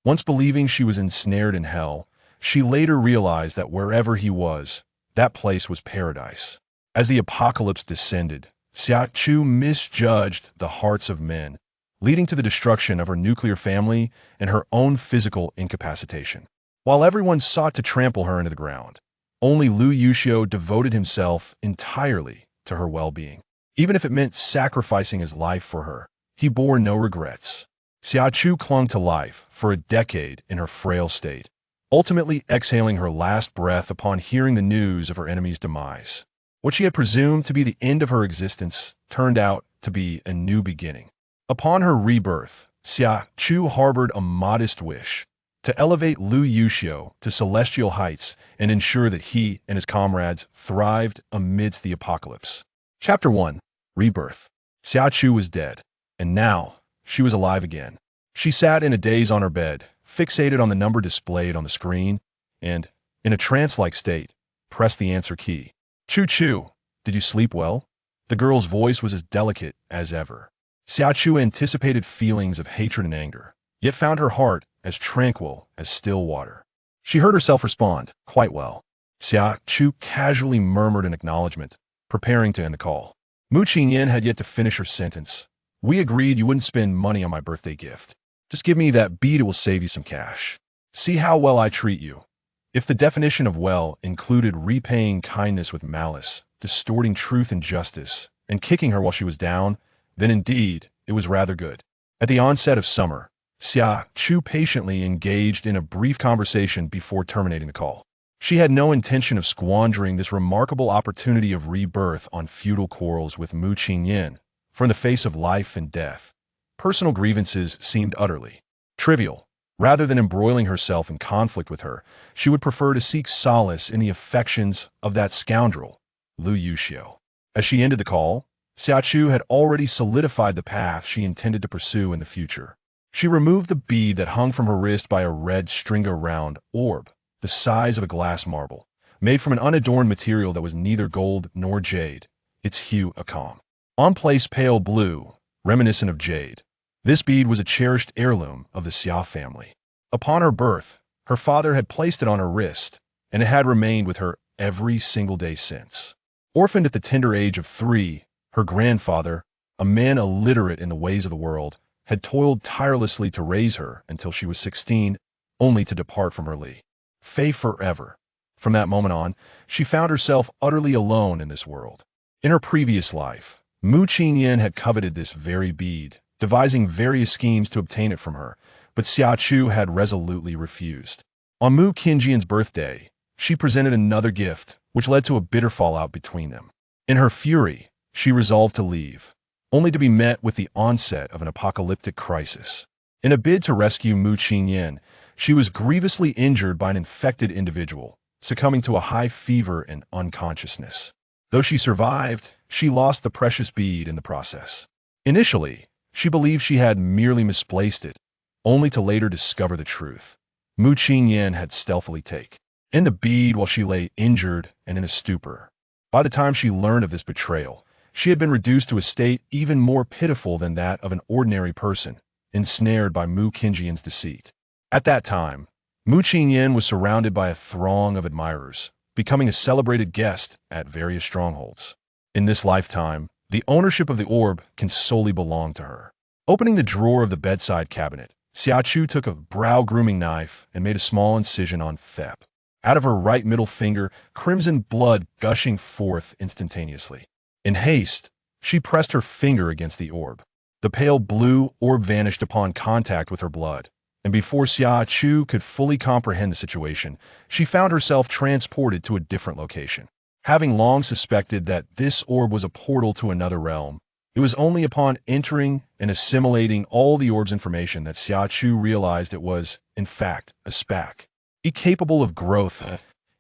Once believing she was ensnared in hell, she later realized that wherever he was, that place was paradise. As the apocalypse descended, Xia Chu misjudged the hearts of men, leading to the destruction of her nuclear family and her own physical incapacitation. While everyone sought to trample her into the ground, only Lu Yuxiu devoted himself entirely to her well-being. Even if it meant sacrificing his life for her, he bore no regrets. Xia Chu clung to life for a decade in her frail state, ultimately exhaling her last breath upon hearing the news of her enemy's demise. What she had presumed to be the end of her existence turned out to be a new beginning. Upon her rebirth, Xia Chu harbored a modest wish to elevate Lu Yuxiu to celestial heights and ensure that he and his comrades thrived amidst the apocalypse. Chapter 1. Rebirth. Xia Chu was dead, and now she was alive again. She sat in a daze on her bed, fixated on the number displayed on the screen, and, in a trance-like state, pressed the answer key. "Chu Chu, did you sleep well?" The girl's voice was as delicate as ever. Xia Chu anticipated feelings of hatred and anger, yet found her heart as tranquil as still water. She heard herself respond, "Quite well." Xia Chu casually murmured an acknowledgement, preparing to end the call. Mu Qingyan had yet to finish her sentence. "We agreed you wouldn't spend money on my birthday gift. Just give me that bead, it will save you some cash. See how well I treat you." If the definition of well included repaying kindness with malice, distorting truth and justice, and kicking her while she was down, then indeed it was rather good. At the onset of summer, Xia Chu patiently engaged in a brief conversation before terminating the call. She had no intention of squandering this remarkable opportunity of rebirth on futile quarrels with Mu Qingyan, for in the face of life and death, personal grievances seemed utterly trivial. Rather than embroiling herself in conflict with her, she would prefer to seek solace in the affections of that scoundrel, Lu Yuxiu. As she ended the call, Xia Chu had already solidified the path she intended to pursue in the future. She removed the bead that hung from her wrist by a red stringer-round orb, the size of a glass marble, made from an unadorned material that was neither gold nor jade, its hue a calm, on-place pale blue, reminiscent of jade. This bead was a cherished heirloom of the Xia family. Upon her birth, her father had placed it on her wrist, and it had remained with her every single day since. Orphaned at the tender age of 3, her grandfather, a man illiterate in the ways of the world, had toiled tirelessly to raise her until she was 16, only to depart from her Li Fei forever. From that moment on, she found herself utterly alone in this world. In her previous life, Mu Qingyan had coveted this very bead, devising various schemes to obtain it from her, but Xia Chu had resolutely refused. On Mu Qingyan's birthday, she presented another gift, which led to a bitter fallout between them. In her fury, she resolved to leave, only to be met with the onset of an apocalyptic crisis. In a bid to rescue Mu Qingyan, she was grievously injured by an infected individual, succumbing to a high fever and unconsciousness. Though she survived, she lost the precious bead in the process. Initially, she believed she had merely misplaced it, only to later discover the truth. Mu Qingyan had stealthily taken the bead while she lay injured and in a stupor. By the time she learned of this betrayal, she had been reduced to a state even more pitiful than that of an ordinary person, ensnared by Mu Qingyan's deceit. At that time, Mu Qingyan was surrounded by a throng of admirers, becoming a celebrated guest at various strongholds. In this lifetime, the ownership of the orb can solely belong to her. Opening the drawer of the bedside cabinet, Xia Chu took a brow-grooming knife and made a small incision on Thep. Out of her right middle finger, crimson blood gushing forth instantaneously. In haste, she pressed her finger against the orb. The pale blue orb vanished upon contact with her blood, and before Xia Chu could fully comprehend the situation, she found herself transported to a different location. Having long suspected that this orb was a portal to another realm, it was only upon entering and assimilating all the orb's information that Xia Chu realized it was, in fact, a SPAC, incapable of growth,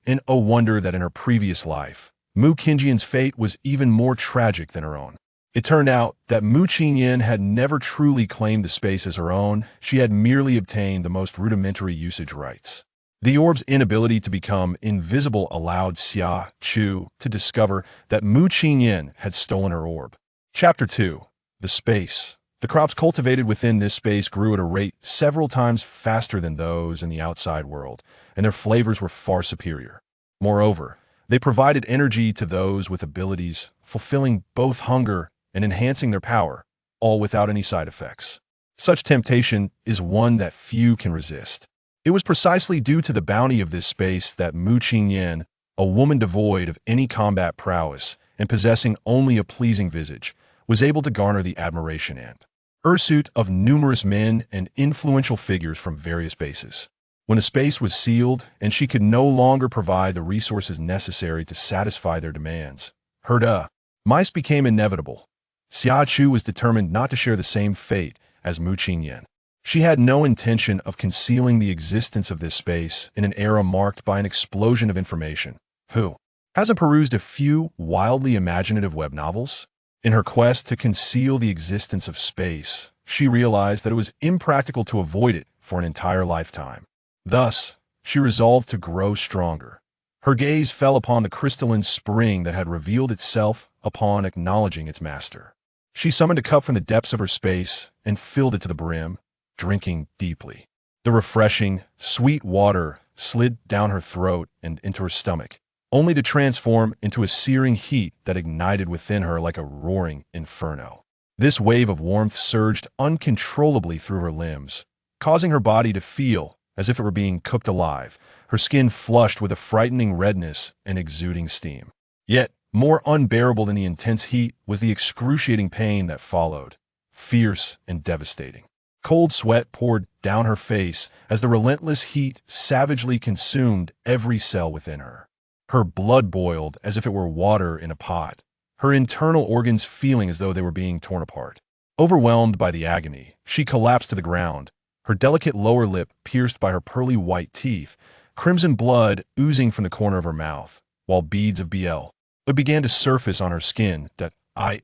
and oh wonder that in her previous life, Mu Qingyan's fate was even more tragic than her own. It turned out that Mu Qingyan had never truly claimed the space as her own, she had merely obtained the most rudimentary usage rights. The orb's inability to become invisible allowed Xia Chu to discover that Mu Qingyan had stolen her orb. Chapter 2. The Space The crops cultivated within this space grew at a rate several times faster than those in the outside world, and their flavors were far superior. Moreover, they provided energy to those with abilities, fulfilling both hunger and enhancing their power, all without any side effects. Such temptation is one that few can resist. It was precisely due to the bounty of this space that Mu Qingyan, a woman devoid of any combat prowess and possessing only a pleasing visage, was able to garner the admiration and pursuit of numerous men and influential figures from various bases. When the space was sealed and she could no longer provide the resources necessary to satisfy their demands, her demise became inevitable. Xia Chu was determined not to share the same fate as Mu Qingyan. She had no intention of concealing the existence of this space in an era marked by an explosion of information. Who hasn't perused a few wildly imaginative web novels? In her quest to conceal the existence of space, she realized that it was impractical to avoid it for an entire lifetime. Thus, she resolved to grow stronger. Her gaze fell upon the crystalline spring that had revealed itself upon acknowledging its master. She summoned a cup from the depths of her space and filled it to the brim, drinking deeply. The refreshing, sweet water slid down her throat and into her stomach, only to transform into a searing heat that ignited within her like a roaring inferno. This wave of warmth surged uncontrollably through her limbs, causing her body to feel as if it were being cooked alive, her skin flushed with a frightening redness and exuding steam. Yet, more unbearable than the intense heat was the excruciating pain that followed, fierce and devastating. Cold sweat poured down her face as the relentless heat savagely consumed every cell within her. Her blood boiled as if it were water in a pot, her internal organs feeling as though they were being torn apart. Overwhelmed by the agony, she collapsed to the ground, her delicate lower lip pierced by her pearly white teeth, crimson blood oozing from the corner of her mouth, while beads of blood began to surface on her skin that,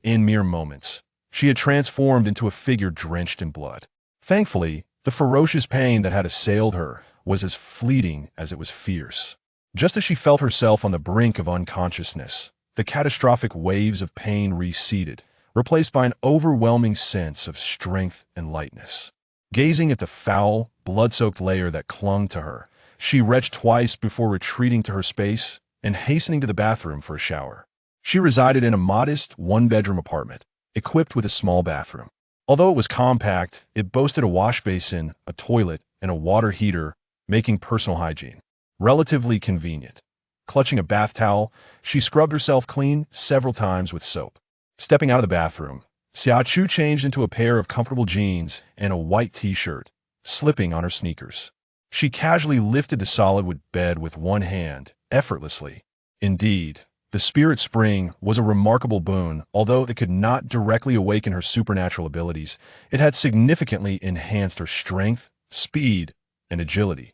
in mere moments, she had transformed into a figure drenched in blood. Thankfully, the ferocious pain that had assailed her was as fleeting as it was fierce. Just as she felt herself on the brink of unconsciousness, the catastrophic waves of pain receded, replaced by an overwhelming sense of strength and lightness. Gazing at the foul, blood-soaked layer that clung to her, she retched twice before retreating to her space and hastening to the bathroom for a shower. She resided in a modest, one-bedroom apartment, equipped with a small bathroom. Although it was compact, it boasted a wash basin, a toilet, and a water heater, making personal hygiene relatively convenient. Clutching a bath towel, she scrubbed herself clean several times with soap. Stepping out of the bathroom, Xia Chu changed into a pair of comfortable jeans and a white t-shirt, slipping on her sneakers. She casually lifted the solid wood bed with one hand, effortlessly. Indeed, the spirit spring was a remarkable boon. Although it could not directly awaken her supernatural abilities, it had significantly enhanced her strength, speed, and agility,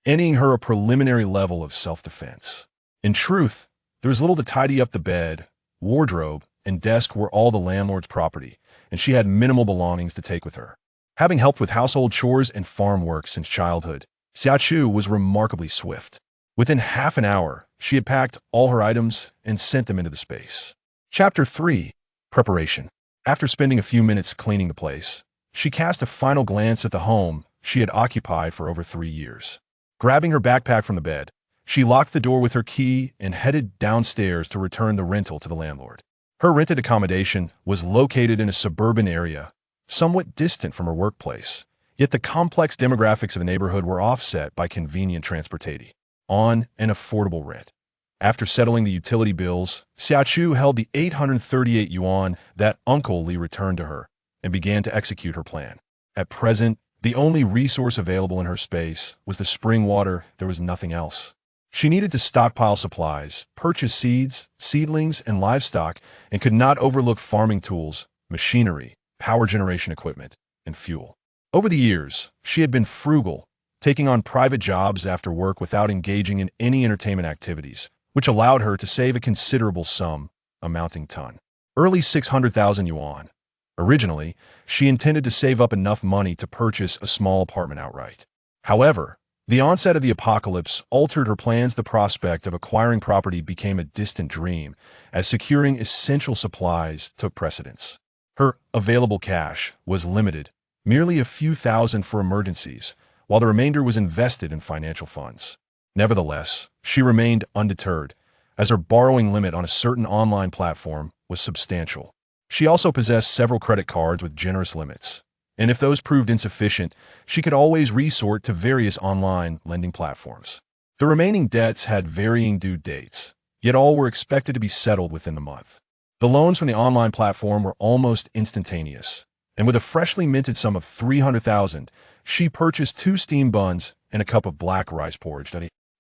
ending her a preliminary level of self-defense. In truth, there was little to tidy up. The bed, wardrobe, and desk were all the landlord's property, and she had minimal belongings to take with her. Having helped with household chores and farm work since childhood, Xia Chu was remarkably swift. Within half an hour, she had packed all her items and sent them into the space. Chapter 3. Preparation. After spending a few minutes cleaning the place, she cast a final glance at the home she had occupied for over 3 years. Grabbing her backpack from the bed, she locked the door with her key and headed downstairs to return the rental to the landlord. Her rented accommodation was located in a suburban area, somewhat distant from her workplace, yet the complex demographics of the neighborhood were offset by convenient transportation on an affordable rent. After settling the utility bills, Xia Chu held the 838 yuan that Uncle Li returned to her and began to execute her plan. At present, the only resource available in her space was the spring water. There was nothing else. She needed to stockpile supplies, purchase seeds, seedlings, and livestock, and could not overlook farming tools, machinery, power generation equipment, and fuel. Over the years, she had been frugal, taking on private jobs after work without engaging in any entertainment activities, which allowed her to save a considerable sum, amounting to early 600,000 yuan. Originally, she intended to save up enough money to purchase a small apartment outright. However, the onset of the apocalypse altered her plans. The prospect of acquiring property became a distant dream, as securing essential supplies took precedence. Her available cash was limited, merely a few thousand for emergencies, while the remainder was invested in financial funds. Nevertheless, she remained undeterred, as her borrowing limit on a certain online platform was substantial. She also possessed several credit cards with generous limits, and if those proved insufficient, she could always resort to various online lending platforms. The remaining debts had varying due dates, yet all were expected to be settled within the month. The loans from the online platform were almost instantaneous, and with a freshly minted sum of 300,000, she purchased 2 steamed buns and a cup of black rice porridge.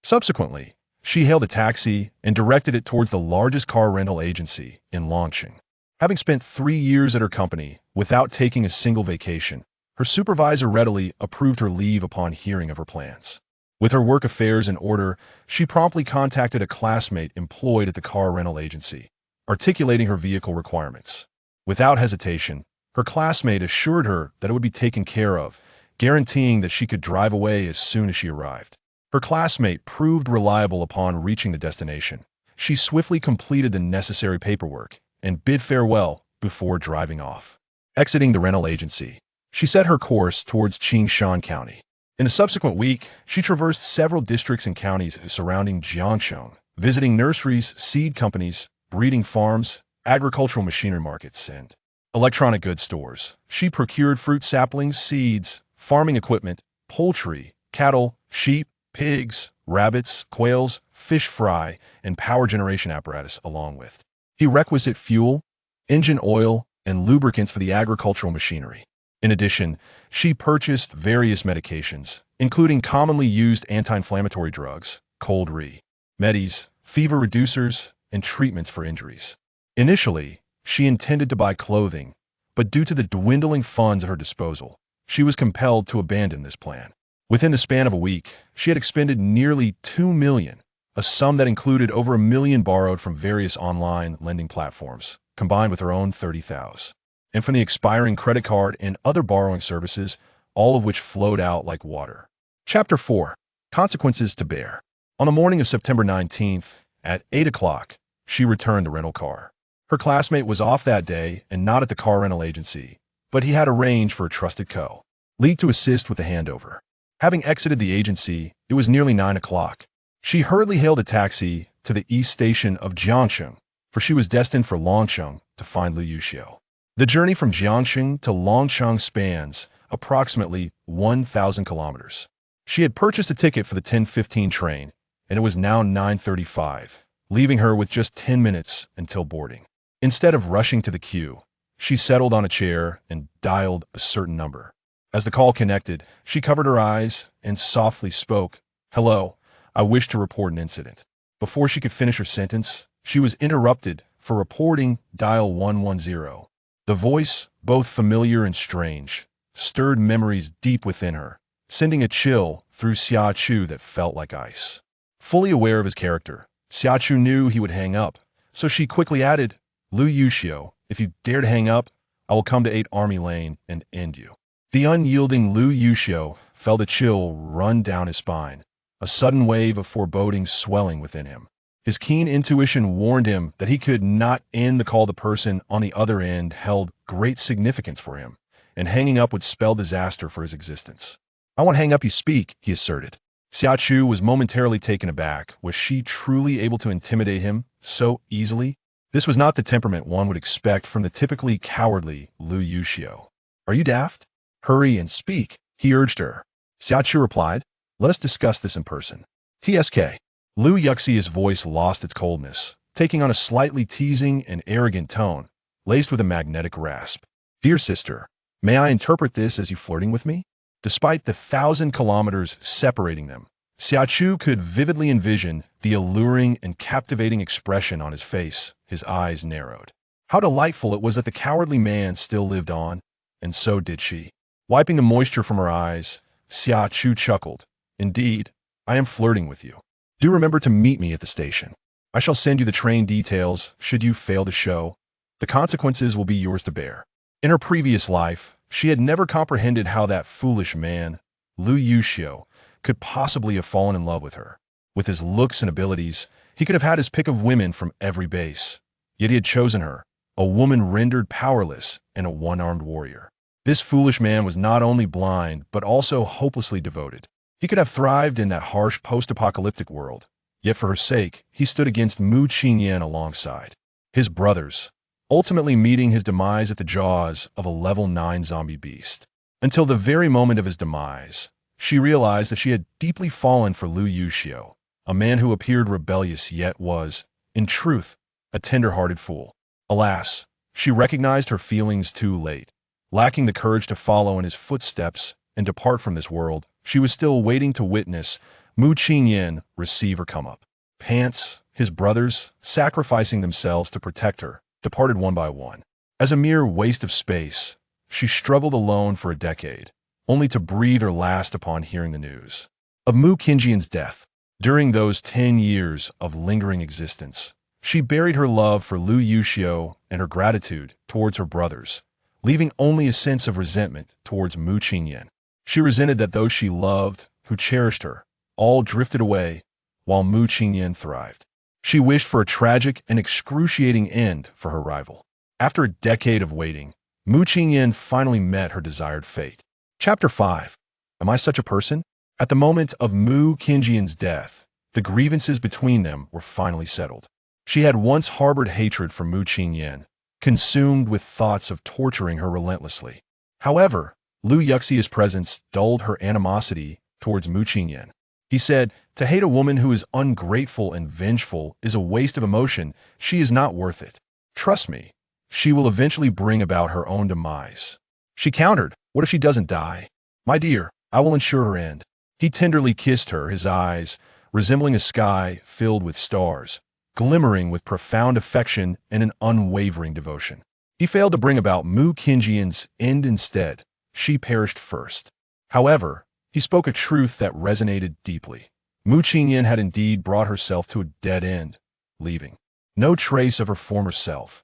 Subsequently, she hailed a taxi and directed it towards the largest car rental agency in Longqing. Having spent 3 years at her company without taking a single vacation, her supervisor readily approved her leave upon hearing of her plans. With her work affairs in order, she promptly contacted a classmate employed at the car rental agency, articulating her vehicle requirements. Without hesitation, her classmate assured her that it would be taken care of, guaranteeing that she could drive away as soon as she arrived. Her classmate proved reliable upon reaching the destination. She swiftly completed the necessary paperwork and bid farewell before driving off. Exiting the rental agency, she set her course towards Qingshan County. In the subsequent week, she traversed several districts and counties surrounding Jiangsheng, visiting nurseries, seed companies, breeding farms, agricultural machinery markets, and electronic goods stores. She procured fruit saplings, seeds, farming equipment, poultry, cattle, sheep, pigs, rabbits, quails, fish fry, and power generation apparatus, along with requisite fuel, engine oil, and lubricants for the agricultural machinery. In addition, she purchased various medications, including commonly used anti-inflammatory drugs, cold remedies, fever reducers, and treatments for injuries. Initially, she intended to buy clothing, but due to the dwindling funds at her disposal, she was compelled to abandon this plan. Within the span of a week, she had expended nearly 2 million, a sum that included over 1 million borrowed from various online lending platforms, combined with her own 30,000, and from the expiring credit card and other borrowing services, all of which flowed out like water. Chapter 4. Consequences to bear. On the morning of September 19th, at 8 o'clock, she returned the rental car. Her classmate was off that day and not at the car rental agency, but he had arranged for a trusted colleague to assist with the handover. Having exited the agency, it was nearly 9 o'clock. She hurriedly hailed a taxi to the east station of Jiangsheng, for she was destined for Longqing to find Lu Yuxiu. The journey from Jiangsheng to Longqing spans approximately 1,000 kilometers. She had purchased a ticket for the 10:15 train, and it was now 9:35, leaving her with just 10 minutes until boarding. Instead of rushing to the queue, she settled on a chair and dialed a certain number. As the call connected, she covered her eyes and softly spoke, "Hello, I wish to report an incident." Before she could finish her sentence, she was interrupted. "For reporting, dial 110. The voice, both familiar and strange, stirred memories deep within her, sending a chill through Xia Chu that felt like ice. Fully aware of his character, Xia Chu knew he would hang up, so she quickly added, "Lu Yuxiu, if you dare to hang up, I will come to 8 Army Lane and end you." The unyielding Lu Yuxiu felt a chill run down his spine, a sudden wave of foreboding swelling within him. His keen intuition warned him that he could not end the call. The person on the other end held great significance for him, and hanging up would spell disaster for his existence. "I won't hang up, you speak," he asserted. Xia Chu was momentarily taken aback. Was she truly able to intimidate him so easily? This was not the temperament one would expect from the typically cowardly Lu Yuxiu. "Are you daft? Hurry and speak," he urged her. Xia Chu replied, "Let us discuss this in person." TSK. Lu Yuxiu's voice lost its coldness, taking on a slightly teasing and arrogant tone, laced with a magnetic rasp. "Dear sister, may I interpret this as you flirting with me?" Despite the 1,000 kilometers separating them, Xia Chu could vividly envision the alluring and captivating expression on his face. His eyes narrowed. How delightful it was that the cowardly man still lived on, and so did she. Wiping the moisture from her eyes, Xia Chu chuckled. "Indeed, I am flirting with you. Do remember to meet me at the station. I shall send you the train details should you fail to show. The consequences will be yours to bear." In her previous life, she had never comprehended how that foolish man, Lu Yuxiu, could possibly have fallen in love with her. With his looks and abilities, he could have had his pick of women from every base. Yet he had chosen her, a woman rendered powerless, and a one-armed warrior. This foolish man was not only blind, but also hopelessly devoted. He could have thrived in that harsh post-apocalyptic world, yet for her sake, he stood against Mu Qingyan alongside his brothers, ultimately meeting his demise at the jaws of a level 9 zombie beast. Until the very moment of his demise, she realized that she had deeply fallen for Lu Yuxiu, a man who appeared rebellious yet was, in truth, a tender-hearted fool. Alas, she recognized her feelings too late. Lacking the courage to follow in his footsteps and depart from this world, she was still waiting to witness Mu Qingyan receive her come-up. Pants, his brothers, sacrificing themselves to protect her, departed one by one. As a mere waste of space, she struggled alone for a decade, only to breathe her last upon hearing the news of Mu Qingyan's death. During those 10 years of lingering existence, she buried her love for Lu Yuxiu and her gratitude towards her brothers, leaving only a sense of resentment towards Mu Qingyan. She resented that those she loved, who cherished her, all drifted away, while Mu Qingyan thrived. She wished for a tragic and excruciating end for her rival. After a decade of waiting, Mu Qingyan finally met her desired fate. Chapter 5. Am I such a person? At the moment of Mu Qingyan's death, the grievances between them were finally settled. She had once harbored hatred for Mu Qingyan, consumed with thoughts of torturing her relentlessly. However, Lu Yuxiu's presence dulled her animosity towards Mu Qingyan. He said, "To hate a woman who is ungrateful and vengeful is a waste of emotion. She is not worth it. Trust me, she will eventually bring about her own demise." She countered, "What if she doesn't die? My dear, I will ensure her end." He tenderly kissed her, his eyes resembling a sky filled with stars, glimmering with profound affection and an unwavering devotion. He failed to bring about Mu Qingyan's end. Instead, she perished first. However, he spoke a truth that resonated deeply. Mu Qingyan had indeed brought herself to a dead end, leaving no trace of her former self.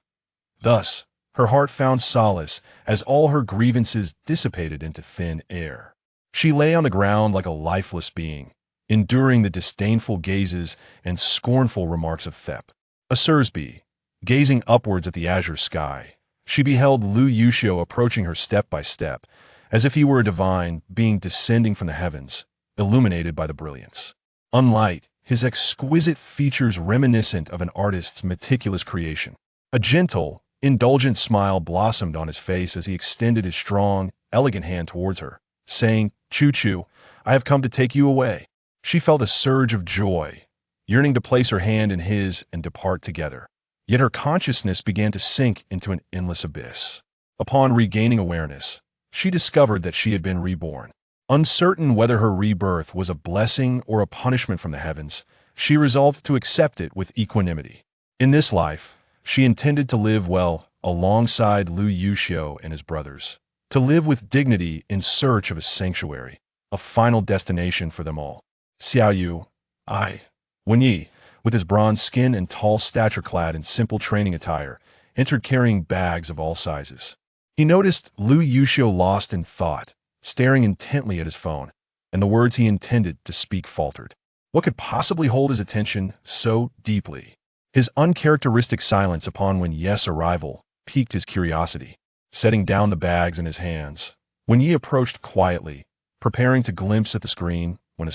Thus, her heart found solace as all her grievances dissipated into thin air. She lay on the ground like a lifeless being, enduring the disdainful gazes and scornful remarks of Thep. A Sursby, gazing upwards at the azure sky, she beheld Lu Yuxiu approaching her step by step, as if he were a divine being descending from the heavens, illuminated by the brilliance. Unlight, his exquisite features reminiscent of an artist's meticulous creation. A gentle, indulgent smile blossomed on his face as he extended his strong, elegant hand towards her, saying, "Chu, I have come to take you away." She felt a surge of joy, yearning to place her hand in his and depart together. Yet her consciousness began to sink into an endless abyss. Upon regaining awareness, she discovered that she had been reborn. Uncertain whether her rebirth was a blessing or a punishment from the heavens, she resolved to accept it with equanimity. In this life, she intended to live well alongside Lu Yuxiu and his brothers, to live with dignity in search of a sanctuary, a final destination for them all. Xiaoyu, Wenyi, with his bronze skin and tall stature clad in simple training attire, entered carrying bags of all sizes. He noticed Lu Yuxiu lost in thought, staring intently at his phone, and the words he intended to speak faltered. What could possibly hold his attention so deeply? His uncharacteristic silence upon Wenyi's arrival piqued his curiosity. Setting down the bags in his hands, Wenyi approached quietly, preparing to glimpse at the screen when a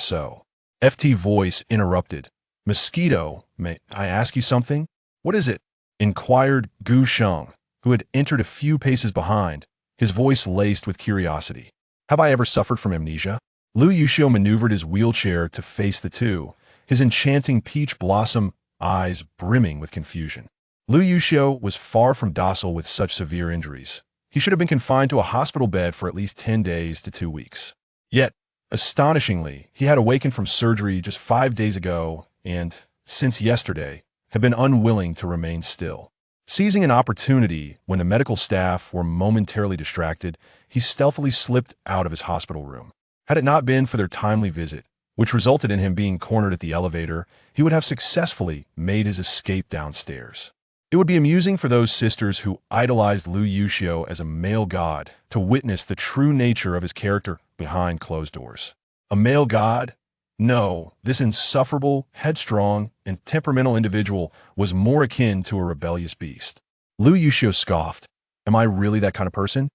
FT voice interrupted. "Mosquito, may I ask you something?" "What is it?" inquired Gu Sheng, who had entered a few paces behind, his voice laced with curiosity. "Have I ever suffered from amnesia?" Lu Yuxiu maneuvered his wheelchair to face the two, his enchanting peach blossom eyes brimming with confusion. Lu Yuxiu was far from docile with such severe injuries. He should have been confined to a hospital bed for at least 10 days to 2 weeks. Yet, astonishingly, he had awakened from surgery just 5 days ago and, since yesterday, had been unwilling to remain still. Seizing an opportunity when the medical staff were momentarily distracted, he stealthily slipped out of his hospital room. Had it not been for their timely visit, which resulted in him being cornered at the elevator, he would have successfully made his escape downstairs. It would be amusing for those sisters who idolized Lu Yuxiu as a male god to witness the true nature of his character behind closed doors. A male god? No, this insufferable, headstrong, and temperamental individual was more akin to a rebellious beast. Lu Yuxiu scoffed. Am I really that kind of person?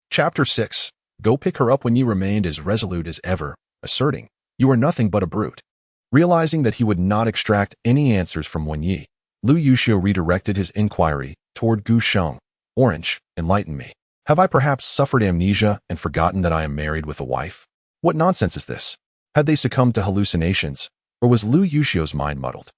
Chapter 6. Go pick her up. When Yi remained as resolute as ever, asserting, you are nothing but a brute. Realizing that he would not extract any answers from Wen Yi, Lu Yuxiu redirected his inquiry toward Gu Sheng. Orange, enlighten me. Have I perhaps suffered amnesia and forgotten that I am married with a wife? What nonsense is this? Had they succumbed to hallucinations, or was Lu Yuxiu's mind muddled?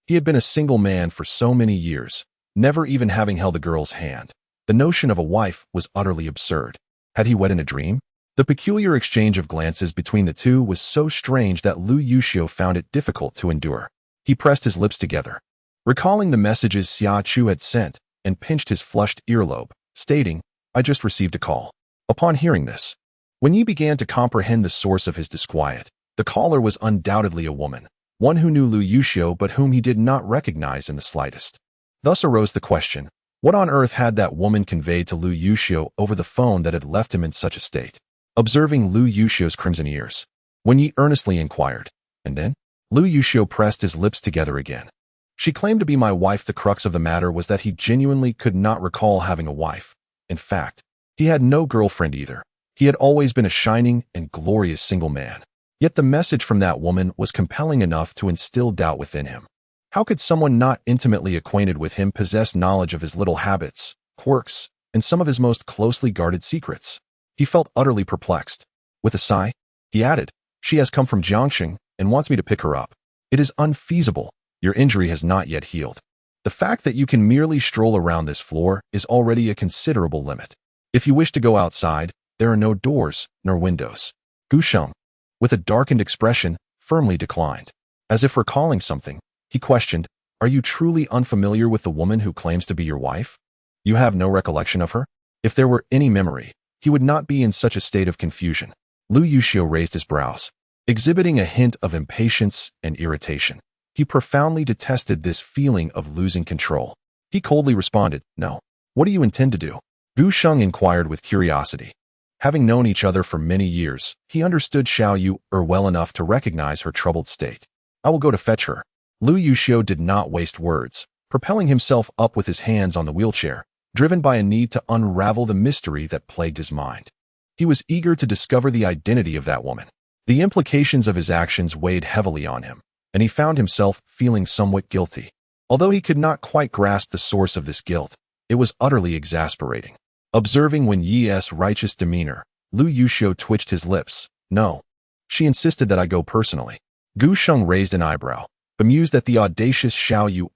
He had been a single man for so many years, never even having held a girl's hand. The notion of a wife was utterly absurd. Had he wed in a dream? The peculiar exchange of glances between the two was so strange that Lu Yuxiu found it difficult to endure. He pressed his lips together, recalling the messages Xia Chu had sent, and pinched his flushed earlobe, stating, I just received a call. Upon hearing this, when Yi began to comprehend the source of his disquiet, the caller was undoubtedly a woman, one who knew Lu Yuxiu but whom he did not recognize in the slightest. Thus arose the question, what on earth had that woman conveyed to Lu Yuxiu over the phone that had left him in such a state? Observing Lu Yuxiu's crimson ears, Wen Yi earnestly inquired, and then? Lu Yuxiu pressed his lips together again. She claimed to be my wife. The crux of the matter was that he genuinely could not recall having a wife. In fact, he had no girlfriend either. He had always been a shining and glorious single man. Yet the message from that woman was compelling enough to instill doubt within him. How could someone not intimately acquainted with him possess knowledge of his little habits, quirks, and some of his most closely guarded secrets? He felt utterly perplexed. With a sigh, he added, she has come from Jiangxing and wants me to pick her up. It is unfeasible. Your injury has not yet healed. The fact that you can merely stroll around this floor is already a considerable limit. If you wish to go outside, there are no doors nor windows. Gu Sheng, with a darkened expression, firmly declined. As if recalling something, he questioned, are you truly unfamiliar with the woman who claims to be your wife? You have no recollection of her? If there were any memory, he would not be in such a state of confusion. Lu Yuxiu raised his brows, exhibiting a hint of impatience and irritation. He profoundly detested this feeling of losing control. He coldly responded, no. What do you intend to do? Gu Sheng inquired with curiosity. Having known each other for many years, he understood Xiao Yu well enough to recognize her troubled state. I will go to fetch her. Lu Yuxiu did not waste words, propelling himself up with his hands on the wheelchair, driven by a need to unravel the mystery that plagued his mind. He was eager to discover the identity of that woman. The implications of his actions weighed heavily on him, and he found himself feeling somewhat guilty. Although he could not quite grasp the source of this guilt, it was utterly exasperating. Observing Wen Yi's righteous demeanor, Lu Yuxiu twitched his lips. No. She insisted that I go personally. Gu Sheng raised an eyebrow, bemused at the audacious Xiao Yu,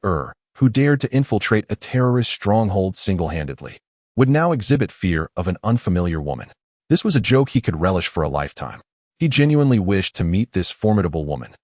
who dared to infiltrate a terrorist stronghold single-handedly, would now exhibit fear of an unfamiliar woman. This was a joke he could relish for a lifetime. He genuinely wished to meet this formidable woman,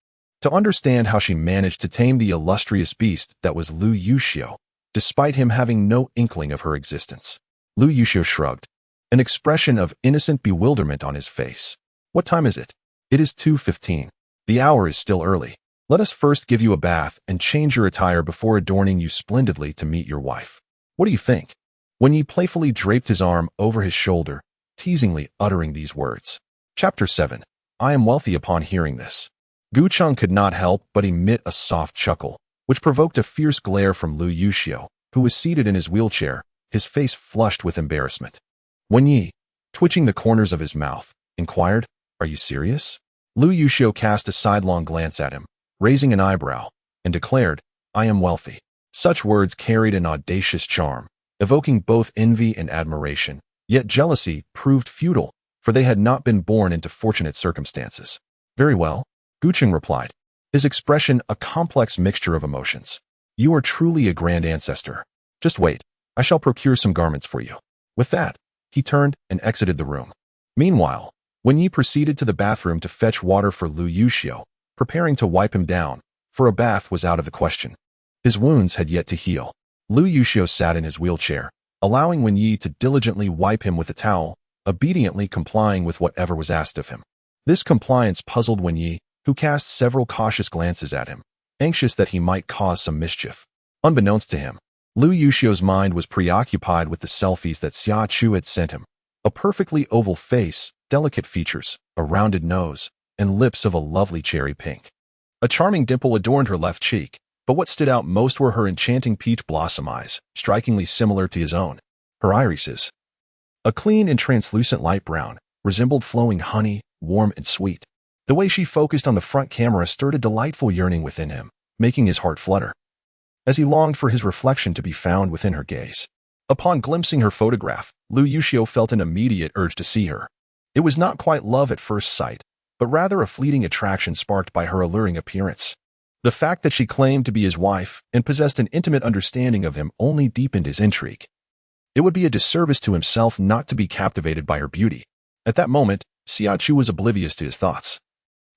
to understand how she managed to tame the illustrious beast that was Lu Yuxiu, despite him having no inkling of her existence. Lu Yuxiu shrugged, an expression of innocent bewilderment on his face. What time is it? It is 2:15. The hour is still early. Let us first give you a bath and change your attire before adorning you splendidly to meet your wife. What do you think? Wen Yi playfully draped his arm over his shoulder, teasingly uttering these words. Chapter 7. I am wealthy. Upon hearing this, Gu Sheng could not help but emit a soft chuckle, which provoked a fierce glare from Lu Yuxiu, who was seated in his wheelchair, his face flushed with embarrassment. Wen Yi, twitching the corners of his mouth, inquired, are you serious? Lu Yuxiu cast a sidelong glance at him, raising an eyebrow, and declared, I am wealthy. Such words carried an audacious charm, evoking both envy and admiration, yet jealousy proved futile, for they had not been born into fortunate circumstances. Very well, Gu Sheng replied, his expression a complex mixture of emotions. You are truly a grand ancestor. Just wait, I shall procure some garments for you. With that, he turned and exited the room. Meanwhile, Wen Yi proceeded to the bathroom to fetch water for Lu Yuxiu, preparing to wipe him down, for a bath was out of the question. His wounds had yet to heal. Lu Yuxiu sat in his wheelchair, allowing Wen Yi to diligently wipe him with a towel, obediently complying with whatever was asked of him. This compliance puzzled Wen Yi, who cast several cautious glances at him, anxious that he might cause some mischief. Unbeknownst to him, Lu Yuxiu's mind was preoccupied with the selfies that Xia Chu had sent him. A perfectly oval face, delicate features, a rounded nose, and lips of a lovely cherry pink. A charming dimple adorned her left cheek, But what stood out most were her enchanting peach blossom eyes, strikingly similar to his own. Her irises, a clean and translucent light brown, resembled flowing honey, warm and sweet. The way she focused on the front camera stirred a delightful yearning within him, making his heart flutter, as he longed for his reflection to be found within her gaze. Upon glimpsing her photograph, Lu Yuxiu felt an immediate urge to see her. It was not quite love at first sight, but rather a fleeting attraction sparked by her alluring appearance. The fact that she claimed to be his wife and possessed an intimate understanding of him only deepened his intrigue. It would be a disservice to himself not to be captivated by her beauty. At that moment, Xia Chu was oblivious to his thoughts.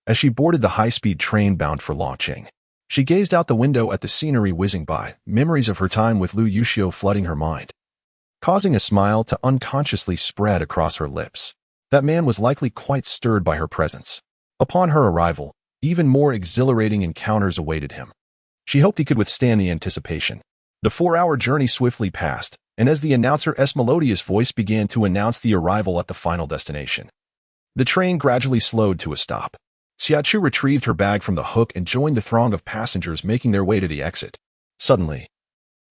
As she boarded the high-speed train bound for Longqing, she gazed out the window at the scenery whizzing by, memories of her time with Lu Yuxiu flooding her mind, causing a smile to unconsciously spread across her lips. That man was likely quite stirred by her presence. Upon her arrival, even more exhilarating encounters awaited him. She hoped he could withstand the anticipation. The 4-hour journey swiftly passed, and as the announcer's melodious voice began to announce the arrival at the final destination, the train gradually slowed to a stop. Xia Chu retrieved her bag from the hook and joined the throng of passengers making their way to the exit. Suddenly,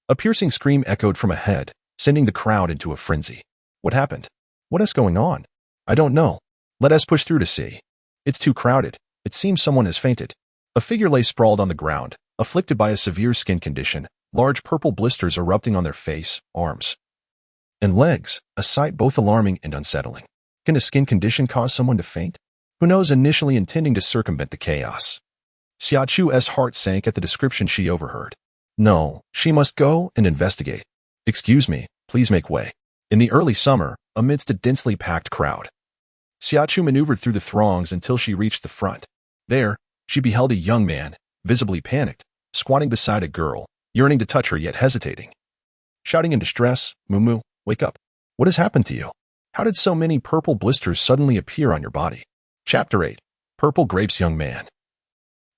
a piercing scream echoed from ahead, sending the crowd into a frenzy. What happened? What is going on? I don't know. Let us push through to see. It's too crowded. It seems someone has fainted. A figure lay sprawled on the ground, afflicted by a severe skin condition, large purple blisters erupting on their face, arms, and legs, a sight both alarming and unsettling. Can a skin condition cause someone to faint? Who knows, initially intending to circumvent the chaos. Xia Chu's heart sank at the description she overheard. No, she must go and investigate. Excuse me, please make way. In the early summer, amidst a densely packed crowd, Xia Chu maneuvered through the throngs until she reached the front. There, she beheld a young man, visibly panicked, squatting beside a girl, yearning to touch her yet hesitating. Shouting in distress, Mumu, wake up. What has happened to you? How did so many purple blisters suddenly appear on your body? Chapter 8. Purple Grapes. Young man,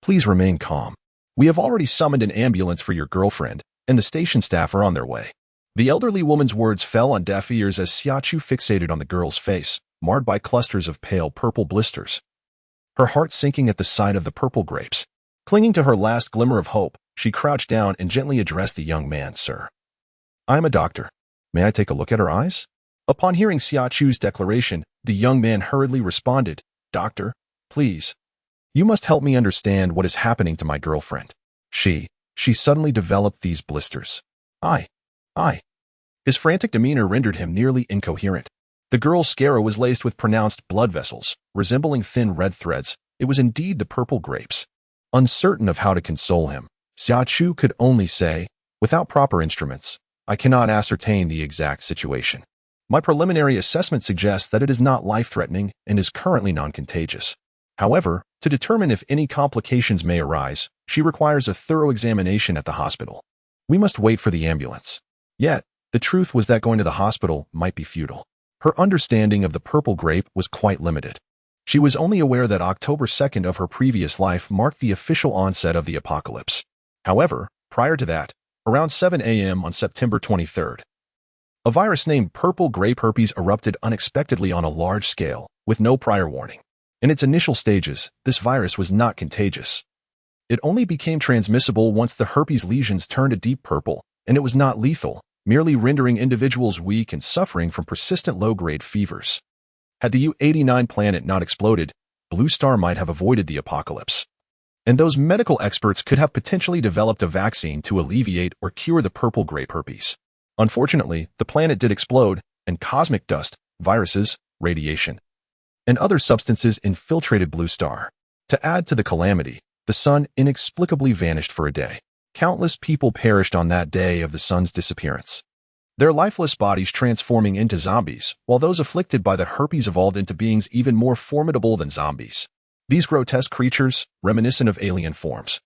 please remain calm. We have already summoned an ambulance for your girlfriend, and the station staff are on their way. The elderly woman's words fell on deaf ears as Xia Chu fixated on the girl's face, marred by clusters of pale purple blisters. Her heart sinking at the sight of the purple grapes. Clinging to her last glimmer of hope, she crouched down and gently addressed the young man. Sir, I am a doctor. May I take a look at her eyes? Upon hearing Xia Chu's declaration, the young man hurriedly responded, Doctor, please. You must help me understand what is happening to my girlfriend. She suddenly developed these blisters. I. His frantic demeanor rendered him nearly incoherent. The girl's sclera was laced with pronounced blood vessels, resembling thin red threads. It was indeed the purple grapes. Uncertain of how to console him, Xia Chu could only say, without proper instruments, I cannot ascertain the exact situation. My preliminary assessment suggests that it is not life-threatening and is currently non-contagious. However, to determine if any complications may arise, she requires a thorough examination at the hospital. We must wait for the ambulance. Yet, the truth was that going to the hospital might be futile. Her understanding of the purple grape was quite limited. She was only aware that October 2nd of her previous life marked the official onset of the apocalypse. However, prior to that, around 7 a.m. on September 23rd, a virus named purple grape herpes erupted unexpectedly on a large scale, with no prior warning. In its initial stages, this virus was not contagious. It only became transmissible once the herpes lesions turned a deep purple, and it was not lethal, merely rendering individuals weak and suffering from persistent low-grade fevers. Had the U-89 planet not exploded, Blue Star might have avoided the apocalypse. And those medical experts could have potentially developed a vaccine to alleviate or cure the purple grape herpes. Unfortunately, the planet did explode, and cosmic dust, viruses, radiation, and other substances infiltrated Blue Star. To add to the calamity, the sun inexplicably vanished for a day. Countless people perished on that day of the sun's disappearance, their lifeless bodies transforming into zombies, while those afflicted by the herpes evolved into beings even more formidable than zombies. These grotesque creatures, reminiscent of alien forms,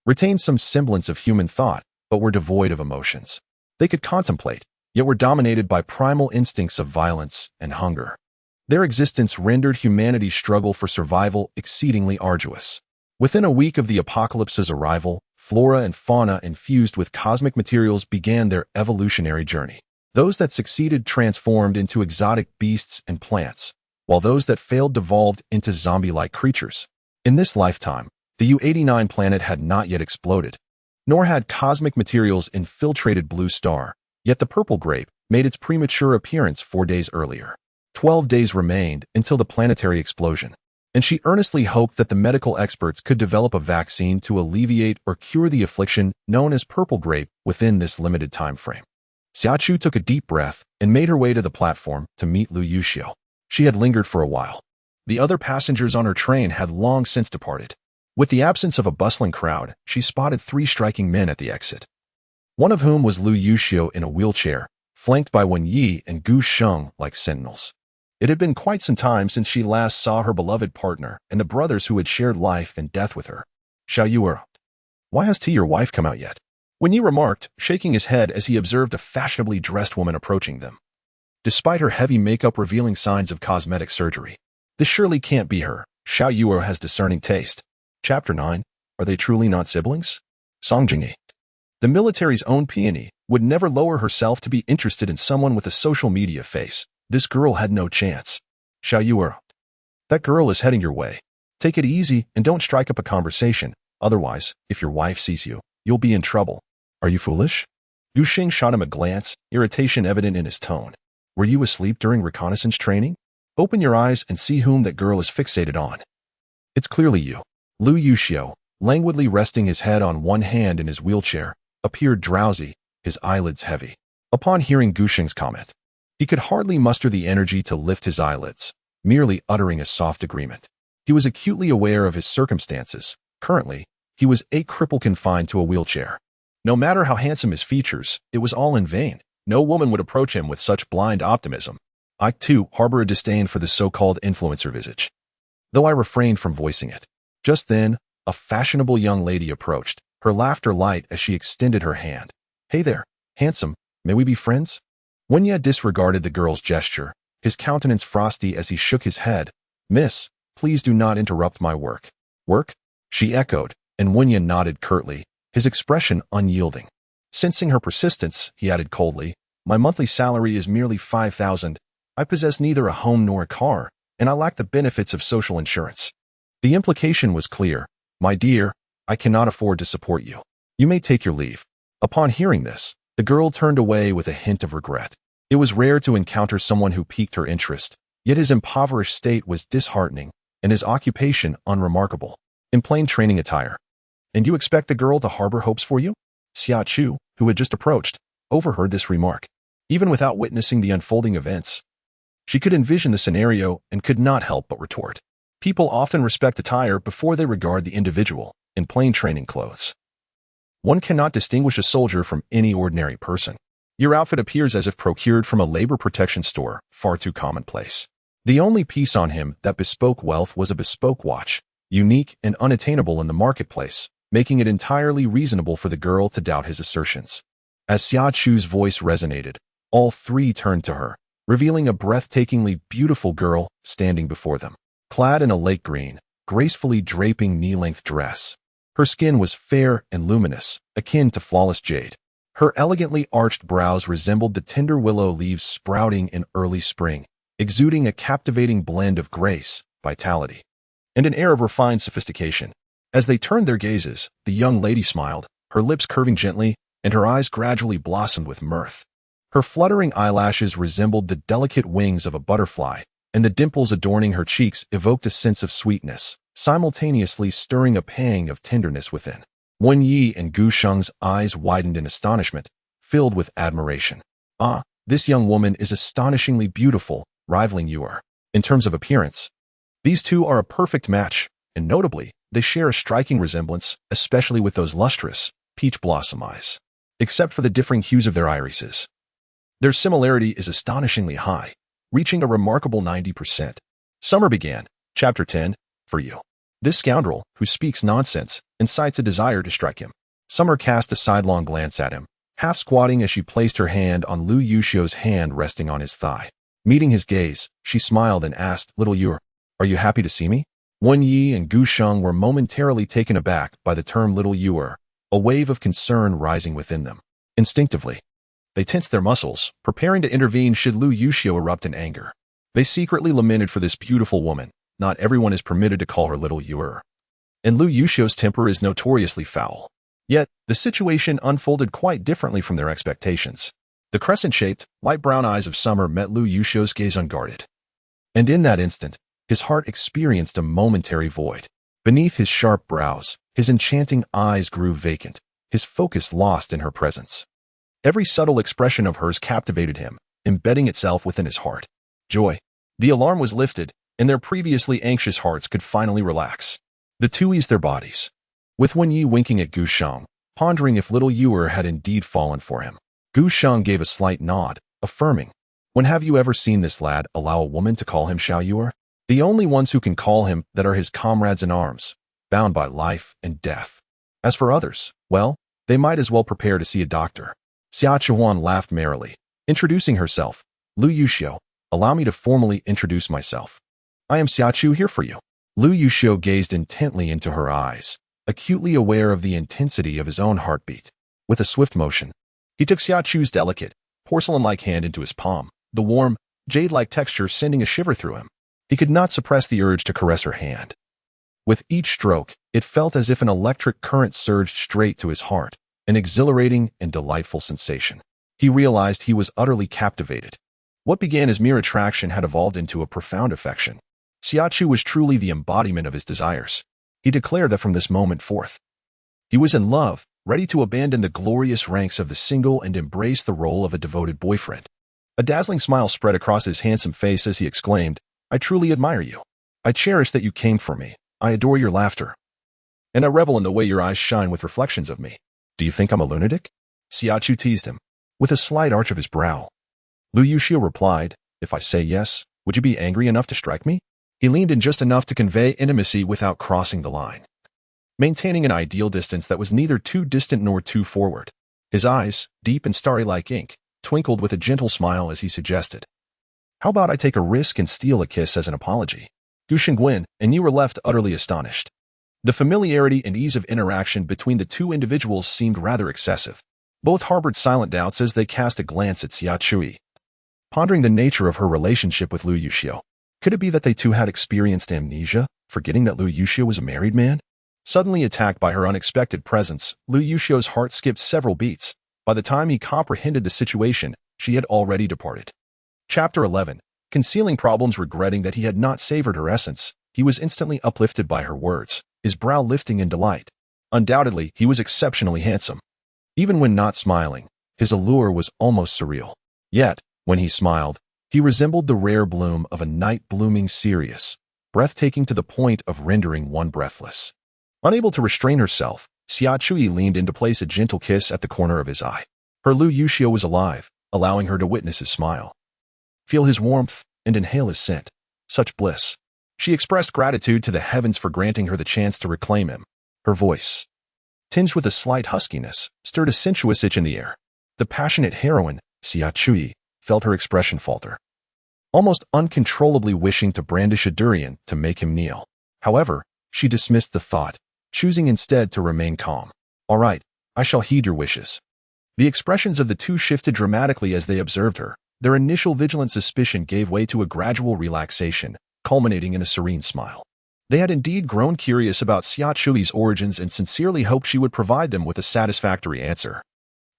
retained some semblance of human thought, but were devoid of emotions. They could contemplate, yet were dominated by primal instincts of violence and hunger. Their existence rendered humanity's struggle for survival exceedingly arduous. Within a week of the apocalypse's arrival, flora and fauna infused with cosmic materials began their evolutionary journey. Those that succeeded transformed into exotic beasts and plants, while those that failed devolved into zombie-like creatures. In this lifetime, the U-89 planet had not yet exploded. nor had cosmic materials infiltrated Blue Star, yet the purple grape made its premature appearance 4 days earlier. 12 days remained until the planetary explosion, and she earnestly hoped that the medical experts could develop a vaccine to alleviate or cure the affliction known as purple grape within this limited time frame. Xia Chu took a deep breath and made her way to the platform to meet Lu Yuxiu. She had lingered for a while. The other passengers on her train had long since departed. With the absence of a bustling crowd, she spotted 3 striking men at the exit. One of whom was Lu Yuxiu in a wheelchair, flanked by Wen Yi and Gu Sheng like sentinels. It had been quite some time since she last saw her beloved partner and the brothers who had shared life and death with her. Xiao Yu, why hasn't your wife come out yet? Wen Yi remarked, shaking his head as he observed a fashionably dressed woman approaching them. Despite her heavy makeup revealing signs of cosmetic surgery, this surely can't be her. Xiao Yu has discerning taste. Chapter 9. Are they truly not siblings? Song Jingyi. The military's own peony would never lower herself to be interested in someone with a social media face. This girl had no chance. Xiao Yu, that girl is heading your way. Take it easy and don't strike up a conversation. Otherwise, if your wife sees you, you'll be in trouble. Are you foolish? Gu Xing shot him a glance, irritation evident in his tone. Were you asleep during reconnaissance training? Open your eyes and see whom that girl is fixated on. It's clearly you. Lu Yuxiu, languidly resting his head on one hand in his wheelchair, appeared drowsy, his eyelids heavy. Upon hearing Gu Xing's comment, he could hardly muster the energy to lift his eyelids, merely uttering a soft agreement. He was acutely aware of his circumstances. Currently, he was a cripple confined to a wheelchair. No matter how handsome his features, it was all in vain. No woman would approach him with such blind optimism. I, too, harbor a disdain for the so-called influencer visage, though I refrained from voicing it. Just then, a fashionable young lady approached, her laughter light as she extended her hand. Hey there, handsome, may we be friends? Wen Yi disregarded the girl's gesture, his countenance frosty as he shook his head. Miss, please do not interrupt my work. Work? She echoed, and Wen Yi nodded curtly, his expression unyielding. Sensing her persistence, he added coldly, my monthly salary is merely 5,000. I possess neither a home nor a car, and I lack the benefits of social insurance. The implication was clear. My dear, I cannot afford to support you. You may take your leave. Upon hearing this, the girl turned away with a hint of regret. It was rare to encounter someone who piqued her interest, yet his impoverished state was disheartening, and his occupation unremarkable. In plain training attire. And you expect the girl to harbor hopes for you? Xia Chu, who had just approached, overheard this remark. Even without witnessing the unfolding events, she could envision the scenario and could not help but retort. People often respect attire before they regard the individual. In plain training clothes, one cannot distinguish a soldier from any ordinary person. Your outfit appears as if procured from a labor protection store, far too commonplace. The only piece on him that bespoke wealth was a bespoke watch, unique and unattainable in the marketplace, making it entirely reasonable for the girl to doubt his assertions. As Xia Chu's voice resonated, all 3 turned to her, revealing a breathtakingly beautiful girl standing before them, clad in a lake green, gracefully draping knee-length dress. Her skin was fair and luminous, akin to flawless jade. Her elegantly arched brows resembled the tender willow leaves sprouting in early spring, exuding a captivating blend of grace, vitality, and an air of refined sophistication. As they turned their gazes, the young lady smiled, her lips curving gently, and her eyes gradually blossomed with mirth. Her fluttering eyelashes resembled the delicate wings of a butterfly, and the dimples adorning her cheeks evoked a sense of sweetness, simultaneously stirring a pang of tenderness within. Wen Yi and Gu Sheng's eyes widened in astonishment, filled with admiration. Ah, this young woman is astonishingly beautiful, rivaling Yuer. In terms of appearance, these two are a perfect match, and notably, they share a striking resemblance, especially with those lustrous, peach blossom eyes. Except for the differing hues of their irises, their similarity is astonishingly high, reaching a remarkable 90%. Summer began. Chapter 10. For you. This scoundrel, who speaks nonsense, incites a desire to strike him. Summer cast a sidelong glance at him, half squatting as she placed her hand on Lu Yuxiu's hand resting on his thigh. Meeting his gaze, she smiled and asked, Little Yuer, are you happy to see me? Wen Yi and Gu Sheng were momentarily taken aback by the term Little Yuer, a wave of concern rising within them. Instinctively, they tensed their muscles, preparing to intervene should Lu Yuxiu erupt in anger. They secretly lamented for this beautiful woman. Not everyone is permitted to call her Little Yuer. And Lu Yuxiu's temper is notoriously foul. Yet, the situation unfolded quite differently from their expectations. The crescent-shaped, light brown eyes of Summer met Lu Yuxiu's gaze unguarded. And in that instant, his heart experienced a momentary void. Beneath his sharp brows, his enchanting eyes grew vacant, his focus lost in her presence. Every subtle expression of hers captivated him, embedding itself within his heart. Joy. The alarm was lifted, and their previously anxious hearts could finally relax. The two eased their bodies, with Wen Yi winking at Gu Sheng, pondering if little Yuer had indeed fallen for him. Gu Sheng gave a slight nod, affirming, "When have you ever seen this lad allow a woman to call him Xiao Yuer? The only ones who can call him that are his comrades in arms, bound by life and death. As for others, well, they might as well prepare to see a doctor." Xia Chu laughed merrily, introducing herself. "Lu Yuxiu, allow me to formally introduce myself. I am Xia Chu here for you." Lu Yuxiu gazed intently into her eyes, acutely aware of the intensity of his own heartbeat. With a swift motion, he took Xia Chu's delicate, porcelain-like hand into his palm, the warm, jade-like texture sending a shiver through him. He could not suppress the urge to caress her hand. With each stroke, it felt as if an electric current surged straight to his heart, an exhilarating and delightful sensation. He realized he was utterly captivated. What began as mere attraction had evolved into a profound affection. Xia Chu was truly the embodiment of his desires. He declared that from this moment forth, he was in love, ready to abandon the glorious ranks of the single and embrace the role of a devoted boyfriend. A dazzling smile spread across his handsome face as he exclaimed, "I truly admire you. I cherish that you came for me. I adore your laughter. And I revel in the way your eyes shine with reflections of me. Do you think I'm a lunatic?" Xia Chu teased him, with a slight arch of his brow. Lu Yuxiu replied, "If I say yes, would you be angry enough to strike me?" He leaned in just enough to convey intimacy without crossing the line, maintaining an ideal distance that was neither too distant nor too forward. His eyes, deep and starry like ink, twinkled with a gentle smile as he suggested, "How about I take a risk and steal a kiss as an apology?" Gu Shengwen and you were left utterly astonished. The familiarity and ease of interaction between the two individuals seemed rather excessive. Both harbored silent doubts as they cast a glance at Xia Chu, pondering the nature of her relationship with Lu Yuxiu. Could it be that they too had experienced amnesia, forgetting that Lu Yuxiu was a married man? Suddenly attacked by her unexpected presence, Lu Yuxiu's heart skipped several beats. By the time he comprehended the situation, she had already departed. Chapter 11. Concealing problems, regretting that he had not savored her essence, he was instantly uplifted by her words, his brow lifting in delight. Undoubtedly, he was exceptionally handsome. Even when not smiling, his allure was almost surreal. Yet, when he smiled, he resembled the rare bloom of a night blooming cereus, breathtaking to the point of rendering one breathless. Unable to restrain herself, Xia Chu leaned in to place a gentle kiss at the corner of his eye. Her Lu Yuxiu was alive, allowing her to witness his smile, feel his warmth, and inhale his scent. Such bliss. She expressed gratitude to the heavens for granting her the chance to reclaim him. Her voice, tinged with a slight huskiness, stirred a sensuous itch in the air. The passionate heroine, Xia Chu, felt her expression falter, almost uncontrollably wishing to brandish a durian to make him kneel. However, she dismissed the thought, choosing instead to remain calm. "All right, I shall heed your wishes." The expressions of the two shifted dramatically as they observed her. Their initial vigilant suspicion gave way to a gradual relaxation, culminating in a serene smile. They had indeed grown curious about Xia Chu's origins and sincerely hoped she would provide them with a satisfactory answer.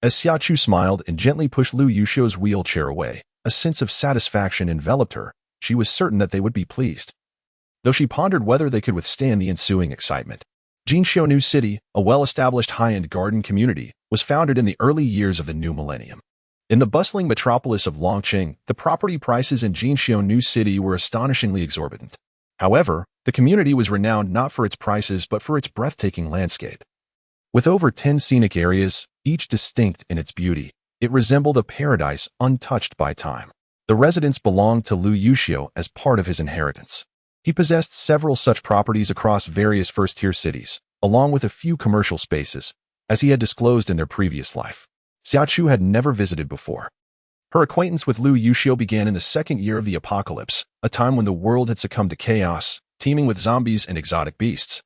As Xia Chu smiled and gently pushed Lu Yuxiu's wheelchair away, a sense of satisfaction enveloped her. She was certain that they would be pleased, though she pondered whether they could withstand the ensuing excitement. Jinxiu New City, a well-established high-end garden community, was founded in the early years of the new millennium. In the bustling metropolis of Longqing, the property prices in Jinxiu New City were astonishingly exorbitant. However, the community was renowned not for its prices but for its breathtaking landscape. With over 10 scenic areas, each distinct in its beauty, it resembled a paradise untouched by time. The residence belonged to Lu Yuxiu as part of his inheritance. He possessed several such properties across various first-tier cities, along with a few commercial spaces, as he had disclosed in their previous life. Xia Chu had never visited before. Her acquaintance with Lu Yuxiu began in the second year of the apocalypse, a time when the world had succumbed to chaos, teeming with zombies and exotic beasts.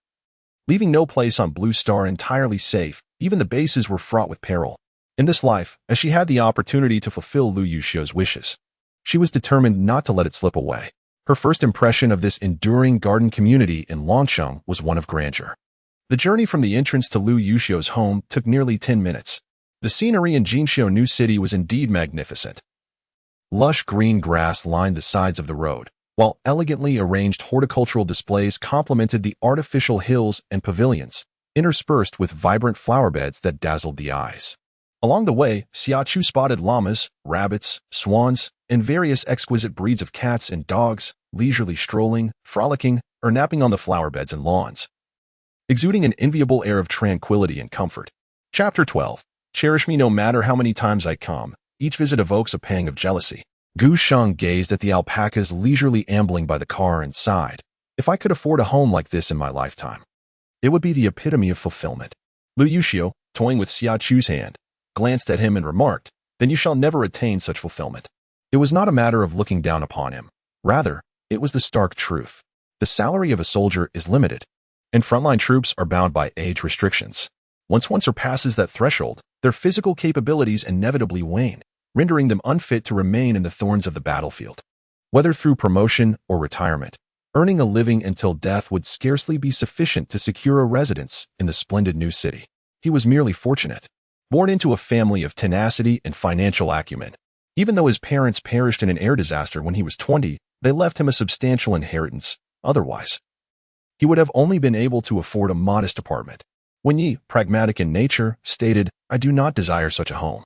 Leaving no place on Blue Star entirely safe, even the bases were fraught with peril. In this life, as she had the opportunity to fulfill Lu Yuxiu's wishes, she was determined not to let it slip away. Her first impression of this enduring garden community in Longsheng was one of grandeur. The journey from the entrance to Lu Yuxiu's home took nearly 10 minutes. The scenery in Jinxiu New City was indeed magnificent. Lush green grass lined the sides of the road, while elegantly arranged horticultural displays complemented the artificial hills and pavilions, interspersed with vibrant flower beds that dazzled the eyes. Along the way, Xia Chu spotted llamas, rabbits, swans, and various exquisite breeds of cats and dogs, leisurely strolling, frolicking, or napping on the flower beds and lawns, exuding an enviable air of tranquility and comfort. Chapter 12. Cherish me no matter how many times I come. Each visit evokes a pang of jealousy. Gu Sheng gazed at the alpacas leisurely ambling by the car and sighed. If I could afford a home like this in my lifetime, it would be the epitome of fulfillment. Lu Yuxiu, toying with Xia Chu's hand, glanced at him and remarked, then you shall never attain such fulfillment. It was not a matter of looking down upon him. Rather, it was the stark truth. The salary of a soldier is limited, and frontline troops are bound by age restrictions. Once one surpasses that threshold, their physical capabilities inevitably wane, rendering them unfit to remain in the thorns of the battlefield. Whether through promotion or retirement, earning a living until death would scarcely be sufficient to secure a residence in the splendid new city. He was merely fortunate, born into a family of tenacity and financial acumen. Even though his parents perished in an air disaster when he was 20, they left him a substantial inheritance. Otherwise, he would have only been able to afford a modest apartment. Wen Yi, pragmatic in nature, stated, I do not desire such a home.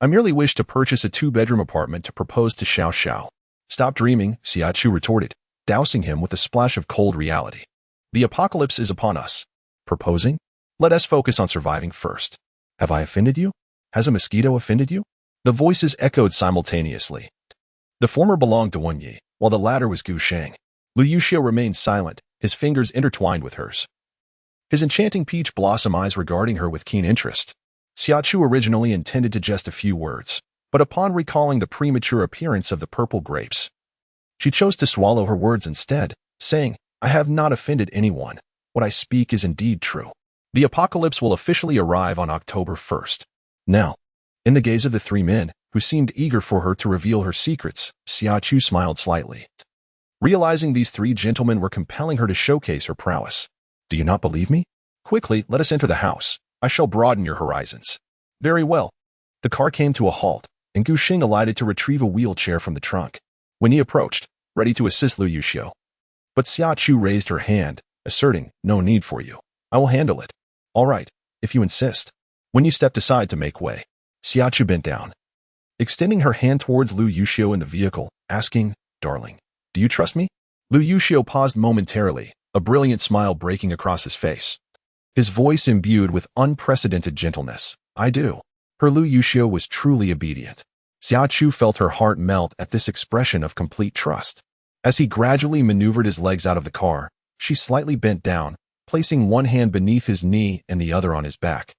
I merely wish to purchase a 2-bedroom apartment to propose to Xiao Xiao. Stop dreaming, Xia Chu retorted, dousing him with a splash of cold reality. The apocalypse is upon us. Proposing? Let us focus on surviving first. Have I offended you? Has a mosquito offended you? The voices echoed simultaneously. The former belonged to Wen Yi, while the latter was Gu Sheng. Lu Yuxiu remained silent, his fingers intertwined with hers, his enchanting peach blossom eyes regarding her with keen interest. Xia Chu originally intended to just a few words, but upon recalling the premature appearance of the purple grapes, she chose to swallow her words instead, saying, I have not offended anyone. What I speak is indeed true. The apocalypse will officially arrive on October 1st. Now, in the gaze of the 3 men, who seemed eager for her to reveal her secrets, Xia Chu smiled slightly, realizing these 3 gentlemen were compelling her to showcase her prowess. Do you not believe me? Quickly, let us enter the house. I shall broaden your horizons. Very well. The car came to a halt, and Gu Sheng alighted to retrieve a wheelchair from the trunk. When he approached, ready to assist Lu Yuxiu, but Xia Chu raised her hand, asserting, no need for you. I will handle it. All right, if you insist. When you stepped aside to make way, Xia Chu bent down, extending her hand towards Lu Yuxiu in the vehicle, asking, darling, do you trust me? Lu Yuxiu paused momentarily, a brilliant smile breaking across his face, his voice imbued with unprecedented gentleness. I do. Her Lu Yuxiu was truly obedient. Xia Chu felt her heart melt at this expression of complete trust. As he gradually maneuvered his legs out of the car, she slightly bent down, placing one hand beneath his knee and the other on his back,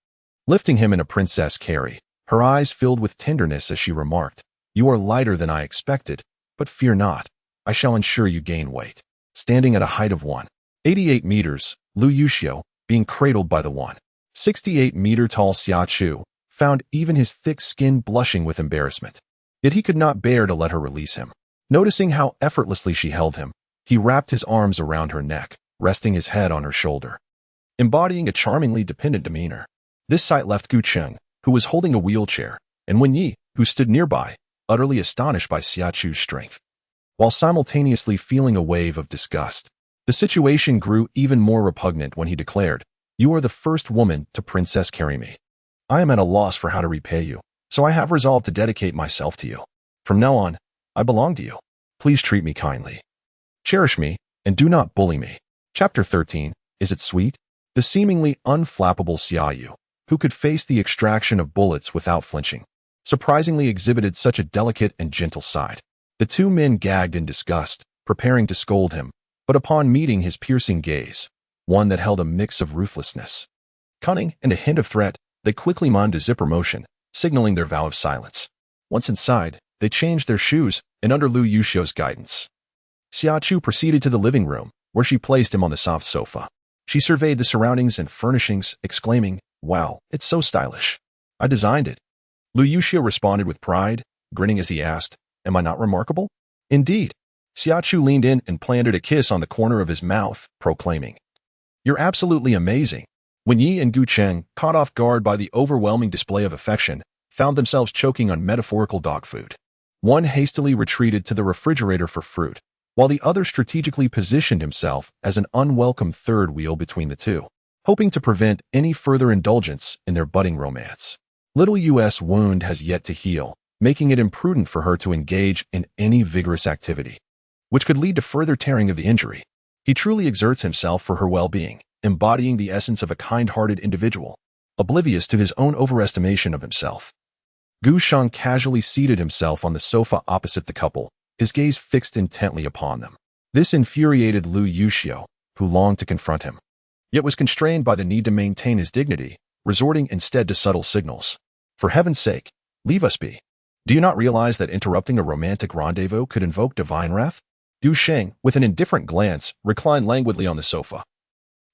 lifting him in a princess carry. Her eyes filled with tenderness as she remarked, you are lighter than I expected, but fear not. I shall ensure you gain weight. Standing at a height of 188 meters, Lu Yuxiu, being cradled by the 168-meter-tall Xia Chu, found even his thick skin blushing with embarrassment. Yet he could not bear to let her release him. Noticing how effortlessly she held him, he wrapped his arms around her neck, resting his head on her shoulder, embodying a charmingly dependent demeanor. This sight left Gu Sheng, who was holding a wheelchair, and Wen Yi, who stood nearby, utterly astonished by Xia Chu's strength, while simultaneously feeling a wave of disgust. The situation grew even more repugnant when he declared, you are the first woman to princess carry me. I am at a loss for how to repay you, so I have resolved to dedicate myself to you. From now on, I belong to you. Please treat me kindly. Cherish me, and do not bully me. Chapter 13. Is it sweet? The seemingly unflappable Xia Yu, who could face the extraction of bullets without flinching, surprisingly exhibited such a delicate and gentle side. The 2 men gagged in disgust, preparing to scold him, but upon meeting his piercing gaze, one that held a mix of ruthlessness, cunning, and a hint of threat, they quickly mimed a zipper motion, signaling their vow of silence. Once inside, they changed their shoes, and under Lu Yuxiu's guidance, Xia Chu proceeded to the living room, where she placed him on the soft sofa. She surveyed the surroundings and furnishings, exclaiming, wow, it's so stylish. I designed it. Lu Yuxiu responded with pride, grinning as he asked, am I not remarkable? Indeed. Xia Chu leaned in and planted a kiss on the corner of his mouth, proclaiming, You're absolutely amazing. When Yi and Gu Cheng, caught off guard by the overwhelming display of affection, found themselves choking on metaphorical dog food. One hastily retreated to the refrigerator for fruit, while the other strategically positioned himself as an unwelcome third wheel between the two, hoping to prevent any further indulgence in their budding romance. Little Yu's wound has yet to heal, making it imprudent for her to engage in any vigorous activity, which could lead to further tearing of the injury. He truly exerts himself for her well-being, embodying the essence of a kind-hearted individual, oblivious to his own overestimation of himself. Gu Sheng casually seated himself on the sofa opposite the couple, his gaze fixed intently upon them. This infuriated Lu Yuxiu, who longed to confront him, yet was constrained by the need to maintain his dignity, resorting instead to subtle signals. For heaven's sake, leave us be. Do you not realize that interrupting a romantic rendezvous could invoke divine wrath? Gu Sheng, with an indifferent glance, reclined languidly on the sofa,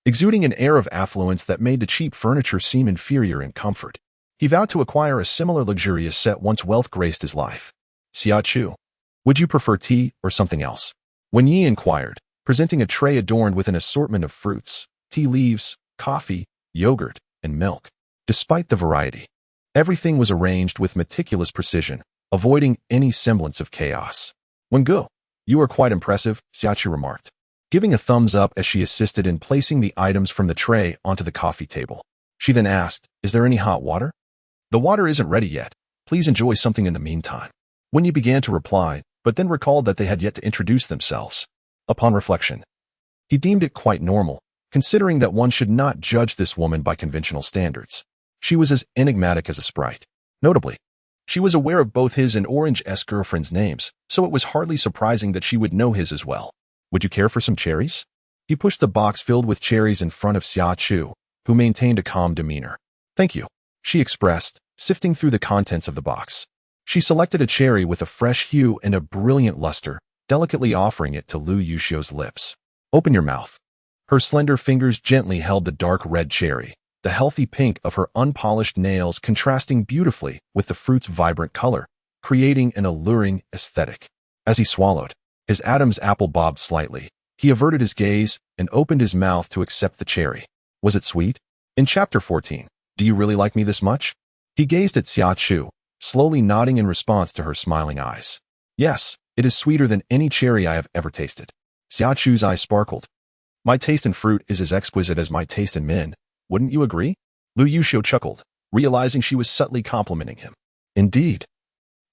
exuding an air of affluence that made the cheap furniture seem inferior in comfort. He vowed to acquire a similar luxurious set once wealth graced his life. Xia Chu, would you prefer tea or something else? When Yi inquired, presenting a tray adorned with an assortment of fruits, tea leaves, coffee, yogurt, and milk. Despite the variety, everything was arranged with meticulous precision, avoiding any semblance of chaos. When Gu, you are quite impressive, Xia Chu remarked, giving a thumbs up as she assisted in placing the items from the tray onto the coffee table. She then asked, is there any hot water? The water isn't ready yet. Please enjoy something in the meantime. When Yi began to reply, but then recalled that they had yet to introduce themselves. Upon reflection, he deemed it quite normal, considering that one should not judge this woman by conventional standards. She was as enigmatic as a sprite. Notably, she was aware of both his and Orange's girlfriend's names, so it was hardly surprising that she would know his as well. Would you care for some cherries? He pushed the box filled with cherries in front of Xia Chu, who maintained a calm demeanor. Thank you, she expressed, sifting through the contents of the box. She selected a cherry with a fresh hue and a brilliant luster, delicately offering it to Lu Yuxiu's lips. Open your mouth. Her slender fingers gently held the dark red cherry, the healthy pink of her unpolished nails contrasting beautifully with the fruit's vibrant color, creating an alluring aesthetic. As he swallowed, his Adam's apple bobbed slightly. He averted his gaze and opened his mouth to accept the cherry. Was it sweet? In Chapter 14, do you really like me this much? He gazed at Xia Chu, slowly nodding in response to her smiling eyes. Yes, it is sweeter than any cherry I have ever tasted. Xia Chu's eyes sparkled. My taste in fruit is as exquisite as my taste in men. Wouldn't you agree? Lu Yuxiu chuckled, realizing she was subtly complimenting him. Indeed.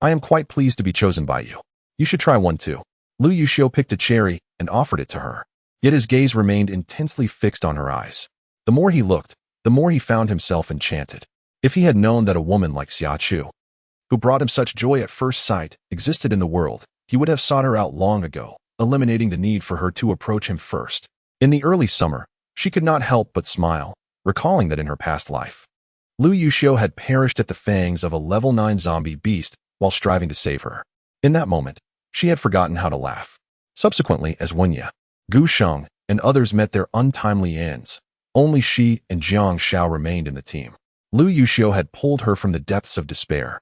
I am quite pleased to be chosen by you. You should try one too. Lu Yuxiu picked a cherry and offered it to her. Yet his gaze remained intensely fixed on her eyes. The more he looked, the more he found himself enchanted. If he had known that a woman like Xia Chu, who brought him such joy at first sight, existed in the world, he would have sought her out long ago, eliminating the need for her to approach him first. In the early summer, she could not help but smile, recalling that in her past life, Lu Yuxiu had perished at the fangs of a level 9 zombie beast while striving to save her. In that moment, she had forgotten how to laugh. Subsequently, as Wenye, Gu Sheng, and others met their untimely ends, only she and Jiang Xiao remained in the team. Lu Yuxiu had pulled her from the depths of despair,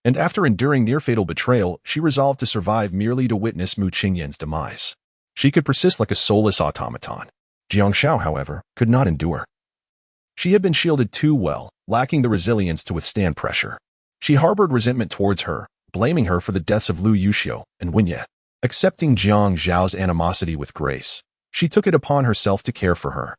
and after enduring near-fatal betrayal, she resolved to survive merely to witness Mu Qingyan's demise. She could persist like a soulless automaton. Jiang Xiao, however, could not endure. She had been shielded too well, lacking the resilience to withstand pressure. She harbored resentment towards her, blaming her for the deaths of Lu Yuxiu and Wenye. Accepting Jiang Zhao's animosity with grace, she took it upon herself to care for her,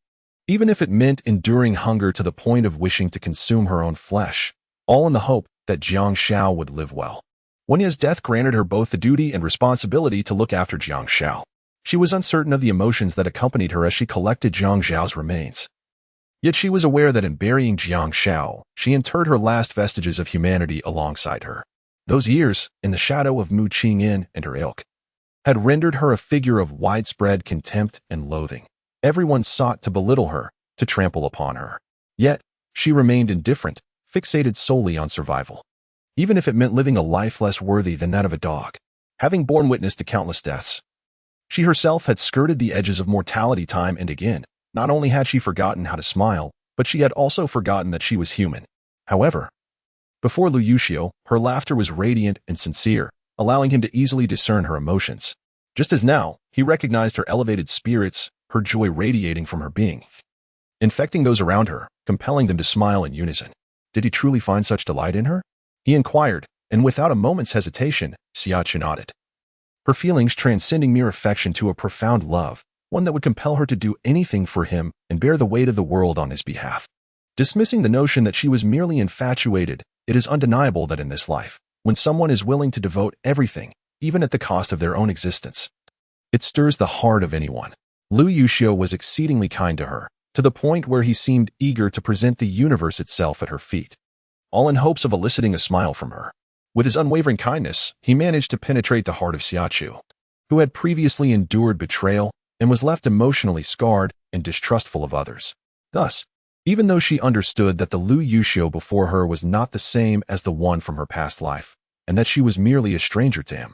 even if it meant enduring hunger to the point of wishing to consume her own flesh, all in the hope that Jiang Xiao would live well. Wenye's death granted her both the duty and responsibility to look after Jiang Xiao. She was uncertain of the emotions that accompanied her as she collected Jiang Zhao's remains. Yet she was aware that in burying Jiang Xiao, she interred her last vestiges of humanity alongside her. Those years, in the shadow of Mu Qingyan and her ilk, had rendered her a figure of widespread contempt and loathing. Everyone sought to belittle her, to trample upon her. Yet, she remained indifferent, fixated solely on survival. Even if it meant living a life less worthy than that of a dog. Having borne witness to countless deaths, she herself had skirted the edges of mortality time and again. Not only had she forgotten how to smile, but she had also forgotten that she was human. However, before Lu Yuxiu, her laughter was radiant and sincere, allowing him to easily discern her emotions. Just as now, he recognized her elevated spirits, her joy radiating from her being. infecting those around her, compelling them to smile in unison. Did he truly find such delight in her? He inquired, and without a moment's hesitation, Xia Chu nodded. Her feelings transcending mere affection to a profound love, one that would compel her to do anything for him and bear the weight of the world on his behalf. Dismissing the notion that she was merely infatuated, it is undeniable that in this life, when someone is willing to devote everything, even at the cost of their own existence, it stirs the heart of anyone. Lu Yuxiu was exceedingly kind to her, to the point where he seemed eager to present the universe itself at her feet, all in hopes of eliciting a smile from her. With his unwavering kindness, he managed to penetrate the heart of Xia Chu, who had previously endured betrayal and was left emotionally scarred and distrustful of others. Thus, even though she understood that the Lu Yuxiu before her was not the same as the one from her past life, and that she was merely a stranger to him,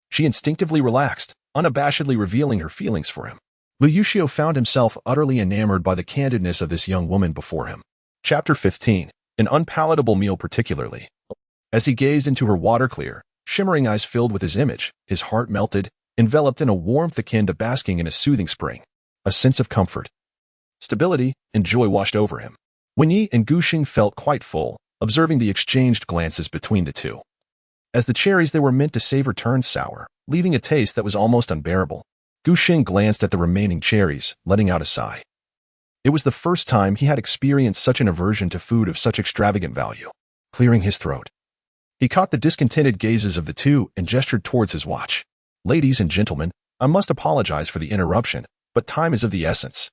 she instinctively relaxed, unabashedly revealing her feelings for him. Lu Yuxiu found himself utterly enamored by the candidness of this young woman before him. Chapter 15. An unpalatable meal particularly. As he gazed into her water-clear, shimmering eyes filled with his image, his heart melted, enveloped in a warmth akin to basking in a soothing spring. A sense of comfort, stability, and joy washed over him. Wenyi and Guxing felt quite full, observing the exchanged glances between the two. As the cherries they were meant to savor turned sour, leaving a taste that was almost unbearable, Guxing glanced at the remaining cherries, letting out a sigh. It was the first time he had experienced such an aversion to food of such extravagant value. Clearing his throat, he caught the discontented gazes of the two and gestured towards his watch. Ladies and gentlemen, I must apologize for the interruption, but time is of the essence.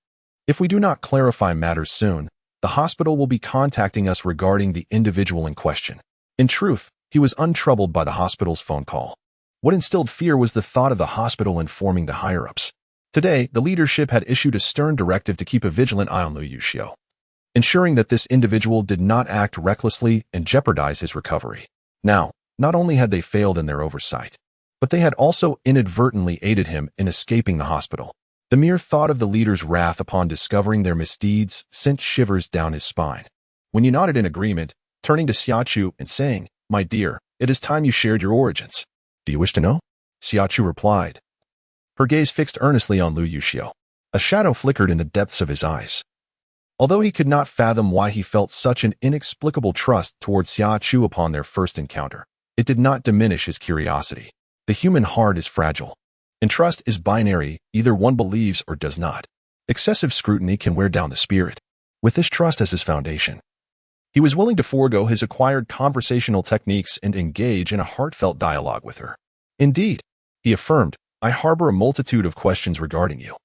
If we do not clarify matters soon, the hospital will be contacting us regarding the individual in question. In truth, he was untroubled by the hospital's phone call. What instilled fear was the thought of the hospital informing the higher-ups. Today, the leadership had issued a stern directive to keep a vigilant eye on Lu Yuxiu, ensuring that this individual did not act recklessly and jeopardize his recovery. Now, not only had they failed in their oversight, but they had also inadvertently aided him in escaping the hospital. The mere thought of the leader's wrath upon discovering their misdeeds sent shivers down his spine. When he nodded in agreement, turning to Xia Chu and saying, "My dear, it is time you shared your origins. Do you wish to know?" Xia Chu replied, her gaze fixed earnestly on Lu Yuxiu. A shadow flickered in the depths of his eyes. Although he could not fathom why he felt such an inexplicable trust towards Xia Chu upon their first encounter, it did not diminish his curiosity. The human heart is fragile, and trust is binary, either one believes or does not. Excessive scrutiny can wear down the spirit. With this trust as his foundation, he was willing to forego his acquired conversational techniques and engage in a heartfelt dialogue with her. "Indeed," he affirmed, "I harbor a multitude of questions regarding you.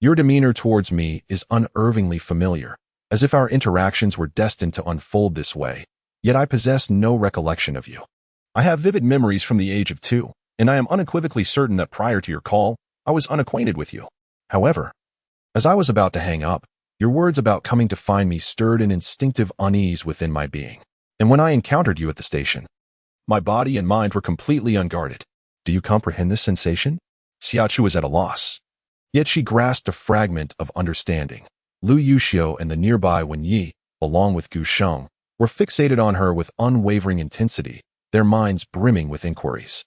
Your demeanor towards me is unervingly familiar, as if our interactions were destined to unfold this way, yet I possess no recollection of you. I have vivid memories from the age of 2, and I am unequivocally certain that prior to your call, I was unacquainted with you. However, as I was about to hang up, your words about coming to find me stirred an instinctive unease within my being, and when I encountered you at the station, my body and mind were completely unguarded. Do you comprehend this sensation?" Xia Chu was at a loss. Yet she grasped a fragment of understanding. Lu Yuxiu and the nearby Wenyi, along with Guxing, were fixated on her with unwavering intensity, their minds brimming with inquiries.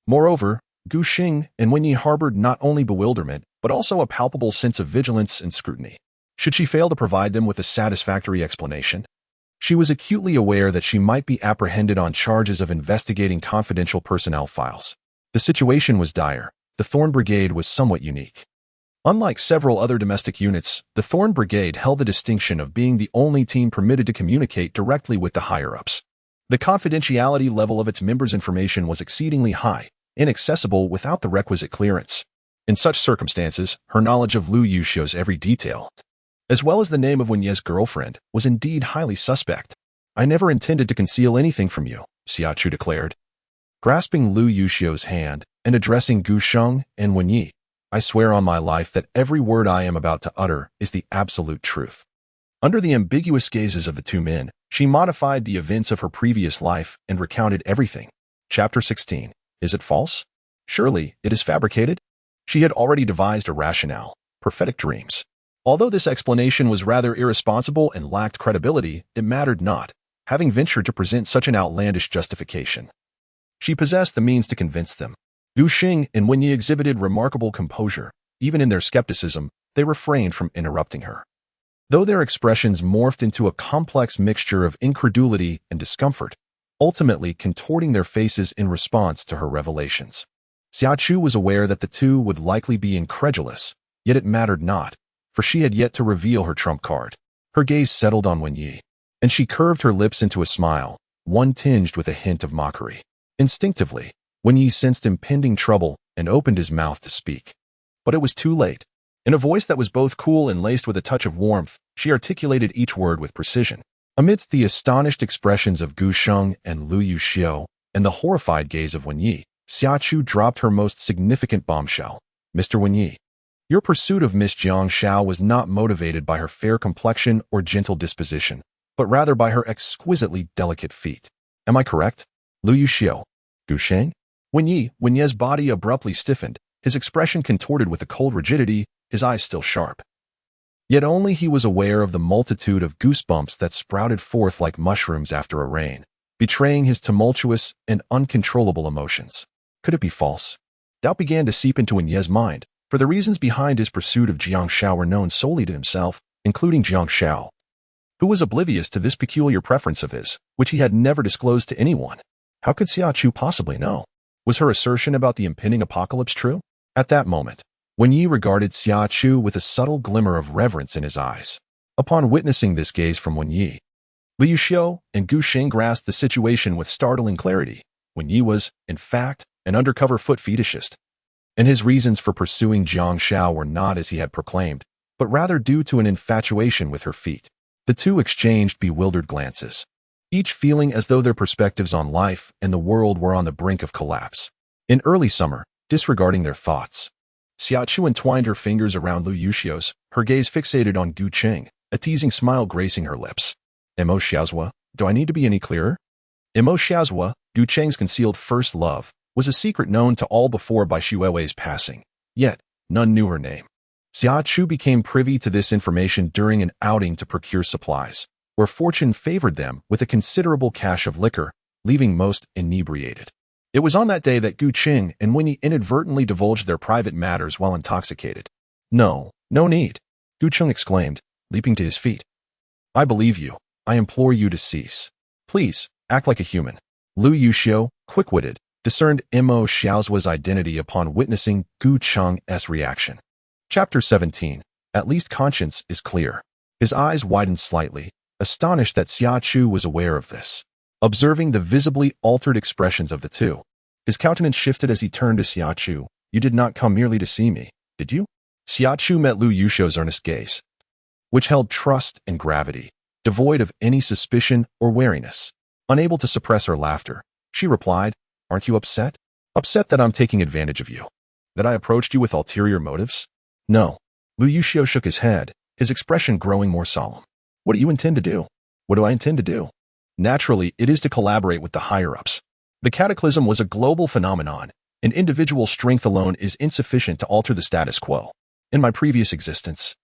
Moreover, Guxing and Wenyi harbored not only bewilderment, but also a palpable sense of vigilance and scrutiny. Should she fail to provide them with a satisfactory explanation? She was acutely aware that she might be apprehended on charges of investigating confidential personnel files. The situation was dire. The Thorn Brigade was somewhat unique. Unlike several other domestic units, the Thorn Brigade held the distinction of being the only team permitted to communicate directly with the higher-ups. The confidentiality level of its members' information was exceedingly high, inaccessible without the requisite clearance. In such circumstances, her knowledge of Lu Yuxiu's every detail, as well as the name of Wenye's girlfriend, was indeed highly suspect. "I never intended to conceal anything from you," Xia Chu declared. Grasping Lu Yuxiu's hand and addressing Guxing and Wenyi, "I swear on my life that every word I am about to utter is the absolute truth." Under the ambiguous gazes of the two men, she modified the events of her previous life and recounted everything. Chapter 16. Is it false? Surely, it is fabricated? She had already devised a rationale, prophetic dreams. Although this explanation was rather irresponsible and lacked credibility, it mattered not, having ventured to present such an outlandish justification. She possessed the means to convince them. Guxing and Wenyi exhibited remarkable composure. Even in their skepticism, they refrained from interrupting her. though their expressions morphed into a complex mixture of incredulity and discomfort, ultimately contorting their faces in response to her revelations. Xia Chu was aware that the two would likely be incredulous, yet it mattered not, for she had yet to reveal her trump card. Her gaze settled on Wen Yi, and she curved her lips into a smile, one tinged with a hint of mockery. Instinctively, Wen Yi sensed impending trouble and opened his mouth to speak. But it was too late. In a voice that was both cool and laced with a touch of warmth, she articulated each word with precision. Amidst the astonished expressions of Gu Sheng and Lu Yuxiu and the horrified gaze of Wen Yi, Xia Chu dropped her most significant bombshell. Mr. Wen Yi, your pursuit of Miss Jiang Shao was not motivated by her fair complexion or gentle disposition, but rather by her exquisitely delicate feet. Am I correct? Lu Yuxiu. Gu Sheng? Wen Yi's body abruptly stiffened, his expression contorted with a cold rigidity, his eyes still sharp. Yet only he was aware of the multitude of goosebumps that sprouted forth like mushrooms after a rain, betraying his tumultuous and uncontrollable emotions. Could it be false? Doubt began to seep into Wen Yi's mind, for the reasons behind his pursuit of Jiang Shao were known solely to himself, including Jiang Shao, who was oblivious to this peculiar preference of his, which he had never disclosed to anyone. How could Xia Chu possibly know? Was her assertion about the impending apocalypse true? At that moment, Wen Yi regarded Xia Chu with a subtle glimmer of reverence in his eyes. Upon witnessing this gaze from Wen Yi, Lu Yuxiu and Gu Sheng grasped the situation with startling clarity. Wen Yi was, in fact, an undercover foot fetishist, and his reasons for pursuing Jiang Shao were not as he had proclaimed, but rather due to an infatuation with her feet. The two exchanged bewildered glances, each feeling as though their perspectives on life and the world were on the brink of collapse. In early summer, disregarding their thoughts, Xia Chu entwined her fingers around Lu Yuxiu's, her gaze fixated on Gu Cheng, a teasing smile gracing her lips. Mo Xiaozhua, do I need to be any clearer? Mo Xiaozhua, Gu Cheng's concealed first love, was a secret known to all before by Xu Weiwei's passing, yet none knew her name. Xia Chu became privy to this information during an outing to procure supplies, where fortune favored them with a considerable cache of liquor, leaving most inebriated. It was on that day that Gu Cheng and Wen Yi inadvertently divulged their private matters while intoxicated. No need, Gu Cheng exclaimed, leaping to his feet. I believe you. I implore you to cease. Please, act like a human. Lu Yuxiu, quick-witted, discerned Mo Xiaozua's identity upon witnessing Gu Cheng's reaction. Chapter 17. At least conscience is clear. His eyes widened slightly, astonished that Xia Chu was aware of this. Observing the visibly altered expressions of the two, his countenance shifted as he turned to Xia Chu. You did not come merely to see me, did you? Xia Chu met Lu Yuxiu's earnest gaze, which held trust and gravity, devoid of any suspicion or wariness. Unable to suppress her laughter, she replied, Aren't you upset? Upset that I'm taking advantage of you? That I approached you with ulterior motives? No. Lu Yuxiu shook his head, his expression growing more solemn. What do you intend to do? What do I intend to do? Naturally, it is to collaborate with the higher-ups. The cataclysm was a global phenomenon, and individual strength alone is insufficient to alter the status quo. In my previous existence,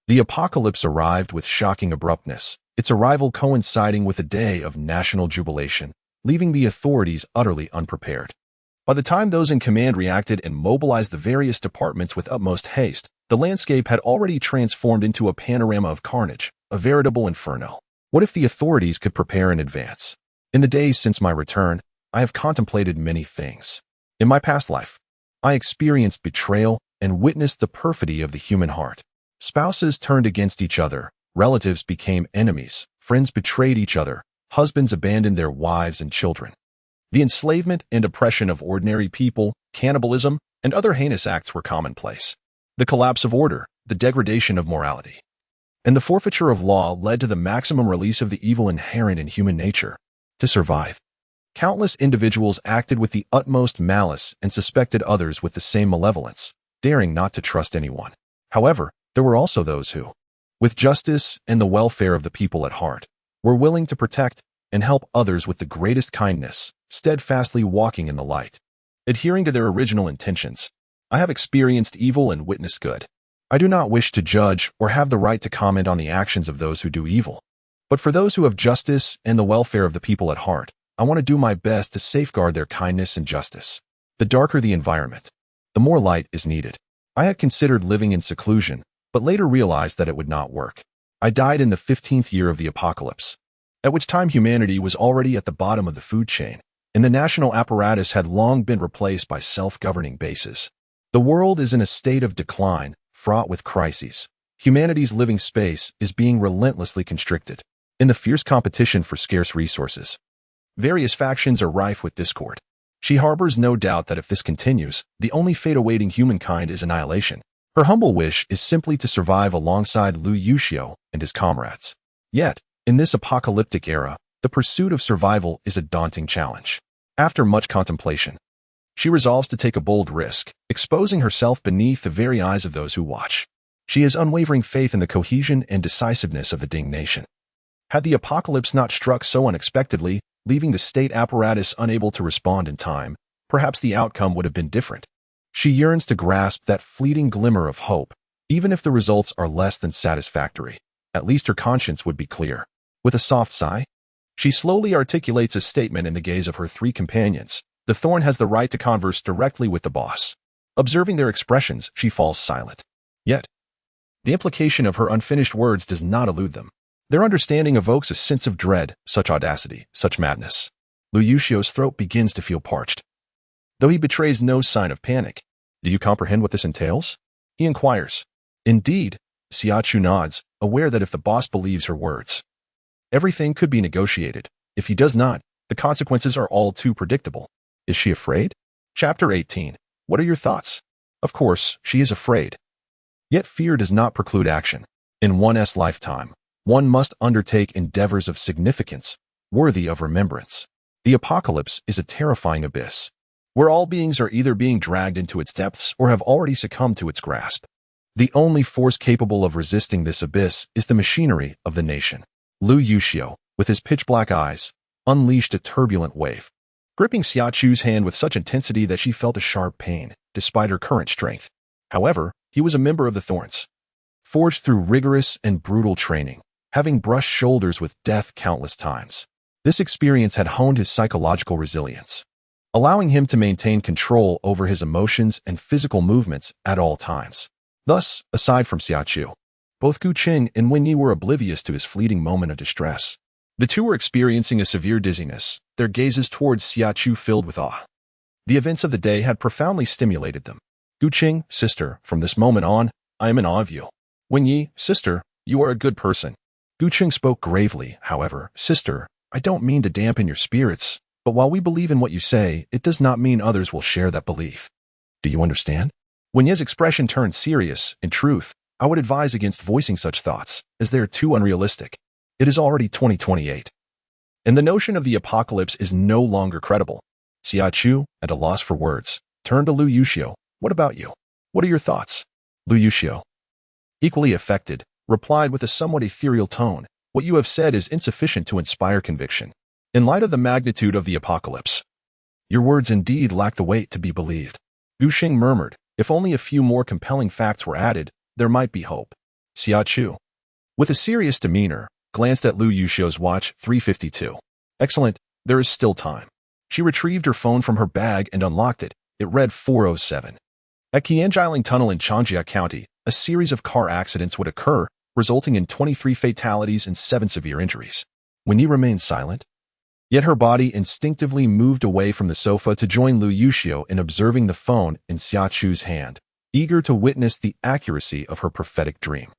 the apocalypse arrived with shocking abruptness, its arrival coinciding with a day of national jubilation, leaving the authorities utterly unprepared. By the time those in command reacted and mobilized the various departments with utmost haste, the landscape had already transformed into a panorama of carnage, a veritable inferno. What if the authorities could prepare in advance? In the days since my return, I have contemplated many things. In my past life, I experienced betrayal and witnessed the perfidy of the human heart. Spouses turned against each other, relatives became enemies, friends betrayed each other, husbands abandoned their wives and children. The enslavement and oppression of ordinary people, cannibalism, and other heinous acts were commonplace. The collapse of order, the degradation of morality, and the forfeiture of law led to the maximum release of the evil inherent in human nature. To survive, countless individuals acted with the utmost malice and suspected others with the same malevolence, daring not to trust anyone. However, there were also those who, with justice and the welfare of the people at heart, were willing to protect and help others with the greatest kindness, steadfastly walking in the light. Adhering to their original intentions, I have experienced evil and witnessed good. I do not wish to judge or have the right to comment on the actions of those who do evil. But for those who have justice and the welfare of the people at heart, I want to do my best to safeguard their kindness and justice. The darker the environment, the more light is needed. I had considered living in seclusion, but later realized that it would not work. I died in the 15th year of the apocalypse, at which time humanity was already at the bottom of the food chain, and the national apparatus had long been replaced by self-governing bases. The world is in a state of decline, fraught with crises. Humanity's living space is being relentlessly constricted in the fierce competition for scarce resources. Various factions are rife with discord. She harbors no doubt that if this continues, the only fate awaiting humankind is annihilation. Her humble wish is simply to survive alongside Lu Yuxiu and his comrades. Yet, in this apocalyptic era, the pursuit of survival is a daunting challenge. After much contemplation, she resolves to take a bold risk, exposing herself beneath the very eyes of those who watch. She has unwavering faith in the cohesion and decisiveness of the Ding nation. Had the apocalypse not struck so unexpectedly, leaving the state apparatus unable to respond in time, perhaps the outcome would have been different. She yearns to grasp that fleeting glimmer of hope, even if the results are less than satisfactory. At least her conscience would be clear. With a soft sigh, she slowly articulates a statement in the gaze of her three companions. The Thorn has the right to converse directly with the boss. Observing their expressions, she falls silent. Yet, the implication of her unfinished words does not elude them. Their understanding evokes a sense of dread, such audacity, such madness. Lu Yuxiu's throat begins to feel parched, though he betrays no sign of panic. Do you comprehend what this entails? He inquires. Indeed, Xia Chu nods, aware that if the boss believes her words, everything could be negotiated. If he does not, the consequences are all too predictable. Is she afraid? Chapter 18. What are your thoughts? Of course, she is afraid. Yet fear does not preclude action. In one's lifetime, one must undertake endeavors of significance, worthy of remembrance. The apocalypse is a terrifying abyss, where all beings are either being dragged into its depths or have already succumbed to its grasp. The only force capable of resisting this abyss is the machinery of the nation. Lu Yuxiu, with his pitch-black eyes, unleashed a turbulent wave, gripping Xia Chu's hand with such intensity that she felt a sharp pain, despite her current strength. However, he was a member of the Thorns, forged through rigorous and brutal training, having brushed shoulders with death countless times. This experience had honed his psychological resilience, allowing him to maintain control over his emotions and physical movements at all times. Thus, aside from Xia Chu, both Gu Qing and Wen Yi were oblivious to his fleeting moment of distress. The two were experiencing a severe dizziness, their gazes towards Xia Chu filled with awe. The events of the day had profoundly stimulated them. Gu Qing, sister, from this moment on, I am in awe of you. Wen Yi, sister, you are a good person. Gu Qing spoke gravely, however. Sister, I don't mean to dampen your spirits, but while we believe in what you say, it does not mean others will share that belief. Do you understand? Wen Yi's expression turned serious. In truth, I would advise against voicing such thoughts, as they are too unrealistic. It is already 2028. And the notion of the apocalypse is no longer credible. Xia Chu, at a loss for words, turned to Lu Yuxiu. What about you? What are your thoughts? Lu Yuxiu, equally affected, replied with a somewhat ethereal tone. What you have said is insufficient to inspire conviction. In light of the magnitude of the apocalypse, your words indeed lack the weight to be believed. Gu Qing murmured, if only a few more compelling facts were added, there might be hope. Xia Chu, with a serious demeanor, glanced at Lu Yuxiu's watch. 3:52. Excellent, there is still time. She retrieved her phone from her bag and unlocked it. It read 4:07. At Qianjiling Tunnel in Changjia County, a series of car accidents would occur, resulting in 23 fatalities and 7 severe injuries. Wen Yi remained silent, yet her body instinctively moved away from the sofa to join Lu Yuxiu in observing the phone in Xia Chu's hand, eager to witness the accuracy of her prophetic dream.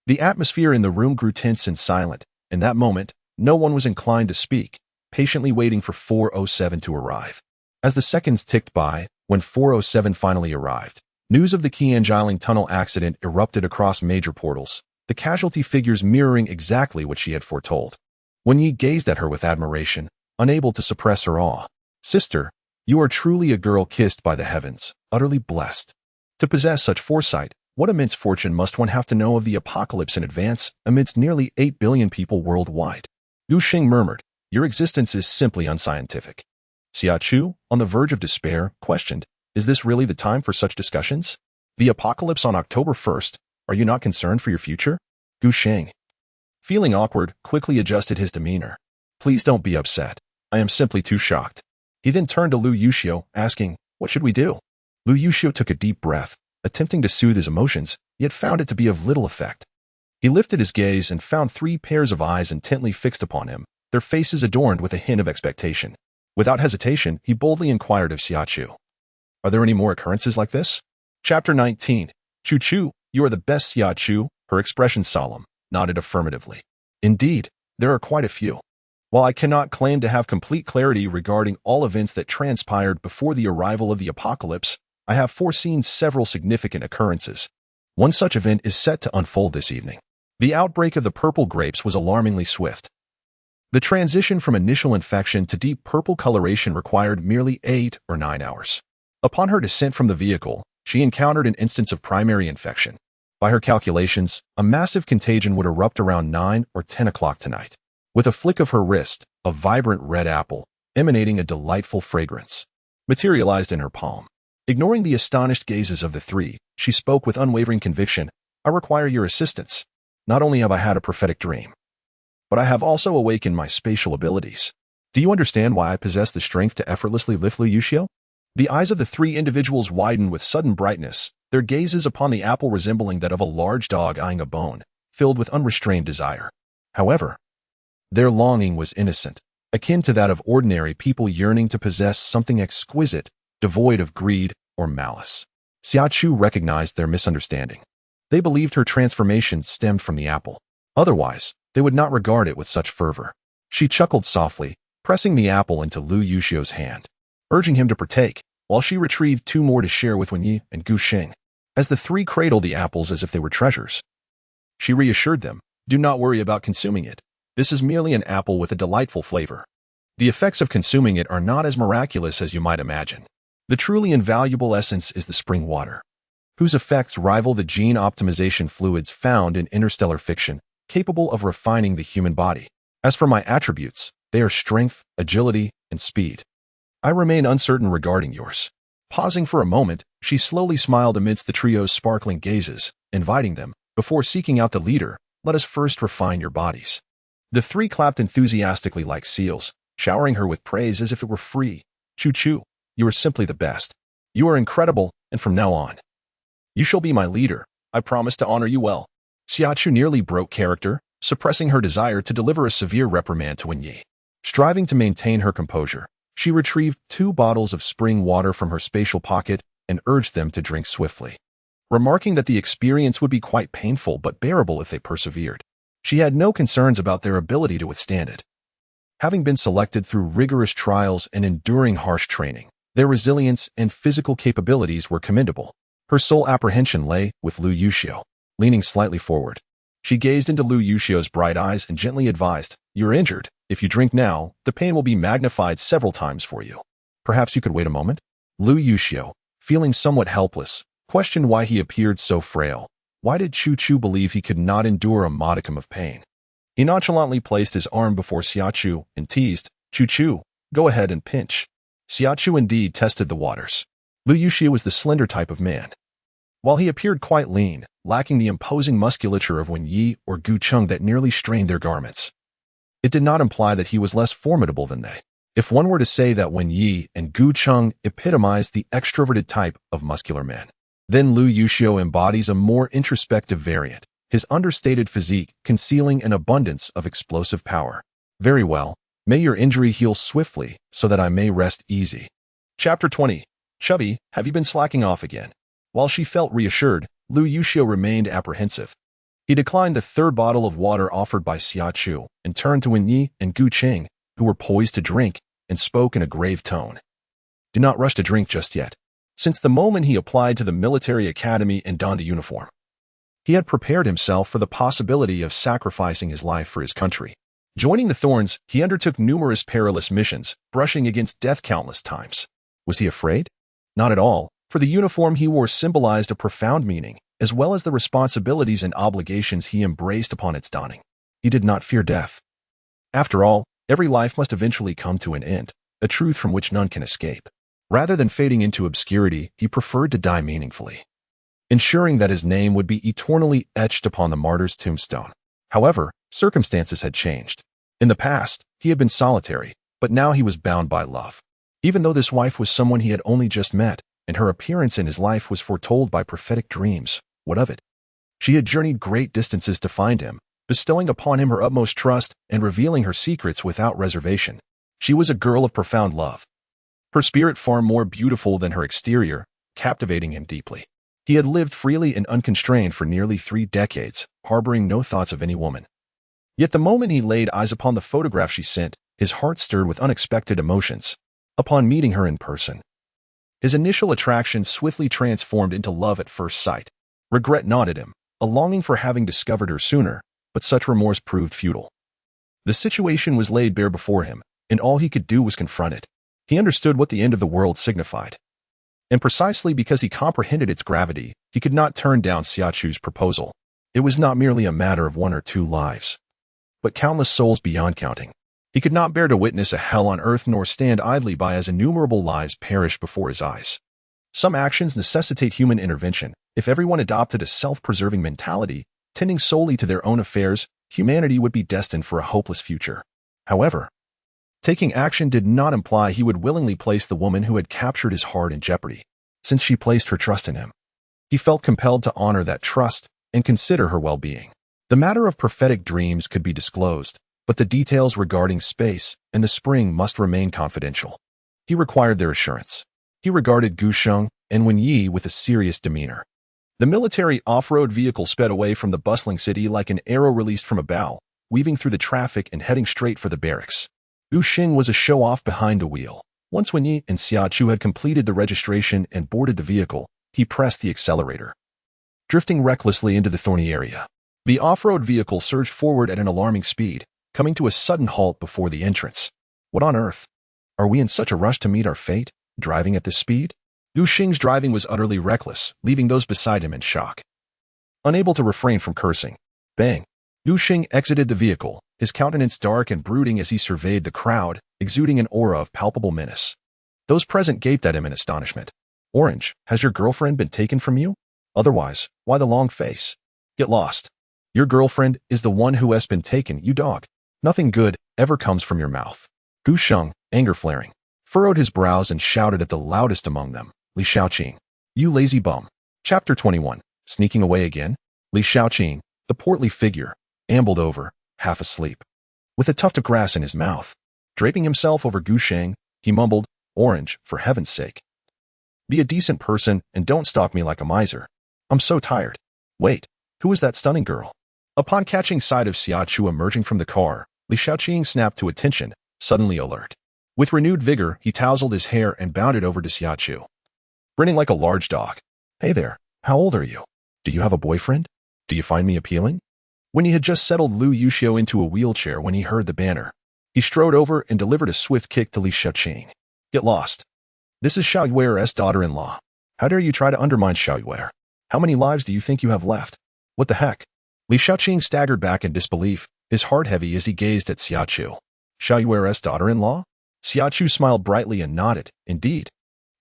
The atmosphere in the room grew tense and silent. In that moment, no one was inclined to speak, patiently waiting for 4:07 to arrive. As the seconds ticked by, when 4:07 finally arrived, news of the Qianjiling Tunnel accident erupted across major portals, the casualty figures mirroring exactly what she had foretold. Wen Yi gazed at her with admiration, unable to suppress her awe. Sister, you are truly a girl kissed by the heavens, utterly blessed. To possess such foresight, what immense fortune must one have to know of the apocalypse in advance amidst nearly 8 billion people worldwide? Gu Qing murmured, your existence is simply unscientific. Xia Chu, on the verge of despair, questioned, is this really the time for such discussions? The apocalypse on October 1st, are you not concerned for your future? Gu Qing, feeling awkward, quickly adjusted his demeanor. Please don't be upset. I am simply too shocked. He then turned to Lu Yuxiu, asking, what should we do? Lu Yuxiu took a deep breath, attempting to soothe his emotions, yet found it to be of little effect. He lifted his gaze and found 3 pairs of eyes intently fixed upon him, their faces adorned with a hint of expectation. Without hesitation, he boldly inquired of Xia Chu, "Are there any more occurrences like this?" Chapter 19. Chu, you are the best, Xia Chu. Her expression solemn, nodded affirmatively. Indeed, there are quite a few. While I cannot claim to have complete clarity regarding all events that transpired before the arrival of the apocalypse, I have foreseen several significant occurrences. One such event is set to unfold this evening. The outbreak of the purple grapes was alarmingly swift. The transition from initial infection to deep purple coloration required merely 8 or 9 hours. Upon her descent from the vehicle, she encountered an instance of primary infection. By her calculations, a massive contagion would erupt around 9 or 10 o'clock tonight. With a flick of her wrist, a vibrant red apple, emanating a delightful fragrance, materialized in her palm. Ignoring the astonished gazes of the 3, she spoke with unwavering conviction, "I require your assistance. Not only have I had a prophetic dream, but I have also awakened my spatial abilities. Do you understand why I possess the strength to effortlessly lift Lu Yuxiu?" The eyes of the 3 individuals widened with sudden brightness, their gazes upon the apple resembling that of a large dog eyeing a bone, filled with unrestrained desire. However, their longing was innocent, akin to that of ordinary people yearning to possess something exquisite, devoid of greed or malice. Xia Chu recognized their misunderstanding. They believed her transformation stemmed from the apple. Otherwise, they would not regard it with such fervor. She chuckled softly, pressing the apple into Lu Yuxiu's hand, urging him to partake, while she retrieved 2 more to share with Wenyi and Gu Xing. As the 3 cradled the apples as if they were treasures, she reassured them, "Do not worry about consuming it. This is merely an apple with a delightful flavor. The effects of consuming it are not as miraculous as you might imagine. The truly invaluable essence is the spring water, whose effects rival the gene optimization fluids found in interstellar fiction, capable of refining the human body. As for my attributes, they are strength, agility, and speed. I remain uncertain regarding yours." Pausing for a moment, she slowly smiled amidst the trio's sparkling gazes, inviting them, before seeking out the leader, "Let us first refine your bodies." The 3 clapped enthusiastically like seals, showering her with praise as if it were free. Chu, you are simply the best. You are incredible, and from now on, you shall be my leader. I promise to honor you well." Xia Chu nearly broke character, suppressing her desire to deliver a severe reprimand to Wenyi. Striving to maintain her composure, she retrieved 2 bottles of spring water from her spatial pocket and urged them to drink swiftly, remarking that the experience would be quite painful but bearable if they persevered. She had no concerns about their ability to withstand it. Having been selected through rigorous trials and enduring harsh training, their resilience and physical capabilities were commendable. Her sole apprehension lay with Lu Yuxiu. Leaning slightly forward, she gazed into Lu Yuxiu's bright eyes and gently advised, "You're injured. If you drink now, the pain will be magnified several times for you. Perhaps you could wait a moment?" Lu Yuxiu, feeling somewhat helpless, questioned why he appeared so frail. Why did Chu believe he could not endure a modicum of pain? He nonchalantly placed his arm before Xia Chu and teased, Chu, go ahead and pinch." Xia Chu indeed tested the waters. Lu Yuxiu was the slender type of man. While he appeared quite lean, lacking the imposing musculature of Wenyi or Gu Cheng that nearly strained their garments, it did not imply that he was less formidable than they. If one were to say that Wenyi and Gu Cheng epitomized the extroverted type of muscular men, then Lu Yuxiu embodies a more introspective variant, his understated physique concealing an abundance of explosive power. Very well, may your injury heal swiftly so that I may rest easy. Chapter 20. Chubby, have you been slacking off again? While she felt reassured, Lu Yuxiu remained apprehensive. He declined the 3rd bottle of water offered by Xia Chu and turned to Wenyi and Gu Cheng, who were poised to drink, and spoke in a grave tone. "Do not rush to drink just yet." Since the moment he applied to the military academy and donned the uniform, he had prepared himself for the possibility of sacrificing his life for his country. Joining the Thorns, he undertook numerous perilous missions, brushing against death countless times. Was he afraid? Not at all, for the uniform he wore symbolized a profound meaning, as well as the responsibilities and obligations he embraced upon its donning. He did not fear death. After all, every life must eventually come to an end, a truth from which none can escape. Rather than fading into obscurity, he preferred to die meaningfully, ensuring that his name would be eternally etched upon the martyr's tombstone. However, circumstances had changed. In the past, he had been solitary, but now he was bound by love. Even though this wife was someone he had only just met, and her appearance in his life was foretold by prophetic dreams, what of it? She had journeyed great distances to find him, bestowing upon him her utmost trust and revealing her secrets without reservation. She was a girl of profound love. Her spirit far more beautiful than her exterior, captivating him deeply. He had lived freely and unconstrained for nearly 3 decades, harboring no thoughts of any woman. Yet the moment he laid eyes upon the photograph she sent, his heart stirred with unexpected emotions. Upon meeting her in person, his initial attraction swiftly transformed into love at first sight. Regret gnawed at him, a longing for having discovered her sooner, but such remorse proved futile. The situation was laid bare before him, and all he could do was confront it. He understood what the end of the world signified. And precisely because he comprehended its gravity, he could not turn down Xia Chu's proposal. It was not merely a matter of 1 or 2 lives, but countless souls beyond counting. He could not bear to witness a hell on earth nor stand idly by as innumerable lives perished before his eyes. Some actions necessitate human intervention. If everyone adopted a self-preserving mentality, tending solely to their own affairs, humanity would be destined for a hopeless future. However, taking action did not imply he would willingly place the woman who had captured his heart in jeopardy, since she placed her trust in him. He felt compelled to honor that trust and consider her well-being. The matter of prophetic dreams could be disclosed, but the details regarding space and the spring must remain confidential. He required their assurance. He regarded Gu Sheng and Wen Yi with a serious demeanor. The military off-road vehicle sped away from the bustling city like an arrow released from a bow, weaving through the traffic and heading straight for the barracks. Gu Sheng was a show-off behind the wheel. Once Wen Yi and Xia Chu had completed the registration and boarded the vehicle, he pressed the accelerator, drifting recklessly into the thorny area. The off-road vehicle surged forward at an alarming speed, coming to a sudden halt before the entrance. What on earth? Are we in such a rush to meet our fate, driving at this speed? Gu Sheng's driving was utterly reckless, leaving those beside him in shock. Unable to refrain from cursing, bang! Gu Sheng exited the vehicle, his countenance dark and brooding as he surveyed the crowd, exuding an aura of palpable menace. Those present gaped at him in astonishment. Orange, has your girlfriend been taken from you? Otherwise, why the long face? Get lost. Your girlfriend is the one who has been taken, you dog. Nothing good ever comes from your mouth. Gu Sheng, anger flaring, furrowed his brows and shouted at the loudest among them, Li Shaoqing, you lazy bum. Chapter 21. Sneaking away again? Li Shaoqing, the portly figure, ambled over, half asleep, with a tuft of grass in his mouth. Draping himself over Gu Sheng, he mumbled, Orange, for heaven's sake. Be a decent person and don't stalk me like a miser. I'm so tired. Wait, who is that stunning girl? Upon catching sight of Xia Chu emerging from the car, Li Shaoqing snapped to attention, suddenly alert. With renewed vigor, he tousled his hair and bounded over to Xia Chu, grinning like a large dog. Hey there, how old are you? Do you have a boyfriend? Do you find me appealing? When he had just settled Lu Yuxiu into a wheelchair when he heard the banner, he strode over and delivered a swift kick to Li Shaoqing. Get lost. This is Xiao Yuer's daughter-in-law. How dare you try to undermine Xiao Yuer? How many lives do you think you have left? What the heck? Li Shaoqing staggered back in disbelief, his heart heavy as he gazed at Xia Chu. Xiao Yuer's daughter-in-law? Xia Chu smiled brightly and nodded. Indeed.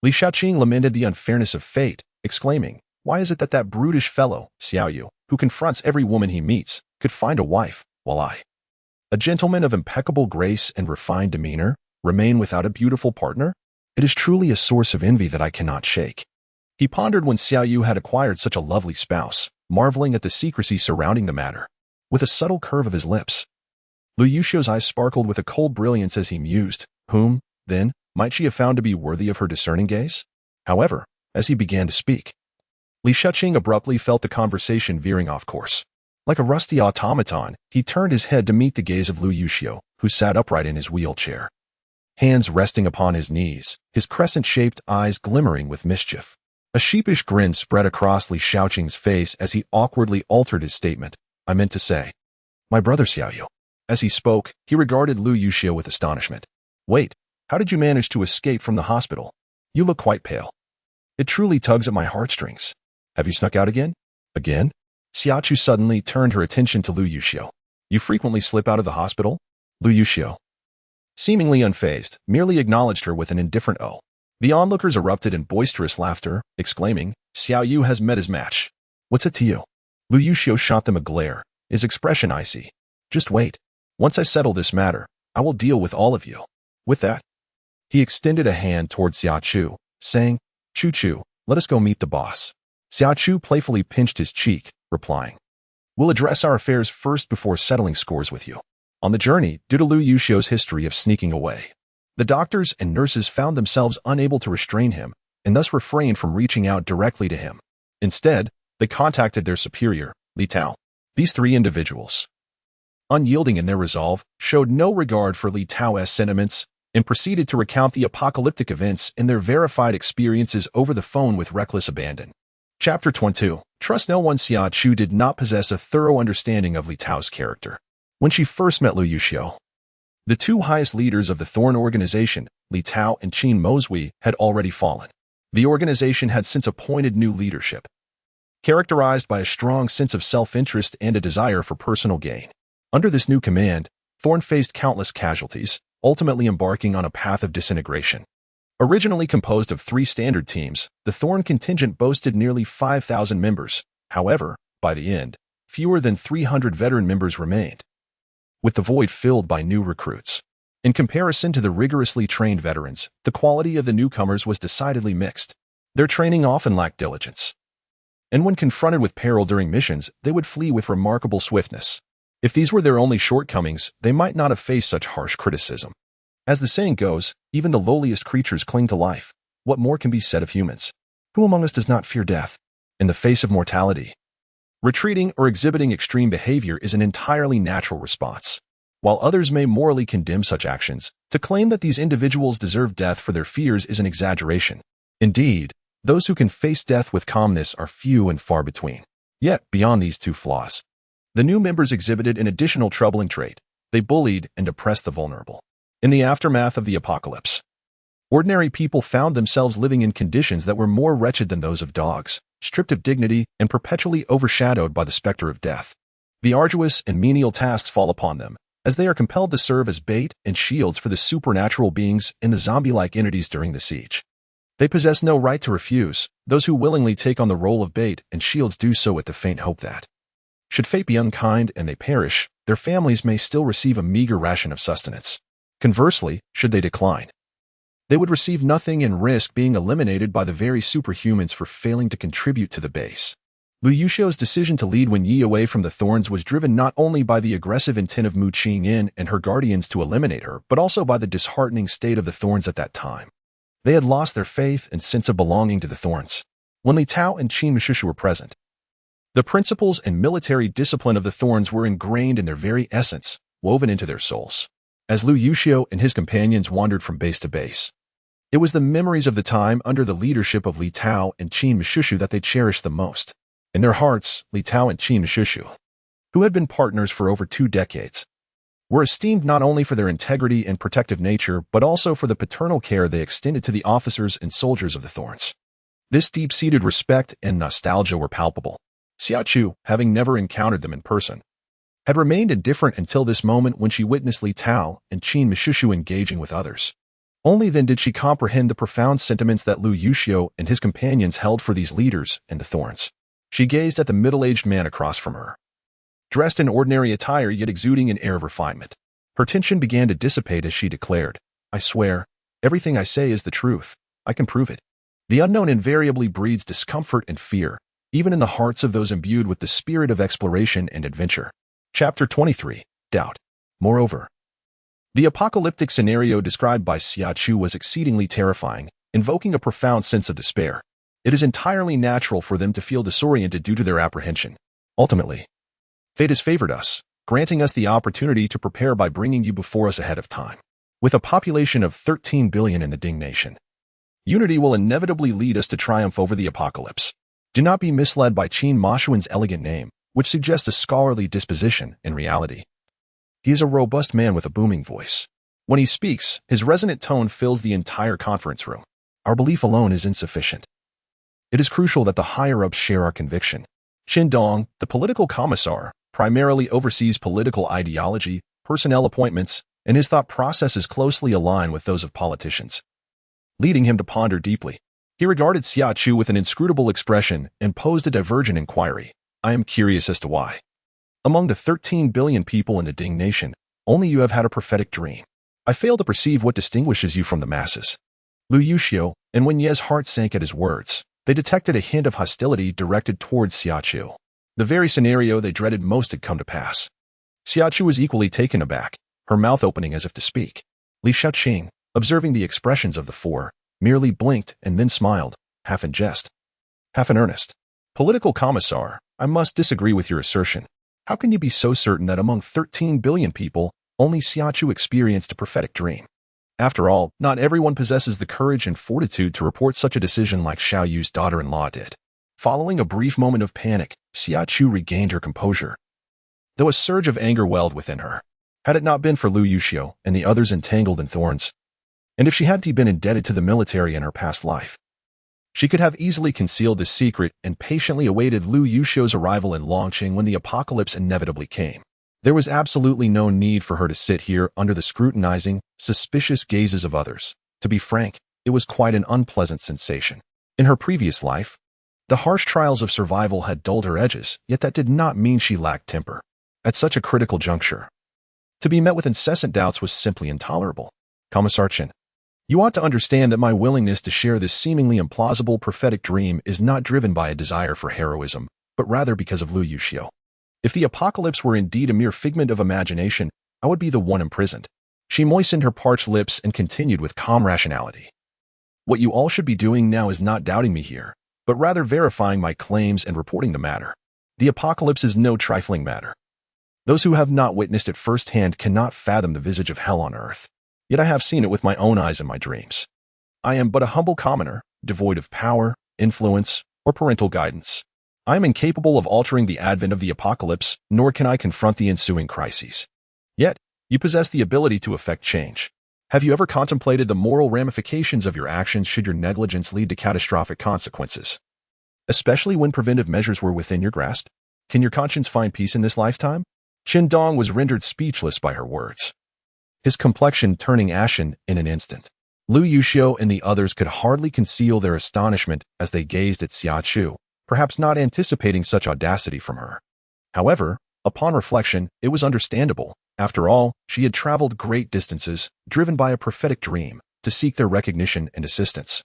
Li Shaoqing lamented the unfairness of fate, exclaiming, why is it that that brutish fellow, Xiao Yu, who confronts every woman he meets, could find a wife, while I, a gentleman of impeccable grace and refined demeanor, remain without a beautiful partner? It is truly a source of envy that I cannot shake. He pondered when Xiao Yu had acquired such a lovely spouse, marveling at the secrecy surrounding the matter. With a subtle curve of his lips, Lu Yuxiu's eyes sparkled with a cold brilliance as he mused, whom, then, might she have found to be worthy of her discerning gaze? However, as he began to speak, Li Shaoqing abruptly felt the conversation veering off course. Like a rusty automaton, he turned his head to meet the gaze of Lu Yuxiu, who sat upright in his wheelchair, hands resting upon his knees, his crescent-shaped eyes glimmering with mischief. A sheepish grin spread across Li Shaoqing's face as he awkwardly altered his statement. I meant to say, my brother Xiao Yu. As he spoke, he regarded Lu Yuxiu with astonishment. Wait, how did you manage to escape from the hospital? You look quite pale. It truly tugs at my heartstrings. Have you snuck out again? Again? Xia Chu suddenly turned her attention to Lu Yuxiu. You frequently slip out of the hospital? Lu Yuxiu, seemingly unfazed, merely acknowledged her with an indifferent "oh." The onlookers erupted in boisterous laughter, exclaiming, Xiao Yu has met his match. What's it to you? Lu Yuxiu shot them a glare, his expression icy. Just wait. Once I settle this matter, I will deal with all of you. With that, he extended a hand toward Xia Chu, saying, Chu, let us go meet the boss. Xia Chu playfully pinched his cheek, replying, "We'll address our affairs first before settling scores with you." On the journey, due to Lu Yuxiu's history of sneaking away, the doctors and nurses found themselves unable to restrain him and thus refrained from reaching out directly to him. Instead, they contacted their superior, Li Tao. These three individuals, unyielding in their resolve, showed no regard for Li Tao's sentiments and proceeded to recount the apocalyptic events and their verified experiences over the phone with reckless abandon. Chapter 22. Trust no one. Xia Chu did not possess a thorough understanding of Li Tao's character. When she first met Lu Yuxiu, the two highest leaders of the Thorn organization, Li Tao and Qin Mozhui, had already fallen. The organization had since appointed new leadership, characterized by a strong sense of self-interest and a desire for personal gain. Under this new command, Thorn faced countless casualties, ultimately embarking on a path of disintegration. Originally composed of 3 standard teams, the Thorn contingent boasted nearly 5,000 members. However, by the end, fewer than 300 veteran members remained, with the void filled by new recruits. In comparison to the rigorously trained veterans, the quality of the newcomers was decidedly mixed. Their training often lacked diligence, and when confronted with peril during missions, they would flee with remarkable swiftness. If these were their only shortcomings, they might not have faced such harsh criticism. As the saying goes, even the lowliest creatures cling to life. What more can be said of humans? Who among us does not fear death? In the face of mortality, retreating or exhibiting extreme behavior is an entirely natural response. While others may morally condemn such actions, to claim that these individuals deserve death for their fears is an exaggeration. Indeed, those who can face death with calmness are few and far between. Yet, beyond these two flaws, the new members exhibited an additional troubling trait. They bullied and oppressed the vulnerable. In the aftermath of the apocalypse, ordinary people found themselves living in conditions that were more wretched than those of dogs, stripped of dignity and perpetually overshadowed by the specter of death. The arduous and menial tasks fall upon them, as they are compelled to serve as bait and shields for the supernatural beings and the zombie-like entities during the siege. They possess no right to refuse. Those who willingly take on the role of bait and shields do so with the faint hope that, should fate be unkind and they perish, their families may still receive a meager ration of sustenance. Conversely, should they decline, they would receive nothing and risk being eliminated by the very superhumans for failing to contribute to the base. Lu Yuxiu's decision to lead Wen Yi away from the Thorns was driven not only by the aggressive intent of Mu Qingyan and her guardians to eliminate her, but also by the disheartening state of the Thorns at that time. They had lost their faith and sense of belonging to the Thorns. When Li Tao and Qin Misjudged were present, the principles and military discipline of the Thorns were ingrained in their very essence, woven into their souls. As Lu Yuxiu and his companions wandered from base to base, it was the memories of the time under the leadership of Li Tao and Qin Misjudged that they cherished the most. In their hearts, Li Tao and Qin Misjudged, who had been partners for over 2 decades, were esteemed not only for their integrity and protective nature, but also for the paternal care they extended to the officers and soldiers of the Thorns. This deep-seated respect and nostalgia were palpable. Xia Chu, having never encountered them in person, had remained indifferent until this moment when she witnessed Li Tao and Qin Misjudged engaging with others. Only then did she comprehend the profound sentiments that Lu Yuxiu and his companions held for these leaders and the Thorns. She gazed at the middle-aged man across from her, dressed in ordinary attire yet exuding an air of refinement. Her tension began to dissipate as she declared, "I swear, everything I say is the truth. I can prove it." The unknown invariably breeds discomfort and fear, even in the hearts of those imbued with the spirit of exploration and adventure. Chapter 23. Doubt. Moreover, the apocalyptic scenario described by Xia Chu was exceedingly terrifying, invoking a profound sense of despair. It is entirely natural for them to feel disoriented due to their apprehension. Ultimately, fate has favored us, granting us the opportunity to prepare by bringing you before us ahead of time. With a population of 13 billion in the Ding Nation, unity will inevitably lead us to triumph over the apocalypse. Do not be misled by Qin Mishuan's elegant name, which suggests a scholarly disposition. In reality, he is a robust man with a booming voice. When he speaks, his resonant tone fills the entire conference room. Our belief alone is insufficient. It is crucial that the higher-ups share our conviction. Qin Dong, the political commissar, primarily oversees political ideology, personnel appointments, and his thought processes closely align with those of politicians, leading him to ponder deeply. He regarded Xia Chu with an inscrutable expression and posed a divergent inquiry. I am curious as to why. Among the 13 billion people in the Ding Nation, only you have had a prophetic dream. I fail to perceive what distinguishes you from the masses. Lu Yuxiu and Wen Ye's heart sank at his words. They detected a hint of hostility directed towards Xia Chu. The very scenario they dreaded most had come to pass. Xia Chu was equally taken aback, her mouth opening as if to speak. Li Shaoqing, observing the expressions of the four, merely blinked and then smiled, half in jest, half in earnest. Political commissar, I must disagree with your assertion. How can you be so certain that among 13 billion people, only Xia Chu experienced a prophetic dream? After all, not everyone possesses the courage and fortitude to report such a decision like Xiao Yu's daughter-in-law did. Following a brief moment of panic, Xia Chu regained her composure, though a surge of anger welled within her. Had it not been for Lu Yuxiu and the others entangled in thorns, and if she hadn't been indebted to the military in her past life, she could have easily concealed this secret and patiently awaited Lu Yuxiu's arrival in Longqing when the apocalypse inevitably came. There was absolutely no need for her to sit here under the scrutinizing, suspicious gazes of others. To be frank, it was quite an unpleasant sensation. In her previous life, the harsh trials of survival had dulled her edges, yet that did not mean she lacked temper. At such a critical juncture, to be met with incessant doubts was simply intolerable. Commissar Chen, you ought to understand that my willingness to share this seemingly implausible prophetic dream is not driven by a desire for heroism, but rather because of Lu Yuxiu. If the apocalypse were indeed a mere figment of imagination, I would be the one imprisoned. She moistened her parched lips and continued with calm rationality. What you all should be doing now is not doubting me here, but rather verifying my claims and reporting the matter. The apocalypse is no trifling matter. Those who have not witnessed it firsthand cannot fathom the visage of hell on earth. Yet I have seen it with my own eyes in my dreams. I am but a humble commoner, devoid of power, influence, or parental guidance. I am incapable of altering the advent of the apocalypse, nor can I confront the ensuing crises. Yet, you possess the ability to effect change. Have you ever contemplated the moral ramifications of your actions should your negligence lead to catastrophic consequences? Especially when preventive measures were within your grasp? Can your conscience find peace in this lifetime? Qin Dong was rendered speechless by her words, his complexion turning ashen in an instant. Lu Yuxiu and the others could hardly conceal their astonishment as they gazed at Xia Chu, perhaps not anticipating such audacity from her. However, upon reflection, it was understandable. After all, she had traveled great distances, driven by a prophetic dream, to seek their recognition and assistance.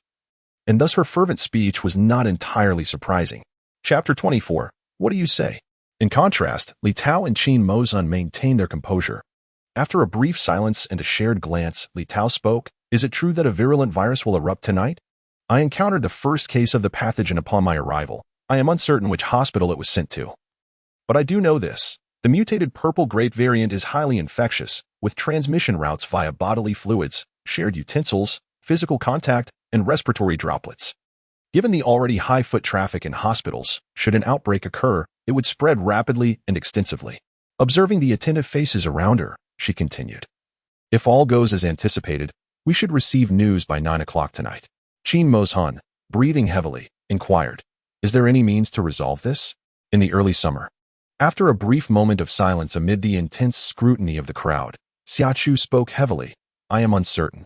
And thus her fervent speech was not entirely surprising. Chapter 24. What do you say? In contrast, Li Tao and Qin Mozun maintained their composure. After a brief silence and a shared glance, Li Tao spoke, "Is it true that a virulent virus will erupt tonight? I encountered the first case of the pathogen upon my arrival. I am uncertain which hospital it was sent to. But I do know this. The mutated purple grape variant is highly infectious, with transmission routes via bodily fluids, shared utensils, physical contact, and respiratory droplets. Given the already high foot traffic in hospitals, should an outbreak occur, it would spread rapidly and extensively." Observing the attentive faces around her, she continued, "If all goes as anticipated, we should receive news by 9 o'clock tonight." Qin Mozun, breathing heavily, inquired, "Is there any means to resolve this?" In the early summer, after a brief moment of silence amid the intense scrutiny of the crowd, Xia Chu spoke heavily, "I am uncertain.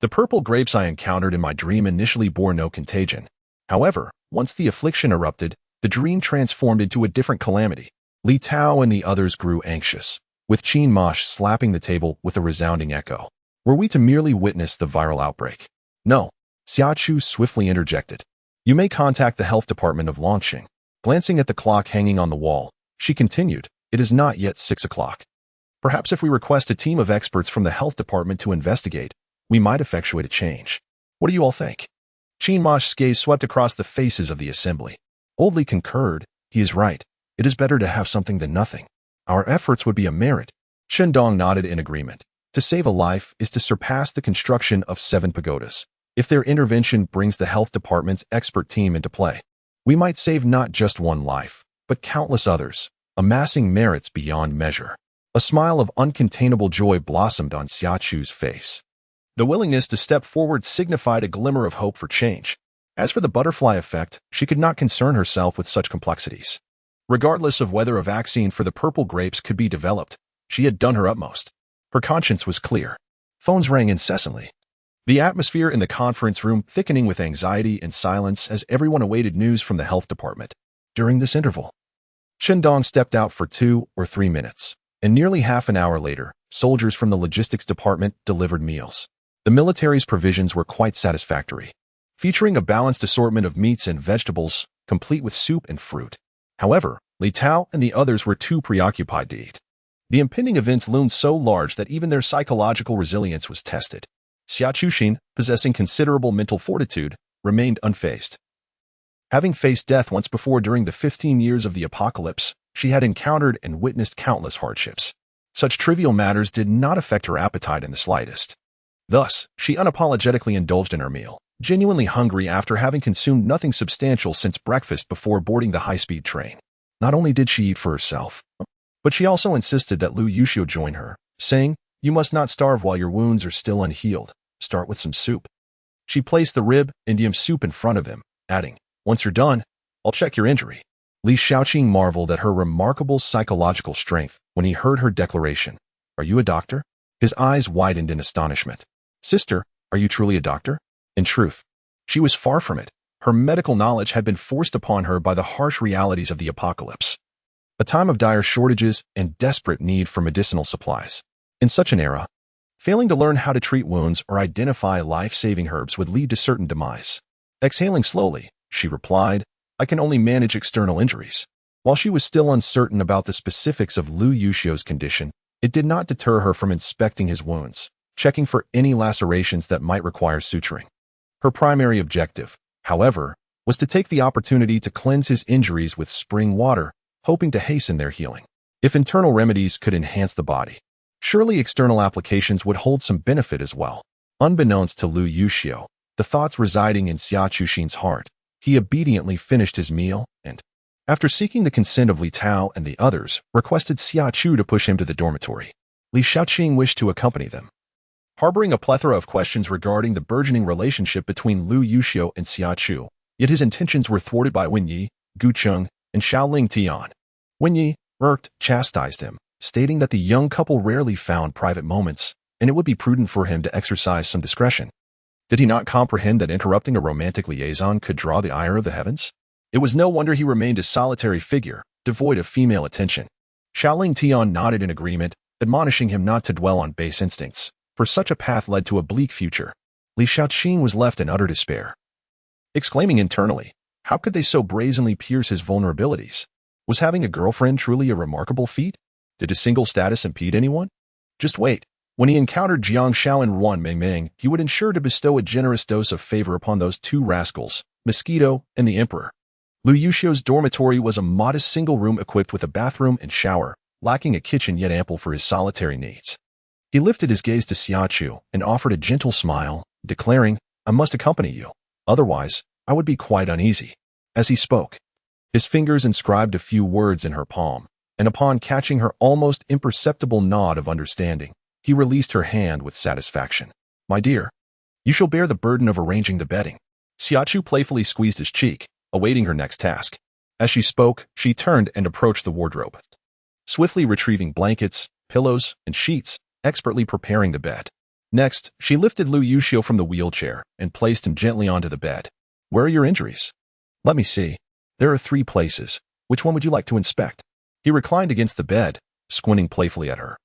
The purple grapes I encountered in my dream initially bore no contagion. However, once the affliction erupted, the dream transformed into a different calamity." Li Tao and the others grew anxious, with Qin Mosh slapping the table with a resounding echo. "Were we to merely witness the viral outbreak?" "No," Xia Chu swiftly interjected. "You may contact the health department of Longqing." Glancing at the clock hanging on the wall, she continued, "It is not yet 6 o'clock. Perhaps if we request a team of experts from the health department to investigate, we might effectuate a change. What do you all think?" Qin Mosh's gaze swept across the faces of the assembly. Old Li concurred. "He is right. It is better to have something than nothing. Our efforts would be a merit." Qin Dong nodded in agreement. To save a life is to surpass the construction of 7 pagodas. If their intervention brings the health department's expert team into play, we might save not just one life, but countless others, amassing merits beyond measure. A smile of uncontainable joy blossomed on Xia Chu's face. The willingness to step forward signified a glimmer of hope for change. As for the butterfly effect, she could not concern herself with such complexities. Regardless of whether a vaccine for the purple grapes could be developed, she had done her utmost. Her conscience was clear. Phones rang incessantly, the atmosphere in the conference room thickening with anxiety and silence as everyone awaited news from the health department. During this interval, Qin Dong stepped out for 2 or 3 minutes, and nearly half an hour later, soldiers from the logistics department delivered meals. The military's provisions were quite satisfactory, featuring a balanced assortment of meats and vegetables, complete with soup and fruit. However, Li Tao and the others were too preoccupied to eat. The impending events loomed so large that even their psychological resilience was tested. Xia Chu, possessing considerable mental fortitude, remained unfazed. Having faced death once before during the 15 years of the apocalypse, she had encountered and witnessed countless hardships. Such trivial matters did not affect her appetite in the slightest. Thus, she unapologetically indulged in her meal, genuinely hungry after having consumed nothing substantial since breakfast before boarding the high-speed train. Not only did she eat for herself, but she also insisted that Lu Yuxiu join her, saying, "You must not starve while your wounds are still unhealed. Start with some soup." She placed the rib Indian soup in front of him, adding, "Once you're done, I'll check your injury." Li Xiaoqing marveled at her remarkable psychological strength when he heard her declaration. "Are you a doctor?" His eyes widened in astonishment. "Sister, are you truly a doctor?" In truth, she was far from it. Her medical knowledge had been forced upon her by the harsh realities of the apocalypse, a time of dire shortages and desperate need for medicinal supplies. In such an era, failing to learn how to treat wounds or identify life-saving herbs would lead to certain demise. Exhaling slowly, she replied, "I can only manage external injuries." While she was still uncertain about the specifics of Lu Yuxiu's condition, it did not deter her from inspecting his wounds, checking for any lacerations that might require suturing. Her primary objective, however, was to take the opportunity to cleanse his injuries with spring water, hoping to hasten their healing. If internal remedies could enhance the body, surely external applications would hold some benefit as well. Unbeknownst to Lu Yuxiu, the thoughts residing in Xia Chu's heart, he obediently finished his meal and, after seeking the consent of Li Tao and the others, requested Xia Chu to push him to the dormitory. Li Xiaoqing wished to accompany them. Harboring a plethora of questions regarding the burgeoning relationship between Lu Yuxiu and Xia Chu, yet his intentions were thwarted by Wen Yi, Gu Cheng, and Xiaoling Tian. Wen Yi, irked, chastised him, stating that the young couple rarely found private moments, and it would be prudent for him to exercise some discretion. Did he not comprehend that interrupting a romantic liaison could draw the ire of the heavens? It was no wonder he remained a solitary figure, devoid of female attention. Xiaoling Tian nodded in agreement, admonishing him not to dwell on base instincts, for such a path led to a bleak future. Li Xiaoqing was left in utter despair, exclaiming internally, how could they so brazenly pierce his vulnerabilities? Was having a girlfriend truly a remarkable feat? Did his single status impede anyone? Just wait. When he encountered Jiang Shao and Wan Mengmeng, he would ensure to bestow a generous dose of favor upon those two rascals, Mosquito and the Emperor. Lu Yuxiu's dormitory was a modest single room equipped with a bathroom and shower, lacking a kitchen yet ample for his solitary needs. He lifted his gaze to Xia Chu and offered a gentle smile, declaring, "I must accompany you. Otherwise, I would be quite uneasy." As he spoke, his fingers inscribed a few words in her palm, and upon catching her almost imperceptible nod of understanding, he released her hand with satisfaction. "My dear, you shall bear the burden of arranging the bedding." Xia Chu playfully squeezed his cheek, awaiting her next task. As she spoke, she turned and approached the wardrobe, swiftly retrieving blankets, pillows, and sheets, expertly preparing the bed. Next, she lifted Lu Yuxiu from the wheelchair and placed him gently onto the bed. "Where are your injuries?" "Let me see. There are 3 places. Which one would you like to inspect?" He reclined against the bed, squinting playfully at her,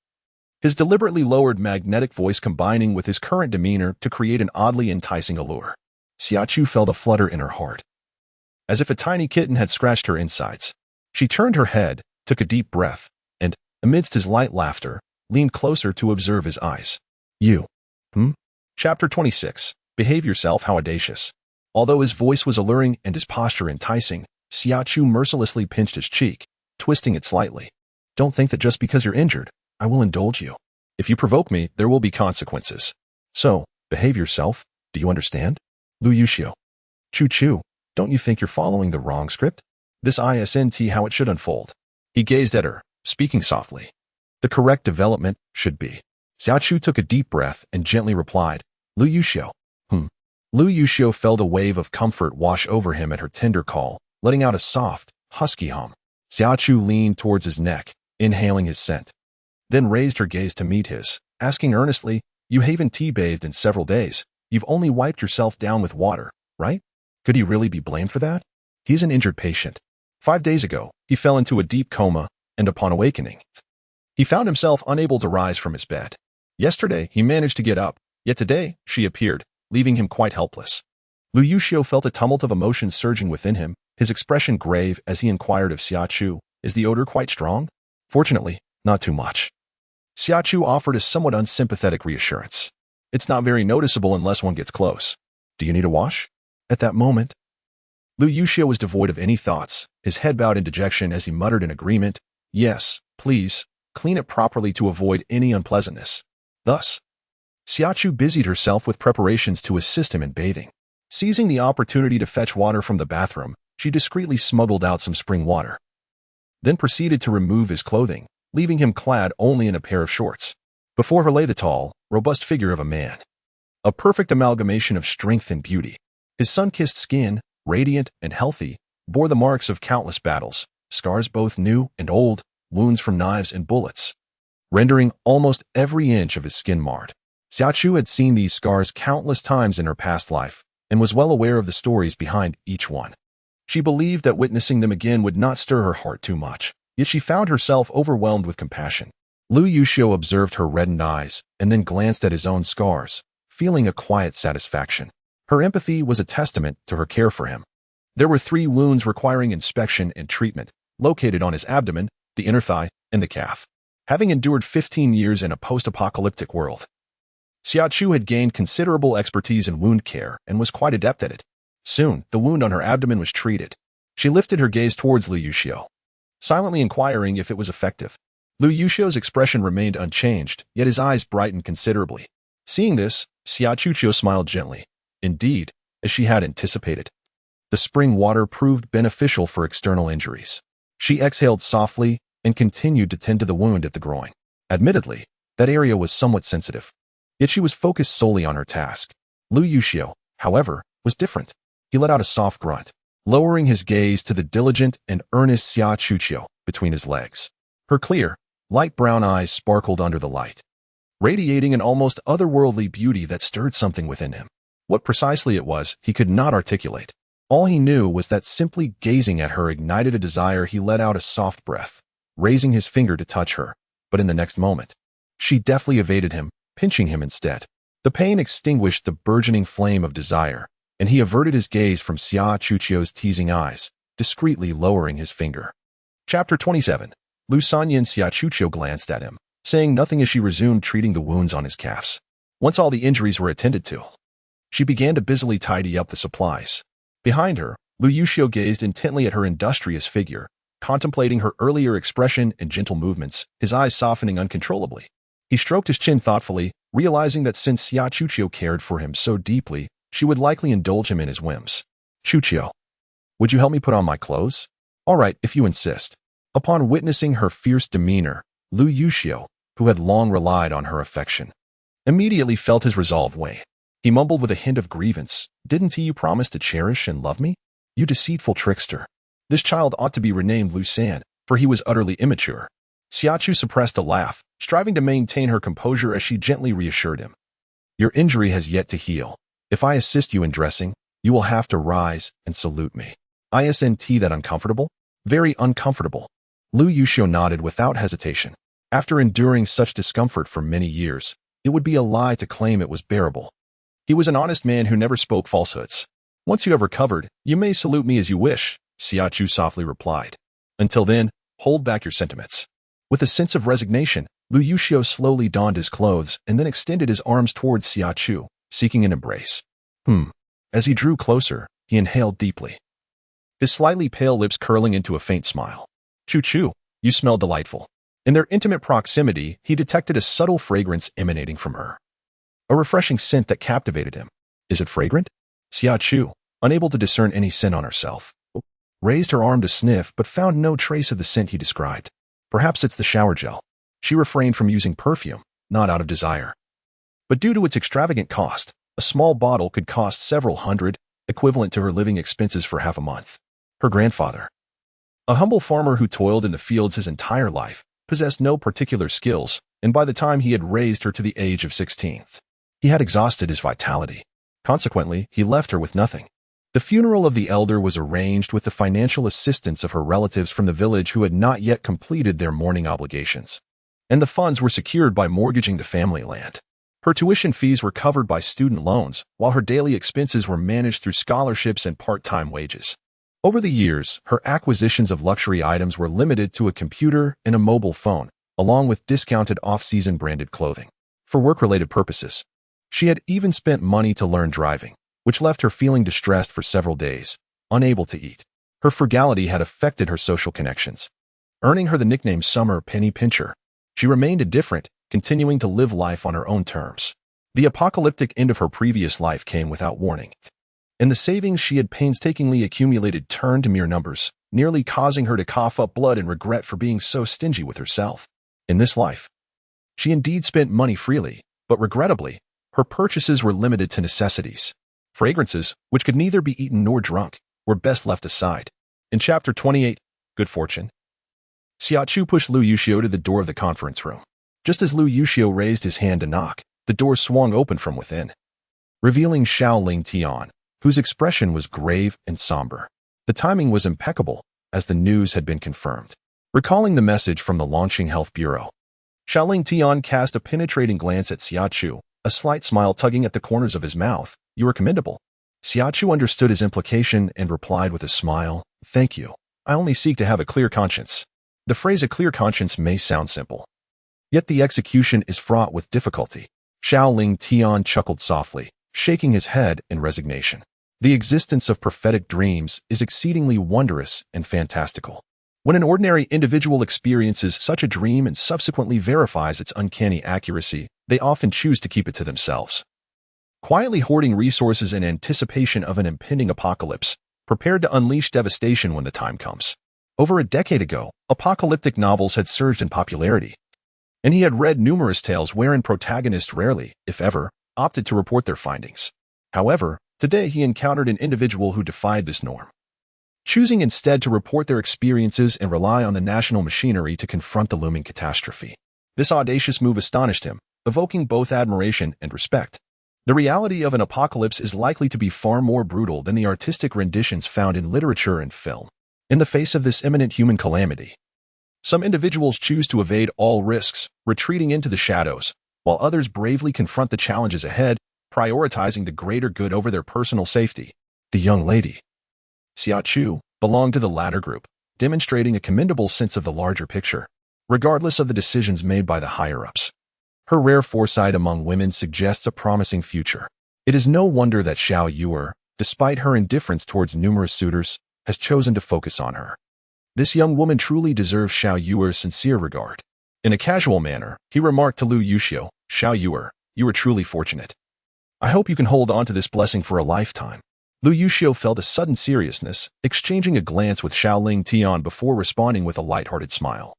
his deliberately lowered magnetic voice combining with his current demeanor to create an oddly enticing allure. Xia Chu felt a flutter in her heart, as if a tiny kitten had scratched her insides. She turned her head, took a deep breath, and, amidst his light laughter, leaned closer to observe his eyes. "You. Chapter 26. Behave yourself, how audacious." Although his voice was alluring and his posture enticing, Xia Chu mercilessly pinched his cheek, twisting it slightly. "Don't think that just because you're injured, I will indulge you. If you provoke me, there will be consequences. So, behave yourself, do you understand?" Lu Yuxiu. Chu, don't you think you're following the wrong script? This isn't how it should unfold." He gazed at her, speaking softly. "The correct development should be." Xia Chu took a deep breath and gently replied, "Lu Yuxiu." Lu Yuxiu felt a wave of comfort wash over him at her tender call, letting out a soft, husky hum. Xia Chu leaned towards his neck, inhaling his scent, then raised her gaze to meet his, asking earnestly, "You haven't tea-bathed in several days. You've only wiped yourself down with water, right? Could he really be blamed for that? He's an injured patient. 5 days ago, he fell into a deep coma, and upon awakening, he found himself unable to rise from his bed. Yesterday, he managed to get up, yet today, she appeared, leaving him quite helpless." Lu Yuxiu felt a tumult of emotions surging within him, his expression grave as he inquired of Xia Chu, Is the odor quite strong? Fortunately, not too much. Xia Chu offered a somewhat unsympathetic reassurance. It's not very noticeable unless one gets close. Do you need a wash? At that moment, Lu Yuxiu was devoid of any thoughts, his head bowed in dejection as he muttered in agreement, Yes, please, clean it properly to avoid any unpleasantness. Thus, Xia Chu busied herself with preparations to assist him in bathing. Seizing the opportunity to fetch water from the bathroom, she discreetly smuggled out some spring water, then proceeded to remove his clothing, leaving him clad only in a pair of shorts. Before her lay the tall, robust figure of a man, a perfect amalgamation of strength and beauty. His sun-kissed skin, radiant and healthy, bore the marks of countless battles, scars both new and old, wounds from knives and bullets, rendering almost every inch of his skin marred. Xia Chu had seen these scars countless times in her past life, and was well aware of the stories behind each one. She believed that witnessing them again would not stir her heart too much, yet she found herself overwhelmed with compassion. Lu Yuxiu observed her reddened eyes, and then glanced at his own scars, feeling a quiet satisfaction. Her empathy was a testament to her care for him. There were 3 wounds requiring inspection and treatment, located on his abdomen, the inner thigh, and the calf. Having endured 15 years in a post-apocalyptic world, Xia Chu had gained considerable expertise in wound care and was quite adept at it. Soon, the wound on her abdomen was treated. She lifted her gaze towards Lu Yuxiu, silently inquiring if it was effective. Lu Yuxiu's expression remained unchanged, yet his eyes brightened considerably. Seeing this, Xia Chu smiled gently. Indeed, as she had anticipated, the spring water proved beneficial for external injuries. She exhaled softly and continued to tend to the wound at the groin. Admittedly, that area was somewhat sensitive, yet she was focused solely on her task. Lu Yuxiu, however, was different. He let out a soft grunt, lowering his gaze to the diligent and earnest Xia Chu between his legs. Her clear, light brown eyes sparkled under the light, radiating an almost otherworldly beauty that stirred something within him. What precisely it was, he could not articulate. All he knew was that simply gazing at her ignited a desire. He let out a soft breath, raising his finger to touch her, but in the next moment, she deftly evaded him, pinching him instead. The pain extinguished the burgeoning flame of desire, and he averted his gaze from Xia Chu's teasing eyes, discreetly lowering his finger. Chapter 27. Lu Sanyan. Xia Chu glanced at him, saying nothing as she resumed treating the wounds on his calves. Once all the injuries were attended to, she began to busily tidy up the supplies. Behind her, Lu Yuxiu gazed intently at her industrious figure, contemplating her earlier expression and gentle movements, his eyes softening uncontrollably. He stroked his chin thoughtfully, realizing that since Xia Chu cared for him so deeply, she would likely indulge him in his whims. Chu, would you help me put on my clothes? All right, if you insist. Upon witnessing her fierce demeanor, Lu Yuxiu, who had long relied on her affection, immediately felt his resolve wane. He mumbled with a hint of grievance, Didn't you promise to cherish and love me? You deceitful trickster. This child ought to be renamed Lu San, for he was utterly immature. Xia Chu suppressed a laugh, striving to maintain her composure as she gently reassured him. Your injury has yet to heal. If I assist you in dressing, you will have to rise and salute me. Isn't that uncomfortable? Very uncomfortable. Lu Yuxiu nodded without hesitation. After enduring such discomfort for many years, it would be a lie to claim it was bearable. He was an honest man who never spoke falsehoods. Once you have recovered, you may salute me as you wish, Xia Chu softly replied. Until then, hold back your sentiments. With a sense of resignation, Lu Yuxiu slowly donned his clothes and then extended his arms towards Xia Chu, seeking an embrace. As he drew closer, he inhaled deeply, his slightly pale lips curling into a faint smile. Chu, you smell delightful. In their intimate proximity, he detected a subtle fragrance emanating from her, a refreshing scent that captivated him. Is it fragrant? Xia Chu, unable to discern any scent on herself, raised her arm to sniff but found no trace of the scent he described. Perhaps it's the shower gel. She refrained from using perfume, not out of desire, but due to its extravagant cost. A small bottle could cost several hundred, equivalent to her living expenses for half a month. Her grandfather, a humble farmer who toiled in the fields his entire life, possessed no particular skills, and by the time he had raised her to the age of 16, he had exhausted his vitality. Consequently, he left her with nothing. The funeral of the elder was arranged with the financial assistance of her relatives from the village who had not yet completed their mourning obligations, and the funds were secured by mortgaging the family land. Her tuition fees were covered by student loans, while her daily expenses were managed through scholarships and part-time wages. Over the years, her acquisitions of luxury items were limited to a computer and a mobile phone, along with discounted off-season branded clothing. For work-related purposes, she had even spent money to learn driving, which left her feeling distressed for several days, unable to eat. Her frugality had affected her social connections, earning her the nickname Summer Penny Pincher. She remained indifferent, continuing to live life on her own terms. The apocalyptic end of her previous life came without warning, and the savings she had painstakingly accumulated turned to mere numbers, nearly causing her to cough up blood in regret for being so stingy with herself. In this life, she indeed spent money freely, but regrettably, her purchases were limited to necessities. Fragrances, which could neither be eaten nor drunk, were best left aside. In Chapter 28, Good Fortune, Xia Chu pushed Lu Yuxiu to the door of the conference room. Just as Lu Yuxiu raised his hand to knock, the door swung open from within, revealing Xiaoling Tian, whose expression was grave and somber. The timing was impeccable, as the news had been confirmed. Recalling the message from the launching health bureau, Xiaoling Tian cast a penetrating glance at Xia Chu, a slight smile tugging at the corners of his mouth. "You are commendable." Xia Chu understood his implication and replied with a smile, "Thank you. I only seek to have a clear conscience." The phrase "a clear conscience" may sound simple, yet the execution is fraught with difficulty. Xiaoling Tian chuckled softly, shaking his head in resignation. The existence of prophetic dreams is exceedingly wondrous and fantastical. When an ordinary individual experiences such a dream and subsequently verifies its uncanny accuracy, they often choose to keep it to themselves, quietly hoarding resources in anticipation of an impending apocalypse, prepared to unleash devastation when the time comes. Over a decade ago, apocalyptic novels had surged in popularity, and he had read numerous tales wherein protagonists rarely, if ever, opted to report their findings. However, today he encountered an individual who defied this norm, choosing instead to report their experiences and rely on the national machinery to confront the looming catastrophe. This audacious move astonished him, evoking both admiration and respect. The reality of an apocalypse is likely to be far more brutal than the artistic renditions found in literature and film. In the face of this imminent human calamity, some individuals choose to evade all risks, retreating into the shadows, while others bravely confront the challenges ahead, prioritizing the greater good over their personal safety. The young lady, Xia Chu, belonged to the latter group, demonstrating a commendable sense of the larger picture, regardless of the decisions made by the higher-ups. Her rare foresight among women suggests a promising future. It is no wonder that Xiao Yuer, despite her indifference towards numerous suitors, has chosen to focus on her. This young woman truly deserves Xiao Yuer's sincere regard. In a casual manner, he remarked to Lu Yuxiu, "Xiao Yuer, you are truly fortunate. I hope you can hold on to this blessing for a lifetime." Lu Yuxiu felt a sudden seriousness, exchanging a glance with Xiaoling Tian before responding with a light-hearted smile.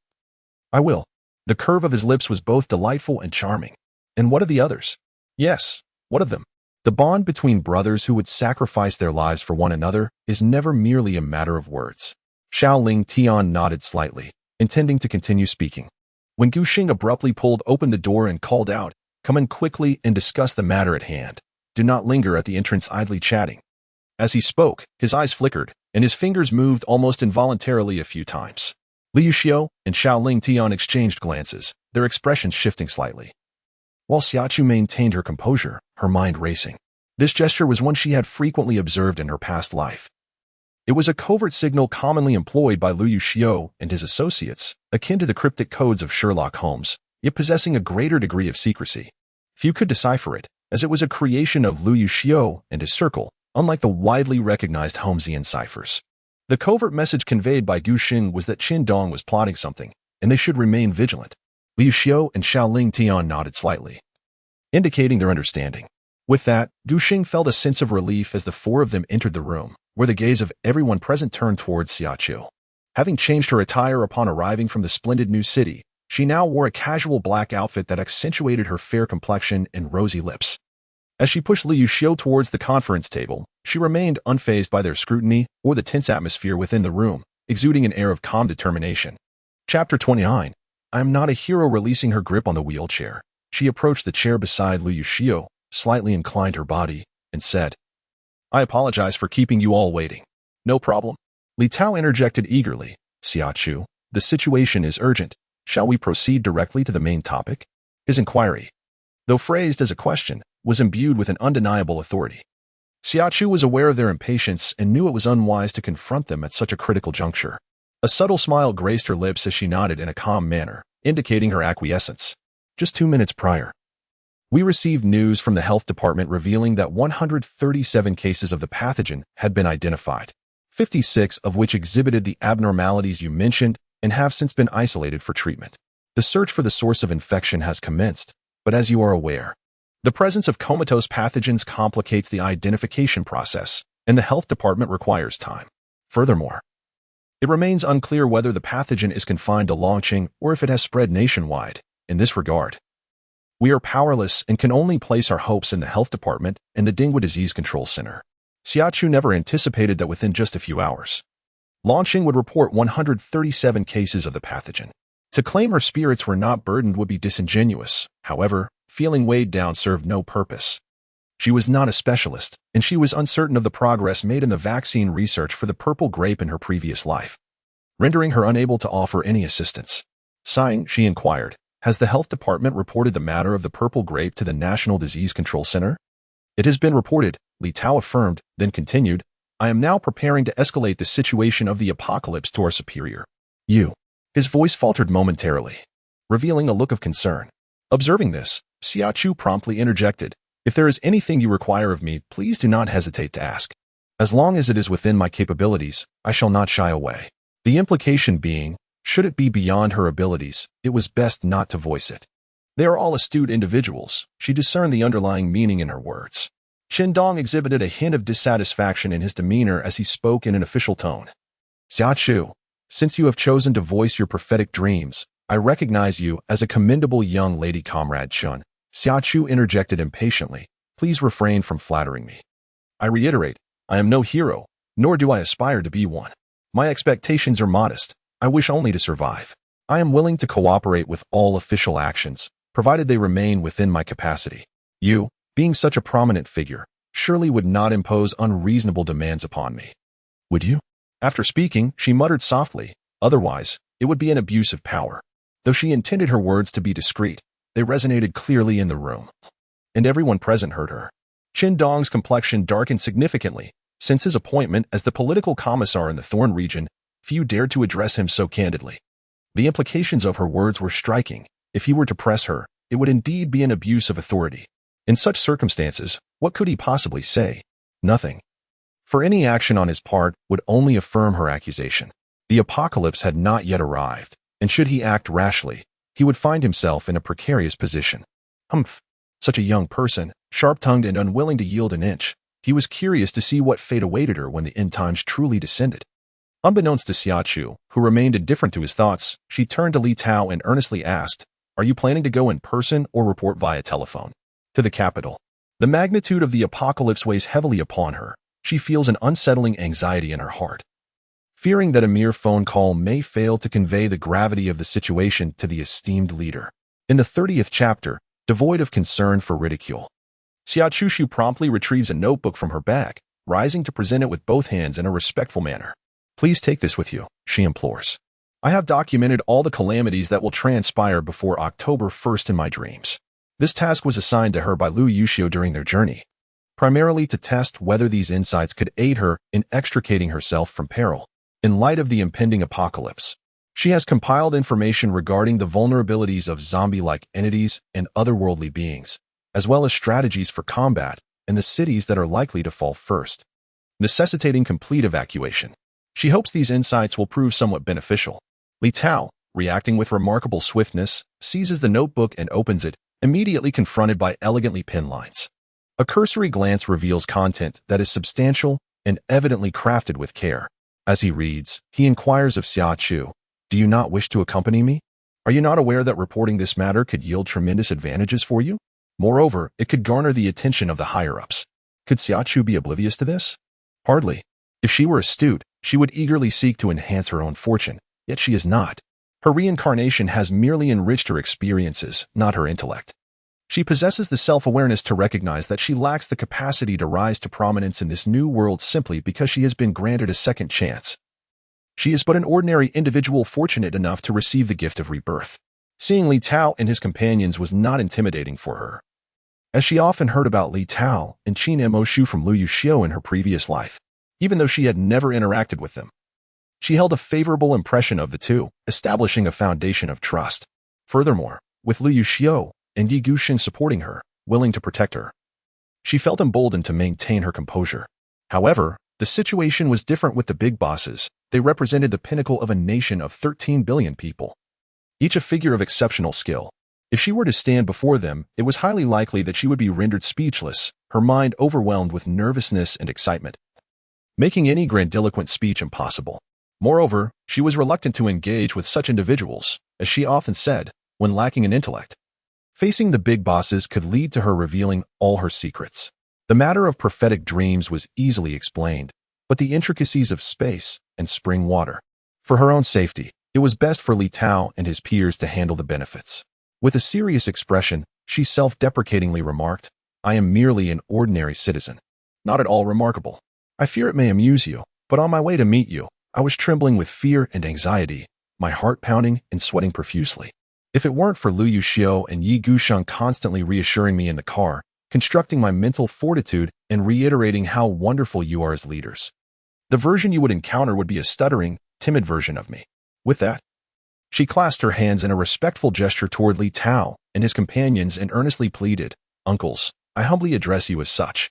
"I will." The curve of his lips was both delightful and charming. "And what of the others?" "Yes, what of them?" The bond between brothers who would sacrifice their lives for one another is never merely a matter of words. Xiaoling Tian nodded slightly, intending to continue speaking, when Gu Xing abruptly pulled open the door and called out, "Come in quickly and discuss the matter at hand. Do not linger at the entrance idly chatting." As he spoke, his eyes flickered, and his fingers moved almost involuntarily a few times. Lu Yuxiu and Xiaoling Tian exchanged glances, their expressions shifting slightly, while Xia Chu maintained her composure, her mind racing. This gesture was one she had frequently observed in her past life. It was a covert signal commonly employed by Lu Yuxiu and his associates, akin to the cryptic codes of Sherlock Holmes, yet possessing a greater degree of secrecy. Few could decipher it, as it was a creation of Lu Yuxiu and his circle, unlike the widely recognized Holmesian ciphers. The covert message conveyed by Gu Xing was that Qin Dong was plotting something, and they should remain vigilant. Lu Yuxiu and Xiaoling Tian nodded slightly, indicating their understanding. With that, Gu Xing felt a sense of relief as the four of them entered the room, where the gaze of everyone present turned towards Xia Chu. Having changed her attire upon arriving from the splendid new city, she now wore a casual black outfit that accentuated her fair complexion and rosy lips. As she pushed Lu Yuxiu towards the conference table, she remained unfazed by their scrutiny or the tense atmosphere within the room, exuding an air of calm determination. Chapter 29. I am not a hero. Releasing her grip on the wheelchair, she approached the chair beside Lu Yuxiu, slightly inclined her body, and said, "I apologize for keeping you all waiting." "No problem." Li Tao interjected eagerly. "Xia Chu, the situation is urgent. Shall we proceed directly to the main topic?" His inquiry, though phrased as a question, was imbued with an undeniable authority. Xia Chu was aware of their impatience and knew it was unwise to confront them at such a critical juncture. A subtle smile graced her lips as she nodded in a calm manner, indicating her acquiescence. Just 2 minutes prior, we received news from the health department revealing that 137 cases of the pathogen had been identified, 56 of which exhibited the abnormalities you mentioned and have since been isolated for treatment. The search for the source of infection has commenced, but as you are aware, the presence of comatose pathogens complicates the identification process, and the health department requires time. Furthermore, it remains unclear whether the pathogen is confined to Longqing or if it has spread nationwide. In this regard, we are powerless and can only place our hopes in the health department and the Dengue Disease Control Center. Xia Chu never anticipated that within just a few hours, Longqing would report 137 cases of the pathogen. To claim her spirits were not burdened would be disingenuous. However, feeling weighed down served no purpose. She was not a specialist, and she was uncertain of the progress made in the vaccine research for the purple grape in her previous life, rendering her unable to offer any assistance. Sighing, she inquired, "Has the health department reported the matter of the purple grape to the National Disease Control Center?" "It has been reported," Li Tao affirmed, then continued, "I am now preparing to escalate the situation of the apocalypse to our superior." "You." His voice faltered momentarily, revealing a look of concern. Observing this, Xia Chu promptly interjected, "If there is anything you require of me, please do not hesitate to ask. As long as it is within my capabilities, I shall not shy away." The implication being, should it be beyond her abilities, it was best not to voice it. They are all astute individuals. She discerned the underlying meaning in her words. Qin Dong exhibited a hint of dissatisfaction in his demeanor as he spoke in an official tone. "Xia Chu, since you have chosen to voice your prophetic dreams, I recognize you as a commendable young lady, Comrade Chun." Xia Chu interjected impatiently, "Please refrain from flattering me. I reiterate, I am no hero, nor do I aspire to be one. My expectations are modest. I wish only to survive. I am willing to cooperate with all official actions, provided they remain within my capacity. You, being such a prominent figure, surely would not impose unreasonable demands upon me. Would you?" After speaking, she muttered softly, "Otherwise, it would be an abuse of power." Though she intended her words to be discreet, they resonated clearly in the room, and everyone present heard her. Qin Dong's complexion darkened significantly. Since his appointment as the political commissar in the Thorn region, few dared to address him so candidly. The implications of her words were striking. If he were to press her, it would indeed be an abuse of authority. In such circumstances, what could he possibly say? Nothing. For any action on his part would only affirm her accusation. The apocalypse had not yet arrived, and should he act rashly, he would find himself in a precarious position. Humph! Such a young person, sharp-tongued and unwilling to yield an inch. He was curious to see what fate awaited her when the end times truly descended. Unbeknownst to Xia Chu, who remained indifferent to his thoughts, she turned to Li Tao and earnestly asked, "Are you planning to go in person or report via telephone?" "To the capital." The magnitude of the apocalypse weighs heavily upon her. She feels an unsettling anxiety in her heart, fearing that a mere phone call may fail to convey the gravity of the situation to the esteemed leader. In the 30th chapter, devoid of concern for ridicule, Xia Chu promptly retrieves a notebook from her bag, rising to present it with both hands in a respectful manner. "Please take this with you," she implores. "I have documented all the calamities that will transpire before October 1st in my dreams." This task was assigned to her by Lu Yuxiu during their journey, primarily to test whether these insights could aid her in extricating herself from peril. In light of the impending apocalypse, she has compiled information regarding the vulnerabilities of zombie-like entities and otherworldly beings, as well as strategies for combat and the cities that are likely to fall first, necessitating complete evacuation. She hopes these insights will prove somewhat beneficial. Li Tao, reacting with remarkable swiftness, seizes the notebook and opens it, immediately confronted by elegantly penned lines. A cursory glance reveals content that is substantial and evidently crafted with care. As he reads, he inquires of Xia Chu, "Do you not wish to accompany me? Are you not aware that reporting this matter could yield tremendous advantages for you? Moreover, it could garner the attention of the higher-ups." Could Xia Chu be oblivious to this? Hardly. If she were astute, she would eagerly seek to enhance her own fortune, yet she is not. Her reincarnation has merely enriched her experiences, not her intellect. She possesses the self-awareness to recognize that she lacks the capacity to rise to prominence in this new world simply because she has been granted a second chance. She is but an ordinary individual fortunate enough to receive the gift of rebirth. Seeing Li Tao and his companions was not intimidating for her. as she often heard about Li Tao and Qin Mo Shu from Lu Yuxiu in her previous life, even though she had never interacted with them. She held a favorable impression of the two, establishing a foundation of trust. Furthermore, with Lu Yuxiu and Yi Gusheng supporting her, willing to protect her, she felt emboldened to maintain her composure. However, the situation was different with the big bosses. They represented the pinnacle of a nation of 13 billion people, each a figure of exceptional skill. If she were to stand before them, it was highly likely that she would be rendered speechless, her mind overwhelmed with nervousness and excitement, making any grandiloquent speech impossible. Moreover, she was reluctant to engage with such individuals, as she often said, when lacking in intellect. Facing the big bosses could lead to her revealing all her secrets. The matter of prophetic dreams was easily explained, but the intricacies of space and spring water. For her own safety, it was best for Li Tao and his peers to handle the benefits. With a serious expression, she self-deprecatingly remarked, "I am merely an ordinary citizen. Not at all remarkable. I fear it may amuse you, but on my way to meet you, I was trembling with fear and anxiety, my heart pounding and sweating profusely. If it weren't for Lu Yuxiu and Yi Gusheng constantly reassuring me in the car, constructing my mental fortitude and reiterating how wonderful you are as leaders, the version you would encounter would be a stuttering, timid version of me." With that, she clasped her hands in a respectful gesture toward Li Tao and his companions and earnestly pleaded, "Uncles, I humbly address you as such.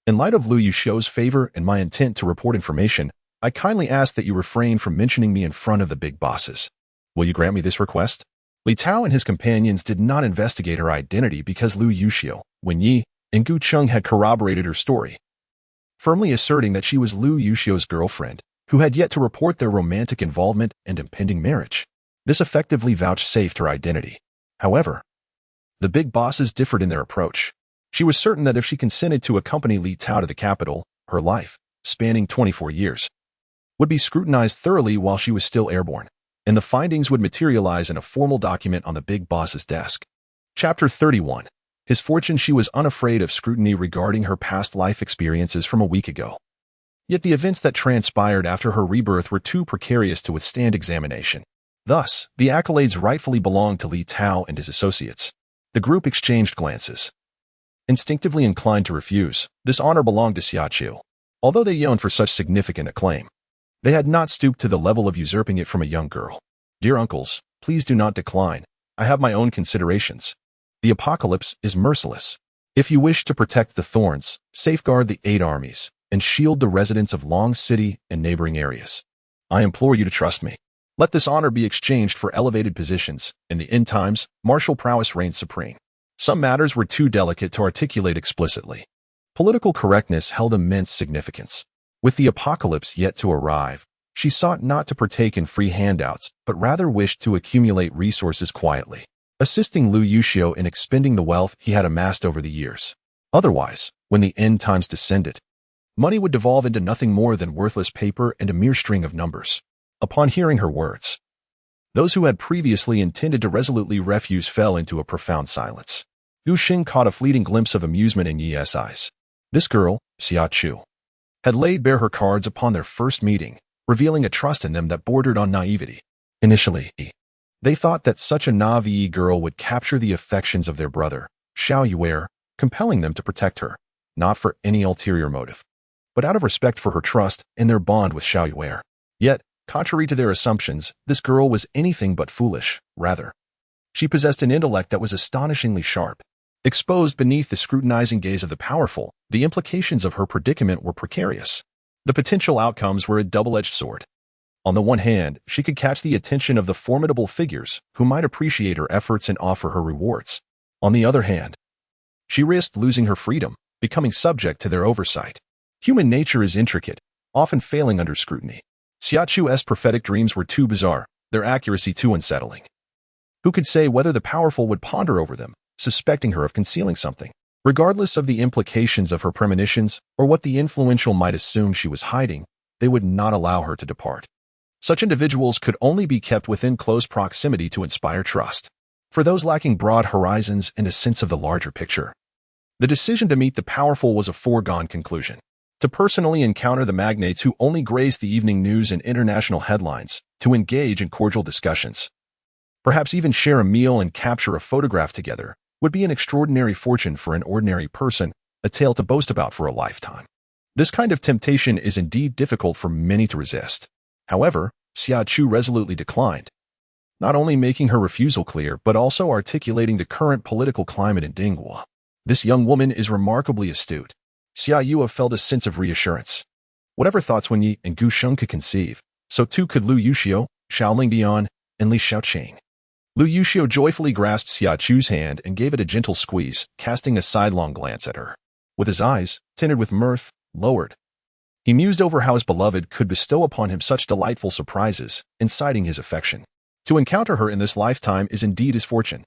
In light of Lu Yuxiu's favor and my intent to report information, I kindly ask that you refrain from mentioning me in front of the big bosses. Will you grant me this request?" Li Tao and his companions did not investigate her identity because Lu Yuxiu, Wen Yi, and Gu Cheng had corroborated her story, firmly asserting that she was Lu Yuxiu's girlfriend, who had yet to report their romantic involvement and impending marriage. This effectively vouchsafed her identity. However, the big bosses differed in their approach. She was certain that if she consented to accompany Li Tao to the capital, her life, spanning 24 years, would be scrutinized thoroughly while she was still airborne, and the findings would materialize in a formal document on the big boss's desk. Chapter 31. His fortune. She was unafraid of scrutiny regarding her past life experiences from a week ago. Yet the events that transpired after her rebirth were too precarious to withstand examination. Thus, the accolades rightfully belonged to Li Tao and his associates. The group exchanged glances. Instinctively inclined to refuse, this honor belonged to Xia Chu. Although they yearned for such significant acclaim, they had not stooped to the level of usurping it from a young girl. "Dear uncles, please do not decline. I have my own considerations. The apocalypse is merciless. If you wish to protect the thorns, safeguard the 8 armies, and shield the residents of Long City and neighboring areas, I implore you to trust me. Let this honor be exchanged for elevated positions. In the end times, martial prowess reigns supreme." Some matters were too delicate to articulate explicitly. Political correctness held immense significance. With the apocalypse yet to arrive, she sought not to partake in free handouts, but rather wished to accumulate resources quietly, assisting Lu Yuxiu in expending the wealth he had amassed over the years. Otherwise, when the end times descended, money would devolve into nothing more than worthless paper and a mere string of numbers. Upon hearing her words, those who had previously intended to resolutely refuse fell into a profound silence. Gu Xing caught a fleeting glimpse of amusement in Yi's eyes. This girl, Xia Chu, had laid bare her cards upon their first meeting, revealing a trust in them that bordered on naivety. Initially, they thought that such a naive girl would capture the affections of their brother, Xiao Yuer, compelling them to protect her, not for any ulterior motive, but out of respect for her trust and their bond with Xiao Yuer. Yet, contrary to their assumptions, this girl was anything but foolish. Rather, she possessed an intellect that was astonishingly sharp. Exposed beneath the scrutinizing gaze of the powerful, the implications of her predicament were precarious. The potential outcomes were a double-edged sword. On the one hand, she could catch the attention of the formidable figures who might appreciate her efforts and offer her rewards. On the other hand, she risked losing her freedom, becoming subject to their oversight. Human nature is intricate, often failing under scrutiny. Xia Chu's prophetic dreams were too bizarre, their accuracy too unsettling. Who could say whether the powerful would ponder over them, suspecting her of concealing something? Regardless of the implications of her premonitions or what the influential might assume she was hiding, they would not allow her to depart. Such individuals could only be kept within close proximity to inspire trust. For those lacking broad horizons and a sense of the larger picture, the decision to meet the powerful was a foregone conclusion. To personally encounter the magnates who only graced the evening news and international headlines, to engage in cordial discussions, perhaps even share a meal and capture a photograph together, would be an extraordinary fortune for an ordinary person, a tale to boast about for a lifetime. This kind of temptation is indeed difficult for many to resist. However, Xia Chu resolutely declined, not only making her refusal clear but also articulating the current political climate in Dinghua. This young woman is remarkably astute. Xia Yue felt a sense of reassurance. Whatever thoughts Wen Yi and Gu Sheng could conceive, so too could Lu Yuxiu, Xiaoling Dian, and Li Xiaoqing. Lu Yuxiu joyfully grasped Xia Chu's hand and gave it a gentle squeeze, casting a sidelong glance at her. With his eyes, tinted with mirth, lowered, he mused over how his beloved could bestow upon him such delightful surprises, inciting his affection. To encounter her in this lifetime is indeed his fortune.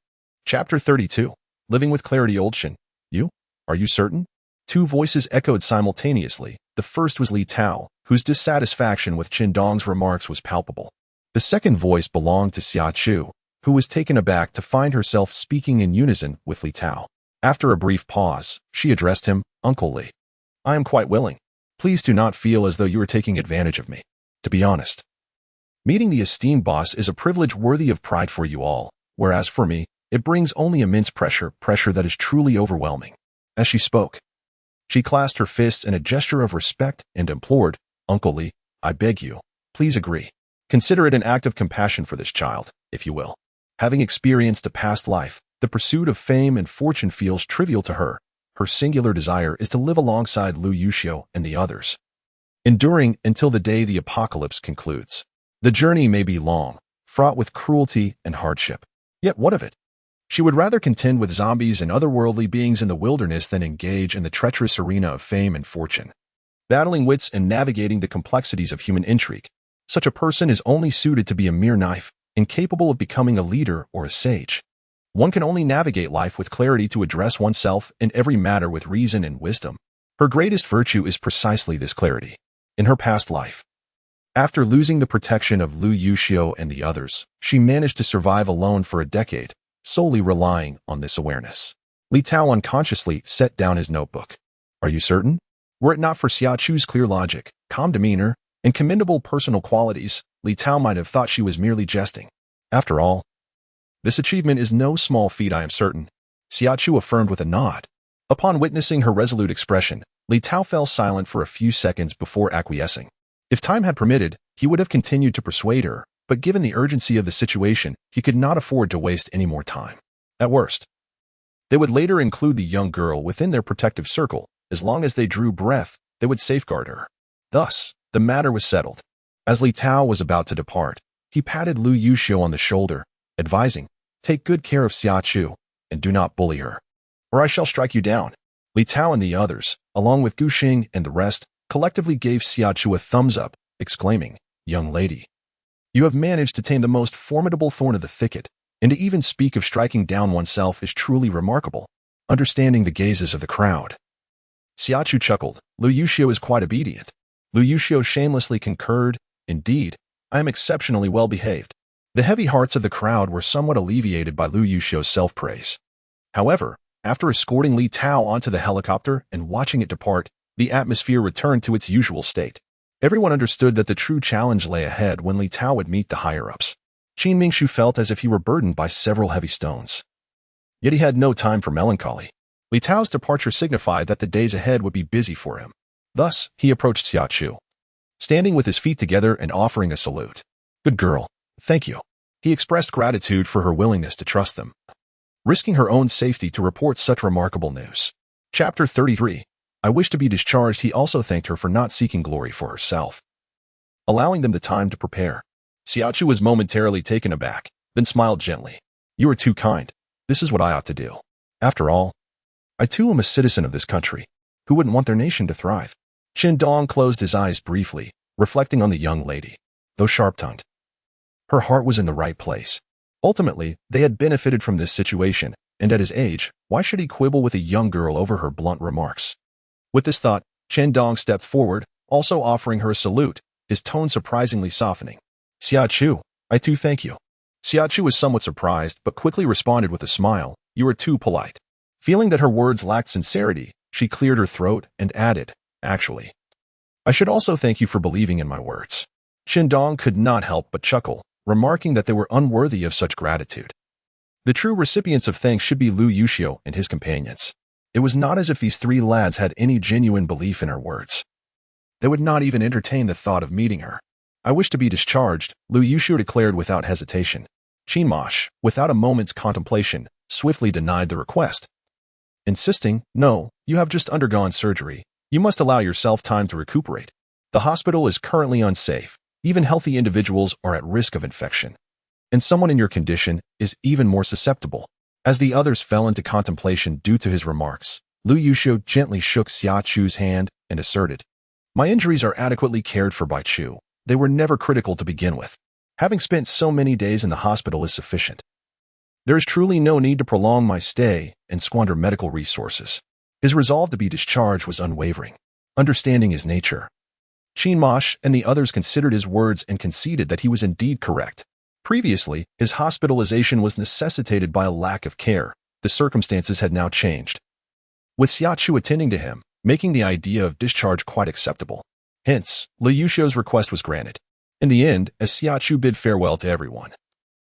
Chapter 32. Living with Clarity. Old Shen. You? Are you certain? Two voices echoed simultaneously. The first was Li Tao, whose dissatisfaction with Qin Dong's remarks was palpable. The second voice belonged to Xia Chu, who was taken aback to find herself speaking in unison with Li Tao. After a brief pause, she addressed him, Uncle Li. I am quite willing. Please do not feel as though you are taking advantage of me. To be honest, meeting the esteemed boss is a privilege worthy of pride for you all, whereas for me, it brings only immense pressure that is truly overwhelming. As she spoke, she clasped her fists in a gesture of respect and implored, Uncle Li, I beg you, please agree. Consider it an act of compassion for this child, if you will. Having experienced a past life, the pursuit of fame and fortune feels trivial to her. Her singular desire is to live alongside Lu Yuxiu and the others, enduring until the day the apocalypse concludes. The journey may be long, fraught with cruelty and hardship. Yet what of it? She would rather contend with zombies and otherworldly beings in the wilderness than engage in the treacherous arena of fame and fortune. Battling wits and navigating the complexities of human intrigue, such a person is only suited to be a mere knife, incapable of becoming a leader or a sage. One can only navigate life with clarity to address oneself in every matter with reason and wisdom. Her greatest virtue is precisely this clarity. In her past life, after losing the protection of Lu Yuxiu and the others, she managed to survive alone for a decade, solely relying on this awareness. Li Tao unconsciously set down his notebook. Are you certain? Were it not for Xia Chu's clear logic, calm demeanor, and commendable personal qualities, Li Tao might have thought she was merely jesting. After all, this achievement is no small feat, I am certain. Xia Chu affirmed with a nod. Upon witnessing her resolute expression, Li Tao fell silent for a few seconds before acquiescing. If time had permitted, he would have continued to persuade her, but given the urgency of the situation, he could not afford to waste any more time. At worst, they would later include the young girl within their protective circle. As long as they drew breath, they would safeguard her. Thus, the matter was settled. As Li Tao was about to depart, he patted Lu Yuxiu on the shoulder, advising, take good care of Xia Chu, and do not bully her, or I shall strike you down. Li Tao and the others, along with Gu Xing and the rest, collectively gave Xia Chu a thumbs up, exclaiming, young lady, you have managed to tame the most formidable thorn of the thicket, and to even speak of striking down oneself is truly remarkable. Understanding the gazes of the crowd, Xia Chu chuckled. Lu Yuxiu is quite obedient. Lu Yuxiu shamelessly concurred, indeed, I am exceptionally well behaved. The heavy hearts of the crowd were somewhat alleviated by Lu Yuxiu's self-praise. However, after escorting Li Tao onto the helicopter and watching it depart, the atmosphere returned to its usual state. Everyone understood that the true challenge lay ahead when Li Tao would meet the higher-ups. Qin Mingshu felt as if he were burdened by several heavy stones. Yet he had no time for melancholy. Li Tao's departure signified that the days ahead would be busy for him. Thus, he approached Xia Chu, standing with his feet together and offering a salute. Good girl, thank you. He expressed gratitude for her willingness to trust them, risking her own safety to report such remarkable news. Chapter 33. I wish to be discharged. He also thanked her for not seeking glory for herself, allowing them the time to prepare. Xia Chu was momentarily taken aback, then smiled gently. You are too kind. This is what I ought to do. After all, I too am a citizen of this country. Who wouldn't want their nation to thrive? Qin Dong closed his eyes briefly, reflecting on the young lady. Though sharp-tongued, her heart was in the right place. Ultimately, they had benefited from this situation, and at his age, why should he quibble with a young girl over her blunt remarks? With this thought, Qin Dong stepped forward, also offering her a salute, his tone surprisingly softening. Xia Chu, I too thank you. Xia Chu was somewhat surprised, but quickly responded with a smile. You are too polite. Feeling that her words lacked sincerity, she cleared her throat and added, actually, I should also thank you for believing in my words. Qin Dong could not help but chuckle, remarking that they were unworthy of such gratitude. The true recipients of thanks should be Lu Yuxiu and his companions. It was not as if these three lads had any genuine belief in her words. They would not even entertain the thought of meeting her. I wish to be discharged, Lu Yuxiu declared without hesitation. Qinmosh, without a moment's contemplation, swiftly denied the request, insisting, "No, you have just undergone surgery. You must allow yourself time to recuperate. The hospital is currently unsafe. Even healthy individuals are at risk of infection. And someone in your condition is even more susceptible." As the others fell into contemplation due to his remarks, Lu Yuxiu gently shook Xia Chu's hand and asserted, "My injuries are adequately cared for by Chu. They were never critical to begin with. Having spent so many days in the hospital is sufficient. There is truly no need to prolong my stay and squander medical resources." His resolve to be discharged was unwavering, understanding his nature. Qinmosh and the others considered his words and conceded that he was indeed correct. Previously, his hospitalization was necessitated by a lack of care. The circumstances had now changed, with Xia Chu attending to him, making the idea of discharge quite acceptable. Hence, Lu Yuxiu's request was granted. In the end, as Xia Chu bid farewell to everyone,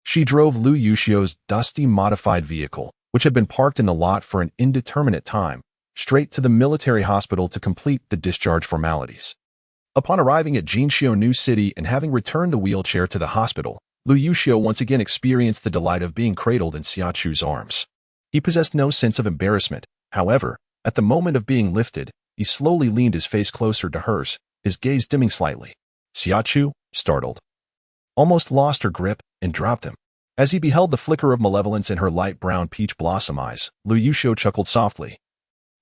she drove Lu Yuxiu's dusty modified vehicle, which had been parked in the lot for an indeterminate time, straight to the military hospital to complete the discharge formalities. Upon arriving at Jinxiu New City and having returned the wheelchair to the hospital, Lu Yuxiu once again experienced the delight of being cradled in Xia Chu's arms. He possessed no sense of embarrassment. However, at the moment of being lifted, he slowly leaned his face closer to hers, his gaze dimming slightly. Xia Chu, startled, almost lost her grip and dropped him. As he beheld the flicker of malevolence in her light brown peach blossom eyes, Lu Yuxiu chuckled softly,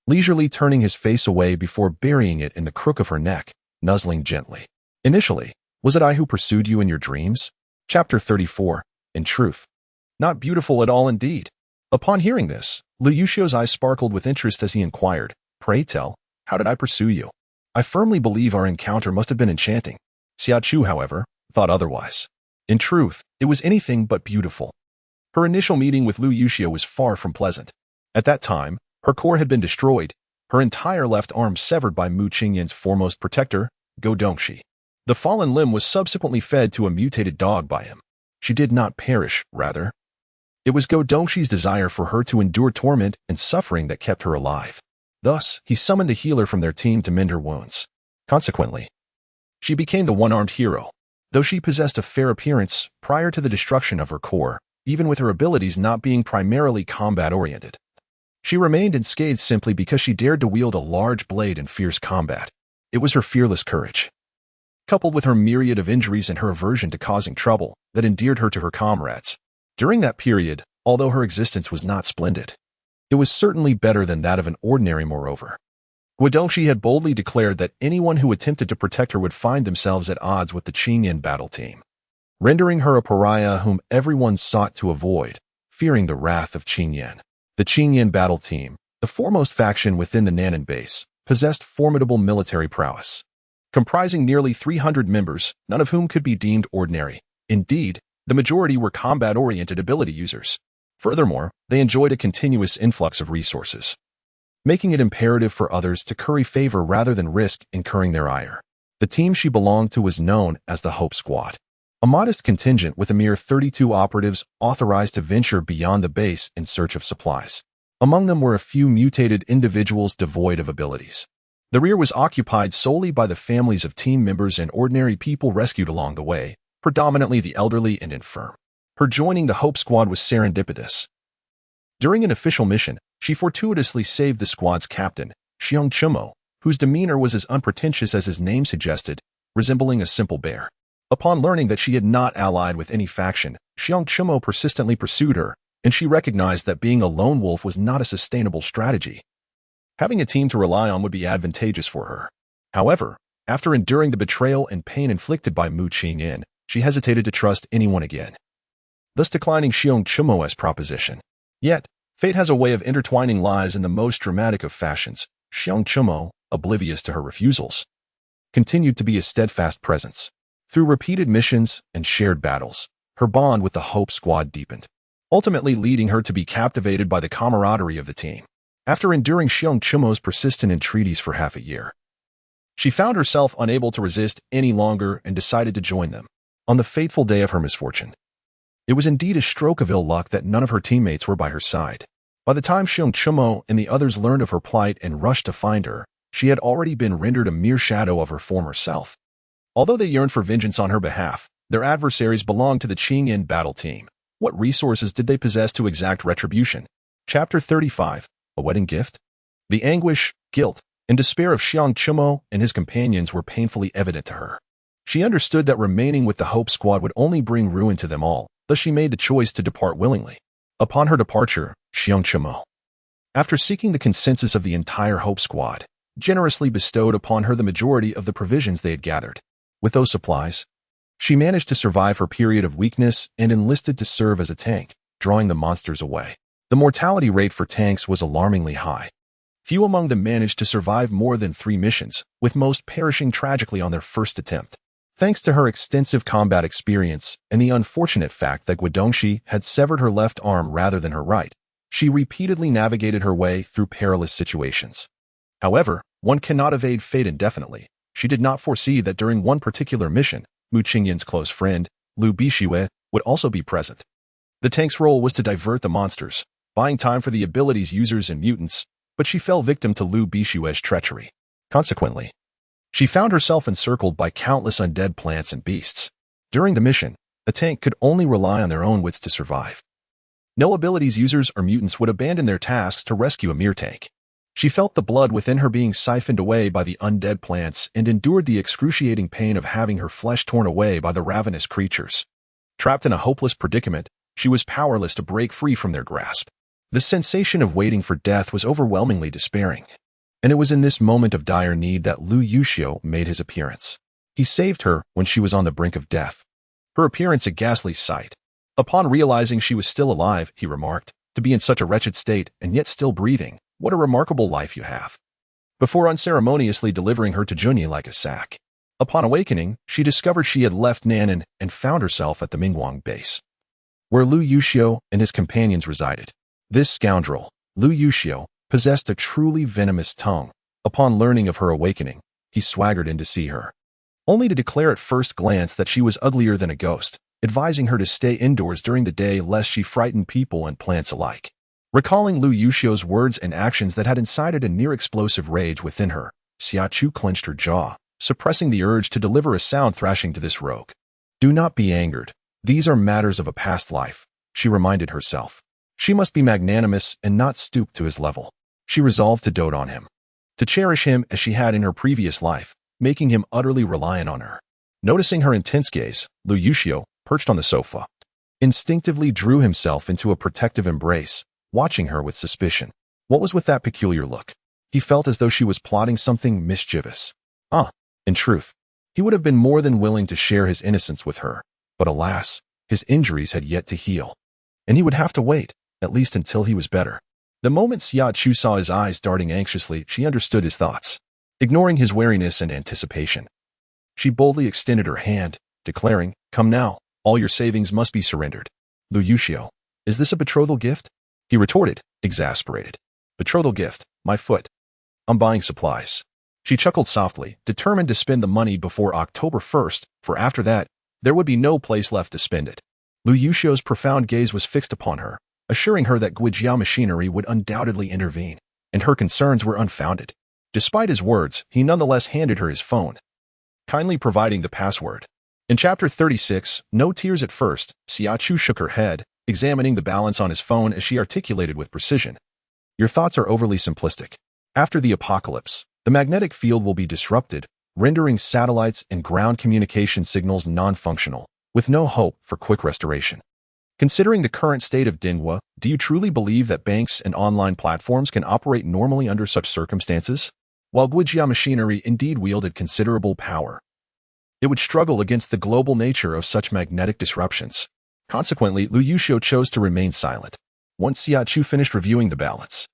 leisurely turning his face away before burying it in the crook of her neck, nuzzling gently. "Initially, was it I who pursued you in your dreams?" Chapter 34. In truth, not beautiful at all indeed. Upon hearing this, Lu Yuxiu's eyes sparkled with interest as he inquired, "Pray tell, how did I pursue you?" I firmly believe our encounter must have been enchanting. Xia Chu, however, thought otherwise. In truth, it was anything but beautiful. Her initial meeting with Lu Yuxiu was far from pleasant. At that time, her core had been destroyed, her entire left arm severed by Mu Qingyan's foremost protector, Go Dongxi. The fallen limb was subsequently fed to a mutated dog by him. She did not perish, rather. It was Go Dongxi's desire for her to endure torment and suffering that kept her alive. Thus, he summoned a healer from their team to mend her wounds. Consequently, she became the one-armed hero. Though she possessed a fair appearance prior to the destruction of her core, even with her abilities not being primarily combat-oriented, she remained unscathed simply because she dared to wield a large blade in fierce combat. It was her fearless courage, coupled with her myriad of injuries and her aversion to causing trouble, that endeared her to her comrades. During that period, although her existence was not splendid, it was certainly better than that of an ordinary moreover. Guodongxi had boldly declared that anyone who attempted to protect her would find themselves at odds with the Qingyan battle team, rendering her a pariah whom everyone sought to avoid, fearing the wrath of Qingyan. The Qingyan battle team, the foremost faction within the Nanan base, possessed formidable military prowess. Comprising nearly 300 members, none of whom could be deemed ordinary. Indeed, the majority were combat-oriented ability users. Furthermore, they enjoyed a continuous influx of resources, making it imperative for others to curry favor rather than risk incurring their ire. The team she belonged to was known as the Hope Squad, a modest contingent with a mere 32 operatives authorized to venture beyond the base in search of supplies. Among them were a few mutated individuals devoid of abilities. The rear was occupied solely by the families of team members and ordinary people rescued along the way, predominantly the elderly and infirm. Her joining the Hope Squad was serendipitous. During an official mission, she fortuitously saved the squad's captain, Xiang Chumo, whose demeanor was as unpretentious as his name suggested, resembling a simple bear. Upon learning that she had not allied with any faction, Xiang Chumo persistently pursued her, and she recognized that being a lone wolf was not a sustainable strategy. Having a team to rely on would be advantageous for her. However, after enduring the betrayal and pain inflicted by Mu Qingyan, she hesitated to trust anyone again, thus declining Xiang Chumo's proposition. Yet, fate has a way of intertwining lives in the most dramatic of fashions. Xiang Chumo, oblivious to her refusals, continued to be a steadfast presence. Through repeated missions and shared battles, her bond with the Hope Squad deepened, ultimately leading her to be captivated by the camaraderie of the team. After enduring Xiang Chumo's persistent entreaties for half a year, she found herself unable to resist any longer and decided to join them. On the fateful day of her misfortune, It was indeed a stroke of ill luck that none of her teammates were by her side. By the time Xia Chu and the others learned of her plight and rushed to find her, she had already been rendered a mere shadow of her former self. Although they yearned for vengeance on her behalf, their adversaries belonged to the Qingyan battle team. What resources did they possess to exact retribution? Chapter 35. A Wedding Gift? The anguish, guilt, and despair of Xia Chu and his companions were painfully evident to her. She understood that remaining with the Hope Squad would only bring ruin to them all, thus she made the choice to depart willingly. Upon her departure, Xia Chu, after seeking the consensus of the entire Hope Squad, generously bestowed upon her the majority of the provisions they had gathered. With those supplies, she managed to survive her period of weakness and enlisted to serve as a tank, drawing the monsters away. The mortality rate for tanks was alarmingly high. Few among them managed to survive more than 3 missions, with most perishing tragically on their first attempt. Thanks to her extensive combat experience and the unfortunate fact that Guodongxi had severed her left arm rather than her right, she repeatedly navigated her way through perilous situations. However, one cannot evade fate indefinitely. She did not foresee that during one particular mission, Mu Qingyan's close friend, Lu Yuxiu, would also be present. The tank's role was to divert the monsters, buying time for the abilities users and mutants, but she fell victim to Lu Yuxiu's treachery. Consequently, she found herself encircled by countless undead plants and beasts. During the mission, the tank could only rely on their own wits to survive. No abilities users or mutants would abandon their tasks to rescue a mere tank. She felt the blood within her being siphoned away by the undead plants and endured the excruciating pain of having her flesh torn away by the ravenous creatures. Trapped in a hopeless predicament, she was powerless to break free from their grasp. The sensation of waiting for death was overwhelmingly despairing. And it was in this moment of dire need that Lu Yuxiu made his appearance. He saved her when she was on the brink of death. Her appearance a ghastly sight. Upon realizing she was still alive, he remarked, "To be in such a wretched state and yet still breathing, what a remarkable life you have," before unceremoniously delivering her to Junyi like a sack. Upon awakening, she discovered she had left Nan'an and found herself at the Mingguang base, where Lu Yuxiu and his companions resided. This scoundrel, Lu Yuxiu, possessed a truly venomous tongue. Upon learning of her awakening, he swaggered in to see her, only to declare at first glance that she was uglier than a ghost, advising her to stay indoors during the day lest she frighten people and plants alike. Recalling Lu Yuxiu's words and actions that had incited a near-explosive rage within her, Xia Chu clenched her jaw, suppressing the urge to deliver a sound thrashing to this rogue. "Do not be angered. These are matters of a past life," she reminded herself. She must be magnanimous and not stoop to his level. She resolved to dote on him, to cherish him as she had in her previous life, making him utterly reliant on her. Noticing her intense gaze, Lu Yuxiu, perched on the sofa, instinctively drew himself into a protective embrace, watching her with suspicion. What was with that peculiar look? He felt as though she was plotting something mischievous. In truth, he would have been more than willing to share his innocence with her, but alas, his injuries had yet to heal, and he would have to wait, at least until he was better. The moment Xia Chu saw his eyes darting anxiously, she understood his thoughts. Ignoring his wariness and anticipation, she boldly extended her hand, declaring, "Come now, all your savings must be surrendered." "Lu Yuxiu, is this a betrothal gift?" he retorted, exasperated. "Betrothal gift, my foot. I'm buying supplies." She chuckled softly, determined to spend the money before October 1st, for after that, there would be no place left to spend it. Lu Yuxiu's profound gaze was fixed upon her, assuring her that Guijia machinery would undoubtedly intervene, and her concerns were unfounded. Despite his words, he nonetheless handed her his phone, kindly providing the password. In Chapter 36, No Tears at First, Xia Chu shook her head, examining the balance on his phone as she articulated with precision. "Your thoughts are overly simplistic. After the apocalypse, the magnetic field will be disrupted, rendering satellites and ground communication signals non-functional, with no hope for quick restoration. Considering the current state of Dinhua, do you truly believe that banks and online platforms can operate normally under such circumstances? While Guijia machinery indeed wielded considerable power, it would struggle against the global nature of such magnetic disruptions. Consequently, Lu Yuxiu chose to remain silent. Once Xia Chu finished reviewing the balance,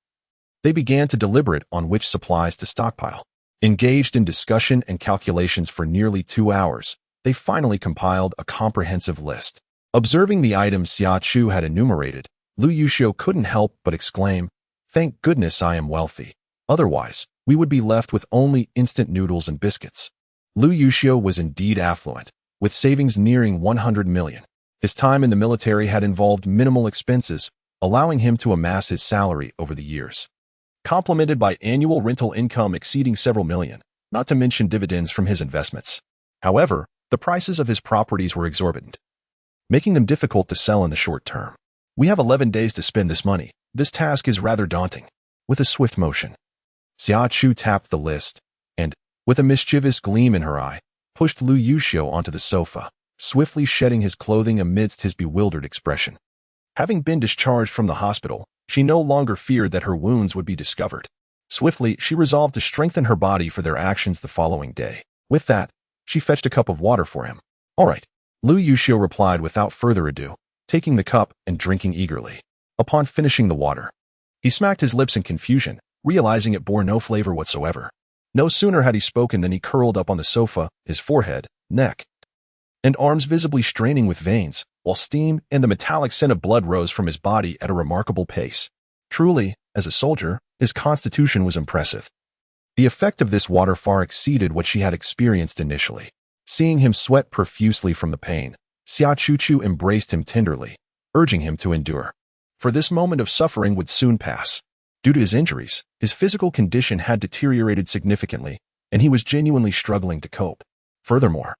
they began to deliberate on which supplies to stockpile. Engaged in discussion and calculations for nearly 2 hours, they finally compiled a comprehensive list. Observing the items Xia Chu had enumerated, Lu Yuxiu couldn't help but exclaim, "Thank goodness I am wealthy. Otherwise, we would be left with only instant noodles and biscuits." Lu Yuxiu was indeed affluent, with savings nearing 100 million. His time in the military had involved minimal expenses, allowing him to amass his salary over the years, complemented by annual rental income exceeding several million, not to mention dividends from his investments. However, the prices of his properties were exorbitant, making them difficult to sell in the short term. We have 11 days to spend this money. This task is rather daunting. With a swift motion, Xia Chu tapped the list and, with a mischievous gleam in her eye, pushed Lu Yuxiu onto the sofa, swiftly shedding his clothing amidst his bewildered expression. Having been discharged from the hospital, she no longer feared that her wounds would be discovered. Swiftly, she resolved to strengthen her body for their actions the following day. With that, she fetched a cup of water for him. "All right," Lu Yuxiu replied without further ado, taking the cup and drinking eagerly. Upon finishing the water, he smacked his lips in confusion, realizing it bore no flavor whatsoever. No sooner had he spoken than he curled up on the sofa, his forehead, neck, and arms visibly straining with veins, while steam and the metallic scent of blood rose from his body at a remarkable pace. Truly, as a soldier, his constitution was impressive. The effect of this water far exceeded what she had experienced initially. Seeing him sweat profusely from the pain, Xia Chu embraced him tenderly, urging him to endure. For this moment of suffering would soon pass. Due to his injuries, his physical condition had deteriorated significantly, and he was genuinely struggling to cope. Furthermore,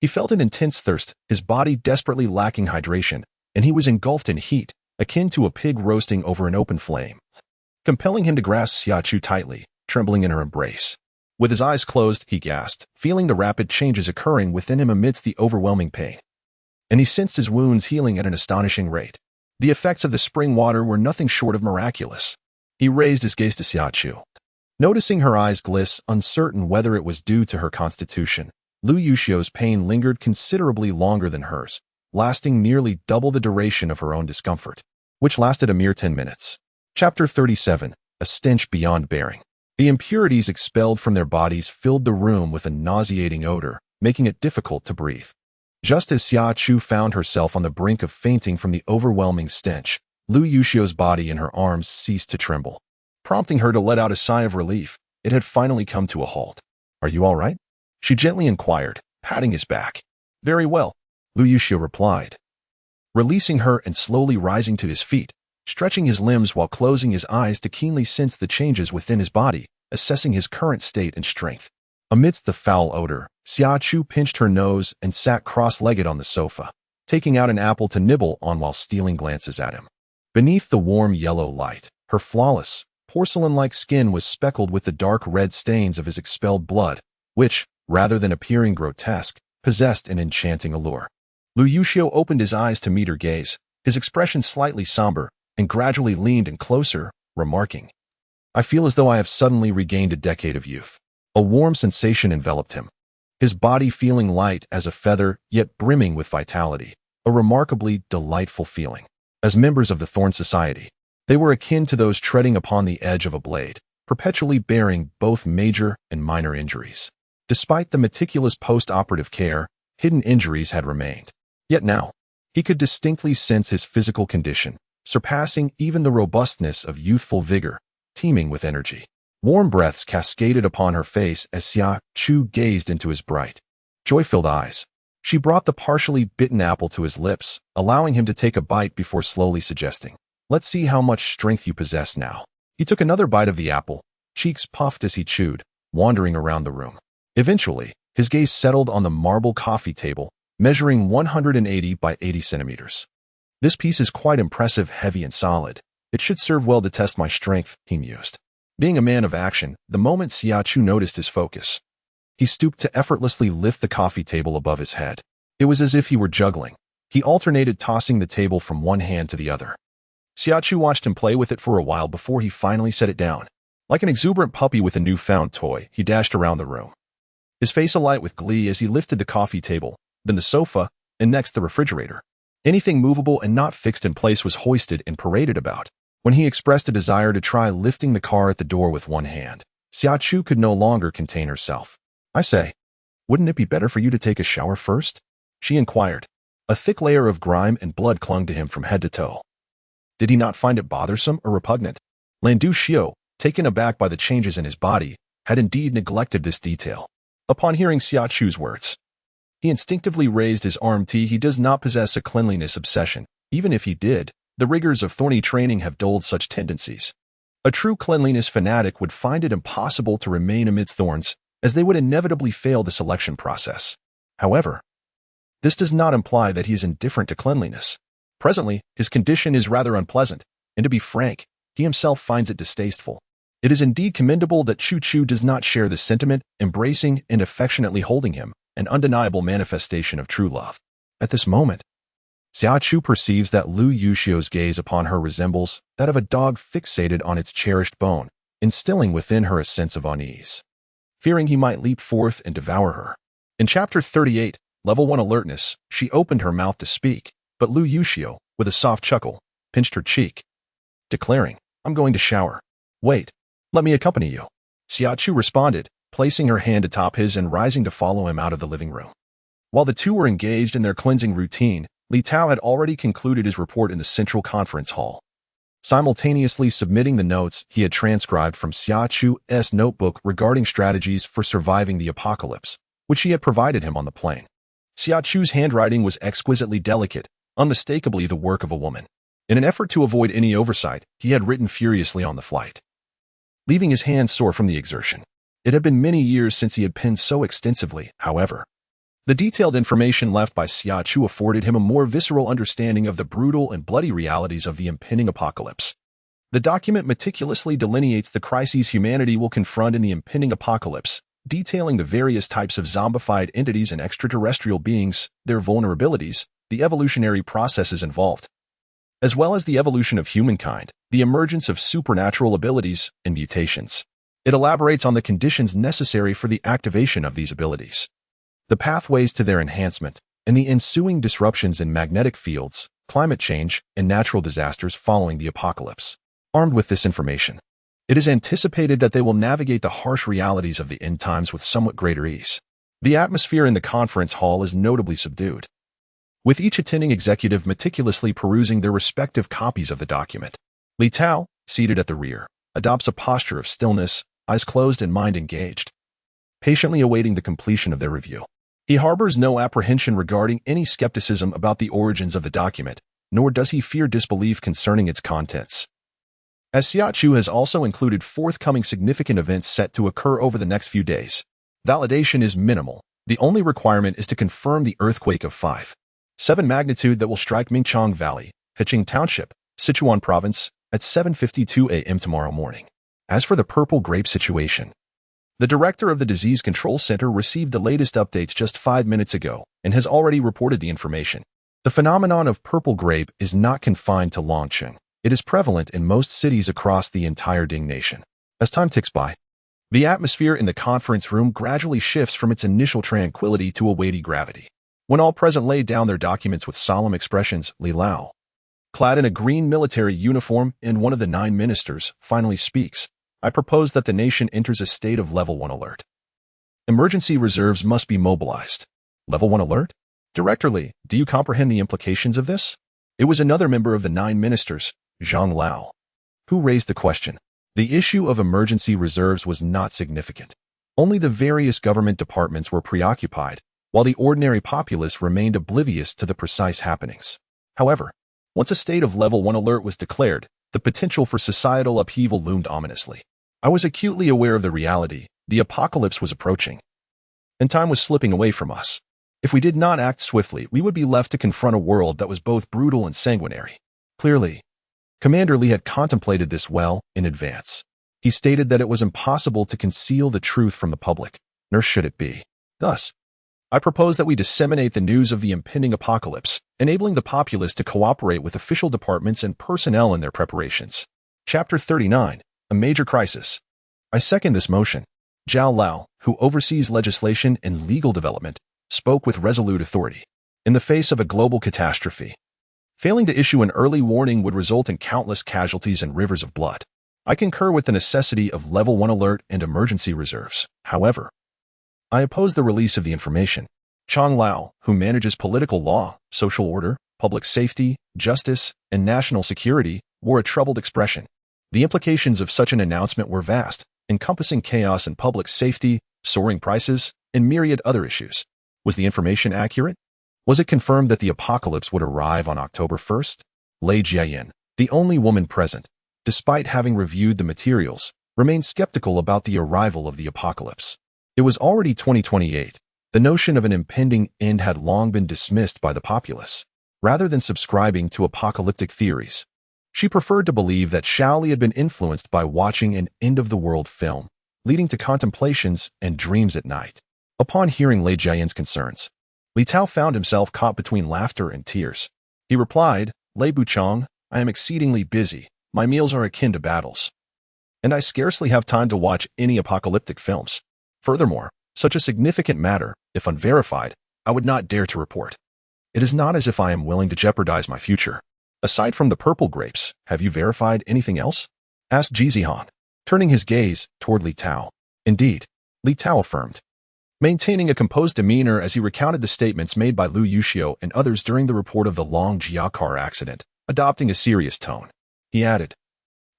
he felt an intense thirst, his body desperately lacking hydration, and he was engulfed in heat, akin to a pig roasting over an open flame, compelling him to grasp Xia Chu tightly, trembling in her embrace. With his eyes closed, he gasped, feeling the rapid changes occurring within him amidst the overwhelming pain. And he sensed his wounds healing at an astonishing rate. The effects of the spring water were nothing short of miraculous. He raised his gaze to Xia Chu. Noticing her eyes gliss, uncertain whether it was due to her constitution, Lu Yuxiu's pain lingered considerably longer than hers, lasting nearly double the duration of her own discomfort, which lasted a mere 10 minutes. Chapter 37. A stench beyond bearing. The impurities expelled from their bodies filled the room with a nauseating odor, making it difficult to breathe. Just as Xia Chu found herself on the brink of fainting from the overwhelming stench, Lu Yuxiu's body and her arms ceased to tremble, prompting her to let out a sigh of relief. It had finally come to a halt. "Are you all right?" she gently inquired, patting his back. "Very well," Lu Yuxiu replied, releasing her and slowly rising to his feet, stretching his limbs while closing his eyes to keenly sense the changes within his body, assessing his current state and strength. Amidst the foul odor, Xia Chu pinched her nose and sat cross-legged on the sofa, taking out an apple to nibble on while stealing glances at him. Beneath the warm yellow light, her flawless, porcelain-like skin was speckled with the dark red stains of his expelled blood, which, rather than appearing grotesque, possessed an enchanting allure. Lu Yuxiu opened his eyes to meet her gaze, his expression slightly somber, and gradually leaned in closer, remarking, "I feel as though I have suddenly regained a decade of youth." A warm sensation enveloped him, his body feeling light as a feather, yet brimming with vitality, a remarkably delightful feeling. As members of the Thorn Society, they were akin to those treading upon the edge of a blade, perpetually bearing both major and minor injuries. Despite the meticulous post-operative care, hidden injuries had remained. Yet now, he could distinctly sense his physical condition, surpassing even the robustness of youthful vigor, teeming with energy. Warm breaths cascaded upon her face as Xia Chu gazed into his bright, joy-filled eyes. She brought the partially bitten apple to his lips, allowing him to take a bite before slowly suggesting, "Let's see how much strength you possess now." He took another bite of the apple, cheeks puffed as he chewed, wandering around the room. Eventually, his gaze settled on the marble coffee table, measuring 180 by 80 centimeters. "This piece is quite impressive, heavy and solid. It should serve well to test my strength," he mused. Being a man of action, the moment Xia Chu noticed his focus, he stooped to effortlessly lift the coffee table above his head. It was as if he were juggling. He alternated tossing the table from one hand to the other. Xia Chu watched him play with it for a while before he finally set it down. Like an exuberant puppy with a newfound toy, he dashed around the room, his face alight with glee as he lifted the coffee table, then the sofa, and next the refrigerator. Anything movable and not fixed in place was hoisted and paraded about. When he expressed a desire to try lifting the car at the door with one hand, Xia Chu could no longer contain herself. "I say, wouldn't it be better for you to take a shower first?" she inquired. A thick layer of grime and blood clung to him from head to toe. Did he not find it bothersome or repugnant? Lu Yuxiu, taken aback by the changes in his body, had indeed neglected this detail. Upon hearing Xia Chu's words, He instinctively raised his arm. He does not possess a cleanliness obsession. Even if he did, the rigors of thorny training have dulled such tendencies. A true cleanliness fanatic would find it impossible to remain amidst thorns, as they would inevitably fail the selection process. However, this does not imply that he is indifferent to cleanliness. Presently, his condition is rather unpleasant, and to be frank, he himself finds it distasteful. It is indeed commendable that Xia Chu does not share this sentiment, embracing and affectionately holding him, an undeniable manifestation of true love. At this moment, Xia Chu perceives that Lu Yuxiu's gaze upon her resembles that of a dog fixated on its cherished bone, instilling within her a sense of unease, fearing he might leap forth and devour her. In Chapter 38, Level 1 Alertness, she opened her mouth to speak, but Lu Yuxiu, with a soft chuckle, pinched her cheek, declaring, "I'm going to shower. Wait, let me accompany you." Xia Chu responded, placing her hand atop his and rising to follow him out of the living room. While the two were engaged in their cleansing routine, Li Tao had already concluded his report in the central conference hall, simultaneously submitting the notes he had transcribed from Xia Chu's notebook regarding strategies for surviving the apocalypse, which she had provided him on the plane. Xia Chu's handwriting was exquisitely delicate, unmistakably the work of a woman. In an effort to avoid any oversight, he had written furiously on the flight, leaving his hands sore from the exertion. It had been many years since he had penned so extensively, however. The detailed information left by Xia Chu afforded him a more visceral understanding of the brutal and bloody realities of the impending apocalypse. The document meticulously delineates the crises humanity will confront in the impending apocalypse, detailing the various types of zombified entities and extraterrestrial beings, their vulnerabilities, the evolutionary processes involved, as well as the evolution of humankind, the emergence of supernatural abilities, and mutations. It elaborates on the conditions necessary for the activation of these abilities, the pathways to their enhancement, and the ensuing disruptions in magnetic fields, climate change, and natural disasters following the apocalypse. Armed with this information, it is anticipated that they will navigate the harsh realities of the end times with somewhat greater ease. The atmosphere in the conference hall is notably subdued, with each attending executive meticulously perusing their respective copies of the document. Li Tao, seated at the rear, adopts a posture of stillness, eyes closed and mind engaged, patiently awaiting the completion of their review. He harbors no apprehension regarding any skepticism about the origins of the document, nor does he fear disbelief concerning its contents. As Xia Chu has also included forthcoming significant events set to occur over the next few days, validation is minimal. The only requirement is to confirm the earthquake of 5.7 magnitude that will strike Mingchang Valley, Heqing Township, Sichuan Province, at 7:52 a.m. tomorrow morning. As for the purple grape situation, the director of the Disease Control Center received the latest updates just 5 minutes ago and has already reported the information. The phenomenon of purple grape is not confined to Longcheng. It is prevalent in most cities across the entire Ding nation. As time ticks by, the atmosphere in the conference room gradually shifts from its initial tranquility to a weighty gravity. When all present lay down their documents with solemn expressions, Li Lao, clad in a green military uniform and one of the 9 ministers, finally speaks. "I propose that the nation enters a state of Level 1 alert. Emergency reserves must be mobilized." Level 1 alert? Director Li, do you comprehend the implications of this? It was another member of the 9 ministers, Zhang Lao, who raised the question. The issue of emergency reserves was not significant. Only the various government departments were preoccupied, while the ordinary populace remained oblivious to the precise happenings. However, once a state of Level 1 alert was declared, the potential for societal upheaval loomed ominously. I was acutely aware of the reality. The apocalypse was approaching, and time was slipping away from us. If we did not act swiftly, we would be left to confront a world that was both brutal and sanguinary. Clearly, Commander Li had contemplated this well in advance. He stated that it was impossible to conceal the truth from the public, nor should it be. Thus, I propose that we disseminate the news of the impending apocalypse, enabling the populace to cooperate with official departments and personnel in their preparations. Chapter 39, A Major Crisis. I second this motion. Zhao Lao, who oversees legislation and legal development, spoke with resolute authority. In the face of a global catastrophe, failing to issue an early warning would result in countless casualties and rivers of blood. I concur with the necessity of Level 1 alert and emergency reserves. However, I oppose the release of the information. Chang Lao, who manages political law, social order, public safety, justice, and national security, wore a troubled expression. The implications of such an announcement were vast, encompassing chaos in public safety, soaring prices, and myriad other issues. Was the information accurate? Was it confirmed that the apocalypse would arrive on October 1st? Lei Jiayan, the only woman present, despite having reviewed the materials, remained skeptical about the arrival of the apocalypse. It was already 2028. The notion of an impending end had long been dismissed by the populace. Rather than subscribing to apocalyptic theories, she preferred to believe that Shaoli had been influenced by watching an end-of-the-world film, leading to contemplations and dreams at night. Upon hearing Lei Jiayan's concerns, Li Tao found himself caught between laughter and tears. He replied, "Lei Buchong, I am exceedingly busy. My meals are akin to battles, and I scarcely have time to watch any apocalyptic films. Furthermore, such a significant matter, if unverified, I would not dare to report. It is not as if I am willing to jeopardize my future. Aside from the purple grapes, have you verified anything else?" asked Jizihan, turning his gaze toward Li Tao. "Indeed," Li Tao affirmed, maintaining a composed demeanor as he recounted the statements made by Lu Yuxiu and others during the report of the Longjia car accident, adopting a serious tone. He added,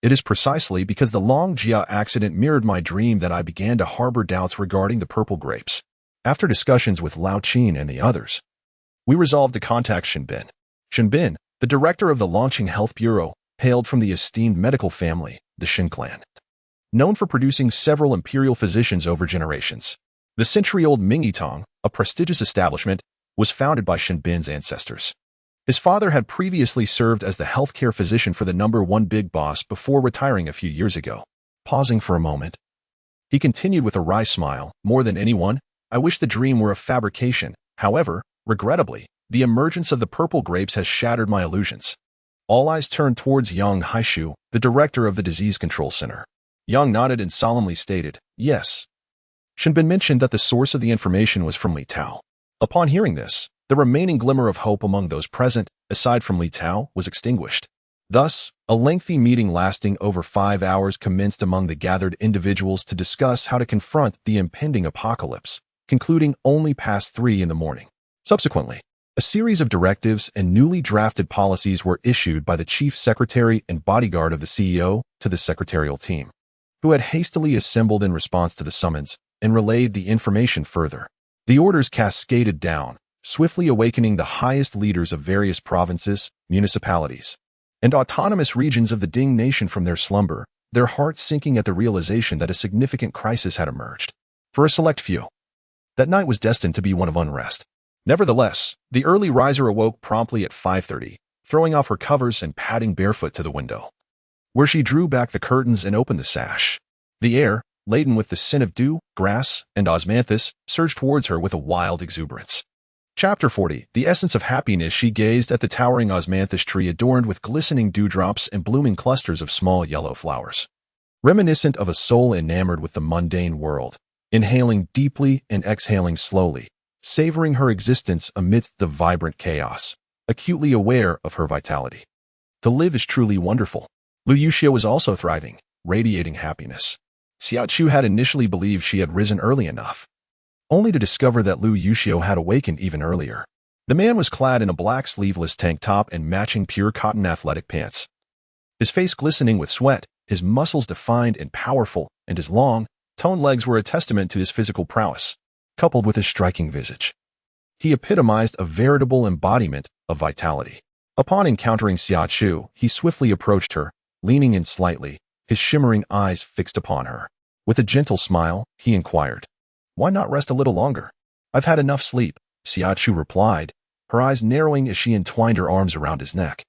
"It is precisely because the Longjia accident mirrored my dream that I began to harbor doubts regarding the purple grapes. After discussions with Lao Qin and the others, we resolved to contact Shenbin. Shenbin, the director of the Longqing Health Bureau, hailed from the esteemed medical family, the Shen clan, known for producing several imperial physicians over generations. The century-old Mingyitong, a prestigious establishment, was founded by Shenbin's ancestors. His father had previously served as the healthcare physician for the #1 big boss before retiring a few years ago." Pausing for a moment, he continued with a wry smile, "More than anyone, I wish the dream were a fabrication. However, regrettably, the emergence of the purple grapes has shattered my illusions." All eyes turned towards Yang Haishu, the director of the Disease Control Center. Yang nodded and solemnly stated, "Yes." Shenbin mentioned that the source of the information was from Li Tao. Upon hearing this, the remaining glimmer of hope among those present, aside from Li Tao, was extinguished. Thus, a lengthy meeting lasting over 5 hours commenced among the gathered individuals to discuss how to confront the impending apocalypse, concluding only past 3 in the morning. Subsequently, a series of directives and newly drafted policies were issued by the chief secretary and bodyguard of the CEO to the secretarial team, who had hastily assembled in response to the summons and relayed the information further. The orders cascaded down, swiftly awakening the highest leaders of various provinces, municipalities, and autonomous regions of the Ding nation from their slumber, their hearts sinking at the realization that a significant crisis had emerged. For a select few, that night was destined to be one of unrest. Nevertheless, the early riser awoke promptly at 5:30, throwing off her covers and padding barefoot to the window, where she drew back the curtains and opened the sash. The air, laden with the scent of dew, grass, and osmanthus, surged towards her with a wild exuberance. Chapter 40. The essence of happiness. She gazed at the towering osmanthus tree adorned with glistening dewdrops and blooming clusters of small yellow flowers, reminiscent of a soul enamored with the mundane world, inhaling deeply and exhaling slowly, savoring her existence amidst the vibrant chaos, acutely aware of her vitality. To live is truly wonderful. Lu Yuxiu was also thriving, radiating happiness. Xia Chu had initially believed she had risen early enough, only to discover that Lu Yuxiu had awakened even earlier. The man was clad in a black sleeveless tank top and matching pure cotton athletic pants. His face glistening with sweat, his muscles defined and powerful, and his long, toned legs were a testament to his physical prowess, coupled with his striking visage. He epitomized a veritable embodiment of vitality. Upon encountering Xia Chu, he swiftly approached her, leaning in slightly, his shimmering eyes fixed upon her. With a gentle smile, he inquired, "Why not rest a little longer?" "I've had enough sleep," Xia Chu replied, her eyes narrowing as she entwined her arms around his neck,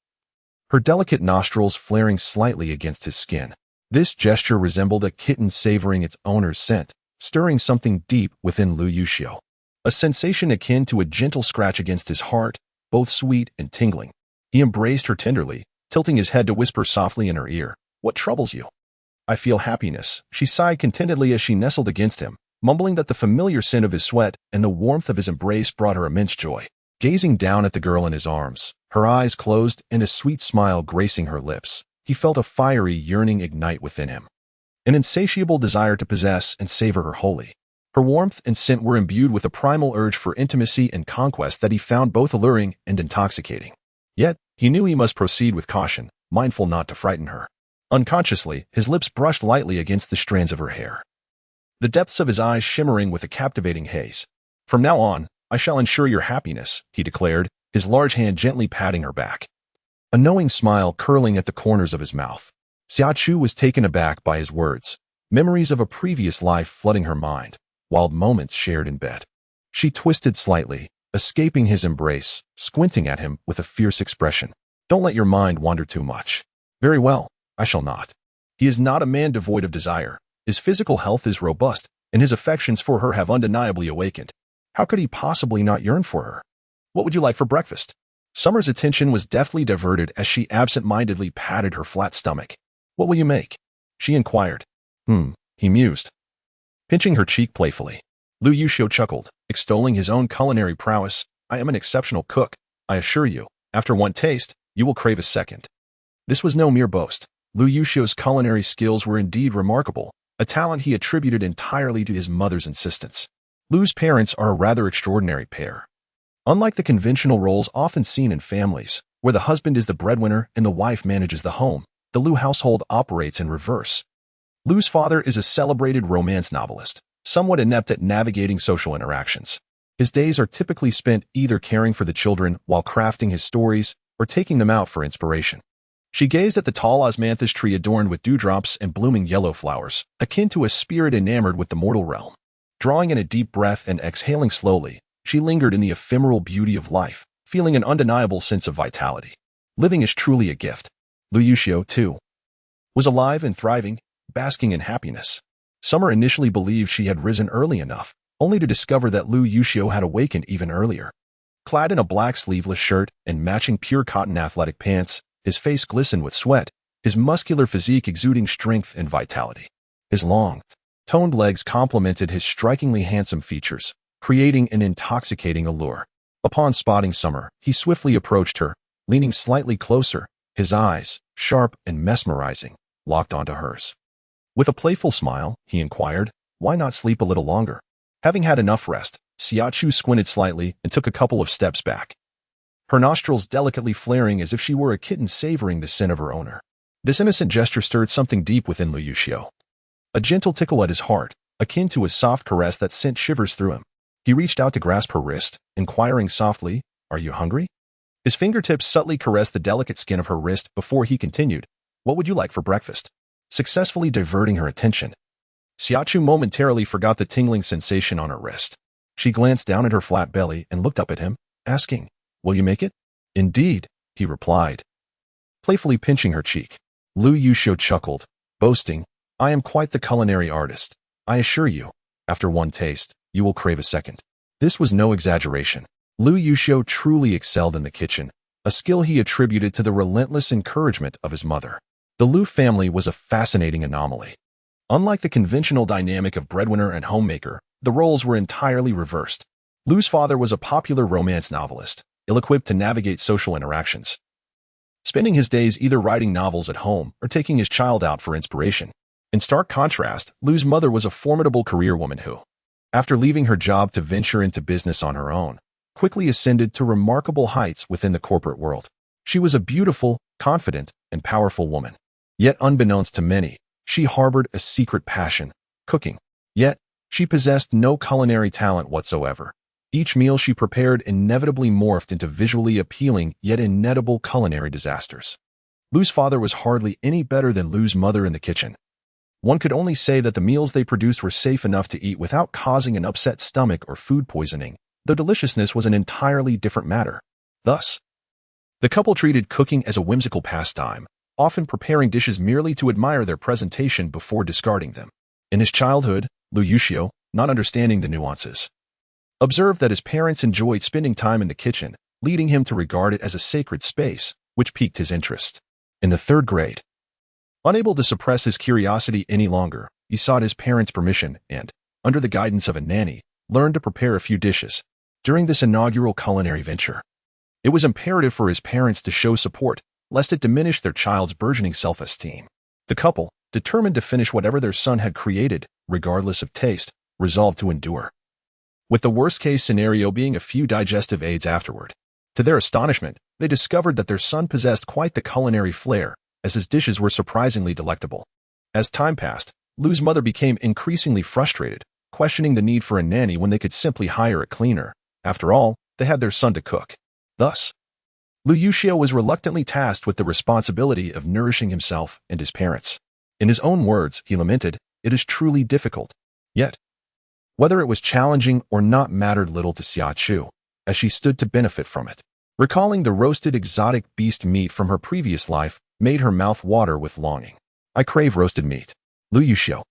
her delicate nostrils flaring slightly against his skin. This gesture resembled a kitten savoring its owner's scent, stirring something deep within Lu Yuxiu. A sensation akin to a gentle scratch against his heart, both sweet and tingling. He embraced her tenderly, tilting his head to whisper softly in her ear, "What troubles you?" "I feel happiness," she sighed contentedly as she nestled against him, mumbling that the familiar scent of his sweat and the warmth of his embrace brought her immense joy. Gazing down at the girl in his arms, her eyes closed and a sweet smile gracing her lips, he felt a fiery yearning ignite within him, an insatiable desire to possess and savor her wholly. Her warmth and scent were imbued with a primal urge for intimacy and conquest that he found both alluring and intoxicating. Yet, he knew he must proceed with caution, mindful not to frighten her. Unconsciously, his lips brushed lightly against the strands of her hair, the depths of his eyes shimmering with a captivating haze. From now on, I shall ensure your happiness, he declared, his large hand gently patting her back. A knowing smile curling at the corners of his mouth. Xia Chu was taken aback by his words, memories of a previous life flooding her mind, wild moments shared in bed. She twisted slightly, escaping his embrace, squinting at him with a fierce expression. Don't let your mind wander too much. Very well, I shall not. He is not a man devoid of desire. His physical health is robust, and his affections for her have undeniably awakened. How could he possibly not yearn for her? What would you like for breakfast? Summer's attention was deftly diverted as she absent-mindedly patted her flat stomach. What will you make? She inquired. He mused, pinching her cheek playfully. Lu Yuxiu chuckled, extolling his own culinary prowess. I am an exceptional cook. I assure you, after one taste, you will crave a second. This was no mere boast. Lu Yuxiu's culinary skills were indeed remarkable, a talent he attributed entirely to his mother's insistence. Lu's parents are a rather extraordinary pair. Unlike the conventional roles often seen in families, where the husband is the breadwinner and the wife manages the home, the Lu household operates in reverse. Lu's father is a celebrated romance novelist, somewhat inept at navigating social interactions. His days are typically spent either caring for the children while crafting his stories or taking them out for inspiration. She gazed at the tall osmanthus tree adorned with dewdrops and blooming yellow flowers, akin to a spirit enamored with the mortal realm. Drawing in a deep breath and exhaling slowly, she lingered in the ephemeral beauty of life, feeling an undeniable sense of vitality. Living is truly a gift. Lu Yuxiu, too, was alive and thriving, basking in happiness. Summer initially believed she had risen early enough, only to discover that Lu Yuxiu had awakened even earlier. Clad in a black sleeveless shirt and matching pure cotton athletic pants, his face glistened with sweat, his muscular physique exuding strength and vitality. His long, toned legs complemented his strikingly handsome features, creating an intoxicating allure. Upon spotting Summer, he swiftly approached her, leaning slightly closer, his eyes, sharp and mesmerizing, locked onto hers. With a playful smile, he inquired, why not sleep a little longer? Having had enough rest, Xia Chu squinted slightly and took a couple of steps back, her nostrils delicately flaring as if she were a kitten savoring the scent of her owner. This innocent gesture stirred something deep within Lu Yuxiu. A gentle tickle at his heart, akin to a soft caress that sent shivers through him. He reached out to grasp her wrist, inquiring softly, are you hungry? His fingertips subtly caressed the delicate skin of her wrist before he continued, what would you like for breakfast? Successfully diverting her attention, Xia Chu momentarily forgot the tingling sensation on her wrist. She glanced down at her flat belly and looked up at him, asking, will you make it? Indeed, he replied, playfully pinching her cheek. Lu Yuxiu chuckled, boasting, I am quite the culinary artist. I assure you, after one taste, you will crave a second. This was no exaggeration. Lu Yuxiu truly excelled in the kitchen, a skill he attributed to the relentless encouragement of his mother. The Lu family was a fascinating anomaly. Unlike the conventional dynamic of breadwinner and homemaker, the roles were entirely reversed. Lu's father was a popular romance novelist, ill-equipped to navigate social interactions, spending his days either writing novels at home or taking his child out for inspiration. In stark contrast, Lu's mother was a formidable career woman who, after leaving her job to venture into business on her own, quickly ascended to remarkable heights within the corporate world. She was a beautiful, confident, and powerful woman. Yet unbeknownst to many, she harbored a secret passion, cooking. Yet, she possessed no culinary talent whatsoever. Each meal she prepared inevitably morphed into visually appealing yet inedible culinary disasters. Lu's father was hardly any better than Lu's mother in the kitchen. One could only say that the meals they produced were safe enough to eat without causing an upset stomach or food poisoning, though deliciousness was an entirely different matter. Thus, the couple treated cooking as a whimsical pastime, often preparing dishes merely to admire their presentation before discarding them. In his childhood, Lu Yuxiu, not understanding the nuances, observed that his parents enjoyed spending time in the kitchen, leading him to regard it as a sacred space, which piqued his interest. In the third grade, unable to suppress his curiosity any longer, he sought his parents' permission and, under the guidance of a nanny, learned to prepare a few dishes. During this inaugural culinary venture, it was imperative for his parents to show support, lest it diminish their child's burgeoning self-esteem. The couple, determined to finish whatever their son had created, regardless of taste, resolved to endure, with the worst-case scenario being a few digestive aids afterward. To their astonishment, they discovered that their son possessed quite the culinary flair, as his dishes were surprisingly delectable. As time passed, Lu's mother became increasingly frustrated, questioning the need for a nanny when they could simply hire a cleaner, After all, they had their son to cook. Thus, Lu Yuxiu was reluctantly tasked with the responsibility of nourishing himself and his parents. In his own words, he lamented, "It is truly difficult." Yet, whether it was challenging or not mattered little to Xia Chu, as she stood to benefit from it. Recalling the roasted exotic beast meat from her previous life made her mouth water with longing. "I crave roasted meat." Lu Yuxiu.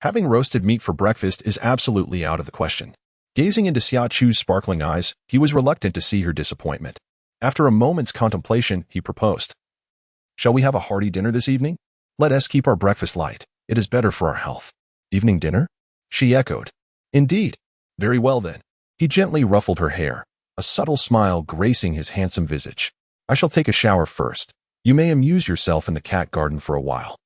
Having roasted meat for breakfast is absolutely out of the question. Gazing into Xia Chu's sparkling eyes, he was reluctant to see her disappointment. After a moment's contemplation, he proposed, "Shall we have a hearty dinner this evening? Let us keep our breakfast light. It is better for our health." "Evening dinner?" she echoed. "Indeed. Very well then." He gently ruffled her hair, a subtle smile gracing his handsome visage. "I shall take a shower first. You may amuse yourself in the cat garden for a while."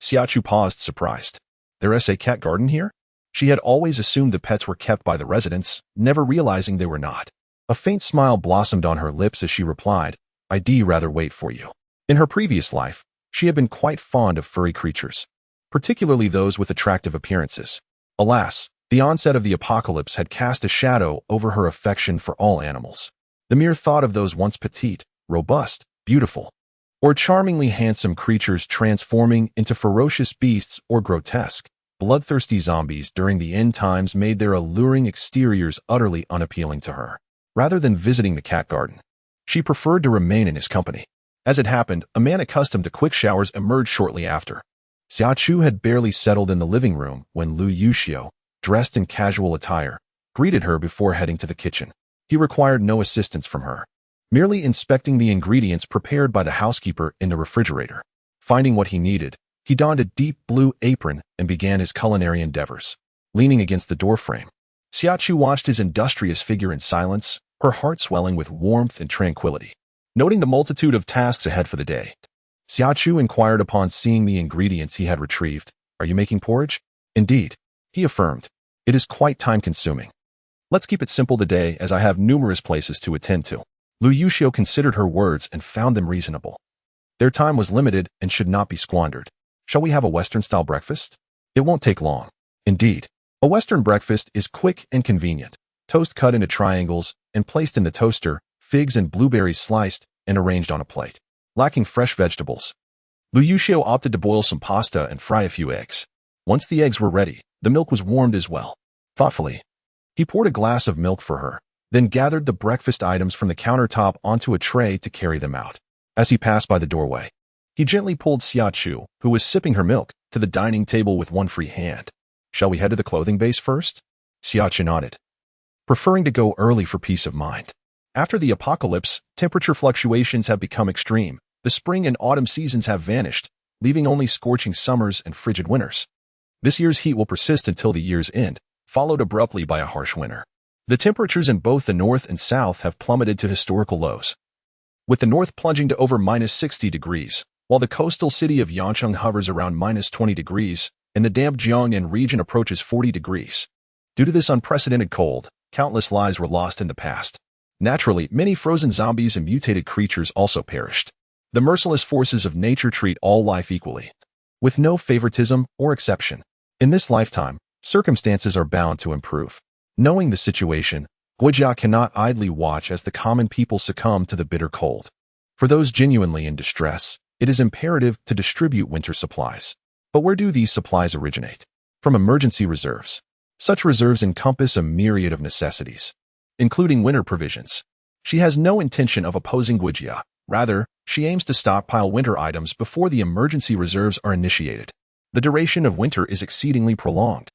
Xia Chu paused, surprised. "There is a cat garden here?" She had always assumed the pets were kept by the residents, never realizing they were not. A faint smile blossomed on her lips as she replied, "I'd rather wait for you." In her previous life, she had been quite fond of furry creatures, particularly those with attractive appearances. Alas, the onset of the apocalypse had cast a shadow over her affection for all animals. The mere thought of those once petite, robust, beautiful, or charmingly handsome creatures transforming into ferocious beasts or grotesque, bloodthirsty zombies during the end times made their alluring exteriors utterly unappealing to her. Rather than visiting the cat garden, she preferred to remain in his company. As it happened, a man accustomed to quick showers emerged shortly after. Xia Chu had barely settled in the living room when Lu Yuxiu, dressed in casual attire, greeted her before heading to the kitchen. He required no assistance from her, merely inspecting the ingredients prepared by the housekeeper in the refrigerator. Finding what he needed, he donned a deep blue apron and began his culinary endeavors. Leaning against the doorframe, Xia Chu watched his industrious figure in silence, her heart swelling with warmth and tranquility. Noting the multitude of tasks ahead for the day, Xia Chu inquired upon seeing the ingredients he had retrieved, "Are you making porridge?" "Indeed," he affirmed. "It is quite time-consuming. Let's keep it simple today as I have numerous places to attend to." Lu Yuxiu considered her words and found them reasonable. Their time was limited and should not be squandered. "Shall we have a Western-style breakfast? It won't take long." Indeed, a Western breakfast is quick and convenient. Toast cut into triangles and placed in the toaster, figs and blueberries sliced and arranged on a plate. Lacking fresh vegetables, Lu Yuxiu opted to boil some pasta and fry a few eggs. Once the eggs were ready, the milk was warmed as well. Thoughtfully, he poured a glass of milk for her, then gathered the breakfast items from the countertop onto a tray to carry them out. As he passed by the doorway, he gently pulled Xia Chu, who was sipping her milk, to the dining table with one free hand. "Shall we head to the clothing base first?" Xia Chu nodded, preferring to go early for peace of mind. After the apocalypse, temperature fluctuations have become extreme. The spring and autumn seasons have vanished, leaving only scorching summers and frigid winters. This year's heat will persist until the year's end, followed abruptly by a harsh winter. The temperatures in both the north and south have plummeted to historical lows, with the north plunging to over -60 degrees, while the coastal city of Yancheng hovers around -20 degrees, and the damp Jiangnan region approaches 40 degrees. Due to this unprecedented cold, countless lives were lost in the past. Naturally, many frozen zombies and mutated creatures also perished. The merciless forces of nature treat all life equally, with no favoritism or exception. In this lifetime, circumstances are bound to improve. Knowing the situation, Guijia cannot idly watch as the common people succumb to the bitter cold. For those genuinely in distress, it is imperative to distribute winter supplies. But where do these supplies originate? From emergency reserves. Such reserves encompass a myriad of necessities, including winter provisions. She has no intention of opposing Guijia. Rather, she aims to stockpile winter items before the emergency reserves are initiated. The duration of winter is exceedingly prolonged,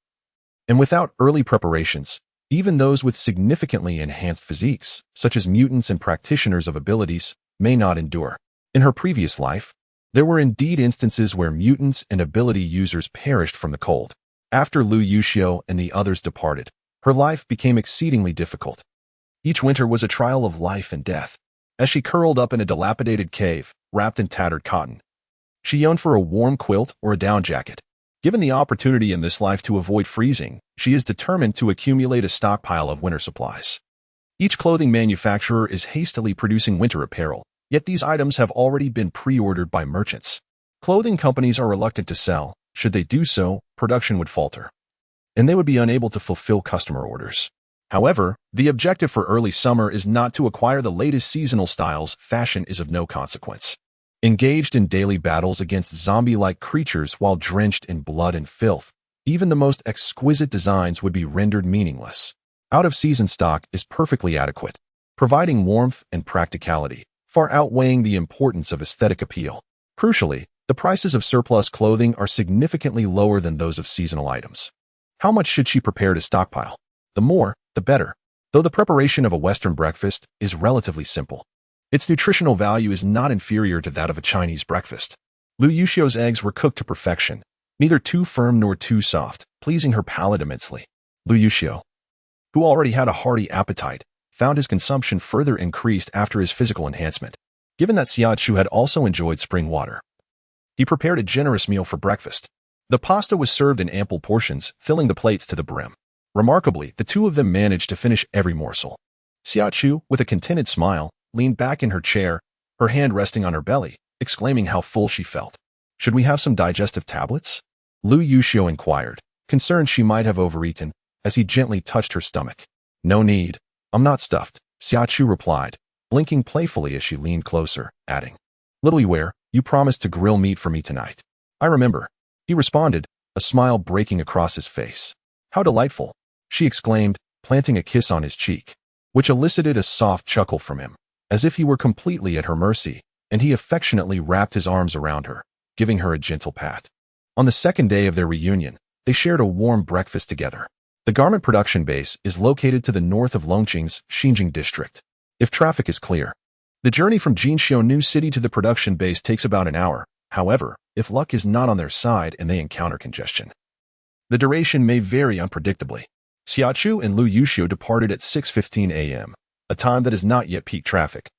and without early preparations, even those with significantly enhanced physiques, such as mutants and practitioners of abilities, may not endure. In her previous life, there were indeed instances where mutants and ability users perished from the cold. After Lu Yuxiu and the others departed, her life became exceedingly difficult. Each winter was a trial of life and death. As she curled up in a dilapidated cave, wrapped in tattered cotton, she yearned for a warm quilt or a down jacket. Given the opportunity in this life to avoid freezing, she is determined to accumulate a stockpile of winter supplies. Each clothing manufacturer is hastily producing winter apparel, yet these items have already been pre-ordered by merchants. Clothing companies are reluctant to sell. Should they do so, production would falter, and they would be unable to fulfill customer orders. However, the objective for early summer is not to acquire the latest seasonal styles. Fashion is of no consequence. Engaged in daily battles against zombie-like creatures while drenched in blood and filth, even the most exquisite designs would be rendered meaningless. Out-of-season stock is perfectly adequate, providing warmth and practicality, far outweighing the importance of aesthetic appeal. Crucially, the prices of surplus clothing are significantly lower than those of seasonal items. How much should she prepare to stockpile? The more, the better, though the preparation of a Western breakfast is relatively simple. Its nutritional value is not inferior to that of a Chinese breakfast. Lu Yuxiu's eggs were cooked to perfection, neither too firm nor too soft, pleasing her palate immensely. Lu Yuxiu, who already had a hearty appetite, found his consumption further increased after his physical enhancement. Given that Xia Chu had also enjoyed spring water, he prepared a generous meal for breakfast. The pasta was served in ample portions, filling the plates to the brim. Remarkably, the two of them managed to finish every morsel. Xia Chu, with a contented smile, leaned back in her chair, her hand resting on her belly, exclaiming how full she felt. Should we have some digestive tablets? Lu Yuxiu inquired, concerned she might have overeaten, as he gently touched her stomach. No need. I'm not stuffed, Xia Chu replied, blinking playfully as she leaned closer, adding, Little you promised to grill meat for me tonight. I remember. He responded, a smile breaking across his face. How delightful, she exclaimed, planting a kiss on his cheek, which elicited a soft chuckle from him, as if he were completely at her mercy, and he affectionately wrapped his arms around her, giving her a gentle pat. On the second day of their reunion, they shared a warm breakfast together. The garment production base is located to the north of Longqing's Xinjiang district. If traffic is clear, the journey from Jinxiu New City to the production base takes about an hour. However, if luck is not on their side and they encounter congestion, the duration may vary unpredictably. Xia Chu and Lu Yuxiu departed at 6:15 a.m., a time that is not yet peak traffic,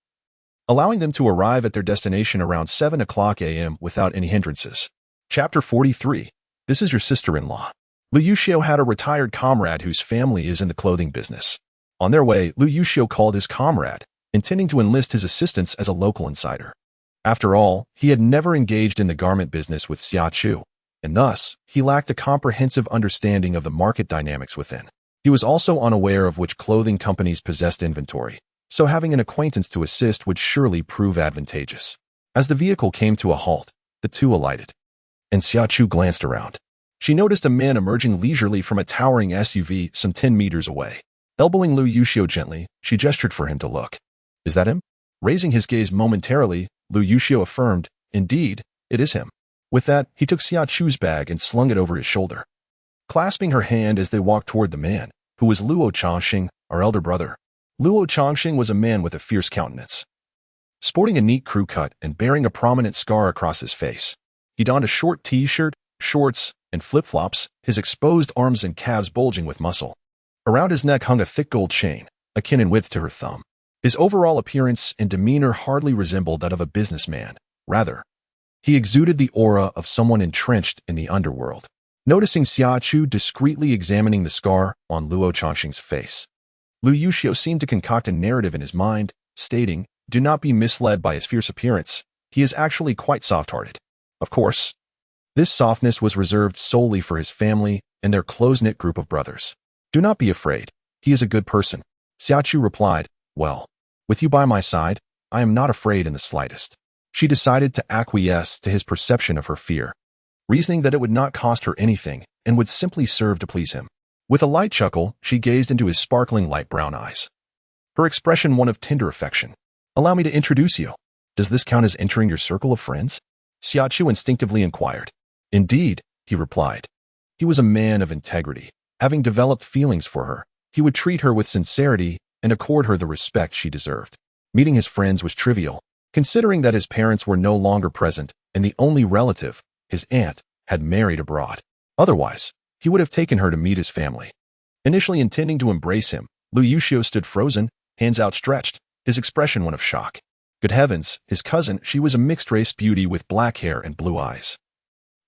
allowing them to arrive at their destination around 7 o'clock a.m. without any hindrances. Chapter 43. This is your sister-in-law. Lu Yuxiu had a retired comrade whose family is in the clothing business. On their way, Lu Yuxiu called his comrade, intending to enlist his assistance as a local insider. After all, he had never engaged in the garment business with Xia Chu, and thus, he lacked a comprehensive understanding of the market dynamics within. He was also unaware of which clothing companies possessed inventory, so having an acquaintance to assist would surely prove advantageous. As the vehicle came to a halt, the two alighted, and Xia Chu glanced around. She noticed a man emerging leisurely from a towering SUV some 10 meters away. Elbowing Lu Yuxiu gently, she gestured for him to look. Is that him? Raising his gaze momentarily, Lu Yuxiu affirmed, Indeed, it is him. With that, he took Xia Chu's bag and slung it over his shoulder. Clasping her hand as they walked toward the man, who was Luo Changxing, our elder brother. Luo Changxing was a man with a fierce countenance, sporting a neat crew cut and bearing a prominent scar across his face. He donned a short t-shirt, shorts, and flip-flops, his exposed arms and calves bulging with muscle. Around his neck hung a thick gold chain, akin in width to her thumb. His overall appearance and demeanor hardly resembled that of a businessman. Rather, he exuded the aura of someone entrenched in the underworld. Noticing Xia Chu discreetly examining the scar on Luo Changxing's face, Lu Yuxiu seemed to concoct a narrative in his mind, stating, Do not be misled by his fierce appearance. He is actually quite soft-hearted. Of course, this softness was reserved solely for his family and their close-knit group of brothers. Do not be afraid. He is a good person. Xia Chu replied, Well, with you by my side, I am not afraid in the slightest. She decided to acquiesce to his perception of her fear, reasoning that it would not cost her anything and would simply serve to please him. With a light chuckle, she gazed into his sparkling light brown eyes, her expression one of tender affection. Allow me to introduce you. Does this count as entering your circle of friends? Xia Chu instinctively inquired. Indeed, he replied. He was a man of integrity. Having developed feelings for her, he would treat her with sincerity and accord her the respect she deserved. Meeting his friends was trivial, considering that his parents were no longer present and the only relative, his aunt, had married abroad. Otherwise, he would have taken her to meet his family. Initially intending to embrace him, Lu Yuxiu stood frozen, hands outstretched, his expression one of shock. Good heavens, his cousin, she was a mixed-race beauty with black hair and blue eyes.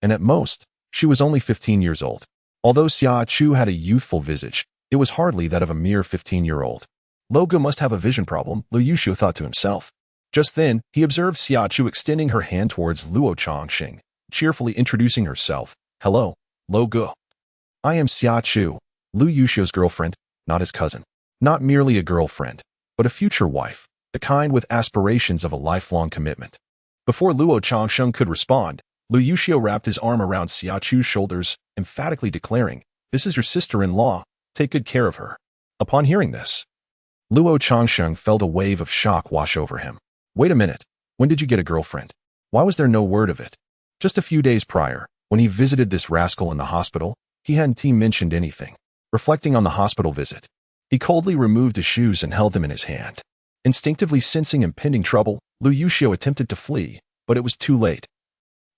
And at most, she was only 15 years old. Although Xia Chu had a youthful visage, it was hardly that of a mere 15-year-old. Loga must have a vision problem, Lu Yuxiu thought to himself. Just then, he observed Xia Chu extending her hand towards Luo Changxing, cheerfully introducing herself. Hello, Loga. I am Xia Chu, Lu Yuxiu's girlfriend. not his cousin. Not merely a girlfriend, but a future wife, the kind with aspirations of a lifelong commitment. Before Luo Changsheng could respond, Lu Yuxiu wrapped his arm around Xia Chu's shoulders, emphatically declaring, "This is your sister-in-law. Take good care of her." Upon hearing this, Luo Changsheng felt a wave of shock wash over him. Wait a minute. When did you get a girlfriend? Why was there no word of it? Just a few days prior, when he visited this rascal in the hospital, he hadn't mentioned anything. Reflecting on the hospital visit, he coldly removed his shoes and held them in his hand. Instinctively sensing impending trouble, Lu Yuxiu attempted to flee, but it was too late.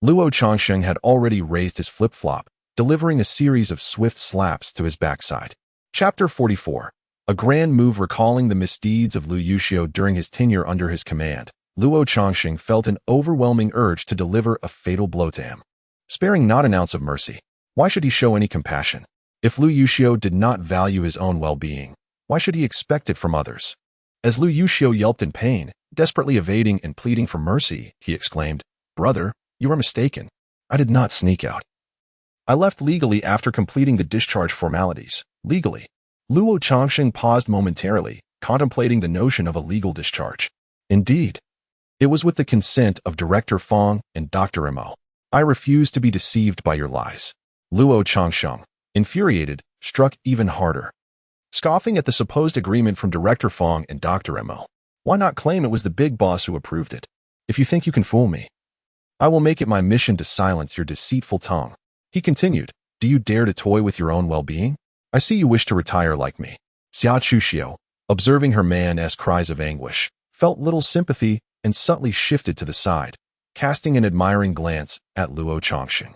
Luo Changsheng had already raised his flip-flop, delivering a series of swift slaps to his backside. Chapter 44. A grand move. Recalling the misdeeds of Lu Yuxiu during his tenure under his command, Luo Changsheng felt an overwhelming urge to deliver a fatal blow to him. Sparing not an ounce of mercy, why should he show any compassion? If Lu Yuxiu did not value his own well-being, why should he expect it from others? As Lu Yuxiu yelped in pain, desperately evading and pleading for mercy, he exclaimed, "Brother, you are mistaken. I did not sneak out. I left legally after completing the discharge formalities." Legally? Luo Changsheng paused momentarily, contemplating the notion of a legal discharge. Indeed, it was with the consent of Director Fong and Dr. Mo. "I refuse to be deceived by your lies." Luo Changsheng, infuriated, struck even harder. Scoffing at the supposed agreement from Director Fong and Dr. Mo. Why not claim it was the big boss who approved it? "If you think you can fool me, I will make it my mission to silence your deceitful tongue." He continued, "Do you dare to toy with your own well-being? I see you wish to retire like me." Xia Chu, observing her man's cries of anguish, felt little sympathy and subtly shifted to the side, casting an admiring glance at Luo Changsheng.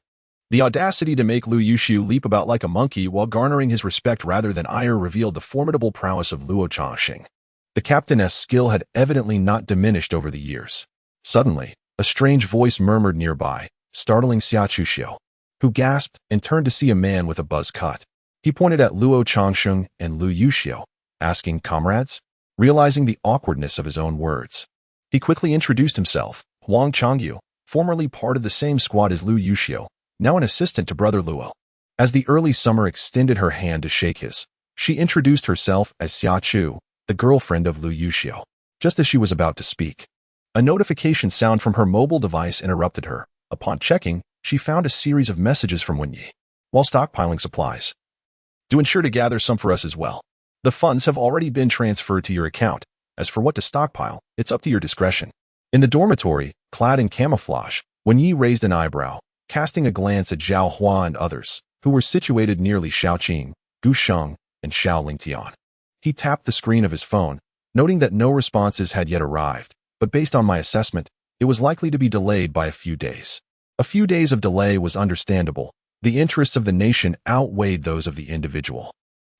The audacity to make Lu Yuxiu leap about like a monkey while garnering his respect rather than ire revealed the formidable prowess of Luo Changsheng. The captain's skill had evidently not diminished over the years. Suddenly, a strange voice murmured nearby, startling Xia Chu, who gasped and turned to see a man with a buzz cut. He pointed at Luo Changsheng and Lu Yuxiu, asking, "Comrades?" Realizing the awkwardness of his own words, he quickly introduced himself, Huang Changyu, formerly part of the same squad as Lu Yuxiu, now an assistant to Brother Luo. As the early summer extended her hand to shake his, she introduced herself as Xia Chu, the girlfriend of Lu Yuxiu. Just as she was about to speak, a notification sound from her mobile device interrupted her. Upon checking, she found a series of messages from Wenyi. "While stockpiling supplies, do ensure to gather some for us as well. The funds have already been transferred to your account. As for what to stockpile, it's up to your discretion." In the dormitory, clad in camouflage, Wenyi raised an eyebrow, casting a glance at Zhao Hua and others, who were situated nearly Shaoqing, Gu Sheng, and Xiao Lingtian. He tapped the screen of his phone, noting that no responses had yet arrived, but based on my assessment, it was likely to be delayed by a few days. A few days of delay was understandable. The interests of the nation outweighed those of the individual.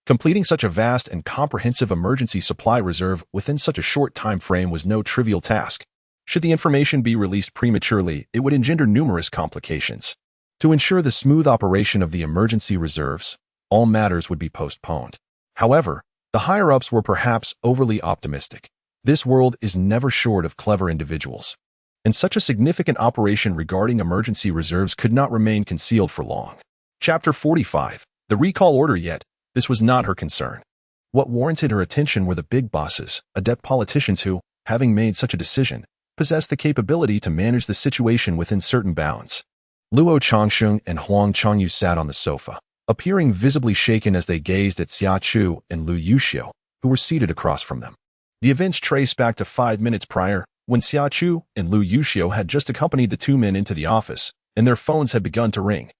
Completing such a vast and comprehensive emergency supply reserve within such a short time frame was no trivial task. Should the information be released prematurely, it would engender numerous complications. To ensure the smooth operation of the emergency reserves, all matters would be postponed. However, the higher-ups were perhaps overly optimistic. This world is never short of clever individuals, and such a significant operation regarding emergency reserves could not remain concealed for long. Chapter 45. The recall order. Yet, this was not her concern. What warranted her attention were the big bosses, adept politicians who, having made such a decision, possessed the capability to manage the situation within certain bounds. Luo Changsheng and Huang Changyu sat on the sofa, appearing visibly shaken as they gazed at Xia Chu and Lu Yuxiu, who were seated across from them. The events trace back to 5 minutes prior, when Xia Chu and Lu Yuxiu had just accompanied the two men into the office, and their phones had begun to ring.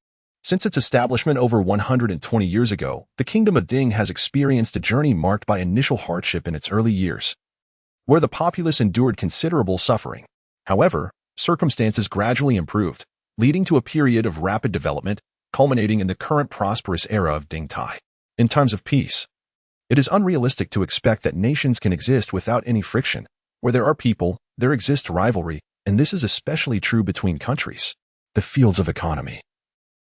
Since its establishment over 120 years ago, the Kingdom of Ding has experienced a journey marked by initial hardship in its early years, where the populace endured considerable suffering. However, circumstances gradually improved, leading to a period of rapid development, culminating in the current prosperous era of Ding Tai. In times of peace, it is unrealistic to expect that nations can exist without any friction. Where there are people, there exists rivalry, and this is especially true between countries. The fields of economy,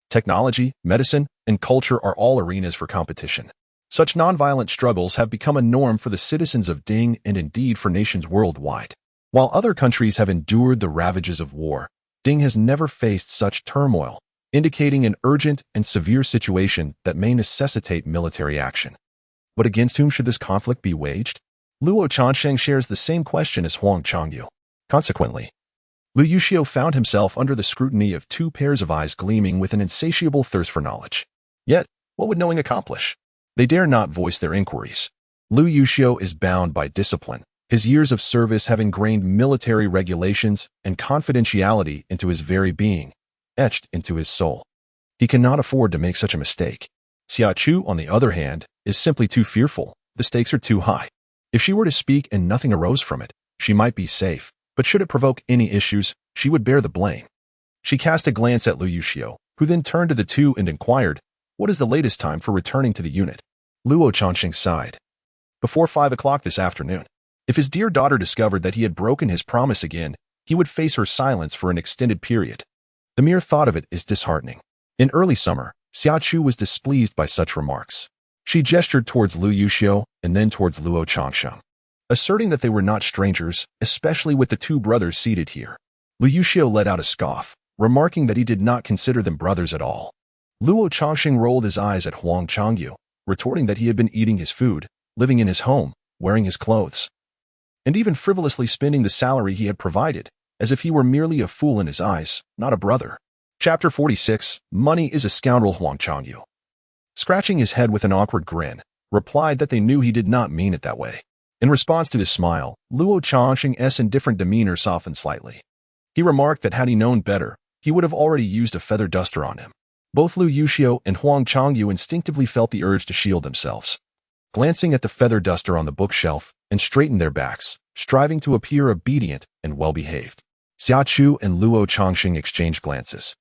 technology, medicine, and culture are all arenas for competition. Such nonviolent struggles have become a norm for the citizens of Ding and indeed for nations worldwide. While other countries have endured the ravages of war, Ding has never faced such turmoil, indicating an urgent and severe situation that may necessitate military action. But against whom should this conflict be waged? Luo Changsheng shares the same question as Huang Changyu. Consequently, Lu Yuxiu found himself under the scrutiny of two pairs of eyes gleaming with an insatiable thirst for knowledge. Yet, what would knowing accomplish? They dare not voice their inquiries. Lu Yuxiu is bound by discipline. His years of service have ingrained military regulations and confidentiality into his very being, etched into his soul. He cannot afford to make such a mistake. Xia Chu, on the other hand, is simply too fearful. The stakes are too high. If she were to speak and nothing arose from it, she might be safe, but should it provoke any issues, she would bear the blame. She cast a glance at Lu Yuxiu, who then turned to the two and inquired, "What is the latest time for returning to the unit?" Luo Changxing sighed. "Before 5 o'clock this afternoon." If his dear daughter discovered that he had broken his promise again, he would face her silence for an extended period. The mere thought of it is disheartening. In early summer, Xia Chu was displeased by such remarks. She gestured towards Lu Yuxiu and then towards Luo Changsheng, asserting that they were not strangers, especially with the two brothers seated here. Lu Yuxiu let out a scoff, remarking that he did not consider them brothers at all. Luo Changsheng rolled his eyes at Huang Changyu, retorting that he had been eating his food, living in his home, wearing his clothes, and even frivolously spending the salary he had provided, as if he were merely a fool in his eyes, not a brother. Chapter 46, Money is a Scoundrel. Huang Changyu, scratching his head with an awkward grin, replied that they knew he did not mean it that way. In response to this smile, Luo Changsheng's indifferent demeanor softened slightly. He remarked that had he known better, he would have already used a feather duster on him. Both Lu Yuxiu and Huang Changyu instinctively felt the urge to shield themselves. Glancing at the feather duster on the bookshelf, and straightened their backs, striving to appear obedient and well-behaved. Xia Chu and Luo Changsheng exchanged glances,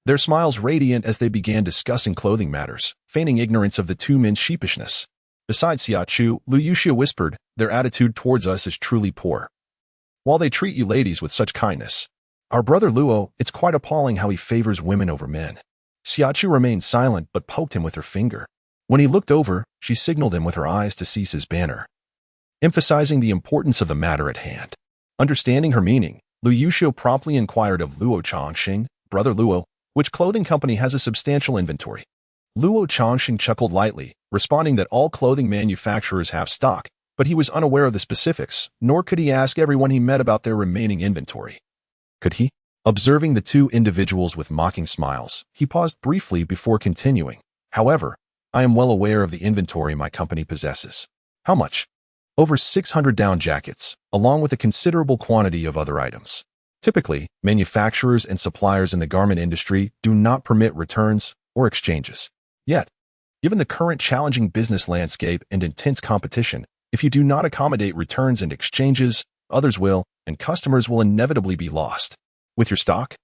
their smiles radiant as they began discussing clothing matters, feigning ignorance of the two men's sheepishness. Besides Xia Chu, Lu Yuxiu whispered, "Their attitude towards us is truly poor. While they treat you ladies with such kindness, our brother Luo, it's quite appalling how he favors women over men." Xia Chu remained silent but poked him with her finger. When he looked over, she signaled him with her eyes to cease his banter, emphasizing the importance of the matter at hand. Understanding her meaning, Lu Yuxiu promptly inquired of Luo Changsheng, "Brother Luo, which clothing company has a substantial inventory?" Luo Changsheng chuckled lightly, responding that all clothing manufacturers have stock, but he was unaware of the specifics, nor could he ask everyone he met about their remaining inventory. Could he? Observing the two individuals with mocking smiles, he paused briefly before continuing. "However, I am well aware of the inventory my company possesses." "How much?" "Over 600 down jackets, along with a considerable quantity of other items. Typically, manufacturers and suppliers in the garment industry do not permit returns or exchanges. Yet, given the current challenging business landscape and intense competition, if you do not accommodate returns and exchanges, others will, and customers will inevitably be lost. With your stock,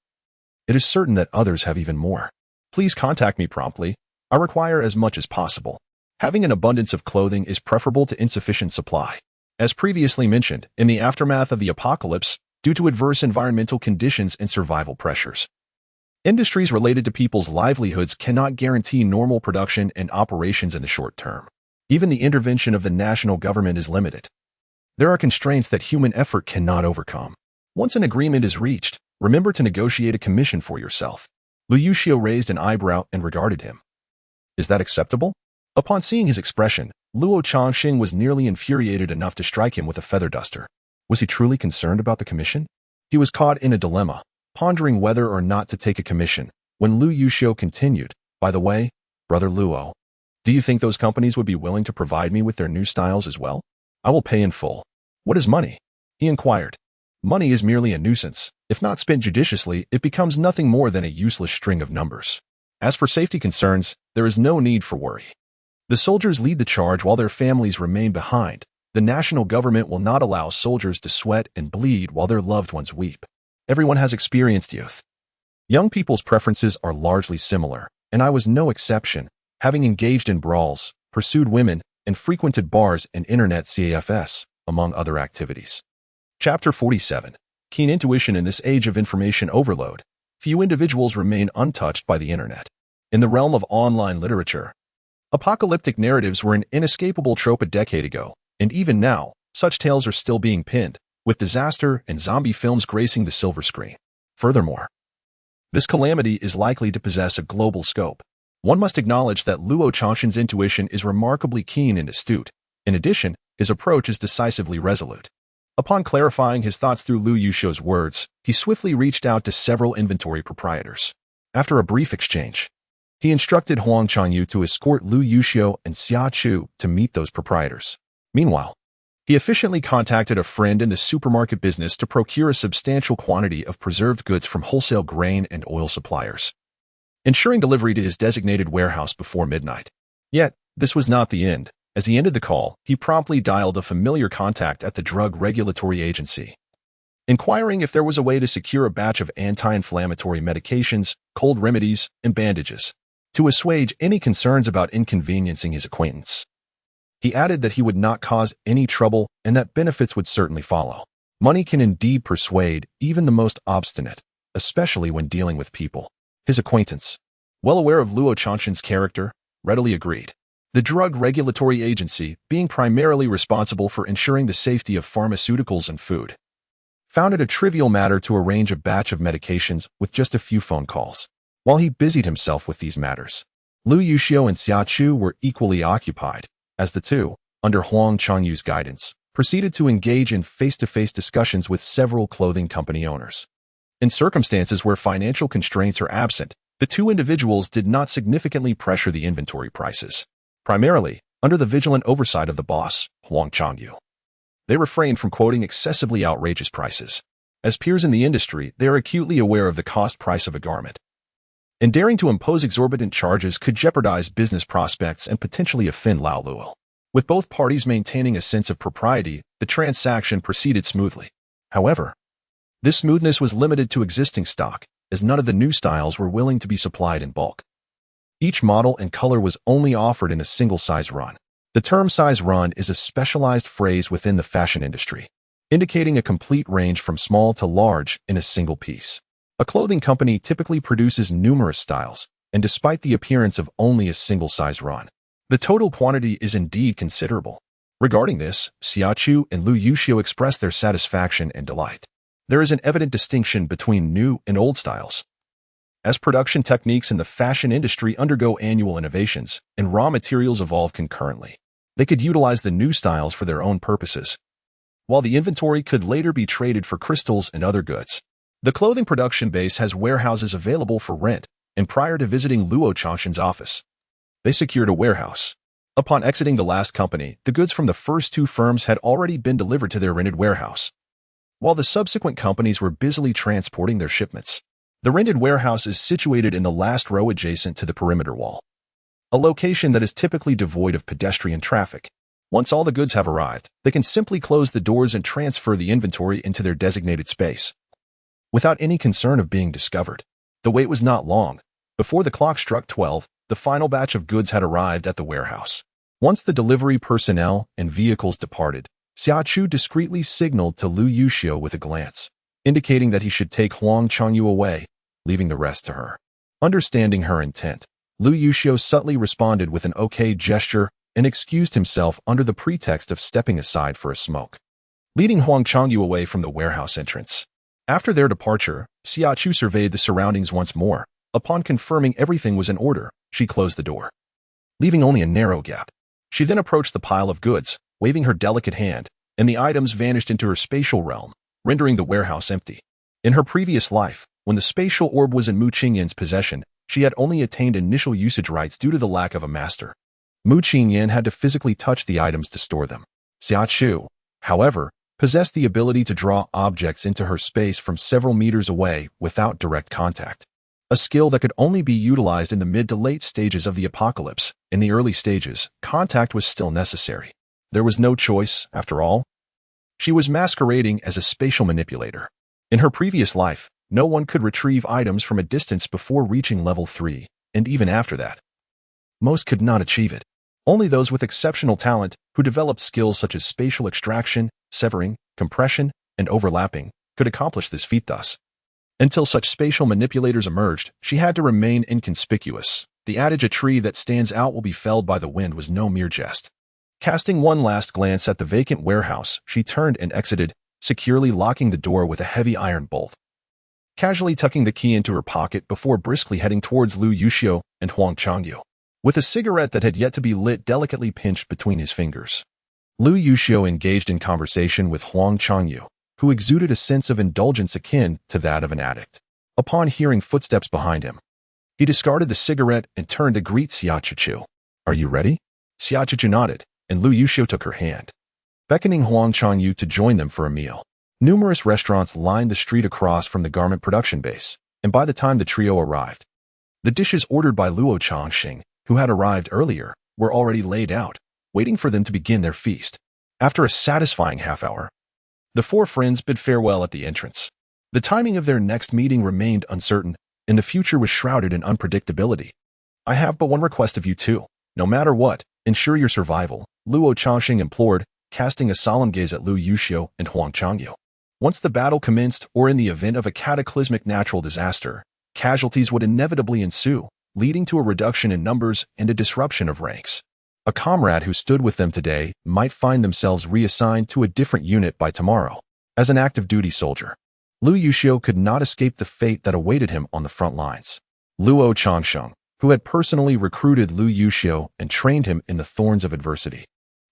it is certain that others have even more. Please contact me promptly. I require as much as possible. Having an abundance of clothing is preferable to insufficient supply. As previously mentioned, in the aftermath of the apocalypse, due to adverse environmental conditions and survival pressures, industries related to people's livelihoods cannot guarantee normal production and operations in the short term. Even the intervention of the national government is limited. There are constraints that human effort cannot overcome. Once an agreement is reached, remember to negotiate a commission for yourself." Lu Yuxiu raised an eyebrow and regarded him. "Is that acceptable?" Upon seeing his expression, Luo Changsheng was nearly infuriated enough to strike him with a feather duster. Was he truly concerned about the commission? He was caught in a dilemma, pondering whether or not to take a commission, when Lu Yuxiu continued, "By the way, Brother Luo, do you think those companies would be willing to provide me with their new styles as well? I will pay in full." "What is money?" he inquired. "Money is merely a nuisance. If not spent judiciously, it becomes nothing more than a useless string of numbers. As for safety concerns, there is no need for worry. The soldiers lead the charge while their families remain behind. The national government will not allow soldiers to sweat and bleed while their loved ones weep. Everyone has experienced youth. Young people's preferences are largely similar, and I was no exception, having engaged in brawls, pursued women, and frequented bars and internet CAFS, among other activities." Chapter 47. Keen intuition. In this age of information overload, few individuals remain untouched by the internet. In the realm of online literature, apocalyptic narratives were an inescapable trope a decade ago, and even now, such tales are still being penned, with disaster and zombie films gracing the silver screen. Furthermore, this calamity is likely to possess a global scope. One must acknowledge that Lu Yuxiu's intuition is remarkably keen and astute. In addition, his approach is decisively resolute. Upon clarifying his thoughts through Lu Yuxiu's words, he swiftly reached out to several inventory proprietors. After a brief exchange, he instructed Huang Changyu to escort Lu Yuxiu and Xia Chu to meet those proprietors. Meanwhile, he efficiently contacted a friend in the supermarket business to procure a substantial quantity of preserved goods from wholesale grain and oil suppliers, ensuring delivery to his designated warehouse before midnight. Yet, this was not the end. As he ended the call, he promptly dialed a familiar contact at the Drug Regulatory Agency, inquiring if there was a way to secure a batch of anti-inflammatory medications, cold remedies, and bandages, to assuage any concerns about inconveniencing his acquaintance. He added that he would not cause any trouble and that benefits would certainly follow. Money can indeed persuade even the most obstinate, especially when dealing with people. His acquaintance, well aware of Lu Yuxiu's character, readily agreed. The Drug Regulatory Agency, being primarily responsible for ensuring the safety of pharmaceuticals and food, found it a trivial matter to arrange a batch of medications with just a few phone calls. While he busied himself with these matters, Lu Yuxiu and Xia Chu were equally occupied, as the two, under Huang Changyu's guidance, proceeded to engage in face-to-face discussions with several clothing company owners. In circumstances where financial constraints are absent, the two individuals did not significantly pressure the inventory prices. Primarily, under the vigilant oversight of the boss, Huang Changyu, they refrained from quoting excessively outrageous prices. As peers in the industry, they are acutely aware of the cost price of a garment, and daring to impose exorbitant charges could jeopardize business prospects and potentially offend Lao Luo. With both parties maintaining a sense of propriety, the transaction proceeded smoothly. However, this smoothness was limited to existing stock, as none of the new styles were willing to be supplied in bulk. Each model and color was only offered in a single-size run. The term size run is a specialized phrase within the fashion industry, indicating a complete range from small to large in a single piece. A clothing company typically produces numerous styles, and despite the appearance of only a single-size run, the total quantity is indeed considerable. Regarding this, Xia Chu and Lu Yuxiu expressed their satisfaction and delight. There is an evident distinction between new and old styles. As production techniques in the fashion industry undergo annual innovations and raw materials evolve concurrently, they could utilize the new styles for their own purposes, while the inventory could later be traded for crystals and other goods. The clothing production base has warehouses available for rent, and prior to visiting Lu Yuxiu's office, they secured a warehouse. Upon exiting the last company, the goods from the first two firms had already been delivered to their rented warehouse, while the subsequent companies were busily transporting their shipments. The rented warehouse is situated in the last row adjacent to the perimeter wall, a location that is typically devoid of pedestrian traffic. Once all the goods have arrived, they can simply close the doors and transfer the inventory into their designated space, without any concern of being discovered. The wait was not long. Before the clock struck 12, the final batch of goods had arrived at the warehouse. Once the delivery personnel and vehicles departed, Xia Chu discreetly signaled to Lu Yuxiu with a glance, indicating that he should take Huang Changyu away, leaving the rest to her. Understanding her intent, Lu Yuxiu subtly responded with an okay gesture and excused himself under the pretext of stepping aside for a smoke, leading Huang Changyu away from the warehouse entrance. After their departure, Xia Chu surveyed the surroundings once more. Upon confirming everything was in order, she closed the door, leaving only a narrow gap. She then approached the pile of goods, waving her delicate hand, and the items vanished into her spatial realm, rendering the warehouse empty. In her previous life, when the spatial orb was in Mu Qingyan's possession, she had only attained initial usage rights due to the lack of a master. Mu Qingyan had to physically touch the items to store them. Xia Chu, however, possessed the ability to draw objects into her space from several meters away without direct contact, a skill that could only be utilized in the mid to late stages of the apocalypse. In the early stages, contact was still necessary. There was no choice, after all. She was masquerading as a spatial manipulator. In her previous life, no one could retrieve items from a distance before reaching level 3, and even after that, most could not achieve it. Only those with exceptional talent, who developed skills such as spatial extraction, severing, compression, and overlapping, could accomplish this feat. Thus, until such spatial manipulators emerged, she had to remain inconspicuous. The adage, "a tree that stands out will be felled by the wind," was no mere jest. Casting one last glance at the vacant warehouse, she turned and exited, securely locking the door with a heavy iron bolt. casually tucking the key into her pocket before briskly heading towards Lu Yuxiu and Huang Changyu, with a cigarette that had yet to be lit delicately pinched between his fingers. Lu Yuxiu engaged in conversation with Huang Changyu, who exuded a sense of indulgence akin to that of an addict. Upon hearing footsteps behind him, he discarded the cigarette and turned to greet Xia Chu. "Are you ready?" Xia Chu nodded, and Lu Yuxiu took her hand, beckoning Huang Changyu to join them for a meal. Numerous restaurants lined the street across from the garment production base, and by the time the trio arrived, the dishes ordered by Luo Changxing, who had arrived earlier, were already laid out, waiting for them to begin their feast. After a satisfying half-hour, the four friends bid farewell at the entrance. The timing of their next meeting remained uncertain, and the future was shrouded in unpredictability. "I have but one request of you two. No matter what, ensure your survival," Luo Changxing implored, casting a solemn gaze at Lu Yuxiu and Huang Changyu. Once the battle commenced, or in the event of a cataclysmic natural disaster, casualties would inevitably ensue, leading to a reduction in numbers and a disruption of ranks. A comrade who stood with them today might find themselves reassigned to a different unit by tomorrow. As an active duty soldier, Lu Yuxiu could not escape the fate that awaited him on the front lines. Luo Changxing, who had personally recruited Lu Yuxiu and trained him in the thorns of adversity,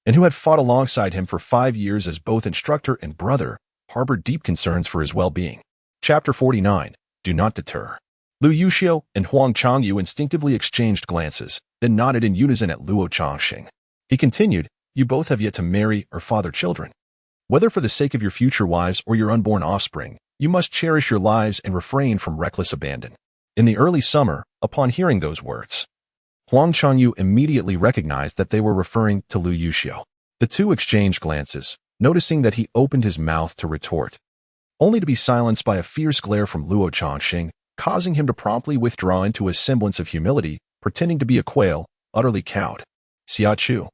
and who had fought alongside him for 5 years as both instructor and brother, harbored deep concerns for his well-being. Chapter 49. Do not deter. Lu Yuxiu and Huang Changyu instinctively exchanged glances, then nodded in unison at Luo Changxing. He continued, "You both have yet to marry or father children. Whether for the sake of your future wives or your unborn offspring, you must cherish your lives and refrain from reckless abandon." In the early summer, upon hearing those words, Huang Changyu immediately recognized that they were referring to Lu Yuxiu. The two exchanged glances, noticing that he opened his mouth to retort, only to be silenced by a fierce glare from Luo Changxing, causing him to promptly withdraw into a semblance of humility, pretending to be a quail, utterly cowed. Xia Chu,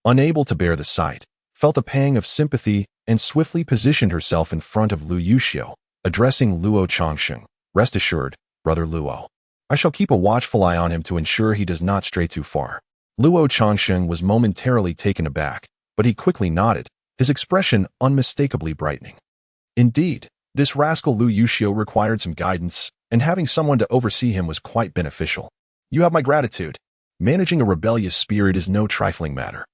unable to bear the sight, felt a pang of sympathy and swiftly positioned herself in front of Lu Yuxiu, addressing Luo Changxing. "Rest assured, Brother Luo, I shall keep a watchful eye on him to ensure he does not stray too far." Luo Changxing was momentarily taken aback, but he quickly nodded, his expression unmistakably brightening. Indeed, this rascal Lu Yuxiu required some guidance, and having someone to oversee him was quite beneficial. "You have my gratitude. Managing a rebellious spirit is no trifling matter.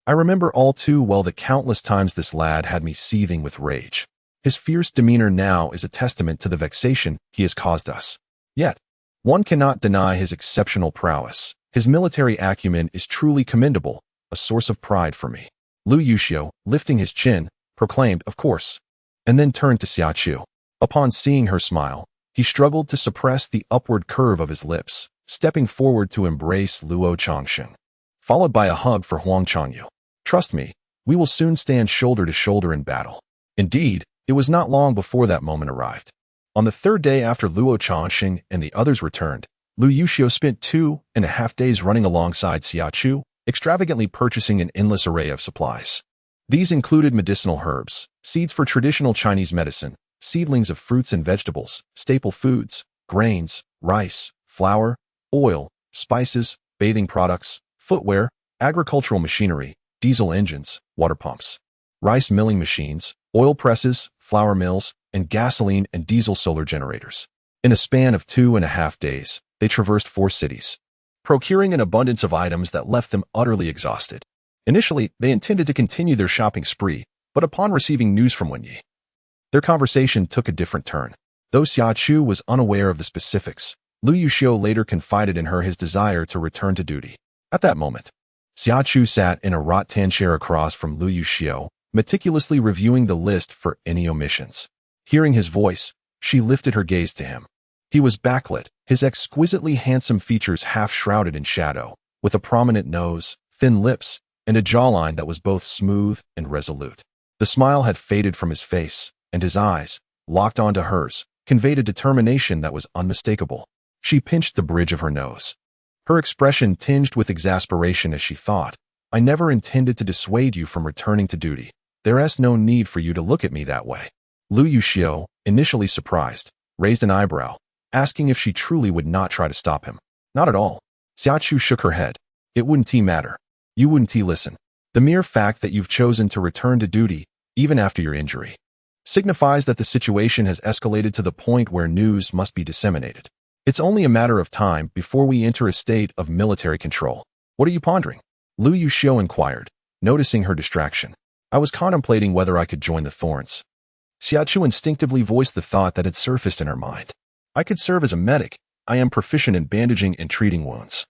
I remember all too well the countless times this lad had me seething with rage. His fierce demeanor now is a testament to the vexation he has caused us. Yet, one cannot deny his exceptional prowess. His military acumen is truly commendable, a source of pride for me." Lu Yuxiu, lifting his chin, proclaimed, "Of course," and then turned to Xia Chu. Upon seeing her smile, he struggled to suppress the upward curve of his lips, stepping forward to embrace Luo Changxing, followed by a hug for Huang Changyu. "Trust me, we will soon stand shoulder to shoulder in battle." Indeed, it was not long before that moment arrived. On the third day after Luo Changxing and the others returned, Lu Yuxiu spent 2.5 days running alongside Xia Chu, extravagantly purchasing an endless array of supplies. These included medicinal herbs, seeds for traditional Chinese medicine, seedlings of fruits and vegetables, staple foods, grains, rice, flour, oil, spices, bathing products, footwear, agricultural machinery, diesel engines, water pumps, rice milling machines, oil presses, flour mills, and gasoline and diesel solar generators. In a span of 2.5 days, they traversed 4 cities, procuring an abundance of items that left them utterly exhausted. Initially, they intended to continue their shopping spree, but upon receiving news from Wenyi, their conversation took a different turn. Though Xia Chu was unaware of the specifics, Lu Yuxiu later confided in her his desire to return to duty. At that moment, Xia Chu sat in a rattan chair across from Lu Yuxiu, meticulously reviewing the list for any omissions. Hearing his voice, she lifted her gaze to him. He was backlit, his exquisitely handsome features half shrouded in shadow, with a prominent nose, thin lips, and a jawline that was both smooth and resolute. The smile had faded from his face, and his eyes, locked onto hers, conveyed a determination that was unmistakable. She pinched the bridge of her nose, her expression tinged with exasperation as she thought, "I never intended to dissuade you from returning to duty. There is no need for you to look at me that way." Lu Yuxiu, initially surprised, raised an eyebrow, asking if she truly would not try to stop him. "Not at all." Xia Chu shook her head. "It wouldn't matter. You wouldn't listen. The mere fact that you've chosen to return to duty, even after your injury, signifies that the situation has escalated to the point where news must be disseminated. It's only a matter of time before we enter a state of military control. What are you pondering? Lu Yuxiu inquired, noticing her distraction. I was contemplating whether I could join the Thorns. Xia Chu instinctively voiced the thought that had surfaced in her mind. I could serve as a medic. I am proficient in bandaging and treating wounds.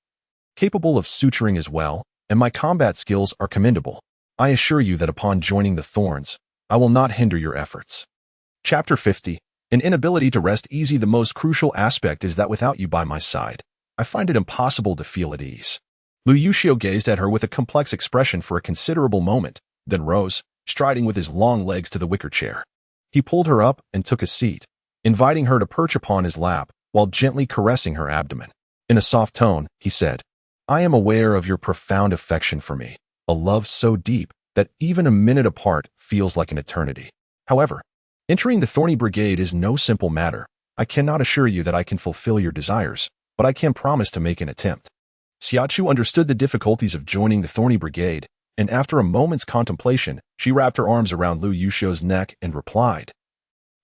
Capable of suturing as well, and my combat skills are commendable. I assure you that upon joining the Thorns, I will not hinder your efforts. Chapter 50. An inability to rest easy. The most crucial aspect is that without you by my side, I find it impossible to feel at ease. Lu Yuxiu gazed at her with a complex expression for a considerable moment, then rose, striding with his long legs to the wicker chair. He pulled her up and took a seat, inviting her to perch upon his lap while gently caressing her abdomen. In a soft tone, he said, I am aware of your profound affection for me, a love so deep that even a minute apart feels like an eternity. However, entering the Thorny Brigade is no simple matter. I cannot assure you that I can fulfill your desires, but I can promise to make an attempt. Xia Chu understood the difficulties of joining the Thorny Brigade, and after a moment's contemplation, she wrapped her arms around Lu Yuxiu's neck and replied,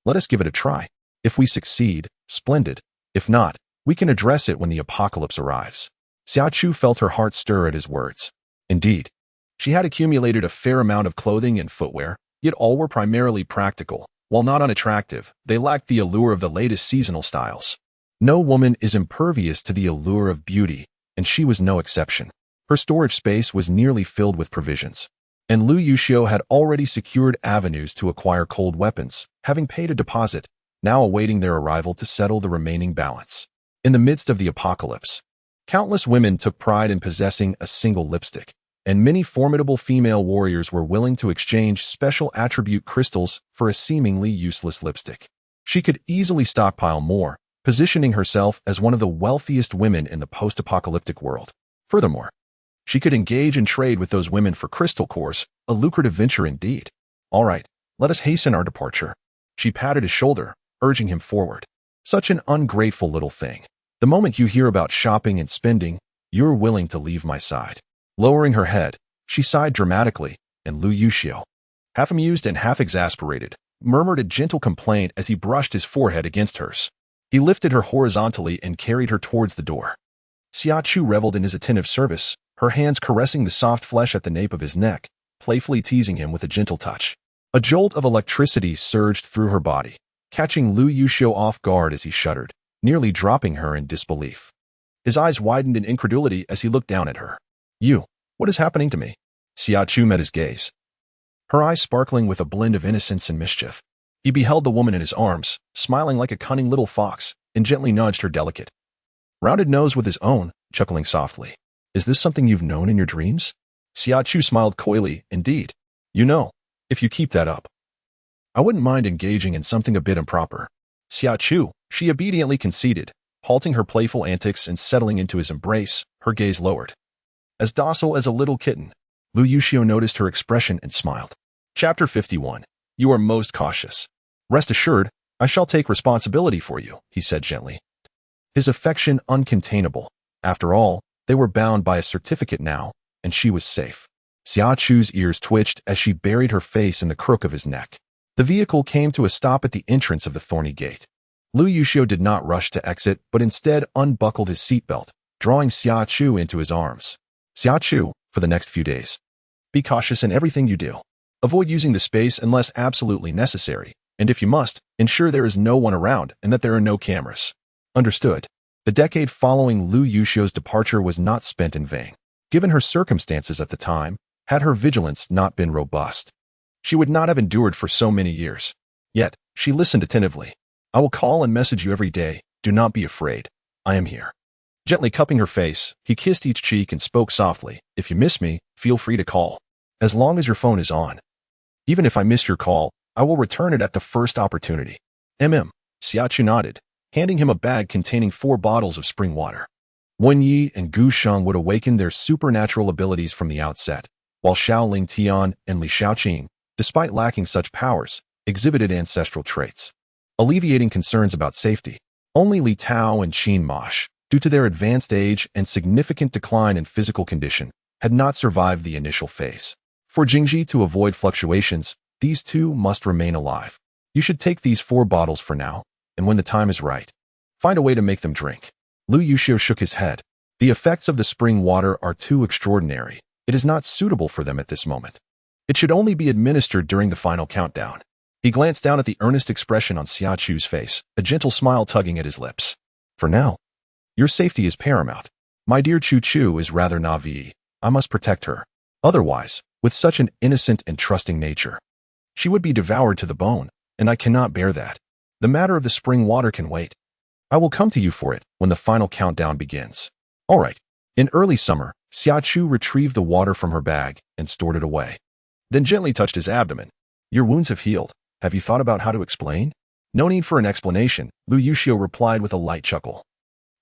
Let us give it a try. If we succeed, splendid. If not, we can address it when the apocalypse arrives. Xia Chu felt her heart stir at his words. Indeed, she had accumulated a fair amount of clothing and footwear, yet all were primarily practical. While not unattractive, they lacked the allure of the latest seasonal styles. No woman is impervious to the allure of beauty, and she was no exception. Her storage space was nearly filled with provisions, and Lu Yuxiu had already secured avenues to acquire cold weapons, having paid a deposit, now awaiting their arrival to settle the remaining balance. In the midst of the apocalypse, countless women took pride in possessing a single lipstick, and many formidable female warriors were willing to exchange special attribute crystals for a seemingly useless lipstick. She could easily stockpile more, positioning herself as one of the wealthiest women in the post-apocalyptic world. Furthermore, she could engage in trade with those women for crystal cores, a lucrative venture indeed. All right, let us hasten our departure. She patted his shoulder, urging him forward. Such an ungrateful little thing. The moment you hear about shopping and spending, you're willing to leave my side. Lowering her head, she sighed dramatically, and Lu Yuxiu, half amused and half exasperated, murmured a gentle complaint as he brushed his forehead against hers. He lifted her horizontally and carried her towards the door. Xia Chu reveled in his attentive service, her hands caressing the soft flesh at the nape of his neck, playfully teasing him with a gentle touch. A jolt of electricity surged through her body, catching Lu Yuxiu off guard as he shuddered, nearly dropping her in disbelief. His eyes widened in incredulity as he looked down at her. What is happening to me? Xia Chu met his gaze, her eyes sparkling with a blend of innocence and mischief. He beheld the woman in his arms, smiling like a cunning little fox, and gently nudged her delicate, rounded nose with his own, chuckling softly. Is this something you've known in your dreams? Xia Chu smiled coyly. Indeed. If you keep that up, I wouldn't mind engaging in something a bit improper. Xia Chu, she obediently conceded, halting her playful antics and settling into his embrace, her gaze lowered. As docile as a little kitten, Lu Yuxiu noticed her expression and smiled. Chapter 51. You are most cautious. Rest assured, I shall take responsibility for you, he said gently. His affection uncontainable. After all, they were bound by a certificate now, and she was safe. Xia Chu's ears twitched as she buried her face in the crook of his neck. The vehicle came to a stop at the entrance of the thorny gate. Lu Yuxiu did not rush to exit, but instead unbuckled his seatbelt, drawing Xia Chu into his arms. Xia Chu, for the next few days, be cautious in everything you do. Avoid using the space unless absolutely necessary, and if you must, ensure there is no one around and that there are no cameras. Understood. The decade following Lu Yuxiu's departure was not spent in vain. Given her circumstances at the time, had her vigilance not been robust, she would not have endured for so many years. Yet, she listened attentively. I will call and message you every day. Do not be afraid. I am here. Gently cupping her face, he kissed each cheek and spoke softly. If you miss me, feel free to call. As long as your phone is on. Even if I miss your call, I will return it at the first opportunity. Xia Chu nodded, handing him a bag containing 4 bottles of spring water. Wen Yi and Gu Sheng would awaken their supernatural abilities from the outset, while Xiao Ling Tian and Li Shaoqing, despite lacking such powers, exhibited ancestral traits, alleviating concerns about safety. Only Li Tao and Qin Mosh, due to their advanced age and significant decline in physical condition, had not survived the initial phase. For Jingji to avoid fluctuations, these two must remain alive. You should take these 4 bottles for now, and when the time is right, find a way to make them drink. Lu Yuxiu shook his head. The effects of the spring water are too extraordinary. It is not suitable for them at this moment. It should only be administered during the final countdown. He glanced down at the earnest expression on Xia Chu's face, a gentle smile tugging at his lips. For now, your safety is paramount. My dear Chu is rather naive. I must protect her. Otherwise, with such an innocent and trusting nature, she would be devoured to the bone, and I cannot bear that. The matter of the spring water can wait. I will come to you for it when the final countdown begins. All right. In early summer, Xia Chu retrieved the water from her bag and stored it away. Then gently touched his abdomen. Your wounds have healed. Have you thought about how to explain? No need for an explanation, Lu Yuxiu replied with a light chuckle,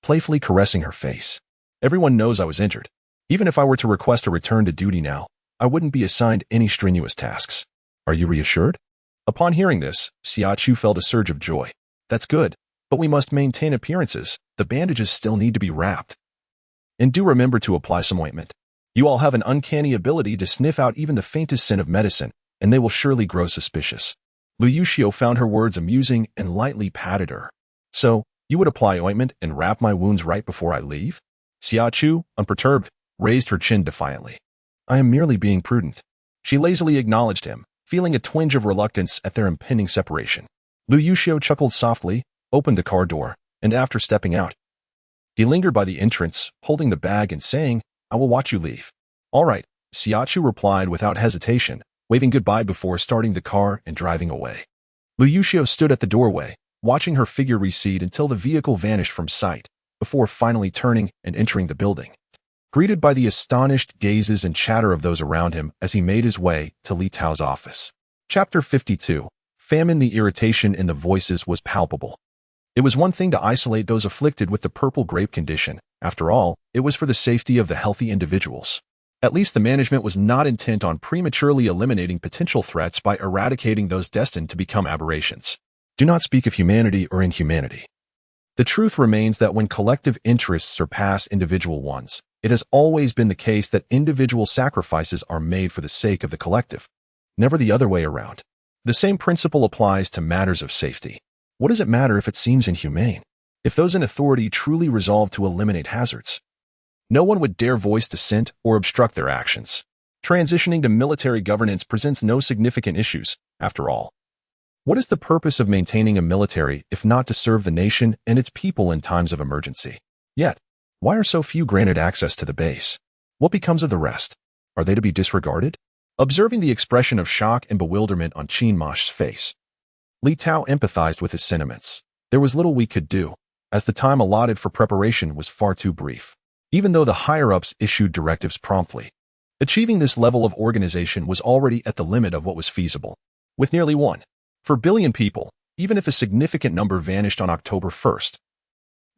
playfully caressing her face. Everyone knows I was injured. Even if I were to request a return to duty now, I wouldn't be assigned any strenuous tasks. Are you reassured? Upon hearing this, Xia Chu felt a surge of joy. That's good, but we must maintain appearances. The bandages still need to be wrapped. And do remember to apply some ointment. You all have an uncanny ability to sniff out even the faintest scent of medicine, and they will surely grow suspicious. Lu Yuxiu found her words amusing and lightly patted her. So, you would apply ointment and wrap my wounds right before I leave? Xia Chu, unperturbed, raised her chin defiantly. I am merely being prudent. She lazily acknowledged him, feeling a twinge of reluctance at their impending separation. Lu Yuxiu chuckled softly, opened the car door, and after stepping out, he lingered by the entrance, holding the bag and saying, I will watch you leave. All right, Xia Chu replied without hesitation, waving goodbye before starting the car and driving away. Lu Yuxiu stood at the doorway, watching her figure recede until the vehicle vanished from sight, before finally turning and entering the building. Greeted by the astonished gazes and chatter of those around him as he made his way to Li Tao's office. Chapter 52. Famine. The irritation in the voices was palpable. It was one thing to isolate those afflicted with the purple grape condition. After all, it was for the safety of the healthy individuals. At least the management was not intent on prematurely eliminating potential threats by eradicating those destined to become aberrations. Do not speak of humanity or inhumanity. The truth remains that when collective interests surpass individual ones, it has always been the case that individual sacrifices are made for the sake of the collective, never the other way around. The same principle applies to matters of safety. What does it matter if it seems inhumane? If those in authority truly resolve to eliminate hazards, no one would dare voice dissent or obstruct their actions. Transitioning to military governance presents no significant issues, after all. What is the purpose of maintaining a military if not to serve the nation and its people in times of emergency? Yet, why are so few granted access to the base? What becomes of the rest? Are they to be disregarded? Observing the expression of shock and bewilderment on Qin Mosh's face, Li Tao empathized with his sentiments. There was little we could do, as the time allotted for preparation was far too brief. Even though the higher-ups issued directives promptly, achieving this level of organization was already at the limit of what was feasible. With nearly 1.4 billion people, even if a significant number vanished on October 1st,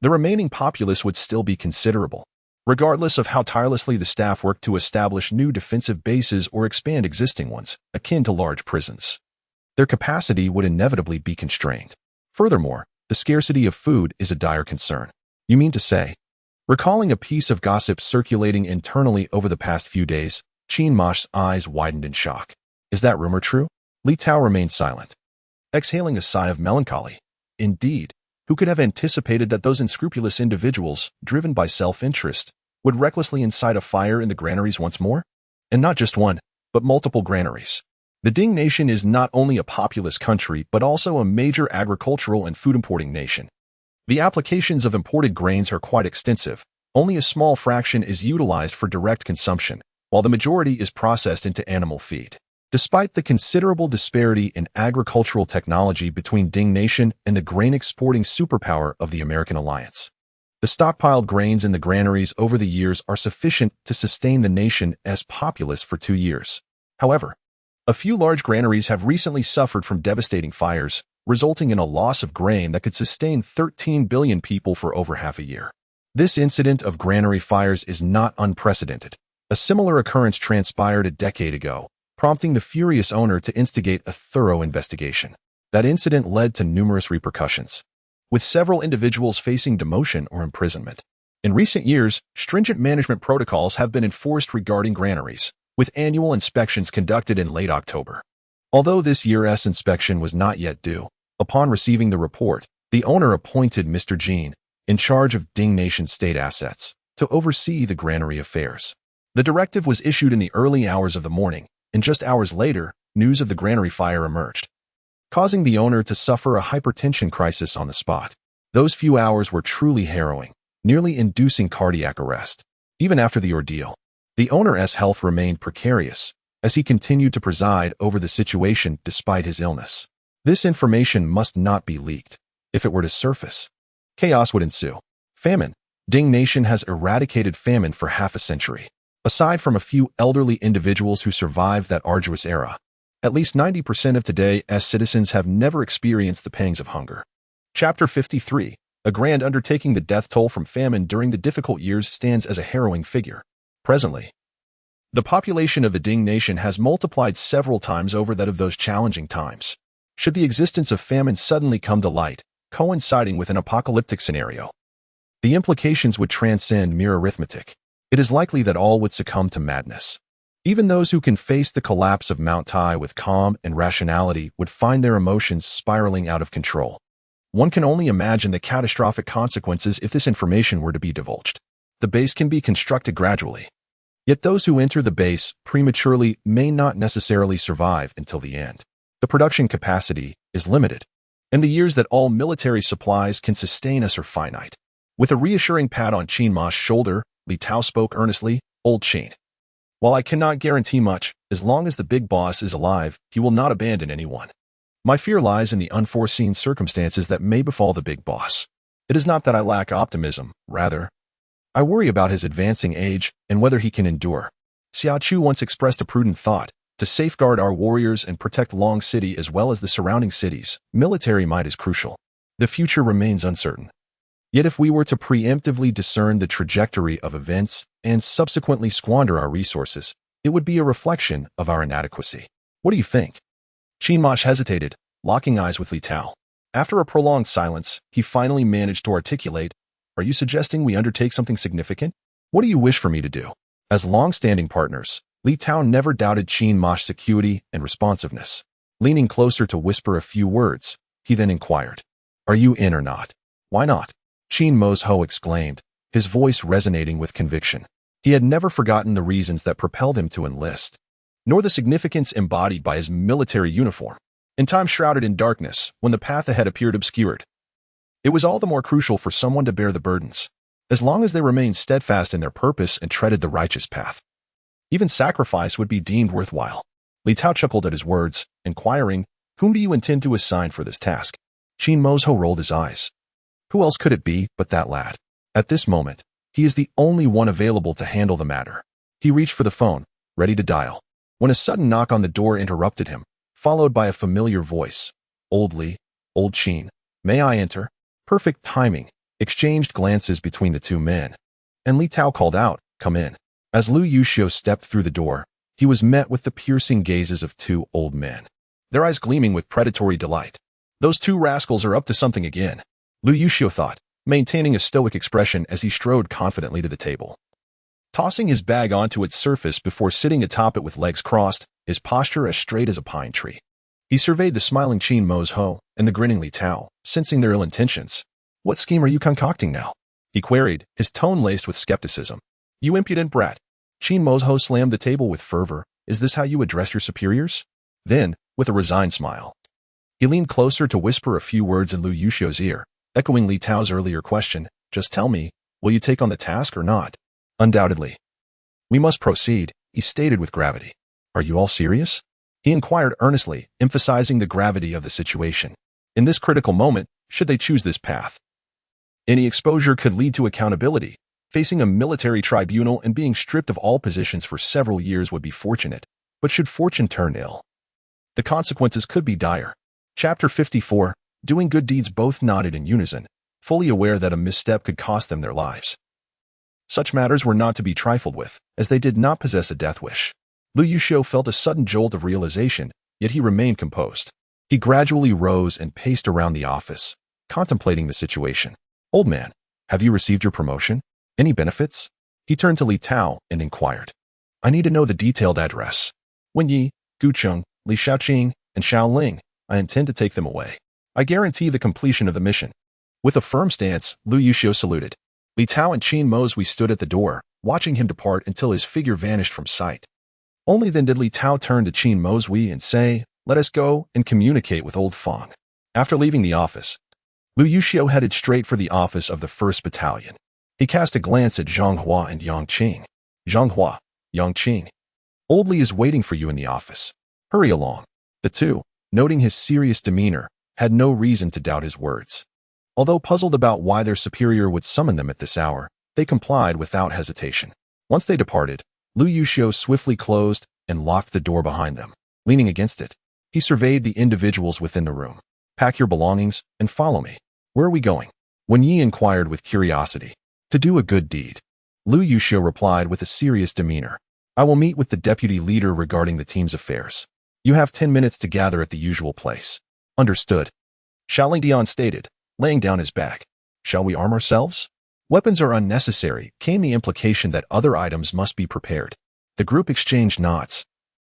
the remaining populace would still be considerable, regardless of how tirelessly the staff worked to establish new defensive bases or expand existing ones, akin to large prisons. Their capacity would inevitably be constrained. Furthermore, the scarcity of food is a dire concern. You mean to say? Recalling a piece of gossip circulating internally over the past few days, Qin Mosh's eyes widened in shock. Is that rumor true? Li Tao remained silent, exhaling a sigh of melancholy. Indeed, who could have anticipated that those unscrupulous individuals, driven by self-interest, would recklessly incite a fire in the granaries once more? And not just one, but multiple granaries. The Ding Nation is not only a populous country, but also a major agricultural and food importing nation. The applications of imported grains are quite extensive. Only a small fraction is utilized for direct consumption, while the majority is processed into animal feed. Despite the considerable disparity in agricultural technology between Ding Nation and the grain exporting superpower of the American Alliance, the stockpiled grains in the granaries over the years are sufficient to sustain the nation as populace for 2 years. However, a few large granaries have recently suffered from devastating fires, resulting in a loss of grain that could sustain 13 billion people for over half a year. This incident of granary fires is not unprecedented. A similar occurrence transpired a decade ago, prompting the furious owner to instigate a thorough investigation. That incident led to numerous repercussions, with several individuals facing demotion or imprisonment. In recent years, stringent management protocols have been enforced regarding granaries, with annual inspections conducted in late October. Although this year's inspection was not yet due, upon receiving the report, the owner appointed Mr. Jean, in charge of Dingnation state assets, to oversee the granary affairs. The directive was issued in the early hours of the morning, and just hours later, news of the granary fire emerged, causing the owner to suffer a hypertension crisis on the spot. Those few hours were truly harrowing, nearly inducing cardiac arrest. Even after the ordeal, the owner's health remained precarious, as he continued to preside over the situation despite his illness. This information must not be leaked. If it were to surface, chaos would ensue. Famine. Dingnation has eradicated famine for half a century. Aside from a few elderly individuals who survived that arduous era, at least 90% of today's citizens have never experienced the pangs of hunger. Chapter 53. A grand undertaking. The death toll from famine during the difficult years stands as a harrowing figure. Presently, the population of the Dingnation has multiplied several times over that of those challenging times. Should the existence of famine suddenly come to light, coinciding with an apocalyptic scenario, the implications would transcend mere arithmetic. It is likely that all would succumb to madness. Even those who can face the collapse of Mount Tai with calm and rationality would find their emotions spiraling out of control. One can only imagine the catastrophic consequences if this information were to be divulged. The base can be constructed gradually. Yet those who enter the base prematurely may not necessarily survive until the end. The production capacity is limited, and the years that all military supplies can sustain us are finite. With a reassuring pat on Qin Ma's shoulder, Li Tao spoke earnestly, "Old Qin, while I cannot guarantee much, as long as the big boss is alive, he will not abandon anyone. My fear lies in the unforeseen circumstances that may befall the big boss. It is not that I lack optimism, rather, I worry about his advancing age and whether he can endure." Xia Chu once expressed a prudent thought: to safeguard our warriors and protect Long City as well as the surrounding cities, military might is crucial. The future remains uncertain. Yet if we were to preemptively discern the trajectory of events and subsequently squander our resources, it would be a reflection of our inadequacy. What do you think? Qin Ma hesitated, locking eyes with Li Tao. After a prolonged silence, he finally managed to articulate, "Are you suggesting we undertake something significant? What do you wish for me to do?" As long-standing partners, Li Tao never doubted Qin Ma's security and responsiveness. Leaning closer to whisper a few words, he then inquired, "Are you in or not?" "Why not?" Qin Mozho exclaimed, his voice resonating with conviction. He had never forgotten the reasons that propelled him to enlist, nor the significance embodied by his military uniform. In times shrouded in darkness, when the path ahead appeared obscured, it was all the more crucial for someone to bear the burdens, as long as they remained steadfast in their purpose and treaded the righteous path. Even sacrifice would be deemed worthwhile. Li Tao chuckled at his words, inquiring, "Whom do you intend to assign for this task?" Qin Mozho rolled his eyes. Who else could it be but that lad? At this moment, he is the only one available to handle the matter. He reached for the phone, ready to dial, when a sudden knock on the door interrupted him, followed by a familiar voice. "Old Li, old Qin, may I enter?" Perfect timing, exchanged glances between the two men, and Li Tao called out, "Come in." As Lu Yuxiu stepped through the door, he was met with the piercing gazes of two old men, their eyes gleaming with predatory delight. Those two rascals are up to something again, Lu Yuxiu thought, maintaining a stoic expression as he strode confidently to the table. Tossing his bag onto its surface before sitting atop it with legs crossed, his posture as straight as a pine tree, he surveyed the smiling Qin Mozho and the grinning Li Tao, sensing their ill intentions. "What scheme are you concocting now?" he queried, his tone laced with skepticism. "You impudent brat." Qin Mozho slammed the table with fervor. "Is this how you address your superiors?" Then, with a resigned smile, he leaned closer to whisper a few words in Lu Yuxiu's ear, echoing Li Tao's earlier question. "Just tell me, will you take on the task or not?" "Undoubtedly. We must proceed," he stated with gravity. "Are you all serious?" he inquired earnestly, emphasizing the gravity of the situation. In this critical moment, should they choose this path, any exposure could lead to accountability. Facing a military tribunal and being stripped of all positions for several years would be fortunate, but should fortune turn ill, the consequences could be dire. Chapter 54. Doing good deeds. Both nodded in unison, fully aware that a misstep could cost them their lives. Such matters were not to be trifled with, as they did not possess a death wish. Lu Yuxiu felt a sudden jolt of realization, yet he remained composed. He gradually rose and paced around the office, contemplating the situation. "Old man, have you received your promotion? Any benefits?" He turned to Li Tao and inquired. "I need to know the detailed address." Wenyi, Gucheng, Li Shaoqing, and Xiaoling, I intend to take them away. I guarantee the completion of the mission. With a firm stance, Lu Yuxiu saluted. Li Tao and Qin Mozui stood at the door, watching him depart until his figure vanished from sight. Only then did Li Tao turn to Qin Mozui and say, "Let us go and communicate with old Fang." After leaving the office, Lu Yuxiu headed straight for the office of the 1st Battalion. He cast a glance at Zhang Hua and Yang Qing. Zhang Hua, Yang Qing. Old Li is waiting for you in the office. Hurry along. The two, noting his serious demeanor, had no reason to doubt his words. Although puzzled about why their superior would summon them at this hour, they complied without hesitation. Once they departed, Lu Yuxiu swiftly closed and locked the door behind them. Leaning against it, he surveyed the individuals within the room. Pack your belongings and follow me. Where are we going? Wen Yi inquired with curiosity. To do a good deed. Lu Yuxiu replied with a serious demeanor. I will meet with the deputy leader regarding the team's affairs. You have 10 minutes to gather at the usual place. Understood. Xiaoling Dian stated, laying down his bag. Shall we arm ourselves? Weapons are unnecessary, came the implication that other items must be prepared. The group exchanged nods.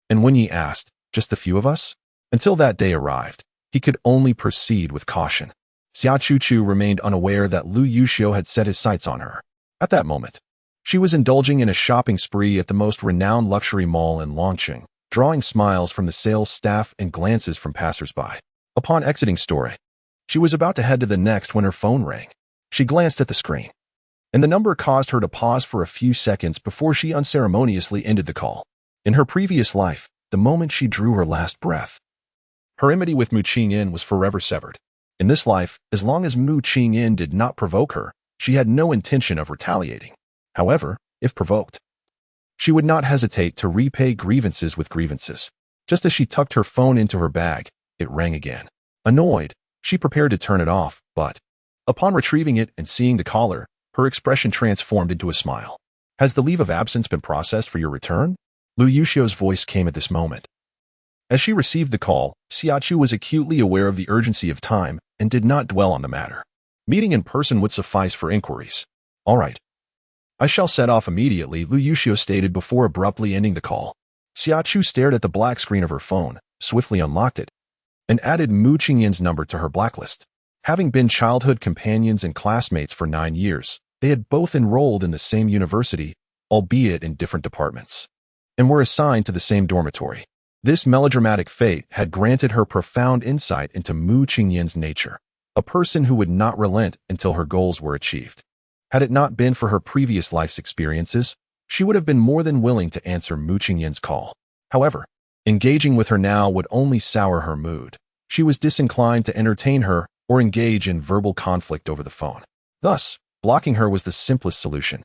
And Wen Yi asked, just a few of us? Until that day arrived, he could only proceed with caution. Xia Chu remained unaware that Lu Yuxiu had set his sights on her. At that moment, she was indulging in a shopping spree at the most renowned luxury mall in Longqing, drawing smiles from the sales staff and glances from passers-by. Upon exiting store, she was about to head to the next when her phone rang. She glanced at the screen, and the number caused her to pause for a few seconds before she unceremoniously ended the call. In her previous life, the moment she drew her last breath, her enmity with Mu Qingyan was forever severed. In this life, as long as Mu Qingyan did not provoke her, she had no intention of retaliating. However, if provoked, she would not hesitate to repay grievances with grievances. Just as she tucked her phone into her bag, it rang again. Annoyed, she prepared to turn it off, but upon retrieving it and seeing the caller, her expression transformed into a smile. Has the leave of absence been processed for your return? Lu Yuxiu's voice came at this moment. As she received the call, Xia Chu was acutely aware of the urgency of time and did not dwell on the matter. Meeting in person would suffice for inquiries. All right. I shall set off immediately, Lu Yuxiu stated before abruptly ending the call. Xia Chu stared at the black screen of her phone, swiftly unlocked it, and added Mu Qingyan's number to her blacklist. Having been childhood companions and classmates for 9 years, they had both enrolled in the same university, albeit in different departments, and were assigned to the same dormitory. This melodramatic fate had granted her profound insight into Mu Qingyan's nature, a person who would not relent until her goals were achieved. Had it not been for her previous life's experiences, she would have been more than willing to answer Mu Qingyan's call. However, engaging with her now would only sour her mood. She was disinclined to entertain her or engage in verbal conflict over the phone. Thus, blocking her was the simplest solution,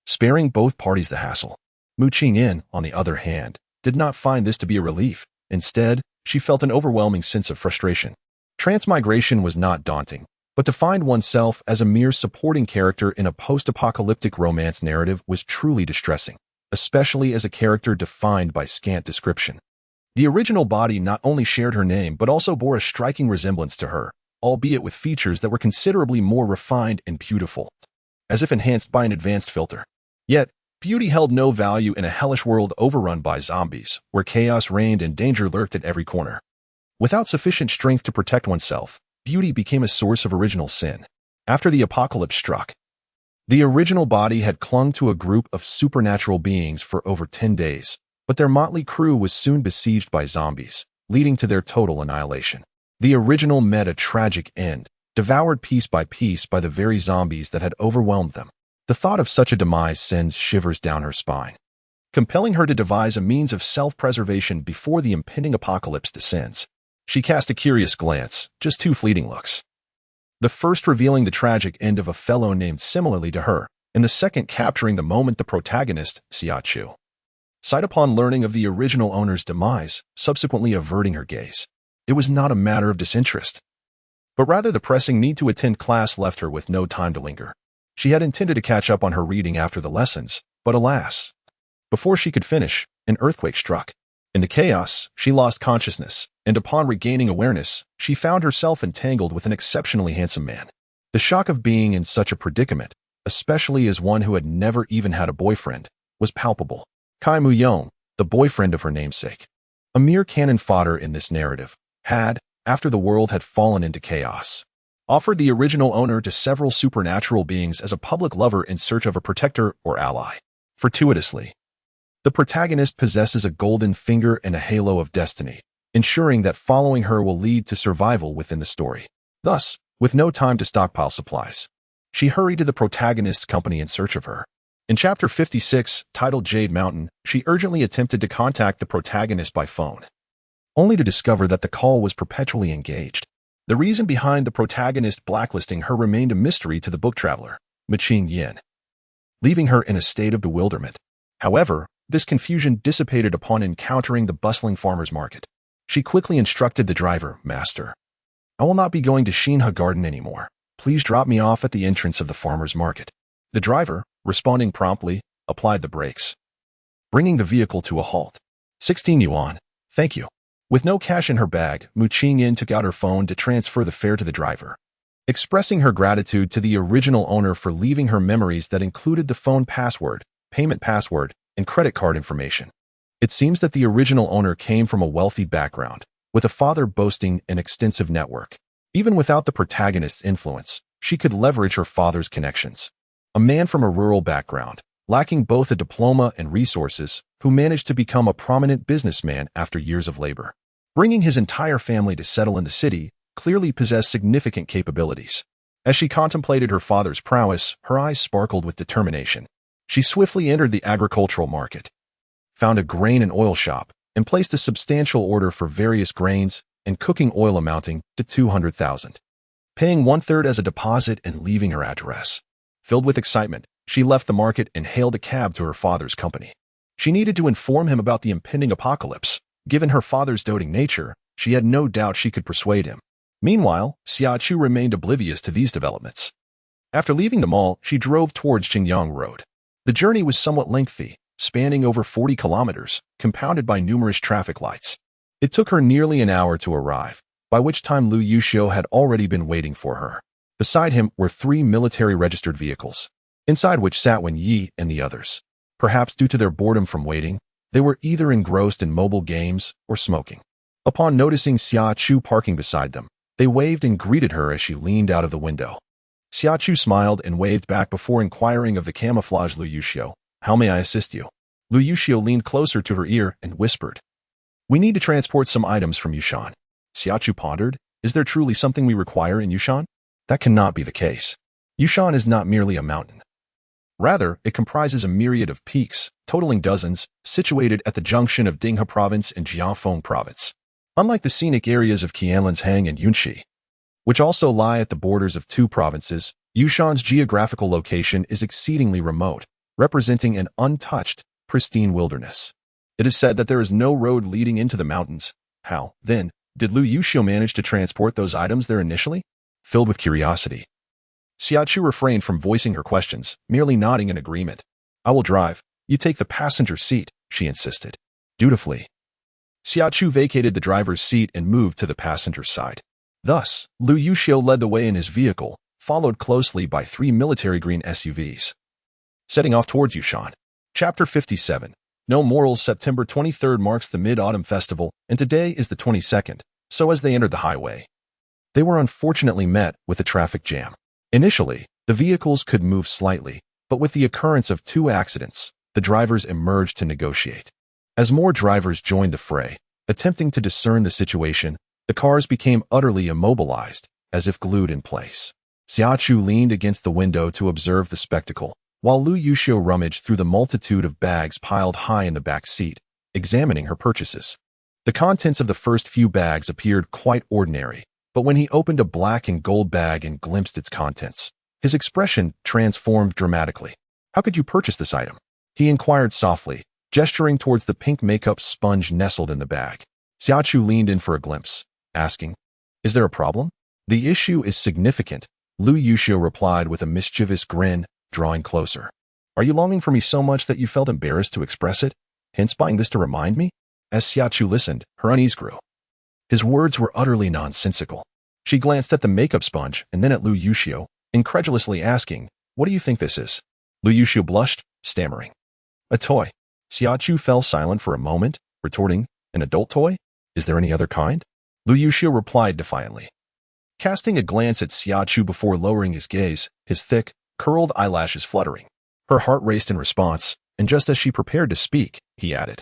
sparing both parties the hassle. Mu Qingyan, on the other hand, did not find this to be a relief. Instead, she felt an overwhelming sense of frustration. Transmigration was not daunting, but to find oneself as a mere supporting character in a post-apocalyptic romance narrative was truly distressing, especially as a character defined by scant description. The original body not only shared her name but also bore a striking resemblance to her, albeit with features that were considerably more refined and beautiful, as if enhanced by an advanced filter. Yet, beauty held no value in a hellish world overrun by zombies, where chaos reigned and danger lurked at every corner. Without sufficient strength to protect oneself, beauty became a source of original sin. After the apocalypse struck, the original body had clung to a group of supernatural beings for over 10 days, but their motley crew was soon besieged by zombies, leading to their total annihilation. The original met a tragic end, devoured piece by the very zombies that had overwhelmed them. The thought of such a demise sends shivers down her spine, compelling her to devise a means of self-preservation before the impending apocalypse descends. She cast a curious glance, just 2 fleeting looks. The first revealing the tragic end of a fellow named similarly to her, and the second capturing the moment the protagonist, Xia Chu, sighed upon learning of the original owner's demise, subsequently averting her gaze. It was not a matter of disinterest, but rather the pressing need to attend class left her with no time to linger. She had intended to catch up on her reading after the lessons, but alas, before she could finish, an earthquake struck. In the chaos, she lost consciousness, and upon regaining awareness, she found herself entangled with an exceptionally handsome man. The shock of being in such a predicament, especially as one who had never even had a boyfriend, was palpable. Kai Muyong, the boyfriend of her namesake, a mere cannon fodder in this narrative, had, after the world had fallen into chaos, offered the original owner to several supernatural beings as a public lover in search of a protector or ally. Fortuitously, the protagonist possesses a golden finger and a halo of destiny, ensuring that following her will lead to survival within the story. Thus, with no time to stockpile supplies, she hurried to the protagonist's company in search of her. In Chapter 56, titled Jade Mountain, she urgently attempted to contact the protagonist by phone, only to discover that the call was perpetually engaged. The reason behind the protagonist blacklisting her remained a mystery to the book traveler, Machine Yin, leaving her in a state of bewilderment. However, this confusion dissipated upon encountering the bustling farmer's market. She quickly instructed the driver, "Master, I will not be going to Shinha Garden anymore. Please drop me off at the entrance of the farmer's market." The driver, responding promptly, applied the brakes, bringing the vehicle to a halt. 16 yuan. Thank you. With no cash in her bag, Mu Qingyin took out her phone to transfer the fare to the driver, expressing her gratitude to the original owner for leaving her memories that included the phone password, payment password, and credit card information. It seems that the original owner came from a wealthy background, with a father boasting an extensive network. Even without the protagonist's influence, she could leverage her father's connections. A man from a rural background, lacking both a diploma and resources, who managed to become a prominent businessman after years of labor. Bringing his entire family to settle in the city, clearly possessed significant capabilities. As she contemplated her father's prowess, her eyes sparkled with determination. She swiftly entered the agricultural market, found a grain and oil shop, and placed a substantial order for various grains and cooking oil amounting to 200,000, paying 1/3 as a deposit and leaving her address. Filled with excitement, she left the market and hailed a cab to her father's company. She needed to inform him about the impending apocalypse. Given her father's doting nature, she had no doubt she could persuade him. Meanwhile, Xia Chu remained oblivious to these developments. After leaving the mall, she drove towards Qingyang Road. The journey was somewhat lengthy, spanning over 40 kilometers, compounded by numerous traffic lights. It took her nearly an hour to arrive, by which time Lu Yuxiu had already been waiting for her. Beside him were 3 military-registered vehicles, inside which sat Wen Yi and the others. Perhaps due to their boredom from waiting, they were either engrossed in mobile games or smoking. Upon noticing Xia Chu parking beside them, they waved and greeted her as she leaned out of the window. Xia Chu smiled and waved back before inquiring of the camouflaged Lu Yuxiu, "How may I assist you?" Lu Yuxiu leaned closer to her ear and whispered, "We need to transport some items from Yushan." Xia Chu pondered, "Is there truly something we require in Yushan? That cannot be the case. Yushan is not merely a mountain. Rather, it comprises a myriad of peaks, totaling dozens, situated at the junction of Dinghe Province and Jiangfeng Province. Unlike the scenic areas of Qianlansang and Yunxi, which also lie at the borders of 2 provinces, Yushan's geographical location is exceedingly remote, representing an untouched, pristine wilderness. It is said that there is no road leading into the mountains. How, then, did Lu Yuxiu manage to transport those items there initially? Filled with curiosity, Xia Chu refrained from voicing her questions, merely nodding in agreement. "I will drive. You take the passenger seat," she insisted. Dutifully, Xia Chu vacated the driver's seat and moved to the passenger's side. Thus, Lu Yuxiu led the way in his vehicle, followed closely by 3 military green SUVs. Setting off towards Yushan. Chapter 57. No Morals. September 23rd marks the Mid-Autumn Festival, and today is the 22nd, so as they entered the highway, they were unfortunately met with a traffic jam. Initially, the vehicles could move slightly, but with the occurrence of 2 accidents, the drivers emerged to negotiate. As more drivers joined the fray, attempting to discern the situation, the cars became utterly immobilized, as if glued in place. Xia Chu leaned against the window to observe the spectacle, while Lu Yuxiu rummaged through the multitude of bags piled high in the back seat, examining her purchases. The contents of the first few bags appeared quite ordinary, but when he opened a black and gold bag and glimpsed its contents, his expression transformed dramatically. "How could you purchase this item?" he inquired softly, gesturing towards the pink makeup sponge nestled in the bag. Xia Chu leaned in for a glimpse, asking, "Is there a problem?" "The issue is significant," Lu Yuxiu replied with a mischievous grin, drawing closer. "Are you longing for me so much that you felt embarrassed to express it, hence buying this to remind me?" As Xia Chu listened, her unease grew. His words were utterly nonsensical. She glanced at the makeup sponge and then at Lu Yuxiu, incredulously asking, "What do you think this is?" Lu Yuxiu blushed, stammering, "A toy." Xia Chu fell silent for a moment, retorting, An adult toy? Is there any other kind? Lu Yuxiu replied defiantly. Casting a glance at Xia Chu before lowering his gaze, his thick, curled eyelashes fluttering. Her heart raced in response, and just as she prepared to speak, he added,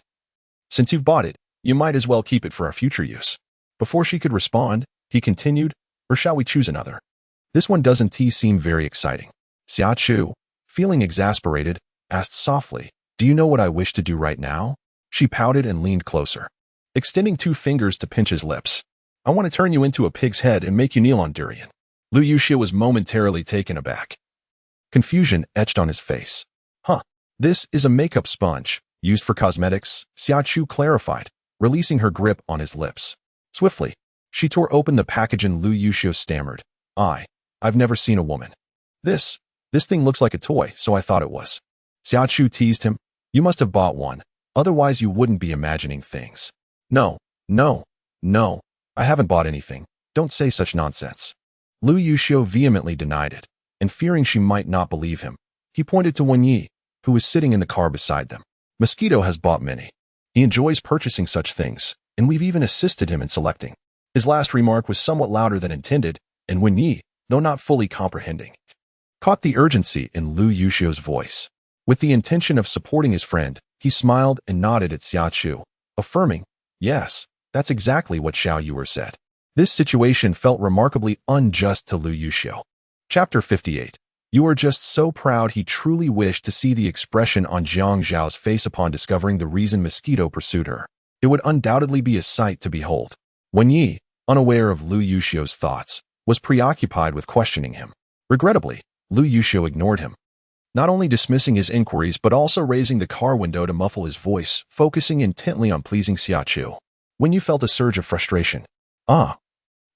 "Since you've bought it, you might as well keep it for our future use." Before she could respond, he continued, "Or shall we choose another? This one doesn't seem very exciting." Xia Chu, feeling exasperated, asked softly, "Do you know what I wish to do right now?" She pouted and leaned closer, extending 2 fingers to pinch his lips. "I want to turn you into a pig's head and make you kneel on durian." Lu Yuxiu was momentarily taken aback. Confusion etched on his face. "Huh, this is a makeup sponge, used for cosmetics," Xia Chu clarified, releasing her grip on his lips. Swiftly, she tore open the package and Lu Yuxiu stammered, I've never seen a woman. This thing looks like a toy, so I thought it was." Xia Chu teased him, "You must have bought one, otherwise you wouldn't be imagining things." No, I haven't bought anything. Don't say such nonsense." Lu Yuxiu vehemently denied it, and fearing she might not believe him, he pointed to Wen Yi, who was sitting in the car beside them. "Mosquito has bought many. He enjoys purchasing such things, and we've even assisted him in selecting." His last remark was somewhat louder than intended, and Wen Yi, though not fully comprehending, caught the urgency in Lu Yuxiu's voice. With the intention of supporting his friend, he smiled and nodded at Xia Chu, affirming, "Yes, that's exactly what Xiao Yuer said." This situation felt remarkably unjust to Lu Yuxiu. Chapter 58. You are just so proud. He truly wished to see the expression on Jiang Zhao's face upon discovering the reason Mosquito pursued her. It would undoubtedly be a sight to behold. Wen Yi, unaware of Lu Yuxiu's thoughts, was preoccupied with questioning him. Regrettably, Lu Yuxiu ignored him, not only dismissing his inquiries but also raising the car window to muffle his voice, focusing intently on pleasing Xia Chu. When you felt a surge of frustration. Xiao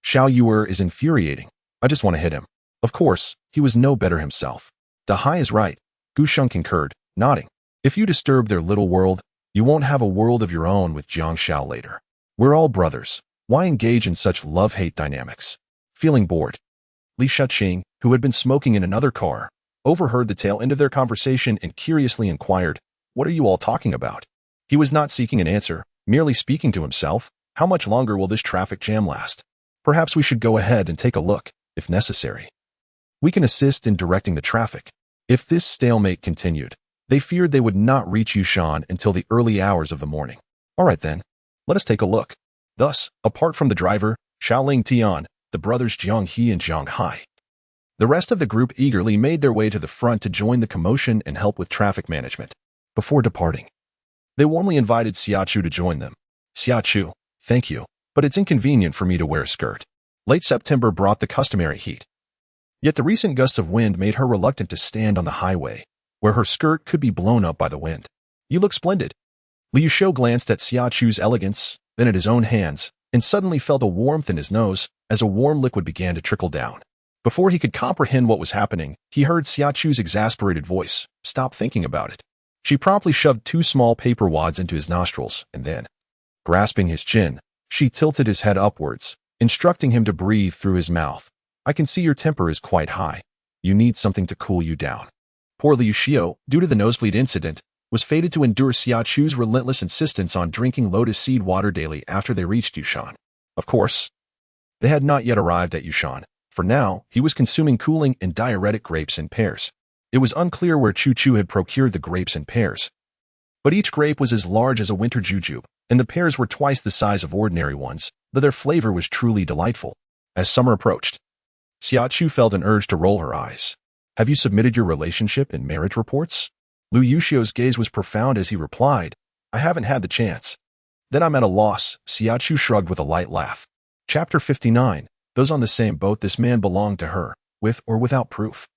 Yuer is infuriating. I just want to hit him. Of course, he was no better himself. The Hai is right, Gu Sheng concurred, nodding. If you disturb their little world, you won't have a world of your own with Jiang Xiao later. We're all brothers. Why engage in such love-hate dynamics? Feeling bored, Li Shaqing, who had been smoking in another car, overheard the tail end of their conversation and curiously inquired, "What are you all talking about?" He was not seeking an answer, merely speaking to himself. How much longer will this traffic jam last? Perhaps we should go ahead and take a look, if necessary. We can assist in directing the traffic. If this stalemate continued, they feared they would not reach Yushan until the early hours of the morning. All right then, let us take a look. Thus, apart from the driver, Xiaoling Tian, the brothers Jiang He and Jiang Hai, the rest of the group eagerly made their way to the front to join the commotion and help with traffic management. Before departing, they warmly invited Xia Chu to join them. "Xia Chu, thank you, but it's inconvenient for me to wear a skirt." Late September brought the customary heat. Yet the recent gusts of wind made her reluctant to stand on the highway, where her skirt could be blown up by the wind. "You look splendid." Lu Yuxiu glanced at Xia Chu's elegance, then at his own hands, and suddenly felt a warmth in his nose as a warm liquid began to trickle down. Before he could comprehend what was happening, he heard Xia Chu's exasperated voice, "Stop thinking about it." She promptly shoved 2 small paper wads into his nostrils, and then, grasping his chin, she tilted his head upwards, instructing him to breathe through his mouth. "I can see your temper is quite high. You need something to cool you down." Poor Lu Yuxiu, due to the nosebleed incident, was fated to endure Xia Chu's relentless insistence on drinking lotus seed water daily after they reached Yushan. Of course, they had not yet arrived at Yushan. For now, he was consuming cooling and diuretic grapes and pears. It was unclear where Chu Chu had procured the grapes and pears, but each grape was as large as a winter jujube, and the pears were twice the size of ordinary ones, though their flavor was truly delightful. As summer approached, Xia Chu felt an urge to roll her eyes. "Have you submitted your relationship and marriage reports?" Lu Yuxiu's gaze was profound as he replied, "I haven't had the chance." "Then I'm at a loss," Xia Chu shrugged with a light laugh. Chapter 59. Those on the same boat. This man belonged to her, with or without proof.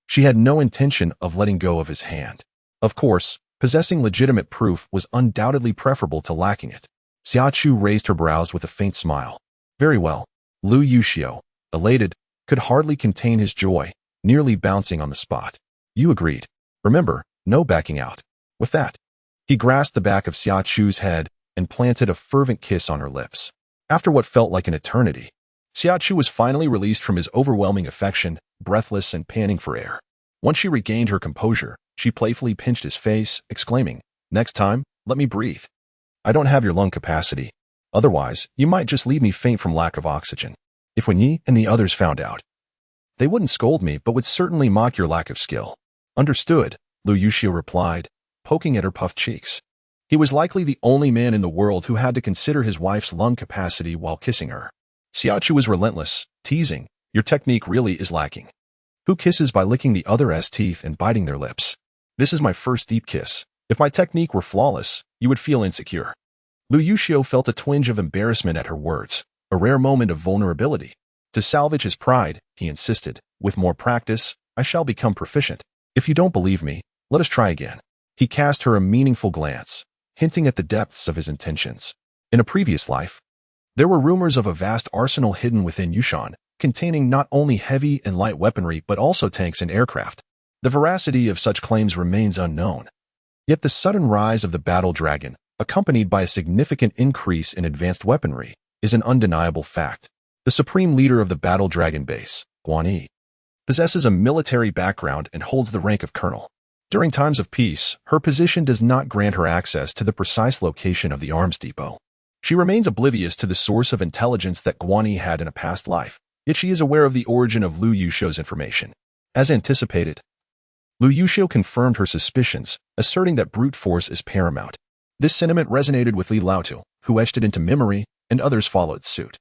She had no intention of letting go of his hand. Of course, possessing legitimate proof was undoubtedly preferable to lacking it. Xia Chu raised her brows with a faint smile. "Very well." Lu Yuxiu, elated, could hardly contain his joy, nearly bouncing on the spot. "You agreed. Remember, no backing out." With that, he grasped the back of Xia Chu's head and planted a fervent kiss on her lips. After what felt like an eternity, Xia Chu was finally released from his overwhelming affection, breathless and panting for air. Once she regained her composure, she playfully pinched his face, exclaiming, "Next time, let me breathe." I don't have your lung capacity. Otherwise, you might just leave me faint from lack of oxygen. If Wen Yi and the others found out, they wouldn't scold me but would certainly mock your lack of skill. Understood, Lu Yuxiu replied, poking at her puffed cheeks. He was likely the only man in the world who had to consider his wife's lung capacity while kissing her. Xia Chu was relentless, teasing, your technique really is lacking. Who kisses by licking the other's teeth and biting their lips? This is my first deep kiss. If my technique were flawless, you would feel insecure. Lu Yuxiu felt a twinge of embarrassment at her words, a rare moment of vulnerability. To salvage his pride, he insisted, with more practice, I shall become proficient. If you don't believe me, let us try again. He cast her a meaningful glance, hinting at the depths of his intentions. In a previous life, there were rumors of a vast arsenal hidden within Yushan, containing not only heavy and light weaponry but also tanks and aircraft. The veracity of such claims remains unknown. Yet the sudden rise of the battle dragon, accompanied by a significant increase in advanced weaponry, is an undeniable fact. The supreme leader of the battle dragon base, Guan Yi, possesses a military background and holds the rank of colonel. During times of peace, her position does not grant her access to the precise location of the arms depot. She remains oblivious to the source of intelligence that Guan Yi had in a past life, yet she is aware of the origin of Lu Yuxiu's information. As anticipated, Lu Yuxiu confirmed her suspicions, asserting that brute force is paramount. This sentiment resonated with Li Laotu, who etched it into memory, and others followed suit.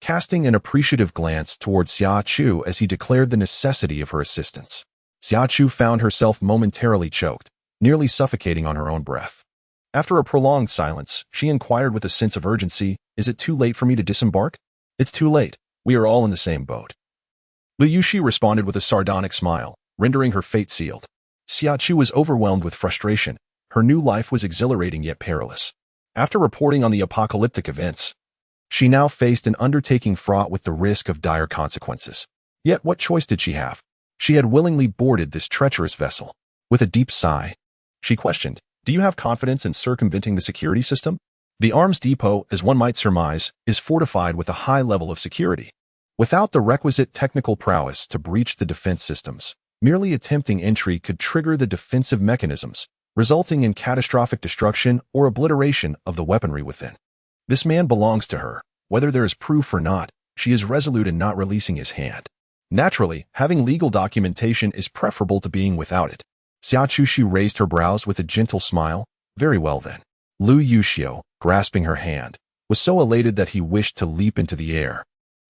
Casting an appreciative glance towards Xia Chu as he declared the necessity of her assistance, Xia Chu found herself momentarily choked, nearly suffocating on her own breath. After a prolonged silence, she inquired with a sense of urgency, is it too late for me to disembark? It's too late. We are all in the same boat. Lu Yuxiu responded with a sardonic smile, rendering her fate sealed. Xia Chu was overwhelmed with frustration. Her new life was exhilarating yet perilous. After reporting on the apocalyptic events, she now faced an undertaking fraught with the risk of dire consequences. Yet what choice did she have? She had willingly boarded this treacherous vessel. With a deep sigh, she questioned, do you have confidence in circumventing the security system? The arms depot, as one might surmise, is fortified with a high level of security. Without the requisite technical prowess to breach the defense systems, merely attempting entry could trigger the defensive mechanisms, resulting in catastrophic destruction or obliteration of the weaponry within. This man belongs to her. Whether there is proof or not, she is resolute in not releasing his hand. Naturally, having legal documentation is preferable to being without it. Xia Chu raised her brows with a gentle smile. Very well then. Lu Yuxiu, grasping her hand, was so elated that he wished to leap into the air.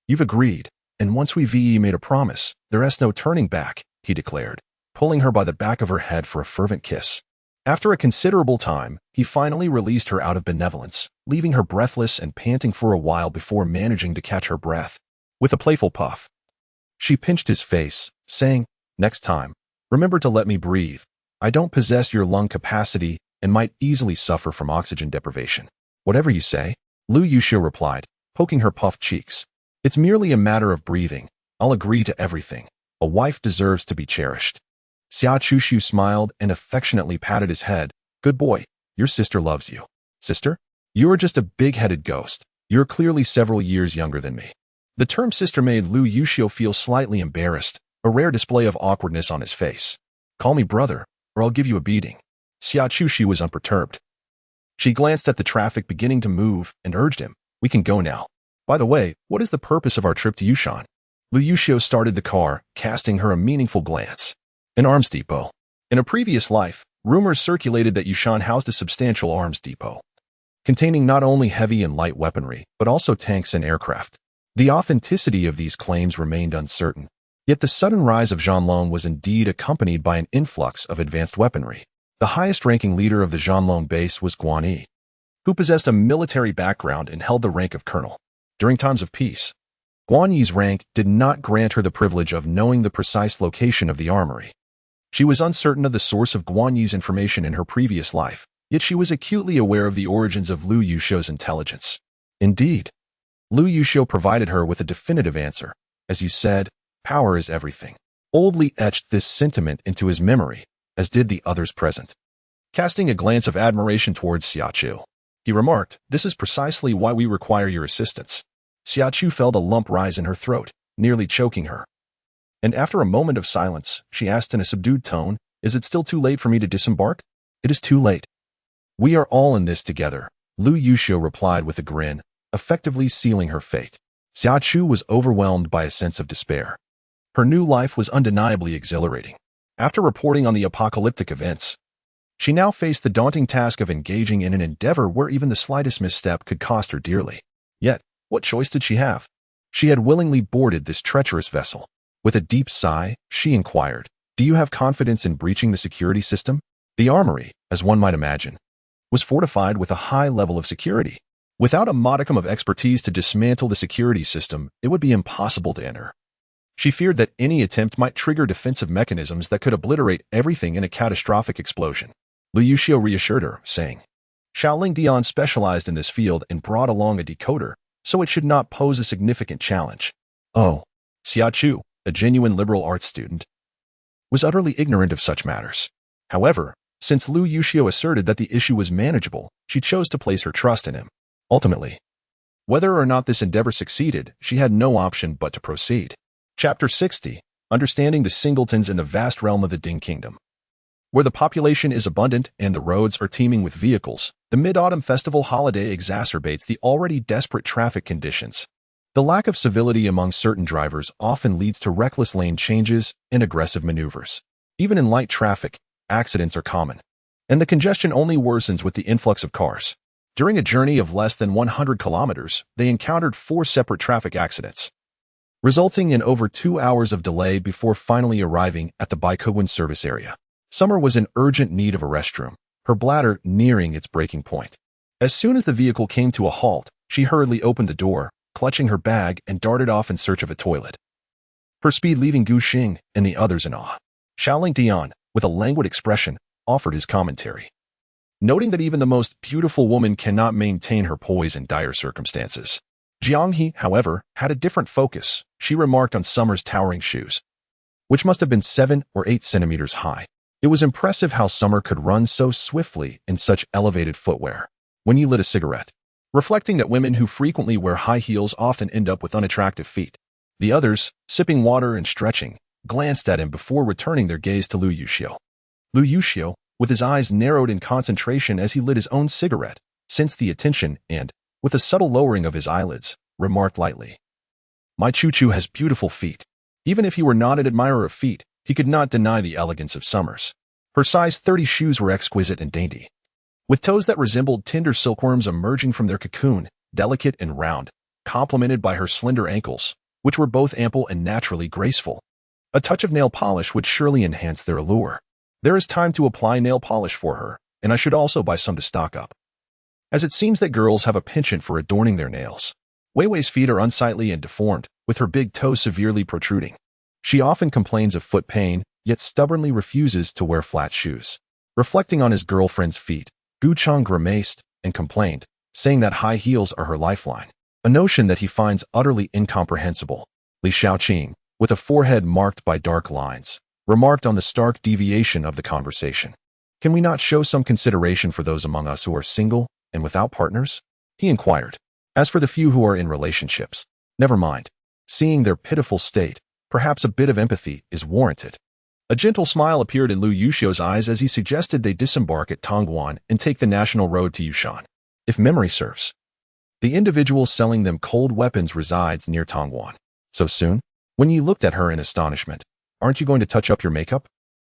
You've agreed, and once we've made a promise, there's no turning back, he declared, pulling her by the back of her head for a fervent kiss. After a considerable time, he finally released her out of benevolence, leaving her breathless and panting for a while before managing to catch her breath. With a playful puff, she pinched his face, saying, next time, remember to let me breathe. I don't possess your lung capacity and might easily suffer from oxygen deprivation. Whatever you say, Lu Yuxiu replied, poking her puffed cheeks. It's merely a matter of breathing. I'll agree to everything. A wife deserves to be cherished. Xia Chu smiled and affectionately patted his head. Good boy, your sister loves you. Sister? You're just a big-headed ghost. You're clearly several years younger than me. The term sister made Lu Yuxiu feel slightly embarrassed, a rare display of awkwardness on his face. Call me brother, or I'll give you a beating. Xia Chu was unperturbed. She glanced at the traffic beginning to move and urged him, we can go now. By the way, what is the purpose of our trip to Yushan? Lu Yuxiu started the car, casting her a meaningful glance. An arms depot. In a previous life, rumors circulated that Yushan housed a substantial arms depot, containing not only heavy and light weaponry, but also tanks and aircraft. The authenticity of these claims remained uncertain. Yet the sudden rise of Zhanlong was indeed accompanied by an influx of advanced weaponry. The highest-ranking leader of the Zhanlong base was Guan Yi, who possessed a military background and held the rank of colonel. During times of peace, Guan Yi's rank did not grant her the privilege of knowing the precise location of the armory. She was uncertain of the source of Guan Yi's information in her previous life, yet she was acutely aware of the origins of Lu Yuxiu's intelligence. Indeed, Lu Yuxiu provided her with a definitive answer. As you said, power is everything. Oldly etched this sentiment into his memory, as did the others present. Casting a glance of admiration towards Xia Chu, he remarked, this is precisely why we require your assistance. Xia Chu felt a lump rise in her throat, nearly choking her. And after a moment of silence, she asked in a subdued tone, is it still too late for me to disembark? It is too late. We are all in this together. Lu Yuxiu replied with a grin, effectively sealing her fate. Xia Chu was overwhelmed by a sense of despair. Her new life was undeniably exhilarating. After reporting on the apocalyptic events, she now faced the daunting task of engaging in an endeavor where even the slightest misstep could cost her dearly. Yet, what choice did she have? She had willingly boarded this treacherous vessel. With a deep sigh, she inquired, "Do you have confidence in breaching the security system?" The armory, as one might imagine, was fortified with a high level of security. Without a modicum of expertise to dismantle the security system, it would be impossible to enter. She feared that any attempt might trigger defensive mechanisms that could obliterate everything in a catastrophic explosion. Lu Yuxiu reassured her, saying, Xiaoling Dian specialized in this field and brought along a decoder, so it should not pose a significant challenge. Oh, Xia Chu, a genuine liberal arts student, was utterly ignorant of such matters. However, since Lu Yuxiu asserted that the issue was manageable, she chose to place her trust in him. Ultimately, whether or not this endeavor succeeded, she had no option but to proceed. Chapter 60. Understanding the singletons in the vast realm of the Ding Kingdom. Where the population is abundant and the roads are teeming with vehicles, the Mid-Autumn Festival holiday exacerbates the already desperate traffic conditions. The lack of civility among certain drivers often leads to reckless lane changes and aggressive maneuvers. Even in light traffic, accidents are common, and the congestion only worsens with the influx of cars. During a journey of less than 100 kilometers, they encountered 4 separate traffic accidents, resulting in over 2 hours of delay before finally arriving at the Baikowin service area. Summer was in urgent need of a restroom, her bladder nearing its breaking point. As soon as the vehicle came to a halt, she hurriedly opened the door, clutching her bag, and darted off in search of a toilet, her speed leaving Gu Xing and the others in awe. Xiaoling Dian, with a languid expression, offered his commentary, noting that even the most beautiful woman cannot maintain her poise in dire circumstances. Jiang He, however, had a different focus. She remarked on Summer's towering shoes, which must have been 7 or 8 centimeters high. It was impressive how Summer could run so swiftly in such elevated footwear. When he lit a cigarette, reflecting that women who frequently wear high heels often end up with unattractive feet. The others, sipping water and stretching, glanced at him before returning their gaze to Lu Yuxiu. Lu Yuxiu, with his eyes narrowed in concentration as he lit his own cigarette, sensed the attention and, with a subtle lowering of his eyelids, remarked lightly, "My Chu-Chu has beautiful feet." Even if he were not an admirer of feet, he could not deny the elegance of Summer's. Her size 30 shoes were exquisite and dainty, with toes that resembled tender silkworms emerging from their cocoon, delicate and round, complemented by her slender ankles, which were both ample and naturally graceful. A touch of nail polish would surely enhance their allure. There is time to apply nail polish for her, and I should also buy some to stock up, as it seems that girls have a penchant for adorning their nails. Wei Wei's feet are unsightly and deformed, with her big toe severely protruding. She often complains of foot pain, yet stubbornly refuses to wear flat shoes. Reflecting on his girlfriend's feet, Gu Chang grimaced and complained, saying that high heels are her lifeline, a notion that he finds utterly incomprehensible. Li Shaoqing, with a forehead marked by dark lines, remarked on the stark deviation of the conversation. "Can we not show some consideration for those among us who are single and without partners?" he inquired. "As for the few who are in relationships, never mind. Seeing their pitiful state, perhaps a bit of empathy is warranted." A gentle smile appeared in Lu Yuxiu's eyes as he suggested they disembark at Tongguan and take the national road to Yushan. If memory serves, the individual selling them cold weapons resides near Tongguan. So soon? When Yi looked at her in astonishment, "Aren't you going to touch up your makeup?"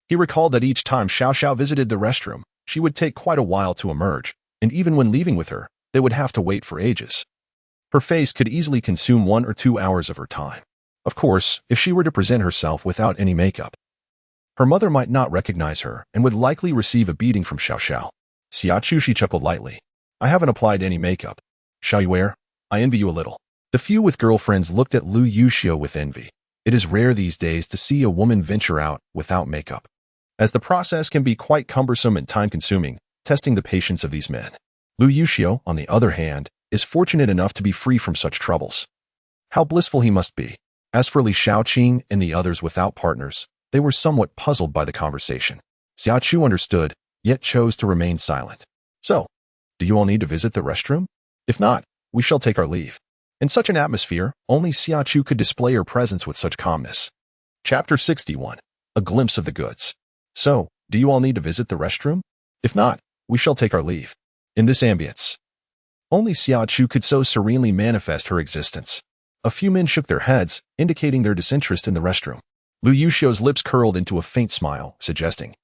He recalled that each time Xiao Xiao visited the restroom, she would take quite a while to emerge, and even when leaving with her, they would have to wait for ages. Her face could easily consume 1 or 2 hours of her time. Of course, if she were to present herself without any makeup, her mother might not recognize her and would likely receive a beating from Xiao Xiao. Xia Chu, she chuckled lightly. "I haven't applied any makeup. Shall you wear? I envy you a little." The few with girlfriends looked at Lu Yuxiu with envy. It is rare these days to see a woman venture out without makeup, as the process can be quite cumbersome and time-consuming, testing the patience of these men. Lu Yuxiu, on the other hand, is fortunate enough to be free from such troubles. How blissful he must be. As for Li Shaoqing and the others without partners, they were somewhat puzzled by the conversation. Xia Chu understood, yet chose to remain silent. "So, do you all need to visit the restroom? If not, we shall take our leave." In such an atmosphere, only Xia Chu could display her presence with such calmness. Chapter 61. A glimpse of the goods. "So, do you all need to visit the restroom? If not, we shall take our leave." In this ambience, Only Xia Chu could so serenely manifest her existence. A few men shook their heads, indicating their disinterest in the restroom. Lu Yuxiu's lips curled into a faint smile, suggesting,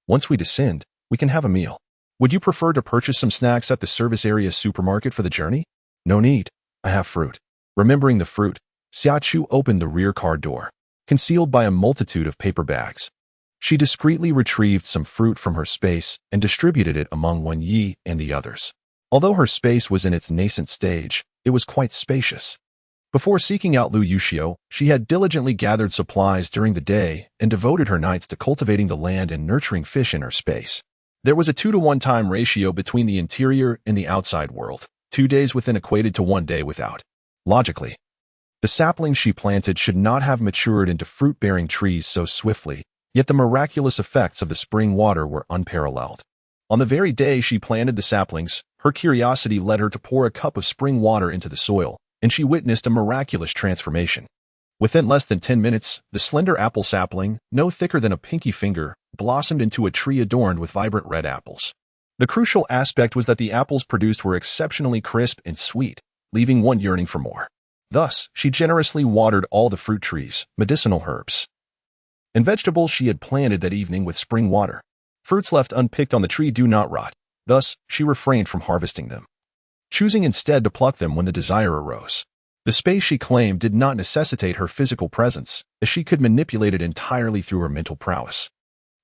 "Once we descend, we can have a meal. Would you prefer to purchase some snacks at the service area supermarket for the journey?" "No need. I have fruit." Remembering the fruit, Xia Chu opened the rear car door, concealed by a multitude of paper bags. She discreetly retrieved some fruit from her space and distributed it among Wen Yi and the others. Although her space was in its nascent stage, it was quite spacious. Before seeking out Lu Yuxiu, she had diligently gathered supplies during the day and devoted her nights to cultivating the land and nurturing fish in her space. There was a 2-to-1 time ratio between the interior and the outside world, 2 days within equated to 1 day without. Logically, the saplings she planted should not have matured into fruit-bearing trees so swiftly, yet the miraculous effects of the spring water were unparalleled. On the very day she planted the saplings, her curiosity led her to pour a cup of spring water into the soil, and she witnessed a miraculous transformation. Within less than 10 minutes, the slender apple sapling, no thicker than a pinky finger, blossomed into a tree adorned with vibrant red apples. The crucial aspect was that the apples produced were exceptionally crisp and sweet, leaving one yearning for more. Thus, she generously watered all the fruit trees, medicinal herbs, and vegetables she had planted that evening with spring water. Fruits left unpicked on the tree do not rot. Thus, she refrained from harvesting them, choosing instead to pluck them when the desire arose. The space she claimed did not necessitate her physical presence, as she could manipulate it entirely through her mental prowess.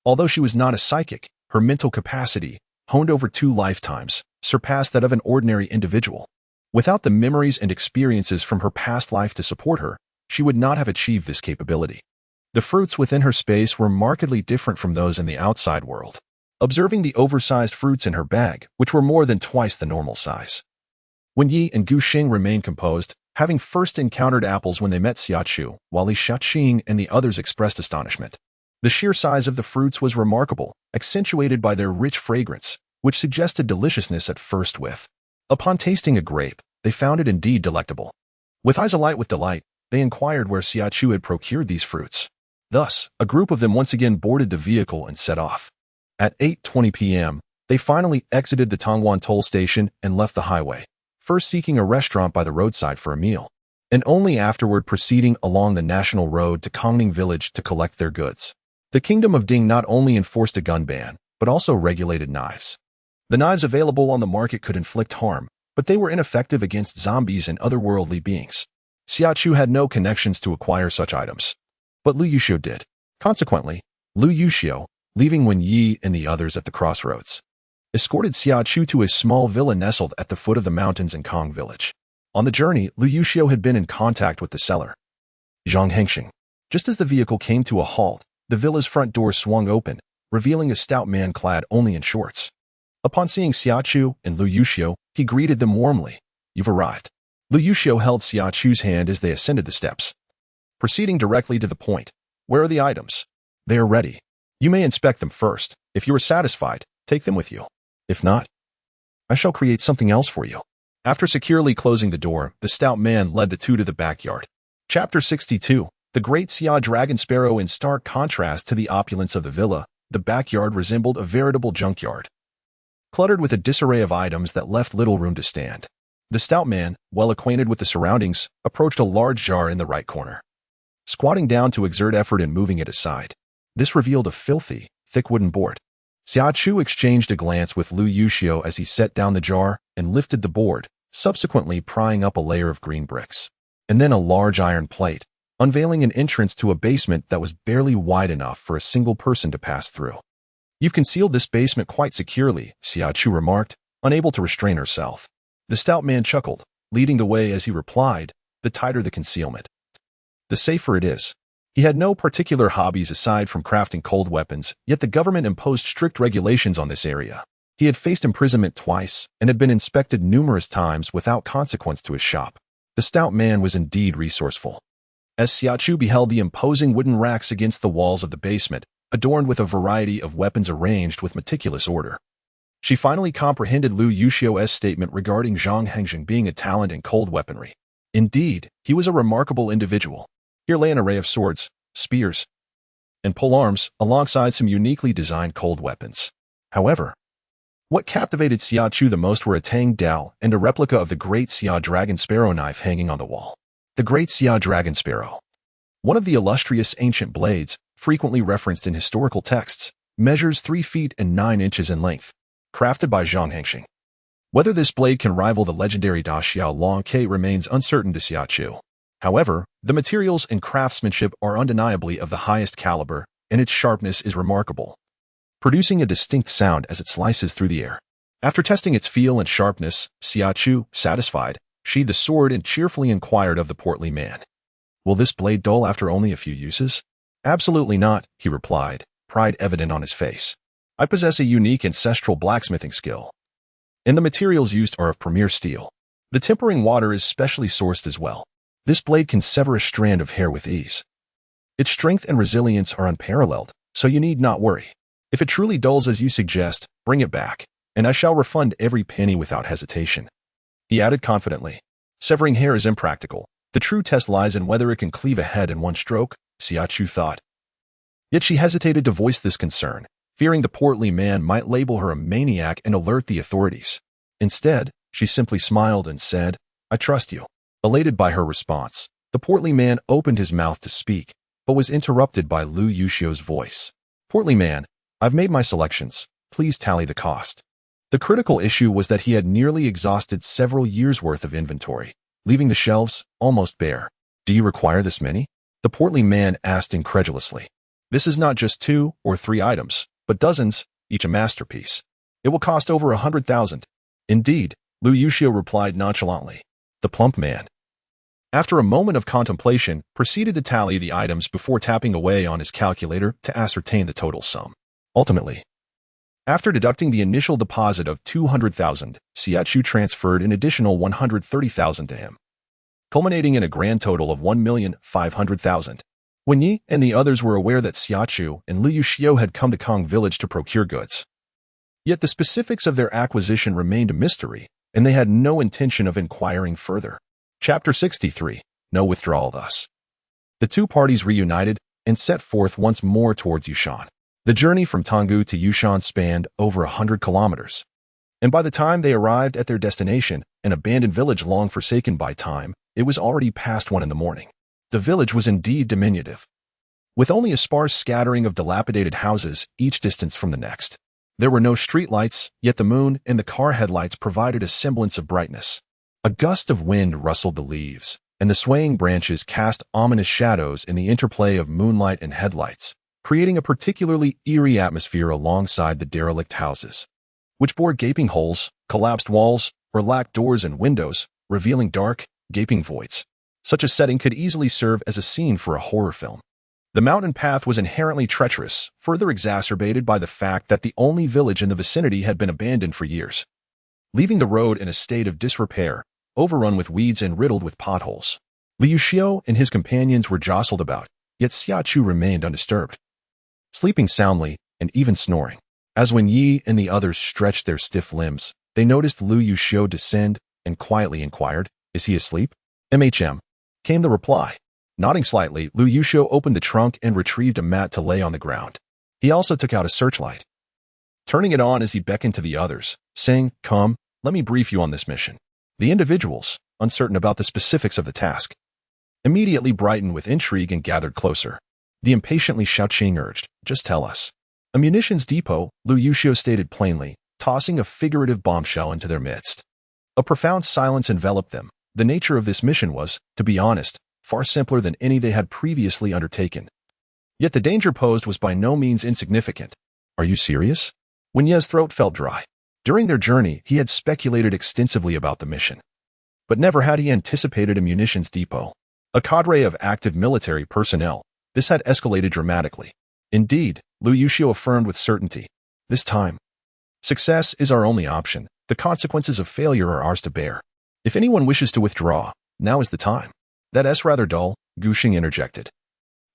Although she was not a psychic, her mental capacity, honed over 2 lifetimes, surpassed that of an ordinary individual. Without the memories and experiences from her past life to support her, she would not have achieved this capability. The fruits within her space were markedly different from those in the outside world. Observing the oversized fruits in her bag, which were more than twice the normal size, Wen Yi and Gu Xing remained composed, having first encountered apples when they met Xia Chu, while Li Xiaoqing and the others expressed astonishment. The sheer size of the fruits was remarkable, accentuated by their rich fragrance, which suggested deliciousness at first whiff. Upon tasting a grape, they found it indeed delectable. With eyes alight with delight, they inquired where Xia Chu had procured these fruits. Thus, a group of them once again boarded the vehicle and set off. At 8:20 p.m., they finally exited the Tongwan toll station and left the highway, first seeking a restaurant by the roadside for a meal, and only afterward proceeding along the national road to Kongning village to collect their goods. The Kingdom of Ding not only enforced a gun ban, but also regulated knives. The knives available on the market could inflict harm, but they were ineffective against zombies and otherworldly beings. Xia Chu had no connections to acquire such items, but Lu Yuxiu did. Consequently, Lu Yuxiu, leaving Wen Yi and the others at the crossroads, escorted Xia Chu to a small villa nestled at the foot of the mountains in Kong village. On the journey, Lu Yuxiu had been in contact with the seller, Zhang Hengxing. Just as the vehicle came to a halt, the villa's front door swung open, revealing a stout man clad only in shorts. Upon seeing Xia Chu and Lu Yuxiu, he greeted them warmly. "You've arrived." Lu Yuxiu held Xia Chu's hand as they ascended the steps, proceeding directly to the point. "Where are the items?" "They are ready. You may inspect them first. If you are satisfied, take them with you. If not, I shall create something else for you." After securely closing the door, the stout man led the two to the backyard. Chapter 62. The Great Xia Dragon Sparrow. In stark contrast to the opulence of the villa, the backyard resembled a veritable junkyard, cluttered with a disarray of items that left little room to stand. The stout man, well acquainted with the surroundings, approached a large jar in the right corner, squatting down to exert effort in moving it aside. This revealed a filthy, thick wooden board. Xia Chu exchanged a glance with Lu Yuxiu as he set down the jar and lifted the board, subsequently prying up a layer of green bricks, and then a large iron plate, unveiling an entrance to a basement that was barely wide enough for a single person to pass through. "You've concealed this basement quite securely," Xia Chu remarked, unable to restrain herself. The stout man chuckled, leading the way as he replied, "The tighter the concealment, the safer it is." He had no particular hobbies aside from crafting cold weapons, yet the government imposed strict regulations on this area. He had faced imprisonment twice and had been inspected numerous times without consequence to his shop. The stout man was indeed resourceful. As Xia Chu beheld the imposing wooden racks against the walls of the basement, adorned with a variety of weapons arranged with meticulous order, she finally comprehended Lu Yuxiu's statement regarding Zhang Hengxing being a talent in cold weaponry. Indeed, he was a remarkable individual. Here lay an array of swords, spears, and polearms alongside some uniquely designed cold weapons. However, What captivated Xia Chu the most were a Tang Dao and a replica of the Great Xia Dragon Sparrow knife hanging on the wall. The Great Xia Dragon Sparrow, one of the illustrious ancient blades, frequently referenced in historical texts, measures 3 feet and 9 inches in length, crafted by Zhang Hengxing. Whether this blade can rival the legendary Da Xiao Long Ke remains uncertain to Xia Chu. However, the materials and craftsmanship are undeniably of the highest caliber, and its sharpness is remarkable, producing a distinct sound as it slices through the air. After testing its feel and sharpness, Xia Chu, satisfied, sheathed the sword and cheerfully inquired of the portly man, "Will this blade dull after only a few uses?" "Absolutely not," he replied, pride evident on his face. "I possess a unique ancestral blacksmithing skill, and the materials used are of premier steel. The tempering water is specially sourced as well. This blade can sever a strand of hair with ease. Its strength and resilience are unparalleled, so you need not worry. If it truly dulls as you suggest, bring it back, and I shall refund every penny without hesitation." He added confidently, "Severing hair is impractical. The true test lies in whether it can cleave a head in one stroke," Xia Chu thought. Yet she hesitated to voice this concern, fearing the portly man might label her a maniac and alert the authorities. Instead, she simply smiled and said, "I trust you." Elated by her response, the portly man opened his mouth to speak, but was interrupted by Lu Yuxiu's voice. "Portly man, I've made my selections. Please tally the cost." The critical issue was that he had nearly exhausted several years' worth of inventory, leaving the shelves almost bare. "Do you require this many?" the portly man asked incredulously. "This is not just 2 or 3 items, but dozens, each a masterpiece. It will cost over 100,000. "Indeed," Lu Yuxiu replied nonchalantly. The plump man, after a moment of contemplation, proceeded to tally the items before tapping away on his calculator to ascertain the total sum. Ultimately, after deducting the initial deposit of 200,000, Xia Chu transferred an additional 130,000 to him, culminating in a grand total of 1,500,000. When Yi and the others were aware that Xia Chu and Lu Yuxiu had come to Kong Village to procure goods, yet the specifics of their acquisition remained a mystery, and they had no intention of inquiring further. Chapter 63. No withdrawal thus. The two parties reunited and set forth once more towards Yushan. The journey from Tonggu to Yushan spanned over 100 kilometers, and by the time they arrived at their destination, an abandoned village long forsaken by time, it was already past 1 in the morning. The village was indeed diminutive, with only a sparse scattering of dilapidated houses each distance from the next. There were no streetlights, yet the moon and the car headlights provided a semblance of brightness. A gust of wind rustled the leaves, and the swaying branches cast ominous shadows in the interplay of moonlight and headlights, creating a particularly eerie atmosphere alongside the derelict houses, which bore gaping holes, collapsed walls, or lacked doors and windows, revealing dark, gaping voids. Such a setting could easily serve as a scene for a horror film. The mountain path was inherently treacherous, further exacerbated by the fact that the only village in the vicinity had been abandoned for years, leaving the road in a state of disrepair, overrun with weeds and riddled with potholes. Lu Yuxiu and his companions were jostled about, yet Xia Chu remained undisturbed, sleeping soundly and even snoring. As when Yi and the others stretched their stiff limbs, they noticed Lu Yuxiu descend and quietly inquired, "Is he asleep?" "MHM," came the reply. Nodding slightly, Lu Yuxiu opened the trunk and retrieved a mat to lay on the ground. He also took out a searchlight, turning it on as he beckoned to the others, saying, "Come, let me brief you on this mission." The individuals, uncertain about the specifics of the task, immediately brightened with intrigue and gathered closer. The impatiently Xiaoqing urged, "Just tell us." "A munitions depot," Lu Yuxiu stated plainly, tossing a figurative bombshell into their midst. A profound silence enveloped them. The nature of this mission was, to be honest, far simpler than any they had previously undertaken. Yet the danger posed was by no means insignificant. "Are you serious?" Wen Ye's throat felt dry. During their journey, he had speculated extensively about the mission, but never had he anticipated a munitions depot. A cadre of active military personnel, this had escalated dramatically. "Indeed," Lu Yuxiu affirmed with certainty. "This time, success is our only option. The consequences of failure are ours to bear. If anyone wishes to withdraw, now is the time." "That's rather dull," Guxing interjected,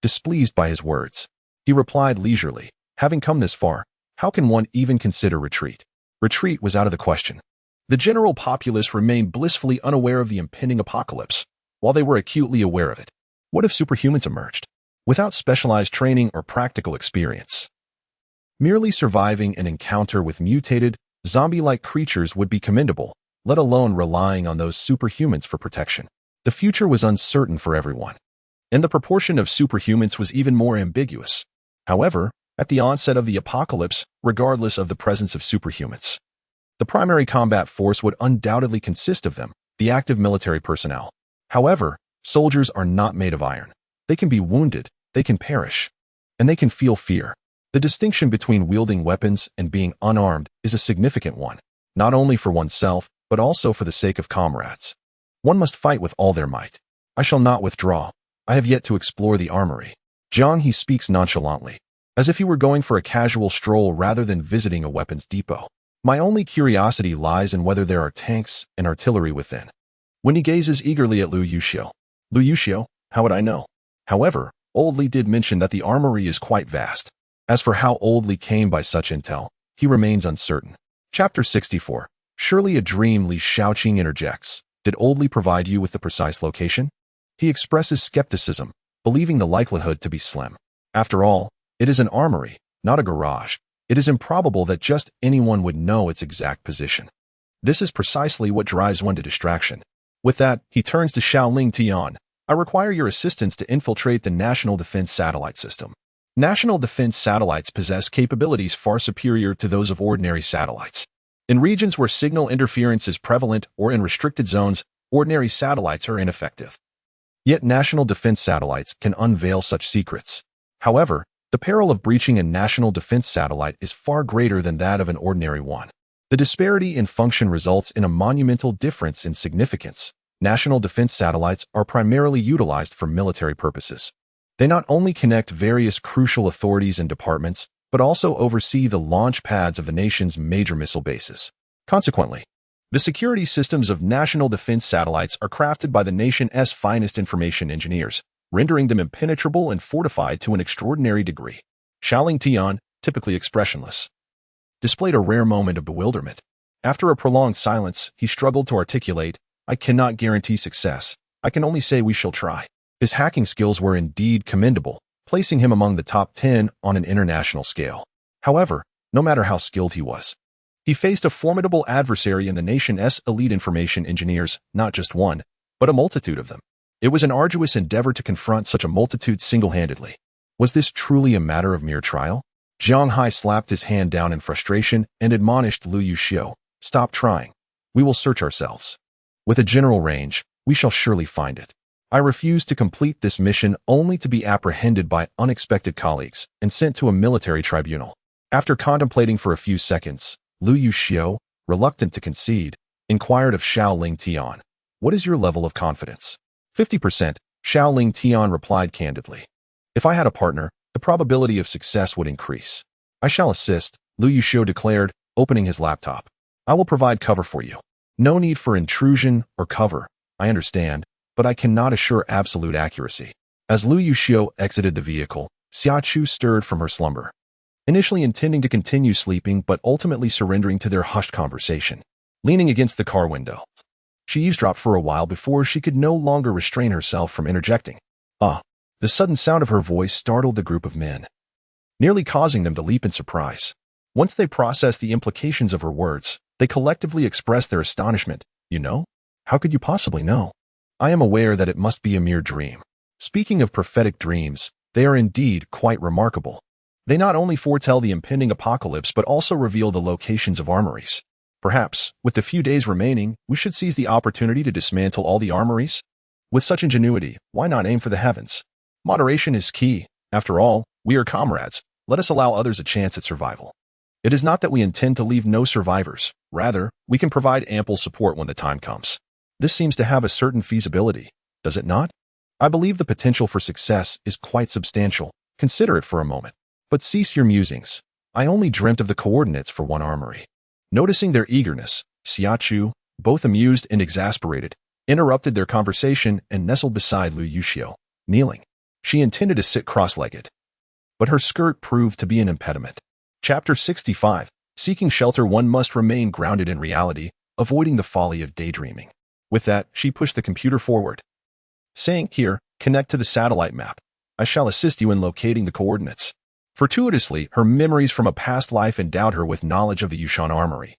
displeased by his words. He replied leisurely, "Having come this far, how can one even consider retreat?" Retreat was out of the question. The general populace remained blissfully unaware of the impending apocalypse, while they were acutely aware of it. What if superhumans emerged, without specialized training or practical experience, merely surviving an encounter with mutated, Zombie-like creatures would be commendable, let alone relying on those superhumans for protection. The future was uncertain for everyone, and the proportion of superhumans was even more ambiguous. However, at the onset of the apocalypse, regardless of the presence of superhumans, the primary combat force would undoubtedly consist of them, the active military personnel. However, soldiers are not made of iron. They can be wounded, they can perish, and they can feel fear. The distinction between wielding weapons and being unarmed is a significant one, not only for oneself, but also for the sake of comrades. One must fight with all their might. I shall not withdraw. I have yet to explore the armory. Jiang He speaks nonchalantly, as if he were going for a casual stroll rather than visiting a weapons depot. My only curiosity lies in whether there are tanks and artillery within. When he gazes eagerly at Lu Yuxiu. Lu Yuxiu, how would I know? However, Old Li did mention that the armory is quite vast. As for how Old Li came by such intel, he remains uncertain. Chapter 64. Surely a dream, Li Xiaoqing interjects. Did Old Li provide you with the precise location? He expresses skepticism, believing the likelihood to be slim. After all, it is an armory, not a garage. It is improbable that just anyone would know its exact position. This is precisely what drives one to distraction. With that, he turns to Xiaoling Tian. I require your assistance to infiltrate the National Defense Satellite System. National defense satellites possess capabilities far superior to those of ordinary satellites. In regions where signal interference is prevalent or in restricted zones, ordinary satellites are ineffective. Yet national defense satellites can unveil such secrets. However, the peril of breaching a national defense satellite is far greater than that of an ordinary one. The disparity in function results in a monumental difference in significance. National defense satellites are primarily utilized for military purposes. They not only connect various crucial authorities and departments, but also oversee the launch pads of the nation's major missile bases. Consequently, the security systems of national defense satellites are crafted by the nation's finest information engineers, rendering them impenetrable and fortified to an extraordinary degree. Xiaoling Tian, typically expressionless, displayed a rare moment of bewilderment. After a prolonged silence, he struggled to articulate, I cannot guarantee success. I can only say we shall try. His hacking skills were indeed commendable, placing him among the top 10 on an international scale. However, no matter how skilled he was, he faced a formidable adversary in the nation's elite information engineers, not just one, but a multitude of them. It was an arduous endeavor to confront such a multitude single-handedly. Was this truly a matter of mere trial? Jiang Hai slapped his hand down in frustration and admonished Lu Yuxiu, stop trying. We will search ourselves. With a general range, we shall surely find it. I refuse to complete this mission only to be apprehended by unexpected colleagues and sent to a military tribunal. After contemplating for a few seconds, Lu Yuxiu, reluctant to concede, inquired of Xiaoling Tian, what is your level of confidence? 50%, Xiaoling Tian replied candidly. If I had a partner, the probability of success would increase. I shall assist, Lu Yuxiu declared, opening his laptop. I will provide cover for you. No need for intrusion or cover, I understand, but I cannot assure absolute accuracy. As Lu Yuxiu exited the vehicle, Xia Chu stirred from her slumber, initially intending to continue sleeping but ultimately surrendering to their hushed conversation. Leaning against the car window, she eavesdropped for a while before she could no longer restrain herself from interjecting. The sudden sound of her voice startled the group of men, nearly causing them to leap in surprise. Once they processed the implications of her words, they collectively expressed their astonishment. You know? How could you possibly know? I am aware that it must be a mere dream. Speaking of prophetic dreams, they are indeed quite remarkable. They not only foretell the impending apocalypse but also reveal the locations of armories. Perhaps, with the few days remaining, we should seize the opportunity to dismantle all the armories? With such ingenuity, why not aim for the heavens? Moderation is key. After all, we are comrades. Let us allow others a chance at survival. It is not that we intend to leave no survivors. Rather, we can provide ample support when the time comes. This seems to have a certain feasibility, does it not? I believe the potential for success is quite substantial. Consider it for a moment. But cease your musings. I only dreamt of the coordinates for one armory. Noticing their eagerness, Xia Chu, both amused and exasperated, interrupted their conversation and nestled beside Lu Yuxiu, kneeling. She intended to sit cross-legged, but her skirt proved to be an impediment. Chapter 65. Seeking shelter, one must remain grounded in reality, avoiding the folly of daydreaming. With that, she pushed the computer forward, saying, Here, connect to the satellite map. I shall assist you in locating the coordinates. Fortuitously, her memories from a past life endowed her with knowledge of the Yushan Armory.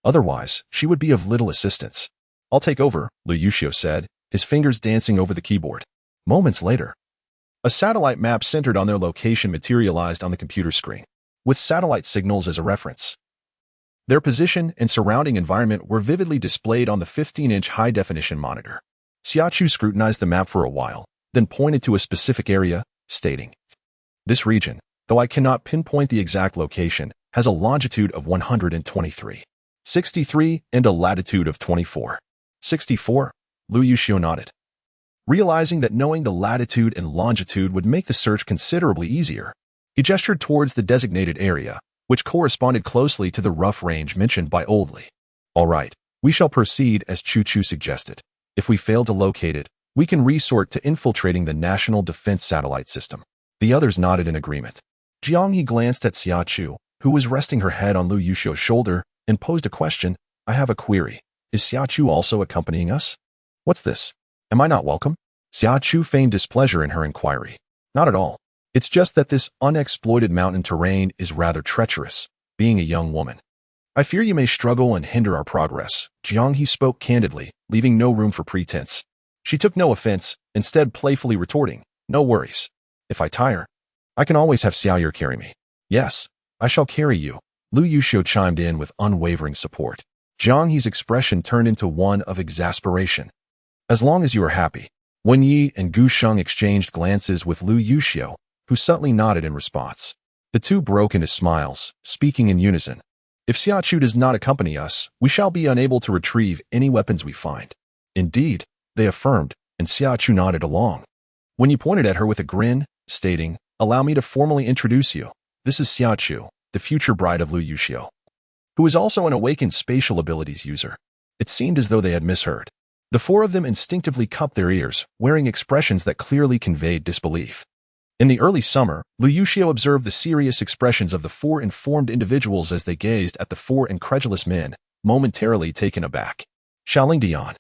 Otherwise, she would be of little assistance. I'll take over, Lu Yuxiu said, his fingers dancing over the keyboard. Moments later, a satellite map centered on their location materialized on the computer screen, with satellite signals as a reference. Their position and surrounding environment were vividly displayed on the 15-inch high-definition monitor. Xia Chu scrutinized the map for a while, then pointed to a specific area, stating, "This region, though I cannot pinpoint the exact location, has a longitude of 123.63 and a latitude of 24.64. Lu Yuxiu nodded. Realizing that knowing the latitude and longitude would make the search considerably easier, he gestured towards the designated area, which corresponded closely to the rough range mentioned by Old Li. All right, we shall proceed as Chu suggested. If we fail to locate it, we can resort to infiltrating the National Defense Satellite System. The others nodded in agreement. Jiang glanced at Xia Chu, who was resting her head on Lu Yuxiu's shoulder, and posed a question. I have a query. Is Xia Chu also accompanying us? What's this? Am I not welcome? Xia Chu feigned displeasure in her inquiry. Not at all. It's just that this unexploited mountain terrain is rather treacherous, being a young woman. I fear you may struggle and hinder our progress. Jiang spoke candidly, leaving no room for pretense. She took no offense, instead playfully retorting, no worries. If I tire, I can always have Xiaoyer carry me. Yes, I shall carry you. Lu Yuxiu chimed in with unwavering support. Jiang's expression turned into one of exasperation. As long as you are happy. Wen Yi and Gu Sheng exchanged glances with Lu Yuxiu, who subtly nodded in response. The two broke into smiles, speaking in unison. If Xia Chu does not accompany us, we shall be unable to retrieve any weapons we find. Indeed, they affirmed, and Xia Chu nodded along. When Yi pointed at her with a grin, stating, Allow me to formally introduce you. This is Xia Chu, the future bride of Lu Yuxiu, who is also an awakened spatial abilities user. It seemed as though they had misheard. The four of them instinctively cupped their ears, wearing expressions that clearly conveyed disbelief. In the early summer, Lu Yuxiu observed the serious expressions of the four informed individuals as they gazed at the four incredulous men, momentarily taken aback. Xiaoling Dian,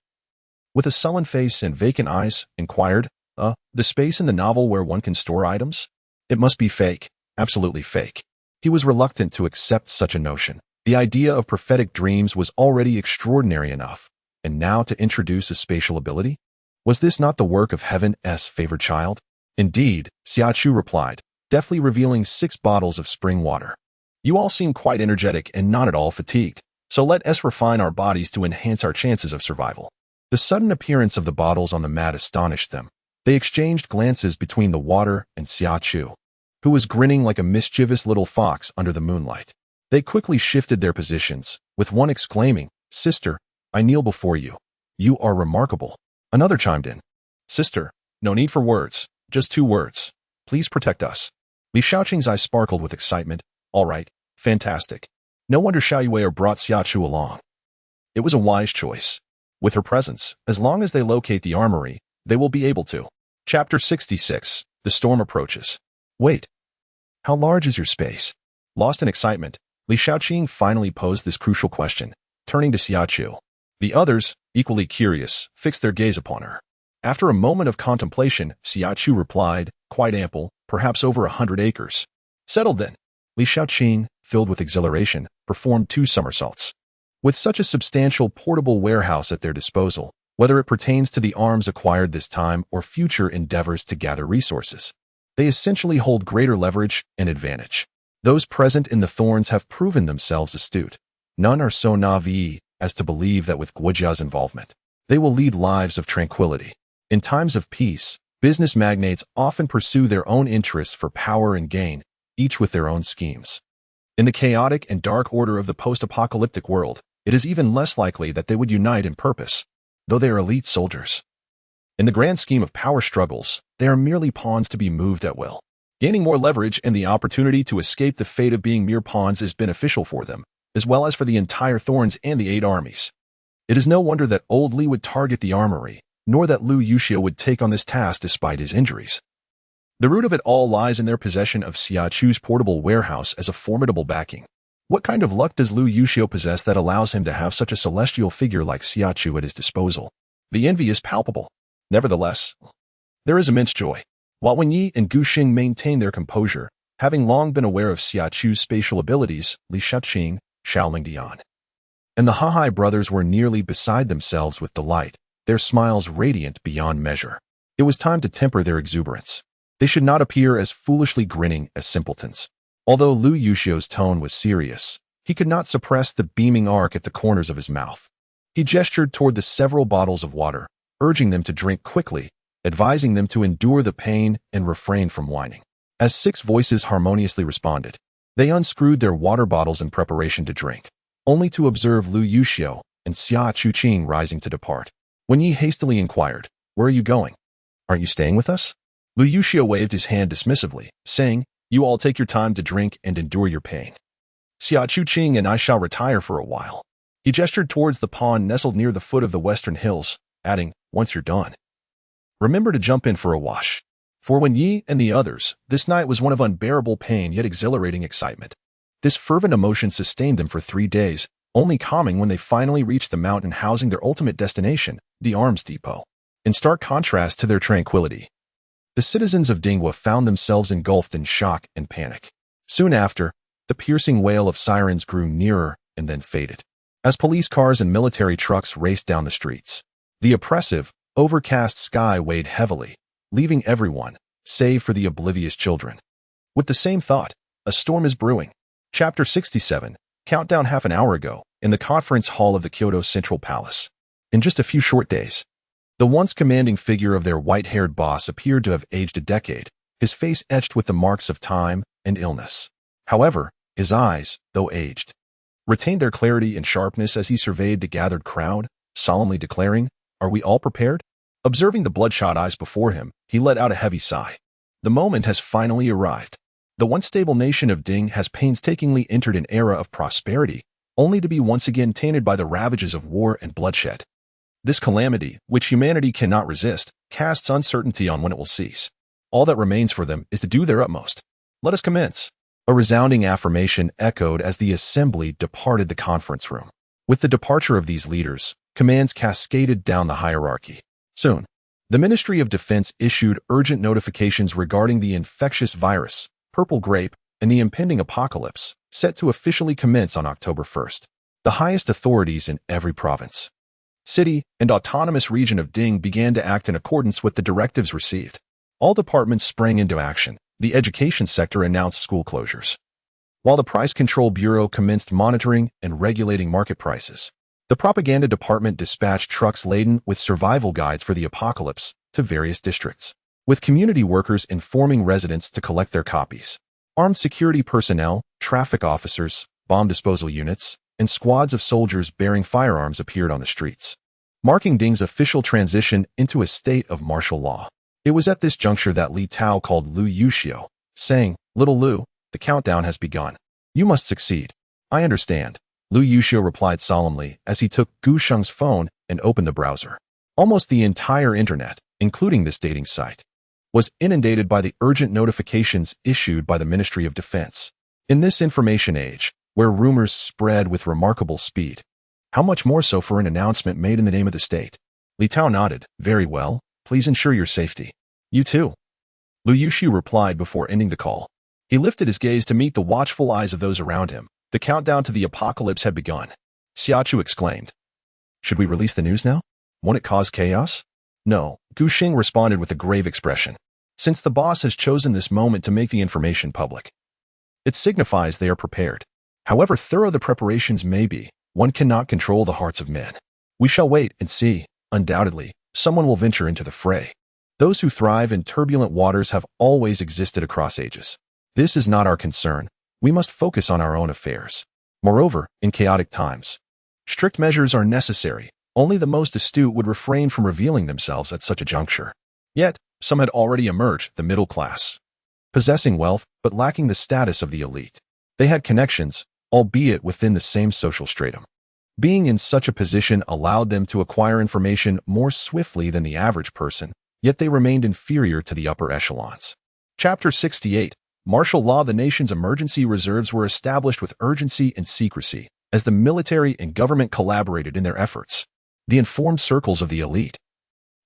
with a sullen face and vacant eyes, inquired, the space in the novel where one can store items? It must be fake, absolutely fake. He was reluctant to accept such a notion. The idea of prophetic dreams was already extraordinary enough, and now to introduce a spatial ability? Was this not the work of Heaven's favored child? Indeed, Xia Chu replied, deftly revealing 6 bottles of spring water. You all seem quite energetic and not at all fatigued, so let us refine our bodies to enhance our chances of survival. The sudden appearance of the bottles on the mat astonished them. They exchanged glances between the water and Xia Chu, who was grinning like a mischievous little fox under the moonlight. They quickly shifted their positions, with one exclaiming, Sister, I kneel before you. You are remarkable. Another chimed in. Sister, no need for words, just 2 words. Please protect us. Li Shaoqing's eyes sparkled with excitement. All right, fantastic. No wonder Xiaoyer brought Xia Chu along. It was a wise choice. With her presence, as long as they locate the armory, they will be able to. Chapter 66. The storm approaches. Wait. How large is your space? Lost in excitement, Li Shaoqing finally posed this crucial question, turning to Xia Chu. The others, equally curious, fixed their gaze upon her. After a moment of contemplation, Xia Chu replied, quite ample, perhaps over 100 acres. Settled then. Li Shaoqing, filled with exhilaration, performed 2 somersaults. With such a substantial portable warehouse at their disposal, whether it pertains to the arms acquired this time or future endeavors to gather resources, they essentially hold greater leverage and advantage. Those present in the Thorns have proven themselves astute. None are so naive as to believe that with Guojia's involvement, they will lead lives of tranquility. In times of peace, business magnates often pursue their own interests for power and gain, each with their own schemes. In the chaotic and dark order of the post-apocalyptic world, it is even less likely that they would unite in purpose, though they are elite soldiers. In the grand scheme of power struggles, they are merely pawns to be moved at will. Gaining more leverage and the opportunity to escape the fate of being mere pawns is beneficial for them, as well as for the entire Thorns and the 8 armies. It is no wonder that Old Li would target the armory, nor that Lu Yuxiu would take on this task despite his injuries. The root of it all lies in their possession of Xia Chu's portable warehouse as a formidable backing. What kind of luck does Lu Yuxiu possess that allows him to have such a celestial figure like Xia Chu at his disposal? The envy is palpable. Nevertheless, there is immense joy. While Wen Yi and Gu Xing maintained their composure, having long been aware of Xia Chu's spatial abilities, Li Shaoqing, Xiaoling Dian, and the Hahai brothers were nearly beside themselves with delight, their smiles radiant beyond measure. It was time to temper their exuberance. They should not appear as foolishly grinning as simpletons. Although Lu Yuxiu's tone was serious, he could not suppress the beaming arc at the corners of his mouth. He gestured toward the several bottles of water, urging them to drink quickly, advising them to endure the pain and refrain from whining. As 6 voices harmoniously responded, they unscrewed their water bottles in preparation to drink, only to observe Lu Yuxiu and Xia Chu rising to depart. When Yi hastily inquired, "Where are you going? Aren't you staying with us?" Lu Yuxiu waved his hand dismissively, saying, "You all take your time to drink and endure your pain. Xia Chu and I shall retire for a while." He gestured towards the pond nestled near the foot of the western hills, adding, "Once you're done, remember to jump in for a wash." For when Yi and the others, this night was one of unbearable pain yet exhilarating excitement. This fervent emotion sustained them for 3 days, only calming when they finally reached the mountain housing their ultimate destination, the arms depot. In stark contrast to their tranquility, the citizens of Dinghua found themselves engulfed in shock and panic. Soon after, the piercing wail of sirens grew nearer and then faded, as police cars and military trucks raced down the streets. The oppressive, overcast sky weighed heavily, leaving everyone, save for the oblivious children, with the same thought: a storm is brewing. Chapter 67, countdown. Half an hour ago, in the conference hall of the Kyoto Central Palace. In just a few short days, the once commanding figure of their white-haired boss appeared to have aged a decade, his face etched with the marks of time and illness. However, his eyes, though aged, retained their clarity and sharpness as he surveyed the gathered crowd, solemnly declaring, "Are we all prepared?" Observing the bloodshot eyes before him, he let out a heavy sigh. The moment has finally arrived. The once stable nation of Ding has painstakingly entered an era of prosperity, only to be once again tainted by the ravages of war and bloodshed. This calamity, which humanity cannot resist, casts uncertainty on when it will cease. All that remains for them is to do their utmost. Let us commence. A resounding affirmation echoed as the assembly departed the conference room. With the departure of these leaders, commands cascaded down the hierarchy. Soon, the Ministry of Defense issued urgent notifications regarding the infectious virus, purple grape, and the impending apocalypse, set to officially commence on October 1st. The highest authorities in every province, city, and autonomous region of Ding began to act in accordance with the directives received. All departments sprang into action. The education sector announced school closures, while the Price Control Bureau commenced monitoring and regulating market prices. The propaganda department dispatched trucks laden with survival guides for the apocalypse to various districts, with community workers informing residents to collect their copies. Armed security personnel, traffic officers, bomb disposal units, and squads of soldiers bearing firearms appeared on the streets, marking Ding's official transition into a state of martial law. It was at this juncture that Li Tao called Lu Yuxiu, saying, "Little Lu, the countdown has begun. You must succeed." "I understand," Lu Yuxiu replied solemnly as he took Gu Sheng's phone and opened the browser. Almost the entire internet, including this dating site, was inundated by the urgent notifications issued by the Ministry of Defense. In this information age, where rumors spread with remarkable speed, how much more so for an announcement made in the name of the state? Li Tao nodded. "Very well. Please ensure your safety." "You too," Lu Yuxiu replied before ending the call. He lifted his gaze to meet the watchful eyes of those around him. The countdown to the apocalypse had begun. Xia Chu exclaimed, "Should we release the news now? Won't it cause chaos?" "No," Gu Sheng responded with a grave expression. "Since the boss has chosen this moment to make the information public, it signifies they are prepared. However thorough the preparations may be, one cannot control the hearts of men. We shall wait and see. Undoubtedly, someone will venture into the fray. Those who thrive in turbulent waters have always existed across ages. This is not our concern. We must focus on our own affairs. Moreover, in chaotic times, strict measures are necessary. Only the most astute would refrain from revealing themselves at such a juncture." Yet, some had already emerged, the middle class, possessing wealth but lacking the status of the elite. They had connections, albeit within the same social stratum. Being in such a position allowed them to acquire information more swiftly than the average person, yet they remained inferior to the upper echelons. Chapter 68, Martial Law. The nation's emergency reserves were established with urgency and secrecy, as the military and government collaborated in their efforts. The informed circles of the elite,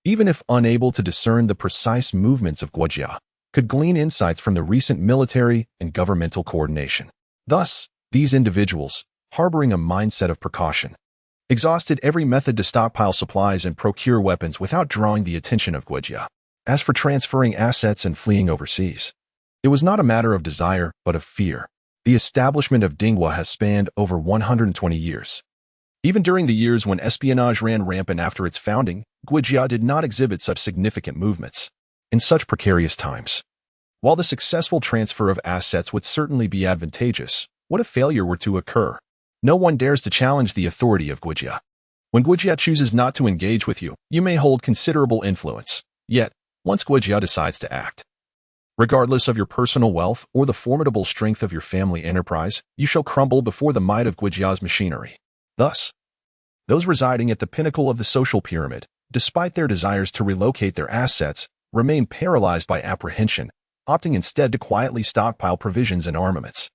even if unable to discern the precise movements of Guojia, could glean insights from the recent military and governmental coordination. Thus, these individuals, harboring a mindset of precaution. Exhausted every method to stockpile supplies and procure weapons without drawing the attention of Guijia. As for transferring assets and fleeing overseas, it was not a matter of desire, but of fear. The establishment of Dinghua has spanned over 120 years. Even during the years when espionage ran rampant after its founding, Guijia did not exhibit such significant movements. In such precarious times, while the successful transfer of assets would certainly be advantageous, what if failure were to occur? No one dares to challenge the authority of Guijia. When Guijia chooses not to engage with you, you may hold considerable influence. Yet, once Guijia decides to act, regardless of your personal wealth or the formidable strength of your family enterprise, you shall crumble before the might of Guijia's machinery. Thus, those residing at the pinnacle of the social pyramid, despite their desires to relocate their assets, remain paralyzed by apprehension, opting instead to quietly stockpile provisions and armaments.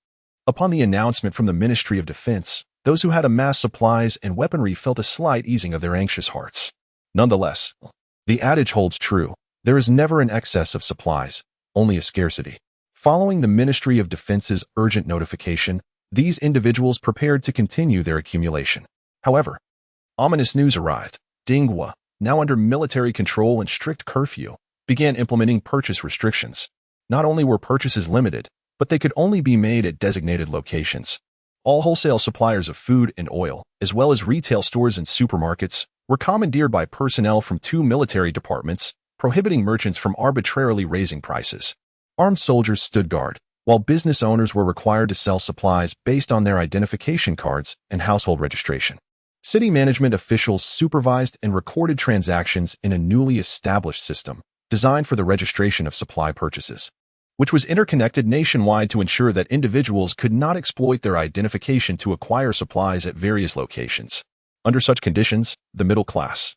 Upon the announcement from the Ministry of Defense, those who had amassed supplies and weaponry felt a slight easing of their anxious hearts. Nonetheless, the adage holds true: there is never an excess of supplies, only a scarcity. Following the Ministry of Defense's urgent notification, these individuals prepared to continue their accumulation. However, ominous news arrived. Dinghua, now under military control and strict curfew, began implementing purchase restrictions. Not only were purchases limited, but they could only be made at designated locations. All wholesale suppliers of food and oil, as well as retail stores and supermarkets, were commandeered by personnel from 2 military departments, prohibiting merchants from arbitrarily raising prices. Armed soldiers stood guard, while business owners were required to sell supplies based on their identification cards and household registration. City management officials supervised and recorded transactions in a newly established system designed for the registration of supply purchases, which was interconnected nationwide to ensure that individuals could not exploit their identification to acquire supplies at various locations. Under such conditions, the middle class,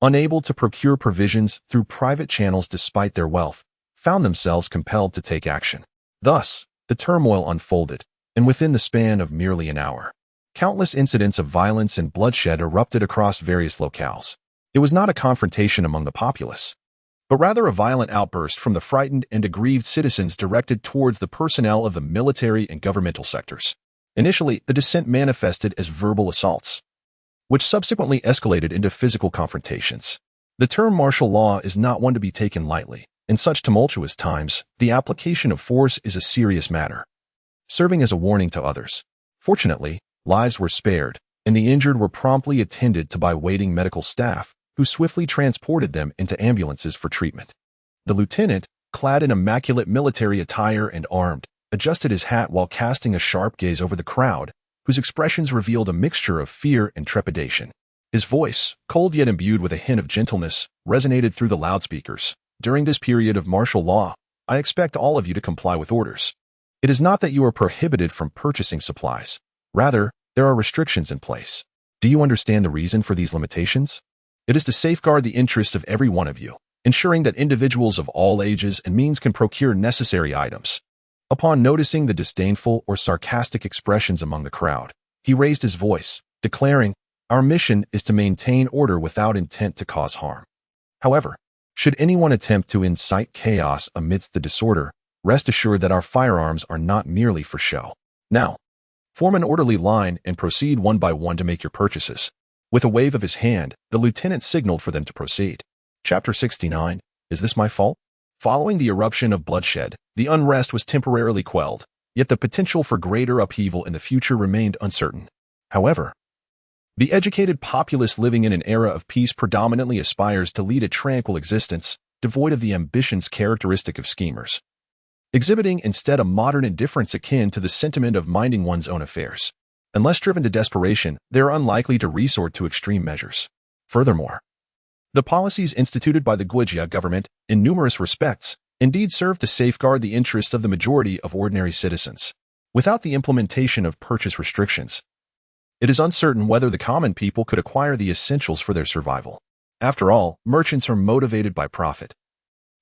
unable to procure provisions through private channels despite their wealth, found themselves compelled to take action. Thus, the turmoil unfolded, and within the span of merely an hour, countless incidents of violence and bloodshed erupted across various locales. It was not a confrontation among the populace, but rather a violent outburst from the frightened and aggrieved citizens directed towards the personnel of the military and governmental sectors. Initially, the dissent manifested as verbal assaults, which subsequently escalated into physical confrontations. The term martial law is not one to be taken lightly. In such tumultuous times, the application of force is a serious matter, serving as a warning to others. Fortunately, lives were spared, and the injured were promptly attended to by waiting medical staff, who swiftly transported them into ambulances for treatment. The lieutenant, clad in immaculate military attire and armed, adjusted his hat while casting a sharp gaze over the crowd, whose expressions revealed a mixture of fear and trepidation. His voice, cold yet imbued with a hint of gentleness, resonated through the loudspeakers. During this period of martial law, I expect all of you to comply with orders. It is not that you are prohibited from purchasing supplies. Rather, there are restrictions in place. Do you understand the reason for these limitations? It is to safeguard the interests of every one of you, ensuring that individuals of all ages and means can procure necessary items. Upon noticing the disdainful or sarcastic expressions among the crowd, he raised his voice, declaring, "Our mission is to maintain order without intent to cause harm. However, should anyone attempt to incite chaos amidst the disorder, rest assured that our firearms are not merely for show. Now, form an orderly line and proceed one by one to make your purchases." With a wave of his hand, the lieutenant signaled for them to proceed. Chapter 69. Is this my fault? Following the eruption of bloodshed, the unrest was temporarily quelled, yet the potential for greater upheaval in the future remained uncertain. However, the educated populace living in an era of peace predominantly aspires to lead a tranquil existence, devoid of the ambitions characteristic of schemers, exhibiting instead a modern indifference akin to the sentiment of minding one's own affairs. Unless driven to desperation, they are unlikely to resort to extreme measures. Furthermore, the policies instituted by the Guijia government, in numerous respects, indeed serve to safeguard the interests of the majority of ordinary citizens. Without the implementation of purchase restrictions, it is uncertain whether the common people could acquire the essentials for their survival. After all, merchants are motivated by profit,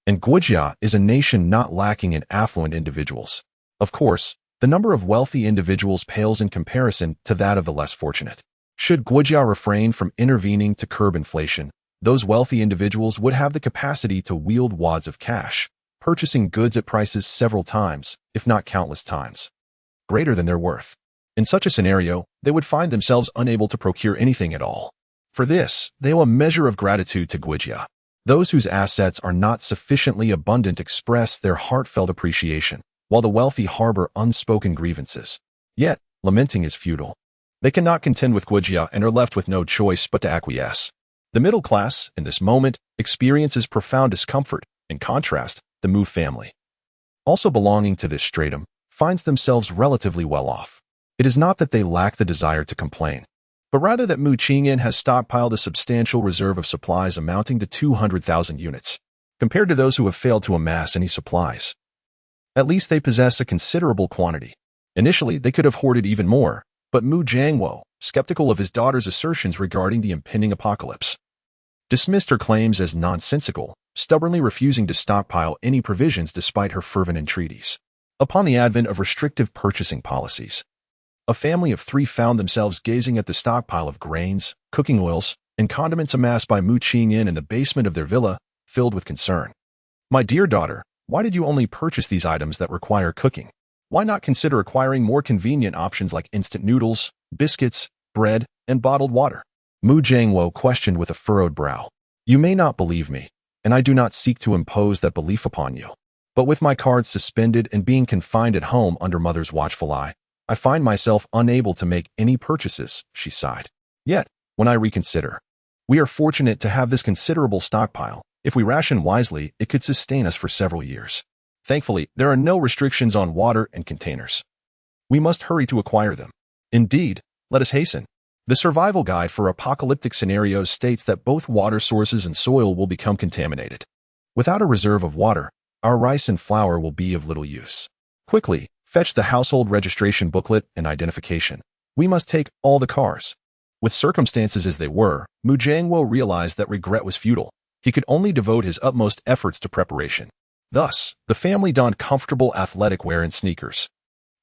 and Guijia is a nation not lacking in affluent individuals. Of course, the number of wealthy individuals pales in comparison to that of the less fortunate. Should Guijia refrain from intervening to curb inflation, those wealthy individuals would have the capacity to wield wads of cash, purchasing goods at prices several times, if not countless times, greater than their worth. In such a scenario, they would find themselves unable to procure anything at all. For this, they owe a measure of gratitude to Xia. Those whose assets are not sufficiently abundant express their heartfelt appreciation, while the wealthy harbor unspoken grievances. Yet, lamenting is futile. They cannot contend with Xia and are left with no choice but to acquiesce. The middle class, in this moment, experiences profound discomfort. In contrast, the Mu family, also belonging to this stratum, finds themselves relatively well off. It is not that they lack the desire to complain, but rather that Mu Qingyan has stockpiled a substantial reserve of supplies amounting to 200,000 units, compared to those who have failed to amass any supplies. At least they possess a considerable quantity. Initially, they could have hoarded even more, but Mu Jiangwo, skeptical of his daughter's assertions regarding the impending apocalypse, dismissed her claims as nonsensical, stubbornly refusing to stockpile any provisions despite her fervent entreaties. Upon the advent of restrictive purchasing policies, a family of 3 found themselves gazing at the stockpile of grains, cooking oils, and condiments amassed by Mu Qingyan in the basement of their villa, filled with concern. "My dear daughter, why did you only purchase these items that require cooking? Why not consider acquiring more convenient options like instant noodles, biscuits, bread, and bottled water?" Mu Jiangwo questioned with a furrowed brow. "You may not believe me, and I do not seek to impose that belief upon you. But with my cards suspended and being confined at home under mother's watchful eye, I find myself unable to make any purchases," she sighed. "Yet, when I reconsider, we are fortunate to have this considerable stockpile. If we ration wisely, it could sustain us for several years. Thankfully, there are no restrictions on water and containers. We must hurry to acquire them. Indeed, let us hasten." The survival guide for apocalyptic scenarios states that both water sources and soil will become contaminated. Without a reserve of water, our rice and flour will be of little use. Quickly, fetch the household registration booklet and identification. We must take all the cars. With circumstances as they were, Mu Jiangwo realized that regret was futile. He could only devote his utmost efforts to preparation. Thus, the family donned comfortable athletic wear and sneakers,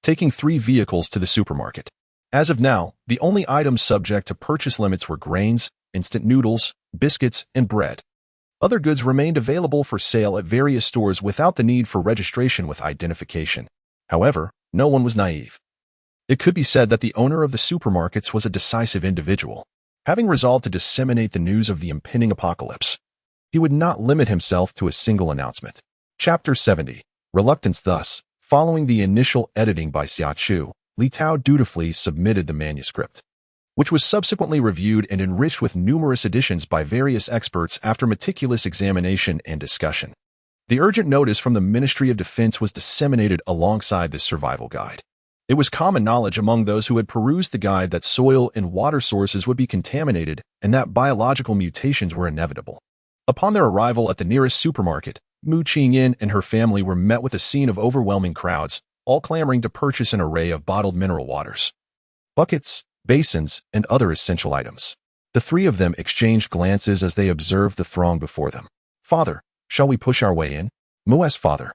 taking 3 vehicles to the supermarket. As of now, the only items subject to purchase limits were grains, instant noodles, biscuits, and bread. Other goods remained available for sale at various stores without the need for registration with identification. However, no one was naive. It could be said that the owner of the supermarkets was a decisive individual. Having resolved to disseminate the news of the impending apocalypse, he would not limit himself to a single announcement. Chapter 70. Reluctance. Thus, following the initial editing by Xia Chu, Li Tao dutifully submitted the manuscript, which was subsequently reviewed and enriched with numerous additions by various experts after meticulous examination and discussion. The urgent notice from the Ministry of Defense was disseminated alongside this survival guide. It was common knowledge among those who had perused the guide that soil and water sources would be contaminated and that biological mutations were inevitable. Upon their arrival at the nearest supermarket, Mu Qingyan and her family were met with a scene of overwhelming crowds, all clamoring to purchase an array of bottled mineral waters, buckets, basins, and other essential items. The 3 of them exchanged glances as they observed the throng before them. "Father, shall we push our way in?" Mu's father,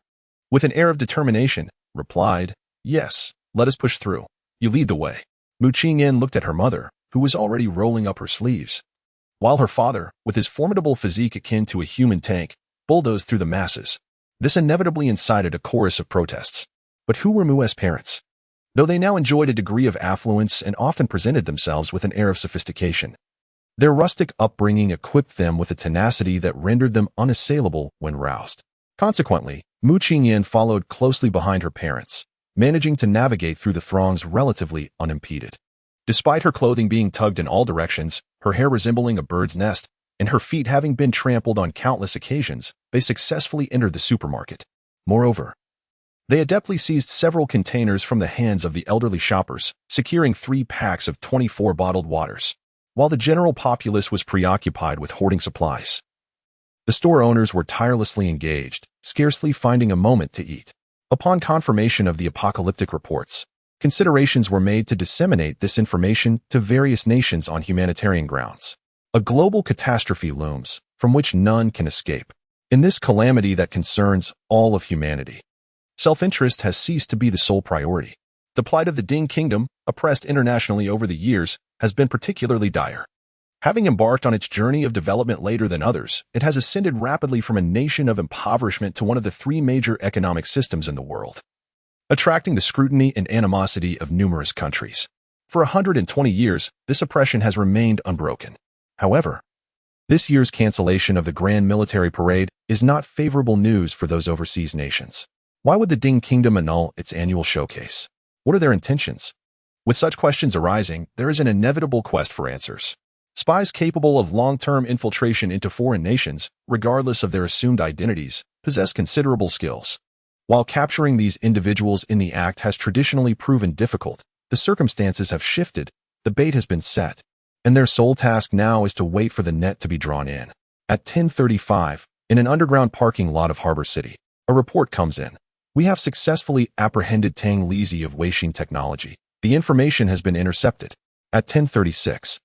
with an air of determination, replied, "Yes, let us push through. You lead the way." Mu Qingyan looked at her mother, who was already rolling up her sleeves, while her father, with his formidable physique akin to a human tank, bulldozed through the masses. This inevitably incited a chorus of protests. But who were Mu's parents? Though they now enjoyed a degree of affluence and often presented themselves with an air of sophistication, their rustic upbringing equipped them with a tenacity that rendered them unassailable when roused. Consequently, Mu Qingyan followed closely behind her parents, managing to navigate through the throngs relatively unimpeded. Despite her clothing being tugged in all directions, her hair resembling a bird's nest, and her feet having been trampled on countless occasions, they successfully entered the supermarket. Moreover, they adeptly seized several containers from the hands of the elderly shoppers, securing 3 packs of 24 bottled waters, while the general populace was preoccupied with hoarding supplies. The store owners were tirelessly engaged, scarcely finding a moment to eat. Upon confirmation of the apocalyptic reports, considerations were made to disseminate this information to various nations on humanitarian grounds. A global catastrophe looms, from which none can escape. In this calamity that concerns all of humanity, self-interest has ceased to be the sole priority. The plight of the Ding Kingdom, oppressed internationally over the years, has been particularly dire. Having embarked on its journey of development later than others, it has ascended rapidly from a nation of impoverishment to one of the 3 major economic systems in the world. attracting the scrutiny and animosity of numerous countries. For 120 years, this oppression has remained unbroken. However, this year's cancellation of the Grand Military Parade is not favorable news for those overseas nations. Why would the Ding Kingdom annul its annual showcase? What are their intentions? With such questions arising, there is an inevitable quest for answers. Spies capable of long-term infiltration into foreign nations, regardless of their assumed identities, possess considerable skills. While capturing these individuals in the act has traditionally proven difficult, the circumstances have shifted, the bait has been set, and their sole task now is to wait for the net to be drawn in. At 10:35, in an underground parking lot of Harbor City, a report comes in. We have successfully apprehended Tang Lizi of Weixin Technology. The information has been intercepted. At 10:36,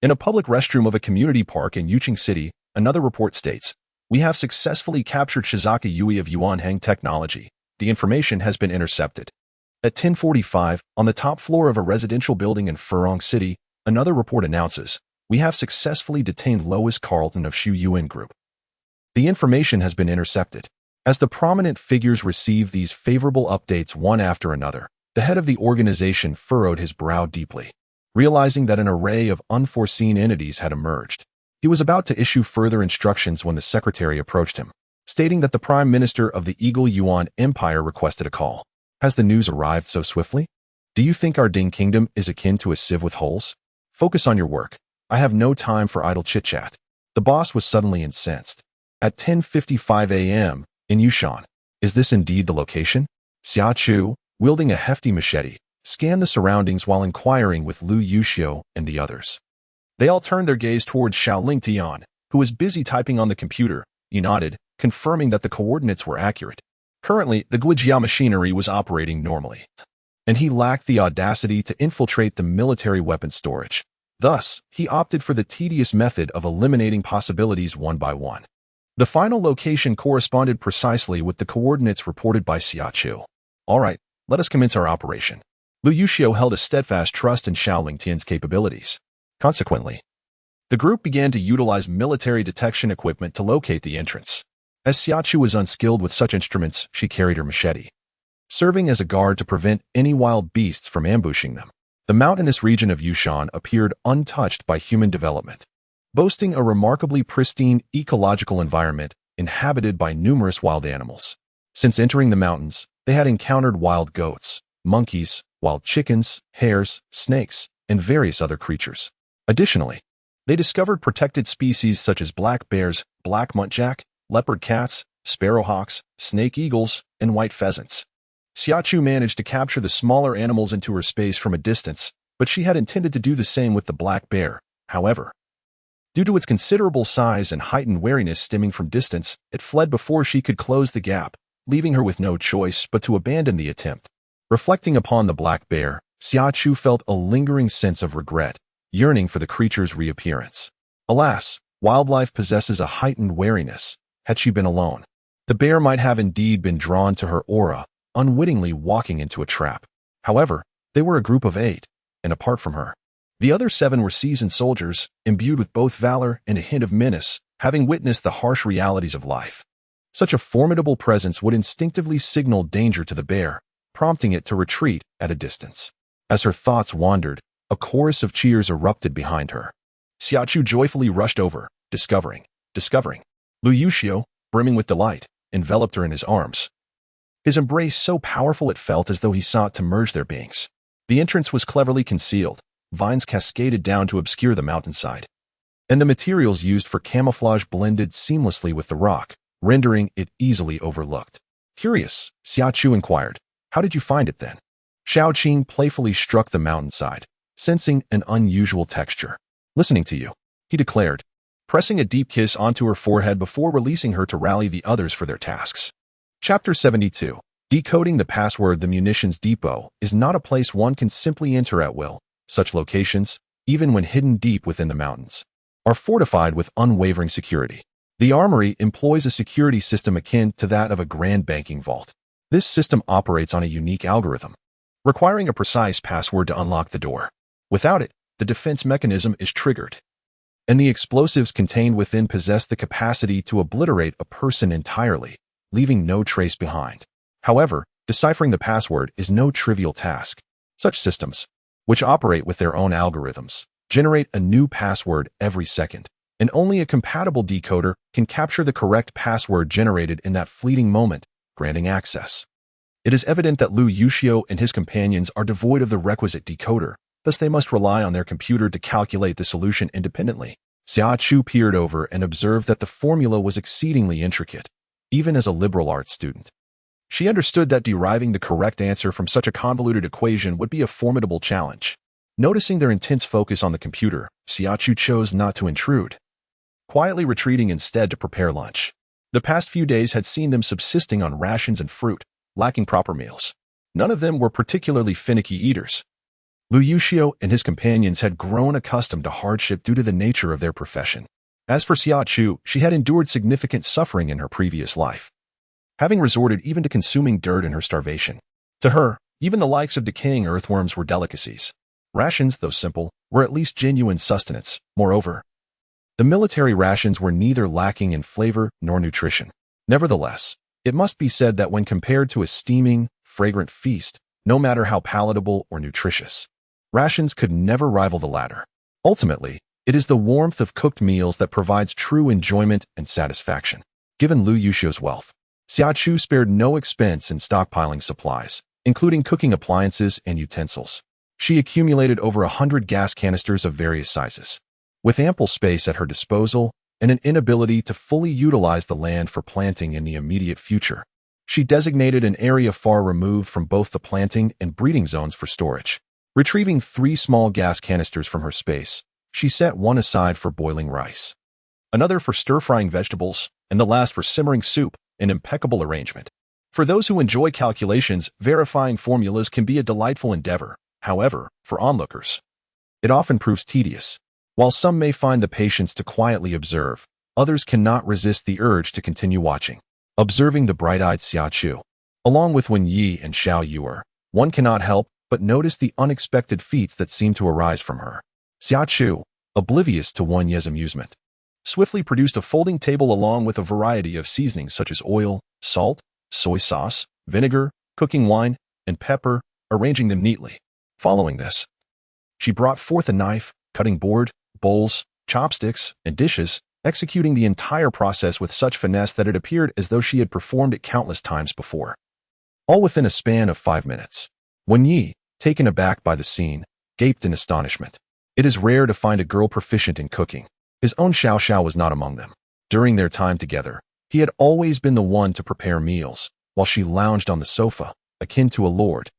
in a public restroom of a community park in Yuqing City, another report states, we have successfully captured Shizaka Yui of Yuanheng Technology. The information has been intercepted. At 10:45, on the top floor of a residential building in Furong City, another report announces, we have successfully detained Lois Carlton of Xu Yuan Group. The information has been intercepted. As the prominent figures receive these favorable updates one after another, the head of the organization furrowed his brow deeply, realizing that an array of unforeseen entities had emerged. He was about to issue further instructions when the secretary approached him, stating that the Prime Minister of the Eagle Yuan Empire requested a call. Has the news arrived so swiftly? Do you think our Ding Kingdom is akin to a sieve with holes? Focus on your work. I have no time for idle chit-chat. The boss was suddenly incensed. At 10:55 a.m., in Yushan, is this indeed the location? Xia Chu, wielding a hefty machete, scanned the surroundings while inquiring with Lu Yuxiu and the others. They all turned their gaze towards Xiaoling Tian, who was busy typing on the computer. He nodded, confirming that the coordinates were accurate. Currently, the Guijia machinery was operating normally, and he lacked the audacity to infiltrate the military weapon storage. Thus, he opted for the tedious method of eliminating possibilities one by one. The final location corresponded precisely with the coordinates reported by Xia Chu. All right, let us commence our operation. Lu Yuxiu held a steadfast trust in Xiaoling Tian's capabilities. Consequently, the group began to utilize military detection equipment to locate the entrance. As Xia Chu was unskilled with such instruments, she carried her machete, serving as a guard to prevent any wild beasts from ambushing them. The mountainous region of Yushan appeared untouched by human development, boasting a remarkably pristine ecological environment inhabited by numerous wild animals. Since entering the mountains, they had encountered wild goats, monkeys, wild chickens, hares, snakes, and various other creatures. Additionally, they discovered protected species such as black bears, black muntjac, leopard cats, sparrowhawks, snake eagles, and white pheasants. Xia Chu managed to capture the smaller animals into her space from a distance, but she had intended to do the same with the black bear. However, due to its considerable size and heightened wariness stemming from distance, it fled before she could close the gap, leaving her with no choice but to abandon the attempt. Reflecting upon the black bear, Xia Chu felt a lingering sense of regret, yearning for the creature's reappearance. Alas, wildlife possesses a heightened wariness. Had she been alone, the bear might have indeed been drawn to her aura, unwittingly walking into a trap. However, they were a group of 8, and apart from her, the other 7 were seasoned soldiers, imbued with both valor and a hint of menace, having witnessed the harsh realities of life. Such a formidable presence would instinctively signal danger to the bear, prompting it to retreat at a distance. As her thoughts wandered, a chorus of cheers erupted behind her. Xia Chu joyfully rushed over, discovering. Lu Yuxiu, brimming with delight, enveloped her in his arms. His embrace so powerful it felt as though he sought to merge their beings. The entrance was cleverly concealed, vines cascaded down to obscure the mountainside, and the materials used for camouflage blended seamlessly with the rock, rendering it easily overlooked. Curious, Xia Chu inquired, how did you find it then? Xiao Qing playfully struck the mountainside, sensing an unusual texture. Listening to you, he declared, pressing a deep kiss onto her forehead before releasing her to rally the others for their tasks. Chapter 72. Decoding the password. The munitions depot is not a place one can simply enter at will. Such locations, even when hidden deep within the mountains, are fortified with unwavering security. The armory employs a security system akin to that of a grand banking vault. This system operates on a unique algorithm, requiring a precise password to unlock the door. Without it, the defense mechanism is triggered, and the explosives contained within possess the capacity to obliterate a person entirely, leaving no trace behind. However, Deciphering the password is no trivial task. Such systems, which operate with their own algorithms, generate a new password every second, and only a compatible decoder can capture the correct password generated in that fleeting moment, granting access. It is evident that Lu Yuxiu and his companions are devoid of the requisite decoder, thus they must rely on their computer to calculate the solution independently. Xia Chu peered over and observed that the formula was exceedingly intricate, even as a liberal arts student. She understood that deriving the correct answer from such a convoluted equation would be a formidable challenge. Noticing their intense focus on the computer, Xia Chu chose not to intrude, quietly retreating instead to prepare lunch. The past few days had seen them subsisting on rations and fruit, lacking proper meals. None of them were particularly finicky eaters. Lu Yuxiu and his companions had grown accustomed to hardship due to the nature of their profession. As for Xia Chu, she had endured significant suffering in her previous life, having resorted even to consuming dirt in her starvation. To her, even the likes of decaying earthworms were delicacies. Rations, though simple, were at least genuine sustenance. Moreover, the military rations were neither lacking in flavor nor nutrition. Nevertheless, it must be said that when compared to a steaming, fragrant feast, no matter how palatable or nutritious, rations could never rival the latter. Ultimately, it is the warmth of cooked meals that provides true enjoyment and satisfaction. Given Lu Yuxiu's wealth, Xia Chu spared no expense in stockpiling supplies, including cooking appliances and utensils. She accumulated over 100 gas canisters of various sizes. With ample space at her disposal and an inability to fully utilize the land for planting in the immediate future, she designated an area far removed from both the planting and breeding zones for storage. Retrieving 3 small gas canisters from her space, she set one aside for boiling rice, another for stir-frying vegetables, and the last for simmering soup, an impeccable arrangement. For those who enjoy calculations, verifying formulas can be a delightful endeavor. However, for onlookers, it often proves tedious. While some may find the patience to quietly observe, others cannot resist the urge to continue watching. Observing the bright-eyed Xia Chu, along with Wen Yi and Xiao Yuer, one cannot help but notice the unexpected feats that seem to arise from her. Xia Chu, oblivious to Wen Yi's amusement, swiftly produced a folding table along with a variety of seasonings such as oil, salt, soy sauce, vinegar, cooking wine, and pepper, arranging them neatly. Following this, she brought forth a knife, cutting board, bowls, chopsticks, and dishes, executing the entire process with such finesse that it appeared as though she had performed it countless times before. All within a span of 5 minutes. Wen Yi, taken aback by the scene, gaped in astonishment. It is rare to find a girl proficient in cooking. His own Xiao Xiao was not among them. During their time together, he had always been the one to prepare meals, while she lounged on the sofa, akin to a lord,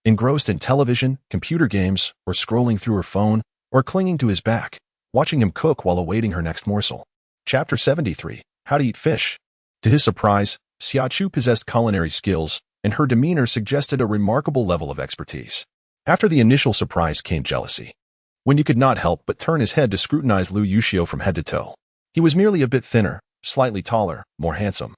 engrossed in television, computer games, or scrolling through her phone, or clinging to his back, watching him cook while awaiting her next morsel. Chapter 73. How to Eat Fish. To his surprise, Xia Chu possessed culinary skills, and her demeanor suggested a remarkable level of expertise. After the initial surprise came jealousy, when you could not help but turn his head to scrutinize Lu Yuxiu from head to toe. He was merely a bit thinner, slightly taller, more handsome,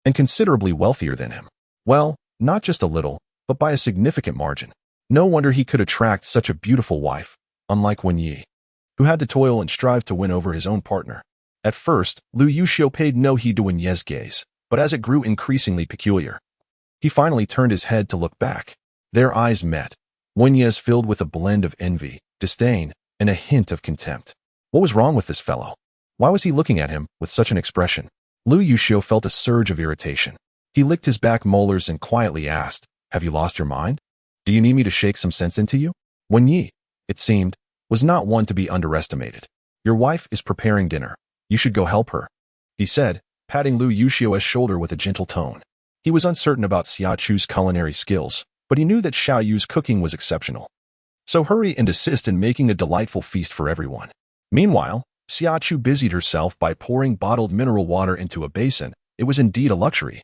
and considerably wealthier than him. Well, not just a little, but by a significant margin. No wonder he could attract such a beautiful wife, unlike Wen Yi, who had to toil and strive to win over his own partner. At first, Lu Yuxiu paid no heed to Wen Yi's gaze, but as it grew increasingly peculiar, he finally turned his head to look back. Their eyes met. Wen Yi's filled with a blend of envy, disdain, and a hint of contempt. What was wrong with this fellow? Why was he looking at him with such an expression? Lu Yuxiu felt a surge of irritation. He licked his back molars and quietly asked, "Have you lost your mind? Do you need me to shake some sense into you?" Wen Yi, it seemed, was not one to be underestimated. "Your wife is preparing dinner. You should go help her," he said, patting Lu Yuxiu's shoulder with a gentle tone. He was uncertain about Xia Chu's culinary skills, but he knew that Xiao Yu's cooking was exceptional. So hurry and assist in making a delightful feast for everyone. Meanwhile, Xia Chu busied herself by pouring bottled mineral water into a basin. It was indeed a luxury.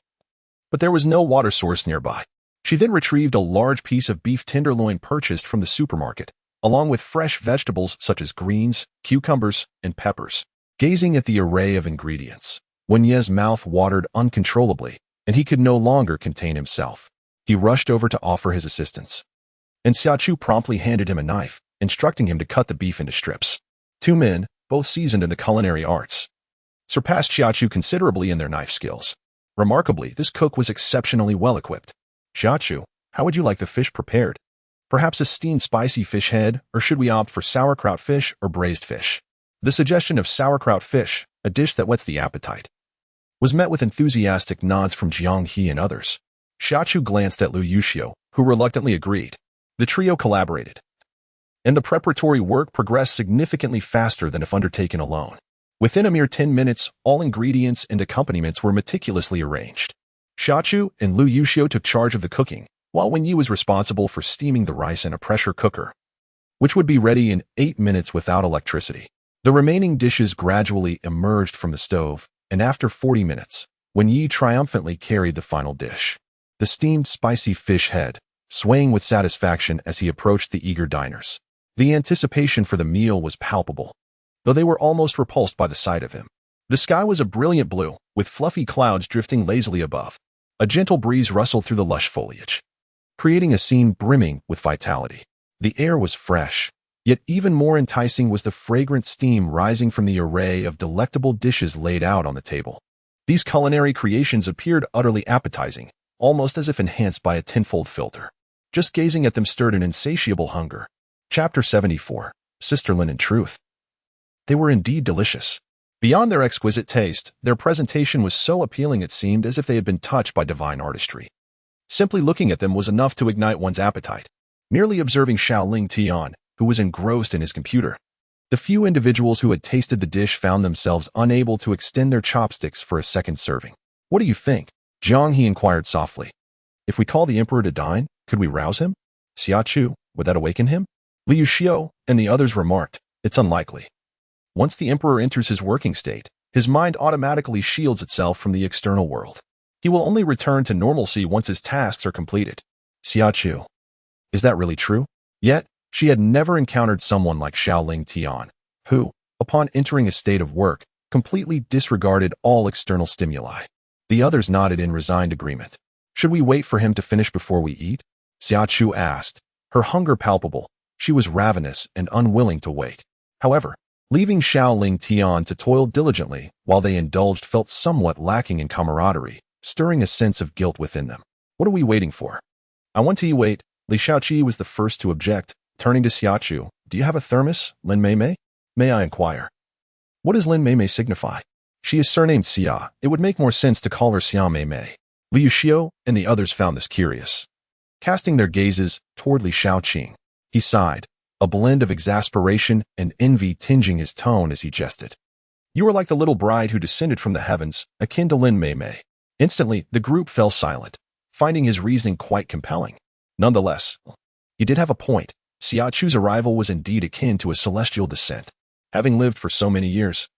But there was no water source nearby. She then retrieved a large piece of beef tenderloin purchased from the supermarket, along with fresh vegetables such as greens, cucumbers, and peppers. Gazing at the array of ingredients, Wen Yi's mouth watered uncontrollably, and he could no longer contain himself. He rushed over to offer his assistance, and Xia Chu promptly handed him a knife, instructing him to cut the beef into strips. 2 men, both seasoned in the culinary arts, surpassed Xia Chu considerably in their knife skills. Remarkably, this cook was exceptionally well equipped. Xia Chu, how would you like the fish prepared? Perhaps a steamed spicy fish head, or should we opt for sauerkraut fish or braised fish? The suggestion of sauerkraut fish, a dish that whets the appetite, was met with enthusiastic nods from Jiang He and others. Xia Chu glanced at Lu Yuxiu, who reluctantly agreed. The trio collaborated, and the preparatory work progressed significantly faster than if undertaken alone. Within a mere 10 minutes, all ingredients and accompaniments were meticulously arranged. Xia Chu and Lu Yuxiu took charge of the cooking, while Wen Yi was responsible for steaming the rice in a pressure cooker, which would be ready in 8 minutes without electricity. The remaining dishes gradually emerged from the stove, and after 40 minutes, Wen Yi triumphantly carried the final dish. The steamed spicy fish head, swaying with satisfaction as he approached the eager diners. The anticipation for the meal was palpable, though they were almost repulsed by the sight of him. The sky was a brilliant blue, with fluffy clouds drifting lazily above. A gentle breeze rustled through the lush foliage, creating a scene brimming with vitality. The air was fresh, yet even more enticing was the fragrant steam rising from the array of delectable dishes laid out on the table. These culinary creations appeared utterly appetizing, almost as if enhanced by a tenfold filter. Just gazing at them stirred an insatiable hunger. Chapter 74. Sisterland and Truth. They were indeed delicious. Beyond their exquisite taste, their presentation was so appealing it seemed as if they had been touched by divine artistry. Simply looking at them was enough to ignite one's appetite. Merely observing Xiaoling Tian, who was engrossed in his computer. The few individuals who had tasted the dish found themselves unable to extend their chopsticks for a second serving. What do you think? Jiang He inquired softly. If we call the emperor to dine, could we rouse him? Xia Chu, would that awaken him? Lu Yuxiu and the others remarked, it's unlikely. Once the emperor enters his working state, his mind automatically shields itself from the external world. He will only return to normalcy once his tasks are completed. Xia Chu. Is that really true? Yet, she had never encountered someone like Xiaoling Tian, who, upon entering a state of work, completely disregarded all external stimuli. The others nodded in resigned agreement. Should we wait for him to finish before we eat? Xia Chu asked, her hunger palpable. She was ravenous and unwilling to wait. However, leaving Xiaoling Tian to toil diligently while they indulged felt somewhat lacking in camaraderie, stirring a sense of guilt within them. What are we waiting for? I want to wait. Li Shaoqi was the first to object, turning to Xia Chu. Do you have a thermos, Lin Meimei? May I inquire? What does Lin Meimei signify? She is surnamed Xia. It would make more sense to call her Xia Meimei. Lu Yuxiu and the others found this curious. Casting their gazes toward Li Shaoqing, he sighed, a blend of exasperation and envy tinging his tone as he jested. You are like the little bride who descended from the heavens, akin to Lin Meimei. Instantly, the group fell silent, finding his reasoning quite compelling. Nonetheless, he did have a point. Xia Chu's arrival was indeed akin to a celestial descent. Having lived for so many years,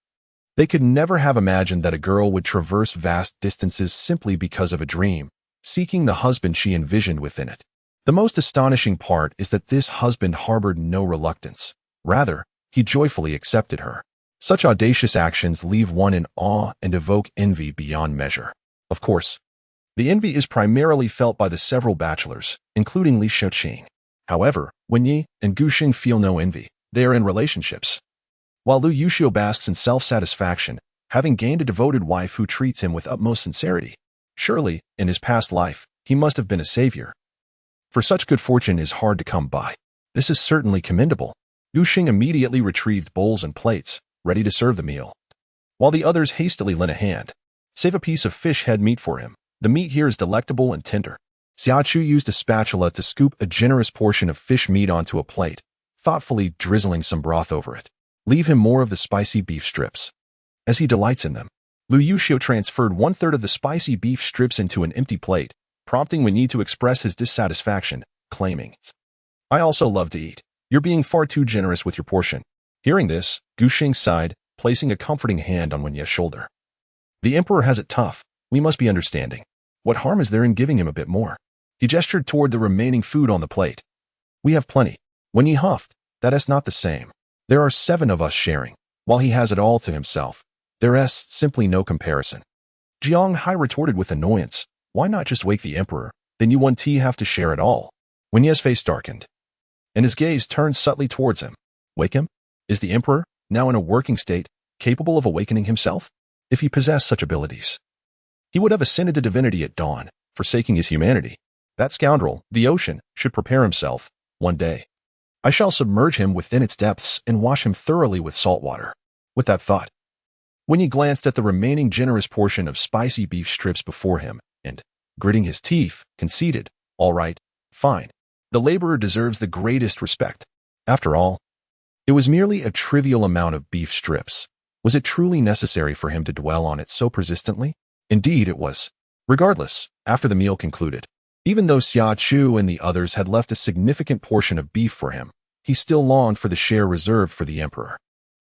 they could never have imagined that a girl would traverse vast distances simply because of a dream, seeking the husband she envisioned within it. The most astonishing part is that this husband harbored no reluctance. Rather, he joyfully accepted her. Such audacious actions leave one in awe and evoke envy beyond measure. Of course, the envy is primarily felt by the several bachelors, including Li Shaoqing. However, Wen Yi and Gu Xing feel no envy. They are in relationships. While Lu Yuxiu basks in self-satisfaction, having gained a devoted wife who treats him with utmost sincerity. Surely, in his past life, he must have been a savior. For such good fortune is hard to come by. This is certainly commendable. Gu Xing immediately retrieved bowls and plates, ready to serve the meal, while the others hastily lent a hand. Save a piece of fish head meat for him. The meat here is delectable and tender. Xia Chu used a spatula to scoop a generous portion of fish meat onto a plate, thoughtfully drizzling some broth over it. Leave him more of the spicy beef strips, as he delights in them. Lu Yuxiu transferred 1/3 of the spicy beef strips into an empty plate, prompting Wen Yi to express his dissatisfaction, claiming, I also love to eat. You're being far too generous with your portion. Hearing this, Gu Xing sighed, placing a comforting hand on Wen Yi's shoulder. The emperor has it tough. We must be understanding. What harm is there in giving him a bit more? He gestured toward the remaining food on the plate. We have plenty. Wen Yi huffed, that is not the same. There are 7 of us sharing, while he has it all to himself. There is simply no comparison. Jiang Hai retorted with annoyance. Why not just wake the emperor? Then you want tea have to share it all. Wen Yi's face darkened, and his gaze turned subtly towards him. Wake him? Is the emperor, now in a working state, capable of awakening himself? If he possessed such abilities, he would have ascended to divinity at dawn, forsaking his humanity. That scoundrel, the ocean, should prepare himself. One day, I shall submerge him within its depths and wash him thoroughly with salt water. With that thought, Winnie glanced at the remaining generous portion of spicy beef strips before him and, gritting his teeth, conceded, "All right, fine. The laborer deserves the greatest respect. After all, it was merely a trivial amount of beef strips. Was it truly necessary for him to dwell on it so persistently? Indeed, it was. Regardless, after the meal concluded, even though Xia Chu and the others had left a significant portion of beef for him, he still longed for the share reserved for the emperor.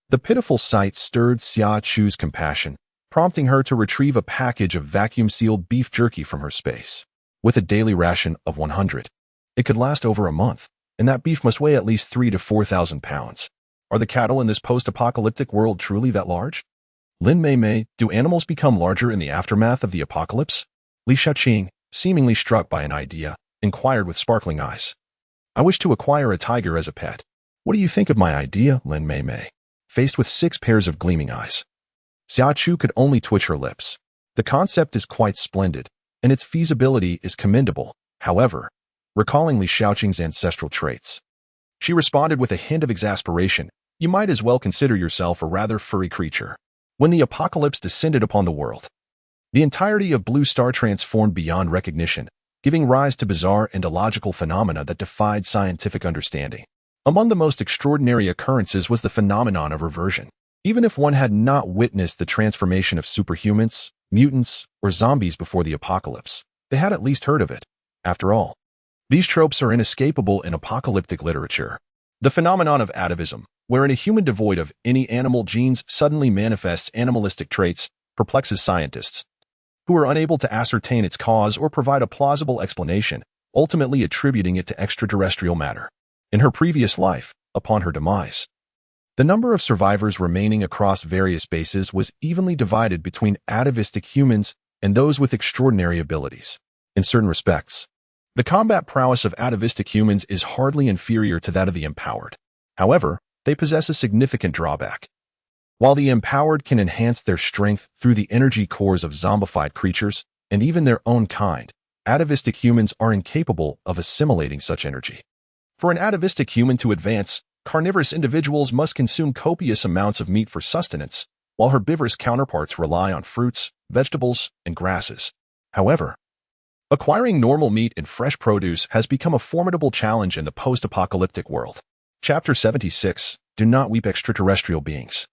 The pitiful sight stirred Xia Chu's compassion, prompting her to retrieve a package of vacuum-sealed beef jerky from her space. With a daily ration of 100, it could last over a month, and that beef must weigh at least 3,000 to 4,000 pounds. Are the cattle in this post-apocalyptic world truly that large? Lin Mei, do animals become larger in the aftermath of the apocalypse? Li Xiaoqing, seemingly struck by an idea, inquired with sparkling eyes. I wish to acquire a tiger as a pet. What do you think of my idea, Lin Mei? Faced with 6 pairs of gleaming eyes, Xia Chu could only twitch her lips. The concept is quite splendid, and its feasibility is commendable. However, recalling Li Xiaoqing's ancestral traits, she responded with a hint of exasperation. You might as well consider yourself a rather furry creature. When the apocalypse descended upon the world, the entirety of Blue Star transformed beyond recognition, giving rise to bizarre and illogical phenomena that defied scientific understanding. Among the most extraordinary occurrences was the phenomenon of reversion. Even if one had not witnessed the transformation of superhumans, mutants, or zombies before the apocalypse, they had at least heard of it. After all, these tropes are inescapable in apocalyptic literature. The phenomenon of atavism, wherein a human devoid of any animal genes suddenly manifests animalistic traits, perplexes scientists, who are unable to ascertain its cause or provide a plausible explanation, ultimately attributing it to extraterrestrial matter. In her previous life, upon her demise, the number of survivors remaining across various bases was evenly divided between atavistic humans and those with extraordinary abilities. In certain respects, the combat prowess of atavistic humans is hardly inferior to that of the empowered. However, they possess a significant drawback. While the empowered can enhance their strength through the energy cores of zombified creatures and even their own kind, atavistic humans are incapable of assimilating such energy. For an atavistic human to advance, carnivorous individuals must consume copious amounts of meat for sustenance, while herbivorous counterparts rely on fruits, vegetables, and grasses. However, acquiring normal meat and fresh produce has become a formidable challenge in the post-apocalyptic world. Chapter 76. Do not weep. Extraterrestrial beings,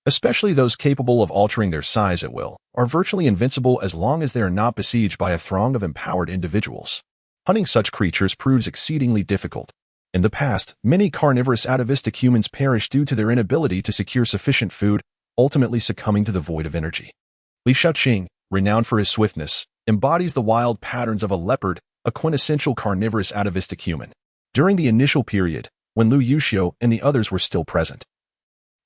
especially those capable of altering their size at will, are virtually invincible as long as they are not besieged by a throng of empowered individuals. Hunting such creatures proves exceedingly difficult. In the past, many carnivorous atavistic humans perished due to their inability to secure sufficient food, ultimately succumbing to the void of energy. Li Xiaoqing, renowned for his swiftness, embodies the wild patterns of a leopard, a quintessential carnivorous atavistic human. During the initial period, when Lu Yuxiu and the others were still present,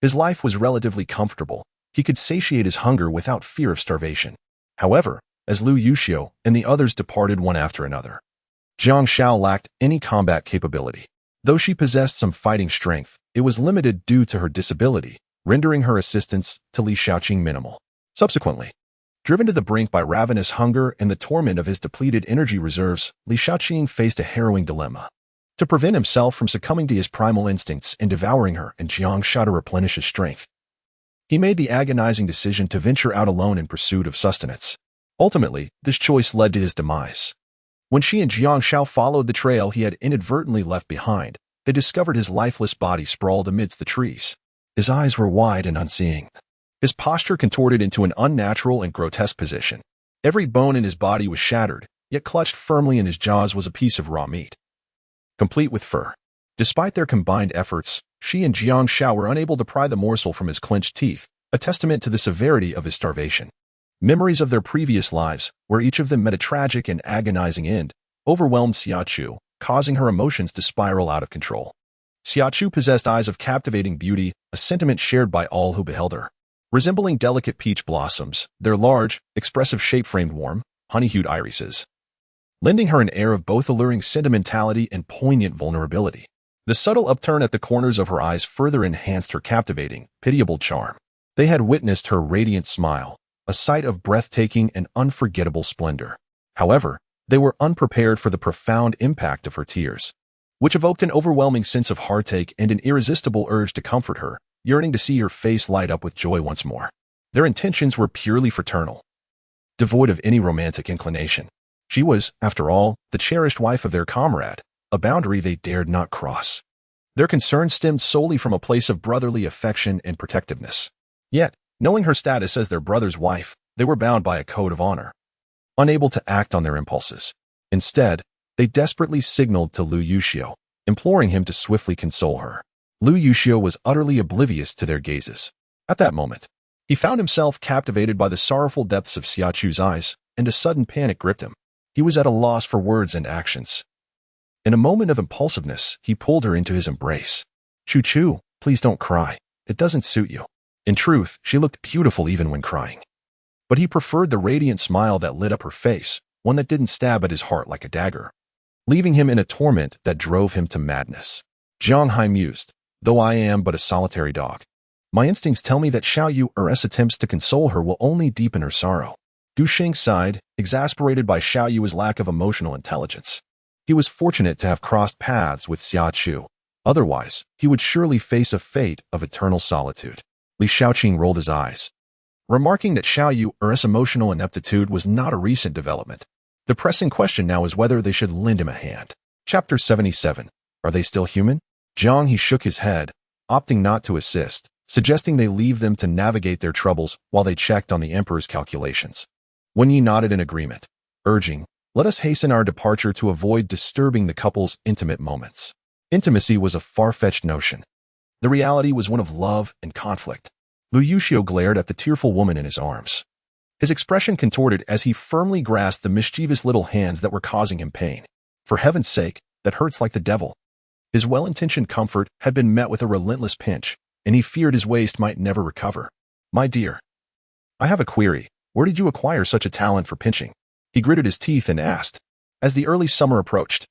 his life was relatively comfortable. He could satiate his hunger without fear of starvation. However, as Lu Yuxiu and the others departed one after another, Jiang Shao lacked any combat capability. Though she possessed some fighting strength, it was limited due to her disability, rendering her assistance to Li Xiaoqing minimal. Subsequently, driven to the brink by ravenous hunger and the torment of his depleted energy reserves, Li Xiaoqing faced a harrowing dilemma. To prevent himself from succumbing to his primal instincts and devouring her and Jiang Shao to replenish his strength, he made the agonizing decision to venture out alone in pursuit of sustenance. Ultimately, this choice led to his demise. When she and Jiang Shao followed the trail he had inadvertently left behind, they discovered his lifeless body sprawled amidst the trees. His eyes were wide and unseeing, his posture contorted into an unnatural and grotesque position. Every bone in his body was shattered, yet clutched firmly in his jaws was a piece of raw meat, complete with fur. Despite their combined efforts, she and Jiang Shao were unable to pry the morsel from his clenched teeth, a testament to the severity of his starvation. Memories of their previous lives, where each of them met a tragic and agonizing end, overwhelmed Xia Chu, causing her emotions to spiral out of control. Xia Chu possessed eyes of captivating beauty, a sentiment shared by all who beheld her. Resembling delicate peach blossoms, their large, expressive shape framed warm, honey-hued irises, lending her an air of both alluring sentimentality and poignant vulnerability. The subtle upturn at the corners of her eyes further enhanced her captivating, pitiable charm. They had witnessed her radiant smile, a sight of breathtaking and unforgettable splendor. However, They were unprepared for the profound impact of her tears, which evoked an overwhelming sense of heartache and an irresistible urge to comfort her, yearning to see her face light up with joy once more. Their intentions were purely fraternal, devoid of any romantic inclination. She was, after all, the cherished wife of their comrade, a boundary they dared not cross. Their concern stemmed solely from a place of brotherly affection and protectiveness. Yet, knowing her status as their brother's wife, they were bound by a code of honor, unable to act on their impulses. Instead, they desperately signaled to Lu Yuxiu, imploring him to swiftly console her. Lu Yuxiu was utterly oblivious to their gazes. At that moment, he found himself captivated by the sorrowful depths of Xia Chu's eyes, and a sudden panic gripped him. He was at a loss for words and actions. In a moment of impulsiveness, he pulled her into his embrace. Chu, please don't cry. It doesn't suit you. In truth, she looked beautiful even when crying. But he preferred the radiant smile that lit up her face, one that didn't stab at his heart like a dagger, leaving him in a torment that drove him to madness. Zhang Hai mused, though I am but a solitary dog, my instincts tell me that Xiao Yu's attempts to console her will only deepen her sorrow. Gu Xing sighed, exasperated by Xiao Yu's lack of emotional intelligence. He was fortunate to have crossed paths with Xia Chu. Otherwise, he would surely face a fate of eternal solitude. Li Shaoqing rolled his eyes, remarking that Xiao Yu's emotional ineptitude was not a recent development. The pressing question now is whether they should lend him a hand. Chapter 77. Are they still human? Zhang He shook his head, opting not to assist, suggesting they leave them to navigate their troubles while they checked on the Emperor's calculations. Wen Yi nodded in agreement, urging, let us hasten our departure to avoid disturbing the couple's intimate moments. Intimacy was a far-fetched notion. The reality was one of love and conflict. Lu Yuxiu glared at the tearful woman in his arms. His expression contorted as he firmly grasped the mischievous little hands that were causing him pain. For heaven's sake, that hurts like the devil. His well-intentioned comfort had been met with a relentless pinch, and he feared his waist might never recover. My dear, I have a query. Where did you acquire such a talent for pinching? He gritted his teeth and asked. As the early summer approached,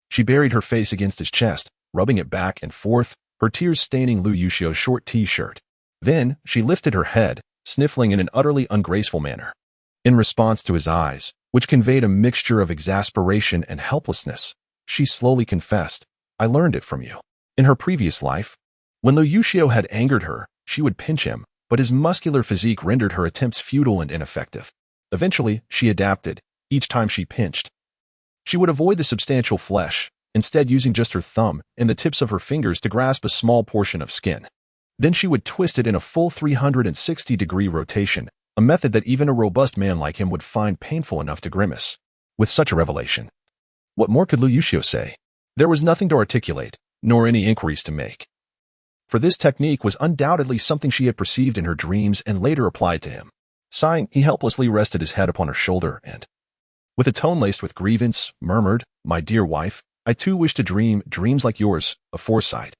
she buried her face against his chest, rubbing it back and forth, her tears staining Lu Yuxiu's short t-shirt. Then, she lifted her head, sniffling in an utterly ungraceful manner. In response to his eyes, which conveyed a mixture of exasperation and helplessness, she slowly confessed, I learned it from you. In her previous life, when Lu Yuxiu had angered her, she would pinch him, but his muscular physique rendered her attempts futile and ineffective. Eventually, she adapted. Each time she pinched, she would avoid the substantial flesh, instead using just her thumb and the tips of her fingers to grasp a small portion of skin. Then she would twist it in a full 360-degree rotation, a method that even a robust man like him would find painful enough to grimace. With such a revelation, what more could Lu Yuxiu say? There was nothing to articulate, nor any inquiries to make. For this technique was undoubtedly something she had perceived in her dreams and later applied to him. Sighing, he helplessly rested his head upon her shoulder and, with a tone laced with grievance, murmured, My dear wife, I too wish to dream dreams like yours, of foresight.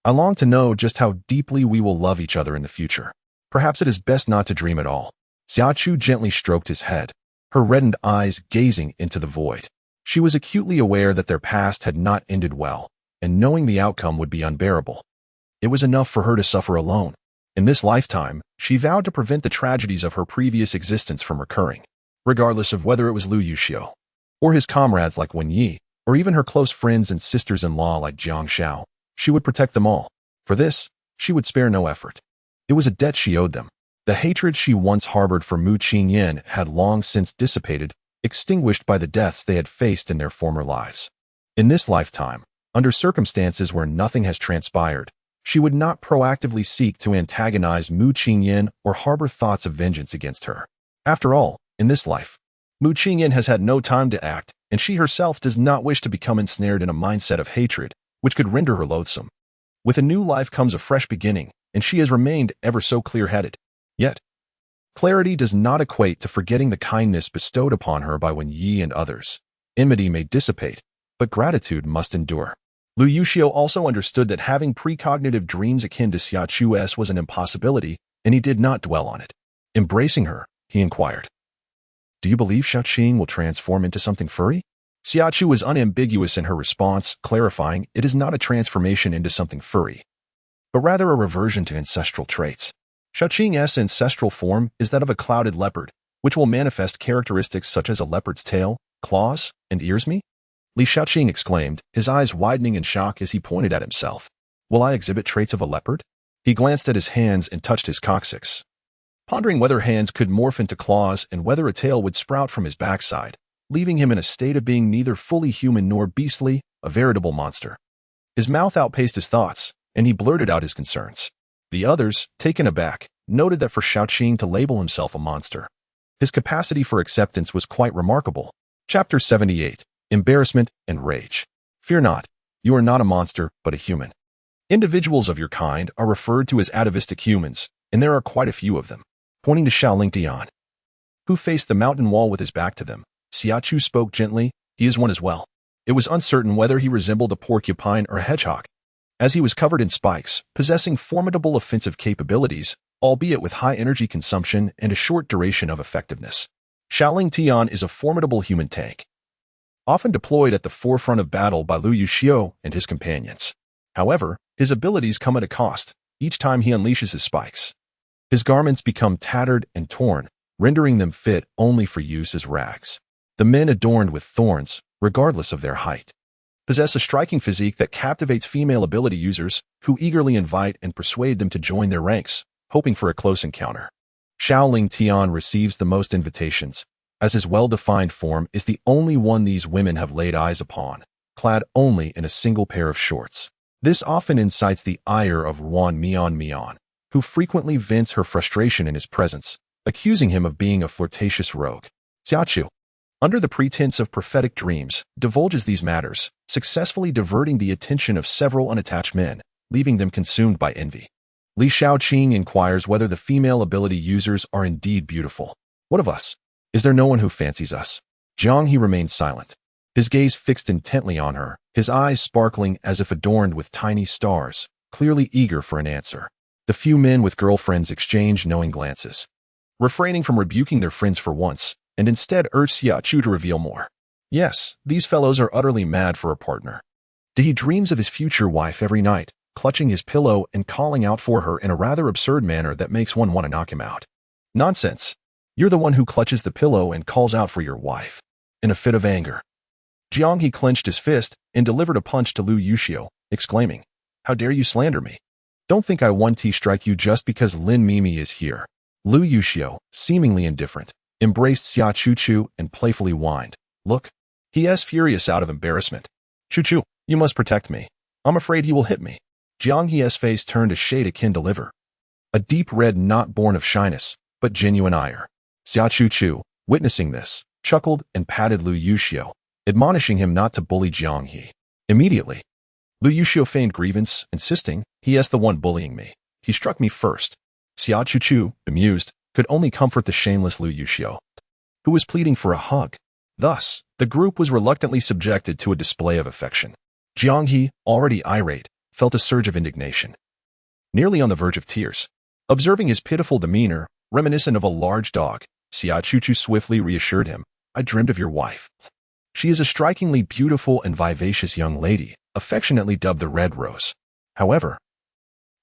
I long to know just how deeply we will love each other in the future. Perhaps it is best not to dream at all. Xia Chu gently stroked his head, her reddened eyes gazing into the void. She was acutely aware that their past had not ended well, and knowing the outcome would be unbearable. It was enough for her to suffer alone. In this lifetime, she vowed to prevent the tragedies of her previous existence from recurring, regardless of whether it was Lu Yuxiu, or his comrades like Wen Yi, or even her close friends and sisters-in-law like Jiang Shao. She would protect them all. For this, she would spare no effort. It was a debt she owed them. The hatred she once harbored for Mu Qingyan had long since dissipated, extinguished by the deaths they had faced in their former lives. In this lifetime, under circumstances where nothing has transpired, she would not proactively seek to antagonize Mu Qingyan or harbor thoughts of vengeance against her. After all, in this life, Mu Qingyan has had no time to act, and she herself does not wish to become ensnared in a mindset of hatred, which could render her loathsome. With a new life comes a fresh beginning, and she has remained ever so clear-headed. Yet, clarity does not equate to forgetting the kindness bestowed upon her by Wen Yi and others. Enmity may dissipate, but gratitude must endure. Lu Yuxiu also understood that having precognitive dreams akin to Xia Chu's was an impossibility, and he did not dwell on it. Embracing her, he inquired, Do you believe Shaoqing will transform into something furry? Xia Chu was unambiguous in her response, clarifying it is not a transformation into something furry, but rather a reversion to ancestral traits. Shaoqing's ancestral form is that of a clouded leopard, which will manifest characteristics such as a leopard's tail, claws, and ears me? Li Xiaoqing exclaimed, his eyes widening in shock as he pointed at himself. Will I exhibit traits of a leopard? He glanced at his hands and touched his coccyx, pondering whether hands could morph into claws and whether a tail would sprout from his backside, leaving him in a state of being neither fully human nor beastly, a veritable monster. His mouth outpaced his thoughts, and he blurted out his concerns. The others, taken aback, noted that for Xiaoqing to label himself a monster, his capacity for acceptance was quite remarkable. Chapter 78. Embarrassment and Rage. Fear not. You are not a monster, but a human. Individuals of your kind are referred to as atavistic humans, and there are quite a few of them. Pointing to Xiaoling Tian, who faced the mountain wall with his back to them, Xia Chu spoke gently, he is one as well. It was uncertain whether he resembled a porcupine or a hedgehog, as he was covered in spikes, possessing formidable offensive capabilities, albeit with high energy consumption and a short duration of effectiveness. Xiaoling Tian is a formidable human tank, often deployed at the forefront of battle by Lu Yuxiu and his companions. However, his abilities come at a cost. Each time he unleashes his spikes, his garments become tattered and torn, rendering them fit only for use as rags. The men adorned with thorns, regardless of their height, possess a striking physique that captivates female ability users who eagerly invite and persuade them to join their ranks, hoping for a close encounter. Xiaoling Tian receives the most invitations, as his well-defined form is the only one these women have laid eyes upon, clad only in a single pair of shorts. This often incites the ire of Wan Mian, who frequently vents her frustration in his presence, accusing him of being a flirtatious rogue. Xia Chu, under the pretense of prophetic dreams, divulges these matters, successfully diverting the attention of several unattached men, leaving them consumed by envy. Li Xiaoqing inquires whether the female ability users are indeed beautiful. What of us? Is there no one who fancies us? Jiang He remained silent, his gaze fixed intently on her, his eyes sparkling as if adorned with tiny stars, clearly eager for an answer. The few men with girlfriends exchanged knowing glances, refraining from rebuking their friends for once, and instead urged Xia Chu to reveal more. Yes, these fellows are utterly mad for a partner. He dreams of his future wife every night, clutching his pillow and calling out for her in a rather absurd manner that makes one want to knock him out. Nonsense. You're the one who clutches the pillow and calls out for your wife. In a fit of anger, Jiang He clenched his fist and delivered a punch to Lu Yuxiu, exclaiming, How dare you slander me? Don't think I one-T strike you just because Lin Mimi is here. Lu Yuxiu, seemingly indifferent, embraced Xia Chu and playfully whined. Look, he is furious out of embarrassment. Chu, you must protect me. I'm afraid he will hit me. Jiang He's face turned a shade akin to liver, a deep red not born of shyness, but genuine ire. Xia Chu, witnessing this, chuckled and patted Lu Yuxiu, admonishing him not to bully Jiang He. Immediately, Lu Yuxiu feigned grievance, insisting, he is the one bullying me. He struck me first. Xia Chu, bemused, could only comfort the shameless Lu Yuxiu, who was pleading for a hug. Thus, the group was reluctantly subjected to a display of affection. Jiang He, already irate, felt a surge of indignation, nearly on the verge of tears. Observing his pitiful demeanor, reminiscent of a large dog, Xia Chu swiftly reassured him, I dreamed of your wife. She is a strikingly beautiful and vivacious young lady, affectionately dubbed the Red Rose. However,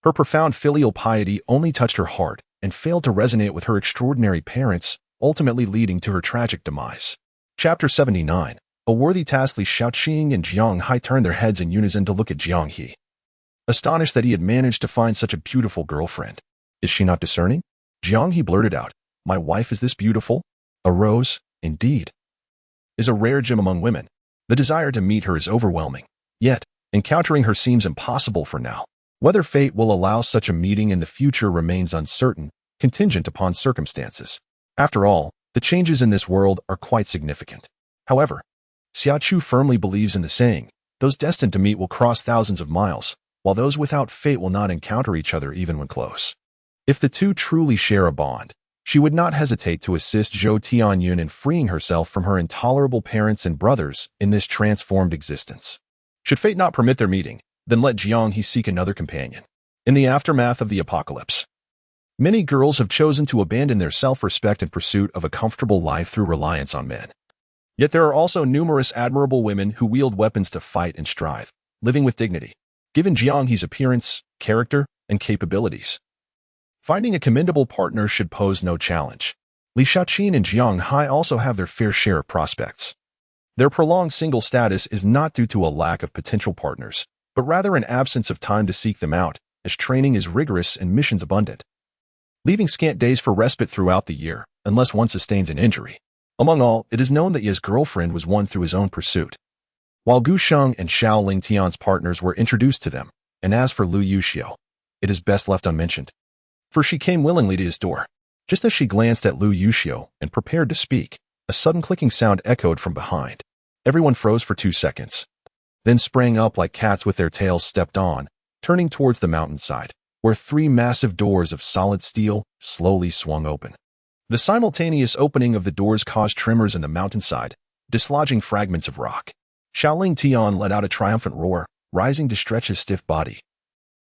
her profound filial piety only touched her heart and failed to resonate with her extraordinary parents, ultimately leading to her tragic demise. Chapter 79. A worthy task. Li Xiaoqing and Jiang He turned their heads in unison to look at Jiang He, astonished that he had managed to find such a beautiful girlfriend. Is she not discerning? Jiang He blurted out, My wife is this beautiful? A rose, indeed, is a rare gem among women. The desire to meet her is overwhelming. Yet, encountering her seems impossible for now. Whether fate will allow such a meeting in the future remains uncertain, contingent upon circumstances. After all, the changes in this world are quite significant. However, Xia Chu firmly believes in the saying, those destined to meet will cross thousands of miles, while those without fate will not encounter each other even when close. If the two truly share a bond, she would not hesitate to assist Zhou Tianyun in freeing herself from her intolerable parents and brothers in this transformed existence. Should fate not permit their meeting, then let Jiang He seek another companion. In the aftermath of the apocalypse, many girls have chosen to abandon their self-respect in pursuit of a comfortable life through reliance on men. Yet there are also numerous admirable women who wield weapons to fight and strive, living with dignity. Given Jiang He's appearance, character, and capabilities, finding a commendable partner should pose no challenge. Li Xiaoqing and Jiang He also have their fair share of prospects. Their prolonged single status is not due to a lack of potential partners, but rather an absence of time to seek them out, as training is rigorous and missions abundant, leaving scant days for respite throughout the year, unless one sustains an injury. Among all, it is known that Ye's girlfriend was won through his own pursuit, while Gu Sheng and Xiao Ling Tian's partners were introduced to them, and as for Lu Yuxiu, it is best left unmentioned, for she came willingly to his door. Just as she glanced at Lu Yuxiu and prepared to speak, a sudden clicking sound echoed from behind. Everyone froze for 2 seconds, then sprang up like cats with their tails stepped on, turning towards the mountainside, where 3 massive doors of solid steel slowly swung open. The simultaneous opening of the doors caused tremors in the mountainside, dislodging fragments of rock. Xiaoling Tian let out a triumphant roar, rising to stretch his stiff body,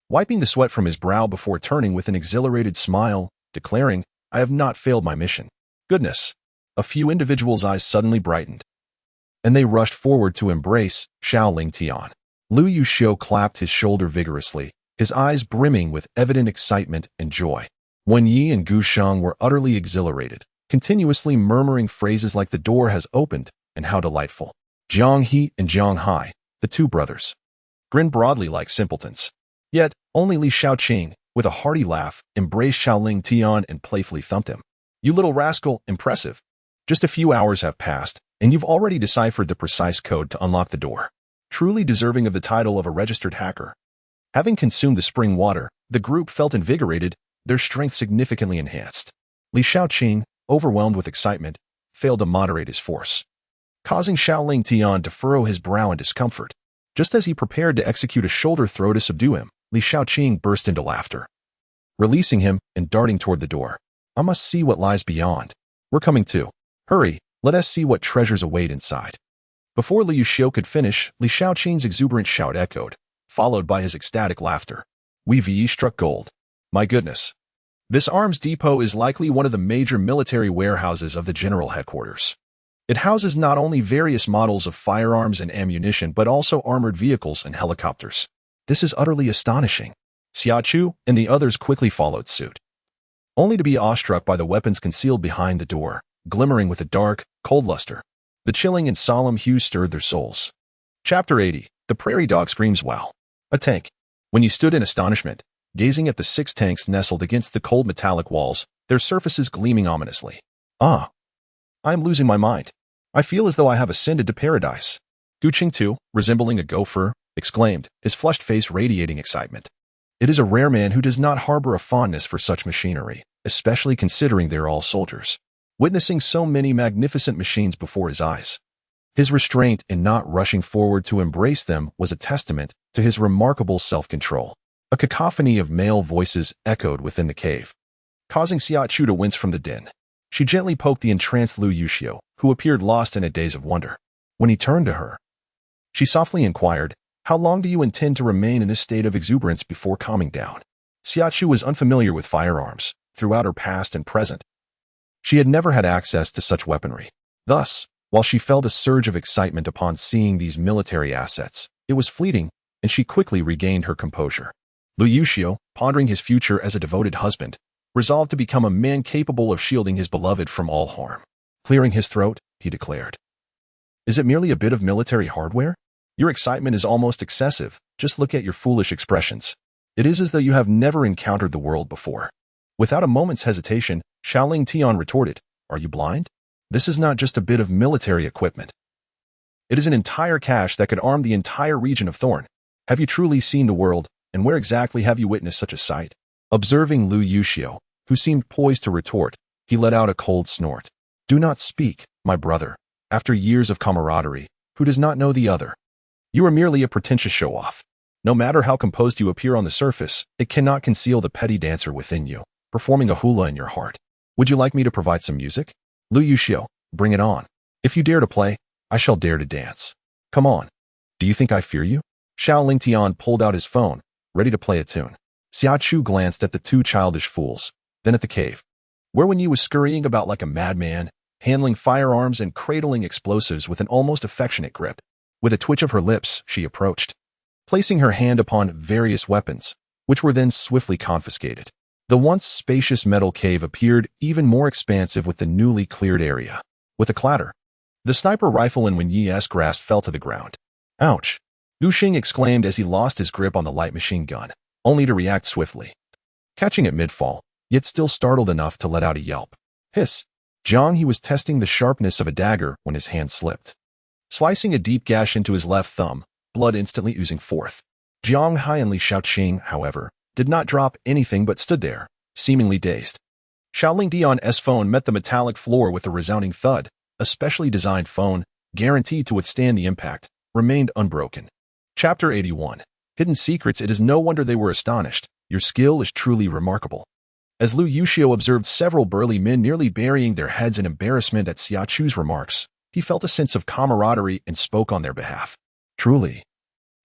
wiping the sweat from his brow before turning with an exhilarated smile, declaring, "I have not failed my mission." Goodness! A few individuals' eyes suddenly brightened, and they rushed forward to embrace Xiaoling Tian. Lu Yuxiu clapped his shoulder vigorously, his eyes brimming with evident excitement and joy. Wen Yi and Gu Sheng were utterly exhilarated, continuously murmuring phrases like "the door has opened" and "how delightful." Jiang He and Jiang Hai, the 2 brothers, grinned broadly like simpletons. Yet, only Li Shaoqing, with a hearty laugh, embraced Xiaoling Tian and playfully thumped him. "You little rascal, impressive. Just a few hours have passed, and you've already deciphered the precise code to unlock the door. Truly deserving of the title of a registered hacker." Having consumed the spring water, the group felt invigorated, their strength significantly enhanced. Li Shaoqing, overwhelmed with excitement, failed to moderate his force, causing Xiaoling Tian to furrow his brow in discomfort. Just as he prepared to execute a shoulder throw to subdue him, Li Shaoqing burst into laughter, releasing him and darting toward the door. "I must see what lies beyond. We're coming too. Hurry, let us see what treasures await inside." Before Lu Yuxiu could finish, Li Shaoqing's exuberant shout echoed, followed by his ecstatic laughter. "We've struck gold. My goodness. This arms depot is likely one of the major military warehouses of the general headquarters. It houses not only various models of firearms and ammunition but also armored vehicles and helicopters. This is utterly astonishing." Xia Chu and the others quickly followed suit, only to be awestruck by the weapons concealed behind the door, glimmering with a dark, cold luster. The chilling and solemn hue stirred their souls. Chapter 80. The Prairie Dog Screams Wow. A tank. When you stood in astonishment, gazing at the 6 tanks nestled against the cold metallic walls, their surfaces gleaming ominously. "Ah, I am losing my mind. I feel as though I have ascended to paradise." Gu Qing too, resembling a gopher, exclaimed, his flushed face radiating excitement. It is a rare man who does not harbor a fondness for such machinery, especially considering they're all soldiers, witnessing so many magnificent machines before his eyes. His restraint in not rushing forward to embrace them was a testament to his remarkable self-control. A cacophony of male voices echoed within the cave, causing Xia Chu to wince from the din. She gently poked the entranced Lu Yuxiu, who appeared lost in a daze of wonder. When he turned to her, she softly inquired, "How long do you intend to remain in this state of exuberance before calming down?" Xia Chu was unfamiliar with firearms. Throughout her past and present, she had never had access to such weaponry. Thus, while she felt a surge of excitement upon seeing these military assets, it was fleeting, and she quickly regained her composure. Lu Yuxiu, pondering his future as a devoted husband, resolved to become a man capable of shielding his beloved from all harm. Clearing his throat, he declared, "Is it merely a bit of military hardware? Your excitement is almost excessive. Just look at your foolish expressions. It is as though you have never encountered the world before." Without a moment's hesitation, Xiaoling Tian retorted, "Are you blind? This is not just a bit of military equipment. It is an entire cache that could arm the entire region of Thorn. Have you truly seen the world, and where exactly have you witnessed such a sight?" Observing Lu Yuxiu, who seemed poised to retort, he let out a cold snort. "Do not speak, my brother. After years of camaraderie, who does not know the other? You are merely a pretentious show-off. No matter how composed you appear on the surface, it cannot conceal the petty dancer within you, performing a hula in your heart. Would you like me to provide some music? Lu Yuxiu, bring it on. If you dare to play, I shall dare to dance. Come on. Do you think I fear you?" Xiaoling Tian pulled out his phone, ready to play a tune. Xia Chu glanced at the 2 childish fools, then at the cave, where Wen Yi was scurrying about like a madman, handling firearms and cradling explosives with an almost affectionate grip. With a twitch of her lips, she approached, placing her hand upon various weapons, which were then swiftly confiscated. The once spacious metal cave appeared even more expansive with the newly cleared area. With a clatter, The sniper rifle in Wen Yi's grasp fell to the ground. Ouch! Lu Xing exclaimed as he lost his grip on the light machine gun, only to react swiftly. Catching it mid-fall, yet still startled enough to let out a yelp. Hiss! Jiang He was testing the sharpness of a dagger when his hand slipped, slicing a deep gash into his left thumb, blood instantly oozing forth. Jiang Hai and Li Xiaoqing, however, did not drop anything but stood there, seemingly dazed. Xiaoling Dion's phone met the metallic floor with a resounding thud. A specially designed phone, guaranteed to withstand the impact, remained unbroken. Chapter 81. Hidden Secrets. It is no wonder they were astonished. Your skill is truly remarkable. As Lu Yuxiu observed several burly men nearly burying their heads in embarrassment at Xia Chu's remarks, he felt a sense of camaraderie and spoke on their behalf. Truly,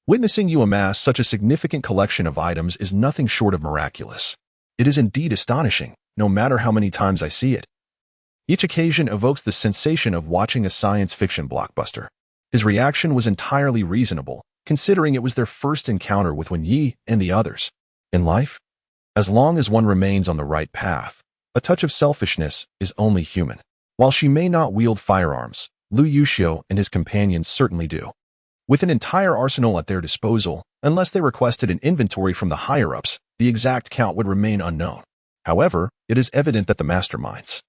witnessing you amass such a significant collection of items is nothing short of miraculous. It is indeed astonishing, no matter how many times I see it. Each occasion evokes the sensation of watching a science fiction blockbuster. His reaction was entirely reasonable, considering it was their first encounter with Wen Yi and the others. In life, as long as one remains on the right path, a touch of selfishness is only human. While she may not wield firearms, Lu Yuxiu and his companions certainly do. With an entire arsenal at their disposal, unless they requested an inventory from the higher-ups, the exact count would remain unknown. However, it is evident that the masterminds,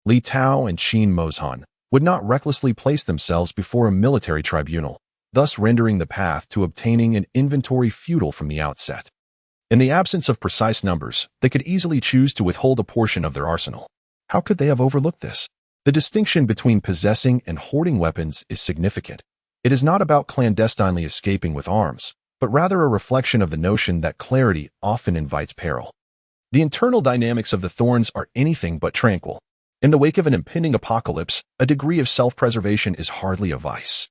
Li Tao and Qin Mozhan, would not recklessly place themselves before a military tribunal, thus rendering the path to obtaining an inventory futile from the outset. In the absence of precise numbers, they could easily choose to withhold a portion of their arsenal. How could they have overlooked this? The distinction between possessing and hoarding weapons is significant. It is not about clandestinely escaping with arms, but rather a reflection of the notion that clarity often invites peril. The internal dynamics of the Thorns are anything but tranquil. In the wake of an impending apocalypse, a degree of self-preservation is hardly a vice.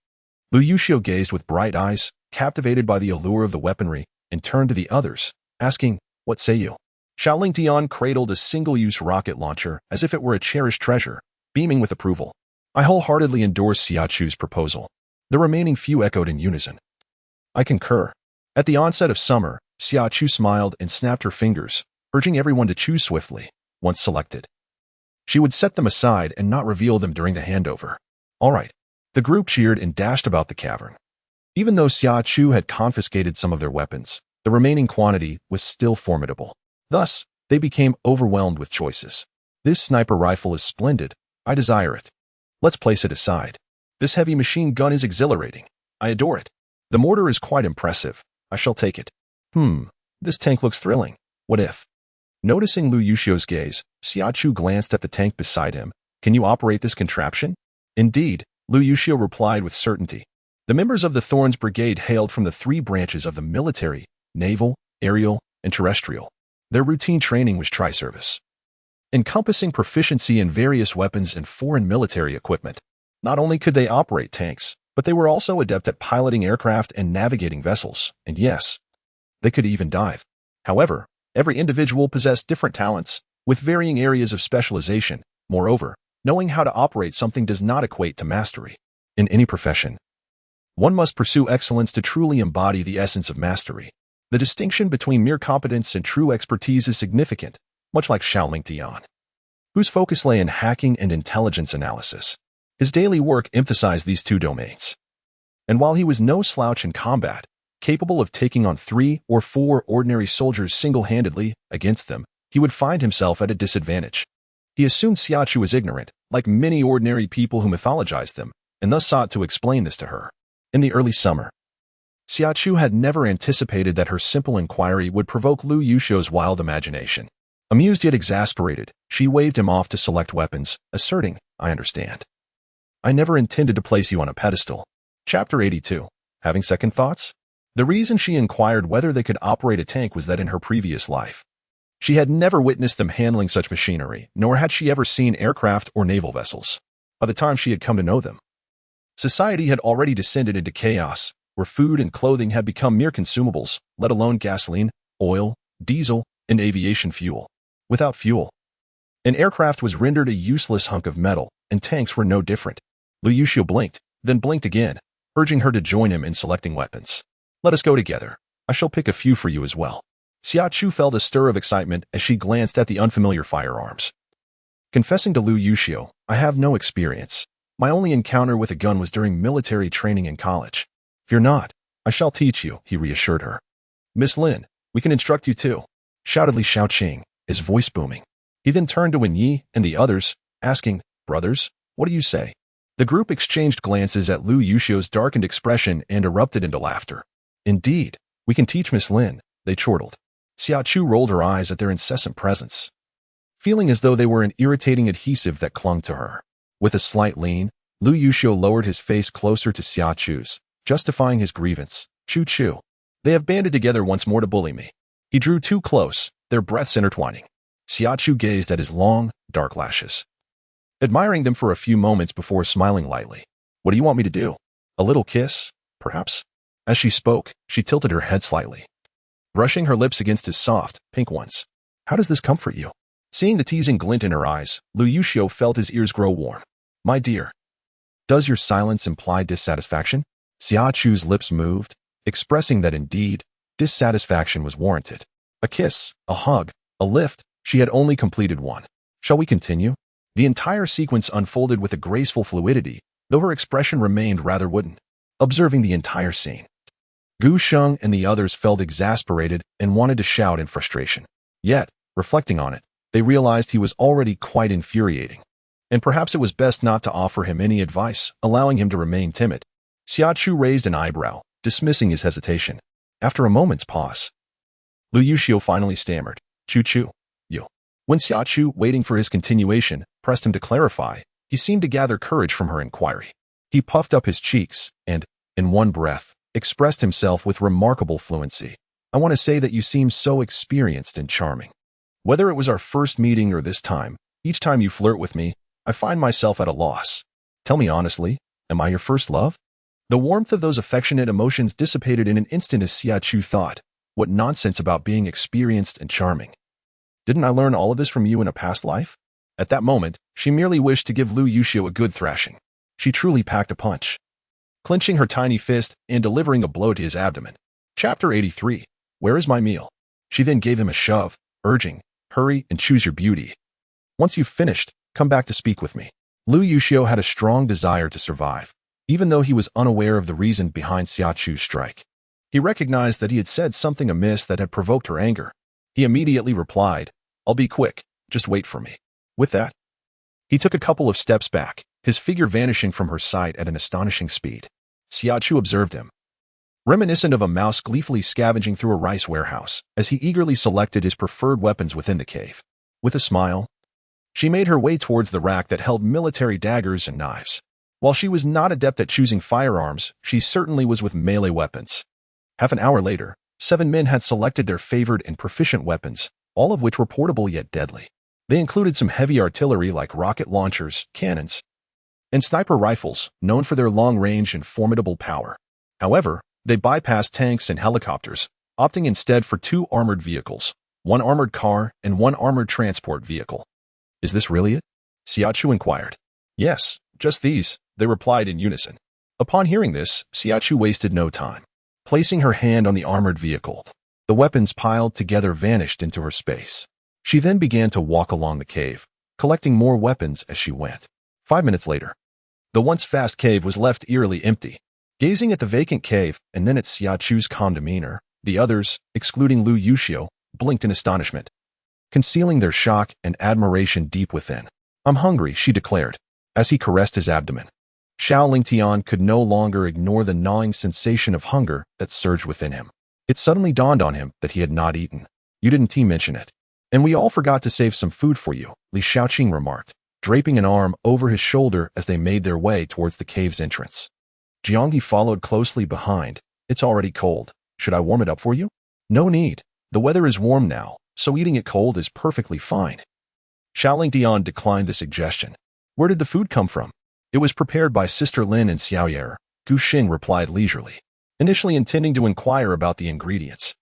Lu Yuxiu gazed with bright eyes, captivated by the allure of the weaponry, and turned to the others, asking, "What say you?" Xiaoling Dian cradled a single-use rocket launcher as if it were a cherished treasure, beaming with approval. I wholeheartedly endorse Xia Chu's proposal. The remaining few echoed in unison. I concur. At the onset of summer, Xia Chu smiled and snapped her fingers, urging everyone to choose swiftly, once selected. She would set them aside and not reveal them during the handover. All right. The group cheered and dashed about the cavern. Even though Xia Chu had confiscated some of their weapons, the remaining quantity was still formidable. Thus, they became overwhelmed with choices. This sniper rifle is splendid. I desire it. Let's place it aside. This heavy machine gun is exhilarating. I adore it. The mortar is quite impressive. I shall take it. This tank looks thrilling. What if? Noticing Lu Yuxiu's gaze, Xia Chu glanced at the tank beside him. Can you operate this contraption? Indeed, Lu Yuxiu replied with certainty. The members of the Thorns Brigade hailed from the three branches of the military, naval, aerial, and terrestrial. Their routine training was tri-service, encompassing proficiency in various weapons and foreign military equipment. Not only could they operate tanks, but they were also adept at piloting aircraft and navigating vessels, and yes, they could even dive. However, every individual possessed different talents, with varying areas of specialization. Moreover, knowing how to operate something does not equate to mastery. In any profession, one must pursue excellence to truly embody the essence of mastery. The distinction between mere competence and true expertise is significant, much like Xiaoling Tian, whose focus lay in hacking and intelligence analysis. His daily work emphasized these two domains. And while he was no slouch in combat, capable of taking on 3 or 4 ordinary soldiers single-handedly against them, he would find himself at a disadvantage. He assumed Xia Chu was ignorant, like many ordinary people who mythologized them, and thus sought to explain this to her. In the early summer, Xia Chu had never anticipated that her simple inquiry would provoke Lu Yuxiu's wild imagination. Amused yet exasperated, she waved him off to select weapons, asserting, I understand. I never intended to place you on a pedestal. Chapter 82. Having second thoughts? The reason she inquired whether they could operate a tank was that in her previous life, she had never witnessed them handling such machinery, nor had she ever seen aircraft or naval vessels. By the time she had come to know them, society had already descended into chaos, where food and clothing had become mere consumables, let alone gasoline, oil, diesel, and aviation fuel. Without fuel, an aircraft was rendered a useless hunk of metal, and tanks were no different. Lu Yuxiu blinked, then blinked again, urging her to join him in selecting weapons. Let us go together. I shall pick a few for you as well. Xia Chu felt a stir of excitement as she glanced at the unfamiliar firearms. Confessing to Lu Yuxiu, I have no experience. My only encounter with a gun was during military training in college. Fear not, I shall teach you, he reassured her. Miss Lin, we can instruct you too, shouted Li Xiaoqing, his voice booming. He then turned to Wen Yi and the others, asking, brothers, what do you say? The group exchanged glances at Lu Yuxiu's darkened expression and erupted into laughter. Indeed, we can teach Miss Lin, they chortled. Xia Chu rolled her eyes at their incessant presence, feeling as though they were an irritating adhesive that clung to her. With a slight lean, Lu Yuxiu lowered his face closer to Xia Chu's, justifying his grievance. Chu. They have banded together once more to bully me. He drew too close, their breaths intertwining. Xia Chu gazed at his long, dark lashes, admiring them for a few moments before smiling lightly. What do you want me to do? A little kiss, perhaps? As she spoke, she tilted her head slightly, brushing her lips against his soft, pink ones. How does this comfort you? Seeing the teasing glint in her eyes, Lu Yuxiu felt his ears grow warm. My dear, does your silence imply dissatisfaction? Xia Chu's lips moved, expressing that indeed, dissatisfaction was warranted. A kiss, a hug, a lift, she had only completed one. Shall we continue? The entire sequence unfolded with a graceful fluidity, though her expression remained rather wooden. Observing the entire scene, Gu Sheng and the others felt exasperated and wanted to shout in frustration. Yet, reflecting on it, they realized he was already quite infuriating. And perhaps it was best not to offer him any advice, allowing him to remain timid. Xia Chu raised an eyebrow, dismissing his hesitation. After a moment's pause, Lu Yuxiu finally stammered, Chu, you. When Xia Chu, waiting for his continuation, pressed him to clarify, he seemed to gather courage from her inquiry. He puffed up his cheeks and, in one breath, expressed himself with remarkable fluency. I want to say that you seem so experienced and charming. Whether it was our first meeting or this time, each time you flirt with me, I find myself at a loss. Tell me honestly, am I your first love? The warmth of those affectionate emotions dissipated in an instant as Xia Chu thought, what nonsense about being experienced and charming. Didn't I learn all of this from you in a past life? At that moment, she merely wished to give Lu Yuxiu a good thrashing. She truly packed a punch, clenching her tiny fist and delivering a blow to his abdomen. Chapter 83. Where is my meal? She then gave him a shove, urging, hurry and choose your beauty. Once you've finished, come back to speak with me. Lu Yuxiu had a strong desire to survive, even though he was unaware of the reason behind Xia Chu's strike. He recognized that he had said something amiss that had provoked her anger. He immediately replied, I'll be quick, just wait for me. With that, he took a couple of steps back, his figure vanishing from her sight at an astonishing speed. Xia Chu observed him, reminiscent of a mouse gleefully scavenging through a rice warehouse, as he eagerly selected his preferred weapons within the cave. With a smile, she made her way towards the rack that held military daggers and knives. While she was not adept at choosing firearms, she certainly was with melee weapons. Half an hour later, 7 men had selected their favored and proficient weapons, all of which were portable yet deadly. They included some heavy artillery like rocket launchers, cannons, and sniper rifles, known for their long range and formidable power. However, they bypassed tanks and helicopters, opting instead for 2 armored vehicles, 1 armored car and 1 armored transport vehicle. Is this really it? Xia Chu inquired. Yes, just these, they replied in unison. Upon hearing this, Xia Chu wasted no time. Placing her hand on the armored vehicle, the weapons piled together vanished into her space. She then began to walk along the cave, collecting more weapons as she went. 5 minutes later, the once vast cave was left eerily empty. Gazing at the vacant cave and then at Xia Chu's calm demeanor, the others, excluding Lu Yuxiu, blinked in astonishment, concealing their shock and admiration deep within. I'm hungry, she declared, as he caressed his abdomen. Xiao Lingtian could no longer ignore the gnawing sensation of hunger that surged within him. It suddenly dawned on him that he had not eaten. You didn't mention it. And we all forgot to save some food for you, Li Xiaoqing remarked, draping an arm over his shoulder as they made their way towards the cave's entrance. Jiangyi followed closely behind. It's already cold. Should I warm it up for you? No need. The weather is warm now, so eating it cold is perfectly fine. Xiao Lingtian declined the suggestion. Where did the food come from? It was prepared by Sister Lin and Xiaoyer, Gu Xing replied leisurely, initially intending to inquire about the ingredients.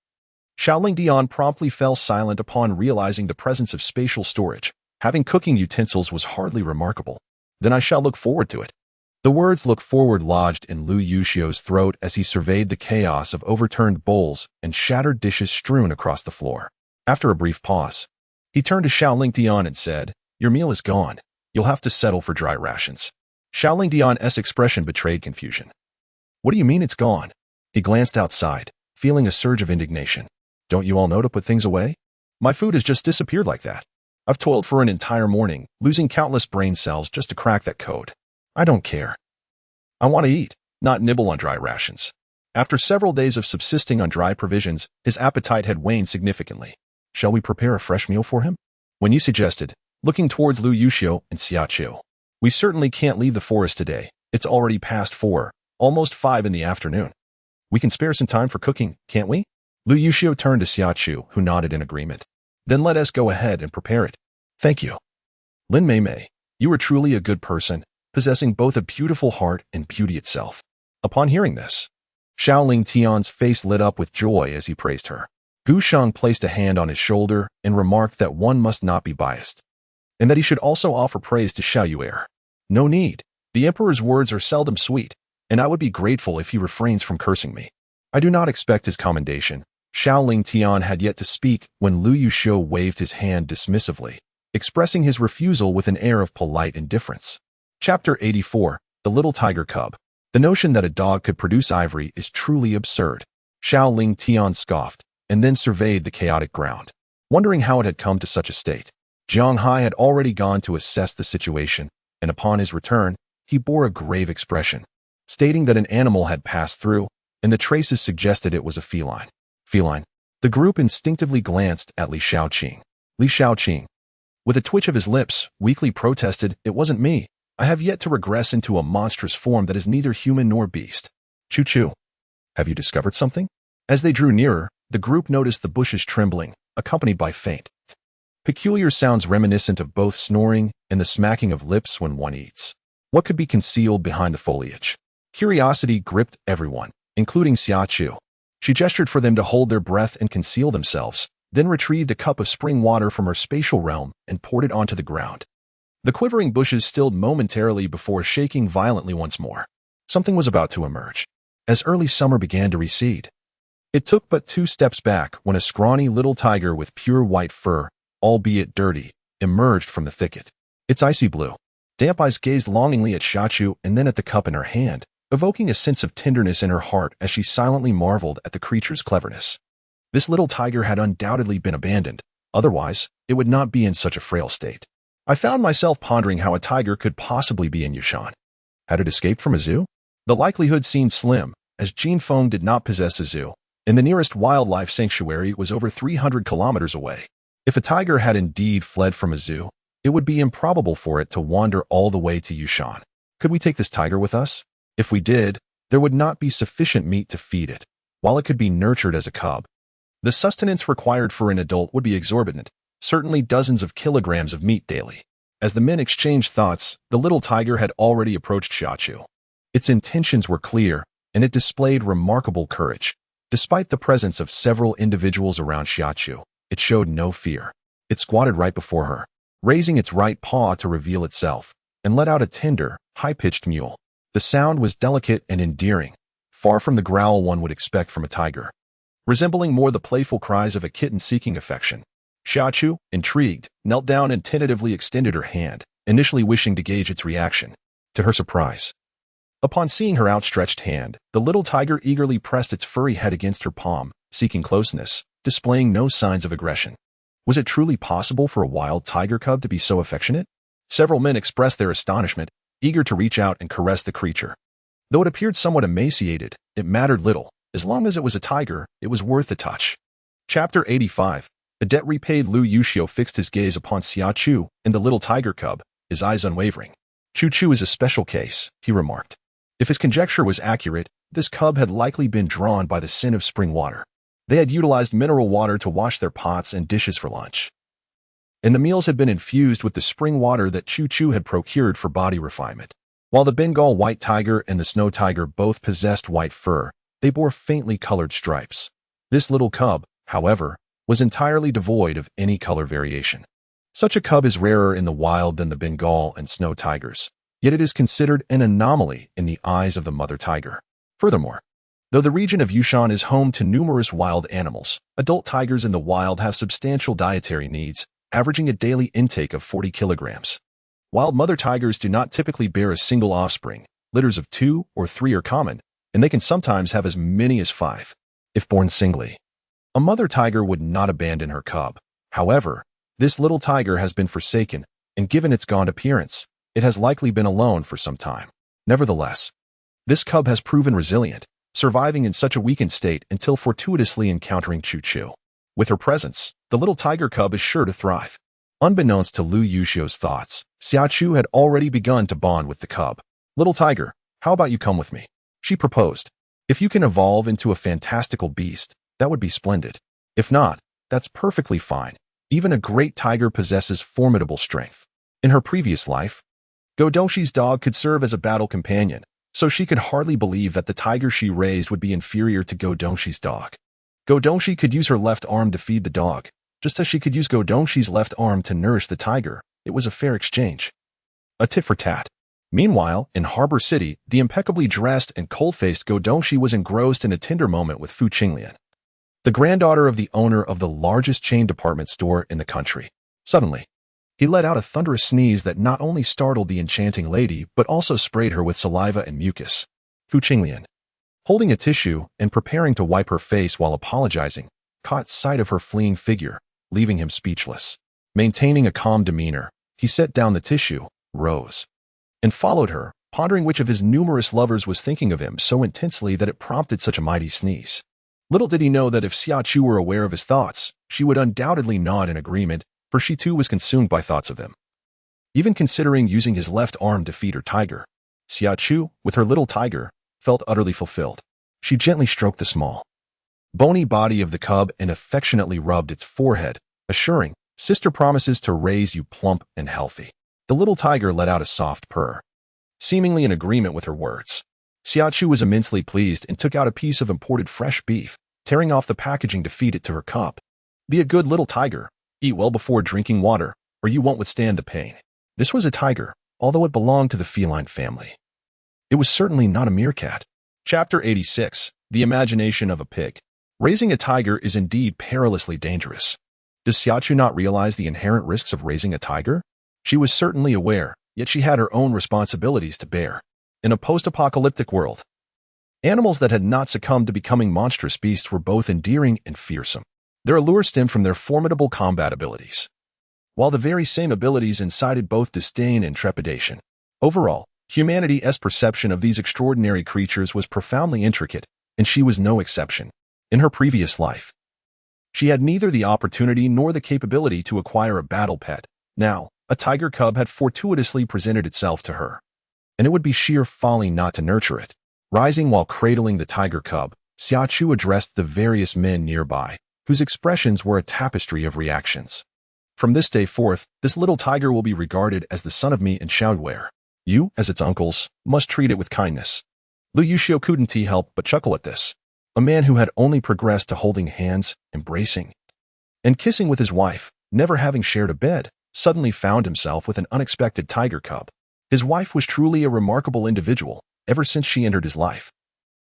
Xiao Lingtian promptly fell silent upon realizing the presence of spatial storage. Having cooking utensils was hardly remarkable. Then I shall look forward to it. The words look forward lodged in Lu Yuxiu's throat as he surveyed the chaos of overturned bowls and shattered dishes strewn across the floor. After a brief pause, he turned to Xiao Lingtian and said, Your meal is gone. You'll have to settle for dry rations. Xiaoling Dian's expression betrayed confusion. What do you mean it's gone? He glanced outside, feeling a surge of indignation. Don't you all know to put things away? My food has just disappeared like that. I've toiled for an entire morning, losing countless brain cells just to crack that code. I don't care. I want to eat, not nibble on dry rations. After several days of subsisting on dry provisions, his appetite had waned significantly. Shall we prepare a fresh meal for him? When you suggested, looking towards Lu Yuxiu and Xia Chu. We certainly can't leave the forest today. It's already past 4, almost 5 in the afternoon. We can spare some time for cooking, can't we? Lu Yuxiu turned to Xia Chu, who nodded in agreement. Then let us go ahead and prepare it. Thank you. Lin Mei, you are truly a good person, possessing both a beautiful heart and beauty itself. Upon hearing this, Xiaoling Tian's face lit up with joy as he praised her. Gu Sheng placed a hand on his shoulder and remarked that one must not be biased, and that he should also offer praise to Xiao Yuer. No need. The emperor's words are seldom sweet, and I would be grateful if he refrains from cursing me. I do not expect his commendation. Xiaoling Tian had yet to speak when Lu Yuxiu waved his hand dismissively, expressing his refusal with an air of polite indifference. Chapter 84, The Little Tiger Cub. The notion that a dog could produce ivory is truly absurd. Xiaoling Tian scoffed, and then surveyed the chaotic ground, wondering how it had come to such a state. Jiang Hai had already gone to assess the situation, and upon his return, he bore a grave expression, stating that an animal had passed through, and the traces suggested it was a feline. The group instinctively glanced at Li Shaoqing. Li Shaoqing, with a twitch of his lips, weakly protested, "It wasn't me. I have yet to regress into a monstrous form that is neither human nor beast." Chu, have you discovered something? As they drew nearer, the group noticed the bushes trembling, accompanied by faint, peculiar sounds reminiscent of both snoring and the smacking of lips when one eats. What could be concealed behind the foliage? Curiosity gripped everyone, including Xia Chu. She gestured for them to hold their breath and conceal themselves, then retrieved a cup of spring water from her spatial realm and poured it onto the ground. The quivering bushes stilled momentarily before shaking violently once more. Something was about to emerge. As early summer began to recede, it took but 2 steps back when a scrawny little tiger with pure white fur, albeit dirty, emerged from the thicket. Its icy blue, damp eyes gazed longingly at Xia Chu and then at the cup in her hand, evoking a sense of tenderness in her heart as she silently marveled at the creature's cleverness. This little tiger had undoubtedly been abandoned, otherwise it would not be in such a frail state. I found myself pondering how a tiger could possibly be in Yushan. Had it escaped from a zoo? The likelihood seemed slim, as Jinfeng did not possess a zoo, and the nearest wildlife sanctuary was over 300 kilometers away. If a tiger had indeed fled from a zoo, it would be improbable for it to wander all the way to Yushan. Could we take this tiger with us? If we did, there would not be sufficient meat to feed it, while it could be nurtured as a cub. The sustenance required for an adult would be exorbitant, certainly dozens of kilograms of meat daily. As the men exchanged thoughts, the little tiger had already approached Xia Chu. Its intentions were clear, and it displayed remarkable courage. Despite the presence of several individuals around Xia Chu, it showed no fear. It squatted right before her, raising its right paw to reveal itself, and let out a tender, high-pitched mewl. The sound was delicate and endearing, far from the growl one would expect from a tiger, resembling more the playful cries of a kitten seeking affection. Xia Chu, intrigued, knelt down and tentatively extended her hand, initially wishing to gauge its reaction. To her surprise, upon seeing her outstretched hand, the little tiger eagerly pressed its furry head against her palm, seeking closeness, displaying no signs of aggression. Was it truly possible for a wild tiger cub to be so affectionate? Several men expressed their astonishment, eager to reach out and caress the creature. Though it appeared somewhat emaciated, it mattered little. As long as it was a tiger, it was worth the touch. Chapter 85. The debt repaid. Lu Yuxiu fixed his gaze upon Xia Chu and the little tiger cub, his eyes unwavering. Chu is a special case, he remarked. If his conjecture was accurate, this cub had likely been drawn by the sin of spring water. They had utilized mineral water to wash their pots and dishes for lunch, and the meals had been infused with the spring water that Chu had procured for body refinement. While the Bengal white tiger and the snow tiger both possessed white fur, they bore faintly colored stripes. This little cub, however, was entirely devoid of any color variation. Such a cub is rarer in the wild than the Bengal and snow tigers, yet it is considered an anomaly in the eyes of the mother tiger. Furthermore, though the region of Yushan is home to numerous wild animals, adult tigers in the wild have substantial dietary needs, averaging a daily intake of 40 kilograms. Wild mother tigers do not typically bear a single offspring. Litters of 2 or 3 are common, and they can sometimes have as many as 5, if born singly. A mother tiger would not abandon her cub. However, this little tiger has been forsaken, and given its gaunt appearance, it has likely been alone for some time. Nevertheless, this cub has proven resilient, surviving in such a weakened state until fortuitously encountering Xia Chu. With her presence, the little tiger cub is sure to thrive. Unbeknownst to Lu Yuxiu's thoughts, Xia Chu had already begun to bond with the cub. "Little tiger, how about you come with me?" she proposed. "If you can evolve into a fantastical beast, that would be splendid. If not, that's perfectly fine. Even a great tiger possesses formidable strength." In her previous life, Godongxi's dog could serve as a battle companion, so she could hardly believe that the tiger she raised would be inferior to Godongxi's dog. Godongxi could use her left arm to feed the dog, just as she could use Godongxi's left arm to nourish the tiger. It was a fair exchange. A tit for tat. Meanwhile, in Harbor City, the impeccably dressed and cold-faced Godongxi was engrossed in a tender moment with Fu Qinglian, the granddaughter of the owner of the largest chain department store in the country. Suddenly, he let out a thunderous sneeze that not only startled the enchanting lady, but also sprayed her with saliva and mucus. Fu Qinglian, holding a tissue and preparing to wipe her face while apologizing, caught sight of her fleeing figure, leaving him speechless. Maintaining a calm demeanor, he set down the tissue, rose, and followed her, pondering which of his numerous lovers was thinking of him so intensely that it prompted such a mighty sneeze. Little did he know that if Xia Chu were aware of his thoughts, she would undoubtedly nod in agreement, for she too was consumed by thoughts of him. Even considering using his left arm to feed her tiger, Xia Chu, with her little tiger, felt utterly fulfilled. She gently stroked the small, bony body of the cub and affectionately rubbed its forehead, assuring, "Sister promises to raise you plump and healthy." The little tiger let out a soft purr, seemingly in agreement with her words. Xia Chu was immensely pleased and took out a piece of imported fresh beef, tearing off the packaging to feed it to her cub. "Be a good little tiger. Eat well before drinking water, or you won't withstand the pain." This was a tiger, although it belonged to the feline family. It was certainly not a meerkat. Chapter 86. The Imagination of a Pig. Raising a tiger is indeed perilously dangerous. Does Xia Chu not realize the inherent risks of raising a tiger? She was certainly aware, yet she had her own responsibilities to bear. In a post-apocalyptic world, animals that had not succumbed to becoming monstrous beasts were both endearing and fearsome. Their allure stemmed from their formidable combat abilities, while the very same abilities incited both disdain and trepidation. Overall, humanity's perception of these extraordinary creatures was profoundly intricate, and she was no exception. In her previous life, she had neither the opportunity nor the capability to acquire a battle pet. Now, a tiger cub had fortuitously presented itself to her, and it would be sheer folly not to nurture it. Rising while cradling the tiger cub, Xia Chu addressed the various men nearby, whose expressions were a tapestry of reactions. "From this day forth, this little tiger will be regarded as the son of me and Xiaowei. You, as its uncles, must treat it with kindness." Lu Yuxiu couldn't help but chuckle at this. A man who had only progressed to holding hands, embracing, and kissing with his wife, never having shared a bed, suddenly found himself with an unexpected tiger cub. His wife was truly a remarkable individual, ever since she entered his life.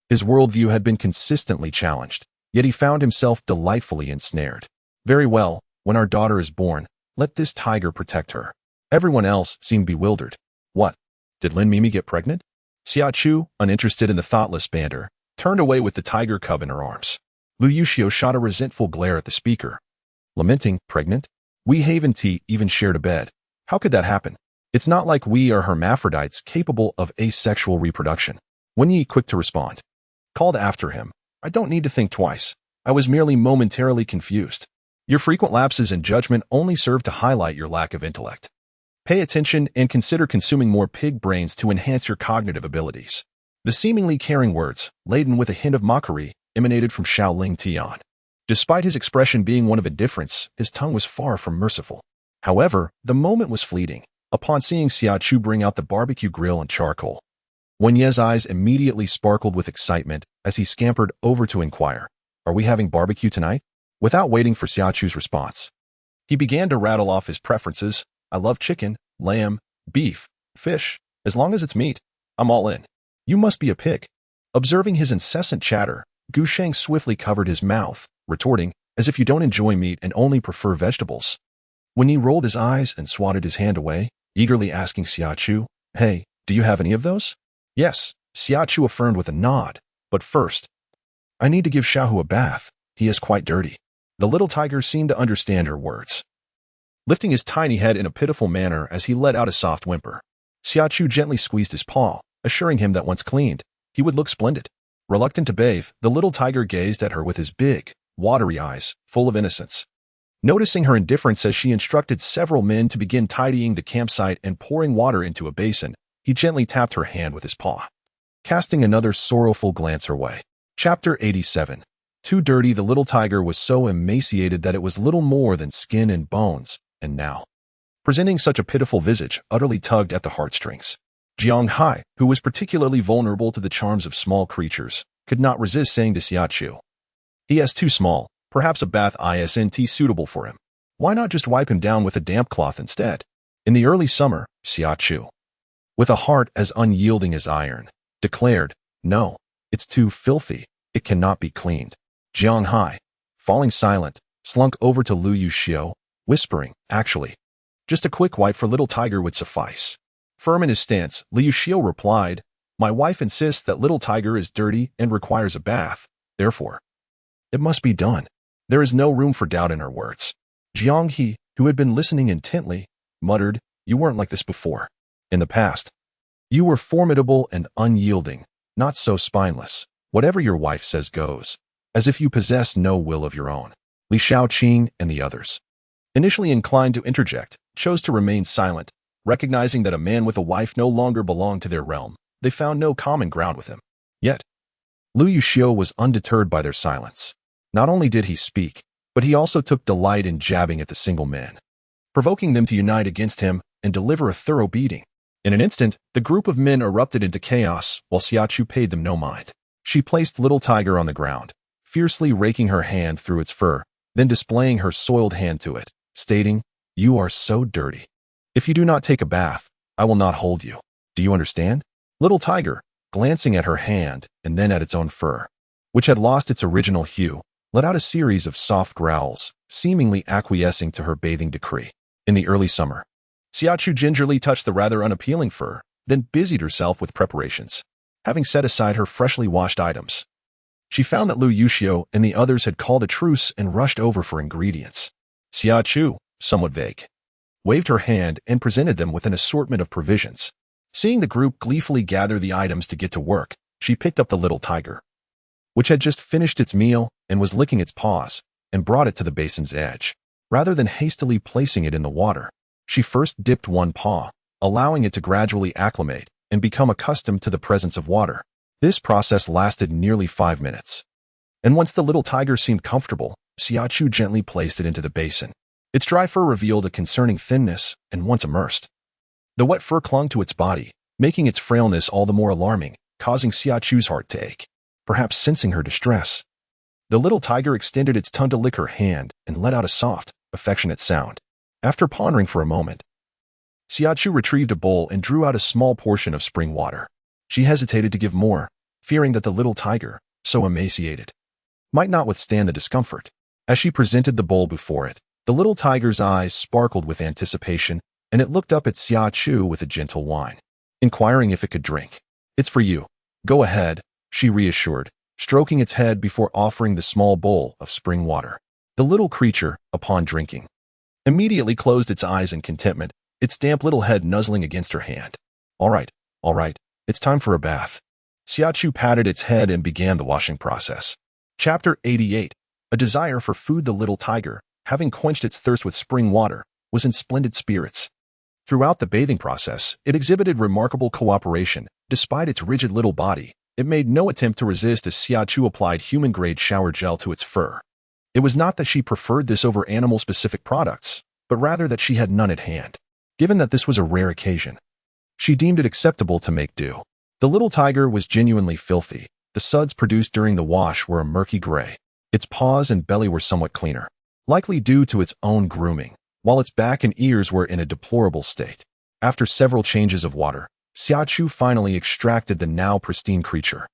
His worldview had been consistently challenged, yet he found himself delightfully ensnared. "Very well, when our daughter is born, let this tiger protect her." Everyone else seemed bewildered. What? Did Lin Mimi get pregnant? Xia Chu, uninterested in the thoughtless banter, turned away with the tiger cub in her arms. Lu Yuxiu shot a resentful glare at the speaker. Lamenting, "Pregnant? We haven't even shared a bed. How could that happen? It's not like we are hermaphrodites capable of asexual reproduction." Wen Yi, quick to respond, called after him, "I don't need to think twice. I was merely momentarily confused. Your frequent lapses in judgment only serve to highlight your lack of intellect. Pay attention and consider consuming more pig brains to enhance your cognitive abilities." The seemingly caring words, laden with a hint of mockery, emanated from Shaoling Tian. Despite his expression being one of indifference, his tongue was far from merciful. However, the moment was fleeting. Upon seeing Xia Chu bring out the barbecue grill and charcoal, Wen Ye's eyes immediately sparkled with excitement as he scampered over to inquire, "Are we having barbecue tonight?" Without waiting for Xia Chu's response, he began to rattle off his preferences. "I love chicken, lamb, beef, fish. As long as it's meat, I'm all in." "You must be a pig." Observing his incessant chatter, Gu Sheng swiftly covered his mouth, retorting, "As if you don't enjoy meat and only prefer vegetables." When he rolled his eyes and swatted his hand away, eagerly asking Xia Chu, "Hey, do you have any of those?" "Yes," Xia Chu affirmed with a nod. "But first, I need to give Xiaohu a bath. He is quite dirty." The little tiger seemed to understand her words, lifting his tiny head in a pitiful manner as he let out a soft whimper. Xia Chu gently squeezed his paw, assuring him that once cleaned, he would look splendid. Reluctant to bathe, the little tiger gazed at her with his big, watery eyes, full of innocence. Noticing her indifference as she instructed several men to begin tidying the campsite and pouring water into a basin, he gently tapped her hand with his paw, casting another sorrowful glance her way. Chapter 87. Too dirty, the little tiger was so emaciated that it was little more than skin and bones, and now, presenting such a pitiful visage, utterly tugged at the heartstrings. Jiang Hai, who was particularly vulnerable to the charms of small creatures, could not resist saying to Xia Chu, "He is too small, perhaps a bath isn't suitable for him. Why not just wipe him down with a damp cloth instead?" In the early summer, Xia Chu, with a heart as unyielding as iron, declared, "No, it's too filthy, it cannot be cleaned." Jiang Hai, falling silent, slunk over to Lu Yuxiu, whispering, "Actually, just a quick wipe for little tiger would suffice." Firm in his stance, Lu Yuxiu replied, "My wife insists that little tiger is dirty and requires a bath, therefore, it must be done." There is no room for doubt in her words. Jiang He, who had been listening intently, muttered, "You weren't like this before. In the past, you were formidable and unyielding, not so spineless. Whatever your wife says goes, as if you possess no will of your own." Li Shaoqing and the others, initially inclined to interject, chose to remain silent, recognizing that a man with a wife no longer belonged to their realm. They found no common ground with him. Yet, Lu Yuxiu was undeterred by their silence. Not only did he speak, but he also took delight in jabbing at the single men, provoking them to unite against him and deliver a thorough beating. In an instant, the group of men erupted into chaos while Xia Chu paid them no mind. She placed little tiger on the ground, fiercely raking her hand through its fur, then displaying her soiled hand to it, stating, "You are so dirty. If you do not take a bath, I will not hold you. Do you understand?" Little tiger, glancing at her hand and then at its own fur, which had lost its original hue, let out a series of soft growls, seemingly acquiescing to her bathing decree. In the early summer, Xia Chu gingerly touched the rather unappealing fur, then busied herself with preparations. Having set aside her freshly washed items, she found that Lu Yuxiu and the others had called a truce and rushed over for ingredients. Xia Chu, somewhat vague, waved her hand and presented them with an assortment of provisions. Seeing the group gleefully gather the items to get to work, she picked up the little tiger, which had just finished its meal and was licking its paws, and brought it to the basin's edge. Rather than hastily placing it in the water, she first dipped one paw, allowing it to gradually acclimate and become accustomed to the presence of water. This process lasted nearly 5 minutes. And once the little tiger seemed comfortable, Xia Chu gently placed it into the basin. Its dry fur revealed a concerning thinness, and once immersed, the wet fur clung to its body, making its frailness all the more alarming, causing Xia Chu's heart to ache. Perhaps sensing her distress, the little tiger extended its tongue to lick her hand and let out a soft, affectionate sound. After pondering for a moment, Xia Chu retrieved a bowl and drew out a small portion of spring water. She hesitated to give more, fearing that the little tiger, so emaciated, might not withstand the discomfort. As she presented the bowl before it, the little tiger's eyes sparkled with anticipation, and it looked up at Xia Chu with a gentle whine, inquiring if it could drink. "It's for you. Go ahead," she reassured, stroking its head before offering the small bowl of spring water. The little creature, upon drinking, immediately closed its eyes in contentment, its damp little head nuzzling against her hand. All right, it's time for a bath." Xia Chu patted its head and began the washing process. Chapter 88. A desire for food. The little tiger, having quenched its thirst with spring water, was in splendid spirits. Throughout the bathing process, it exhibited remarkable cooperation. Despite its rigid little body, it made no attempt to resist as Xia Chu applied human-grade shower gel to its fur. It was not that she preferred this over animal-specific products, but rather that she had none at hand. Given that this was a rare occasion, she deemed it acceptable to make do. The little tiger was genuinely filthy. The suds produced during the wash were a murky gray. Its paws and belly were somewhat cleaner, likely due to its own grooming, while its back and ears were in a deplorable state. After several changes of water, Xia Chu finally extracted the now pristine creature,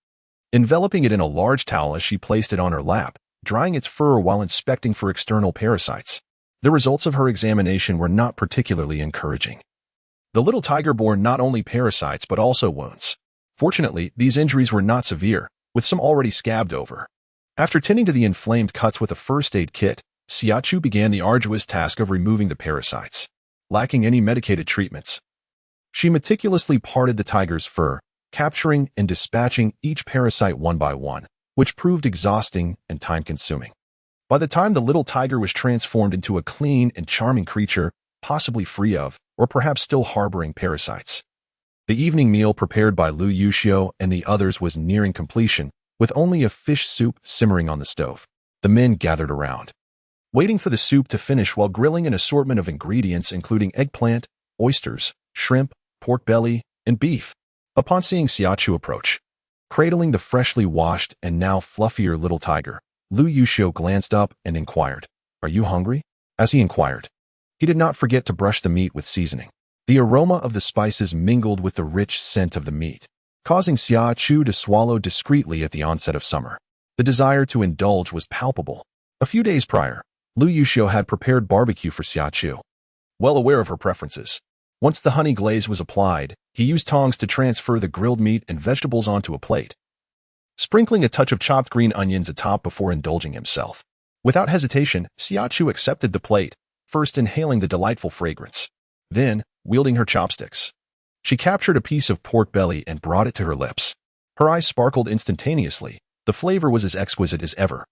enveloping it in a large towel as she placed it on her lap, drying its fur while inspecting for external parasites. The results of her examination were not particularly encouraging. The little tiger bore not only parasites but also wounds. Fortunately, these injuries were not severe, with some already scabbed over. After tending to the inflamed cuts with a first aid kit, Xia Chu began the arduous task of removing the parasites. Lacking any medicated treatments, she meticulously parted the tiger's fur, capturing and dispatching each parasite one by one, which proved exhausting and time-consuming. By the time the little tiger was transformed into a clean and charming creature, possibly free of, or perhaps still harboring parasites. The evening meal prepared by Lu Yuxiu and the others was nearing completion, with only a fish soup simmering on the stove. The men gathered around, waiting for the soup to finish while grilling an assortment of ingredients including eggplant, oysters, shrimp, pork belly, and beef. Upon seeing Xia Chu approach, cradling the freshly washed and now fluffier little tiger, Lu Yuxiu glanced up and inquired, "Are you hungry?" As he inquired, he did not forget to brush the meat with seasoning. The aroma of the spices mingled with the rich scent of the meat, causing Xia Chu to swallow discreetly at the onset of summer. The desire to indulge was palpable. A few days prior, Lu Yuxiu had prepared barbecue for Xia Chu. Well aware of her preferences, once the honey glaze was applied, he used tongs to transfer the grilled meat and vegetables onto a plate, sprinkling a touch of chopped green onions atop before indulging himself. Without hesitation, Xia Chu accepted the plate, first inhaling the delightful fragrance. Then, wielding her chopsticks, she captured a piece of pork belly and brought it to her lips. Her eyes sparkled instantaneously. The flavor was as exquisite as ever.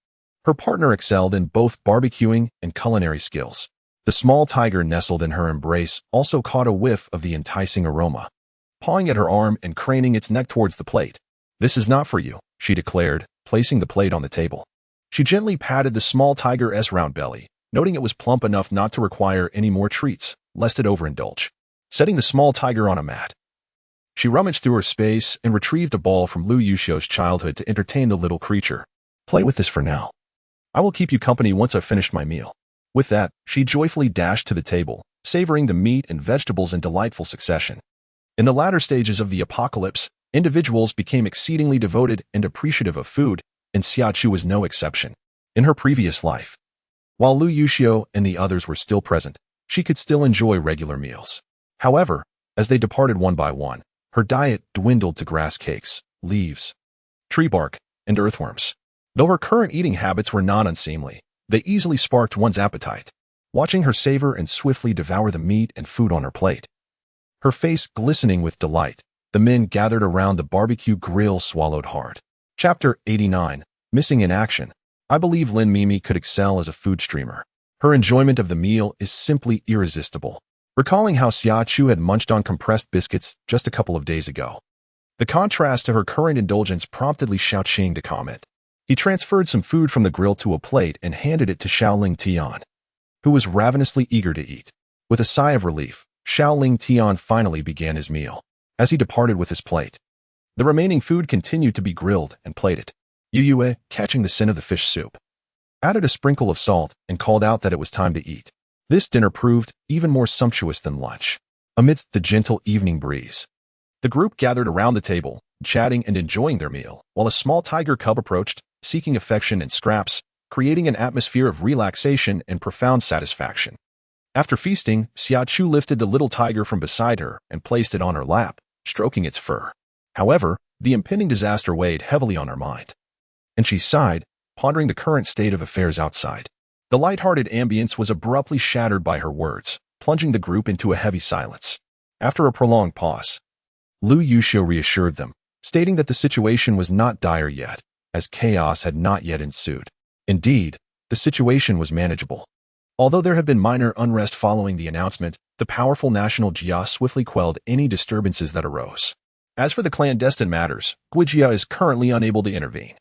Her partner excelled in both barbecuing and culinary skills. The small tiger nestled in her embrace also caught a whiff of the enticing aroma, pawing at her arm and craning its neck towards the plate. "This is not for you," she declared, placing the plate on the table. She gently patted the small tiger's round belly, noting it was plump enough not to require any more treats, lest it overindulge. Setting the small tiger on a mat, she rummaged through her space and retrieved a ball from Lu Yuxiu's childhood to entertain the little creature. "Play with this for now. I will keep you company once I've finished my meal." With that, she joyfully dashed to the table, savoring the meat and vegetables in delightful succession. In the latter stages of the apocalypse, individuals became exceedingly devoted and appreciative of food, and Xia Chu was no exception. In her previous life, while Lu Yuxiu and the others were still present, she could still enjoy regular meals. However, as they departed one by one, her diet dwindled to grass cakes, leaves, tree bark, and earthworms. Though her current eating habits were not unseemly, they easily sparked one's appetite. Watching her savor and swiftly devour the meat and food on her plate, her face glistening with delight, the men gathered around the barbecue grill swallowed hard. Chapter 89, Missing in Action. I believe Lin Mimi could excel as a food streamer. Her enjoyment of the meal is simply irresistible. Recalling how Xia Chu had munched on compressed biscuits just a couple of days ago, the contrast to her current indulgence prompted Li Xiaoqing to comment. He transferred some food from the grill to a plate and handed it to Xiaoling Tian, who was ravenously eager to eat. With a sigh of relief, Xiaoling Tian finally began his meal. As he departed with his plate, the remaining food continued to be grilled and plated. Yu Yue, catching the scent of the fish soup, added a sprinkle of salt and called out that it was time to eat. This dinner proved even more sumptuous than lunch. Amidst the gentle evening breeze, the group gathered around the table, chatting and enjoying their meal, while a small tiger cub approached, seeking affection and scraps, creating an atmosphere of relaxation and profound satisfaction. After feasting, Xia Chu lifted the little tiger from beside her and placed it on her lap, stroking its fur. However, the impending disaster weighed heavily on her mind, and she sighed, pondering the current state of affairs outside. The light-hearted ambience was abruptly shattered by her words, plunging the group into a heavy silence. After a prolonged pause, Lu Yuxiu reassured them, stating that the situation was not dire yet, as chaos had not yet ensued. Indeed, the situation was manageable. Although there had been minor unrest following the announcement, the powerful national Jia swiftly quelled any disturbances that arose. As for the clandestine matters, Guijia is currently unable to intervene.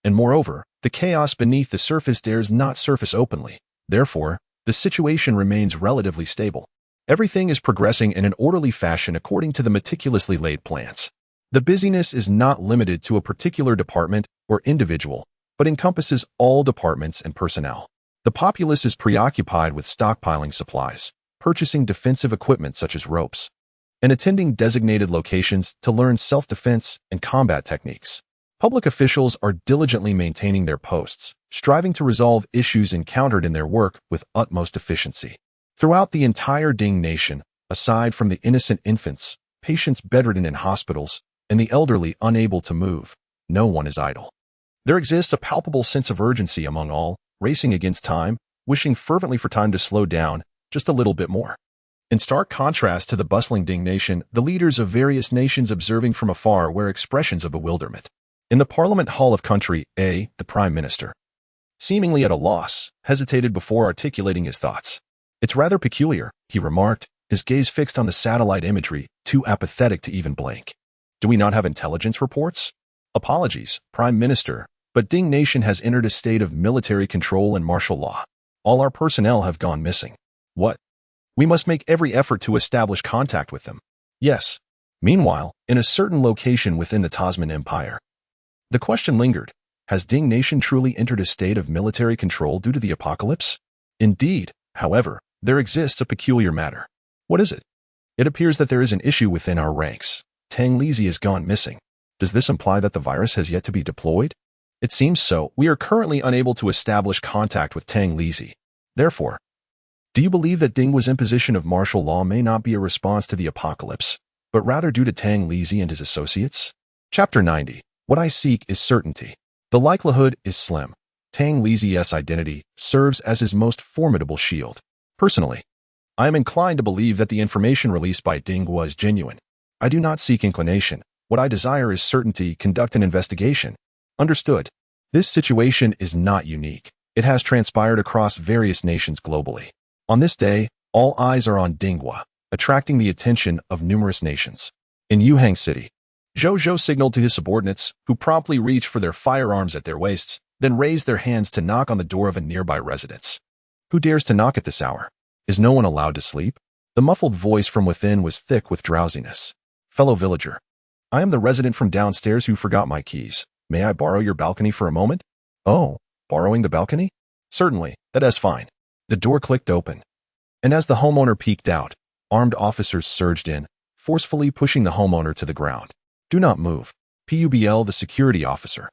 And moreover, the chaos beneath the surface dares not surface openly. Therefore, the situation remains relatively stable. Everything is progressing in an orderly fashion according to the meticulously laid plans. The busyness is not limited to a particular department or individual, but encompasses all departments and personnel. The populace is preoccupied with stockpiling supplies, purchasing defensive equipment such as ropes, and attending designated locations to learn self-defense and combat techniques. Public officials are diligently maintaining their posts, striving to resolve issues encountered in their work with utmost efficiency. Throughout the entire Ding nation, Aside from the innocent infants, patients bedridden in hospitals, and the elderly unable to move, no one is idle. There exists a palpable sense of urgency among all, racing against time, wishing fervently for time to slow down just a little bit more. In stark contrast to the bustling Ding nation, the leaders of various nations observing from afar wear expressions of bewilderment. In the Parliament Hall of Country A, the Prime Minister, seemingly at a loss, hesitated before articulating his thoughts. "It's rather peculiar," he remarked, his gaze fixed on the satellite imagery, too apathetic to even blink. "Do we not have intelligence reports?" "Apologies, Prime Minister, but Ding nation has entered a state of military control and martial law. All our personnel have gone missing." "What?" "We must make every effort to establish contact with them." "Yes." Meanwhile, in a certain location within the Tasman Empire, the question lingered. Has Ding nation truly entered a state of military control due to the apocalypse? Indeed, however, there exists a peculiar matter. What is it? It appears that there is an issue within our ranks. Tang Lizi has gone missing. Does this imply that the virus has yet to be deployed? It seems so. We are currently unable to establish contact with Tang Lizi. Therefore, do you believe that Ding's imposition of martial law may not be a response to the apocalypse, but rather due to Tang Lizi and his associates? Chapter 90. What I seek is certainty. The likelihood is slim. Tang Lizi's identity serves as his most formidable shield. Personally, I am inclined to believe that the information released by Ding was genuine. I do not seek inclination. What I desire is certainty. Conduct an investigation. Understood. This situation is not unique. It has transpired across various nations globally. On this day, all eyes are on Dinghua, attracting the attention of numerous nations. In Yuhang City, Zhou Zhou signaled to his subordinates, who promptly reached for their firearms at their waists, then raised their hands to knock on the door of a nearby residence. Who dares to knock at this hour? Is no one allowed to sleep? The muffled voice from within was thick with drowsiness. Fellow villager, I am the resident from downstairs who forgot my keys. May I borrow your balcony for a moment? Oh, borrowing the balcony? Certainly, that is fine. The door clicked open, and as the homeowner peeked out, armed officers surged in, forcefully pushing the homeowner to the ground. Do not move. Publ, the security officer,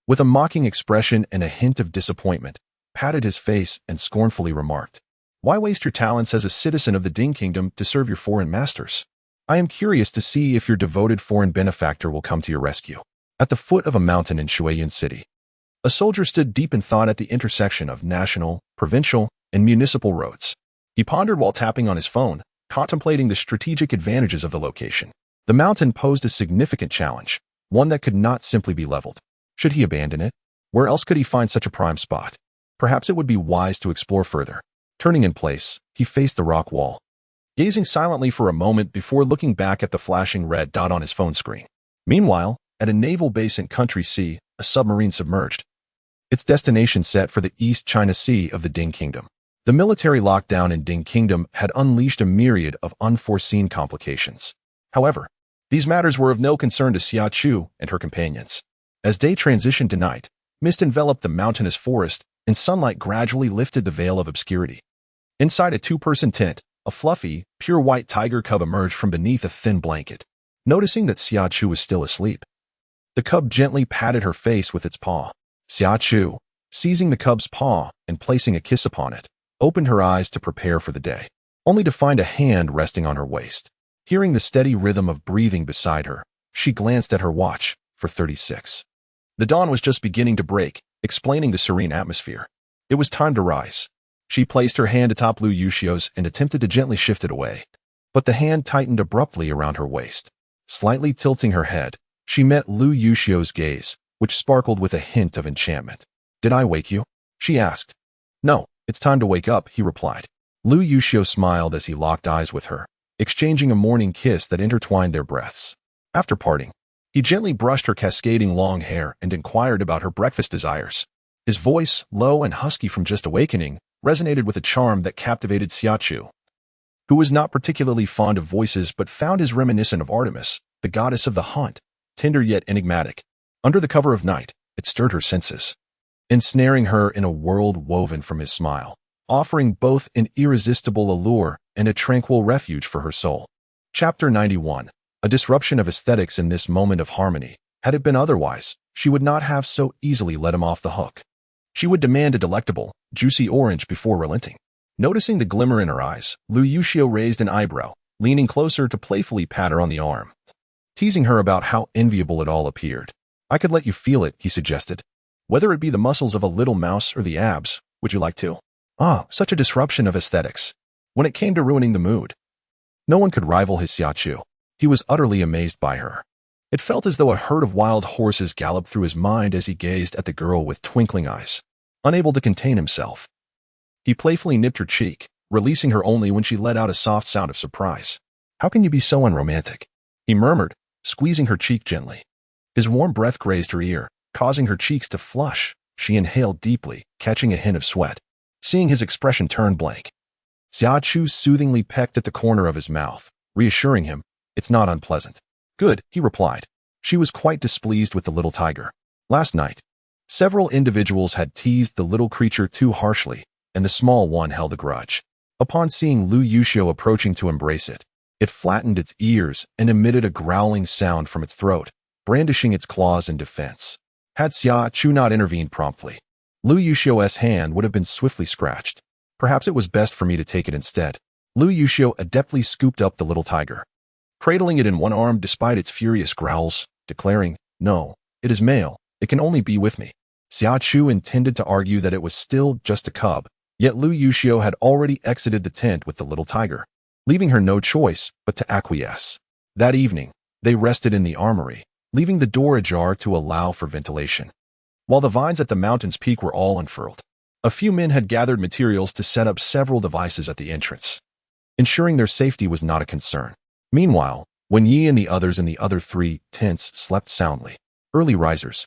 with a mocking expression and a hint of disappointment, patted his face and scornfully remarked, "Why waste your talents as a citizen of the Ding Kingdom to serve your foreign masters? I am curious to see if your devoted foreign benefactor will come to your rescue." At the foot of a mountain in Shuiyun City, a soldier stood deep in thought at the intersection of national, provincial, and municipal roads. He pondered while tapping on his phone, contemplating the strategic advantages of the location. The mountain posed a significant challenge, one that could not simply be leveled. Should he abandon it? Where else could he find such a prime spot? Perhaps it would be wise to explore further. Turning in place, he faced the rock wall, gazing silently for a moment before looking back at the flashing red dot on his phone screen. Meanwhile, at a naval base in Country C, a submarine submerged, its destination set for the East China Sea of the Ding Kingdom. The military lockdown in Ding Kingdom had unleashed a myriad of unforeseen complications. However, these matters were of no concern to Xia Chu and her companions. As day transitioned to night, mist enveloped the mountainous forest, and sunlight gradually lifted the veil of obscurity. Inside a two-person tent, a fluffy, pure white tiger cub emerged from beneath a thin blanket. Noticing that Xia Chu was still asleep, the cub gently patted her face with its paw. Xia Chu, seizing the cub's paw and placing a kiss upon it, opened her eyes to prepare for the day, only to find a hand resting on her waist. Hearing the steady rhythm of breathing beside her, she glanced at her watch for 36. The dawn was just beginning to break, explaining the serene atmosphere. It was time to rise. She placed her hand atop Lu Yuxiu's and attempted to gently shift it away, but the hand tightened abruptly around her waist. Slightly tilting her head, she met Lu Yuxiu's gaze, which sparkled with a hint of enchantment. "Did I wake you?" she asked. "No, it's time to wake up," he replied. Lu Yuxiu smiled as he locked eyes with her, exchanging a morning kiss that intertwined their breaths. After parting, he gently brushed her cascading long hair and inquired about her breakfast desires. His voice, low and husky from just awakening, resonated with a charm that captivated Xia Chu, who was not particularly fond of voices but found his reminiscent of Artemis, the goddess of the hunt, tender yet enigmatic. Under the cover of night, it stirred her senses, ensnaring her in a world woven from his smile, offering both an irresistible allure and a tranquil refuge for her soul. Chapter 91. A disruption of aesthetics in this moment of harmony. Had it been otherwise, she would not have so easily let him off the hook. She would demand a delectable, juicy orange before relenting. Noticing the glimmer in her eyes, Lu Yuxiu raised an eyebrow, leaning closer to playfully pat her on the arm, teasing her about how enviable it all appeared. I could let you feel it, he suggested. Whether it be the muscles of a little mouse or the abs, would you like to? Ah, such a disruption of aesthetics. When it came to ruining the mood, no one could rival his Xia Chu. He was utterly amazed by her. It felt as though a herd of wild horses galloped through his mind as he gazed at the girl with twinkling eyes, unable to contain himself. He playfully nipped her cheek, releasing her only when she let out a soft sound of surprise. How can you be so unromantic? He murmured, squeezing her cheek gently. His warm breath grazed her ear, causing her cheeks to flush. She inhaled deeply, catching a hint of sweat. Seeing his expression turn blank, Xia Chu soothingly pecked at the corner of his mouth, reassuring him, "It's not unpleasant." "Good," he replied. She was quite displeased with the little tiger. Last night, several individuals had teased the little creature too harshly, and the small one held a grudge. Upon seeing Lu Yuxiu approaching to embrace it, it flattened its ears and emitted a growling sound from its throat, brandishing its claws in defense. Had Xia Chu not intervened promptly, Lu Yuxiu's hand would have been swiftly scratched. Perhaps it was best for me to take it instead. Lu Yuxiu adeptly scooped up the little tiger, cradling it in one arm despite its furious growls, declaring, "No, it is male. It can only be with me." Xia Chu intended to argue that it was still just a cub, yet Lu Yuxiu had already exited the tent with the little tiger, leaving her no choice but to acquiesce. That evening, they rested in the armory, leaving the door ajar to allow for ventilation. While the vines at the mountain's peak were all unfurled, a few men had gathered materials to set up several devices at the entrance, ensuring their safety was not a concern. Meanwhile, when Yi and the others in the other 3 tents slept soundly, early risers,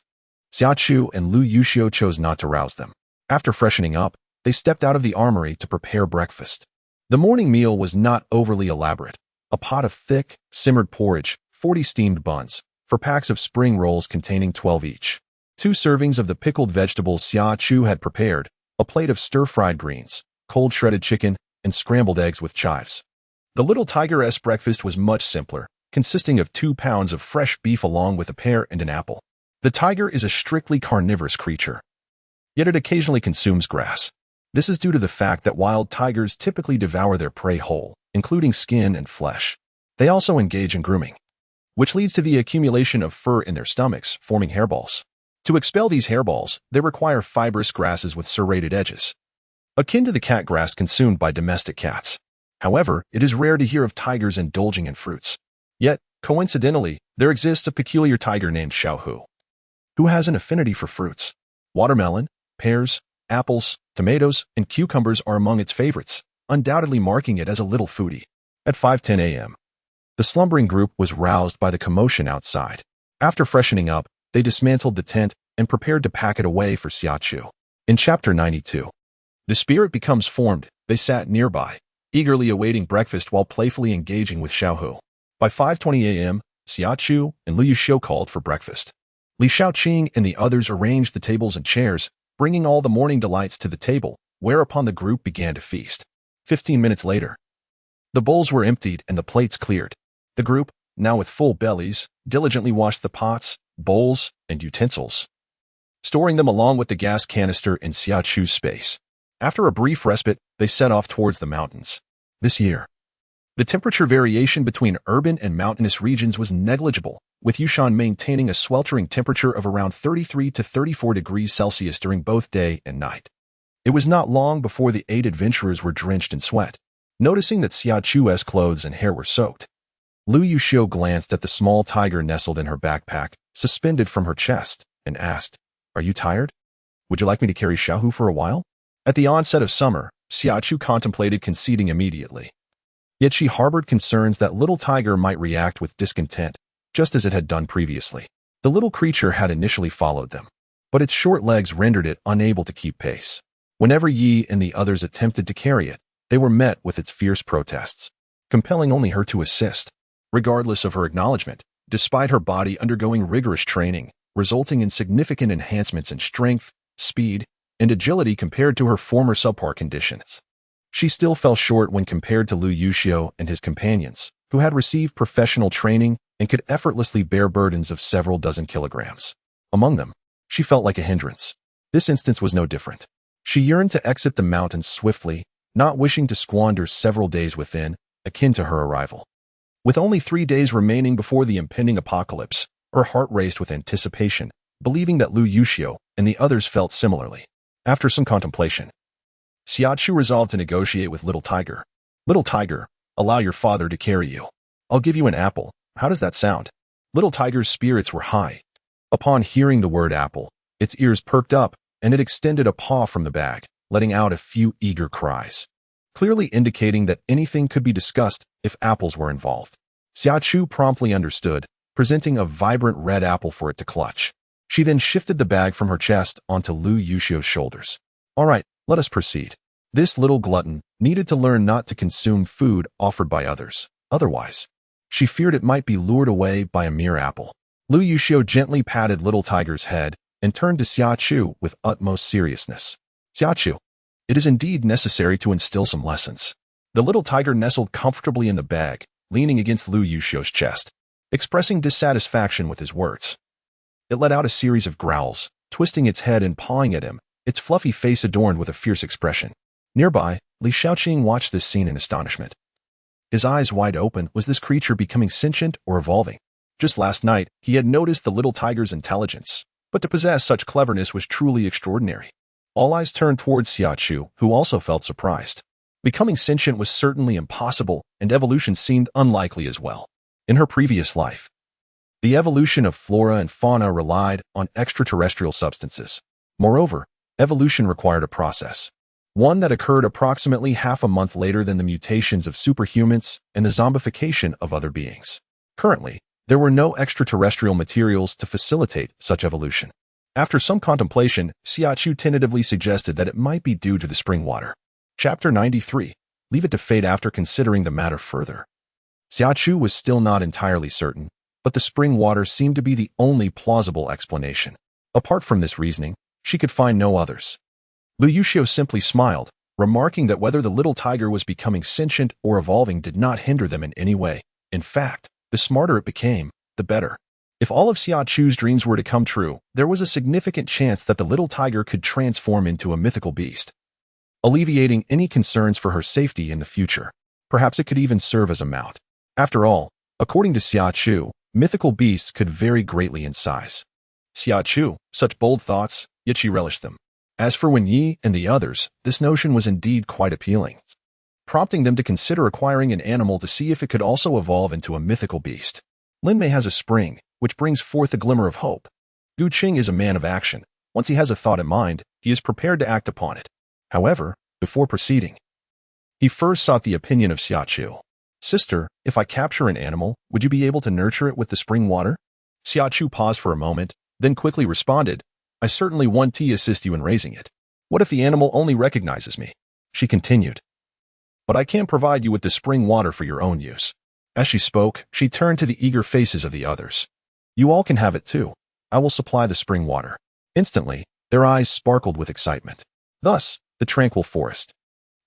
Xia Chu and Lu Yuxiu chose not to rouse them. After freshening up, they stepped out of the armory to prepare breakfast. The morning meal was not overly elaborate. A pot of thick, simmered porridge, 40 steamed buns, 4 packs of spring rolls containing 12 each, 2 servings of the pickled vegetables Xia Chu had prepared, a plate of stir-fried greens, cold shredded chicken, and scrambled eggs with chives. The little tigeress breakfast was much simpler, consisting of 2 pounds of fresh beef along with a pear and an apple. The tiger is a strictly carnivorous creature, yet it occasionally consumes grass. This is due to the fact that wild tigers typically devour their prey whole, including skin and flesh. They also engage in grooming, which leads to the accumulation of fur in their stomachs, forming hairballs. To expel these hairballs, they require fibrous grasses with serrated edges, akin to the cat grass consumed by domestic cats. However, it is rare to hear of tigers indulging in fruits. Yet, coincidentally, there exists a peculiar tiger named Xiaohu, who has an affinity for fruits. Watermelon, pears, apples, tomatoes, and cucumbers are among its favorites, undoubtedly marking it as a little foodie. At 5:10 a.m., the slumbering group was roused by the commotion outside. After freshening up, they dismantled the tent and prepared to pack it away for Xia Chu. In Chapter 92, the spirit becomes formed. They sat nearby, eagerly awaiting breakfast while playfully engaging with Xiaohu. By 5:20 a.m., Xia Chu and Lu Yuxiu called for breakfast. Li Shaoqing and the others arranged the tables and chairs, bringing all the morning delights to the table, whereupon the group began to feast. 15 minutes later, the bowls were emptied and the plates cleared. The group, now with full bellies, diligently washed the pots, bowls, and utensils, storing them along with the gas canister in Xia Chu's space. After a brief respite, they set off towards the mountains. This year, the temperature variation between urban and mountainous regions was negligible, with Yushan maintaining a sweltering temperature of around 33 to 34 degrees Celsius during both day and night. It was not long before the 8 adventurers were drenched in sweat. Noticing that Xia Chu's clothes and hair were soaked, Lu Yuxiu glanced at the small tiger nestled in her backpack, suspended from her chest, and asked, "Are you tired? Would you like me to carry Xiaohu for a while?" At the onset of summer, Xia Chu contemplated conceding immediately. Yet she harbored concerns that little tiger might react with discontent, just as it had done previously. The little creature had initially followed them, but its short legs rendered it unable to keep pace. Whenever Yi and the others attempted to carry it, they were met with its fierce protests, compelling only her to assist. Regardless of her acknowledgement, despite her body undergoing rigorous training, resulting in significant enhancements in strength, speed, and agility compared to her former subpar conditions, she still fell short when compared to Lu Yuxiu and his companions, who had received professional training and could effortlessly bear burdens of several dozen kilograms. Among them, she felt like a hindrance. This instance was no different. She yearned to exit the mountains swiftly, not wishing to squander several days within, akin to her arrival. With only 3 days remaining before the impending apocalypse, her heart raced with anticipation, believing that Lu Yuxiu and the others felt similarly. After some contemplation, Xia Chu resolved to negotiate with Little Tiger. Little Tiger, allow your father to carry you. I'll give you an apple. How does that sound? Little Tiger's spirits were high. Upon hearing the word apple, its ears perked up, and it extended a paw from the bag, letting out a few eager cries, clearly indicating that anything could be discussed if apples were involved. Xia Chu promptly understood, presenting a vibrant red apple for it to clutch. She then shifted the bag from her chest onto Lu Yuxiu's shoulders. All right, let us proceed. This little glutton needed to learn not to consume food offered by others. Otherwise, she feared it might be lured away by a mere apple. Lu Yuxiu gently patted Little Tiger's head and turned to Xia Chu with utmost seriousness. Xia Chu, it is indeed necessary to instill some lessons. The little tiger nestled comfortably in the bag, leaning against Lu Yuxiu's chest, expressing dissatisfaction with his words. It let out a series of growls, twisting its head and pawing at him, its fluffy face adorned with a fierce expression. Nearby, Li Shaoqing watched this scene in astonishment. His eyes wide open. Was this creature becoming sentient or evolving? Just last night, he had noticed the little tiger's intelligence, but to possess such cleverness was truly extraordinary. All eyes turned towards Xia Chu, who also felt surprised. Becoming sentient was certainly impossible, and evolution seemed unlikely as well. In her previous life, the evolution of flora and fauna relied on extraterrestrial substances. Moreover, evolution required a process, one that occurred approximately half a month later than the mutations of superhumans and the zombification of other beings. Currently, there were no extraterrestrial materials to facilitate such evolution. After some contemplation, Xia Chu tentatively suggested that it might be due to the spring water. Chapter 93. Leave it to fate after considering the matter further. Xia Chu was still not entirely certain, but the spring water seemed to be the only plausible explanation. Apart from this reasoning, she could find no others. Lu Yuxiu simply smiled, remarking that whether the little tiger was becoming sentient or evolving did not hinder them in any way. In fact, the smarter it became, the better. If all of Xia Chu's dreams were to come true, there was a significant chance that the little tiger could transform into a mythical beast, alleviating any concerns for her safety in the future. Perhaps it could even serve as a mount. After all, according to Xia Chu, mythical beasts could vary greatly in size. Xia Chu, such bold thoughts, yet she relished them. As for Wen Yi and the others, this notion was indeed quite appealing, prompting them to consider acquiring an animal to see if it could also evolve into a mythical beast. Lin Mei has a spring, which brings forth a glimmer of hope. Gu Qing is a man of action. Once he has a thought in mind, he is prepared to act upon it. However, before proceeding, he first sought the opinion of Xia Chu. Sister, if I capture an animal, would you be able to nurture it with the spring water? Xia Chu paused for a moment, then quickly responded, I certainly want to assist you in raising it. What if the animal only recognizes me? She continued. But I can't provide you with the spring water for your own use. As she spoke, she turned to the eager faces of the others. You all can have it too. I will supply the spring water. Instantly, their eyes sparkled with excitement. Thus, the tranquil forest,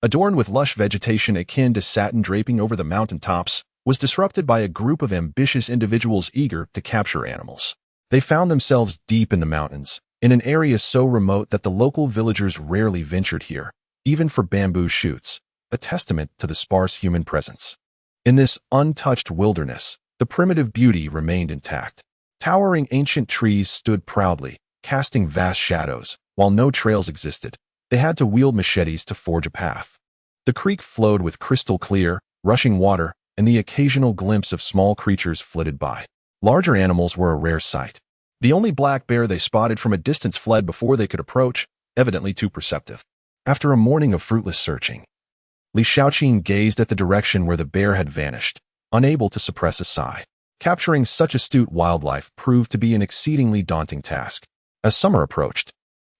adorned with lush vegetation akin to satin draping over the mountain tops, was disrupted by a group of ambitious individuals eager to capture animals. They found themselves deep in the mountains, in an area so remote that the local villagers rarely ventured here, even for bamboo shoots, a testament to the sparse human presence. In this untouched wilderness, the primitive beauty remained intact. Towering ancient trees stood proudly, casting vast shadows. While no trails existed, they had to wield machetes to forge a path. The creek flowed with crystal clear, rushing water, and the occasional glimpse of small creatures flitted by. Larger animals were a rare sight. The only black bear they spotted from a distance fled before they could approach, evidently too perceptive. After a morning of fruitless searching, Li Shaoqing gazed at the direction where the bear had vanished, unable to suppress a sigh. Capturing such astute wildlife proved to be an exceedingly daunting task. As summer approached,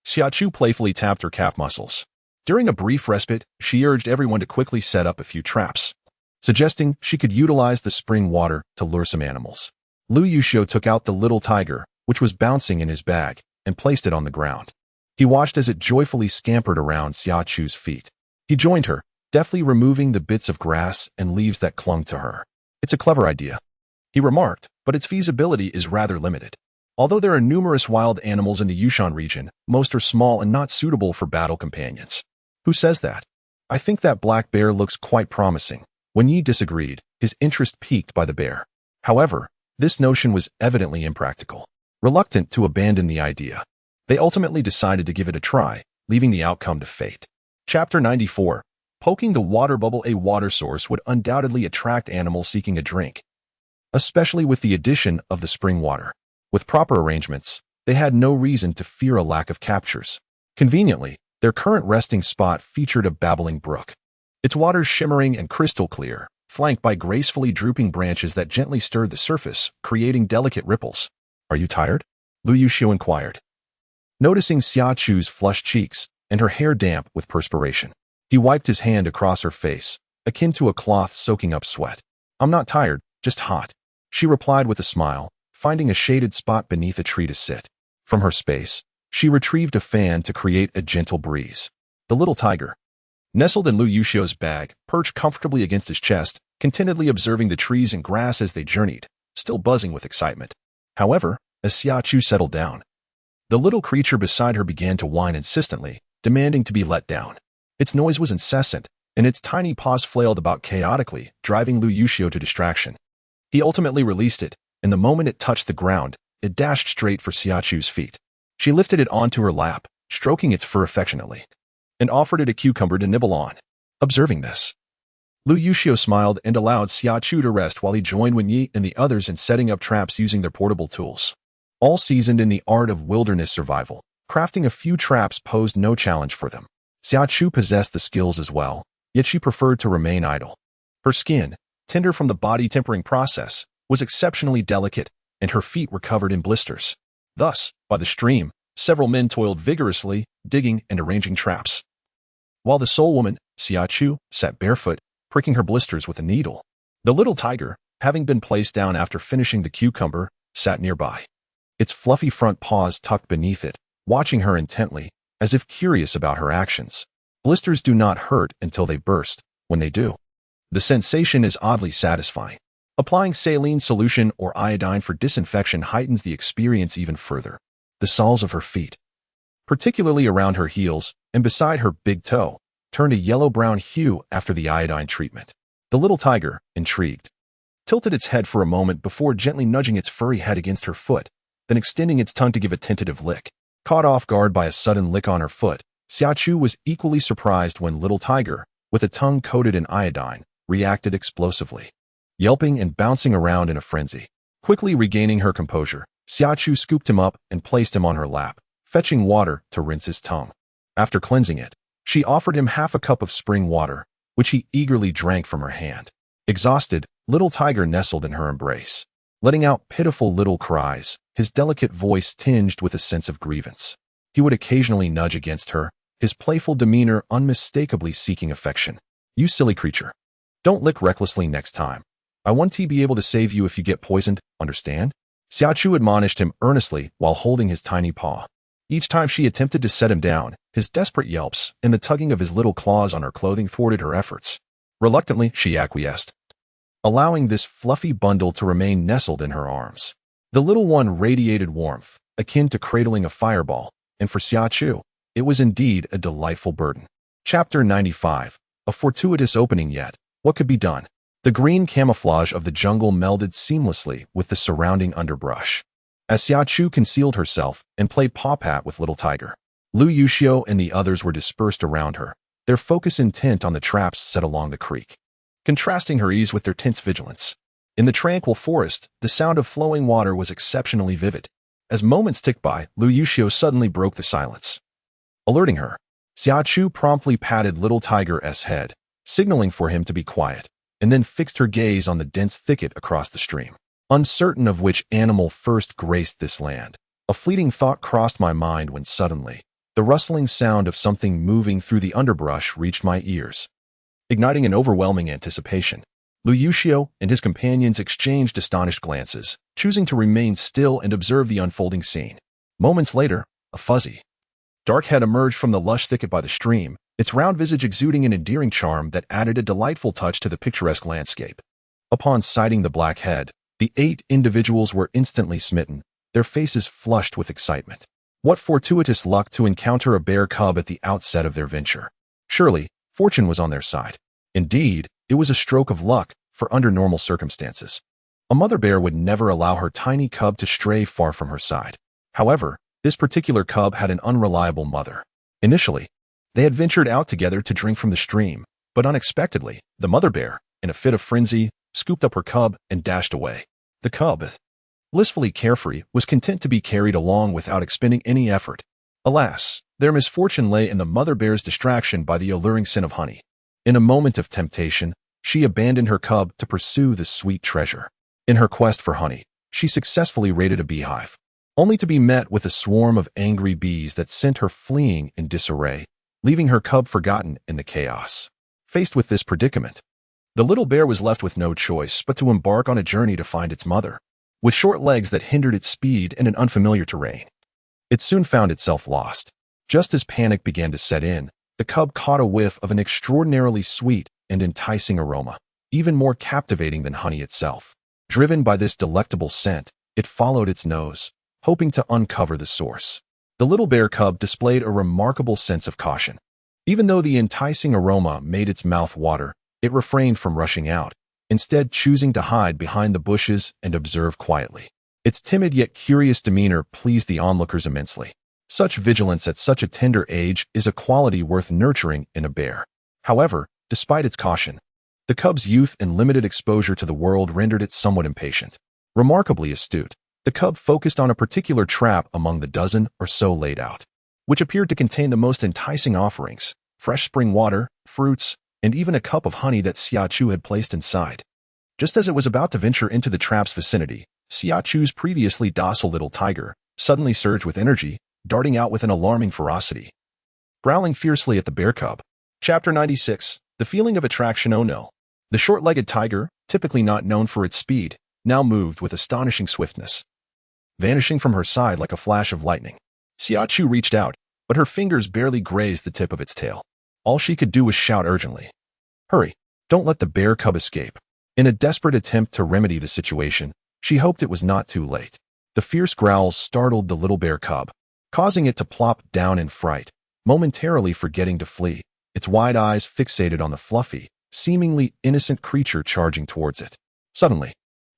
Xia Chu playfully tapped her calf muscles. During a brief respite, she urged everyone to quickly set up a few traps, suggesting she could utilize the spring water to lure some animals. Lu Yuxiu took out the little tiger, which was bouncing in his bag, and placed it on the ground. He watched as it joyfully scampered around Xia Chu's feet. He joined her, deftly removing the bits of grass and leaves that clung to her. It's a clever idea, he remarked, but its feasibility is rather limited. Although there are numerous wild animals in the Yushan region, most are small and not suitable for battle companions. Who says that? I think that black bear looks quite promising. When Yi disagreed, his interest piqued by the bear. However, this notion was evidently impractical. Reluctant to abandon the idea, they ultimately decided to give it a try, leaving the outcome to fate. Chapter 94. Poking the water bubble. A water source would undoubtedly attract animals seeking a drink, especially with the addition of the spring water. With proper arrangements, they had no reason to fear a lack of captures. Conveniently, their current resting spot featured a babbling brook, its waters shimmering and crystal clear, flanked by gracefully drooping branches that gently stirred the surface, creating delicate ripples. "Are you tired?" Lu Yuxiu inquired, noticing Xia Chu's flushed cheeks and her hair damp with perspiration. He wiped his hand across her face, akin to a cloth soaking up sweat. "I'm not tired, just hot," she replied with a smile, finding a shaded spot beneath a tree to sit. From her space, she retrieved a fan to create a gentle breeze. The little tiger, nestled in Lu Yuxiu's bag, perched comfortably against his chest, contentedly observing the trees and grass as they journeyed, still buzzing with excitement. However, as Xia Chu settled down, the little creature beside her began to whine insistently, demanding to be let down. Its noise was incessant, and its tiny paws flailed about chaotically, driving Lu Yuxiu to distraction. He ultimately released it, and the moment it touched the ground, it dashed straight for Xia Chu's feet. She lifted it onto her lap, stroking its fur affectionately, and offered it a cucumber to nibble on. Observing this, Lu Yuxiu smiled and allowed Xia Chu to rest while he joined Wen Yi and the others in setting up traps using their portable tools. All seasoned in the art of wilderness survival, crafting a few traps posed no challenge for them. Xia Chu possessed the skills as well, yet she preferred to remain idle. Her skin, tender from the body tempering process, was exceptionally delicate, and her feet were covered in blisters. Thus, by the stream, several men toiled vigorously, digging and arranging traps, while the sole woman, Xia Chu, sat barefoot, pricking her blisters with a needle. The little tiger, having been placed down after finishing the cucumber, sat nearby, its fluffy front paws tucked beneath it, watching her intently, as if curious about her actions. Blisters do not hurt until they burst. When they do, the sensation is oddly satisfying. Applying saline solution or iodine for disinfection heightens the experience even further. The soles of her feet, particularly around her heels and beside her big toe, turned a yellow-brown hue after the iodine treatment. The little tiger, intrigued, tilted its head for a moment before gently nudging its furry head against her foot, then extending its tongue to give a tentative lick. Caught off guard by a sudden lick on her foot, Xia Chu was equally surprised when little tiger, with a tongue coated in iodine, reacted explosively, yelping and bouncing around in a frenzy. Quickly regaining her composure, Xia Chu scooped him up and placed him on her lap, fetching water to rinse his tongue. After cleansing it, she offered him half a cup of spring water, which he eagerly drank from her hand. Exhausted, little tiger nestled in her embrace, letting out pitiful little cries, his delicate voice tinged with a sense of grievance. He would occasionally nudge against her, his playful demeanor unmistakably seeking affection. "You silly creature. Don't lick recklessly next time. I want to be able to save you if you get poisoned, understand?" Xia Chu admonished him earnestly while holding his tiny paw. Each time she attempted to set him down, his desperate yelps and the tugging of his little claws on her clothing thwarted her efforts. Reluctantly, she acquiesced, allowing this fluffy bundle to remain nestled in her arms. The little one radiated warmth, akin to cradling a fireball, and for Xia Chu, it was indeed a delightful burden. Chapter 95. A fortuitous opening yet. What could be done? The green camouflage of the jungle melded seamlessly with the surrounding underbrush, as Xia Chu concealed herself and played paw pat with little tiger. Lu Yuxiu and the others were dispersed around her, their focus intent on the traps set along the creek, contrasting her ease with their tense vigilance. In the tranquil forest, the sound of flowing water was exceptionally vivid. As moments ticked by, Lu Yuxiu suddenly broke the silence. Alerting her, Xia Chu promptly patted little tiger's head, signaling for him to be quiet, and then fixed her gaze on the dense thicket across the stream. Uncertain of which animal first graced this land, a fleeting thought crossed my mind when suddenly, the rustling sound of something moving through the underbrush reached my ears. Igniting an overwhelming anticipation, Lu Yuxiu and his companions exchanged astonished glances, choosing to remain still and observe the unfolding scene. Moments later, a fuzzy, dark head emerged from the lush thicket by the stream, its round visage exuding an endearing charm that added a delightful touch to the picturesque landscape. Upon sighting the black head, the 8 individuals were instantly smitten, their faces flushed with excitement. What fortuitous luck to encounter a bear cub at the outset of their venture. Surely, fortune was on their side. Indeed, It was a stroke of luck, for under normal circumstances, a mother bear would never allow her tiny cub to stray far from her side. However, this particular cub had an unreliable mother. Initially, they had ventured out together to drink from the stream, but unexpectedly, the mother bear, in a fit of frenzy, scooped up her cub and dashed away. The cub, blissfully carefree, was content to be carried along without expending any effort. Alas, their misfortune lay in the mother bear's distraction by the alluring scent of honey. In a moment of temptation, she abandoned her cub to pursue the sweet treasure. In her quest for honey, she successfully raided a beehive, only to be met with a swarm of angry bees that sent her fleeing in disarray, leaving her cub forgotten in the chaos. Faced with this predicament, the little bear was left with no choice but to embark on a journey to find its mother. With short legs that hindered its speed in an unfamiliar terrain, it soon found itself lost. Just as panic began to set in, the cub caught a whiff of an extraordinarily sweet and enticing aroma, even more captivating than honey itself. Driven by this delectable scent, it followed its nose, hoping to uncover the source. The little bear cub displayed a remarkable sense of caution. Even though the enticing aroma made its mouth water, it refrained from rushing out, instead choosing to hide behind the bushes and observe quietly. Its timid yet curious demeanor pleased the onlookers immensely. Such vigilance at such a tender age is a quality worth nurturing in a bear. However, despite its caution, the cub's youth and limited exposure to the world rendered it somewhat impatient. Remarkably astute, the cub focused on a particular trap among the dozen or so laid out, which appeared to contain the most enticing offerings: fresh spring water, fruits, and even a cup of honey that Xia Chu had placed inside. Just as it was about to venture into the trap's vicinity, Xia Chu's previously docile little tiger suddenly surged with energy, darting out with an alarming ferocity, growling fiercely at the bear cub. Chapter 96. The feeling of attraction. Oh no. The short-legged tiger, typically not known for its speed, now moved with astonishing swiftness, vanishing from her side like a flash of lightning. Xia Chu reached out, but her fingers barely grazed the tip of its tail. All she could do was shout urgently, "Hurry! Don't let the bear cub escape." In a desperate attempt to remedy the situation, she hoped it was not too late. The fierce growls startled the little bear cub, causing it to plop down in fright, momentarily forgetting to flee, its wide eyes fixated on the fluffy, seemingly innocent creature charging towards it. Suddenly,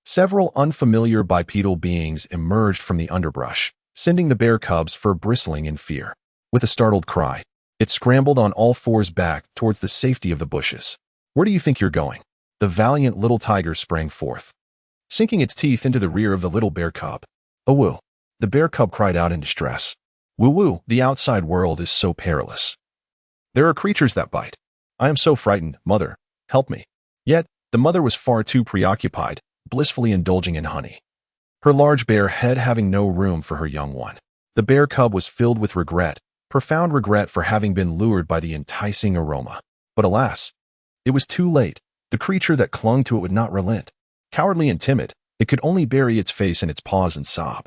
several unfamiliar bipedal beings emerged from the underbrush, sending the bear cub's fur bristling in fear. With a startled cry, it scrambled on all fours back towards the safety of the bushes. "Where do you think you're going?" The valiant little tiger sprang forth, sinking its teeth into the rear of the little bear cub. "Oh woo!" The bear cub cried out in distress. "Woo woo, the outside world is so perilous. There are creatures that bite. I am so frightened, mother, help me." Yet, the mother was far too preoccupied, blissfully indulging in honey, her large bear head having no room for her young one. The bear cub was filled with regret, profound regret for having been lured by the enticing aroma. But alas, it was too late. The creature that clung to it would not relent. Cowardly and timid, it could only bury its face in its paws and sob.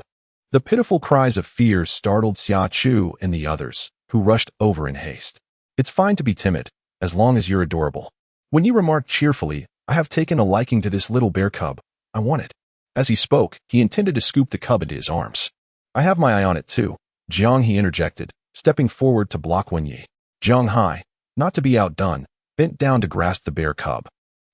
The pitiful cries of fear startled Xia Chu and the others, who rushed over in haste. "It's fine to be timid, as long as you're adorable." When you remarked cheerfully, "I have taken a liking to this little bear cub. I want it." As he spoke, he intended to scoop the cub into his arms. "I have my eye on it too, Jiang," he interjected, stepping forward to block Wenyi. Jiang Hai, not to be outdone, bent down to grasp the bear cub.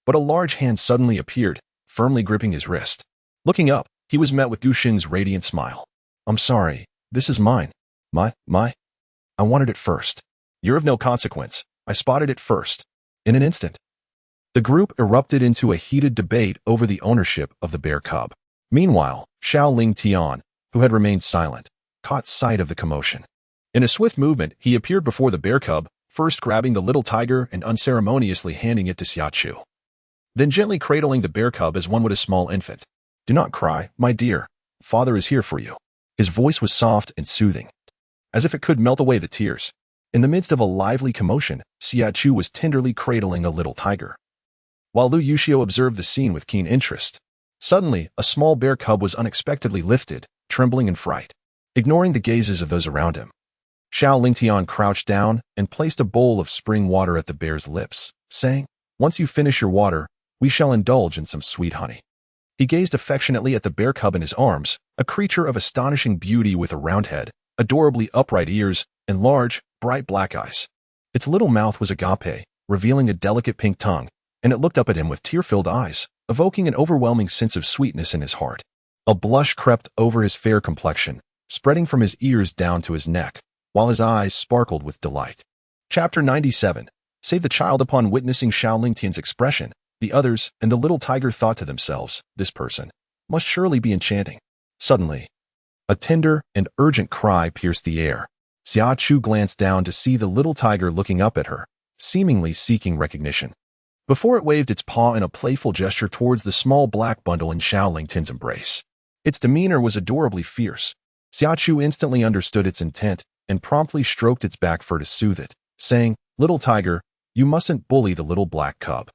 But a large hand suddenly appeared, firmly gripping his wrist. Looking up, he was met with Gu Xing's radiant smile. "I'm sorry, this is mine. I wanted it first." "You're of no consequence. I spotted it first." In an instant, the group erupted into a heated debate over the ownership of the bear cub. Meanwhile, Xiao Ling Tian, who had remained silent, caught sight of the commotion. In a swift movement, he appeared before the bear cub, first grabbing the little tiger and unceremoniously handing it to Xia Chu, then gently cradling the bear cub as one would a small infant. "Do not cry, my dear. Father is here for you." His voice was soft and soothing, as if it could melt away the tears. In the midst of a lively commotion, Xia Chu was tenderly cradling a little tiger, while Lu Yuxiu observed the scene with keen interest. Suddenly, a small bear cub was unexpectedly lifted, trembling in fright, ignoring the gazes of those around him. Xiao Lingtian crouched down and placed a bowl of spring water at the bear's lips, saying, "Once you finish your water, we shall indulge in some sweet honey." He gazed affectionately at the bear cub in his arms, a creature of astonishing beauty with a round head, adorably upright ears, and large, bright black eyes. Its little mouth was agape, revealing a delicate pink tongue, and it looked up at him with tear-filled eyes, evoking an overwhelming sense of sweetness in his heart. A blush crept over his fair complexion, spreading from his ears down to his neck, while his eyes sparkled with delight. Chapter 97. Save the child. Upon witnessing Xiao Lingtian's expression, the others and the little tiger thought to themselves, this person must surely be enchanting. Suddenly, a tender and urgent cry pierced the air. Xia Chu glanced down to see the little tiger looking up at her, seemingly seeking recognition. Before it waved its paw in a playful gesture towards the small black bundle in Xiao Lingtian's embrace. Its demeanor was adorably fierce. Xia Chu instantly understood its intent and promptly stroked its back fur to soothe it, saying, "Little tiger, you mustn't bully the little black cub.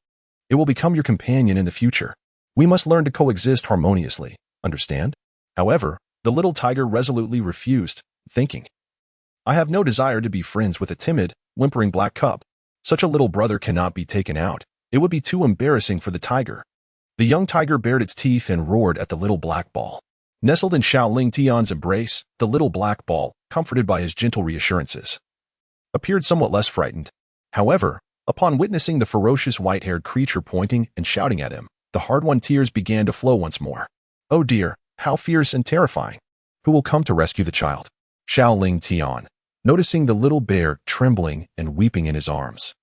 It will become your companion in the future. We must learn to coexist harmoniously, understand?" However, the little tiger resolutely refused, thinking, "I have no desire to be friends with a timid, whimpering black cub. Such a little brother cannot be taken out. It would be too embarrassing for the tiger." The young tiger bared its teeth and roared at the little black ball. Nestled in Xiao Lingtian's embrace, the little black ball, comforted by his gentle reassurances, appeared somewhat less frightened. However, upon witnessing the ferocious white-haired creature pointing and shouting at him, the hard-won tears began to flow once more. "Oh dear, how fierce and terrifying! Who will come to rescue the child?" Xiao Lingtian, noticing the little bear trembling and weeping in his arms,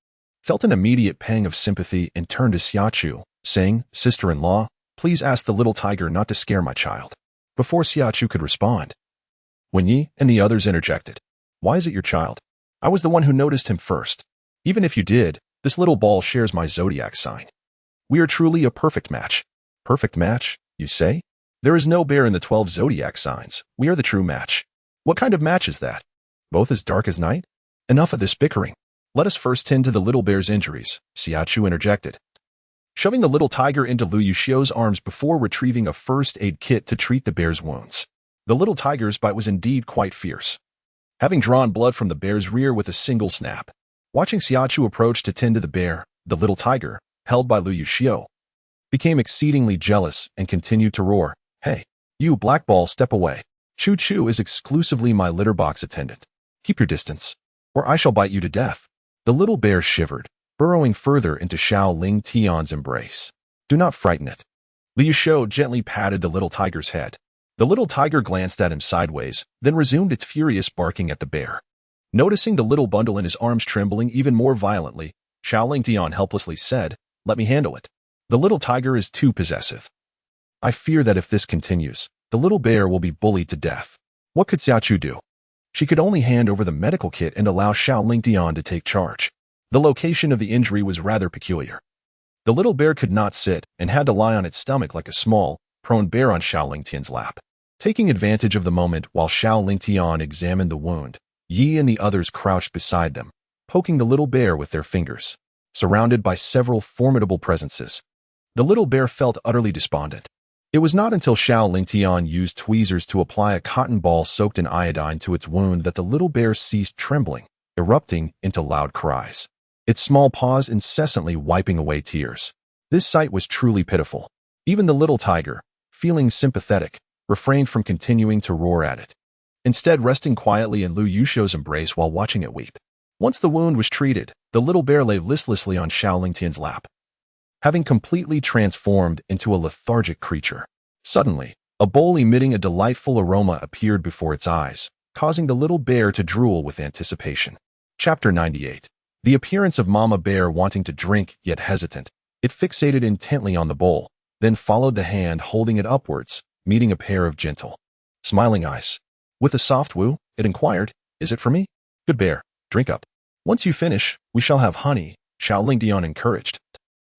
felt an immediate pang of sympathy and turned to Xia Chu, saying, "Sister-in-law, please ask the little tiger not to scare my child." Before Xia Chu could respond, Wen Yi and the others interjected. "Why is it your child? I was the one who noticed him first. Even if you did, this little ball shares my zodiac sign. We are truly a perfect match." "Perfect match, you say? There is no bear in the 12 zodiac signs. We are the true match." "What kind of match is that? Both as dark as night?" "Enough of this bickering. Let us first tend to the little bear's injuries," Xia Chu interjected, shoving the little tiger into Lu Yuxiu's arms before retrieving a first aid kit to treat the bear's wounds. The little tiger's bite was indeed quite fierce, having drawn blood from the bear's rear with a single snap. Watching Xia Chu approach to tend to the bear, the little tiger, held by Lu Yuxiu, became exceedingly jealous and continued to roar, "Hey, you black ball, step away. Chu Chu is exclusively my litter box attendant. Keep your distance, or I shall bite you to death." The little bear shivered, burrowing further into Xiao Lingtian's embrace. "Do not frighten it." Lu Yuxiu gently patted the little tiger's head. The little tiger glanced at him sideways, then resumed its furious barking at the bear. Noticing the little bundle in his arms trembling even more violently, Xiao Lingtian helplessly said, "Let me handle it. The little tiger is too possessive. I fear that if this continues, the little bear will be bullied to death." What could Xia Chu do? She could only hand over the medical kit and allow Xiao Lingtian to take charge. The location of the injury was rather peculiar. The little bear could not sit and had to lie on its stomach like a small, prone bear on Xiao Lingtian's lap. Taking advantage of the moment while Xiao Lingtian examined the wound, Yi and the others crouched beside them, poking the little bear with their fingers. Surrounded by several formidable presences, the little bear felt utterly despondent. It was not until Xiao Lingtian used tweezers to apply a cotton ball soaked in iodine to its wound that the little bear ceased trembling, erupting into loud cries, its small paws incessantly wiping away tears. This sight was truly pitiful. Even the little tiger, feeling sympathetic, refrained from continuing to roar at it, instead resting quietly in Lu Yuxiu's embrace while watching it weep. Once the wound was treated, the little bear lay listlessly on Xiao Lingtian's lap, having completely transformed into a lethargic creature. Suddenly, a bowl emitting a delightful aroma appeared before its eyes, causing the little bear to drool with anticipation. Chapter 98. The appearance of Mama Bear wanting to drink, yet hesitant. It fixated intently on the bowl, then followed the hand holding it upwards, meeting a pair of gentle, smiling eyes. With a soft woo, it inquired, "Is it for me? Good bear, drink up. Once you finish, we shall have honey," Xiao Lingtian encouraged,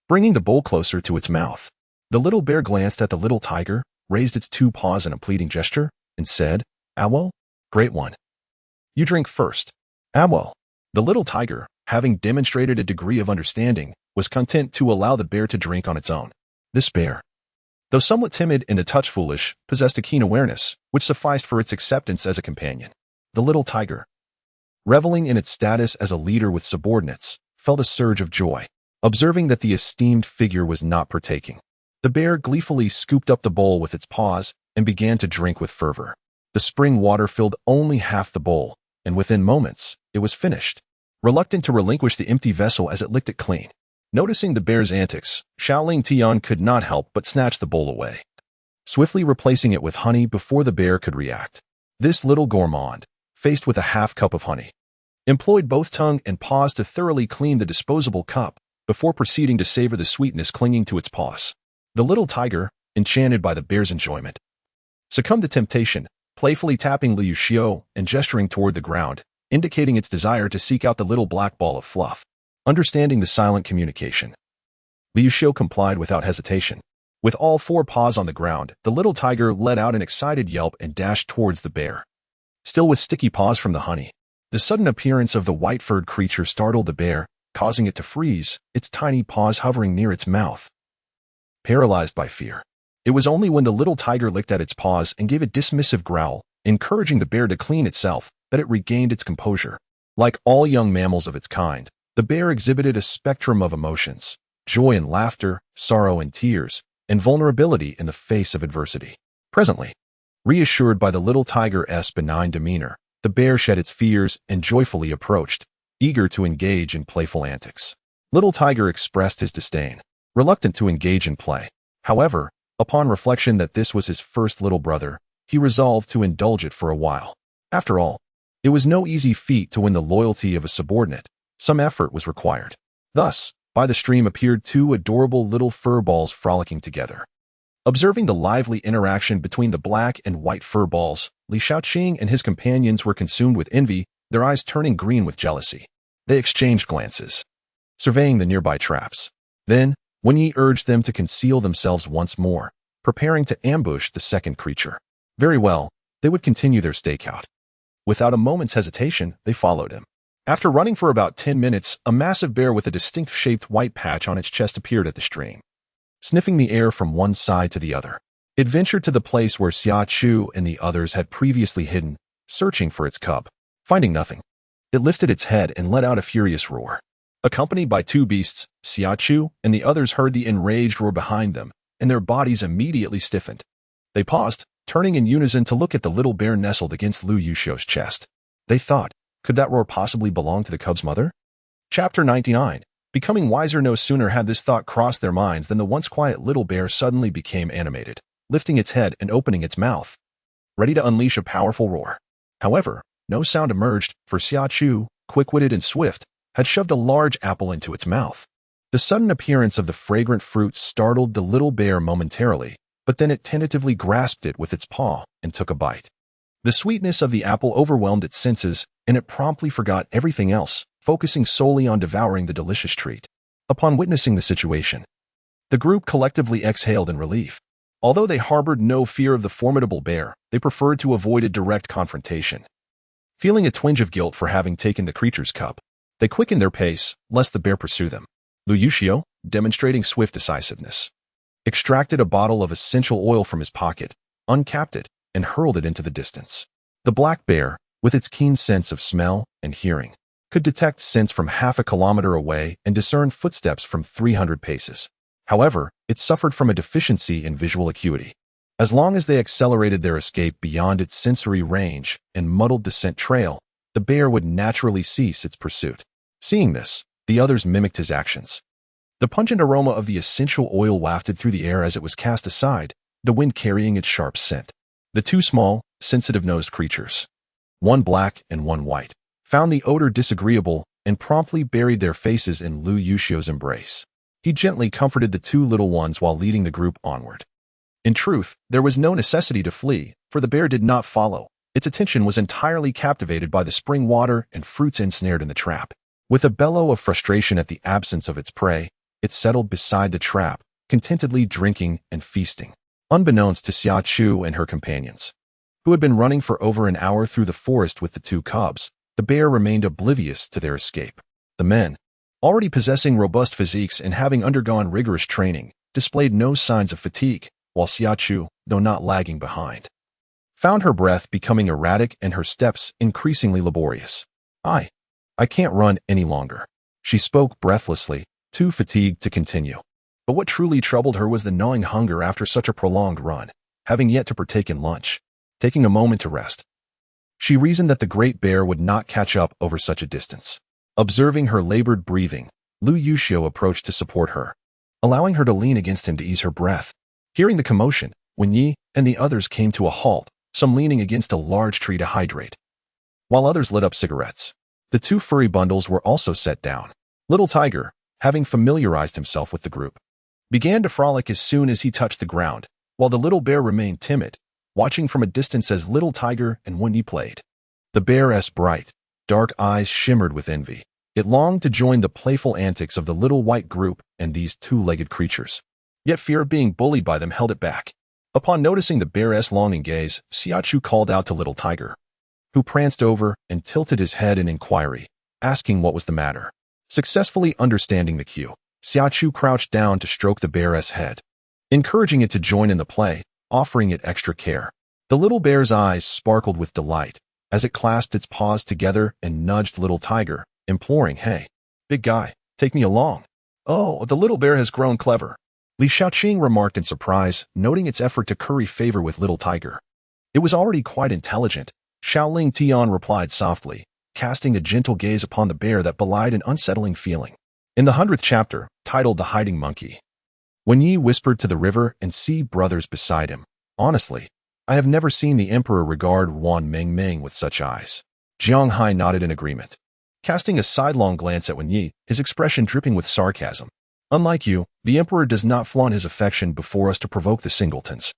bringing the bowl closer to its mouth. The little bear glanced at the little tiger, raised its 2 paws in a pleading gesture, and said, "Awo, great one. You drink first." Awo. The little tiger, having demonstrated a degree of understanding, was content to allow the bear to drink on its own. This bear, though somewhat timid and a touch foolish, possessed a keen awareness, which sufficed for its acceptance as a companion. The little tiger, reveling in its status as a leader with subordinates, felt a surge of joy, observing that the esteemed figure was not partaking. The bear gleefully scooped up the bowl with its paws and began to drink with fervor. The spring water filled only half the bowl, and within moments, it was finished. Reluctant to relinquish the empty vessel as it licked it clean, Noticing the bear's antics, Xiaoling Tian could not help but snatch the bowl away, swiftly replacing it with honey before the bear could react. This little gourmand, faced with a half cup of honey, employed both tongue and paws to thoroughly clean the disposable cup before proceeding to savor the sweetness clinging to its paws. The little tiger, enchanted by the bear's enjoyment, succumbed to temptation, playfully tapping Lu Yuxiu and gesturing toward the ground, indicating its desire to seek out the little black ball of fluff. Understanding the silent communication, Lu Yuxiu complied without hesitation. With all four paws on the ground, the little tiger let out an excited yelp and dashed towards the bear, still with sticky paws from the honey. The sudden appearance of the white-furred creature startled the bear, causing it to freeze, its tiny paws hovering near its mouth. Paralyzed by fear, it was only when the little tiger licked at its paws and gave a dismissive growl, encouraging the bear to clean itself, that it regained its composure. Like all young mammals of its kind, the bear exhibited a spectrum of emotions: joy and laughter, sorrow and tears, and vulnerability in the face of adversity. Presently, reassured by the little tiger's benign demeanor, the bear shed its fears and joyfully approached, eager to engage in playful antics. Little Tiger expressed his disdain, reluctant to engage in play. However, upon reflection that this was his first little brother, he resolved to indulge it for a while. After all, it was no easy feat to win the loyalty of a subordinate. Some effort was required. Thus, by the stream appeared two adorable little fur balls frolicking together. Observing the lively interaction between the black and white fur balls, Li Shaoqing and his companions were consumed with envy, their eyes turning green with jealousy. They exchanged glances, surveying the nearby traps. Then, Wen Yi urged them to conceal themselves once more, preparing to ambush the second creature. Very well, they would continue their stakeout. Without a moment's hesitation, they followed him. After running for about 10 minutes, a massive bear with a distinct-shaped white patch on its chest appeared at the stream. Sniffing the air from one side to the other, it ventured to the place where Xia Chu and the others had previously hidden, searching for its cub. Finding nothing, it lifted its head and let out a furious roar. Accompanied by two beasts, Xia Chu and the others heard the enraged roar behind them, and their bodies immediately stiffened. They paused, turning in unison to look at the little bear nestled against Lu Yuxiu's chest. They thought, could that roar possibly belong to the cub's mother? Chapter 99. Becoming wiser, no sooner had this thought crossed their minds than the once quiet little bear suddenly became animated, lifting its head and opening its mouth, ready to unleash a powerful roar. However, no sound emerged, for Xia Chu, quick-witted and swift, had shoved a large apple into its mouth. The sudden appearance of the fragrant fruit startled the little bear momentarily, but then it tentatively grasped it with its paw and took a bite. The sweetness of the apple overwhelmed its senses, and it promptly forgot everything else, focusing solely on devouring the delicious treat. Upon witnessing the situation, the group collectively exhaled in relief. Although they harbored no fear of the formidable bear, they preferred to avoid a direct confrontation. Feeling a twinge of guilt for having taken the creature's cup, they quickened their pace, lest the bear pursue them. Lu Yuxiu, demonstrating swift decisiveness, extracted a bottle of essential oil from his pocket, uncapped it, and hurled it into the distance. The black bear, with its keen sense of smell and hearing, could detect scents from half a kilometer away and discern footsteps from 300 paces. However, it suffered from a deficiency in visual acuity. As long as they accelerated their escape beyond its sensory range and muddled the scent trail, the bear would naturally cease its pursuit. Seeing this, the others mimicked his actions. The pungent aroma of the essential oil wafted through the air as it was cast aside, the wind carrying its sharp scent. The two small, sensitive-nosed creatures, one black and one white, found the odor disagreeable and promptly buried their faces in Lu Yuxiu's embrace. He gently comforted the two little ones while leading the group onward. In truth, there was no necessity to flee, for the bear did not follow. Its attention was entirely captivated by the spring water and fruits ensnared in the trap. With a bellow of frustration at the absence of its prey, it settled beside the trap, contentedly drinking and feasting. Unbeknownst to Xia Chu and her companions, who had been running for over an hour through the forest with the two cubs, the bear remained oblivious to their escape. The men, already possessing robust physiques and having undergone rigorous training, displayed no signs of fatigue, while Xia Chu, though not lagging behind, found her breath becoming erratic and her steps increasingly laborious. I can't run any longer. She spoke breathlessly, too fatigued to continue. But what truly troubled her was the gnawing hunger after such a prolonged run, having yet to partake in lunch. Taking a moment to rest, she reasoned that the great bear would not catch up over such a distance. Observing her labored breathing, Lu Yuxiu approached to support her, allowing her to lean against him to ease her breath. Hearing the commotion, Wen Yi and the others came to a halt, some leaning against a large tree to hydrate, while others lit up cigarettes. The two furry bundles were also set down. Little Tiger, having familiarized himself with the group, began to frolic as soon as he touched the ground, while the little bear remained timid, watching from a distance as Little Tiger and Wen Yi played. The bear's bright, dark eyes shimmered with envy. It longed to join the playful antics of the little white group and these two-legged creatures. Yet fear of being bullied by them held it back. Upon noticing the bear's longing gaze, Xia Chu called out to Little Tiger, who pranced over and tilted his head in inquiry, asking what was the matter. Successfully understanding the cue, Xia Chu crouched down to stroke the bear's head, encouraging it to join in the play, offering it extra care. The little bear's eyes sparkled with delight as it clasped its paws together and nudged Little Tiger, imploring, "Hey, big guy, take me along." "Oh, the little bear has grown clever," Li Shaoqing remarked in surprise, noting its effort to curry favor with Little Tiger. "It was already quite intelligent," Shaoling Tian replied softly, casting a gentle gaze upon the bear that belied an unsettling feeling. In the 100th chapter, titled The Hiding Monkey, Wen Yi whispered to the river and sea brothers beside him, "Honestly, I have never seen the emperor regard Wan Mengmeng with such eyes." Jiang Hai nodded in agreement, casting a sidelong glance at Wen Yi, his expression dripping with sarcasm. "Unlike you, the emperor does not flaunt his affection before us to provoke the singletons.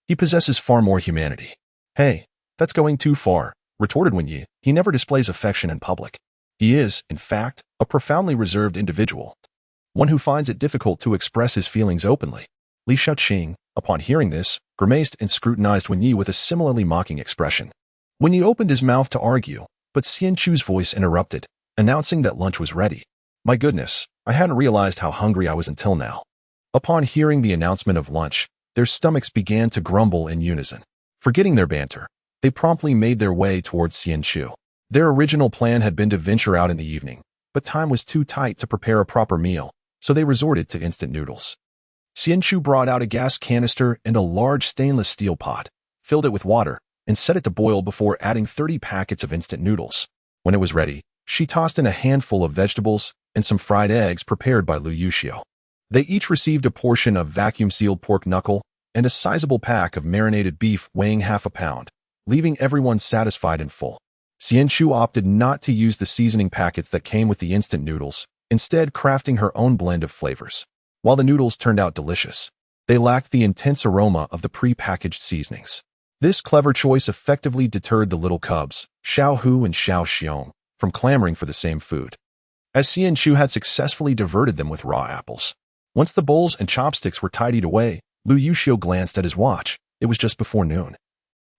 He possesses far more humanity." "Hey, that's going too far," retorted Wen Yi. "He never displays affection in public. He is, in fact, a profoundly reserved individual, one who finds it difficult to express his feelings openly." Li Shaoqing, upon hearing this, grimaced and scrutinized Wen Yi with a similarly mocking expression. Wen Yi opened his mouth to argue, but Xia Chu's voice interrupted, announcing that lunch was ready. "My goodness, I hadn't realized how hungry I was until now." Upon hearing the announcement of lunch, their stomachs began to grumble in unison. Forgetting their banter, they promptly made their way towards Xia Chu. Their original plan had been to venture out in the evening, but time was too tight to prepare a proper meal, so they resorted to instant noodles. Xia Chu brought out a gas canister and a large stainless steel pot, filled it with water, and set it to boil before adding 30 packets of instant noodles. When it was ready, she tossed in a handful of vegetables and some fried eggs prepared by Lu Yuxiu. They each received a portion of vacuum-sealed pork knuckle and a sizable pack of marinated beef weighing half a pound, leaving everyone satisfied and full. Xia Chu opted not to use the seasoning packets that came with the instant noodles, instead crafting her own blend of flavors. While the noodles turned out delicious, they lacked the intense aroma of the pre-packaged seasonings. This clever choice effectively deterred the little cubs, Xiao Hu and Xiao Xiong, from clamoring for the same food, as Xia Chu had successfully diverted them with raw apples. Once the bowls and chopsticks were tidied away, Lu Yuxiu glanced at his watch. It was just before noon.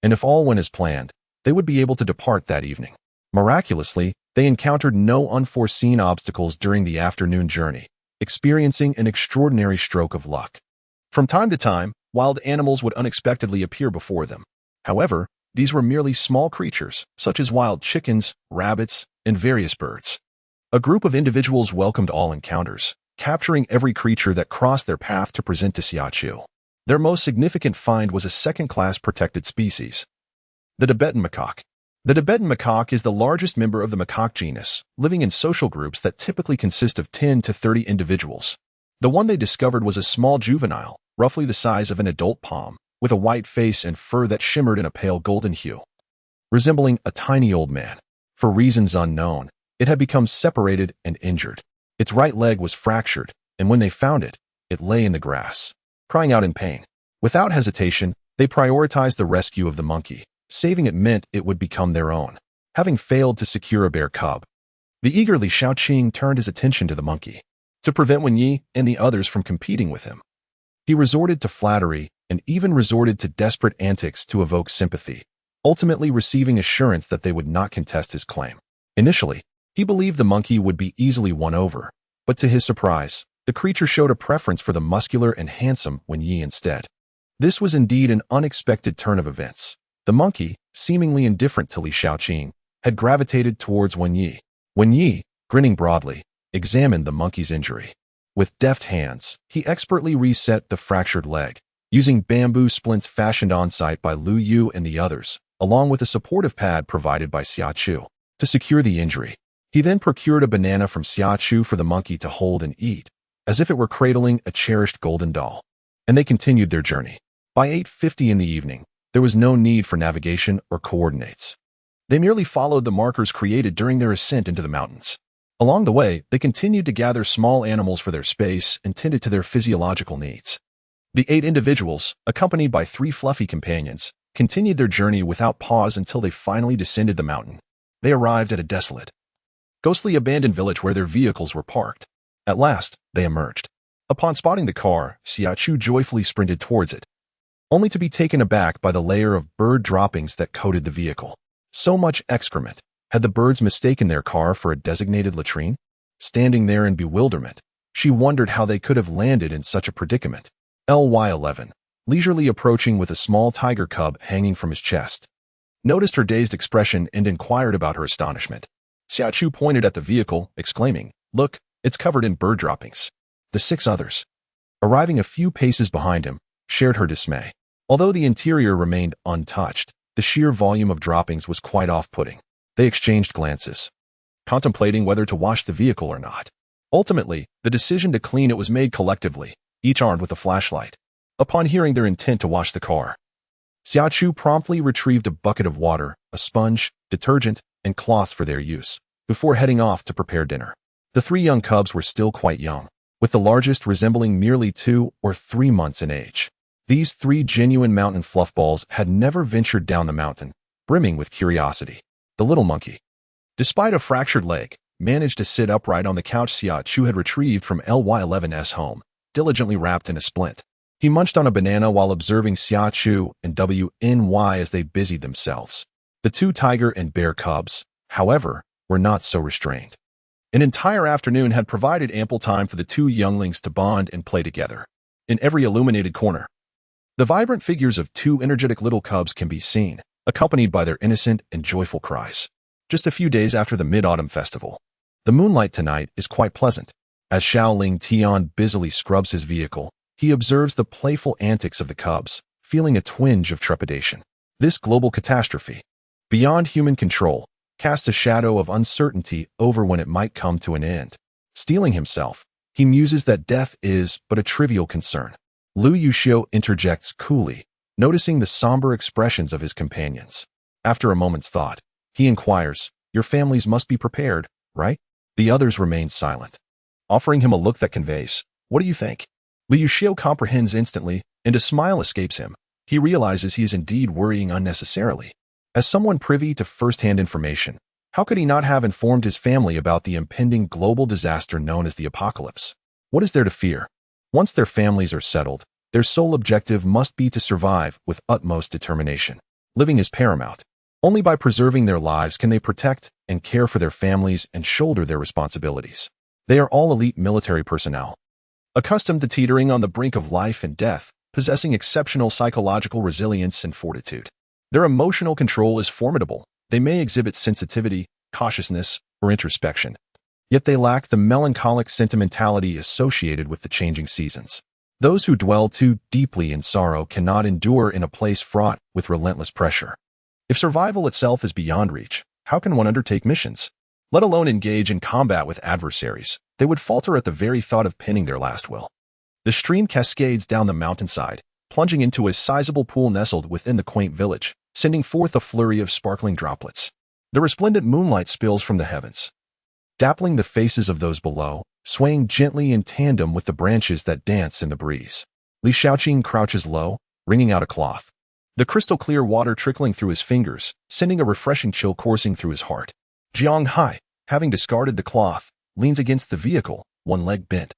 And if all went as planned, they would be able to depart that evening. Miraculously, they encountered no unforeseen obstacles during the afternoon journey, experiencing an extraordinary stroke of luck. From time to time, wild animals would unexpectedly appear before them. However, these were merely small creatures, such as wild chickens, rabbits, and various birds. A group of individuals welcomed all encounters, capturing every creature that crossed their path to present to Xia Chu. Their most significant find was a second-class protected species, the Tibetan macaque. The Tibetan macaque is the largest member of the macaque genus, living in social groups that typically consist of 10 to 30 individuals. The one they discovered was a small juvenile, roughly the size of an adult palm, with a white face and fur that shimmered in a pale golden hue, resembling a tiny old man. For reasons unknown, it had become separated and injured. Its right leg was fractured, and when they found it, it lay in the grass, crying out in pain. Without hesitation, they prioritized the rescue of the monkey. Saving it meant it would become their own. Having failed to secure a bear cub, the eager Li Shaoqing turned his attention to the monkey. To prevent Wen Yi and the others from competing with him, he resorted to flattery and even resorted to desperate antics to evoke sympathy, ultimately receiving assurance that they would not contest his claim. Initially, he believed the monkey would be easily won over, but to his surprise, the creature showed a preference for the muscular and handsome Wen Yi instead. This was indeed an unexpected turn of events. The monkey, seemingly indifferent to Li Shaoqing, had gravitated towards Wen Yi. Wen Yi, grinning broadly, examined the monkey's injury. With deft hands, he expertly reset the fractured leg, using bamboo splints fashioned on-site by Lu Yu and the others, along with a supportive pad provided by Xia Chu. To secure the injury, He then procured a banana from Xia Chu for the monkey to hold and eat, as if it were cradling a cherished golden doll. And they continued their journey. By 8:50 in the evening, there was no need for navigation or coordinates. They merely followed the markers created during their ascent into the mountains. Along the way, they continued to gather small animals for their space and tended to their physiological needs. The 8 individuals, accompanied by 3 fluffy companions, continued their journey without pause until they finally descended the mountain. They arrived at a desolate, ghostly abandoned village where their vehicles were parked. At last, they emerged. Upon spotting the car, Xia Chu joyfully sprinted towards it, only to be taken aback by the layer of bird droppings that coated the vehicle. So much excrement. Had the birds mistaken their car for a designated latrine? Standing there in bewilderment, she wondered how they could have landed in such a predicament. LY11, leisurely approaching with a small tiger cub hanging from his chest, noticed her dazed expression and inquired about her astonishment. Xia Chu pointed at the vehicle, exclaiming, "Look, it's covered in bird droppings." The 6 others, arriving a few paces behind him, shared her dismay. Although the interior remained untouched, the sheer volume of droppings was quite off-putting. They exchanged glances, contemplating whether to wash the vehicle or not. Ultimately, the decision to clean it was made collectively, each armed with a flashlight. Upon hearing their intent to wash the car, Xia Chu promptly retrieved a bucket of water, a sponge, detergent, and cloths for their use, before heading off to prepare dinner. The 3 young cubs were still quite young, with the largest resembling merely 2 or 3 months in age. These 3 genuine mountain fluffballs had never ventured down the mountain, brimming with curiosity. The little monkey, despite a fractured leg, managed to sit upright on the couch Xia Chu had retrieved from LY11's home, diligently wrapped in a splint. He munched on a banana while observing Xia Chu and WNY as they busied themselves. The 2 tiger and bear cubs, however, were not so restrained. An entire afternoon had provided ample time for the 2 younglings to bond and play together. In every illuminated corner, the vibrant figures of 2 energetic little cubs can be seen, accompanied by their innocent and joyful cries. Just a few days after the Mid-Autumn Festival, the moonlight tonight is quite pleasant. As Xiaoling Tian busily scrubs his vehicle, he observes the playful antics of the cubs, feeling a twinge of trepidation. This global catastrophe, beyond human control, casts a shadow of uncertainty over when it might come to an end. Steeling himself, he muses that death is but a trivial concern. Lu Yuxiu interjects coolly, noticing the somber expressions of his companions. After a moment's thought, he inquires, "Your families must be prepared, right?" The others remain silent, offering him a look that conveys, "What do you think?" Lu Yuxiu comprehends instantly, and a smile escapes him. He realizes he is indeed worrying unnecessarily. As someone privy to first-hand information, how could he not have informed his family about the impending global disaster known as the apocalypse? What is there to fear? Once their families are settled, their sole objective must be to survive with utmost determination. Living is paramount. Only by preserving their lives can they protect and care for their families and shoulder their responsibilities. They are all elite military personnel, accustomed to teetering on the brink of life and death, possessing exceptional psychological resilience and fortitude. Their emotional control is formidable. They may exhibit sensitivity, cautiousness, or introspection, yet they lack the melancholic sentimentality associated with the changing seasons. Those who dwell too deeply in sorrow cannot endure in a place fraught with relentless pressure. If survival itself is beyond reach, how can one undertake missions, let alone engage in combat with adversaries? They would falter at the very thought of penning their last will. The stream cascades down the mountainside, plunging into a sizable pool nestled within the quaint village, sending forth a flurry of sparkling droplets. The resplendent moonlight spills from the heavens, dappling the faces of those below, swaying gently in tandem with the branches that dance in the breeze. Li Shaoqing crouches low, wringing out a cloth, the crystal-clear water trickling through his fingers, sending a refreshing chill coursing through his heart. Jiang Hai, having discarded the cloth, leans against the vehicle, one leg bent,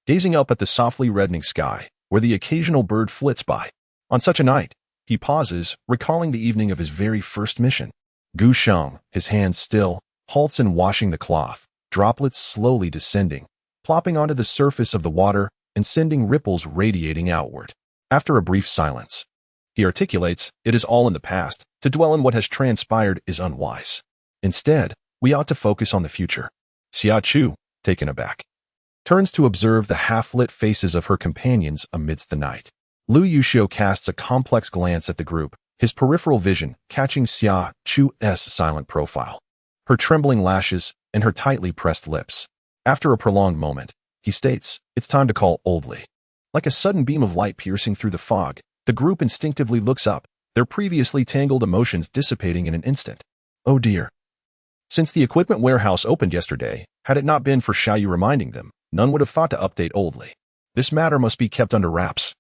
gazing up at the softly reddening sky, where the occasional bird flits by. On such a night, he pauses, recalling the evening of his very first mission. Gu Sheng, his hands still, halts in washing the cloth, droplets slowly descending, plopping onto the surface of the water and sending ripples radiating outward. After a brief silence, he articulates, "It is all in the past. To dwell on what has transpired is unwise. Instead, we ought to focus on the future." Xia Chu, taken aback, turns to observe the half-lit faces of her companions amidst the night. Lu Yuxiu casts a complex glance at the group, his peripheral vision catching Xia Chu's silent profile. Her trembling lashes, and her tightly pressed lips. After a prolonged moment, he states, "It's time to call Old Li." Like a sudden beam of light piercing through the fog, the group instinctively looks up, their previously tangled emotions dissipating in an instant. Oh dear. Since the equipment warehouse opened yesterday, had it not been for Xia Chu reminding them, none would have thought to update Old Li. This matter must be kept under wraps.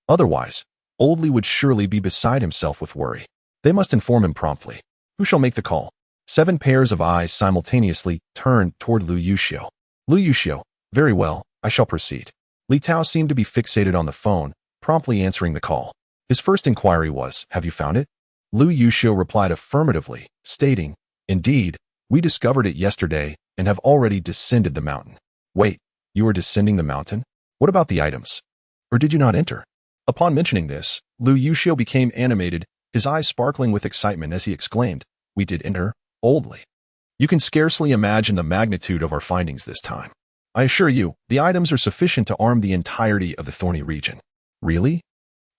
Otherwise, Old Li would surely be beside himself with worry. They must inform him promptly. Who shall make the call? 7 pairs of eyes simultaneously turned toward Lu Yuxiu. Lu Yuxiu, very well, I shall proceed. Li Tao seemed to be fixated on the phone, promptly answering the call. His first inquiry was, "Have you found it?" Lu Yuxiu replied affirmatively, stating, "Indeed, we discovered it yesterday and have already descended the mountain." Wait, you are descending the mountain? What about the items? Or did you not enter? Upon mentioning this, Lu Yuxiu became animated, his eyes sparkling with excitement as he exclaimed, "We did enter, Old Li. You can scarcely imagine the magnitude of our findings this time. I assure you, the items are sufficient to arm the entirety of the thorny region." Really?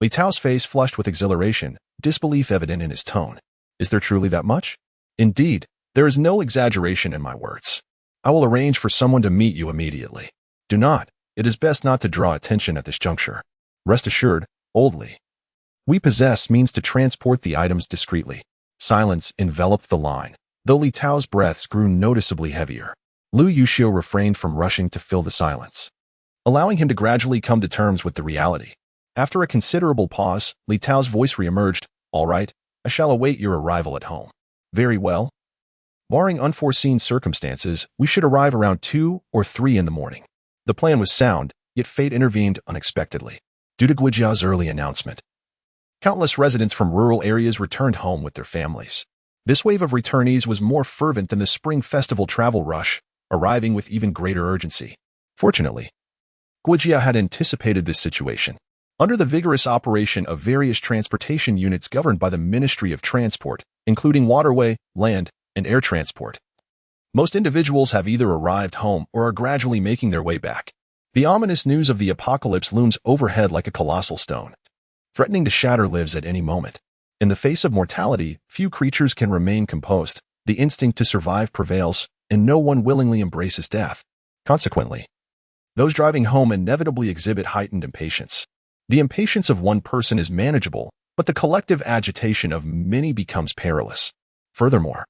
Li Tao's face flushed with exhilaration, disbelief evident in his tone. Is there truly that much? Indeed, there is no exaggeration in my words. I will arrange for someone to meet you immediately. Do not. It is best not to draw attention at this juncture. Rest assured, Old Li. We possess means to transport the items discreetly. Silence enveloped the line, though Li Tao's breaths grew noticeably heavier. Lu Yuxiu refrained from rushing to fill the silence, allowing him to gradually come to terms with the reality. After a considerable pause, Li Tao's voice reemerged. "All right, I shall await your arrival at home." "Very well. Barring unforeseen circumstances, we should arrive around 2 or 3 in the morning." The plan was sound, yet fate intervened unexpectedly. Due to Guijia's early announcement, countless residents from rural areas returned home with their families. This wave of returnees was more fervent than the spring festival travel rush, arriving with even greater urgency. Fortunately, Guijia had anticipated this situation. Under the vigorous operation of various transportation units governed by the Ministry of Transport, including waterway, land, and air transport, most individuals have either arrived home or are gradually making their way back. The ominous news of the apocalypse looms overhead like a colossal stone, threatening to shatter lives at any moment. In the face of mortality, few creatures can remain composed. The instinct to survive prevails, and no one willingly embraces death. Consequently, those driving home inevitably exhibit heightened impatience. The impatience of one person is manageable, but the collective agitation of many becomes perilous. Furthermore,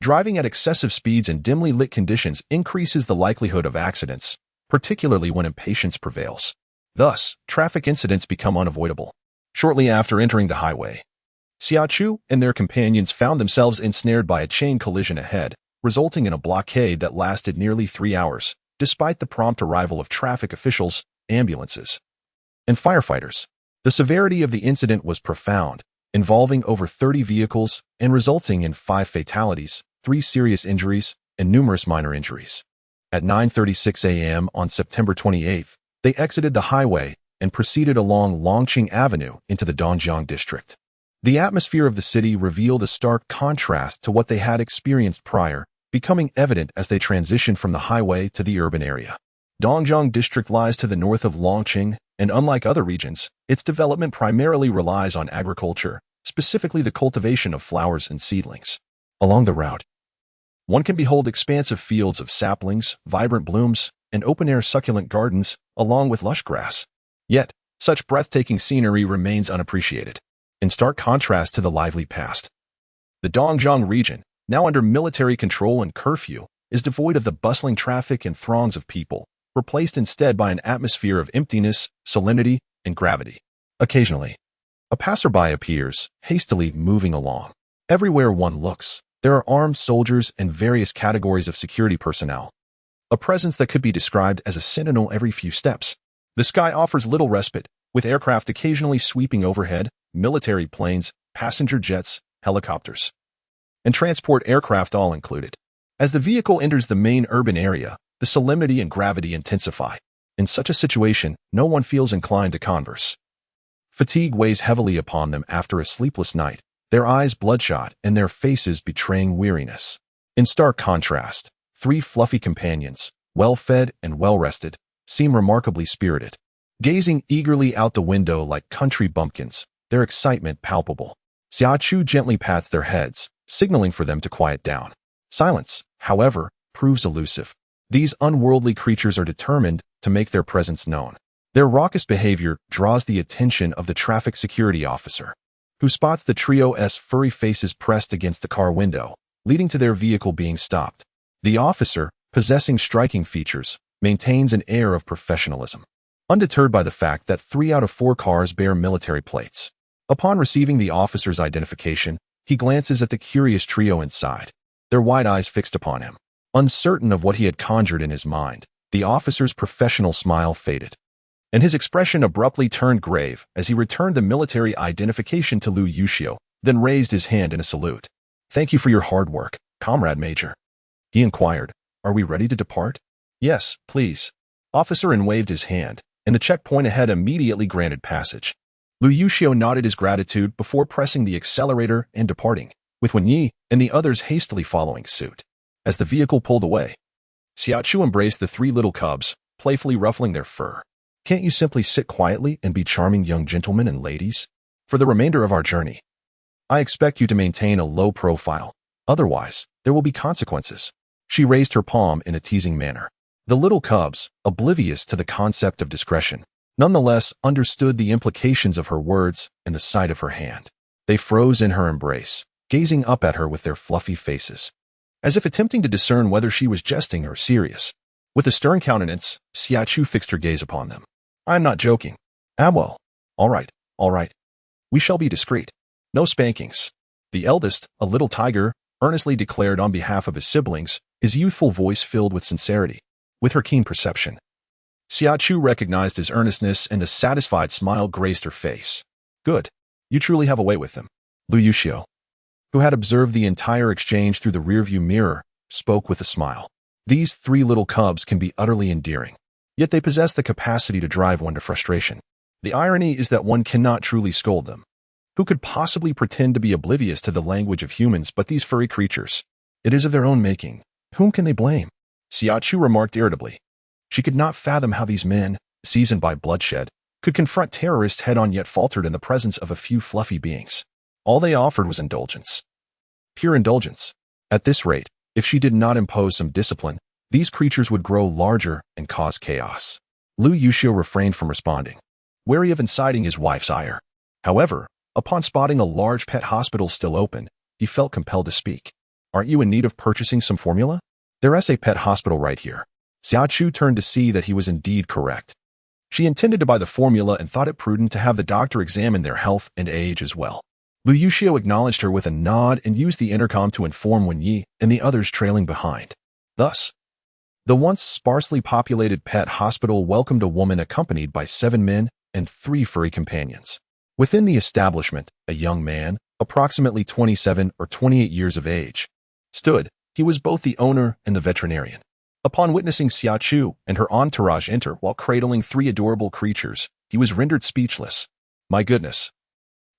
driving at excessive speeds in dimly lit conditions increases the likelihood of accidents, particularly when impatience prevails. Thus, traffic incidents become unavoidable. Shortly after entering the highway, Xia Chu and their companions found themselves ensnared by a chain collision ahead, resulting in a blockade that lasted nearly 3 hours, despite the prompt arrival of traffic officials, ambulances, and firefighters. The severity of the incident was profound, involving over 30 vehicles and resulting in 5 fatalities, 3 serious injuries, and numerous minor injuries. At 9:36 a.m. on September 28th, they exited the highway and proceeded along Longqing Avenue into the Dongjiang district. The atmosphere of the city revealed a stark contrast to what they had experienced prior, becoming evident as they transitioned from the highway to the urban area. Dongjiang district lies to the north of Longqing, and unlike other regions, its development primarily relies on agriculture, specifically the cultivation of flowers and seedlings. Along the route, one can behold expansive fields of saplings, vibrant blooms, and open-air succulent gardens, along with lush grass. Yet, such breathtaking scenery remains unappreciated, in stark contrast to the lively past. The Dongjiang region, now under military control and curfew, is devoid of the bustling traffic and throngs of people, replaced instead by an atmosphere of emptiness, solemnity, and gravity. Occasionally, a passerby appears, hastily moving along. Everywhere one looks, there are armed soldiers and various categories of security personnel, a presence that could be described as a sentinel every few steps. The sky offers little respite, with aircraft occasionally sweeping overhead, military planes, passenger jets, helicopters, and transport aircraft all included. As the vehicle enters the main urban area, the solemnity and gravity intensify. In such a situation, no one feels inclined to converse. Fatigue weighs heavily upon them after a sleepless night, their eyes bloodshot and their faces betraying weariness. In stark contrast, 3 fluffy companions, well-fed and well-rested, seem remarkably spirited. Gazing eagerly out the window like country bumpkins, their excitement palpable. Xia Chu gently pats their heads, signaling for them to quiet down. Silence, however, proves elusive. These unworldly creatures are determined to make their presence known. Their raucous behavior draws the attention of the traffic security officer, who spots the trio's furry faces pressed against the car window, leading to their vehicle being stopped. The officer, possessing striking features, maintains an air of professionalism, undeterred by the fact that 3 out of 4 cars bear military plates. Upon receiving the officer's identification, he glances at the curious trio inside, their wide eyes fixed upon him. Uncertain of what he had conjured in his mind, the officer's professional smile faded, and his expression abruptly turned grave as he returned the military identification to Lu Yuxiu, then raised his hand in a salute. "Thank you for your hard work, Comrade Major." He inquired, "Are we ready to depart?" "Yes, please." Officer and waved his hand, and the checkpoint ahead immediately granted passage. Lu Yuxiu nodded his gratitude before pressing the accelerator and departing, with Wen Yi and the others hastily following suit. As the vehicle pulled away, Xia Chu embraced the 3 little cubs, playfully ruffling their fur. "Can't you simply sit quietly and be charming young gentlemen and ladies? For the remainder of our journey, I expect you to maintain a low profile. Otherwise, there will be consequences." She raised her palm in a teasing manner. The little cubs, oblivious to the concept of discretion, nonetheless understood the implications of her words and the sight of her hand. They froze in her embrace, gazing up at her with their fluffy faces, as if attempting to discern whether she was jesting or serious. With a stern countenance, Xia Chu fixed her gaze upon them. "I am not joking." "Ah well. All right. We shall be discreet. No spankings." The eldest, a little tiger, earnestly declared on behalf of his siblings, his youthful voice filled with sincerity. With her keen perception, Xia Chu recognized his earnestness, and a satisfied smile graced her face. "Good. You truly have a way with them." Lu Yuxiu, who had observed the entire exchange through the rearview mirror, spoke with a smile. "These 3 little cubs can be utterly endearing, yet they possess the capacity to drive one to frustration. The irony is that one cannot truly scold them. Who could possibly pretend to be oblivious to the language of humans but these furry creatures? It is of their own making. Whom can they blame?" Xia Chu remarked irritably. She could not fathom how these men, seasoned by bloodshed, could confront terrorists head-on yet faltered in the presence of a few fluffy beings. All they offered was indulgence. Pure indulgence. At this rate, if she did not impose some discipline, these creatures would grow larger and cause chaos. Lu Yuxiu refrained from responding, wary of inciting his wife's ire. However, upon spotting a large pet hospital still open, he felt compelled to speak. "Aren't you in need of purchasing some formula? There's a pet hospital right here." Xia Chu turned to see that he was indeed correct. She intended to buy the formula and thought it prudent to have the doctor examine their health and age as well. Lu Yuxiu acknowledged her with a nod and used the intercom to inform Wen Yi and the others trailing behind. Thus, the once sparsely populated pet hospital welcomed a woman accompanied by 7 men and 3 furry companions. Within the establishment, a young man, approximately 27 or 28 years of age, stood. He was both the owner and the veterinarian. Upon witnessing Xia Chu and her entourage enter while cradling 3 adorable creatures, he was rendered speechless. "My goodness.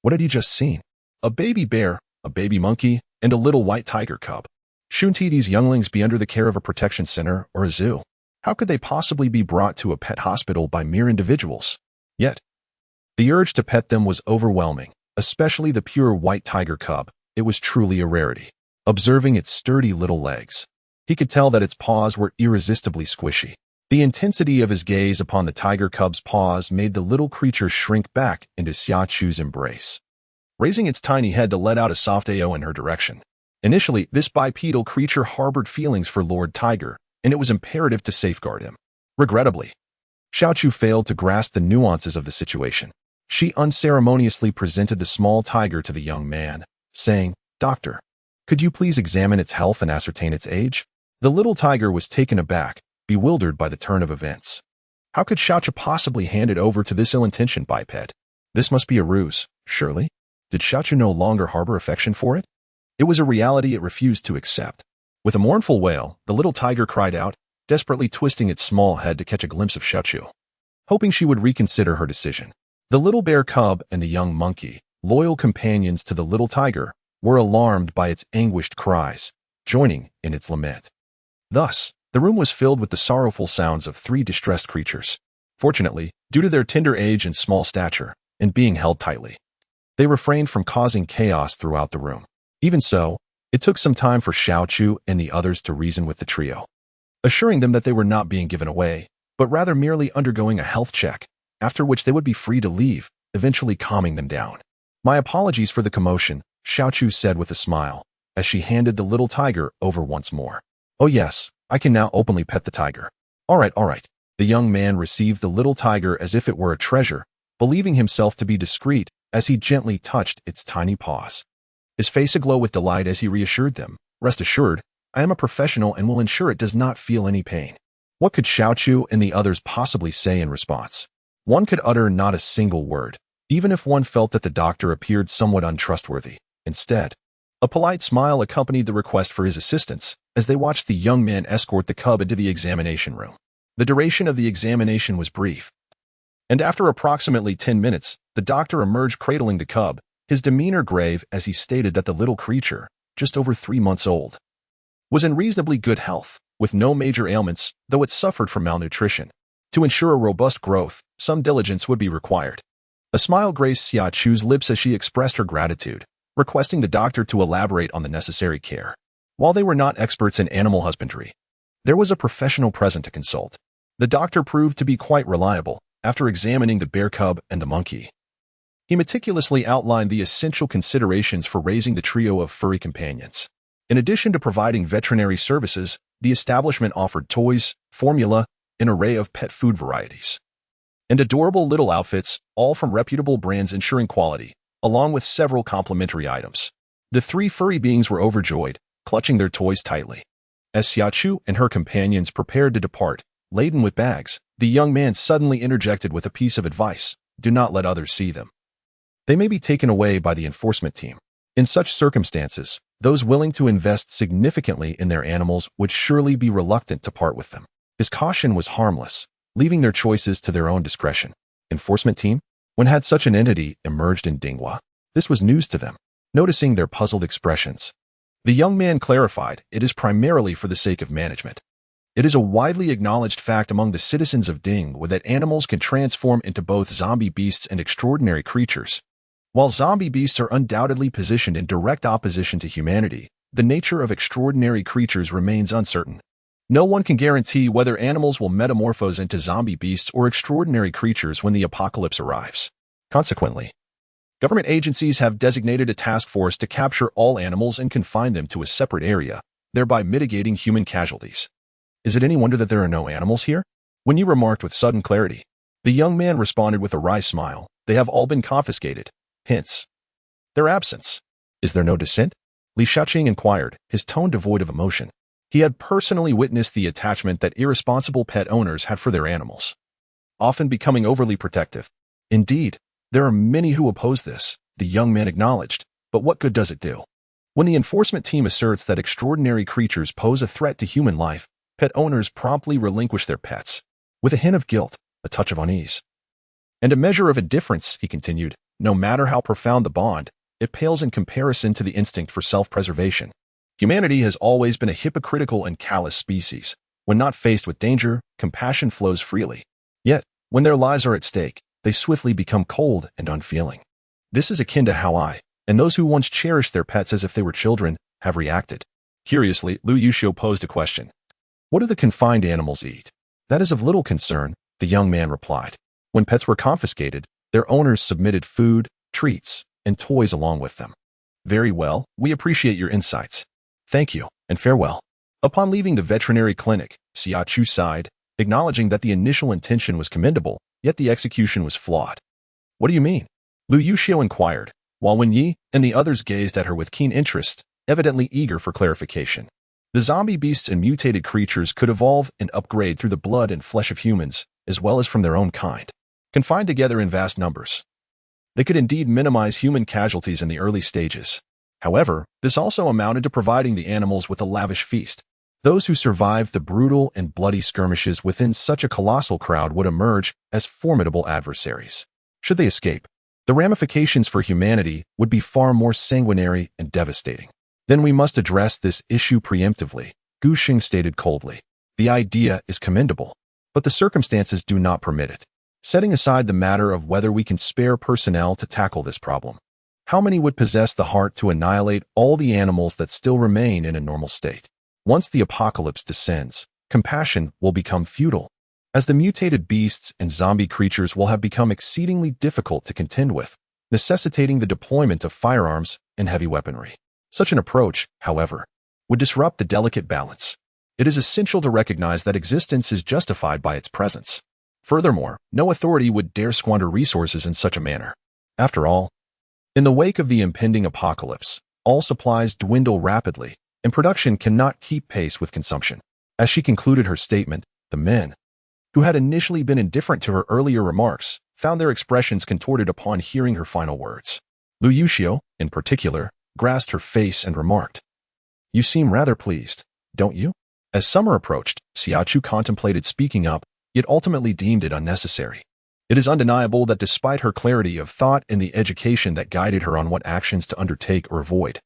What had he just seen? A baby bear, a baby monkey, and a little white tiger cub. Shouldn't these younglings be under the care of a protection center or a zoo? How could they possibly be brought to a pet hospital by mere individuals?" Yet, the urge to pet them was overwhelming, especially the pure white tiger cub. It was truly a rarity. Observing its sturdy little legs, he could tell that its paws were irresistibly squishy. The intensity of his gaze upon the tiger cub's paws made the little creature shrink back into Xia Chu's embrace, raising its tiny head to let out a soft AO in her direction. Initially, this bipedal creature harbored feelings for Lord Tiger, and it was imperative to safeguard him. Regrettably, Xia Chu failed to grasp the nuances of the situation. She unceremoniously presented the small tiger to the young man, saying, "Doctor, could you please examine its health and ascertain its age?" The little tiger was taken aback, bewildered by the turn of events. How could Xia Chu possibly hand it over to this ill-intentioned biped? This must be a ruse, surely? Did Xia Chu no longer harbor affection for it? It was a reality it refused to accept. With a mournful wail, the little tiger cried out, desperately twisting its small head to catch a glimpse of Xia Chu, hoping she would reconsider her decision. The little bear cub and the young monkey, loyal companions to the little tiger, were alarmed by its anguished cries, joining in its lament. Thus, the room was filled with the sorrowful sounds of 3 distressed creatures. Fortunately, due to their tender age and small stature, and being held tightly, they refrained from causing chaos throughout the room. Even so, It took some time for Xia Chu and the others to reason with the trio, assuring them that they were not being given away, but rather merely undergoing a health check, after which they would be free to leave, eventually calming them down. "My apologies for the commotion," Xia Chu said with a smile, as she handed the little tiger over once more. "Oh yes, I can now openly pet the tiger." All right. The young man received the little tiger as if it were a treasure, believing himself to be discreet as he gently touched its tiny paws. His face aglow with delight as he reassured them, "Rest assured, I am a professional and will ensure it does not feel any pain." What could Xia Chu and the others possibly say in response? One could utter not a single word, even if one felt that the doctor appeared somewhat untrustworthy. Instead, a polite smile accompanied the request for his assistance as they watched the young man escort the cub into the examination room. The duration of the examination was brief, and after approximately 10 minutes, the doctor emerged cradling the cub, his demeanor grave as he stated that the little creature, just over 3 months old, was in reasonably good health, with no major ailments, though it suffered from malnutrition. To ensure a robust growth, some diligence would be required. A smile graced Xia Chu's lips as she expressed her gratitude, requesting the doctor to elaborate on the necessary care. While they were not experts in animal husbandry, there was a professional present to consult. The doctor proved to be quite reliable after examining the bear cub and the monkey. He meticulously outlined the essential considerations for raising the trio of furry companions. In addition to providing veterinary services, the establishment offered toys, formula, an array of pet food varieties, and adorable little outfits, all from reputable brands ensuring quality, along with several complimentary items. The 3 furry beings were overjoyed, clutching their toys tightly. As Xia Chu and her companions prepared to depart, laden with bags, the young man suddenly interjected with a piece of advice: "Do not let others see them. They may be taken away by the enforcement team." In such circumstances, those willing to invest significantly in their animals would surely be reluctant to part with them. His caution was harmless, leaving their choices to their own discretion. Enforcement team? When had such an entity emerged in Dinghua? This was news to them. Noticing their puzzled expressions, the young man clarified, "It is primarily for the sake of management. It is a widely acknowledged fact among the citizens of Dinghua that animals can transform into both zombie beasts and extraordinary creatures. While zombie beasts are undoubtedly positioned in direct opposition to humanity, the nature of extraordinary creatures remains uncertain. No one can guarantee whether animals will metamorphose into zombie beasts or extraordinary creatures when the apocalypse arrives. Consequently, government agencies have designated a task force to capture all animals and confine them to a separate area, thereby mitigating human casualties." "Is it any wonder that there are no animals here?" When you remarked with sudden clarity. The young man responded with a wry smile, "They have all been confiscated. Hence their absence." "Is there no dissent?" Li Shaoqing inquired, his tone devoid of emotion. He had personally witnessed the attachment that irresponsible pet owners had for their animals, often becoming overly protective. "Indeed, there are many who oppose this," the young man acknowledged, "but what good does it do? When the enforcement team asserts that extraordinary creatures pose a threat to human life, pet owners promptly relinquish their pets, with a hint of guilt, a touch of unease, and a measure of indifference," he continued. "No matter how profound the bond, it pales in comparison to the instinct for self-preservation. Humanity has always been a hypocritical and callous species. When not faced with danger, compassion flows freely. Yet, when their lives are at stake, they swiftly become cold and unfeeling. This is akin to how I, and those who once cherished their pets as if they were children, have reacted." Curiously, Lu Yuxiu posed a question. "What do the confined animals eat?" "That is of little concern," the young man replied. "When pets were confiscated, their owners submitted food, treats, and toys along with them." "Very well, we appreciate your insights. Thank you, and farewell." Upon leaving the veterinary clinic, Xia Chu sighed, acknowledging that the initial intention was commendable, yet the execution was flawed. "What do you mean?" Lu Yuxiu inquired, while Wen Yi and the others gazed at her with keen interest, evidently eager for clarification. The zombie beasts and mutated creatures could evolve and upgrade through the blood and flesh of humans, as well as from their own kind. Confined together in vast numbers, they could indeed minimize human casualties in the early stages. However, this also amounted to providing the animals with a lavish feast. Those who survived the brutal and bloody skirmishes within such a colossal crowd would emerge as formidable adversaries. Should they escape, the ramifications for humanity would be far more sanguinary and devastating. "Then we must address this issue preemptively," Gu Xing stated coldly. "The idea is commendable, but the circumstances do not permit it. Setting aside the matter of whether we can spare personnel to tackle this problem, How many would possess the heart to annihilate all the animals that still remain in a normal state? Once the apocalypse descends, compassion will become futile, as the mutated beasts and zombie creatures will have become exceedingly difficult to contend with, necessitating the deployment of firearms and heavy weaponry. Such an approach, however, would disrupt the delicate balance. It is essential to recognize that existence is justified by its presence. Furthermore, no authority would dare squander resources in such a manner. After all, in the wake of the impending apocalypse, all supplies dwindle rapidly, and production cannot keep pace with consumption. As she concluded her statement, the men, who had initially been indifferent to her earlier remarks, found their expressions contorted upon hearing her final words. Lu Yuxiu, in particular, grasped her face and remarked, "You seem rather pleased, don't you?" As summer approached, Xia Chu contemplated speaking up, yet ultimately deemed it unnecessary. It is undeniable that despite her clarity of thought and the education that guided her on what actions to undertake or avoid,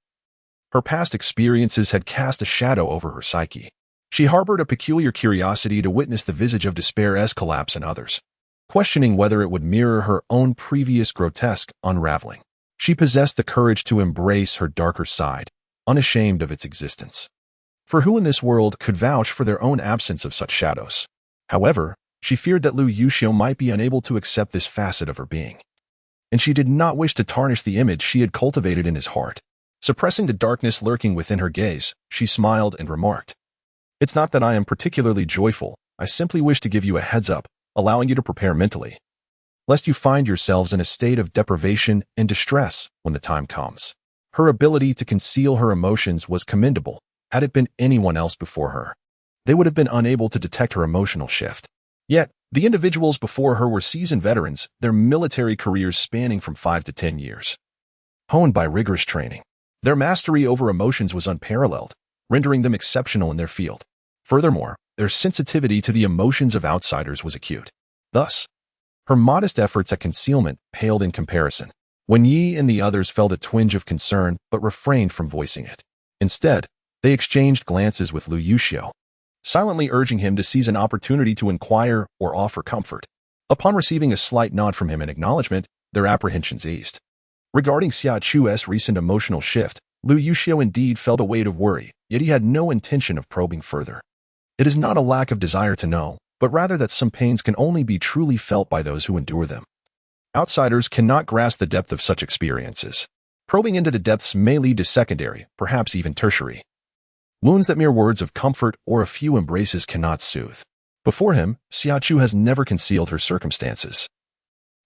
her past experiences had cast a shadow over her psyche. She harbored a peculiar curiosity to witness the visage of despair's collapse in others, questioning whether it would mirror her own previous grotesque unraveling. She possessed the courage to embrace her darker side, unashamed of its existence. For who in this world could vouch for their own absence of such shadows? However, she feared that Lu Yuxiu might be unable to accept this facet of her being, and she did not wish to tarnish the image she had cultivated in his heart. Suppressing the darkness lurking within her gaze, she smiled and remarked, "It's not that I am particularly joyful, I simply wish to give you a heads up, allowing you to prepare mentally, lest you find yourselves in a state of deprivation and distress when the time comes." Her ability to conceal her emotions was commendable. Had it been anyone else before her, they would have been unable to detect her emotional shift. Yet, the individuals before her were seasoned veterans, their military careers spanning from 5 to 10 years. Honed by rigorous training, their mastery over emotions was unparalleled, rendering them exceptional in their field. Furthermore, their sensitivity to the emotions of outsiders was acute. Thus, her modest efforts at concealment paled in comparison. When Yi and the others felt a twinge of concern but refrained from voicing it. Instead, they exchanged glances with Lu Yuxiu, silently urging him to seize an opportunity to inquire or offer comfort. Upon receiving a slight nod from him in acknowledgement, their apprehensions eased. Regarding Xia Chu's recent emotional shift, Lu Yuxiu indeed felt a weight of worry, yet he had no intention of probing further. It is not a lack of desire to know, but rather that some pains can only be truly felt by those who endure them. Outsiders cannot grasp the depth of such experiences. Probing into the depths may lead to secondary, perhaps even tertiary wounds that mere words of comfort or a few embraces cannot soothe. Before him, Xia Chu has never concealed her circumstances.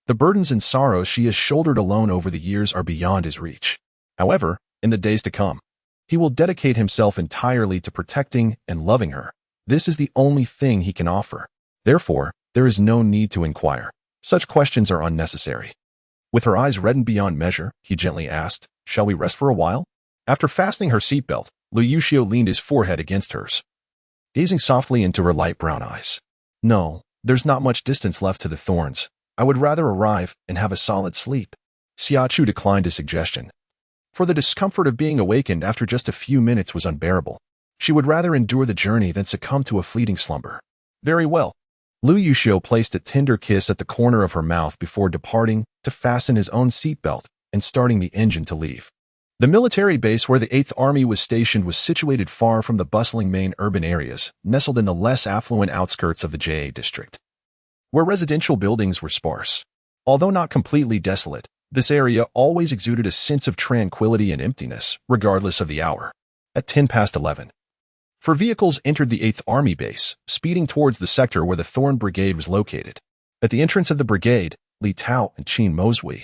The burdens and sorrows she has shouldered alone over the years are beyond his reach. However, in the days to come, he will dedicate himself entirely to protecting and loving her. This is the only thing he can offer. Therefore, there is no need to inquire. Such questions are unnecessary. With her eyes reddened beyond measure, he gently asked, "Shall we rest for a while?" After fastening her seatbelt, Lu Yuxiu leaned his forehead against hers, gazing softly into her light brown eyes. "No, there's not much distance left to the thorns. I would rather arrive and have a solid sleep." Xia Chu declined his suggestion, for the discomfort of being awakened after just a few minutes was unbearable. She would rather endure the journey than succumb to a fleeting slumber. "Very well." Lu Yuxiu placed a tender kiss at the corner of her mouth before departing to fasten his own seatbelt and starting the engine to leave. The military base where the 8th Army was stationed was situated far from the bustling main urban areas, nestled in the less affluent outskirts of the JA district, where residential buildings were sparse. Although not completely desolate, this area always exuded a sense of tranquility and emptiness, regardless of the hour. At 11:10, four vehicles entered the 8th Army base, speeding towards the sector where the Thorn Brigade was located. At the entrance of the brigade, Li Tao and Qin Mozui,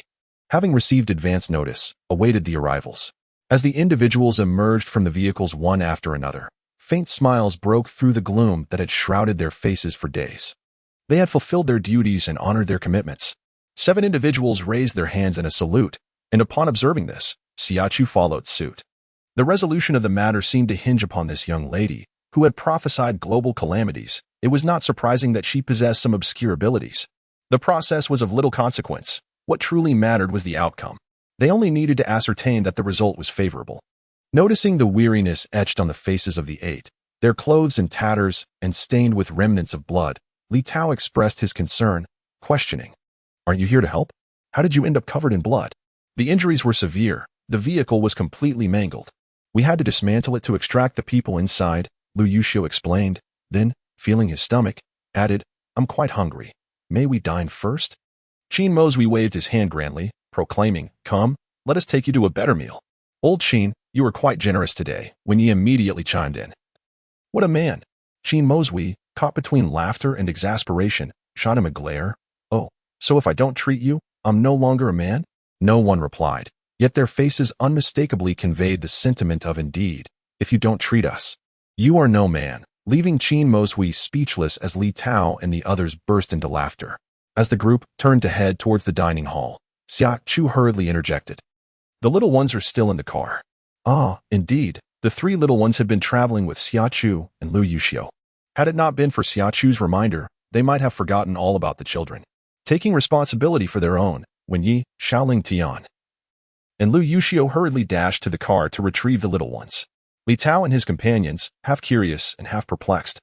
having received advance notice, awaited the arrivals. As the individuals emerged from the vehicles one after another, faint smiles broke through the gloom that had shrouded their faces for days. They had fulfilled their duties and honored their commitments. 7 individuals raised their hands in a salute, and upon observing this, Xia Chu followed suit. The resolution of the matter seemed to hinge upon this young lady, who had prophesied global calamities. It was not surprising that she possessed some obscure abilities. The process was of little consequence. What truly mattered was the outcome. They only needed to ascertain that the result was favorable. Noticing the weariness etched on the faces of the 8, their clothes in tatters and stained with remnants of blood, Li Tao expressed his concern, questioning, "Aren't you here to help? How did you end up covered in blood?" The injuries were severe. The vehicle was completely mangled. We had to dismantle it to extract the people inside, Lu Yuxiu explained. Then, feeling his stomach, added, I'm quite hungry. May we dine first? Qin Mosui waved his hand grandly, proclaiming, Come, let us take you to a better meal. Old Qin, you were quite generous today, when Yi immediately chimed in. What a man! Qin Mosui, caught between laughter and exasperation, shot him a glare. Oh, so if I don't treat you, I'm no longer a man? No one replied, yet their faces unmistakably conveyed the sentiment of indeed, if you don't treat us, you are no man, leaving Qin Mosui speechless as Li Tao and the others burst into laughter. As the group turned to head towards the dining hall, Xia Chu hurriedly interjected. The little ones are still in the car. Ah, indeed, the three little ones had been traveling with Xia Chu and Lu Yuxiu. Had it not been for Xia Chu's reminder, they might have forgotten all about the children, taking responsibility for their own, when Yi, Shaoling Tian, and Lu Yuxiu hurriedly dashed to the car to retrieve the little ones. Li Tao and his companions, half curious and half perplexed,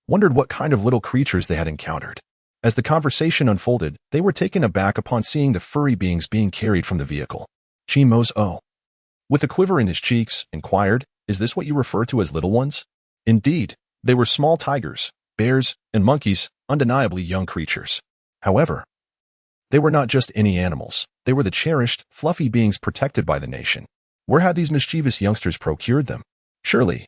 wondered what kind of little creatures they had encountered. As the conversation unfolded, they were taken aback upon seeing the furry beings being carried from the vehicle. Qin Mosui, with a quiver in his cheeks, inquired, Is this what you refer to as little ones? Indeed, they were small tigers, bears, and monkeys, undeniably young creatures. However, they were not just any animals. They were the cherished, fluffy beings protected by the nation. Where had these mischievous youngsters procured them? Surely,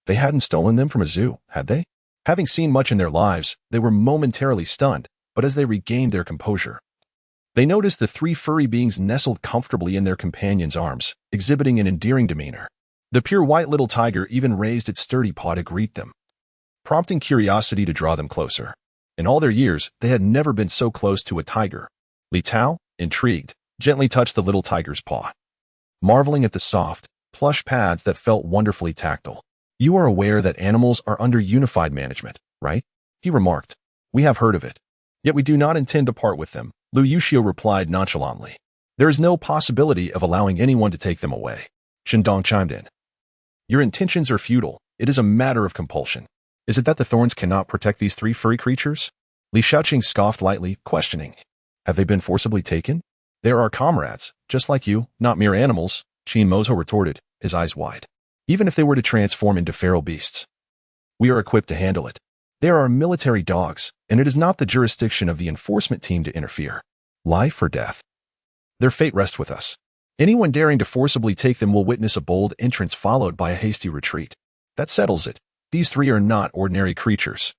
they hadn't stolen them from a zoo, had they? Having seen much in their lives, they were momentarily stunned, but as they regained their composure, they noticed the three furry beings nestled comfortably in their companions' arms, exhibiting an endearing demeanor. The pure white little tiger even raised its sturdy paw to greet them, prompting curiosity to draw them closer. In all their years, they had never been so close to a tiger. Li Tao, intrigued, gently touched the little tiger's paw, marveling at the soft, plush pads that felt wonderfully tactile. You are aware that animals are under unified management, right? He remarked. We have heard of it. Yet we do not intend to part with them, Lu Yuxiu replied nonchalantly. There is no possibility of allowing anyone to take them away. Shindong chimed in. Your intentions are futile. It is a matter of compulsion. Is it that the thorns cannot protect these three furry creatures? Li Shaoqing scoffed lightly, questioning. Have they been forcibly taken? They are our comrades, just like you, not mere animals, Qin Mosui retorted, his eyes wide. Even if they were to transform into feral beasts, we are equipped to handle it. They are our military dogs, and it is not the jurisdiction of the enforcement team to interfere. Life or death, their fate rests with us. Anyone daring to forcibly take them will witness a bold entrance followed by a hasty retreat. That settles it. These three are not ordinary creatures.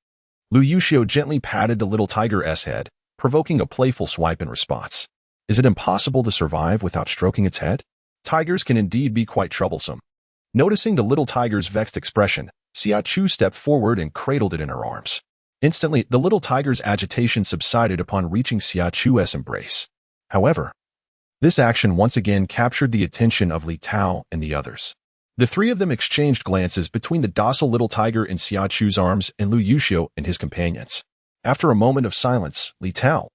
Lu Yuxiu gently patted the little tiger's head, provoking a playful swipe in response. Is it impossible to survive without stroking its head? Tigers can indeed be quite troublesome. Noticing the little tiger's vexed expression, Xia Chu stepped forward and cradled it in her arms. Instantly, the little tiger's agitation subsided upon reaching Xia Chu's embrace. However, this action once again captured the attention of Li Tao and the others. The three of them exchanged glances between the docile little tiger in Xia Chu's arms and Lu Yuxiu and his companions. After a moment of silence, Li Tao,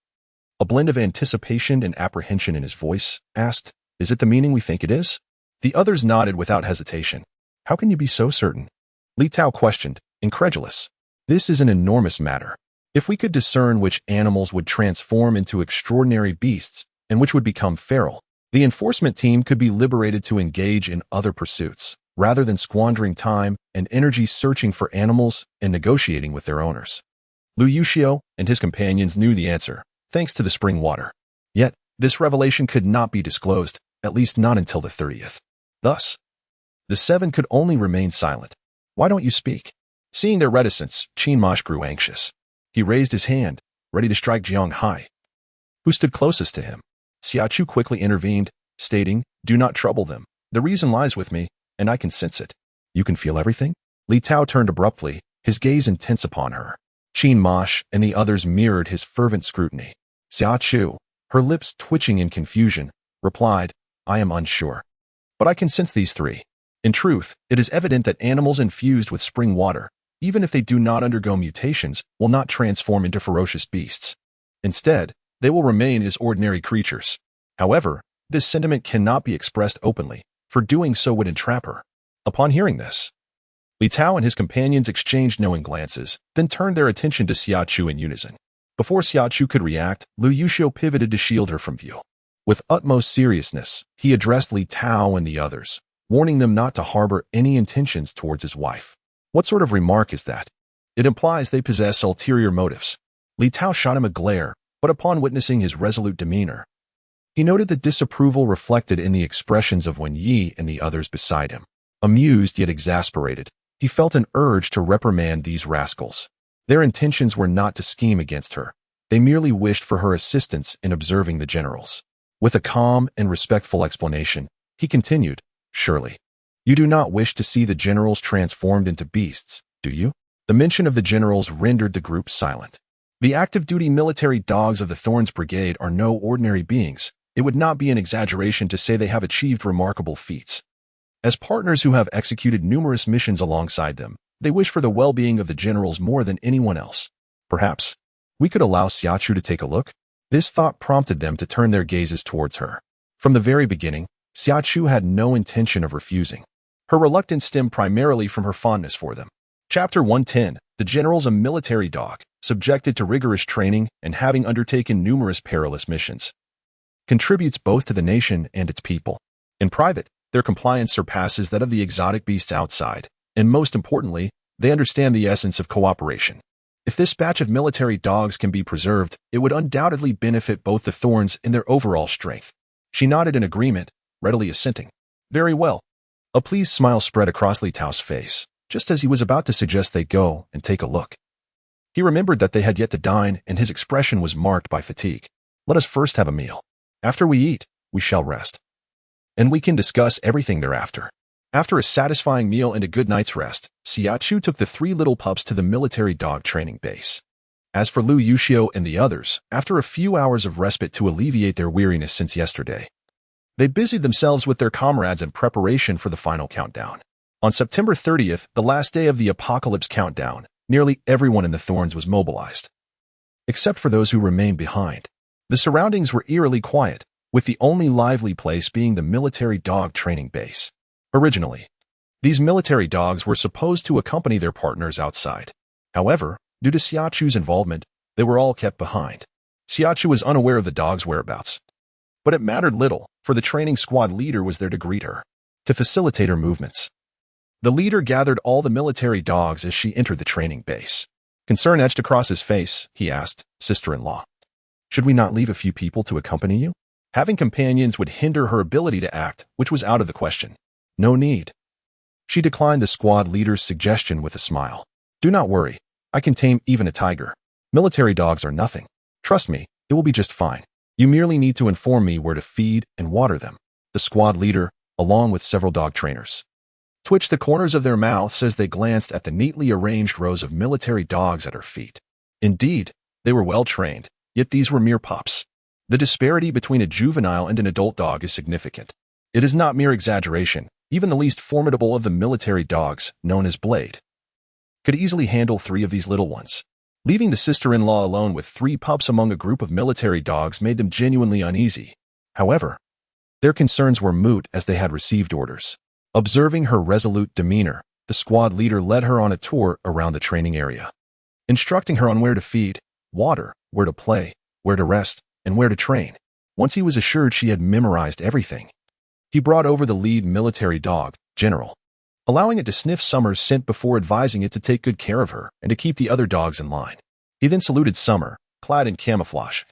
a blend of anticipation and apprehension in his voice, asked, Is it the meaning we think it is? The others nodded without hesitation. How can you be so certain? Li Tao questioned, incredulous. This is an enormous matter. If we could discern which animals would transform into extraordinary beasts and which would become feral, the enforcement team could be liberated to engage in other pursuits, rather than squandering time and energy searching for animals and negotiating with their owners. Lu Yuxiu and his companions knew the answer, thanks to the spring water. Yet, this revelation could not be disclosed, at least not until the 30th. Thus, the seven could only remain silent. Why don't you speak? Seeing their reticence, Qin Mosh grew anxious. He raised his hand, ready to strike Jiang Hai, who stood closest to him. Xia Chu quickly intervened, stating, Do not trouble them. The reason lies with me, and I can sense it. You can feel everything? Li Tao turned abruptly, his gaze intense upon her. Qin Mosh and the others mirrored his fervent scrutiny. Xia Chu, her lips twitching in confusion, replied, I am unsure. But I can sense these three. In truth, it is evident that animals infused with spring water, even if they do not undergo mutations, will not transform into ferocious beasts. Instead, they will remain as ordinary creatures. However, this sentiment cannot be expressed openly, for doing so would entrap her. Upon hearing this, Li Tao and his companions exchanged knowing glances, then turned their attention to Xia Chu in unison. Before Xia Chu could react, Lu Yuxiu pivoted to shield her from view. With utmost seriousness, he addressed Li Tao and the others, warning them not to harbor any intentions towards his wife. What sort of remark is that? It implies they possess ulterior motives. Li Tao shot him a glare, but upon witnessing his resolute demeanor, he noted the disapproval reflected in the expressions of Wen Yi and the others beside him. Amused yet exasperated, he felt an urge to reprimand these rascals. Their intentions were not to scheme against her. They merely wished for her assistance in observing the generals. With a calm and respectful explanation, he continued, "Surely, you do not wish to see the generals transformed into beasts, do you?" The mention of the generals rendered the group silent. The active-duty military dogs of the Thorns Brigade are no ordinary beings. It would not be an exaggeration to say they have achieved remarkable feats. As partners who have executed numerous missions alongside them, they wish for the well-being of the generals more than anyone else. Perhaps we could allow Xia Chu to take a look? This thought prompted them to turn their gazes towards her. From the very beginning, Xia Chu had no intention of refusing. Her reluctance stemmed primarily from her fondness for them. Chapter 110. The general's a military dog, subjected to rigorous training and having undertaken numerous perilous missions. Contributes both to the nation and its people. In private, their compliance surpasses that of the exotic beasts outside, and most importantly, they understand the essence of cooperation. If this batch of military dogs can be preserved, it would undoubtedly benefit both the Thorns and their overall strength. She nodded in agreement, readily assenting. Very well. A pleased smile spread across Li Tao's face, just as he was about to suggest they go and take a look. He remembered that they had yet to dine, and his expression was marked by fatigue. Let us first have a meal. After we eat, we shall rest. And we can discuss everything thereafter. After a satisfying meal and a good night's rest, Xia Chu took the three little pups to the military dog training base. As for Lu Yuxiu and the others, after a few hours of respite to alleviate their weariness since yesterday, they busied themselves with their comrades in preparation for the final countdown. On September 30th, the last day of the Apocalypse countdown, nearly everyone in the Thorns was mobilized, except for those who remained behind. The surroundings were eerily quiet, with the only lively place being the military dog training base. Originally, these military dogs were supposed to accompany their partners outside. However, due to Xia Chu's involvement, they were all kept behind. Xia Chu was unaware of the dog's whereabouts. But it mattered little, for the training squad leader was there to greet her, to facilitate her movements. The leader gathered all the military dogs as she entered the training base. Concern etched across his face, he asked, "Sister-in-law, should we not leave a few people to accompany you?" Having companions would hinder her ability to act, which was out of the question. No need. She declined the squad leader's suggestion with a smile. "Do not worry. I can tame even a tiger. Military dogs are nothing. Trust me, it will be just fine. You merely need to inform me where to feed and water them." The squad leader, along with several dog trainers, twitched the corners of their mouths as they glanced at the neatly arranged rows of military dogs at her feet. Indeed, they were well trained, yet these were mere pups. The disparity between a juvenile and an adult dog is significant. It is not mere exaggeration. Even the least formidable of the military dogs, known as Blade, could easily handle 3 of these little ones. Leaving the sister-in-law alone with 3 pups among a group of military dogs made them genuinely uneasy. However, their concerns were moot as they had received orders. Observing her resolute demeanor, the squad leader led her on a tour around the training area, instructing her on where to feed, water, where to play, where to rest, and where to train. Once he was assured she had memorized everything, he brought over the lead military dog, General, allowing it to sniff Summer's scent before advising it to take good care of her and to keep the other dogs in line. He then saluted Summer, clad in camouflage,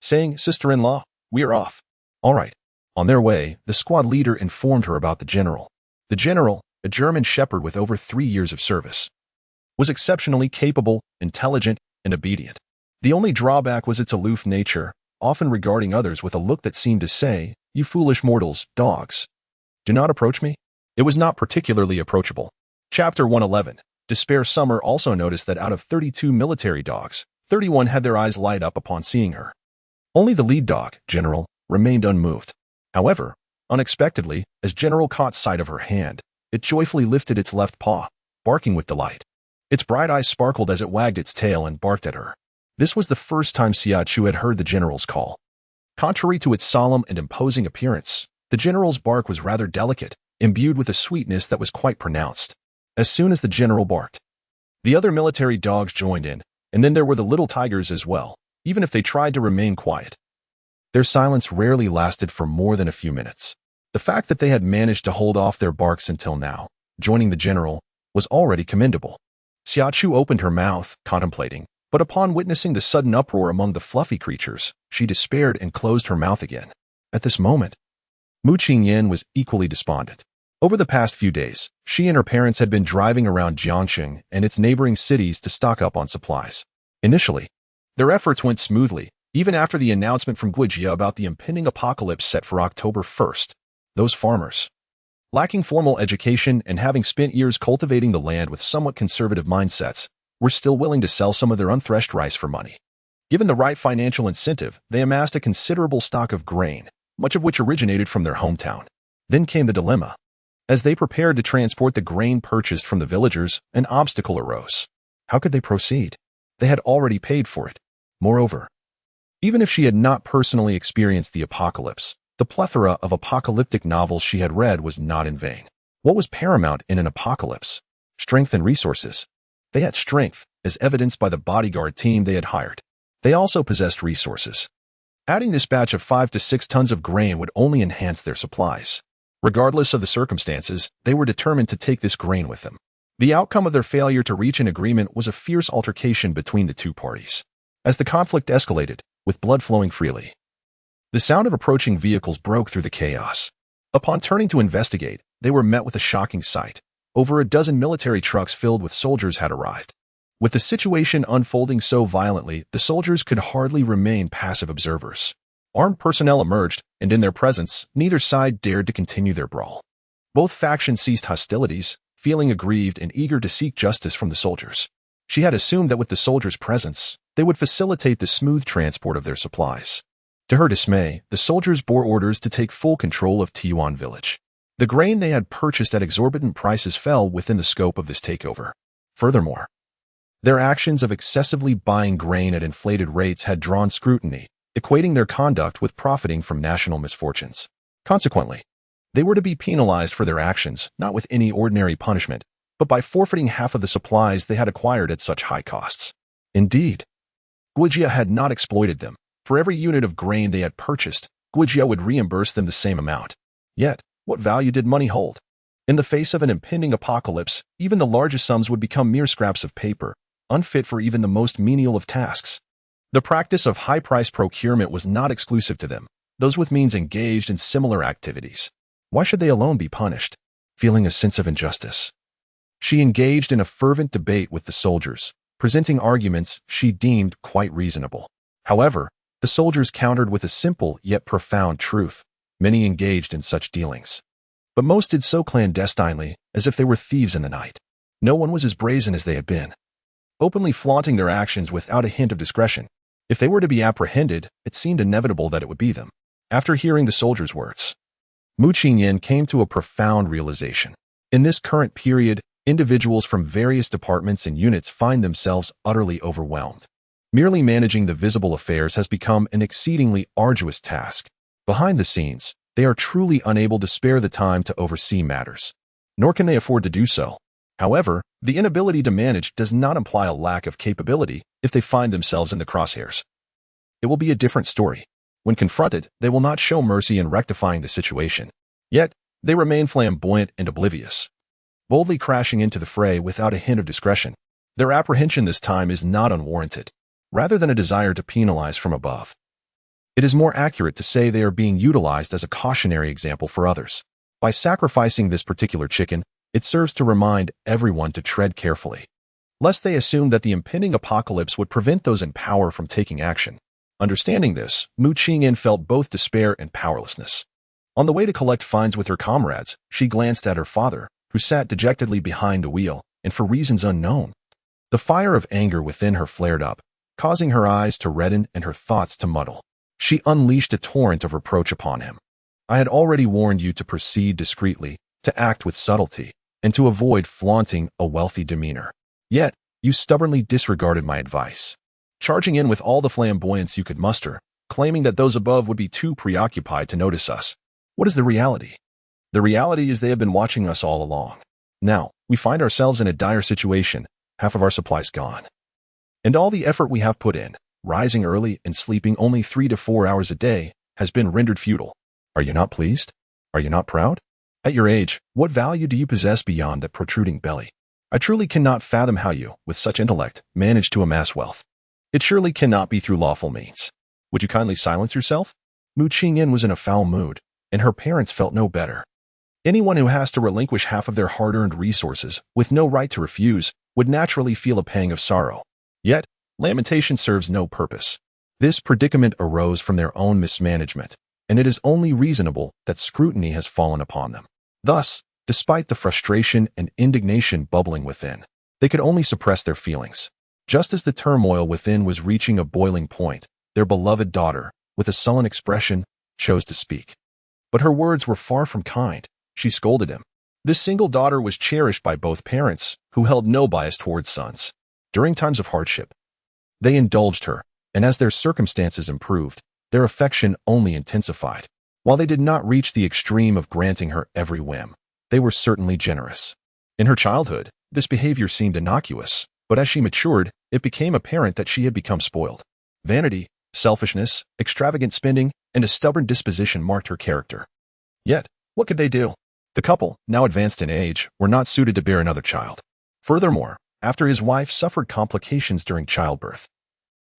saying, "Sister-in-law, we are off." "All right." On their way, the squad leader informed her about the General. The General, a German shepherd with over 3 years of service, was exceptionally capable, intelligent, and obedient. The only drawback was its aloof nature, often regarding others with a look that seemed to say, "You foolish mortals, dogs, do not approach me." It was not particularly approachable. Chapter 111. Despair. Summer also noticed that out of 32 military dogs, 31 had their eyes light up upon seeing her. Only the lead dog, General, remained unmoved. However, unexpectedly, as General caught sight of her hand, it joyfully lifted its left paw, barking with delight. Its bright eyes sparkled as it wagged its tail and barked at her. This was the first time Xia Chu had heard the General's call. Contrary to its solemn and imposing appearance, the General's bark was rather delicate, imbued with a sweetness that was quite pronounced. As soon as the General barked, the other military dogs joined in, and then there were the little tigers as well, even if they tried to remain quiet. Their silence rarely lasted for more than a few minutes. The fact that they had managed to hold off their barks until now, joining the general, was already commendable. Xia Chu opened her mouth, contemplating, but upon witnessing the sudden uproar among the fluffy creatures, she despaired and closed her mouth again. At this moment, Mu Qingyan was equally despondent. Over the past few days, she and her parents had been driving around Jiangxing and its neighboring cities to stock up on supplies. Initially, their efforts went smoothly, even after the announcement from Guijia about the impending apocalypse set for October 1st. Those farmers, lacking formal education and having spent years cultivating the land with somewhat conservative mindsets, were still willing to sell some of their unthreshed rice for money. Given the right financial incentive, they amassed a considerable stock of grain, much of which originated from their hometown. Then came the dilemma. As they prepared to transport the grain purchased from the villagers, an obstacle arose. How could they proceed? They had already paid for it. Moreover, even if she had not personally experienced the apocalypse, the plethora of apocalyptic novels she had read was not in vain. What was paramount in an apocalypse? Strength and resources. They had strength, as evidenced by the bodyguard team they had hired. They also possessed resources. Adding this batch of 5 to 6 tons of grain would only enhance their supplies. Regardless of the circumstances, they were determined to take this grain with them. The outcome of their failure to reach an agreement was a fierce altercation between the two parties. As the conflict escalated, with blood flowing freely, the sound of approaching vehicles broke through the chaos. Upon turning to investigate, they were met with a shocking sight. Over a dozen military trucks filled with soldiers had arrived. With the situation unfolding so violently, the soldiers could hardly remain passive observers. Armed personnel emerged, and in their presence, neither side dared to continue their brawl. Both factions ceased hostilities, feeling aggrieved and eager to seek justice from the soldiers. She had assumed that with the soldiers' presence, they would facilitate the smooth transport of their supplies. To her dismay, the soldiers bore orders to take full control of Tiyuan village. The grain they had purchased at exorbitant prices fell within the scope of this takeover. Furthermore, their actions of excessively buying grain at inflated rates had drawn scrutiny, equating their conduct with profiting from national misfortunes. Consequently, they were to be penalized for their actions, not with any ordinary punishment, but by forfeiting half of the supplies they had acquired at such high costs. Indeed, Guijia had not exploited them. For every unit of grain they had purchased, Guijia would reimburse them the same amount. Yet, what value did money hold? In the face of an impending apocalypse, even the largest sums would become mere scraps of paper, unfit for even the most menial of tasks. The practice of high-price procurement was not exclusive to them. Those with means engaged in similar activities. Why should they alone be punished? Feeling a sense of injustice, she engaged in a fervent debate with the soldiers, presenting arguments she deemed quite reasonable. However, the soldiers countered with a simple yet profound truth. Many engaged in such dealings, but most did so clandestinely, as if they were thieves in the night. No one was as brazen as they had been, openly flaunting their actions without a hint of discretion. If they were to be apprehended, it seemed inevitable that it would be them. After hearing the soldiers' words, Mu Qingyan came to a profound realization. In this current period, individuals from various departments and units find themselves utterly overwhelmed. Merely managing the visible affairs has become an exceedingly arduous task. Behind the scenes, they are truly unable to spare the time to oversee matters, nor can they afford to do so. However, the inability to manage does not imply a lack of capability if they find themselves in the crosshairs. It will be a different story. When confronted, they will not show mercy in rectifying the situation. Yet, they remain flamboyant and oblivious, boldly crashing into the fray without a hint of discretion. Their apprehension this time is not unwarranted, rather than a desire to penalize from above. It is more accurate to say they are being utilized as a cautionary example for others. By sacrificing this particular chicken, it serves to remind everyone to tread carefully, lest they assume that the impending apocalypse would prevent those in power from taking action. Understanding this, Mu Qingyan felt both despair and powerlessness. On the way to collect fines with her comrades, she glanced at her father, who sat dejectedly behind the wheel, and for reasons unknown. The fire of anger within her flared up, causing her eyes to redden and her thoughts to muddle. She unleashed a torrent of reproach upon him. I had already warned you to proceed discreetly, to act with subtlety, and to avoid flaunting a wealthy demeanor. Yet, you stubbornly disregarded my advice, charging in with all the flamboyance you could muster, claiming that those above would be too preoccupied to notice us. What is the reality? The reality is they have been watching us all along. Now, we find ourselves in a dire situation, half of our supplies gone. And all the effort we have put in, rising early and sleeping only 3 to 4 hours a day, has been rendered futile. Are you not pleased? Are you not proud? At your age, what value do you possess beyond that protruding belly? I truly cannot fathom how you, with such intellect, manage to amass wealth. It surely cannot be through lawful means. Would you kindly silence yourself? Mu Qingyan was in a foul mood, and her parents felt no better. Anyone who has to relinquish half of their hard-earned resources with no right to refuse would naturally feel a pang of sorrow. Yet, lamentation serves no purpose. This predicament arose from their own mismanagement, and it is only reasonable that scrutiny has fallen upon them. Thus, despite the frustration and indignation bubbling within, they could only suppress their feelings. Just as the turmoil within was reaching a boiling point, their beloved daughter, with a sullen expression, chose to speak. But her words were far from kind. She scolded him. This single daughter was cherished by both parents, who held no bias towards sons. During times of hardship, they indulged her, and as their circumstances improved, their affection only intensified. While they did not reach the extreme of granting her every whim, they were certainly generous. In her childhood, this behavior seemed innocuous, but as she matured, it became apparent that she had become spoiled. Vanity, selfishness, extravagant spending, and a stubborn disposition marked her character. Yet, what could they do? The couple, now advanced in age, were not suited to bear another child. Furthermore, after his wife suffered complications during childbirth,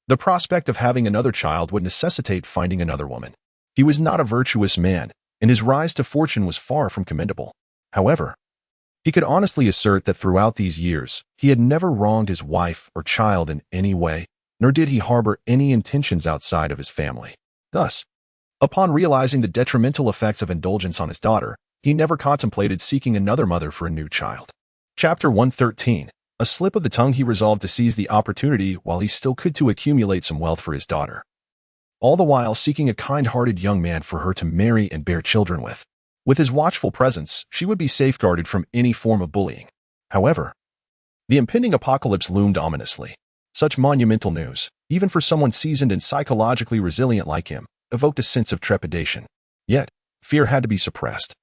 the prospect of having another child would necessitate finding another woman. He was not a virtuous man, and his rise to fortune was far from commendable. However, he could honestly assert that throughout these years, he had never wronged his wife or child in any way, nor did he harbor any intentions outside of his family. Thus, upon realizing the detrimental effects of indulgence on his daughter, he never contemplated seeking another mother for a new child. Chapter 113. A slip of the tongue, he resolved to seize the opportunity while he still could to accumulate some wealth for his daughter, all the while seeking a kind-hearted young man for her to marry and bear children with. With his watchful presence, she would be safeguarded from any form of bullying. However, the impending apocalypse loomed ominously. Such monumental news, even for someone seasoned and psychologically resilient like him, evoked a sense of trepidation. Yet, fear had to be suppressed.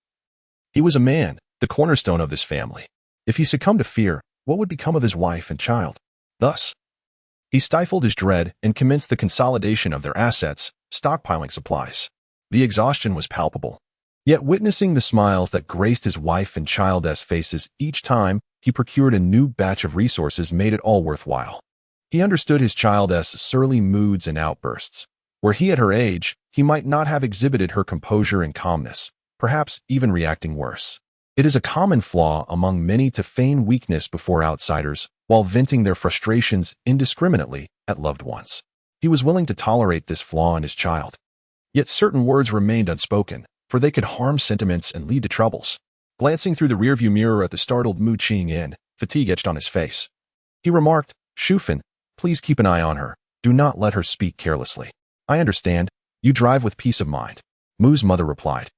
He was a man, the cornerstone of this family. If he succumbed to fear, what would become of his wife and child? Thus, he stifled his dread and commenced the consolidation of their assets, stockpiling supplies. The exhaustion was palpable. Yet witnessing the smiles that graced his wife and child's faces each time he procured a new batch of resources made it all worthwhile. He understood his child's surly moods and outbursts. Were he at her age, he might not have exhibited her composure and calmness, perhaps even reacting worse. It is a common flaw among many to feign weakness before outsiders while venting their frustrations indiscriminately at loved ones. He was willing to tolerate this flaw in his child. Yet certain words remained unspoken, for they could harm sentiments and lead to troubles. Glancing through the rearview mirror at the startled Mu Qingyan, fatigue etched on his face, he remarked, "Shufan, please keep an eye on her. Do not let her speak carelessly." "I understand. You drive with peace of mind," Mu's mother replied,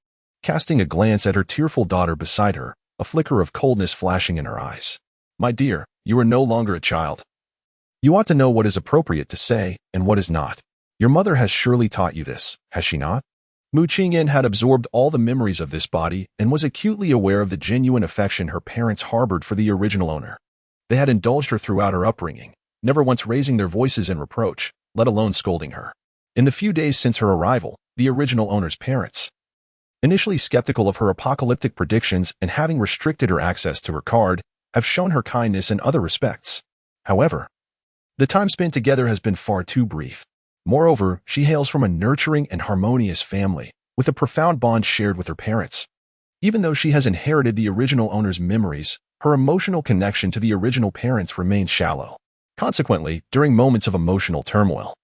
casting a glance at her tearful daughter beside her, a flicker of coldness flashing in her eyes. "My dear, you are no longer a child. You ought to know what is appropriate to say and what is not. Your mother has surely taught you this, has she not?" Mu Qingyan had absorbed all the memories of this body and was acutely aware of the genuine affection her parents harbored for the original owner. They had indulged her throughout her upbringing, never once raising their voices in reproach, let alone scolding her. In the few days since her arrival, the original owner's parents, initially skeptical of her apocalyptic predictions and having restricted her access to her card, have shown her kindness in other respects. However, the time spent together has been far too brief. Moreover, she hails from a nurturing and harmonious family, with a profound bond shared with her parents. Even though she has inherited the original owner's memories, her emotional connection to the original parents remains shallow. Consequently, during moments of emotional turmoil,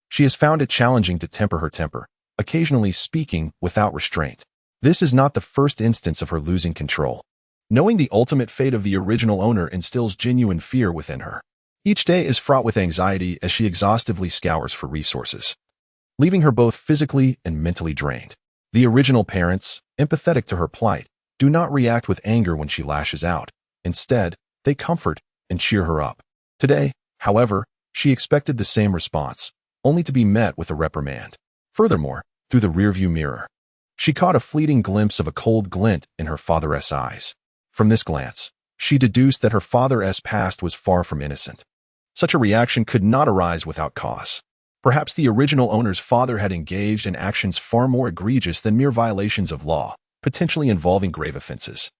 she has found it challenging to temper her temper, occasionally speaking without restraint. This is not the first instance of her losing control. Knowing the ultimate fate of the original owner instills genuine fear within her. Each day is fraught with anxiety as she exhaustively scours for resources, leaving her both physically and mentally drained. The original parents, empathetic to her plight, do not react with anger when she lashes out. Instead, they comfort and cheer her up. Today, however, she expected the same response, only to be met with a reprimand. Furthermore, through the rearview mirror, she caught a fleeting glimpse of a cold glint in her father's eyes. From this glance, she deduced that her father's past was far from innocent. Such a reaction could not arise without cause. Perhaps the original owner's father had engaged in actions far more egregious than mere violations of law, potentially involving grave offenses.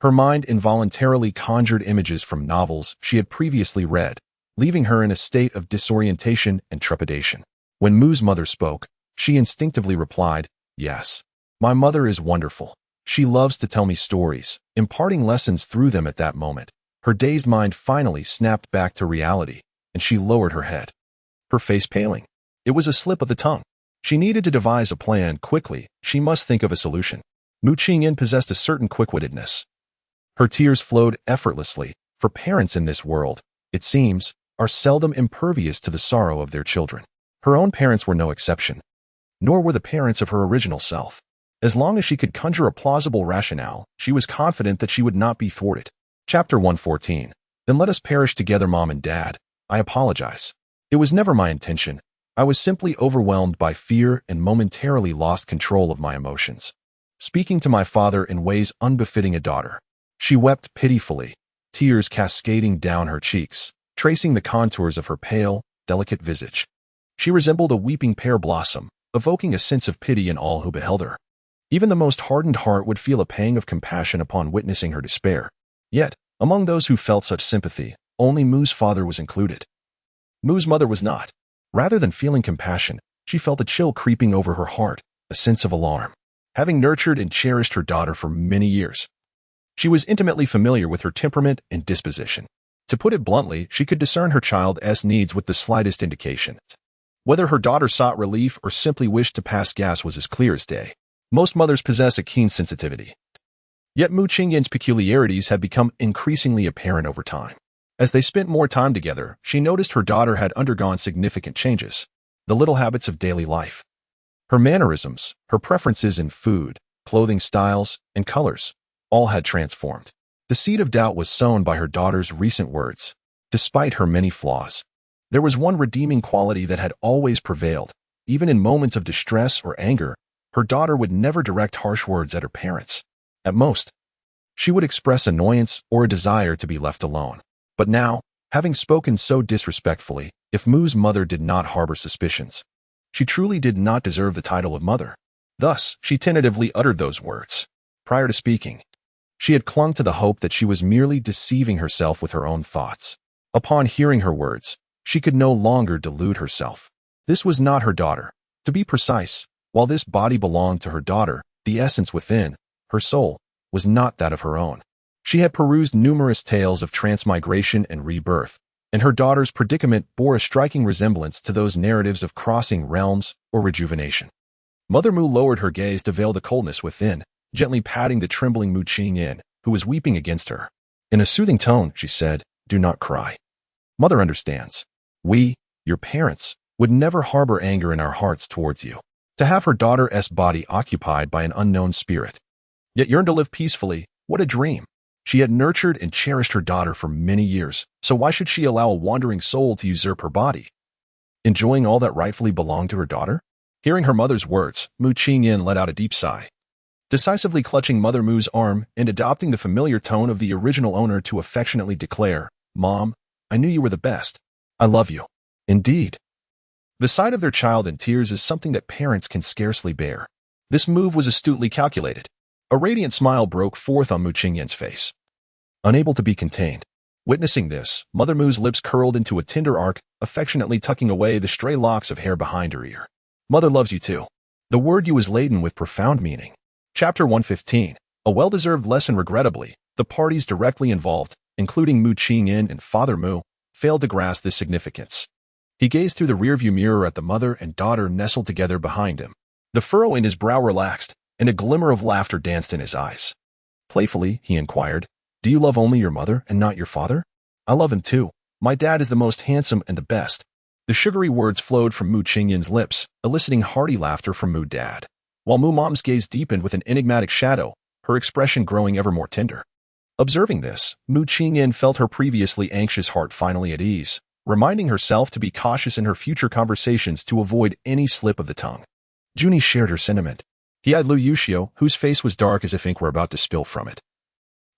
Her mind involuntarily conjured images from novels she had previously read, leaving her in a state of disorientation and trepidation. When Mu's mother spoke, she instinctively replied, "Yes. My mother is wonderful. She loves to tell me stories, imparting lessons through them." At that moment, her dazed mind finally snapped back to reality, and she lowered her head, her face paling. It was a slip of the tongue. She needed to devise a plan quickly. She must think of a solution. Mu Qingyan possessed a certain quick-wittedness. Her tears flowed effortlessly, for parents in this world, it seems, are seldom impervious to the sorrow of their children. Her own parents were no exception, nor were the parents of her original self. As long as she could conjure a plausible rationale, she was confident that she would not be thwarted. Chapter 114. Then let us perish together, Mom and Dad. I apologize. It was never my intention. I was simply overwhelmed by fear and momentarily lost control of my emotions. Speaking to my father in ways unbefitting a daughter. She wept pitifully, tears cascading down her cheeks, tracing the contours of her pale, delicate visage. She resembled a weeping pear blossom, evoking a sense of pity in all who beheld her. Even the most hardened heart would feel a pang of compassion upon witnessing her despair. Yet, among those who felt such sympathy, only Mu's father was included. Mu's mother was not. Rather than feeling compassion, she felt a chill creeping over her heart, a sense of alarm. Having nurtured and cherished her daughter for many years, she was intimately familiar with her temperament and disposition. To put it bluntly, she could discern her child's needs with the slightest indication. Whether her daughter sought relief or simply wished to pass gas was as clear as day. Most mothers possess a keen sensitivity. Yet Mu Qingyan's peculiarities had become increasingly apparent over time. As they spent more time together, she noticed her daughter had undergone significant changes. The little habits of daily life, her mannerisms, her preferences in food, clothing styles, and colors, all had transformed. The seed of doubt was sown by her daughter's recent words. Despite her many flaws, there was one redeeming quality that had always prevailed. Even in moments of distress or anger, her daughter would never direct harsh words at her parents. At most, she would express annoyance or a desire to be left alone. But now, having spoken so disrespectfully, if Mu's mother did not harbor suspicions, she truly did not deserve the title of mother. Thus, she tentatively uttered those words. Prior to speaking, she had clung to the hope that she was merely deceiving herself with her own thoughts. Upon hearing her words, she could no longer delude herself. This was not her daughter. To be precise, while this body belonged to her daughter, the essence within, her soul, was not that of her own. She had perused numerous tales of transmigration and rebirth, and her daughter's predicament bore a striking resemblance to those narratives of crossing realms or rejuvenation. Mother Mu lowered her gaze to veil the coldness within, gently patting the trembling Mu Qingyan, who was weeping against her. In a soothing tone, she said, "Do not cry. Mother understands. We, your parents, would never harbor anger in our hearts towards you." To have her daughter's body occupied by an unknown spirit, yet yearned to live peacefully, what a dream. She had nurtured and cherished her daughter for many years, so why should she allow a wandering soul to usurp her body, enjoying all that rightfully belonged to her daughter? Hearing her mother's words, Mu Qingyan let out a deep sigh. Decisively clutching Mother Mu's arm and adopting the familiar tone of the original owner to affectionately declare, "Mom, I knew you were the best. I love you." Indeed. The sight of their child in tears is something that parents can scarcely bear. This move was astutely calculated. A radiant smile broke forth on Mu Qingyan's face. Unable to be contained. Witnessing this, Mother Mu's lips curled into a tender arc, affectionately tucking away the stray locks of hair behind her ear. "Mother loves you too." The word "you" was laden with profound meaning. Chapter 115. A well-deserved lesson. Regrettably, the parties directly involved, including Mu Qingyan and Father Mu, failed to grasp this significance. He gazed through the rearview mirror at the mother and daughter nestled together behind him. The furrow in his brow relaxed, and a glimmer of laughter danced in his eyes. Playfully, he inquired, "Do you love only your mother and not your father?" "I love him too. My dad is the most handsome and the best." The sugary words flowed from Mu Qingyan's lips, eliciting hearty laughter from Mu Dad. While Mu Mom's gaze deepened with an enigmatic shadow, her expression growing ever more tender. Observing this, Mu Qingyan felt her previously anxious heart finally at ease, reminding herself to be cautious in her future conversations to avoid any slip of the tongue. Junie shared her sentiment. He eyed Lu Yuxiu, whose face was dark as if ink were about to spill from it,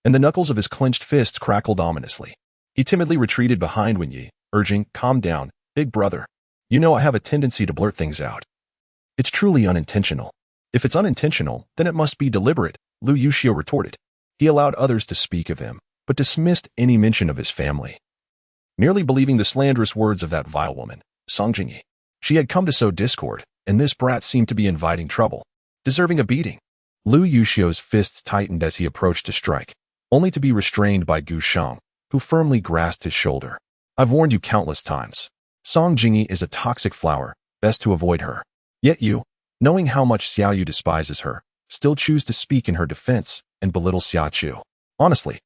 and the knuckles of his clenched fist crackled ominously. He timidly retreated behind Wenyi, urging, "Calm down, big brother." You know I have a tendency to blurt things out. It's truly unintentional. If it's unintentional, then it must be deliberate, Lu Yuxiu retorted. He allowed others to speak of him, but dismissed any mention of his family. Merely believing the slanderous words of that vile woman, Song Jingyi. She had come to sow discord, and this brat seemed to be inviting trouble, deserving a beating. Lu Yuxiu's fists tightened as he approached to strike, only to be restrained by Gu Shang, who firmly grasped his shoulder. I've warned you countless times. Song Jingyi is a toxic flower, best to avoid her. Yet you, knowing how much Xia Yu despises her, still choose to speak in her defense and belittle Xia Chu. Honestly,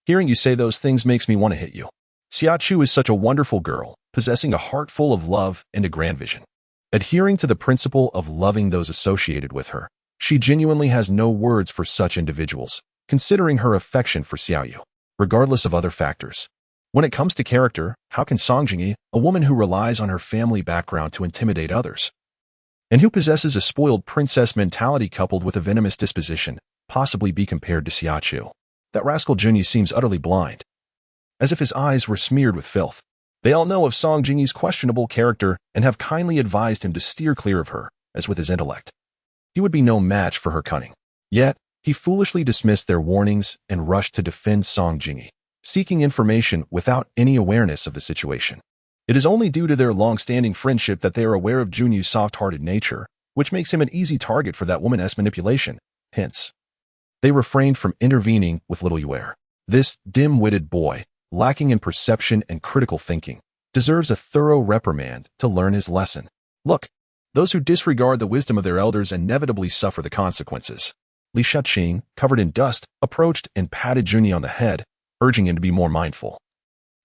hearing you say those things makes me want to hit you. Xia Chu is such a wonderful girl, possessing a heart full of love and a grand vision. Adhering to the principle of loving those associated with her, she genuinely has no words for such individuals, considering her affection for Xia Yu, regardless of other factors. When it comes to character, how can Song Jingyi, a woman who relies on her family background to intimidate others, and who possesses a spoiled princess mentality coupled with a venomous disposition, possibly be compared to Xia Chu? That rascal Junyi seems utterly blind, as if his eyes were smeared with filth. They all know of Song Jingyi's questionable character and have kindly advised him to steer clear of her, as with his intellect. He would be no match for her cunning. Yet, he foolishly dismissed their warnings and rushed to defend Song Jingyi, seeking information without any awareness of the situation. It is only due to their long-standing friendship that they are aware of Junyu's soft-hearted nature, which makes him an easy target for that woman-esque manipulation. Hence, they refrained from intervening with little Yuer. This dim-witted boy, lacking in perception and critical thinking, deserves a thorough reprimand to learn his lesson. Look, those who disregard the wisdom of their elders inevitably suffer the consequences. Li Shaqing, covered in dust, approached and patted Junyi on the head, urging him to be more mindful,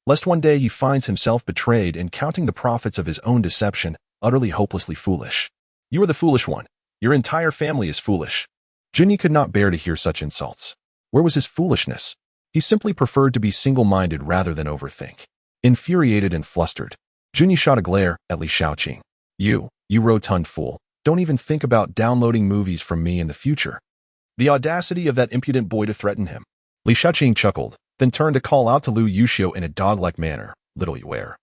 lest one day he finds himself betrayed and counting the profits of his own deception utterly hopelessly foolish. You are the foolish one. Your entire family is foolish. Junyi could not bear to hear such insults. Where was his foolishness? He simply preferred to be single-minded rather than overthink. Infuriated and flustered, Junyi shot a glare at Li Shaqing. You rotund fool, don't even think about downloading movies from me in the future. The audacity of that impudent boy to threaten him. Li Shaqing chuckled, then turned to call out to Lu Yuxiu in a dog-like manner, little Yuer.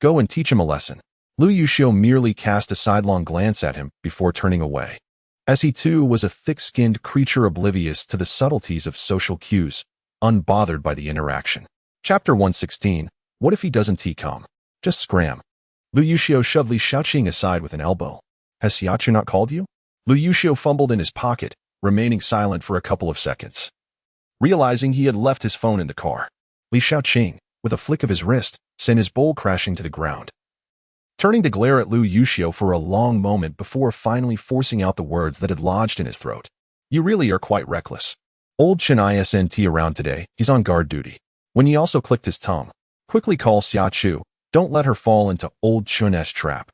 Go and teach him a lesson. Lu Yuxiu merely cast a sidelong glance at him before turning away, as he too was a thick-skinned creature oblivious to the subtleties of social cues, unbothered by the interaction. Chapter 116, What if he doesn't come? Just scram. Lu Yuxiu shoved Li Shaqing aside with an elbow. Has Xia Chu not called you? Lu Yuxiu fumbled in his pocket, remaining silent for a couple of seconds. Realizing he had left his phone in the car, Li Shaqing, with a flick of his wrist, sent his bowl crashing to the ground, turning to glare at Lu Yuxiu for a long moment before finally forcing out the words that had lodged in his throat. You really are quite reckless. Old Chen isn't around today, he's on guard duty. When he also clicked his tongue, quickly call Xia Chu, don't let her fall into old Chun's trap.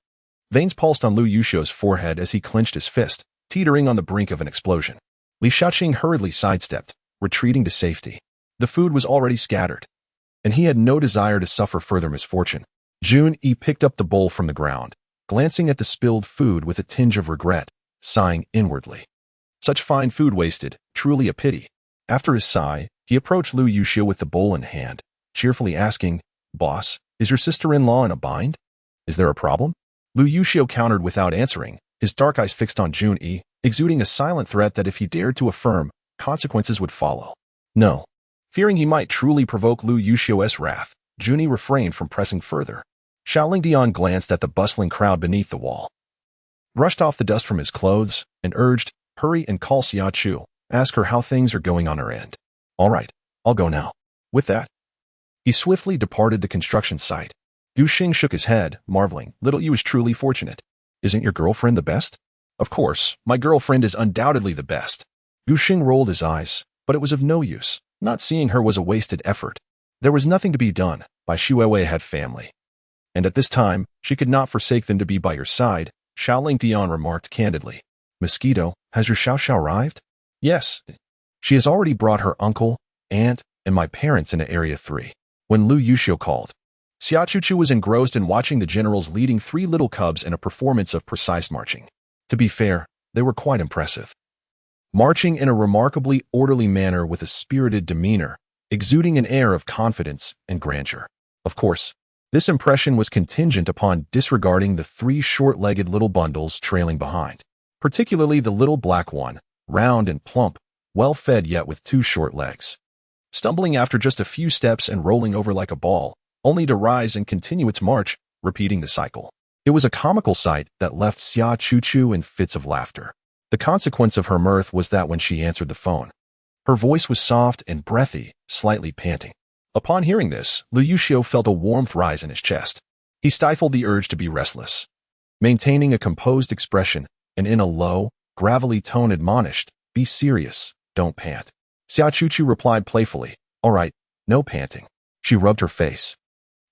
Veins pulsed on Lu Yuxiu's forehead as he clenched his fist, teetering on the brink of an explosion. Li Shaqing hurriedly sidestepped, retreating to safety. The food was already scattered, and he had no desire to suffer further misfortune. Junyi picked up the bowl from the ground, glancing at the spilled food with a tinge of regret, sighing inwardly. Such fine food wasted, truly a pity. After his sigh, he approached Lu Yuxiu with the bowl in hand, cheerfully asking, Boss, is your sister-in-law in a bind? Is there a problem? Lu Yuxiu countered without answering, his dark eyes fixed on Junyi, exuding a silent threat that if he dared to affirm, consequences would follow. No. Fearing he might truly provoke Lu Yuxiu's wrath, Junyi refrained from pressing further. Xiaoling Dian glanced at the bustling crowd beneath the wall, brushed off the dust from his clothes, and urged, Hurry and call Xia Chu. Ask her how things are going on her end. All right, I'll go now. With that, he swiftly departed the construction site. Gu Xing shook his head, marveling, Little Yu is truly fortunate. Isn't your girlfriend the best? Of course, my girlfriend is undoubtedly the best. Gu Xing rolled his eyes, but it was of no use. Not seeing her was a wasted effort. There was nothing to be done. Bai Shuiwei had family, and at this time, she could not forsake them to be by your side, Xiaoling Dian remarked candidly. Mosquito, has your Xiao Xiao arrived? Yes. She has already brought her uncle, aunt, and my parents into Area 3. When Lu Yuxiu called, Xia Chu was engrossed in watching the generals leading 3 little cubs in a performance of precise marching. To be fair, they were quite impressive. Marching in a remarkably orderly manner with a spirited demeanor, exuding an air of confidence and grandeur. Of course, This impression was contingent upon disregarding the 3 short-legged little bundles trailing behind, particularly the little black one, round and plump, well-fed yet with 2 short legs. Stumbling after just a few steps and rolling over like a ball, only to rise and continue its march, repeating the cycle. It was a comical sight that left Xia Chu in fits of laughter. The consequence of her mirth was that when she answered the phone, her voice was soft and breathy, slightly panting. Upon hearing this, Lu Yuxiu felt a warmth rise in his chest. He stifled the urge to be restless. Maintaining a composed expression, and in a low, gravelly tone admonished, "Be serious, don't pant." Xia Chu replied playfully, "All right, no panting." She rubbed her face,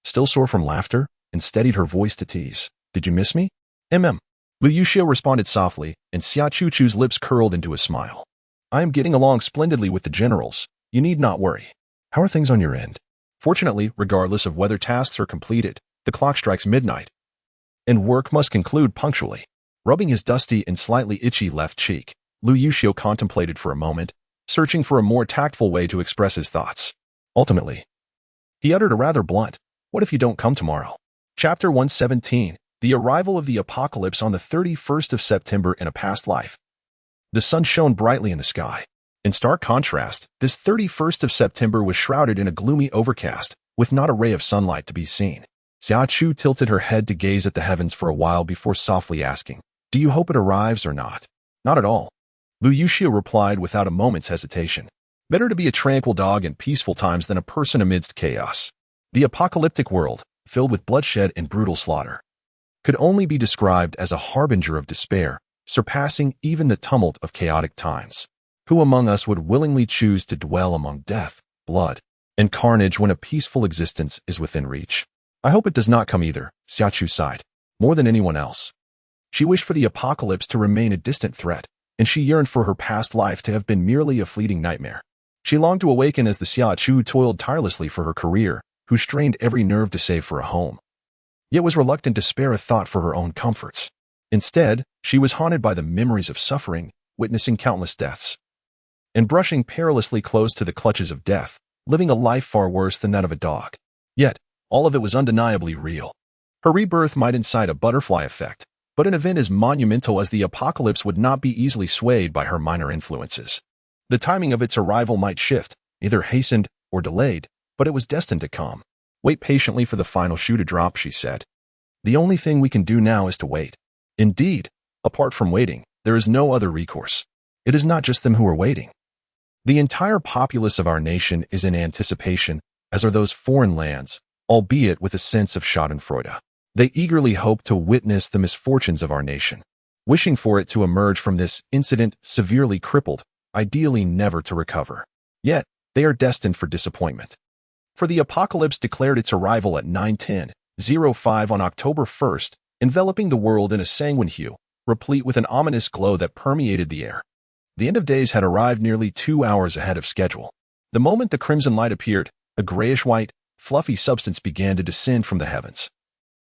still sore from laughter, and steadied her voice to tease, "Did you miss me?" Lu Yuxiu responded softly, and Xia Chu's lips curled into a smile. "I am getting along splendidly with the generals. You need not worry. How are things on your end?" Fortunately, regardless of whether tasks are completed, the clock strikes midnight, and work must conclude punctually. Rubbing his dusty and slightly itchy left cheek, Lu Yuxiu contemplated for a moment, searching for a more tactful way to express his thoughts. Ultimately, he uttered a rather blunt, "What if you don't come tomorrow?" Chapter 117, The Arrival of the Apocalypse on the 31st of September in a Past Life. The sun shone brightly in the sky. In stark contrast, this 31st of September was shrouded in a gloomy overcast, with not a ray of sunlight to be seen. Xia Chu tilted her head to gaze at the heavens for a while before softly asking, "Do you hope it arrives or not?" "Not at all," Lu Yuxiu replied without a moment's hesitation. "Better to be a tranquil dog in peaceful times than a person amidst chaos." The apocalyptic world, filled with bloodshed and brutal slaughter, could only be described as a harbinger of despair, surpassing even the tumult of chaotic times. Who among us would willingly choose to dwell among death, blood, and carnage when a peaceful existence is within reach? "I hope it does not come either," Xia Chu sighed. More than anyone else, she wished for the apocalypse to remain a distant threat, and she yearned for her past life to have been merely a fleeting nightmare. She longed to awaken as the Xia Chu toiled tirelessly for her career, who strained every nerve to save for a home, yet was reluctant to spare a thought for her own comforts. Instead, she was haunted by the memories of suffering, witnessing countless deaths, and brushing perilously close to the clutches of death, living a life far worse than that of a dog. Yet, all of it was undeniably real. Her rebirth might incite a butterfly effect, but an event as monumental as the apocalypse would not be easily swayed by her minor influences. The timing of its arrival might shift, either hastened or delayed, but it was destined to come. "Wait patiently for the final shoe to drop," she said. "The only thing we can do now is to wait." Indeed, apart from waiting, there is no other recourse. It is not just them who are waiting. The entire populace of our nation is in anticipation, as are those foreign lands, albeit with a sense of schadenfreude. They eagerly hope to witness the misfortunes of our nation, wishing for it to emerge from this incident severely crippled, ideally never to recover. Yet, they are destined for disappointment. For the apocalypse declared its arrival at 9:10:05 on October 1st, enveloping the world in a sanguine hue, replete with an ominous glow that permeated the air. The end of days had arrived nearly 2 hours ahead of schedule. The moment the crimson light appeared, a grayish-white, fluffy substance began to descend from the heavens,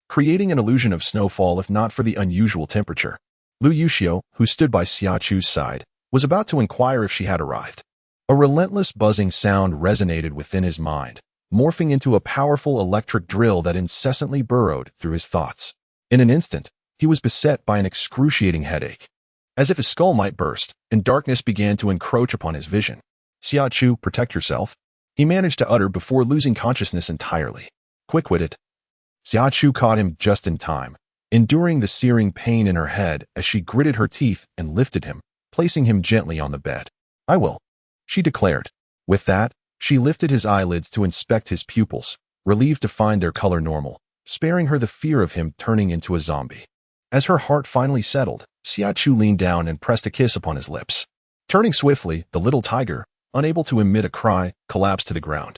creating an illusion of snowfall if not for the unusual temperature. Lu Yuxiu, who stood by Xia Chu's side, was about to inquire if she had arrived. A relentless buzzing sound resonated within his mind, morphing into a powerful electric drill that incessantly burrowed through his thoughts. In an instant, he was beset by an excruciating headache, as if his skull might burst, and darkness began to encroach upon his vision. "Xia Chu, protect yourself," he managed to utter before losing consciousness entirely. Quick-witted, Xia Chu caught him just in time, enduring the searing pain in her head as she gritted her teeth and lifted him, placing him gently on the bed. "I will," she declared. With that, she lifted his eyelids to inspect his pupils, relieved to find their color normal, sparing her the fear of him turning into a zombie. As her heart finally settled, Xia Chu leaned down and pressed a kiss upon his lips. Turning swiftly, the little tiger, unable to emit a cry, collapsed to the ground,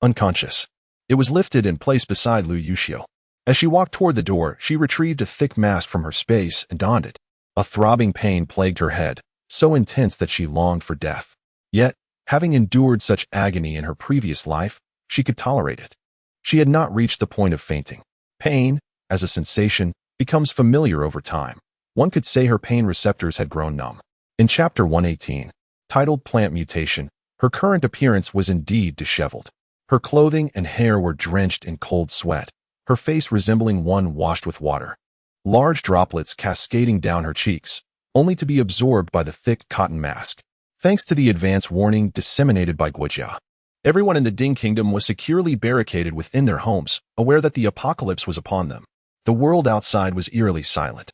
unconscious. It was lifted and placed beside Lu Yuxiu. As she walked toward the door, she retrieved a thick mask from her space and donned it. A throbbing pain plagued her head, so intense that she longed for death. Yet, having endured such agony in her previous life, she could tolerate it. She had not reached the point of fainting. Pain, as a sensation, becomes familiar over time. One could say her pain receptors had grown numb. In Chapter 118, titled Plant Mutation, her current appearance was indeed disheveled. Her clothing and hair were drenched in cold sweat, her face resembling one washed with water. Large droplets cascading down her cheeks, only to be absorbed by the thick cotton mask. Thanks to the advance warning disseminated by Guijia, everyone in the Ding Kingdom was securely barricaded within their homes, aware that the apocalypse was upon them. The world outside was eerily silent,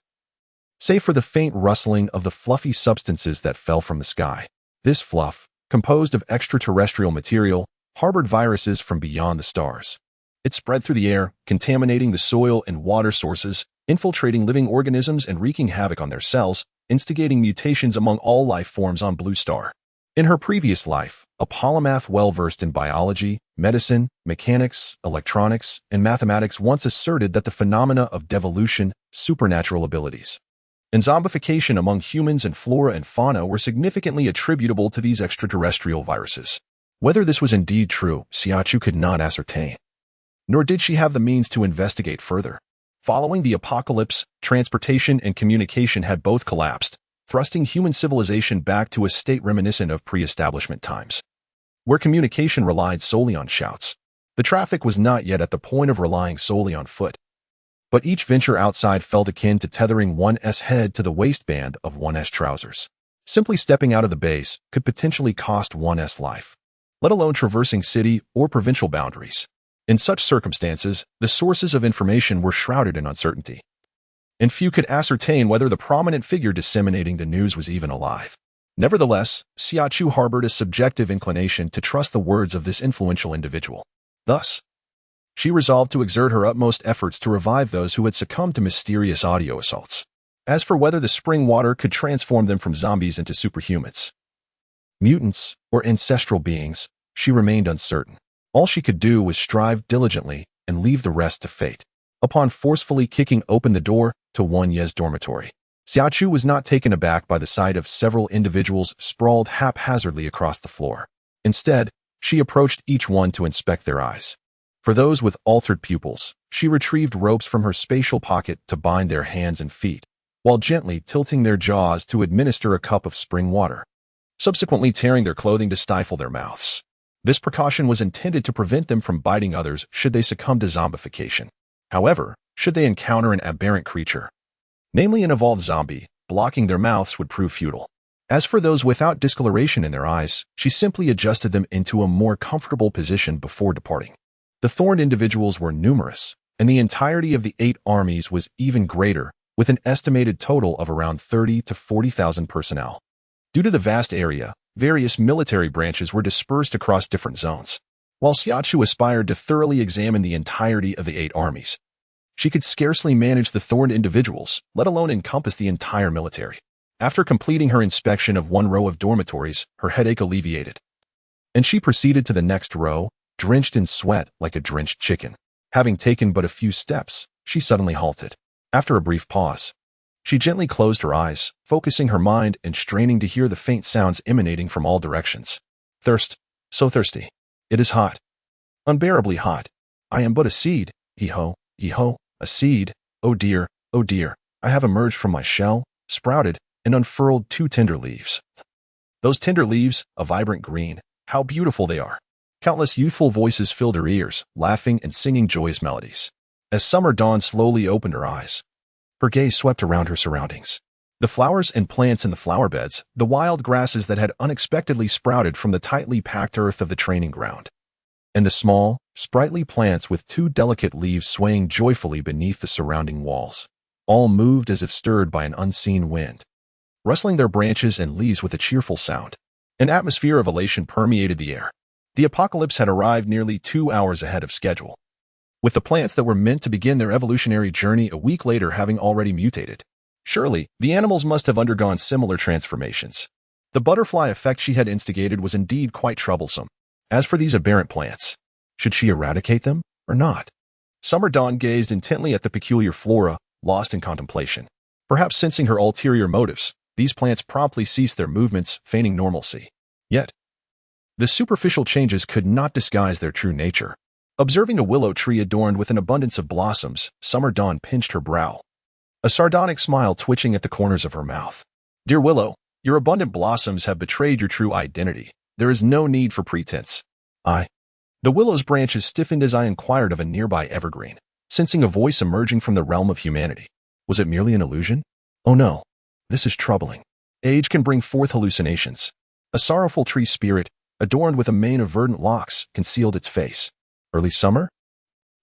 save for the faint rustling of the fluffy substances that fell from the sky. This fluff, composed of extraterrestrial material, harbored viruses from beyond the stars. It spread through the air, contaminating the soil and water sources, infiltrating living organisms and wreaking havoc on their cells, instigating mutations among all life forms on Blue Star. In her previous life, a polymath well-versed in biology, medicine, mechanics, electronics, and mathematics once asserted that the phenomena of devolution, supernatural abilities, and zombification among humans and flora and fauna were significantly attributable to these extraterrestrial viruses. Whether this was indeed true, Xia Chu could not ascertain. Nor did she have the means to investigate further. Following the apocalypse, transportation and communication had both collapsed, thrusting human civilization back to a state reminiscent of pre-establishment times, where communication relied solely on shouts. The traffic was not yet at the point of relying solely on foot, but each venture outside felt akin to tethering one's head to the waistband of one's trousers. Simply stepping out of the base could potentially cost one's life, let alone traversing city or provincial boundaries. In such circumstances, the sources of information were shrouded in uncertainty, and few could ascertain whether the prominent figure disseminating the news was even alive. Nevertheless, Xia Chu harbored a subjective inclination to trust the words of this influential individual. Thus, she resolved to exert her utmost efforts to revive those who had succumbed to mysterious audio assaults. As for whether the spring water could transform them from zombies into superhumans, mutants, or ancestral beings, she remained uncertain. All she could do was strive diligently and leave the rest to fate. Upon forcefully kicking open the door to Wanye's dormitory, Xia Chu was not taken aback by the sight of several individuals sprawled haphazardly across the floor. Instead, she approached each one to inspect their eyes. For those with altered pupils, she retrieved ropes from her spatial pocket to bind their hands and feet, while gently tilting their jaws to administer a cup of spring water, subsequently tearing their clothing to stifle their mouths. This precaution was intended to prevent them from biting others should they succumb to zombification. However, should they encounter an aberrant creature, namely an evolved zombie, blocking their mouths would prove futile. As for those without discoloration in their eyes, she simply adjusted them into a more comfortable position before departing. The thorned individuals were numerous, and the entirety of the 8 armies was even greater, with an estimated total of around 30 to 40,000 personnel. Due to the vast area, various military branches were dispersed across different zones. While Xia Chu aspired to thoroughly examine the entirety of the 8 armies, she could scarcely manage the thorned individuals, let alone encompass the entire military. After completing her inspection of one row of dormitories, her headache alleviated, and she proceeded to the next row, drenched in sweat like a drenched chicken. Having taken but a few steps, she suddenly halted. After a brief pause, she gently closed her eyes, focusing her mind and straining to hear the faint sounds emanating from all directions. Thirst. So thirsty. It is hot. Unbearably hot. I am but a seed. Hee-ho, hee-ho, a seed. Oh dear, I have emerged from my shell, sprouted, and unfurled 2 tender leaves. Those tender leaves, a vibrant green, how beautiful they are. Countless youthful voices filled her ears, laughing and singing joyous melodies. As summer dawn slowly opened her eyes, her gaze swept around her surroundings. The flowers and plants in the flower beds, the wild grasses that had unexpectedly sprouted from the tightly packed earth of the training ground, and the small, sprightly plants with 2 delicate leaves swaying joyfully beneath the surrounding walls, all moved as if stirred by an unseen wind, rustling their branches and leaves with a cheerful sound. An atmosphere of elation permeated the air. The apocalypse had arrived nearly 2 hours ahead of schedule, with the plants that were meant to begin their evolutionary journey a week later having already mutated. Surely, the animals must have undergone similar transformations. The butterfly effect she had instigated was indeed quite troublesome. As for these aberrant plants, should she eradicate them or not? Summer Dawn gazed intently at the peculiar flora, lost in contemplation. Perhaps sensing her ulterior motives, these plants promptly ceased their movements, feigning normalcy. Yet, the superficial changes could not disguise their true nature. Observing a willow tree adorned with an abundance of blossoms, Summer Dawn pinched her brow, a sardonic smile twitching at the corners of her mouth. Dear Willow, your abundant blossoms have betrayed your true identity. There is no need for pretense. The willow's branches stiffened as I inquired of a nearby evergreen. sensing a voice emerging from the realm of humanity. Was it merely an illusion? Oh no, this is troubling. Age can bring forth hallucinations. A sorrowful tree spirit, adorned with a mane of verdant locks, concealed its face. Early summer?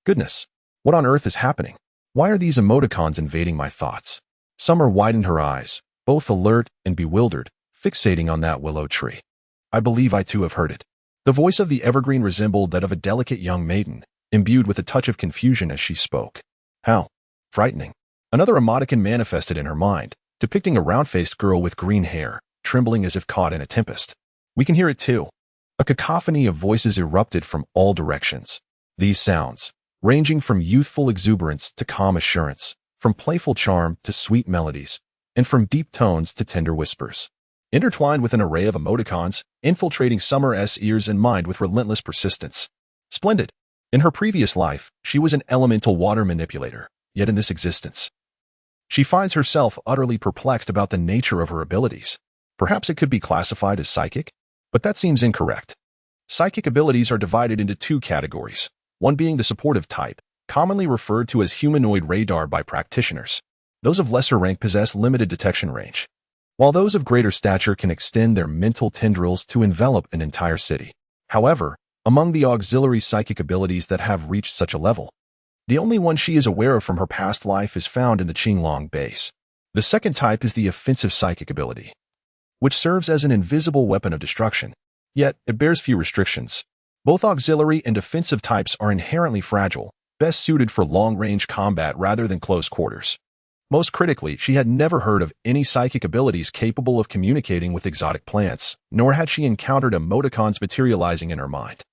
Goodness, what on earth is happening? Why are these emoticons invading my thoughts? Summer widened her eyes, both alert and bewildered, fixating on that willow tree. I believe I too have heard it. The voice of the evergreen resembled that of a delicate young maiden, imbued with a touch of confusion as she spoke. How frightening. Another emoticon manifested in her mind, depicting a round-faced girl with green hair, trembling as if caught in a tempest. We can hear it too. A cacophony of voices erupted from all directions. These sounds, ranging from youthful exuberance to calm assurance, from playful charm to sweet melodies, and from deep tones to tender whispers, intertwined with an array of emoticons, infiltrating Summer's ears and mind with relentless persistence. Splendid. In her previous life, she was an elemental water manipulator, yet in this existence, she finds herself utterly perplexed about the nature of her abilities. Perhaps it could be classified as psychic? But that seems incorrect. Psychic abilities are divided into two categories, one being the supportive type, commonly referred to as humanoid radar by practitioners. Those of lesser rank possess limited detection range, while those of greater stature can extend their mental tendrils to envelop an entire city. However, among the auxiliary psychic abilities that have reached such a level, the only one she is aware of from her past life is found in the Qinglong base. The second type is the offensive psychic ability, which serves as an invisible weapon of destruction, yet it bears few restrictions. Both auxiliary and defensive types are inherently fragile, best suited for long-range combat rather than close quarters. Most critically, she had never heard of any psychic abilities capable of communicating with exotic plants, nor had she encountered emoticons materializing in her mind.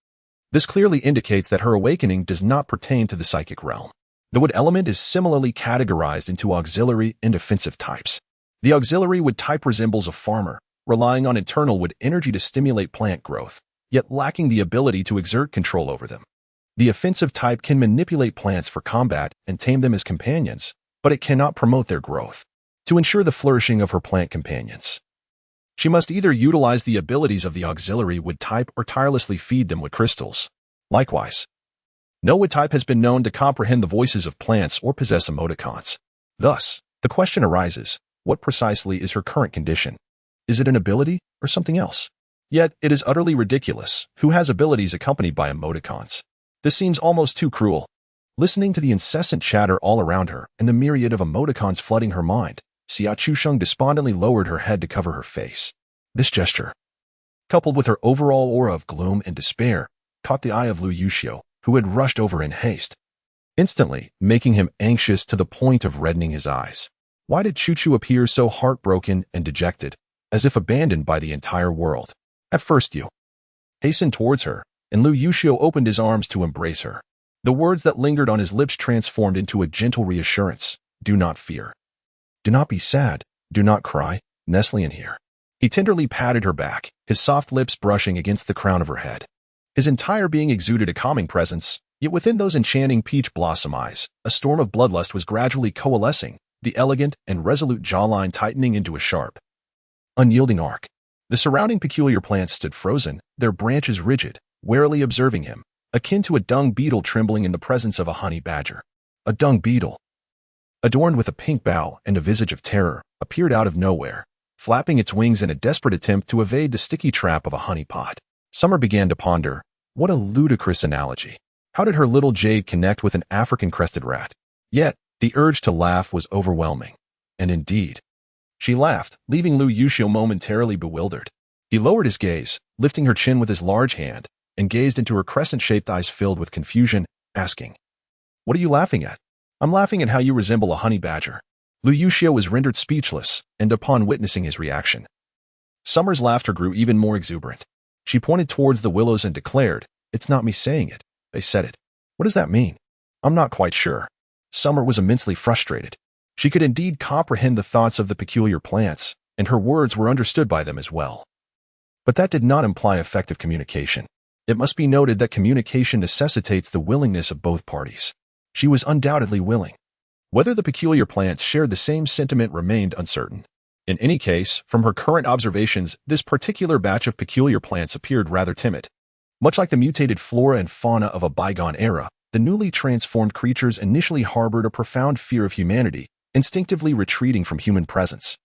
This clearly indicates that her awakening does not pertain to the psychic realm. The wood element is similarly categorized into auxiliary and offensive types. The auxiliary wood type resembles a farmer, relying on internal wood energy to stimulate plant growth, yet lacking the ability to exert control over them. The offensive type can manipulate plants for combat and tame them as companions, but it cannot promote their growth. To ensure the flourishing of her plant companions, she must either utilize the abilities of the auxiliary wood type or tirelessly feed them with crystals. Likewise, no wood type has been known to comprehend the voices of plants or possess emoticons. Thus, the question arises, what precisely is her current condition? Is it an ability or something else? Yet, it is utterly ridiculous. Who has abilities accompanied by emoticons? This seems almost too cruel. Listening to the incessant chatter all around her and the myriad of emoticons flooding her mind, Xia Chu despondently lowered her head to cover her face. This gesture, coupled with her overall aura of gloom and despair, caught the eye of Lu Yuxiu, who had rushed over in haste, instantly making him anxious to the point of reddening his eyes. Why did Chu appear so heartbroken and dejected, as if abandoned by the entire world? At first you hastened towards her, and Lu Yuxiu opened his arms to embrace her. The words that lingered on his lips transformed into a gentle reassurance. Do not fear. Do not be sad. Do not cry. Nestling in here. He tenderly patted her back, his soft lips brushing against the crown of her head. His entire being exuded a calming presence, yet within those enchanting peach blossom eyes, a storm of bloodlust was gradually coalescing, the elegant and resolute jawline tightening into a sharp, unyielding arc. The surrounding peculiar plants stood frozen, their branches rigid, warily observing him, akin to a dung beetle trembling in the presence of a honey badger. A dung beetle, adorned with a pink bow and a visage of terror, appeared out of nowhere, flapping its wings in a desperate attempt to evade the sticky trap of a honeypot. Summer began to ponder, what a ludicrous analogy. How did her little jade connect with an African-crested rat? Yet, the urge to laugh was overwhelming. And indeed, she laughed, leaving Lu Yuxiu momentarily bewildered. He lowered his gaze, lifting her chin with his large hand, and gazed into her crescent-shaped eyes filled with confusion, asking, "What are you laughing at?" "I'm laughing at how you resemble a honey badger." Lu Yuxiu was rendered speechless, and upon witnessing his reaction, Summer's laughter grew even more exuberant. She pointed towards the willows and declared, "It's not me saying it. They said it." "What does that mean?" "I'm not quite sure." Summer was immensely frustrated. She could indeed comprehend the thoughts of the peculiar plants, and her words were understood by them as well. But that did not imply effective communication. It must be noted that communication necessitates the willingness of both parties. She was undoubtedly willing. Whether the peculiar plants shared the same sentiment remained uncertain. In any case, from her current observations, this particular batch of peculiar plants appeared rather timid. Much like the mutated flora and fauna of a bygone era, the newly transformed creatures initially harbored a profound fear of humanity, instinctively retreating from human presence.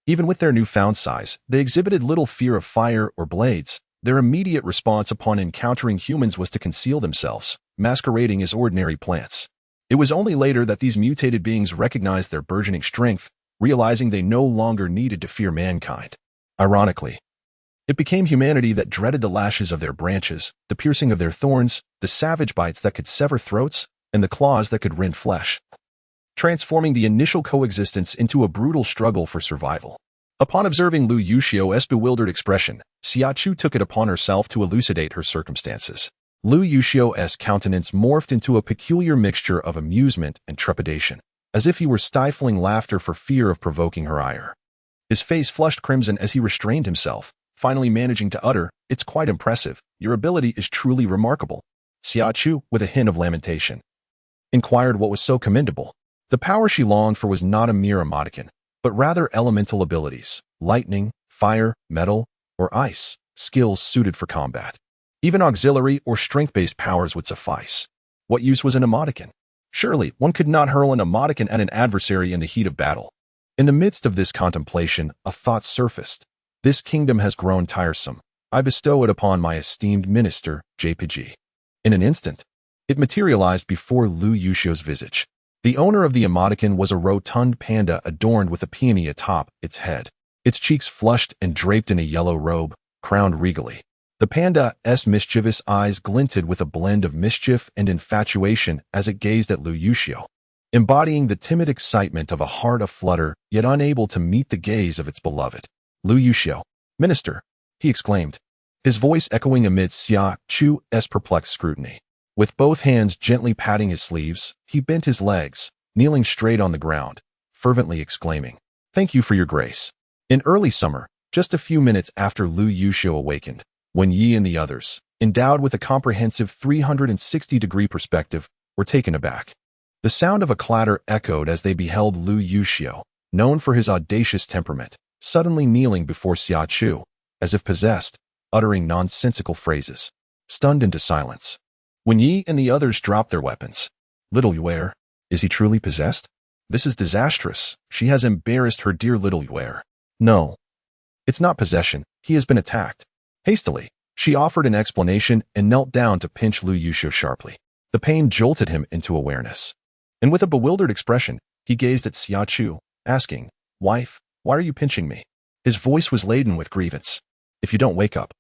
Even with their newfound size, they exhibited little fear of fire or blades. Their immediate response upon encountering humans was to conceal themselves, masquerading as ordinary plants. It was only later that these mutated beings recognized their burgeoning strength, realizing they no longer needed to fear mankind. Ironically, it became humanity that dreaded the lashes of their branches, the piercing of their thorns, the savage bites that could sever throats, and the claws that could rend flesh, transforming the initial coexistence into a brutal struggle for survival. Upon observing Lu Yuxiu's bewildered expression, Xia Chu took it upon herself to elucidate her circumstances. Lu Yuxiu's countenance morphed into a peculiar mixture of amusement and trepidation, as if he were stifling laughter for fear of provoking her ire. His face flushed crimson as he restrained himself, finally managing to utter, "It's quite impressive. Your ability is truly remarkable." Xia Chu, with a hint of lamentation, inquired what was so commendable. The power she longed for was not a mere emoticon, but rather elemental abilities, lightning, fire, metal, or ice, skills suited for combat. Even auxiliary or strength-based powers would suffice. What use was an emoticon? Surely, one could not hurl an emoticon at an adversary in the heat of battle. In the midst of this contemplation, a thought surfaced. This kingdom has grown tiresome. I bestow it upon my esteemed minister, JPG. In an instant, it materialized before Lu Yuxiu's visage. The owner of the emoticon was a rotund panda adorned with a peony atop its head, its cheeks flushed and draped in a yellow robe, crowned regally. The panda's mischievous eyes glinted with a blend of mischief and infatuation as it gazed at Lu Yuxiu, embodying the timid excitement of a heart aflutter yet unable to meet the gaze of its beloved. "Lu Yuxiu, Minister," he exclaimed, his voice echoing amidst Xia Chu's perplexed scrutiny. With both hands gently patting his sleeves, he bent his legs, kneeling straight on the ground, fervently exclaiming, "Thank you for your grace." In early summer, just a few minutes after Lu Yuxiu awakened, when Yi and the others, endowed with a comprehensive 360-degree perspective, were taken aback. The sound of a clatter echoed as they beheld Lu Yuxiu, known for his audacious temperament, suddenly kneeling before Xia Chu, as if possessed, uttering nonsensical phrases. Stunned into silence, when Yi and the others dropped their weapons. "Little Yuer, is he truly possessed? This is disastrous. She has embarrassed her dear little Yuer." "No, it's not possession. He has been attacked." Hastily, she offered an explanation and knelt down to pinch Lu Yuxiu sharply. The pain jolted him into awareness, and with a bewildered expression, he gazed at Xia Chu, asking, "Wife, why are you pinching me?" His voice was laden with grievance. "If you don't wake up,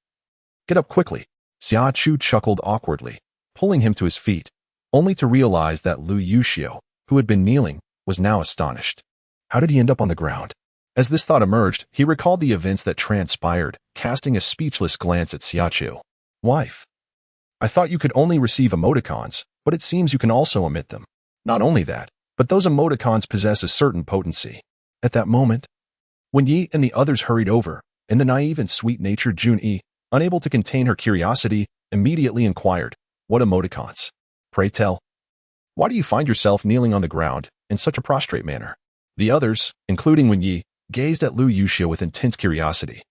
get up quickly." Xia Chu chuckled awkwardly, pulling him to his feet, only to realize that Lu Yuxiu, who had been kneeling, was now astonished. How did he end up on the ground? As this thought emerged, he recalled the events that transpired, casting a speechless glance at Xia Chu. "Wife, I thought you could only receive emoticons, but it seems you can also emit them. Not only that, but those emoticons possess a certain potency." At that moment, when Yi and the others hurried over, and the naive and sweet-natured Jun-Yi, unable to contain her curiosity, immediately inquired, "What emoticons? Pray tell. Why do you find yourself kneeling on the ground in such a prostrate manner?" The others, including Wen Yi, gazed at Lu Yuxiu with intense curiosity,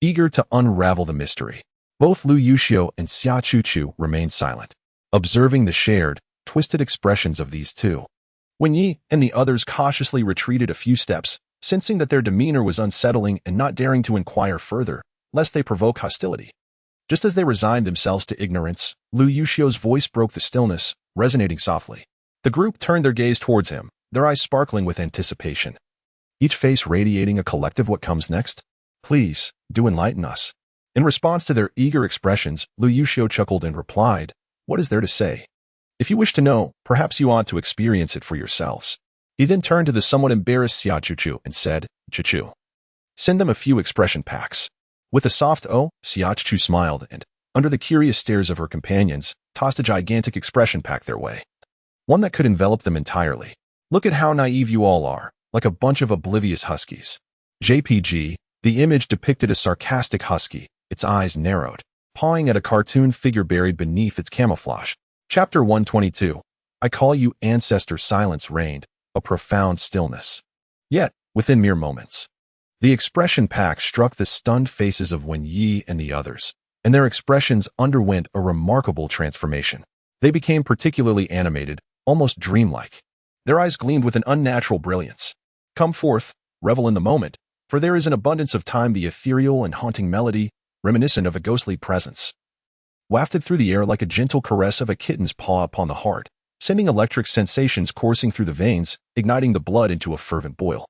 eager to unravel the mystery. Both Lu Yuxiu and Xia Chu remained silent, observing the shared, twisted expressions of these two. Wen Yi and the others cautiously retreated a few steps, sensing that their demeanor was unsettling and not daring to inquire further, lest they provoke hostility. Just as they resigned themselves to ignorance, Lu Yuxiu's voice broke the stillness, resonating softly. The group turned their gaze towards him, their eyes sparkling with anticipation, each face radiating a collective "What comes next? Please, do enlighten us." In response to their eager expressions, Lu Yuxiu chuckled and replied, "What is there to say? If you wish to know, perhaps you ought to experience it for yourselves." He then turned to the somewhat embarrassed Xia Chu and said, "Chu, send them a few expression packs." With a soft "Oh," Xia Chu smiled and, under the curious stares of her companions, tossed a gigantic expression pack their way. One that could envelop them entirely. "Look at how naive you all are, like a bunch of oblivious huskies." JPG, the image depicted a sarcastic husky, its eyes narrowed, pawing at a cartoon figure buried beneath its camouflage. Chapter 122. I call you ancestor. Silence reigned, a profound stillness. Yet, within mere moments, the expression pack struck the stunned faces of Wen Yi and the others, and their expressions underwent a remarkable transformation. They became particularly animated, almost dreamlike. Their eyes gleamed with an unnatural brilliance. Come forth, revel in the moment, for there is an abundance of time. The ethereal and haunting melody, reminiscent of a ghostly presence, wafted through the air like a gentle caress of a kitten's paw upon the heart, sending electric sensations coursing through the veins, igniting the blood into a fervent boil.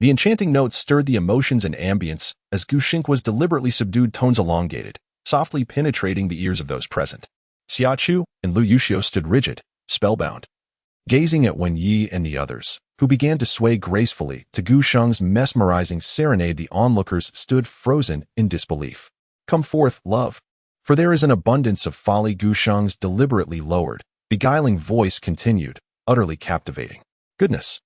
The enchanting notes stirred the emotions and ambience as Guxing's deliberately subdued tones elongated, softly penetrating the ears of those present. Xia Chu and Lu Yuxiu stood rigid, spellbound, gazing at Wen Yi and the others, who began to sway gracefully to Guxing's mesmerizing serenade. The onlookers stood frozen in disbelief. Come forth, love, for there is an abundance of folly. Guxing's deliberately lowered, beguiling voice continued, utterly captivating. Goodness!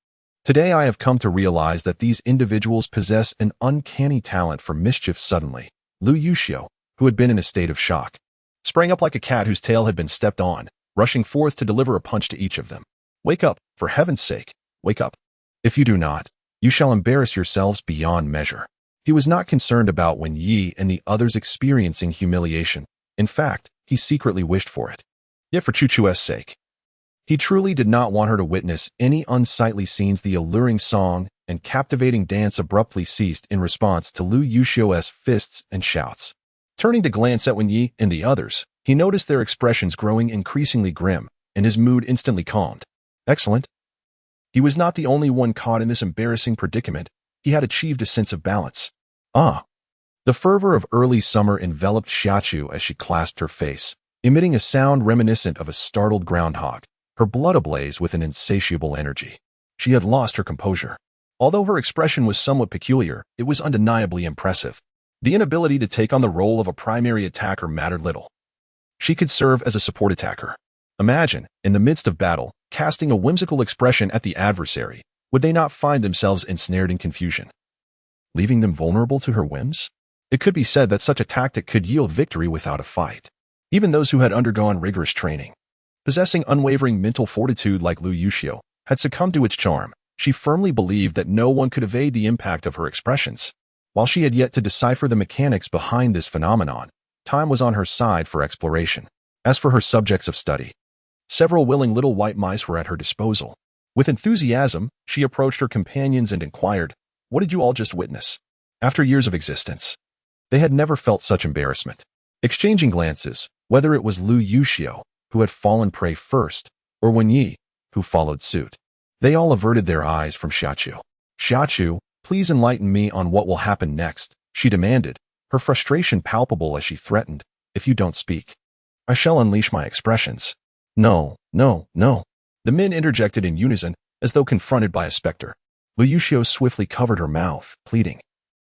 Today I have come to realize that these individuals possess an uncanny talent for mischief. Suddenly, Lu Yuxiu, who had been in a state of shock, sprang up like a cat whose tail had been stepped on, rushing forth to deliver a punch to each of them. Wake up, for heaven's sake, wake up. If you do not, you shall embarrass yourselves beyond measure. He was not concerned about Wen Yi and the others experiencing humiliation. In fact, he secretly wished for it. Yet for Chu Chu's sake, he truly did not want her to witness any unsightly scenes. The alluring song and captivating dance abruptly ceased in response to Lu Yuxiu's fists and shouts. Turning to glance at Wen Yi and the others, he noticed their expressions growing increasingly grim, and his mood instantly calmed. Excellent. He was not the only one caught in this embarrassing predicament. He had achieved a sense of balance. Ah! The fervor of early summer enveloped Xia Chu as she clasped her face, emitting a sound reminiscent of a startled groundhog, her blood ablaze with an insatiable energy. She had lost her composure. Although her expression was somewhat peculiar, it was undeniably impressive. The inability to take on the role of a primary attacker mattered little. She could serve as a support attacker. Imagine, in the midst of battle, casting a whimsical expression at the adversary. Would they not find themselves ensnared in confusion, leaving them vulnerable to her whims? It could be said that such a tactic could yield victory without a fight. Even those who had undergone rigorous training, possessing unwavering mental fortitude like Lu Yuxiu, had succumbed to its charm. She firmly believed that no one could evade the impact of her expressions. While she had yet to decipher the mechanics behind this phenomenon, time was on her side for exploration. As for her subjects of study, several willing little white mice were at her disposal. With enthusiasm, she approached her companions and inquired, "What did you all just witness?" After years of existence, they had never felt such embarrassment. Exchanging glances, whether it was Lu Yuxiu, who had fallen prey first, or Wen Yi, who followed suit, they all averted their eyes from Xia Chu. "Xia Chu, please enlighten me on what will happen next," she demanded, her frustration palpable as she threatened, "If you don't speak, I shall unleash my expressions." No, no, no. The men interjected in unison, as though confronted by a specter. Lu Yuxiu swiftly covered her mouth, pleading,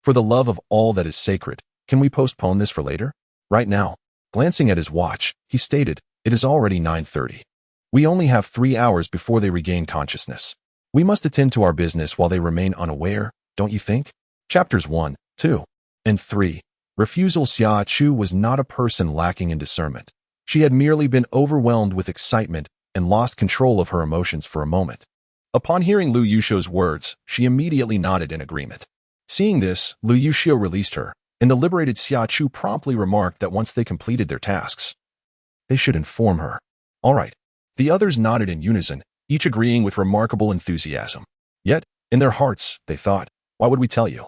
"For the love of all that is sacred, can we postpone this for later? Right now." Glancing at his watch, he stated, "It is already 9:30. We only have 3 hours before they regain consciousness. We must attend to our business while they remain unaware, don't you think?" Chapters 1, 2, and 3. Refusal. Xia Chu was not a person lacking in discernment. She had merely been overwhelmed with excitement and lost control of her emotions for a moment. Upon hearing Lu Yuxiu's words, she immediately nodded in agreement. Seeing this, Lu Yuxiu released her, and the liberated Xia Chu promptly remarked that once they completed their tasks, they should inform her. All right. The others nodded in unison, each agreeing with remarkable enthusiasm. Yet, in their hearts, they thought, why would we tell you?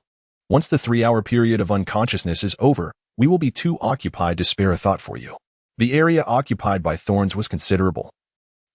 Once the 3-hour period of unconsciousness is over, we will be too occupied to spare a thought for you. The area occupied by thorns was considerable,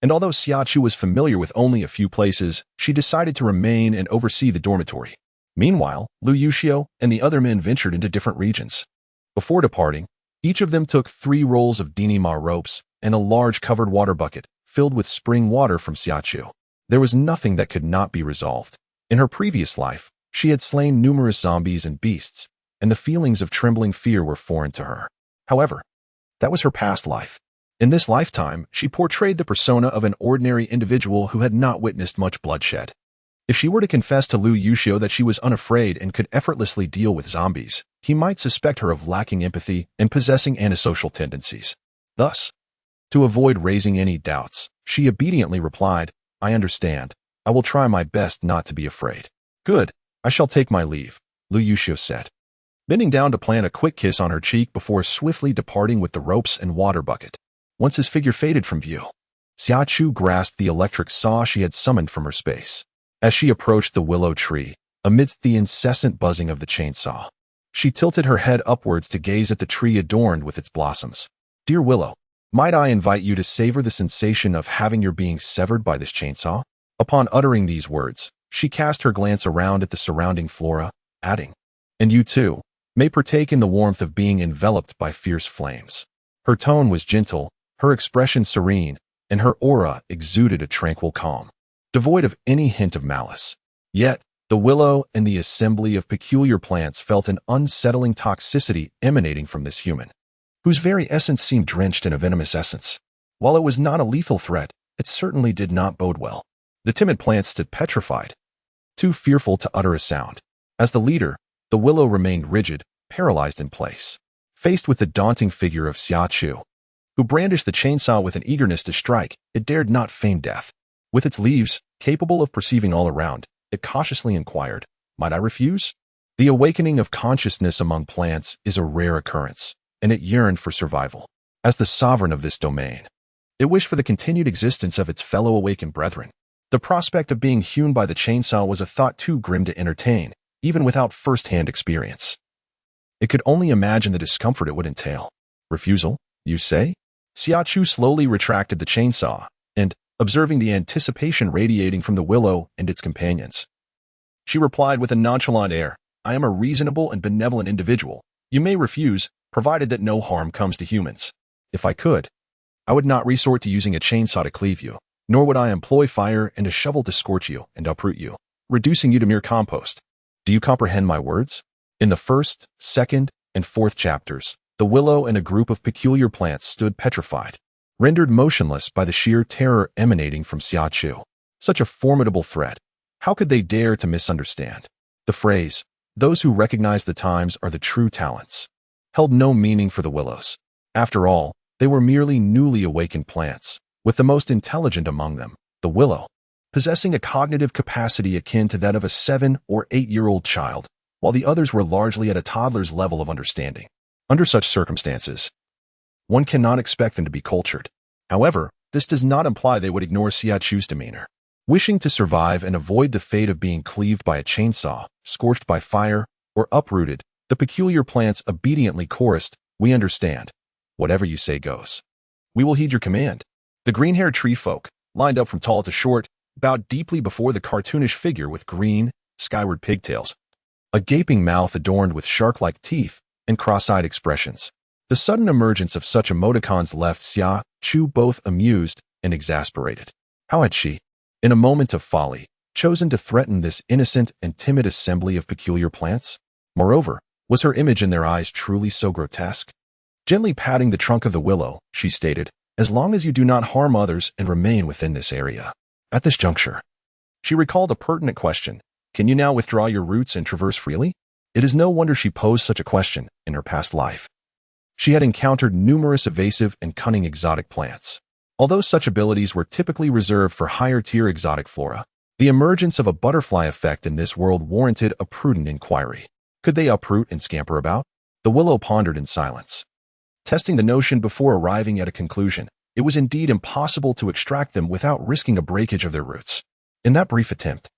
and although Xia Chu was familiar with only a few places, she decided to remain and oversee the dormitory. Meanwhile, Lu Yuxiu and the other men ventured into different regions. Before departing, each of them took 3 rolls of dinima ropes and a large covered water bucket filled with spring water from Xia Chu. There was nothing that could not be resolved. In her previous life, she had slain numerous zombies and beasts, and the feelings of trembling fear were foreign to her. However, that was her past life. In this lifetime, she portrayed the persona of an ordinary individual who had not witnessed much bloodshed. If she were to confess to Lu Yuxiu that she was unafraid and could effortlessly deal with zombies, he might suspect her of lacking empathy and possessing antisocial tendencies. Thus, to avoid raising any doubts, she obediently replied, "I understand. I will try my best not to be afraid." "Good. I shall take my leave," Lu Yuxiu said, bending down to plant a quick kiss on her cheek before swiftly departing with the ropes and water bucket. Once his figure faded from view, Xia Chu grasped the electric saw she had summoned from her space. As she approached the willow tree, amidst the incessant buzzing of the chainsaw, she tilted her head upwards to gaze at the tree adorned with its blossoms. "Dear Willow, might I invite you to savor the sensation of having your being severed by this chainsaw?" Upon uttering these words, she cast her glance around at the surrounding flora, adding, "And you too may partake in the warmth of being enveloped by fierce flames." Her tone was gentle, her expression serene, and her aura exuded a tranquil calm, devoid of any hint of malice. Yet, the willow and the assembly of peculiar plants felt an unsettling toxicity emanating from this human, whose very essence seemed drenched in a venomous essence. While it was not a lethal threat, it certainly did not bode well. The timid plants stood petrified, too fearful to utter a sound. As the leader, the willow remained rigid, paralyzed in place, faced with the daunting figure of Xia Chu, who brandished the chainsaw with an eagerness to strike. It dared not feign death. With its leaves, capable of perceiving all around, it cautiously inquired, "Might I refuse?" The awakening of consciousness among plants is a rare occurrence, and it yearned for survival. As the sovereign of this domain, it wished for the continued existence of its fellow awakened brethren. The prospect of being hewn by the chainsaw was a thought too grim to entertain, even without first-hand experience. It could only imagine the discomfort it would entail. "Refusal, you say?" Xia Chu slowly retracted the chainsaw, and, observing the anticipation radiating from the willow and its companions, she replied with a nonchalant air, "I am a reasonable and benevolent individual. You may refuse, provided that no harm comes to humans. If I could, I would not resort to using a chainsaw to cleave you, nor would I employ fire and a shovel to scorch you and uproot you, reducing you to mere compost. Do you comprehend my words?" In the first, second, and fourth chapters, the willow and a group of peculiar plants stood petrified, rendered motionless by the sheer terror emanating from Xia Chu. Such a formidable threat. How could they dare to misunderstand? The phrase, "Those who recognize the times are the true talents," held no meaning for the willows. After all, they were merely newly awakened plants, with the most intelligent among them, the willow, possessing a cognitive capacity akin to that of a 7- or 8-year-old child, while the others were largely at a toddler's level of understanding. Under such circumstances, one cannot expect them to be cultured. However, this does not imply they would ignore Xia Chu's demeanor. Wishing to survive and avoid the fate of being cleaved by a chainsaw, scorched by fire, or uprooted, the peculiar plants obediently chorused, "We understand. Whatever you say goes. We will heed your command." The green-haired tree folk, lined up from tall to short, bowed deeply before the cartoonish figure with green, skyward pigtails, a gaping mouth adorned with shark-like teeth, and cross-eyed expressions. The sudden emergence of such emoticons left Xia Chu both amused and exasperated. How had she, in a moment of folly, chosen to threaten this innocent and timid assembly of peculiar plants? Moreover, was her image in their eyes truly so grotesque? Gently patting the trunk of the willow, she stated, "As long as you do not harm others and remain within this area." At this juncture, she recalled a pertinent question. Can you now withdraw your roots and traverse freely? It is no wonder she posed such a question in her past life. She had encountered numerous evasive and cunning exotic plants. Although such abilities were typically reserved for higher-tier exotic flora, the emergence of a butterfly effect in this world warranted a prudent inquiry. Could they uproot and scamper about? The willow pondered in silence, testing the notion before arriving at a conclusion. It was indeed impossible to extract them without risking a breakage of their roots. In that brief attempt,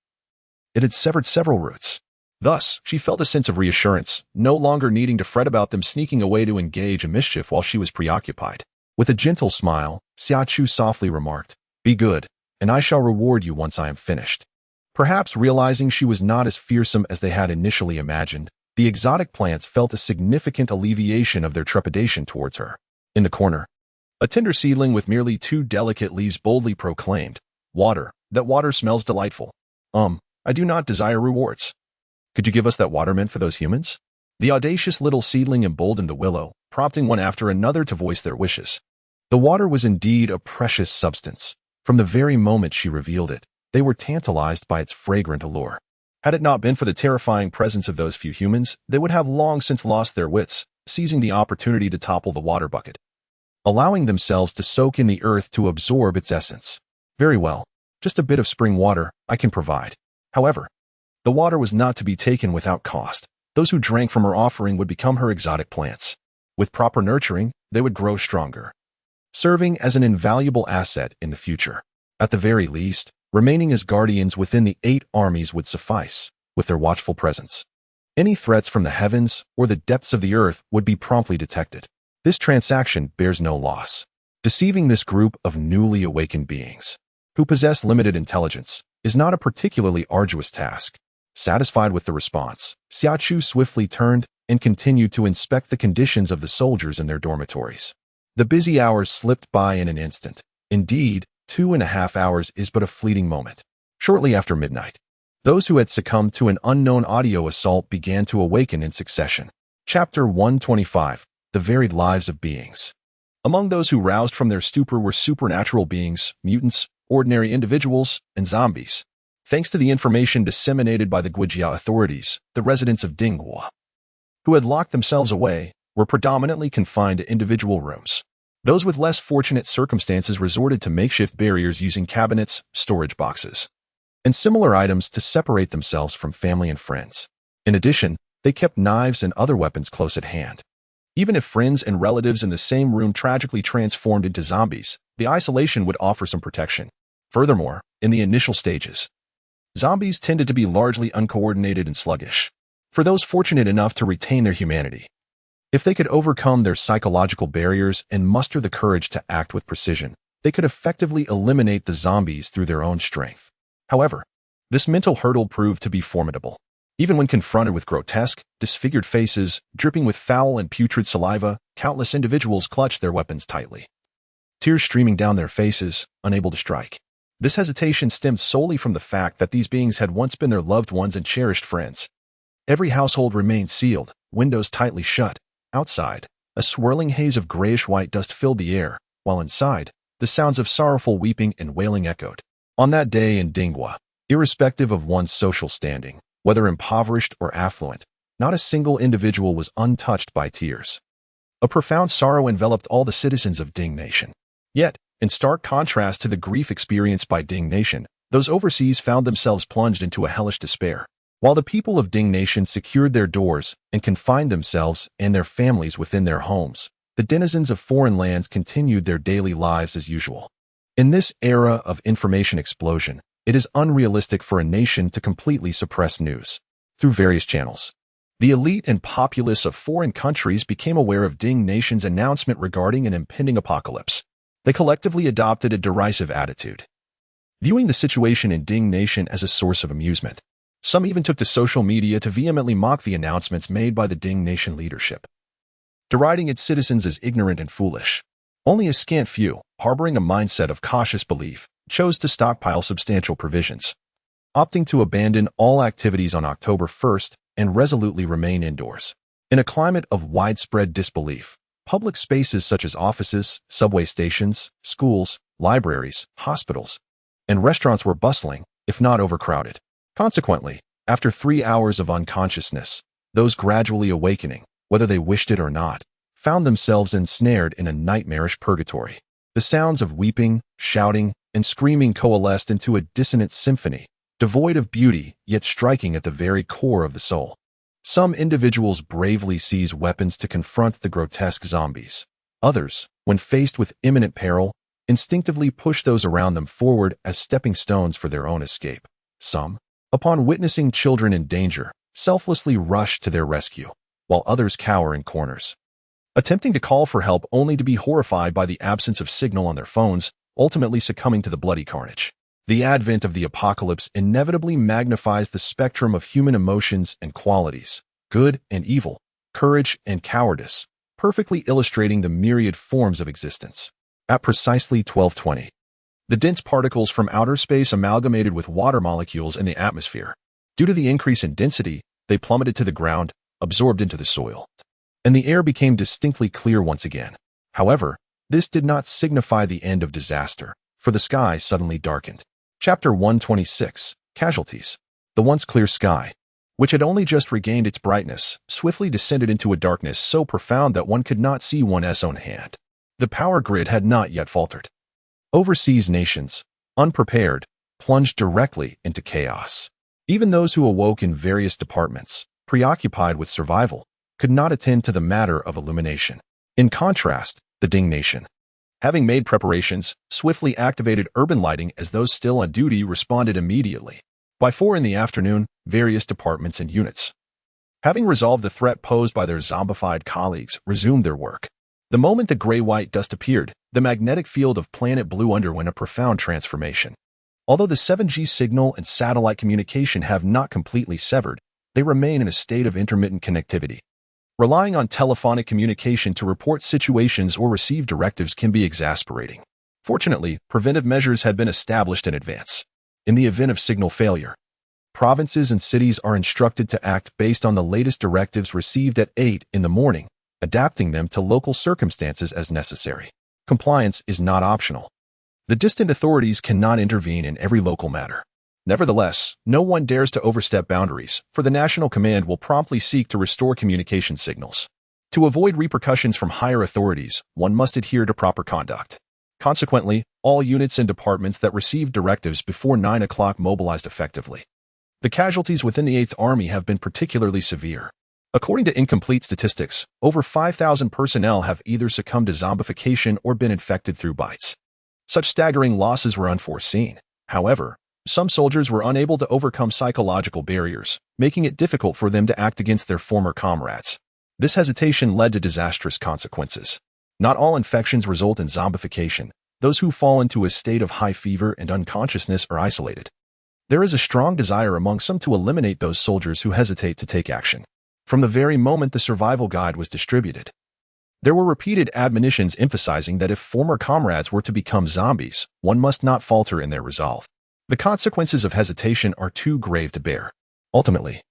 it had severed several roots. Thus, she felt a sense of reassurance, no longer needing to fret about them sneaking away to engage in mischief while she was preoccupied. With a gentle smile, Xia Chu softly remarked, "Be good, and I shall reward you once I am finished." Perhaps realizing she was not as fearsome as they had initially imagined, the exotic plants felt a significant alleviation of their trepidation towards her. In the corner, a tender seedling with merely 2 delicate leaves boldly proclaimed, "Water, that water smells delightful. I do not desire rewards. Could you give us that water meant for those humans?" The audacious little seedling emboldened the willow, prompting one after another to voice their wishes. The water was indeed a precious substance. From the very moment she revealed it, they were tantalized by its fragrant allure. Had it not been for the terrifying presence of those few humans, they would have long since lost their wits, seizing the opportunity to topple the water bucket, allowing themselves to soak in the earth to absorb its essence. Very well, just a bit of spring water I can provide. However, the water was not to be taken without cost. Those who drank from her offering would become her exotic plants. With proper nurturing, they would grow stronger, serving as an invaluable asset in the future. At the very least, remaining as guardians within the 8 armies would suffice, with their watchful presence. Any threats from the heavens or the depths of the earth would be promptly detected. This transaction bears no loss. Deceiving this group of newly awakened beings, who possess limited intelligence, is not a particularly arduous task. Satisfied with the response, Xia Chu swiftly turned and continued to inspect the conditions of the soldiers in their dormitories. The busy hours slipped by in an instant. Indeed, 2.5 hours is but a fleeting moment. Shortly after midnight, those who had succumbed to an unknown audio assault began to awaken in succession. Chapter 125. The Varied Lives of Beings. Among those who roused from their stupor were supernatural beings, mutants, ordinary individuals, and zombies. Thanks to the information disseminated by the Guijia authorities, the residents of Dinghua, who had locked themselves away, were predominantly confined to individual rooms. Those with less fortunate circumstances resorted to makeshift barriers using cabinets, storage boxes, and similar items to separate themselves from family and friends. In addition, they kept knives and other weapons close at hand. Even if friends and relatives in the same room tragically transformed into zombies, the isolation would offer some protection. Furthermore, in the initial stages, zombies tended to be largely uncoordinated and sluggish. For those fortunate enough to retain their humanity, if they could overcome their psychological barriers and muster the courage to act with precision, they could effectively eliminate the zombies through their own strength. However, this mental hurdle proved to be formidable. Even when confronted with grotesque, disfigured faces, dripping with foul and putrid saliva, countless individuals clutched their weapons tightly, tears streaming down their faces, unable to strike. This hesitation stemmed solely from the fact that these beings had once been their loved ones and cherished friends. Every household remained sealed, windows tightly shut. Outside, a swirling haze of grayish-white dust filled the air, while inside, the sounds of sorrowful weeping and wailing echoed. On that day in Dinghua, irrespective of one's social standing, whether impoverished or affluent, not a single individual was untouched by tears. A profound sorrow enveloped all the citizens of Ding Nation. Yet, in stark contrast to the grief experienced by Ding Nation, those overseas found themselves plunged into a hellish despair. While the people of Ding Nation secured their doors and confined themselves and their families within their homes, the denizens of foreign lands continued their daily lives as usual. In this era of information explosion, it is unrealistic for a nation to completely suppress news. Through various channels, the elite and populace of foreign countries became aware of Ding Nation's announcement regarding an impending apocalypse. They collectively adopted a derisive attitude, viewing the situation in Ding Nation as a source of amusement. Some even took to social media to vehemently mock the announcements made by the Ding Nation leadership, deriding its citizens as ignorant and foolish. Only a scant few, harboring a mindset of cautious belief, chose to stockpile substantial provisions, opting to abandon all activities on October 1st and resolutely remain indoors. In a climate of widespread disbelief, public spaces such as offices, subway stations, schools, libraries, hospitals, and restaurants were bustling, if not overcrowded. Consequently, after 3 hours of unconsciousness, those gradually awakening, whether they wished it or not, found themselves ensnared in a nightmarish purgatory. The sounds of weeping, shouting, and screaming coalesced into a dissonant symphony, devoid of beauty yet striking at the very core of the soul. Some individuals bravely seized weapons to confront the grotesque zombies. Others, when faced with imminent peril, instinctively pushed those around them forward as stepping stones for their own escape. Some, upon witnessing children in danger, selflessly rushed to their rescue, while others cower in corners, attempting to call for help only to be horrified by the absence of signal on their phones, ultimately succumbing to the bloody carnage. The advent of the apocalypse inevitably magnifies the spectrum of human emotions and qualities, good and evil, courage and cowardice, perfectly illustrating the myriad forms of existence. At precisely 12:20, the dense particles from outer space amalgamated with water molecules in the atmosphere. Due to the increase in density, they plummeted to the ground, absorbed into the soil, and the air became distinctly clear once again. However, this did not signify the end of disaster, for the sky suddenly darkened. Chapter 126. Casualties. The once clear sky, which had only just regained its brightness, swiftly descended into a darkness so profound that one could not see one's own hand. The power grid had not yet faltered. Overseas nations, unprepared, plunged directly into chaos. Even those who awoke in various departments, preoccupied with survival, could not attend to the matter of illumination. In contrast, the Ding Nation, Having made preparations, swiftly activated urban lighting as those still on duty responded immediately. By 4 in the afternoon, various departments and units, having resolved the threat posed by their zombified colleagues, resumed their work. The moment the gray-white dust appeared, the magnetic field of Planet Blue underwent a profound transformation. Although the 7G signal and satellite communication have not completely severed, they remain in a state of intermittent connectivity. Relying on telephonic communication to report situations or receive directives can be exasperating. Fortunately, preventive measures had been established in advance. In the event of signal failure, provinces and cities are instructed to act based on the latest directives received at 8 in the morning, adapting them to local circumstances as necessary. Compliance is not optional. The distant authorities cannot intervene in every local matter. Nevertheless, no one dares to overstep boundaries, for the national command will promptly seek to restore communication signals. To avoid repercussions from higher authorities, one must adhere to proper conduct. Consequently, all units and departments that received directives before 9 o'clock mobilized effectively. The casualties within the 8th Army have been particularly severe. According to incomplete statistics, over 5,000 personnel have either succumbed to zombification or been infected through bites. Such staggering losses were unforeseen. However, some soldiers were unable to overcome psychological barriers, making it difficult for them to act against their former comrades. This hesitation led to disastrous consequences. Not all infections result in zombification. Those who fall into a state of high fever and unconsciousness are isolated. There is a strong desire among some to eliminate those soldiers who hesitate to take action. From the very moment the survival guide was distributed, there were repeated admonitions emphasizing that if former comrades were to become zombies, one must not falter in their resolve. The consequences of hesitation are too grave to bear. Ultimately,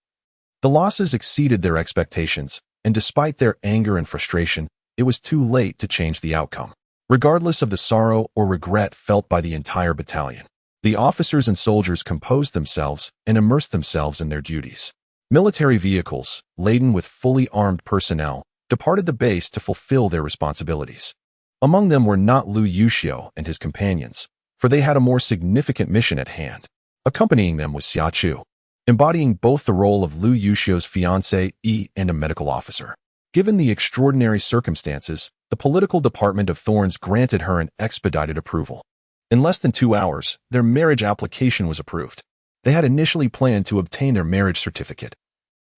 the losses exceeded their expectations, and despite their anger and frustration, it was too late to change the outcome. Regardless of the sorrow or regret felt by the entire battalion, the officers and soldiers composed themselves and immersed themselves in their duties. Military vehicles, laden with fully armed personnel, departed the base to fulfill their responsibilities. Among them were not Lu Yuxiu and his companions, for they had a more significant mission at hand. Accompanying them was Xia Chu, embodying both the role of Lu Yuxiu's fiancée and a medical officer. Given the extraordinary circumstances, the political department of Thorns granted her an expedited approval. In less than 2 hours, their marriage application was approved. They had initially planned to obtain their marriage certificate.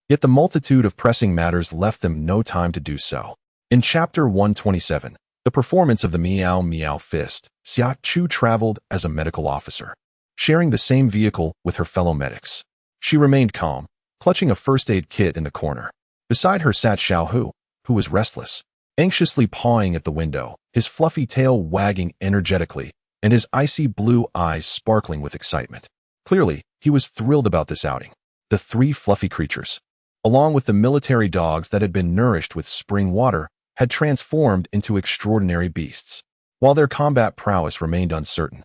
Yet the multitude of pressing matters left them no time to do so. In Chapter 127, the performance of the Miao Miao Fist, Xia Chu traveled as a medical officer, sharing the same vehicle with her fellow medics. She remained calm, clutching a first aid kit in the corner. Beside her sat Xiao who was restless, anxiously pawing at the window, his fluffy tail wagging energetically, and his icy blue eyes sparkling with excitement. Clearly, he was thrilled about this outing. The 3 fluffy creatures, along with the military dogs that had been nourished with spring water, had transformed into extraordinary beasts. While their combat prowess remained uncertain,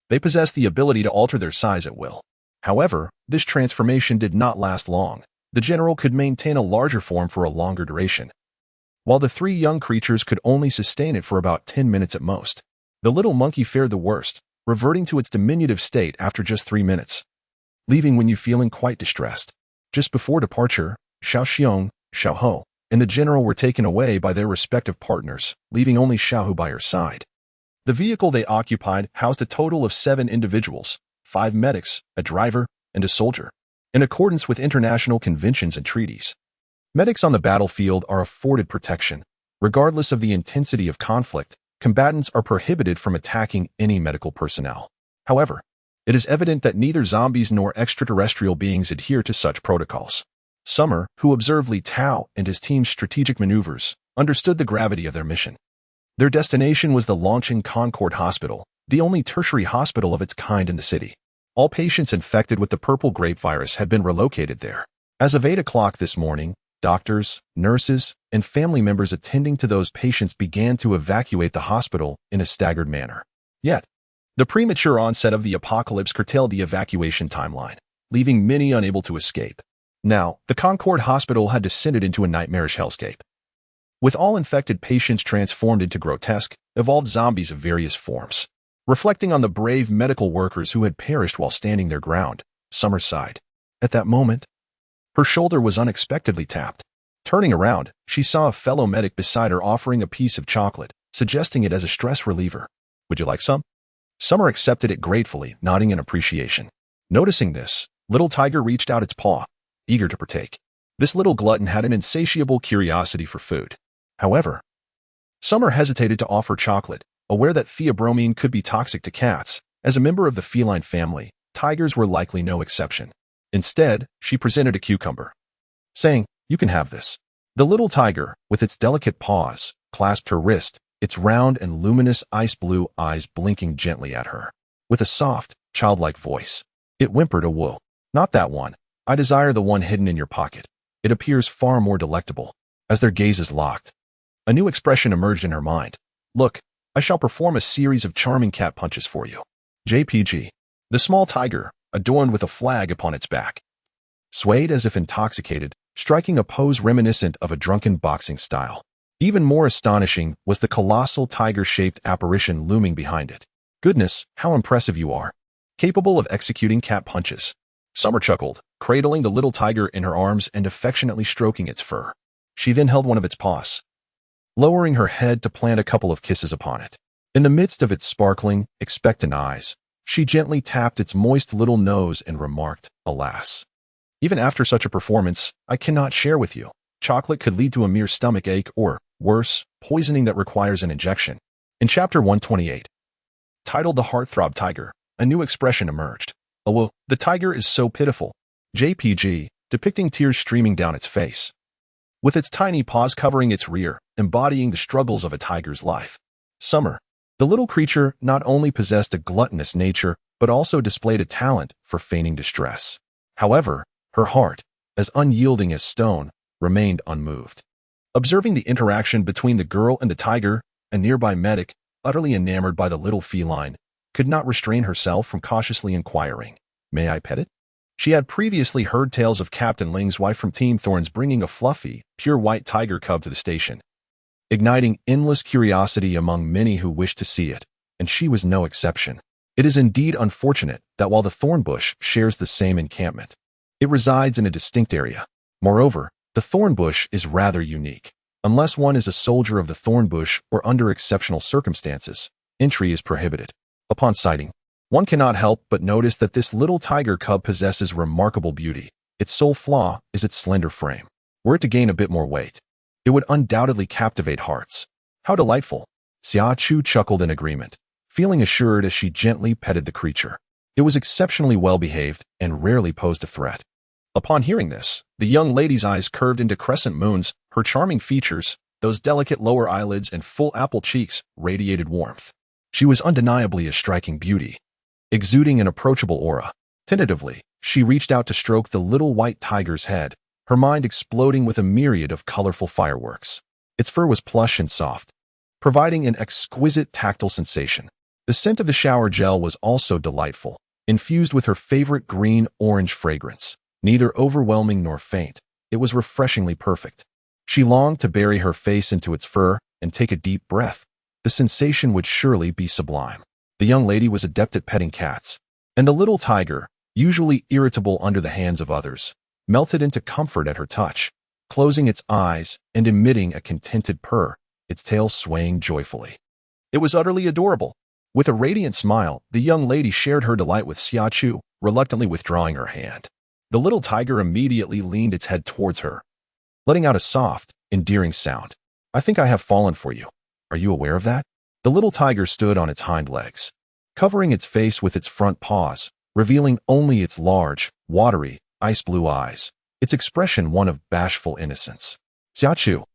they possessed the ability to alter their size at will. However, this transformation did not last long. The general could maintain a larger form for a longer duration, while the 3 young creatures could only sustain it for about 10 minutes at most. The little monkey fared the worst, reverting to its diminutive state after just 3 minutes, leaving when you feeling quite distressed. Just before departure, Xiao Xiong, Xiao Ho, and the general were taken away by their respective partners, leaving only Xiao Hu by her side. The vehicle they occupied housed a total of 7 individuals, 5 medics, a driver, and a soldier. In accordance with international conventions and treaties, medics on the battlefield are afforded protection. Regardless of the intensity of conflict, combatants are prohibited from attacking any medical personnel. However, it is evident that neither zombies nor extraterrestrial beings adhere to such protocols. Summer, who observed Li Tao and his team's strategic maneuvers, understood the gravity of their mission. Their destination was the Longqing Concord Hospital, the only tertiary hospital of its kind in the city. All patients infected with the purple grape virus had been relocated there. As of 8 o'clock this morning, doctors, nurses, and family members attending to those patients began to evacuate the hospital in a staggered manner. Yet, the premature onset of the apocalypse curtailed the evacuation timeline, leaving many unable to escape. Now, the Concord Hospital had descended into a nightmarish hellscape, with all infected patients transformed into grotesque, evolved zombies of various forms. Reflecting on the brave medical workers who had perished while standing their ground, Summer sighed. At that moment, her shoulder was unexpectedly tapped. Turning around, she saw a fellow medic beside her offering a piece of chocolate, suggesting it as a stress reliever. Would you like some? Summer accepted it gratefully, nodding in appreciation. Noticing this, little tiger reached out its paw, eager to partake. This little glutton had an insatiable curiosity for food. However, Summer hesitated to offer chocolate, aware that theobromine could be toxic to cats. As a member of the feline family, tigers were likely no exception. Instead, she presented a cucumber, saying, "You can have this." The little tiger, with its delicate paws, clasped her wrist, its round and luminous ice-blue eyes blinking gently at her. With a soft, childlike voice, it whimpered a woo. "Not that one. I desire the one hidden in your pocket. It appears far more delectable." As their gazes locked, a new expression emerged in her mind. "Look, I shall perform a series of charming cat punches for you." JPG. The small tiger, adorned with a flag upon its back, swayed as if intoxicated, striking a pose reminiscent of a drunken boxing style. Even more astonishing was the colossal tiger-shaped apparition looming behind it. "Goodness, how impressive you are. Capable of executing cat punches." Summer chuckled, cradling the little tiger in her arms and affectionately stroking its fur. She then held one of its paws, lowering her head to plant a couple of kisses upon it. In the midst of its sparkling, expectant eyes, she gently tapped its moist little nose and remarked, "Alas, even after such a performance, I cannot share with you. Chocolate could lead to a mere stomach ache or, worse, poisoning that requires an injection." In Chapter 128, titled "The Heartthrob Tiger," a new expression emerged. "Oh, the tiger is so pitiful." JPG, depicting tears streaming down its face, with its tiny paws covering its rear, embodying the struggles of a tiger's life. Summer. The little creature not only possessed a gluttonous nature, but also displayed a talent for feigning distress. However, her heart, as unyielding as stone, remained unmoved. Observing the interaction between the girl and the tiger, a nearby medic, utterly enamored by the little feline, could not restrain herself from cautiously inquiring, "May I pet it?" She had previously heard tales of Captain Ling's wife from Team Thorns bringing a fluffy, pure white tiger cub to the station, igniting endless curiosity among many who wished to see it, and she was no exception. It is indeed unfortunate that while the thorn bush shares the same encampment, it resides in a distinct area. Moreover, the thorn bush is rather unique. Unless one is a soldier of the thorn bush or under exceptional circumstances, entry is prohibited. Upon sighting, one cannot help but notice that this little tiger cub possesses remarkable beauty. Its sole flaw is its slender frame. Were it to gain a bit more weight, it would undoubtedly captivate hearts. "How delightful!" Xia Chu chuckled in agreement, feeling assured as she gently petted the creature. It was exceptionally well-behaved and rarely posed a threat. Upon hearing this, the young lady's eyes curved into crescent moons. Her charming features, those delicate lower eyelids and full apple cheeks, radiated warmth. She was undeniably a striking beauty, exuding an approachable aura. Tentatively, she reached out to stroke the little white tiger's head, her mind exploding with a myriad of colorful fireworks. Its fur was plush and soft, providing an exquisite tactile sensation. The scent of the shower gel was also delightful, infused with her favorite green-orange fragrance. Neither overwhelming nor faint, it was refreshingly perfect. She longed to bury her face into its fur and take a deep breath. The sensation would surely be sublime. The young lady was adept at petting cats, and the little tiger, usually irritable under the hands of others, melted into comfort at her touch, closing its eyes and emitting a contented purr, its tail swaying joyfully. It was utterly adorable. With a radiant smile, the young lady shared her delight with Xia Chu, reluctantly withdrawing her hand. The little tiger immediately leaned its head towards her, letting out a soft, endearing sound. "I think I have fallen for you. Are you aware of that?" The little tiger stood on its hind legs, covering its face with its front paws, revealing only its large, watery, ice-blue eyes, its expression one of bashful innocence. Xia Chu.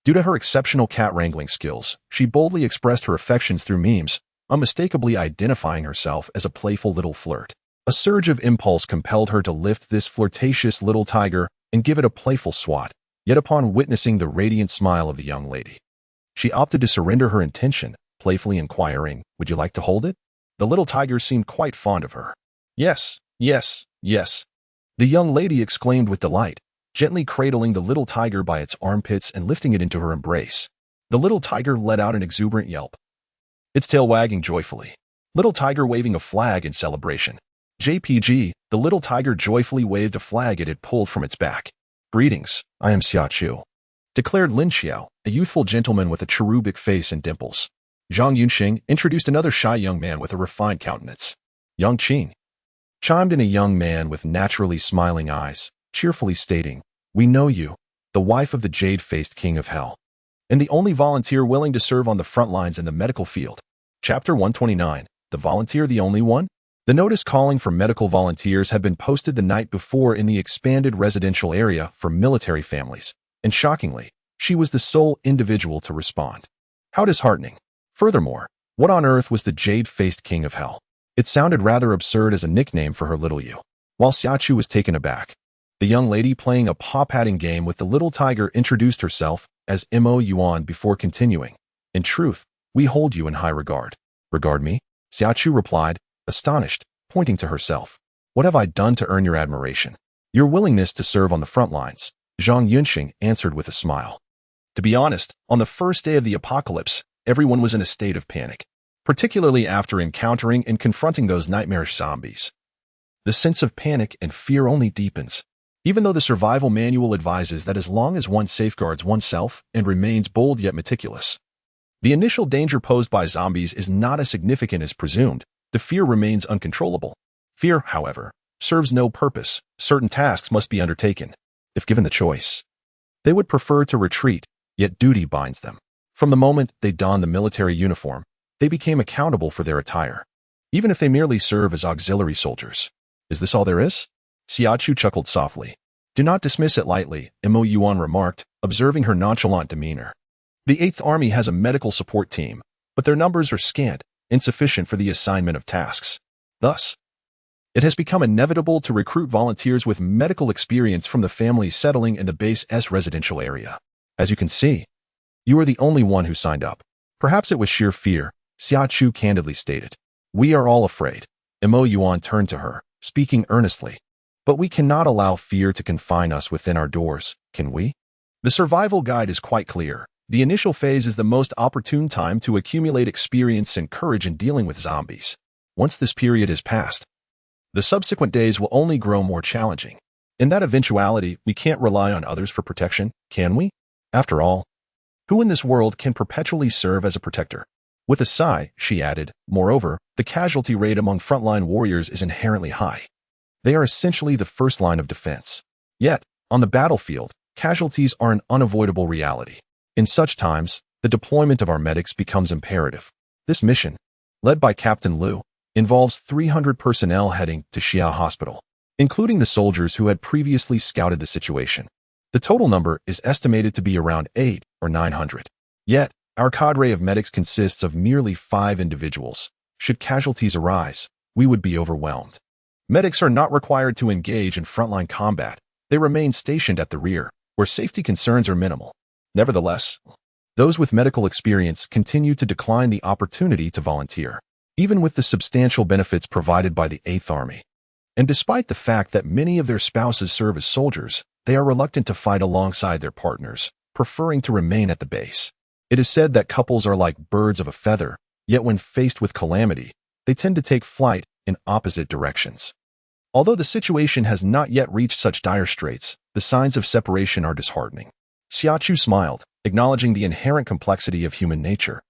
Due to her exceptional cat-wrangling skills, she boldly expressed her affections through memes, unmistakably identifying herself as a playful little flirt. A surge of impulse compelled her to lift this flirtatious little tiger and give it a playful swat, yet upon witnessing the radiant smile of the young lady, she opted to surrender her intention, playfully inquiring, "Would you like to hold it?" The little tiger seemed quite fond of her. "Yes, yes, yes," the young lady exclaimed with delight, gently cradling the little tiger by its armpits and lifting it into her embrace. The little tiger let out an exuberant yelp, its tail wagging joyfully. Little tiger waving a flag in celebration. JPG, the little tiger joyfully waved a flag it had pulled from its back. "Greetings, I am Xia Chu. declared Lin Xiao, a youthful gentleman with a cherubic face and dimples. Zhang Yunxing introduced another shy young man with a refined countenance. Yang Qing chimed in a young man with naturally smiling eyes, cheerfully stating, "We know you, the wife of the jade-faced king of hell, and the only volunteer willing to serve on the front lines in the medical field." Chapter 129. The volunteer the only one? The notice calling for medical volunteers had been posted the night before in the expanded residential area for military families, and shockingly, she was the sole individual to respond. How disheartening. Furthermore, what on earth was the jade-faced king of hell? It sounded rather absurd as a nickname for her little you. While Xia Chu was taken aback, the young lady playing a paw-patting game with the little tiger introduced herself as Mo Yuan before continuing. "In truth, we hold you in high regard." "Regard me?" Xia Chu replied, astonished, pointing to herself. "What have I done to earn your admiration?" "Your willingness to serve on the front lines," Zhang Yunxing answered with a smile. To be honest, on the first day of the apocalypse, everyone was in a state of panic, particularly after encountering and confronting those nightmarish zombies. The sense of panic and fear only deepens, even though the survival manual advises that as long as one safeguards oneself and remains bold yet meticulous. The initial danger posed by zombies is not as significant as presumed. The fear remains uncontrollable. Fear, however, serves no purpose. Certain tasks must be undertaken. If given the choice, they would prefer to retreat, yet duty binds them. From the moment they don the military uniform, they became accountable for their attire, even if they merely serve as auxiliary soldiers. "Is this all there is?" Xia Chu chuckled softly. "Do not dismiss it lightly," Mo Yuan remarked, observing her nonchalant demeanor. "The 8th Army has a medical support team, but their numbers are scant, insufficient for the assignment of tasks. Thus, it has become inevitable to recruit volunteers with medical experience from the families settling in the base's residential area. As you can see, you are the only one who signed up." "Perhaps it was sheer fear," Xia Chu candidly stated. "We are all afraid." Mo Yuan turned to her, speaking earnestly. "But we cannot allow fear to confine us within our doors, can we? The survival guide is quite clear. The initial phase is the most opportune time to accumulate experience and courage in dealing with zombies. Once this period is passed, the subsequent days will only grow more challenging. In that eventuality, we can't rely on others for protection, can we? After all, who in this world can perpetually serve as a protector?" With a sigh, she added, "Moreover, the casualty rate among frontline warriors is inherently high. They are essentially the first line of defense. Yet, on the battlefield, casualties are an unavoidable reality. In such times, the deployment of our medics becomes imperative. This mission, led by Captain Lu, involves 300 personnel heading to Xia Hospital, including the soldiers who had previously scouted the situation. The total number is estimated to be around 800 or 900. Yet, our cadre of medics consists of merely 5 individuals. Should casualties arise, we would be overwhelmed. Medics are not required to engage in frontline combat. They remain stationed at the rear, where safety concerns are minimal. Nevertheless, those with medical experience continue to decline the opportunity to volunteer, even with the substantial benefits provided by the 8th Army. And despite the fact that many of their spouses serve as soldiers, they are reluctant to fight alongside their partners, preferring to remain at the base. It is said that couples are like birds of a feather, yet when faced with calamity, they tend to take flight in opposite directions. Although the situation has not yet reached such dire straits, the signs of separation are disheartening. Xia Chu smiled, acknowledging the inherent complexity of human nature.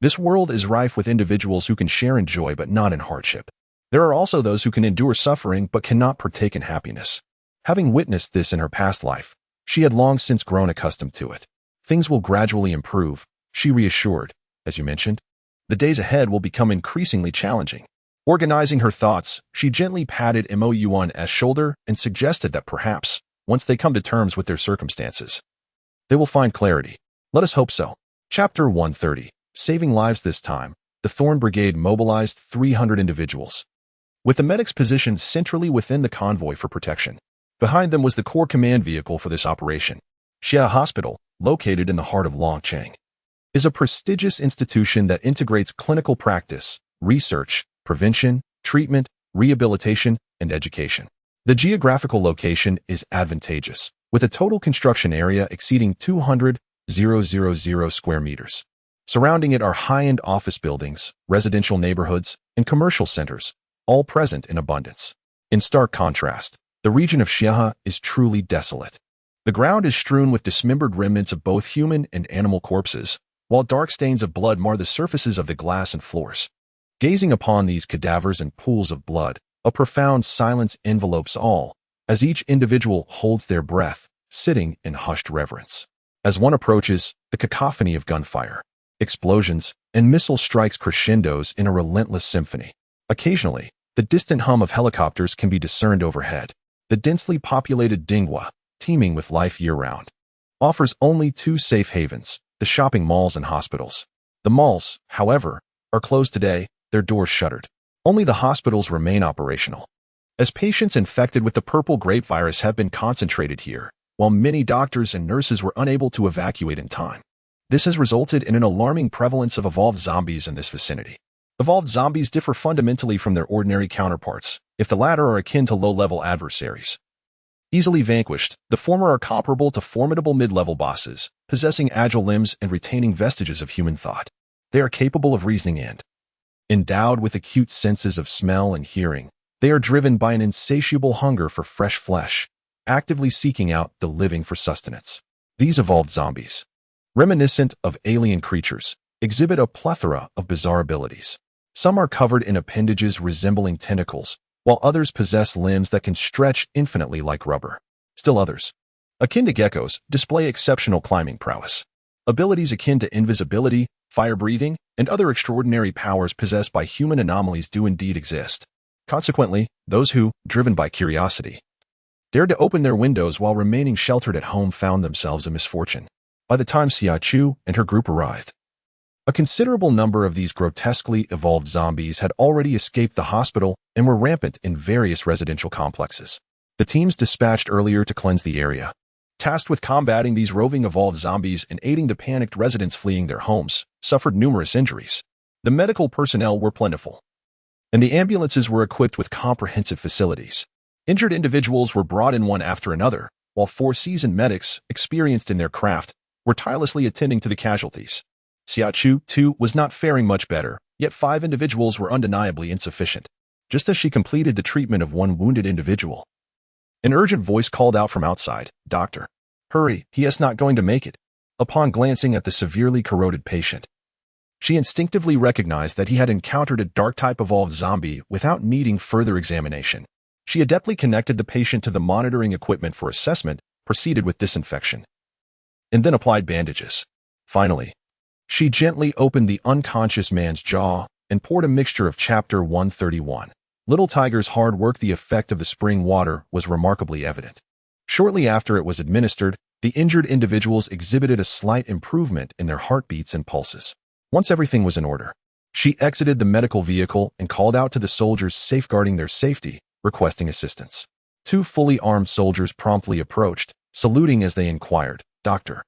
This world is rife with individuals who can share in joy but not in hardship. There are also those who can endure suffering but cannot partake in happiness. Having witnessed this in her past life, she had long since grown accustomed to it. "Things will gradually improve," she reassured. "As you mentioned, the days ahead will become increasingly challenging." Organizing her thoughts, she gently patted Mo Yuan's shoulder and suggested that perhaps, once they come to terms with their circumstances, they will find clarity. Let us hope so. Chapter 130. Saving lives this time, the Thorn Brigade mobilized 300 individuals, with the medics positioned centrally within the convoy for protection. Behind them was the core command vehicle for this operation. Xia Hospital, located in the heart of Longcheng, is a prestigious institution that integrates clinical practice, research, prevention, treatment, rehabilitation, and education. The geographical location is advantageous, with a total construction area exceeding 200,000 square meters. Surrounding it are high-end office buildings, residential neighborhoods, and commercial centers, all present in abundance. In stark contrast, the region of Xia is truly desolate. The ground is strewn with dismembered remnants of both human and animal corpses, while dark stains of blood mar the surfaces of the glass and floors. Gazing upon these cadavers and pools of blood, a profound silence envelopes all, as each individual holds their breath, sitting in hushed reverence. As one approaches, the cacophony of gunfire, explosions, and missile strikes crescendos in a relentless symphony. Occasionally, the distant hum of helicopters can be discerned overhead. The densely populated Dinghua, teeming with life year-round, offers only two safe havens, the shopping malls and hospitals. The malls, however, are closed today, their doors shuttered. Only the hospitals remain operational, as patients infected with the purple grape virus have been concentrated here, while many doctors and nurses were unable to evacuate in time. This has resulted in an alarming prevalence of evolved zombies in this vicinity. Evolved zombies differ fundamentally from their ordinary counterparts, if the latter are akin to low-level adversaries. Easily vanquished, the former are comparable to formidable mid-level bosses, possessing agile limbs and retaining vestiges of human thought. They are capable of reasoning and, endowed with acute senses of smell and hearing, they are driven by an insatiable hunger for fresh flesh, actively seeking out the living for sustenance. These evolved zombies, reminiscent of alien creatures, exhibit a plethora of bizarre abilities. Some are covered in appendages resembling tentacles, while others possess limbs that can stretch infinitely like rubber. Still others, akin to geckos, display exceptional climbing prowess. Abilities akin to invisibility, fire-breathing, and other extraordinary powers possessed by human anomalies do indeed exist. Consequently, those who, driven by curiosity, dared to open their windows while remaining sheltered at home found themselves in misfortune. By the time Xia Chu and her group arrived, a considerable number of these grotesquely evolved zombies had already escaped the hospital and were rampant in various residential complexes. The teams dispatched earlier to cleanse the area, tasked with combating these roving evolved zombies and aiding the panicked residents fleeing their homes, suffered numerous injuries. The medical personnel were plentiful, and the ambulances were equipped with comprehensive facilities. Injured individuals were brought in one after another, while 4 seasoned medics, experienced in their craft, were tirelessly attending to the casualties. Xia Chu, too, was not faring much better, yet 5 individuals were undeniably insufficient. Just as she completed the treatment of one wounded individual, an urgent voice called out from outside, "Doctor, hurry, he is not going to make it." Upon glancing at the severely corroded patient, she instinctively recognized that he had encountered a dark-type evolved zombie without needing further examination. She adeptly connected the patient to the monitoring equipment for assessment, proceeded with disinfection, and then applied bandages. Finally, she gently opened the unconscious man's jaw and poured a mixture of Chapter 131. Little Tiger's hard work. The effect of the spring water was remarkably evident. Shortly after it was administered, the injured individuals exhibited a slight improvement in their heartbeats and pulses. Once everything was in order, she exited the medical vehicle and called out to the soldiers safeguarding their safety, requesting assistance. 2 fully armed soldiers promptly approached, saluting as they inquired, "Doctor,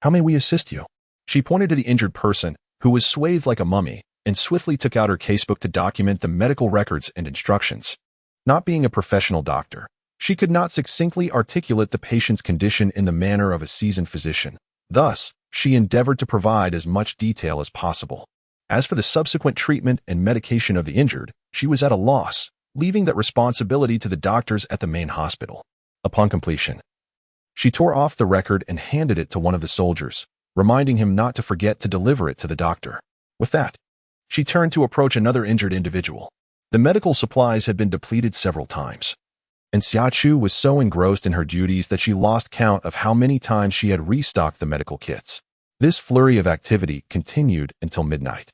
how may we assist you?" She pointed to the injured person, who was swathed like a mummy, and swiftly took out her casebook to document the medical records and instructions. Not being a professional doctor, she could not succinctly articulate the patient's condition in the manner of a seasoned physician. Thus, she endeavored to provide as much detail as possible. As for the subsequent treatment and medication of the injured, she was at a loss, leaving that responsibility to the doctors at the main hospital. Upon completion, she tore off the record and handed it to one of the soldiers, reminding him not to forget to deliver it to the doctor. With that, she turned to approach another injured individual. The medical supplies had been depleted several times, and Xia Chu was so engrossed in her duties that she lost count of how many times she had restocked the medical kits. This flurry of activity continued until midnight.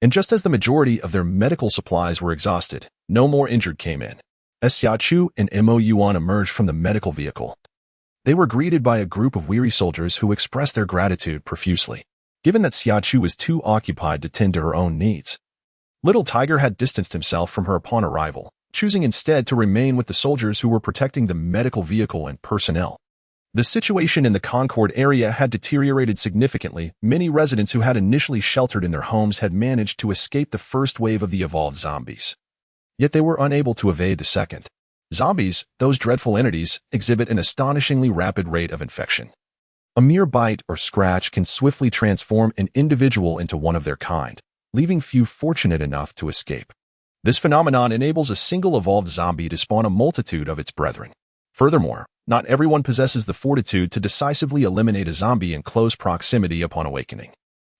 And just as the majority of their medical supplies were exhausted, no more injured came in. As Xia Chu and Mo Yuan emerged from the medical vehicle, they were greeted by a group of weary soldiers who expressed their gratitude profusely. Given that Xia Chu was too occupied to tend to her own needs, Little Tiger had distanced himself from her upon arrival, choosing instead to remain with the soldiers who were protecting the medical vehicle and personnel. The situation in the Concord area had deteriorated significantly. Many residents who had initially sheltered in their homes had managed to escape the first wave of the evolved zombies. Yet they were unable to evade the second. Zombies, those dreadful entities, exhibit an astonishingly rapid rate of infection. A mere bite or scratch can swiftly transform an individual into one of their kind, leaving few fortunate enough to escape. This phenomenon enables a single evolved zombie to spawn a multitude of its brethren. Furthermore, not everyone possesses the fortitude to decisively eliminate a zombie in close proximity upon awakening.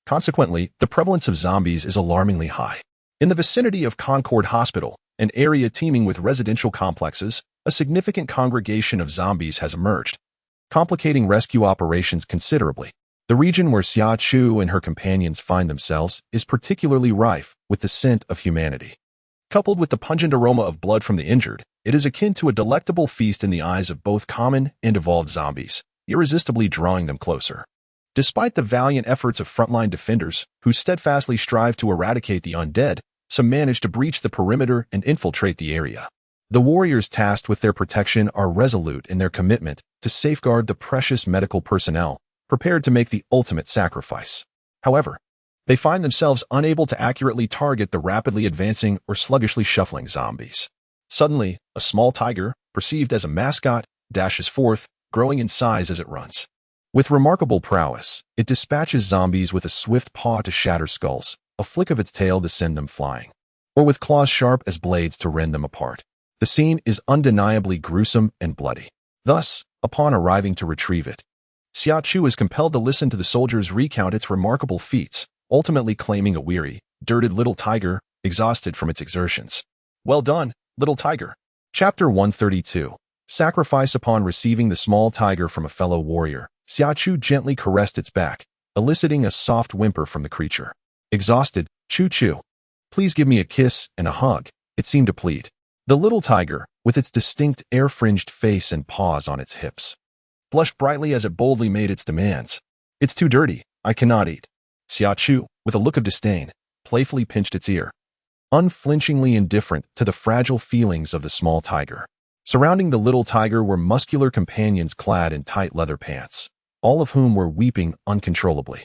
Consequently, the prevalence of zombies is alarmingly high. In the vicinity of Concord Hospital, an area teeming with residential complexes, a significant congregation of zombies has emerged, complicating rescue operations considerably. The region where Xia Chu and her companions find themselves is particularly rife with the scent of humanity. Coupled with the pungent aroma of blood from the injured, it is akin to a delectable feast in the eyes of both common and evolved zombies, irresistibly drawing them closer. Despite the valiant efforts of frontline defenders, who steadfastly strive to eradicate the undead, some manage to breach the perimeter and infiltrate the area. The warriors tasked with their protection are resolute in their commitment to safeguard the precious medical personnel, prepared to make the ultimate sacrifice. However, they find themselves unable to accurately target the rapidly advancing or sluggishly shuffling zombies. Suddenly, a small tiger, perceived as a mascot, dashes forth, growing in size as it runs. With remarkable prowess, it dispatches zombies with a swift paw to shatter skulls, a flick of its tail to send them flying, or with claws sharp as blades to rend them apart. The scene is undeniably gruesome and bloody. Thus, upon arriving to retrieve it, Xia Chu is compelled to listen to the soldiers recount its remarkable feats, ultimately claiming a weary, dirted little tiger, exhausted from its exertions. Well done, little tiger. Chapter 132. Sacrifice. Upon receiving the small tiger from a fellow warrior, Xia Chu gently caressed its back, eliciting a soft whimper from the creature. Exhausted, Chu, please give me a kiss and a hug, it seemed to plead. The little tiger, with its distinct air-fringed face and paws on its hips, blushed brightly as it boldly made its demands. It's too dirty, I cannot eat. Xia Chu, with a look of disdain, playfully pinched its ear, unflinchingly indifferent to the fragile feelings of the small tiger. Surrounding the little tiger were muscular companions clad in tight leather pants, all of whom were weeping uncontrollably.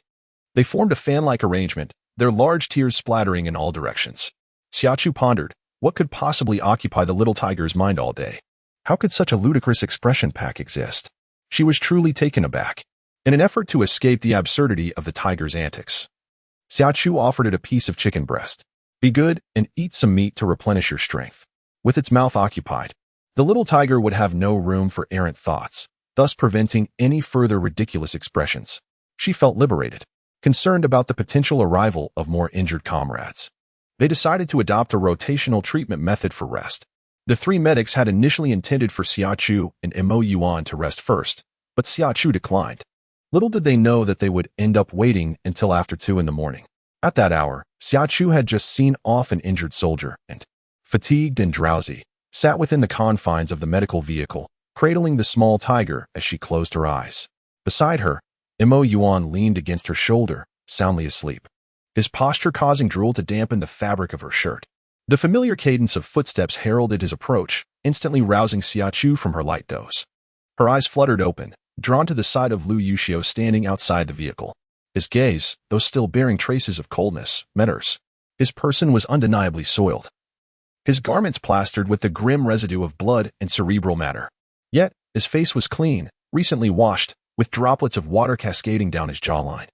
They formed a fan-like arrangement, their large tears splattering in all directions. Xia Chu pondered, what could possibly occupy the little tiger's mind all day? How could such a ludicrous expression pack exist? She was truly taken aback. In an effort to escape the absurdity of the tiger's antics, Xia Chu offered it a piece of chicken breast. Be good and eat some meat to replenish your strength. With its mouth occupied, the little tiger would have no room for errant thoughts, thus preventing any further ridiculous expressions. She felt liberated, concerned about the potential arrival of more injured comrades. They decided to adopt a rotational treatment method for rest. The three medics had initially intended for Xia Chu and Mo Yuan to rest first, but Xia Chu declined. Little did they know that they would end up waiting until after 2 in the morning. At that hour, Xia Chu had just seen off an injured soldier and, fatigued and drowsy, sat within the confines of the medical vehicle, cradling the small tiger as she closed her eyes. Beside her, Mo Yuan leaned against her shoulder, soundly asleep, his posture causing drool to dampen the fabric of her shirt. The familiar cadence of footsteps heralded his approach, instantly rousing Xia Chu from her light doze. Her eyes fluttered open, drawn to the sight of Lu Yuxiu standing outside the vehicle. His gaze, though still bearing traces of coldness, met hers. His person was undeniably soiled, his garments plastered with the grim residue of blood and cerebral matter. Yet, his face was clean, recently washed, with droplets of water cascading down his jawline.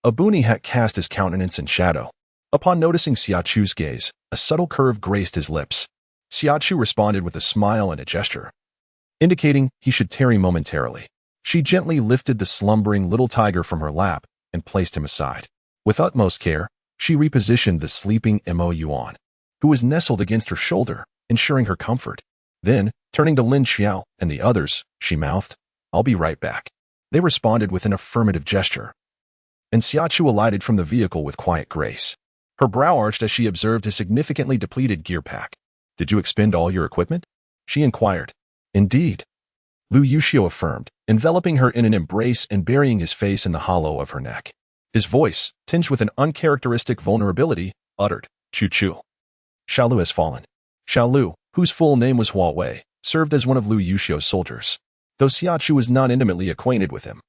A boonie hat cast his countenance in shadow. Upon noticing Xia Chu's gaze, a subtle curve graced his lips. Xia Chu responded with a smile and a gesture, indicating he should tarry momentarily. She gently lifted the slumbering little tiger from her lap and placed him aside. With utmost care, she repositioned the sleeping Mo Yuan, who was nestled against her shoulder, ensuring her comfort. Then, turning to Lin Xiao and the others, she mouthed, "I'll be right back." They responded with an affirmative gesture, and Xia Chu alighted from the vehicle with quiet grace. Her brow arched as she observed his significantly depleted gear pack. "Did you expend all your equipment?" she inquired. "Indeed," Lu Yuxiu affirmed, enveloping her in an embrace and burying his face in the hollow of her neck. His voice, tinged with an uncharacteristic vulnerability, uttered, "Chu. Xiaolu has fallen." Xiaolu, whose full name was Hua Wei, served as one of Lu Yuxiu's soldiers. Though Xia Chu was not intimately acquainted with him,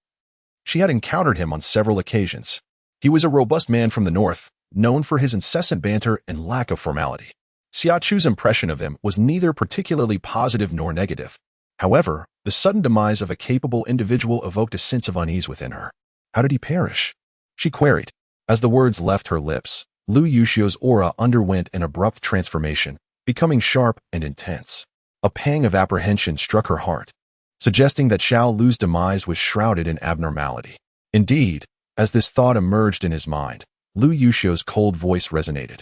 she had encountered him on several occasions. He was a robust man from the north, known for his incessant banter and lack of formality. Xia Chu's impression of him was neither particularly positive nor negative. However, the sudden demise of a capable individual evoked a sense of unease within her. "How did he perish?" she queried. As the words left her lips, Lu Yuxiu's aura underwent an abrupt transformation, becoming sharp and intense. A pang of apprehension struck her heart. suggesting that Xiao Lu's demise was shrouded in abnormality. Indeed, as this thought emerged in his mind, Lu Yuxiu's cold voice resonated,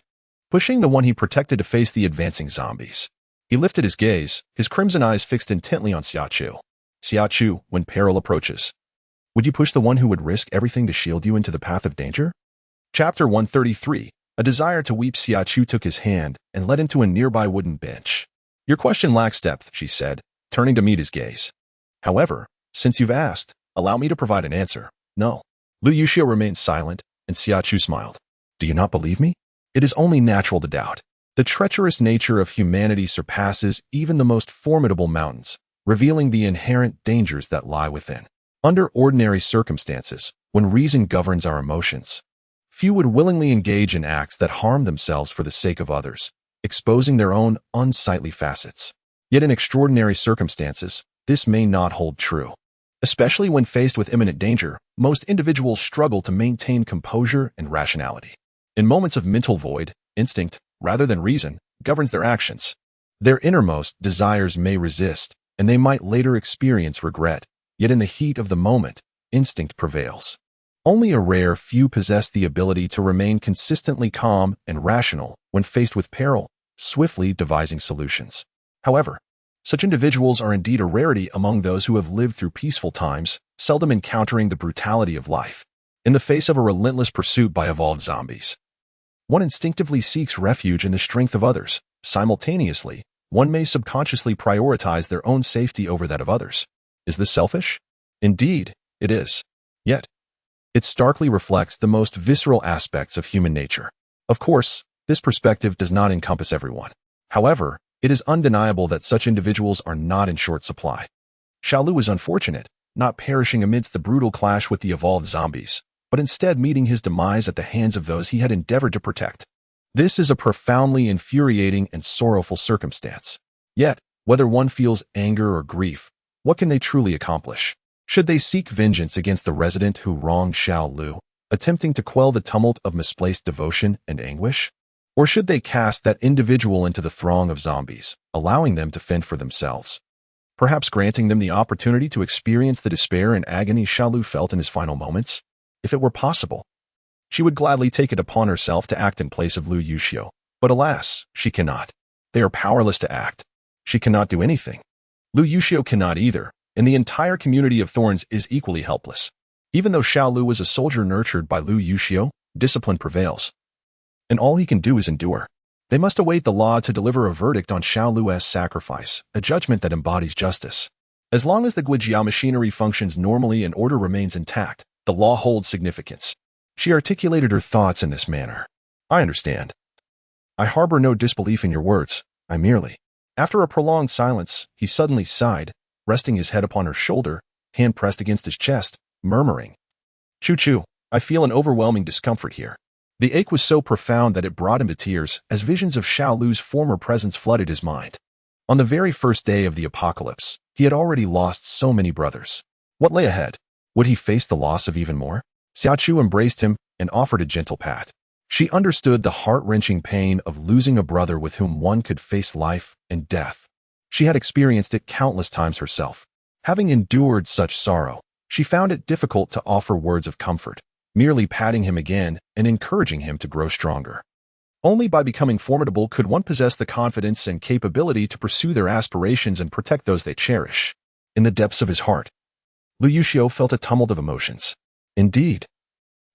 pushing the one he protected to face the advancing zombies. He lifted his gaze, his crimson eyes fixed intently on Xia Chu. Xia Chu, when peril approaches, would you push the one who would risk everything to shield you into the path of danger? Chapter 133. A desire to weep. Xia Chu took his hand and led him to a nearby wooden bench. Your question lacks depth, she said, turning to meet his gaze. However, since you've asked, allow me to provide an answer. No. Lu Yuxiu remained silent, and Xia Chu smiled. Do you not believe me? It is only natural to doubt. The treacherous nature of humanity surpasses even the most formidable mountains, revealing the inherent dangers that lie within. Under ordinary circumstances, when reason governs our emotions, few would willingly engage in acts that harm themselves for the sake of others, exposing their own unsightly facets. Yet in extraordinary circumstances, this may not hold true. Especially when faced with imminent danger, most individuals struggle to maintain composure and rationality. In moments of mental void, instinct, rather than reason, governs their actions. Their innermost desires may resist, and they might later experience regret. Yet in the heat of the moment, instinct prevails. Only a rare few possess the ability to remain consistently calm and rational when faced with peril, swiftly devising solutions. However, such individuals are indeed a rarity among those who have lived through peaceful times, seldom encountering the brutality of life. In the face of a relentless pursuit by evolved zombies, one instinctively seeks refuge in the strength of others. Simultaneously, one may subconsciously prioritize their own safety over that of others. Is this selfish? Indeed, it is. Yet, it starkly reflects the most visceral aspects of human nature. Of course, this perspective does not encompass everyone. However, it is undeniable that such individuals are not in short supply. Xiao Lu was unfortunate, not perishing amidst the brutal clash with the evolved zombies, but instead meeting his demise at the hands of those he had endeavored to protect. This is a profoundly infuriating and sorrowful circumstance. Yet, whether one feels anger or grief, what can they truly accomplish? Should they seek vengeance against the resident who wronged Xiao Lu, attempting to quell the tumult of misplaced devotion and anguish? Or should they cast that individual into the throng of zombies, allowing them to fend for themselves? Perhaps granting them the opportunity to experience the despair and agony Xiao Lu felt in his final moments? If it were possible, she would gladly take it upon herself to act in place of Lu Yuxiu. But alas, she cannot. They are powerless to act. She cannot do anything. Lu Yuxiu cannot either, and the entire community of Thorns is equally helpless. Even though Xiao Lu was a soldier nurtured by Lu Yuxiu, discipline prevails, and all he can do is endure. They must await the law to deliver a verdict on Xiao Lu's sacrifice, a judgment that embodies justice. As long as the Guijia machinery functions normally and order remains intact, the law holds significance. She articulated her thoughts in this manner. I understand. I harbor no disbelief in your words. I merely... After a prolonged silence, he suddenly sighed, resting his head upon her shoulder, hand pressed against his chest, murmuring, Chu, I feel an overwhelming discomfort here. The ache was so profound that it brought him to tears as visions of Xiao Lu's former presence flooded his mind. On the very first day of the apocalypse, he had already lost so many brothers. What lay ahead? Would he face the loss of even more? Xia Chu embraced him and offered a gentle pat. She understood the heart-wrenching pain of losing a brother with whom one could face life and death. She had experienced it countless times herself. Having endured such sorrow, she found it difficult to offer words of comfort, merely patting him again and encouraging him to grow stronger. Only by becoming formidable could one possess the confidence and capability to pursue their aspirations and protect those they cherish. In the depths of his heart, Lu Yuxiu felt a tumult of emotions. Indeed,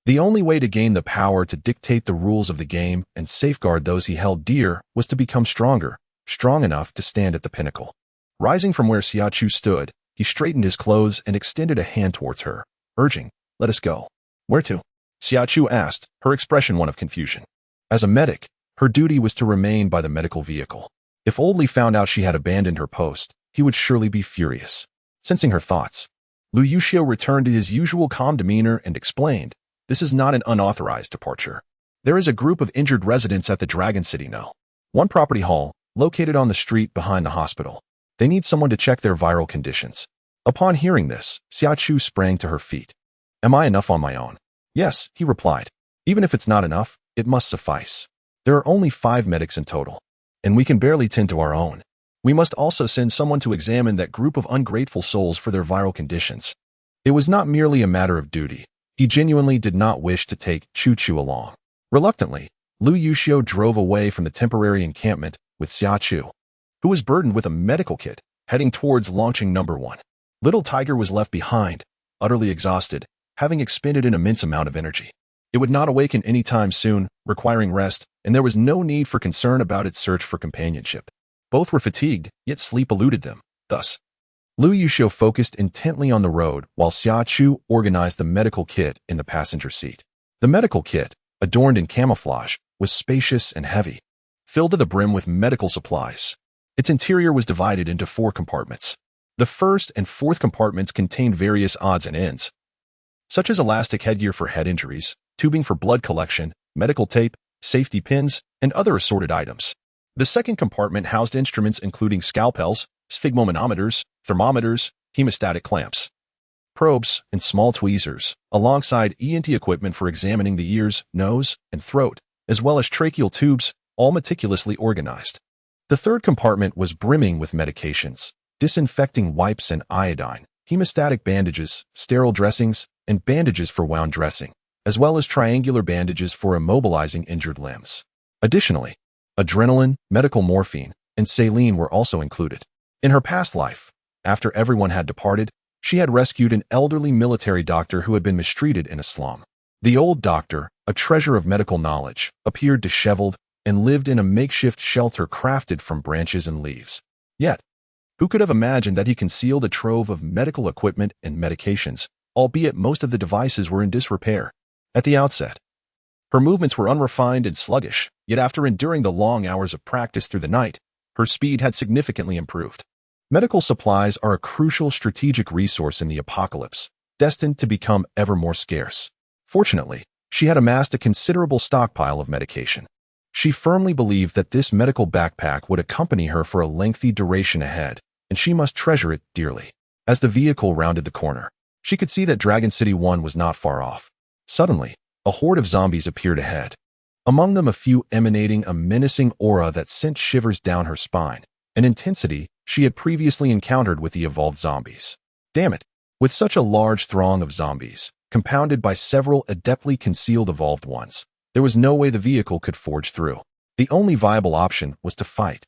the only way to gain the power to dictate the rules of the game and safeguard those he held dear was to become stronger, strong enough to stand at the pinnacle. Rising from where Xia Chu stood, he straightened his clothes and extended a hand towards her, urging, let us go. Where to? Xia Chu asked, her expression one of confusion. As a medic, her duty was to remain by the medical vehicle. If Old Li found out she had abandoned her post, he would surely be furious. Sensing her thoughts, Lu Yuxiu returned to his usual calm demeanor and explained, this is not an unauthorized departure. There is a group of injured residents at the Dragon City No. 1 property hall, located on the street behind the hospital. They need someone to check their viral conditions. Upon hearing this, Xia Chu sprang to her feet. Am I enough on my own? Yes, he replied. Even if it's not enough, it must suffice. There are only 5 medics in total, and we can barely tend to our own. We must also send someone to examine that group of ungrateful souls for their viral conditions. It was not merely a matter of duty. He genuinely did not wish to take Xia Chu along. Reluctantly, Lu Yuxiu drove away from the temporary encampment with Xia Chu, who was burdened with a medical kit, heading towards launching number 1. Little Tiger was left behind, utterly exhausted, having expended an immense amount of energy. It would not awaken any time soon, requiring rest, and there was no need for concern about its search for companionship. Both were fatigued, yet sleep eluded them. Thus, Lu Yuxiu focused intently on the road while Xia Chu organized the medical kit in the passenger seat. The medical kit, adorned in camouflage, was spacious and heavy, filled to the brim with medical supplies. Its interior was divided into 4 compartments. The first and fourth compartments contained various odds and ends, such as elastic headgear for head injuries, tubing for blood collection, medical tape, safety pins, and other assorted items. The second compartment housed instruments including scalpels, sphygmomanometers, thermometers, hemostatic clamps, probes, and small tweezers, alongside ENT equipment for examining the ears, nose, and throat, as well as tracheal tubes, all meticulously organized. The third compartment was brimming with medications, disinfecting wipes and iodine, hemostatic bandages, sterile dressings, and bandages for wound dressing, as well as triangular bandages for immobilizing injured limbs. Additionally, adrenaline, medical morphine, and saline were also included. In her past life, after everyone had departed, she had rescued an elderly military doctor who had been mistreated in a slum. The old doctor, a treasure of medical knowledge, appeared disheveled and lived in a makeshift shelter crafted from branches and leaves. Yet, who could have imagined that he concealed a trove of medical equipment and medications, albeit most of the devices were in disrepair? At the outset, her movements were unrefined and sluggish, yet after enduring the long hours of practice through the night, her speed had significantly improved. Medical supplies are a crucial strategic resource in the apocalypse, destined to become ever more scarce. Fortunately, she had amassed a considerable stockpile of medication. She firmly believed that this medical backpack would accompany her for a lengthy duration ahead, and she must treasure it dearly. As the vehicle rounded the corner, she could see that Dragon City 1 was not far off. Suddenly, a horde of zombies appeared ahead. Among them a few emanating a menacing aura that sent shivers down her spine, an intensity she had previously encountered with the evolved zombies. Damn it! With such a large throng of zombies, compounded by several adeptly concealed evolved ones, there was no way the vehicle could forge through. The only viable option was to fight.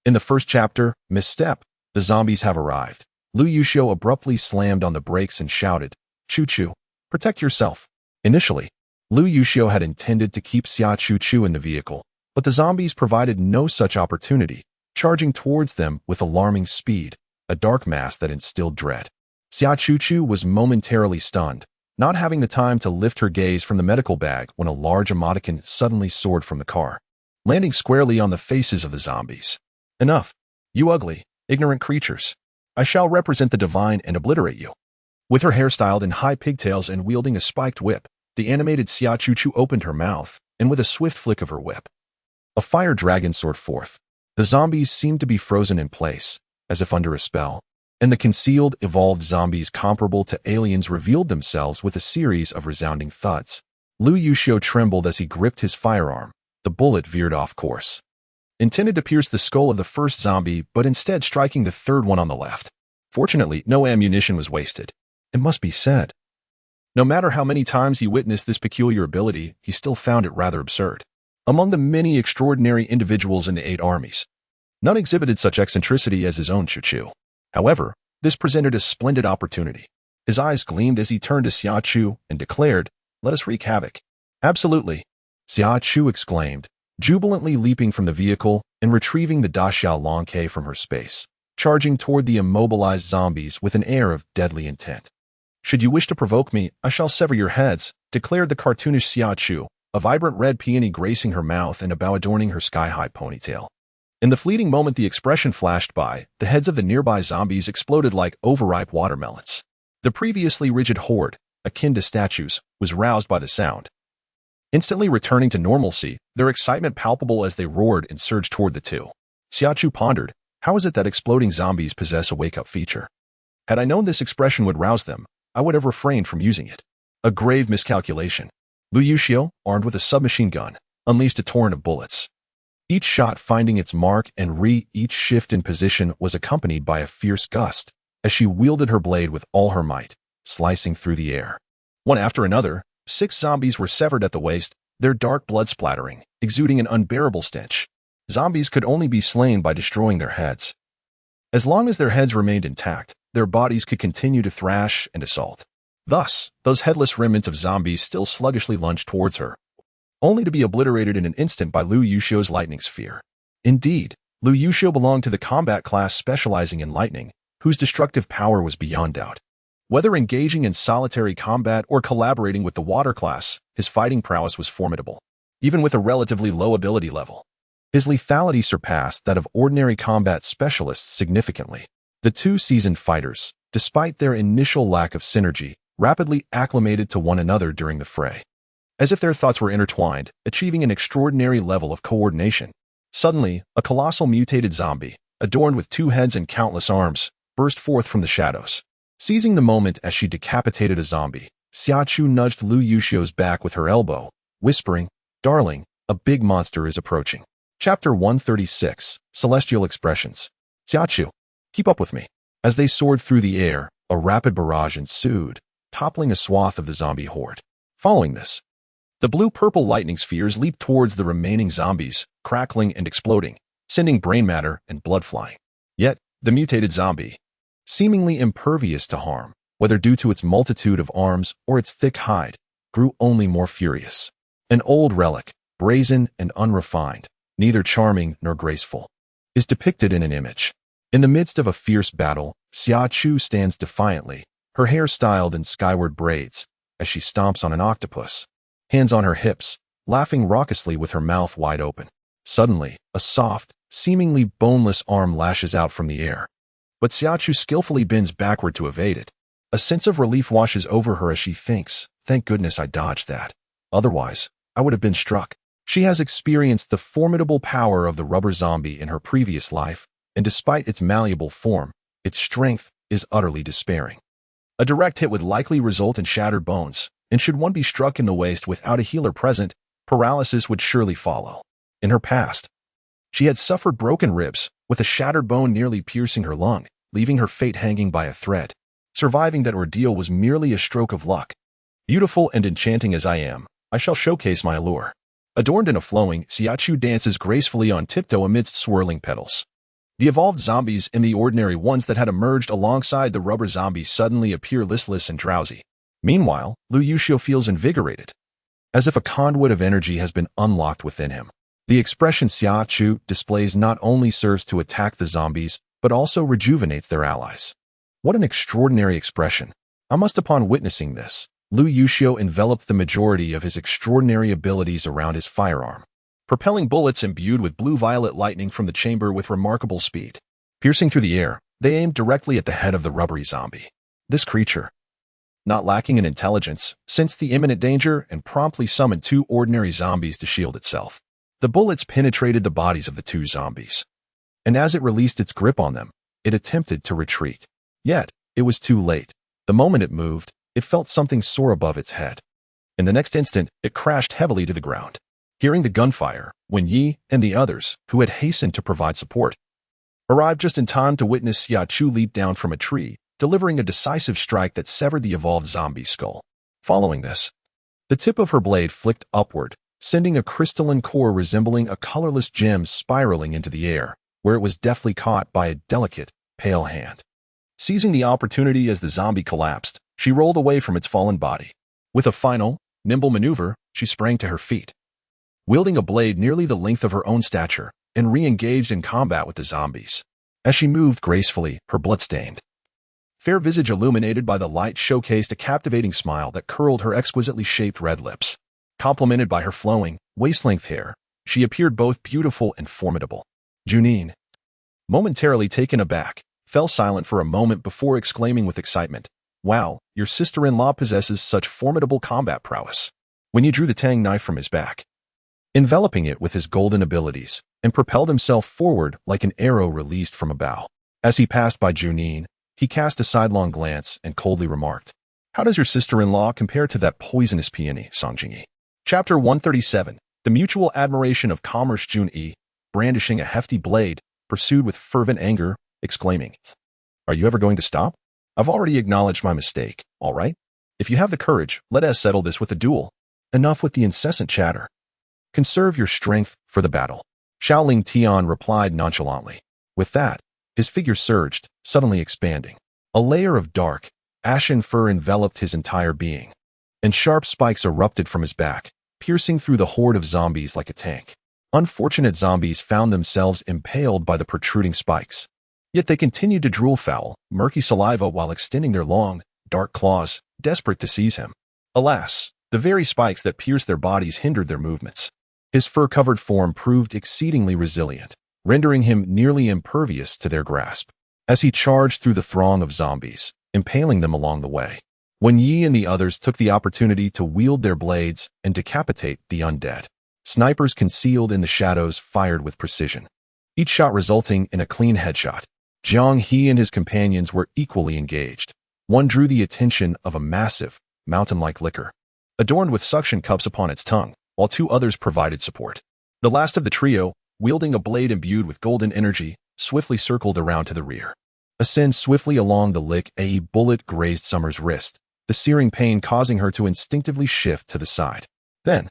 In the first chapter, Misstep, the zombies have arrived. Lu Yuxiu abruptly slammed on the brakes and shouted, "Chu Chu, protect yourself." Initially, Lu Yuxiu had intended to keep Xia Chu in the vehicle, but the zombies provided no such opportunity, charging towards them with alarming speed, a dark mass that instilled dread. Xia Chu was momentarily stunned, not having the time to lift her gaze from the medical bag when a large emoticon suddenly soared from the car, landing squarely on the faces of the zombies. "Enough, you ugly, ignorant creatures. I shall represent the divine and obliterate you." With her hair styled in high pigtails and wielding a spiked whip, the animated Xia Chu opened her mouth, and with a swift flick of her whip, a fire dragon soared forth. The zombies seemed to be frozen in place, as if under a spell, and the concealed, evolved zombies comparable to aliens revealed themselves with a series of resounding thuds. Lu Yuxiu trembled as he gripped his firearm. The bullet veered off course, intended to pierce the skull of the first zombie, but instead striking the third one on the left. Fortunately, no ammunition was wasted. It must be said, no matter how many times he witnessed this peculiar ability, he still found it rather absurd. Among the many extraordinary individuals in the 8 armies, none exhibited such eccentricity as his own Xia Chu. However, this presented a splendid opportunity. His eyes gleamed as he turned to Xia Chu and declared, "Let us wreak havoc." "Absolutely," Xia Chu exclaimed, jubilantly leaping from the vehicle and retrieving the Daxiao Longke from her space, charging toward the immobilized zombies with an air of deadly intent. "Should you wish to provoke me, I shall sever your heads," declared the cartoonish Xia Chu, a vibrant red peony gracing her mouth and a bow adorning her sky-high ponytail. In the fleeting moment the expression flashed by, the heads of the nearby zombies exploded like overripe watermelons. The previously rigid horde, akin to statues, was roused by the sound. Instantly returning to normalcy, their excitement palpable as they roared and surged toward the two. Xia Chu pondered, how is it that exploding zombies possess a wake-up feature? Had I known this expression would rouse them, I would have refrained from using it. A grave miscalculation. Lu Yuxiu, armed with a submachine gun, unleashed a torrent of bullets. Each shot finding its mark and each shift in position was accompanied by a fierce gust, as she wielded her blade with all her might, slicing through the air. One after another, 6 zombies were severed at the waist, their dark blood splattering, exuding an unbearable stench. Zombies could only be slain by destroying their heads. As long as their heads remained intact, their bodies could continue to thrash and assault. Thus, those headless remnants of zombies still sluggishly lunged towards her, only to be obliterated in an instant by Lu Yuxiu's lightning sphere. Indeed, Lu Yuxiu belonged to the combat class specializing in lightning, whose destructive power was beyond doubt. Whether engaging in solitary combat or collaborating with the water class, his fighting prowess was formidable, even with a relatively low ability level. His lethality surpassed that of ordinary combat specialists significantly. The 2 seasoned fighters, despite their initial lack of synergy, rapidly acclimated to one another during the fray. As if their thoughts were intertwined, achieving an extraordinary level of coordination. Suddenly, a colossal mutated zombie, adorned with 2 heads and countless arms, burst forth from the shadows. Seizing the moment as she decapitated a zombie, Xia Chu nudged Lu Yuxiu's back with her elbow, whispering, "Darling, a big monster is approaching." Chapter 136, Celestial Expressions. Xia Chu, keep up with me. As they soared through the air, a rapid barrage ensued, toppling a swath of the zombie horde. Following this, the blue-purple lightning spheres leaped towards the remaining zombies, crackling and exploding, sending brain matter and blood flying. Yet, the mutated zombie, seemingly impervious to harm, whether due to its multitude of arms or its thick hide, grew only more furious. An old relic, brazen and unrefined, neither charming nor graceful, is depicted in an image. In the midst of a fierce battle, Xia Chu stands defiantly, her hair styled in skyward braids, as she stomps on an octopus, hands on her hips, laughing raucously with her mouth wide open. Suddenly, a soft, seemingly boneless arm lashes out from the air. But Xia Chu skillfully bends backward to evade it. A sense of relief washes over her as she thinks, "Thank goodness I dodged that. Otherwise, I would have been struck." She has experienced the formidable power of the rubber zombie in her previous life, and despite its malleable form, its strength is utterly despairing. A direct hit would likely result in shattered bones, and should one be struck in the waist without a healer present, paralysis would surely follow. In her past, she had suffered broken ribs, with a shattered bone nearly piercing her lung, leaving her fate hanging by a thread. Surviving that ordeal was merely a stroke of luck. Beautiful and enchanting as I am, I shall showcase my allure. Adorned in a flowing, Xia Chu dances gracefully on tiptoe amidst swirling petals. The evolved zombies and the ordinary ones that had emerged alongside the rubber zombies suddenly appear listless and drowsy. Meanwhile, Lu Yuxiu feels invigorated, as if a conduit of energy has been unlocked within him. The expression Xia Chu displays not only serves to attack the zombies, but also rejuvenates their allies. What an extraordinary expression. Almost upon witnessing this, Lu Yuxiu enveloped the majority of his extraordinary abilities around his firearm, propelling bullets imbued with blue-violet lightning from the chamber with remarkable speed. Piercing through the air, they aimed directly at the head of the rubbery zombie. This creature, not lacking in intelligence, sensed the imminent danger and promptly summoned 2 ordinary zombies to shield itself. The bullets penetrated the bodies of the 2 zombies, and as it released its grip on them, it attempted to retreat. Yet, it was too late. The moment it moved, it felt something soar above its head. In the next instant, it crashed heavily to the ground. Hearing the gunfire, Wen Yi and the others, who had hastened to provide support, arrived just in time to witness Xia Chu leap down from a tree, delivering a decisive strike that severed the evolved zombie's skull. Following this, the tip of her blade flicked upward, sending a crystalline core resembling a colorless gem spiraling into the air, where it was deftly caught by a delicate, pale hand. Seizing the opportunity as the zombie collapsed, she rolled away from its fallen body. With a final, nimble maneuver, she sprang to her feet, wielding a blade nearly the length of her own stature, and re-engaged in combat with the zombies. As she moved gracefully, her blood-stained, fair visage illuminated by the light showcased a captivating smile that curled her exquisitely shaped red lips. Complemented by her flowing, waist-length hair, she appeared both beautiful and formidable. Junin, momentarily taken aback, fell silent for a moment before exclaiming with excitement, "Wow, your sister-in-law possesses such formidable combat prowess." When he drew the tang knife from his back, enveloping it with his golden abilities, and propelled himself forward like an arrow released from a bow. As he passed by Junin, he cast a sidelong glance and coldly remarked, "How does your sister-in-law compare to that poisonous peony, Songjingyi?" Chapter 137, The Mutual Admiration of Commerce. Jun-yi, brandishing a hefty blade, pursued with fervent anger, exclaiming, "Are you ever going to stop? I've already acknowledged my mistake, all right? If you have the courage, let us settle this with a duel. Enough with the incessant chatter. Conserve your strength for the battle." Xiao Tian replied nonchalantly. With that, his figure surged, suddenly expanding. A layer of dark, ashen fur enveloped his entire being, and sharp spikes erupted from his back, piercing through the horde of zombies like a tank. Unfortunate zombies found themselves impaled by the protruding spikes. Yet they continued to drool foul, murky saliva while extending their long, dark claws, desperate to seize him. Alas, the very spikes that pierced their bodies hindered their movements. His fur-covered form proved exceedingly resilient, rendering him nearly impervious to their grasp. As he charged through the throng of zombies, impaling them along the way, Wen Yi and the others took the opportunity to wield their blades and decapitate the undead. Snipers concealed in the shadows fired with precision, each shot resulting in a clean headshot. Jiang He and his companions were equally engaged. One drew the attention of a massive, mountain-like liquor, adorned with suction cups upon its tongue, while two others provided support. The last of the trio, wielding a blade imbued with golden energy, swiftly circled around to the rear. Ascend swiftly along the lick, a bullet grazed Summer's wrist, the searing pain causing her to instinctively shift to the side. Then,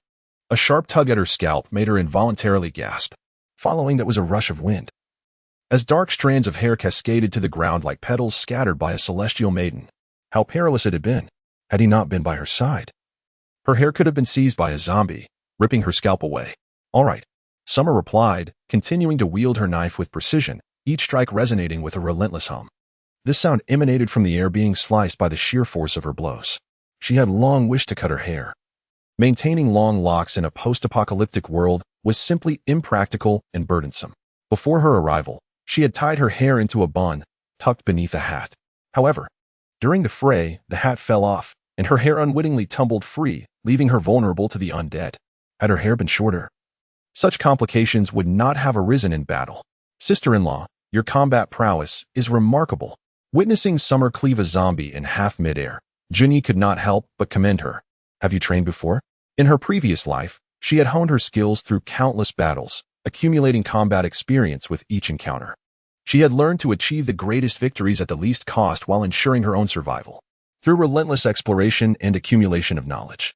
a sharp tug at her scalp made her involuntarily gasp. Following that was a rush of wind, as dark strands of hair cascaded to the ground like petals scattered by a celestial maiden. How perilous it had been, had he not been by her side. Her hair could have been seized by a zombie, ripping her scalp away. "All right," Summer replied, continuing to wield her knife with precision, each strike resonating with a relentless hum. This sound emanated from the air being sliced by the sheer force of her blows. She had long wished to cut her hair. Maintaining long locks in a post-apocalyptic world was simply impractical and burdensome. Before her arrival, she had tied her hair into a bun, tucked beneath a hat. However, during the fray, the hat fell off, and her hair unwittingly tumbled free, leaving her vulnerable to the undead. Had her hair been shorter, such complications would not have arisen in battle. "Sister-in-law, your combat prowess is remarkable." Witnessing Summer cleave a zombie in half midair, Junyi could not help but commend her. "Have you trained before?" In her previous life, she had honed her skills through countless battles, accumulating combat experience with each encounter. She had learned to achieve the greatest victories at the least cost while ensuring her own survival. Through relentless exploration and accumulation of knowledge,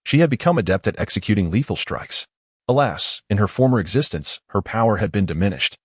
she had become adept at executing lethal strikes. Alas, in her former existence, her power had been diminished.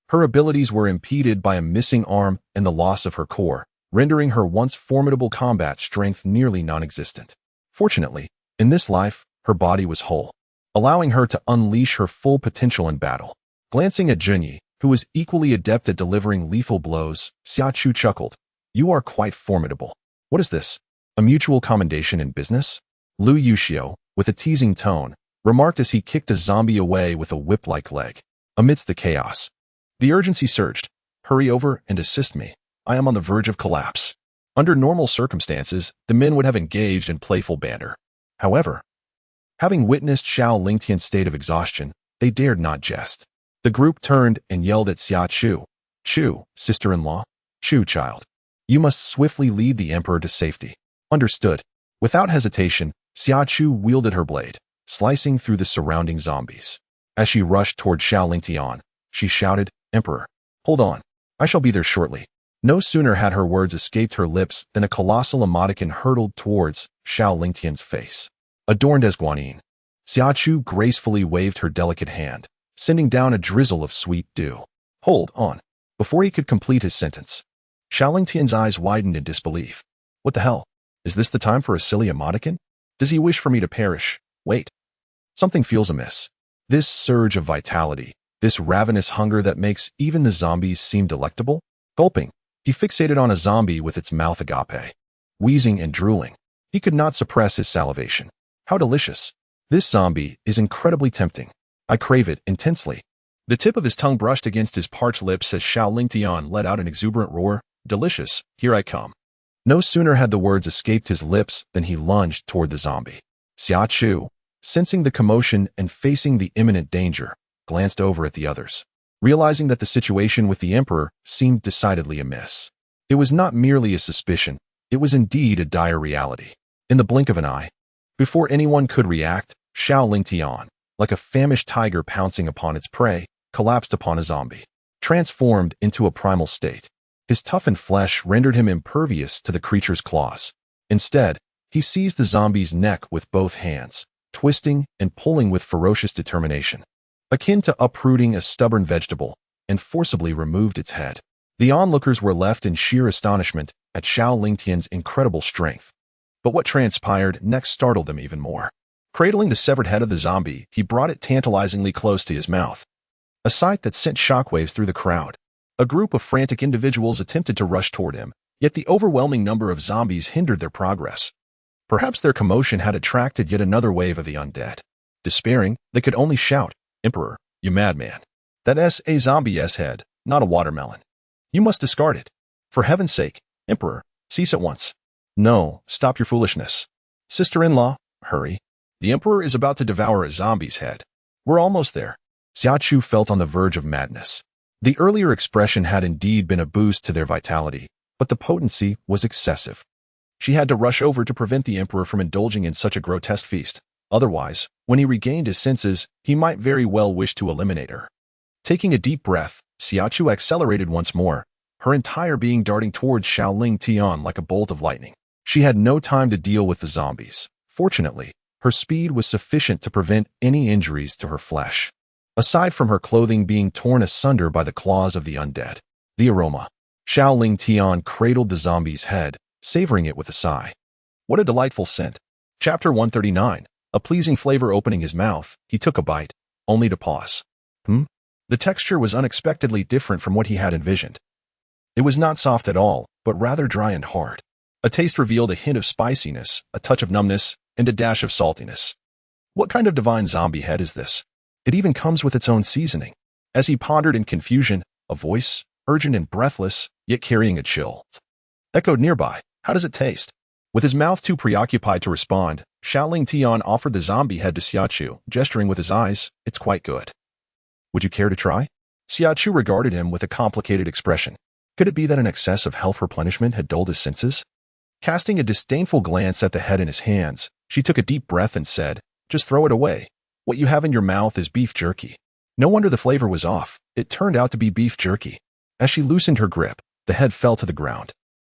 Her abilities were impeded by a missing arm and the loss of her core, rendering her once formidable combat strength nearly non-existent. Fortunately, in this life, her body was whole, allowing her to unleash her full potential in battle. Glancing at Junyi, who was equally adept at delivering lethal blows, Xia Chu chuckled. "You are quite formidable. What is this? A mutual commendation in business?" Lu Yuxiu, with a teasing tone, remarked as he kicked a zombie away with a whip-like leg. Amidst the chaos, the urgency surged. "Hurry over and assist me. I am on the verge of collapse." Under normal circumstances, the men would have engaged in playful banter. However, having witnessed Xiao Lingtian's state of exhaustion, they dared not jest. The group turned and yelled at Xia Chu. "Chu, sister-in-law. Chu, child. You must swiftly lead the emperor to safety." "Understood." Without hesitation, Xia Chu wielded her blade, slicing through the surrounding zombies. As she rushed toward Xiao Lingtian, she shouted, "Emperor, hold on. I shall be there shortly." No sooner had her words escaped her lips than a colossal emoticon hurtled towards Xiao Lingtian's face. Adorned as guanyin, Xia Chu gracefully waved her delicate hand, sending down a drizzle of sweet dew. "Hold on." Before he could complete his sentence, Xiao Lingtian's eyes widened in disbelief. "What the hell? Is this the time for a silly emoticon? Does he wish for me to perish? Wait. Something feels amiss. This surge of vitality, this ravenous hunger that makes even the zombies seem delectable?" Gulping, he fixated on a zombie with its mouth agape. Wheezing and drooling, he could not suppress his salivation. "How delicious. This zombie is incredibly tempting. I crave it intensely." The tip of his tongue brushed against his parched lips as Xiao Lingtian let out an exuberant roar. "Delicious, here I come." No sooner had the words escaped his lips than he lunged toward the zombie. Xia Chu, sensing the commotion and facing the imminent danger, glanced over at the others, realizing that the situation with the emperor seemed decidedly amiss. It was not merely a suspicion, it was indeed a dire reality. In the blink of an eye, before anyone could react, Xiao Lingtian, like a famished tiger pouncing upon its prey, collapsed upon a zombie, transformed into a primal state. His toughened flesh rendered him impervious to the creature's claws. Instead, he seized the zombie's neck with both hands, twisting and pulling with ferocious determination, akin to uprooting a stubborn vegetable, and forcibly removed its head. The onlookers were left in sheer astonishment at Xiao Lingtian's incredible strength. But what transpired next startled them even more. Cradling the severed head of the zombie, he brought it tantalizingly close to his mouth, a sight that sent shockwaves through the crowd. A group of frantic individuals attempted to rush toward him, yet the overwhelming number of zombies hindered their progress. Perhaps their commotion had attracted yet another wave of the undead. Despairing, they could only shout, "Emperor, you madman. That's a zombie's head, not a watermelon. You must discard it. For heaven's sake, Emperor, cease at once. No, stop your foolishness. Sister-in-law, hurry. The Emperor is about to devour a zombie's head. We're almost there." Xia Chu felt on the verge of madness. The earlier expression had indeed been a boost to their vitality, but the potency was excessive. She had to rush over to prevent the Emperor from indulging in such a grotesque feast. Otherwise, when he regained his senses, he might very well wish to eliminate her. Taking a deep breath, Xia Chu accelerated once more, her entire being darting towards Xiao Lingtian like a bolt of lightning. She had no time to deal with the zombies. Fortunately, her speed was sufficient to prevent any injuries to her flesh, aside from her clothing being torn asunder by the claws of the undead. The aroma. Xiao Lingtian cradled the zombie's head, savoring it with a sigh. What a delightful scent. Chapter 139. A pleasing flavor opening his mouth, he took a bite, only to pause. The texture was unexpectedly different from what he had envisioned. It was not soft at all, but rather dry and hard. A taste revealed a hint of spiciness, a touch of numbness, and a dash of saltiness. What kind of divine zombie head is this? It even comes with its own seasoning. As he pondered in confusion, a voice, urgent and breathless, yet carrying a chill, echoed nearby. How does it taste? With his mouth too preoccupied to respond, Xiao Lingtian offered the zombie head to Xia Chu, gesturing with his eyes, "It's quite good. Would you care to try?" Xia Chu regarded him with a complicated expression. Could it be that an excess of health replenishment had dulled his senses? Casting a disdainful glance at the head in his hands, she took a deep breath and said, "Just throw it away. What you have in your mouth is beef jerky." No wonder the flavor was off. It turned out to be beef jerky. As she loosened her grip, the head fell to the ground.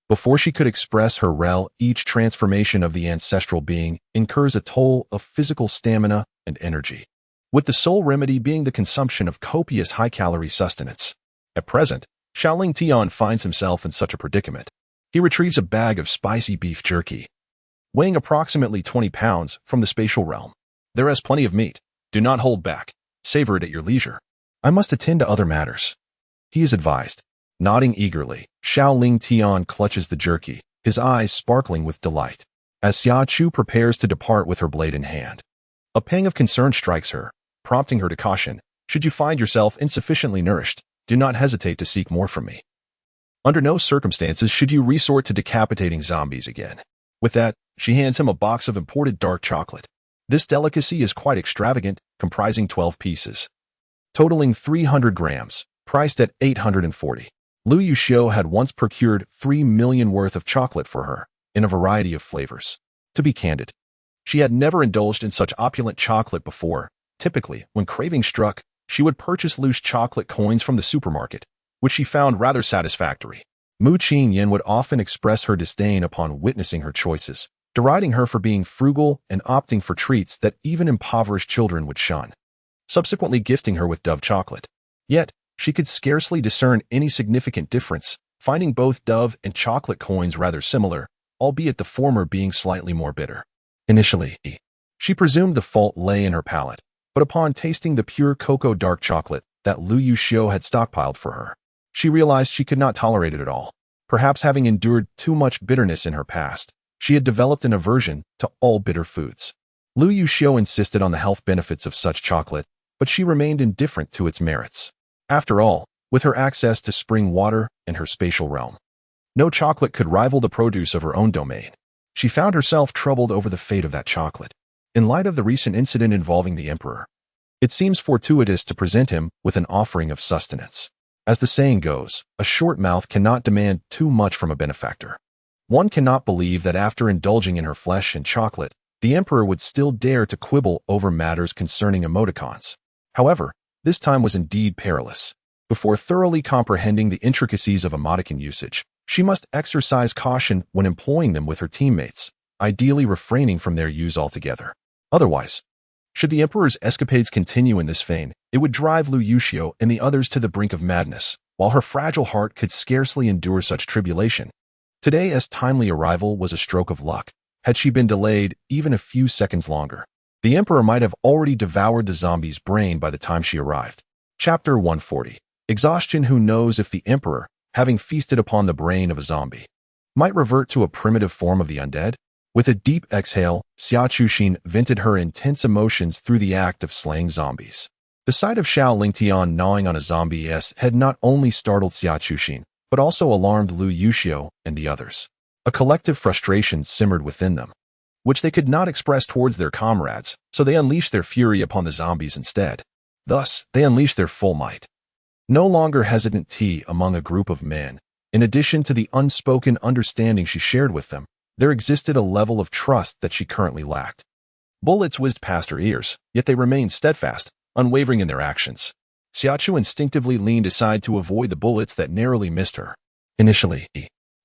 Before she could express her rel, each transformation of the ancestral being incurs a toll of physical stamina and energy, with the sole remedy being the consumption of copious high-calorie sustenance. At present, Xiao Lingtian finds himself in such a predicament. He retrieves a bag of spicy beef jerky, weighing approximately 20 pounds, from the spatial realm. "There is plenty of meat. Do not hold back. Savor it at your leisure. I must attend to other matters," he is advised. Nodding eagerly, Xiao Lingtian clutches the jerky, his eyes sparkling with delight, as Xia Chu prepares to depart with her blade in hand. A pang of concern strikes her, prompting her to caution, "Should you find yourself insufficiently nourished, do not hesitate to seek more from me. Under no circumstances should you resort to decapitating zombies again." With that, she hands him a box of imported dark chocolate. This delicacy is quite extravagant, comprising 12 pieces, totaling 300 grams, priced at 840. Lu Yuxiu had once procured 3 million worth of chocolate for her, in a variety of flavors. To be candid, she had never indulged in such opulent chocolate before. Typically, when craving struck, she would purchase loose chocolate coins from the supermarket, which she found rather satisfactory. Mu Qingyan would often express her disdain upon witnessing her choices, deriding her for being frugal and opting for treats that even impoverished children would shun, subsequently gifting her with Dove chocolate. Yet, she could scarcely discern any significant difference, finding both Dove and chocolate coins rather similar, albeit the former being slightly more bitter. Initially, she presumed the fault lay in her palate, but upon tasting the pure cocoa dark chocolate that Lu Yuxiu had stockpiled for her, she realized she could not tolerate it at all. Perhaps having endured too much bitterness in her past, she had developed an aversion to all bitter foods. Lu Yuxiu insisted on the health benefits of such chocolate, but she remained indifferent to its merits. After all, with her access to spring water and her spatial realm, no chocolate could rival the produce of her own domain. She found herself troubled over the fate of that chocolate. In light of the recent incident involving the Emperor, it seems fortuitous to present him with an offering of sustenance. As the saying goes, a short mouth cannot demand too much from a benefactor. One cannot believe that after indulging in her flesh and chocolate, the Emperor would still dare to quibble over matters concerning emoticons. However, This time was indeed perilous. Before thoroughly comprehending the intricacies of emoticon usage, she must exercise caution when employing them with her teammates, ideally refraining from their use altogether. Otherwise, should the Emperor's escapades continue in this vein, it would drive Lu Yuxiu and the others to the brink of madness, while her fragile heart could scarcely endure such tribulation. Today's timely arrival was a stroke of luck. Had she been delayed even a few seconds longer, the Emperor might have already devoured the zombie's brain by the time she arrived. Chapter 140. Exhaustion. Who knows if the Emperor, having feasted upon the brain of a zombie, might revert to a primitive form of the undead? With a deep exhale, Xia Chu vented her intense emotions through the act of slaying zombies. The sight of Xiao Lingtian gnawing on a zombie's head not only startled Xia Chu, but also alarmed Lu Yuxiu and the others. A collective frustration simmered within them, which they could not express towards their comrades, so they unleashed their fury upon the zombies instead. Thus, they unleashed their full might. No longer hesitant among a group of men, in addition to the unspoken understanding she shared with them, there existed a level of trust that she currently lacked. Bullets whizzed past her ears, yet they remained steadfast, unwavering in their actions. Xia Chu instinctively leaned aside to avoid the bullets that narrowly missed her. Initially,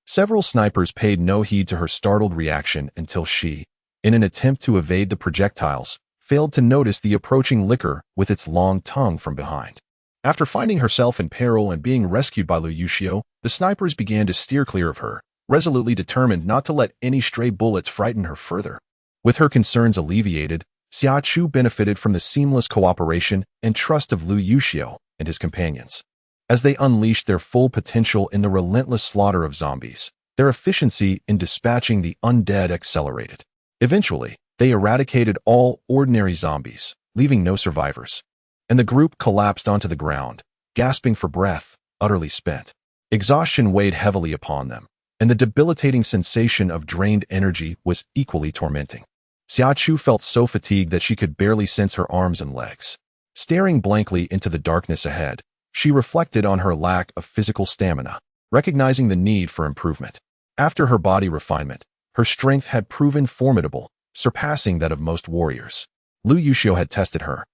several snipers paid no heed to her startled reaction until she, in an attempt to evade the projectiles, failed to notice the approaching licker with its long tongue from behind. After finding herself in peril and being rescued by Lu Yuxiu, the snipers began to steer clear of her, resolutely determined not to let any stray bullets frighten her further. With her concerns alleviated, Xia Chu benefited from the seamless cooperation and trust of Lu Yuxiu and his companions. As they unleashed their full potential in the relentless slaughter of zombies, their efficiency in dispatching the undead accelerated. Eventually, they eradicated all ordinary zombies, leaving no survivors, and the group collapsed onto the ground, gasping for breath, utterly spent. Exhaustion weighed heavily upon them, and the debilitating sensation of drained energy was equally tormenting. Xia Chu felt so fatigued that she could barely sense her arms and legs. Staring blankly into the darkness ahead, she reflected on her lack of physical stamina, recognizing the need for improvement. After her body refinement, her strength had proven formidable, surpassing that of most warriors. Lu Yuxiu had tested her,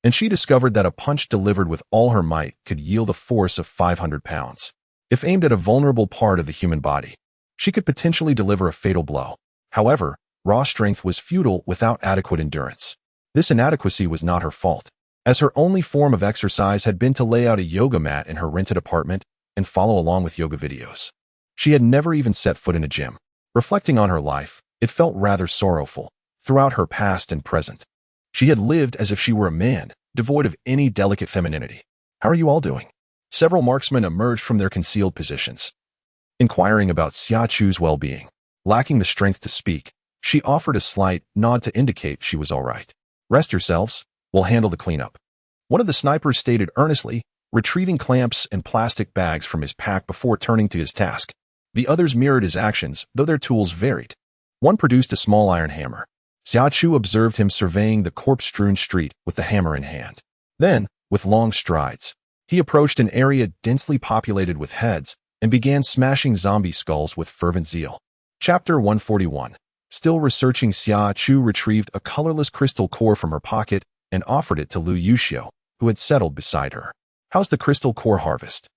and she discovered that a punch delivered with all her might could yield a force of 500 pounds. If aimed at a vulnerable part of the human body, she could potentially deliver a fatal blow. However, raw strength was futile without adequate endurance. This inadequacy was not her fault, as her only form of exercise had been to lay out a yoga mat in her rented apartment and follow along with yoga videos. She had never even set foot in a gym. Reflecting on her life, it felt rather sorrowful. Throughout her past and present, she had lived as if she were a man, devoid of any delicate femininity. "How are you all doing?" Several marksmen emerged from their concealed positions, inquiring about Xia Chu's well-being. Lacking the strength to speak, she offered a slight nod to indicate she was all right. "Rest yourselves, we'll handle the cleanup," one of the snipers stated earnestly, retrieving clamps and plastic bags from his pack before turning to his task. The others mirrored his actions, though their tools varied. One produced a small iron hammer. Xia Chu observed him surveying the corpse-strewn street with the hammer in hand. Then, with long strides, he approached an area densely populated with heads and began smashing zombie skulls with fervent zeal. Chapter 141. Still researching, Xia Chu retrieved a colorless crystal core from her pocket and offered it to Lu Yuxiu, who had settled beside her. "How's the crystal core harvest?"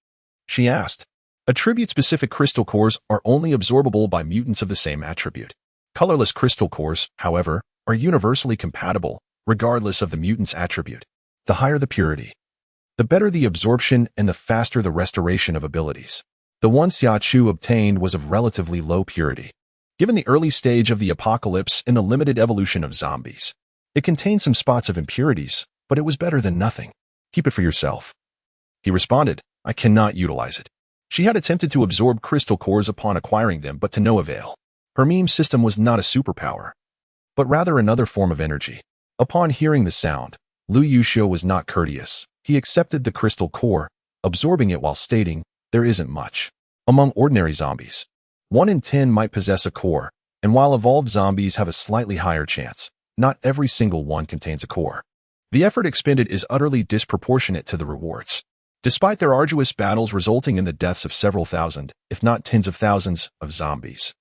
she asked. Attribute-specific crystal cores are only absorbable by mutants of the same attribute. Colorless crystal cores, however, are universally compatible, regardless of the mutant's attribute. The higher the purity, the better the absorption and the faster the restoration of abilities. The one Xia Chu obtained was of relatively low purity. Given the early stage of the apocalypse and the limited evolution of zombies, it contained some spots of impurities, but it was better than nothing. "Keep it for yourself," he responded. "I cannot utilize it." She had attempted to absorb crystal cores upon acquiring them, but to no avail. Her meme system was not a superpower, but rather another form of energy. Upon hearing the sound, Lu Yuxiu was not courteous. He accepted the crystal core, absorbing it while stating, "There isn't much." Among ordinary zombies, 1 in 10 might possess a core, and while evolved zombies have a slightly higher chance, not every single one contains a core. The effort expended is utterly disproportionate to the rewards. Despite their arduous battles resulting in the deaths of several thousand, if not tens of thousands, of zombies,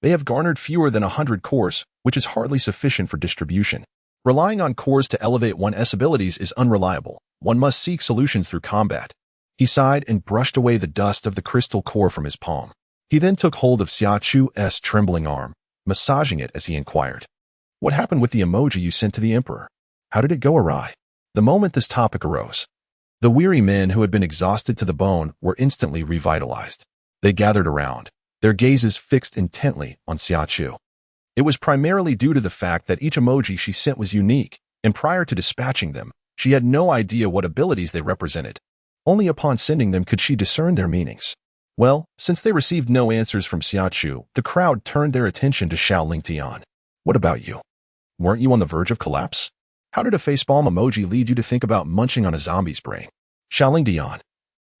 they have garnered fewer than 100 cores, which is hardly sufficient for distribution. Relying on cores to elevate one's abilities is unreliable, One must seek solutions through combat. He sighed and brushed away the dust of the crystal core from his palm. He then took hold of Xia Chu's trembling arm, massaging it as he inquired, "What happened with the emoji you sent to the Emperor? How did it go awry?" The moment this topic arose, the weary men who had been exhausted to the bone were instantly revitalized. They gathered around, their gazes fixed intently on Xia Chu. It was primarily due to the fact that each emoji she sent was unique, and prior to dispatching them, she had no idea what abilities they represented. Only upon sending them could she discern their meanings. Well, since they received no answers from Xia Chu, the crowd turned their attention to Xiaoling Tian. "What about you? Weren't you on the verge of collapse? How did a facepalm emoji lead you to think about munching on a zombie's brain?" Xiaoling Tian,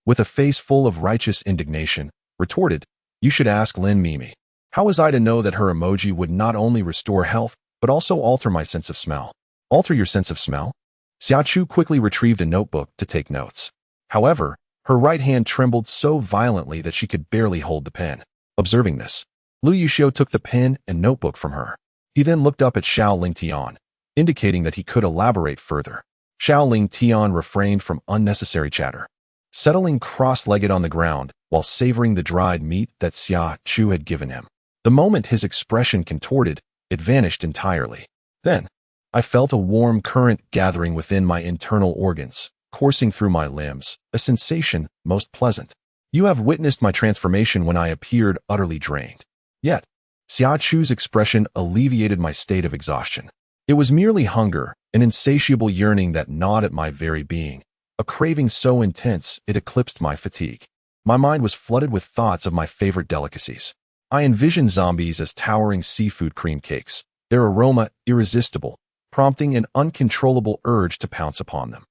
with a face full of righteous indignation, retorted, "You should ask Lin Mimi. How was I to know that her emoji would not only restore health, but also alter my sense of smell?" "Alter your sense of smell?" Xia Chu quickly retrieved a notebook to take notes. However, her right hand trembled so violently that she could barely hold the pen. Observing this, Lu Yuxiu took the pen and notebook from her. He then looked up at Xiaoling Tian, indicating that he could elaborate further. Xiaoling Tian refrained from unnecessary chatter, settling cross-legged on the ground while savoring the dried meat that Xia Chu had given him. The moment his expression contorted, it vanished entirely. Then, I felt a warm current gathering within my internal organs, coursing through my limbs, a sensation most pleasant. You have witnessed my transformation when I appeared utterly drained. Yet, Xia Chu's expression alleviated my state of exhaustion. It was merely hunger, an insatiable yearning that gnawed at my very being, a craving so intense it eclipsed my fatigue. My mind was flooded with thoughts of my favorite delicacies. I envisioned zombies as towering seafood cream cakes, their aroma irresistible, prompting an uncontrollable urge to pounce upon them.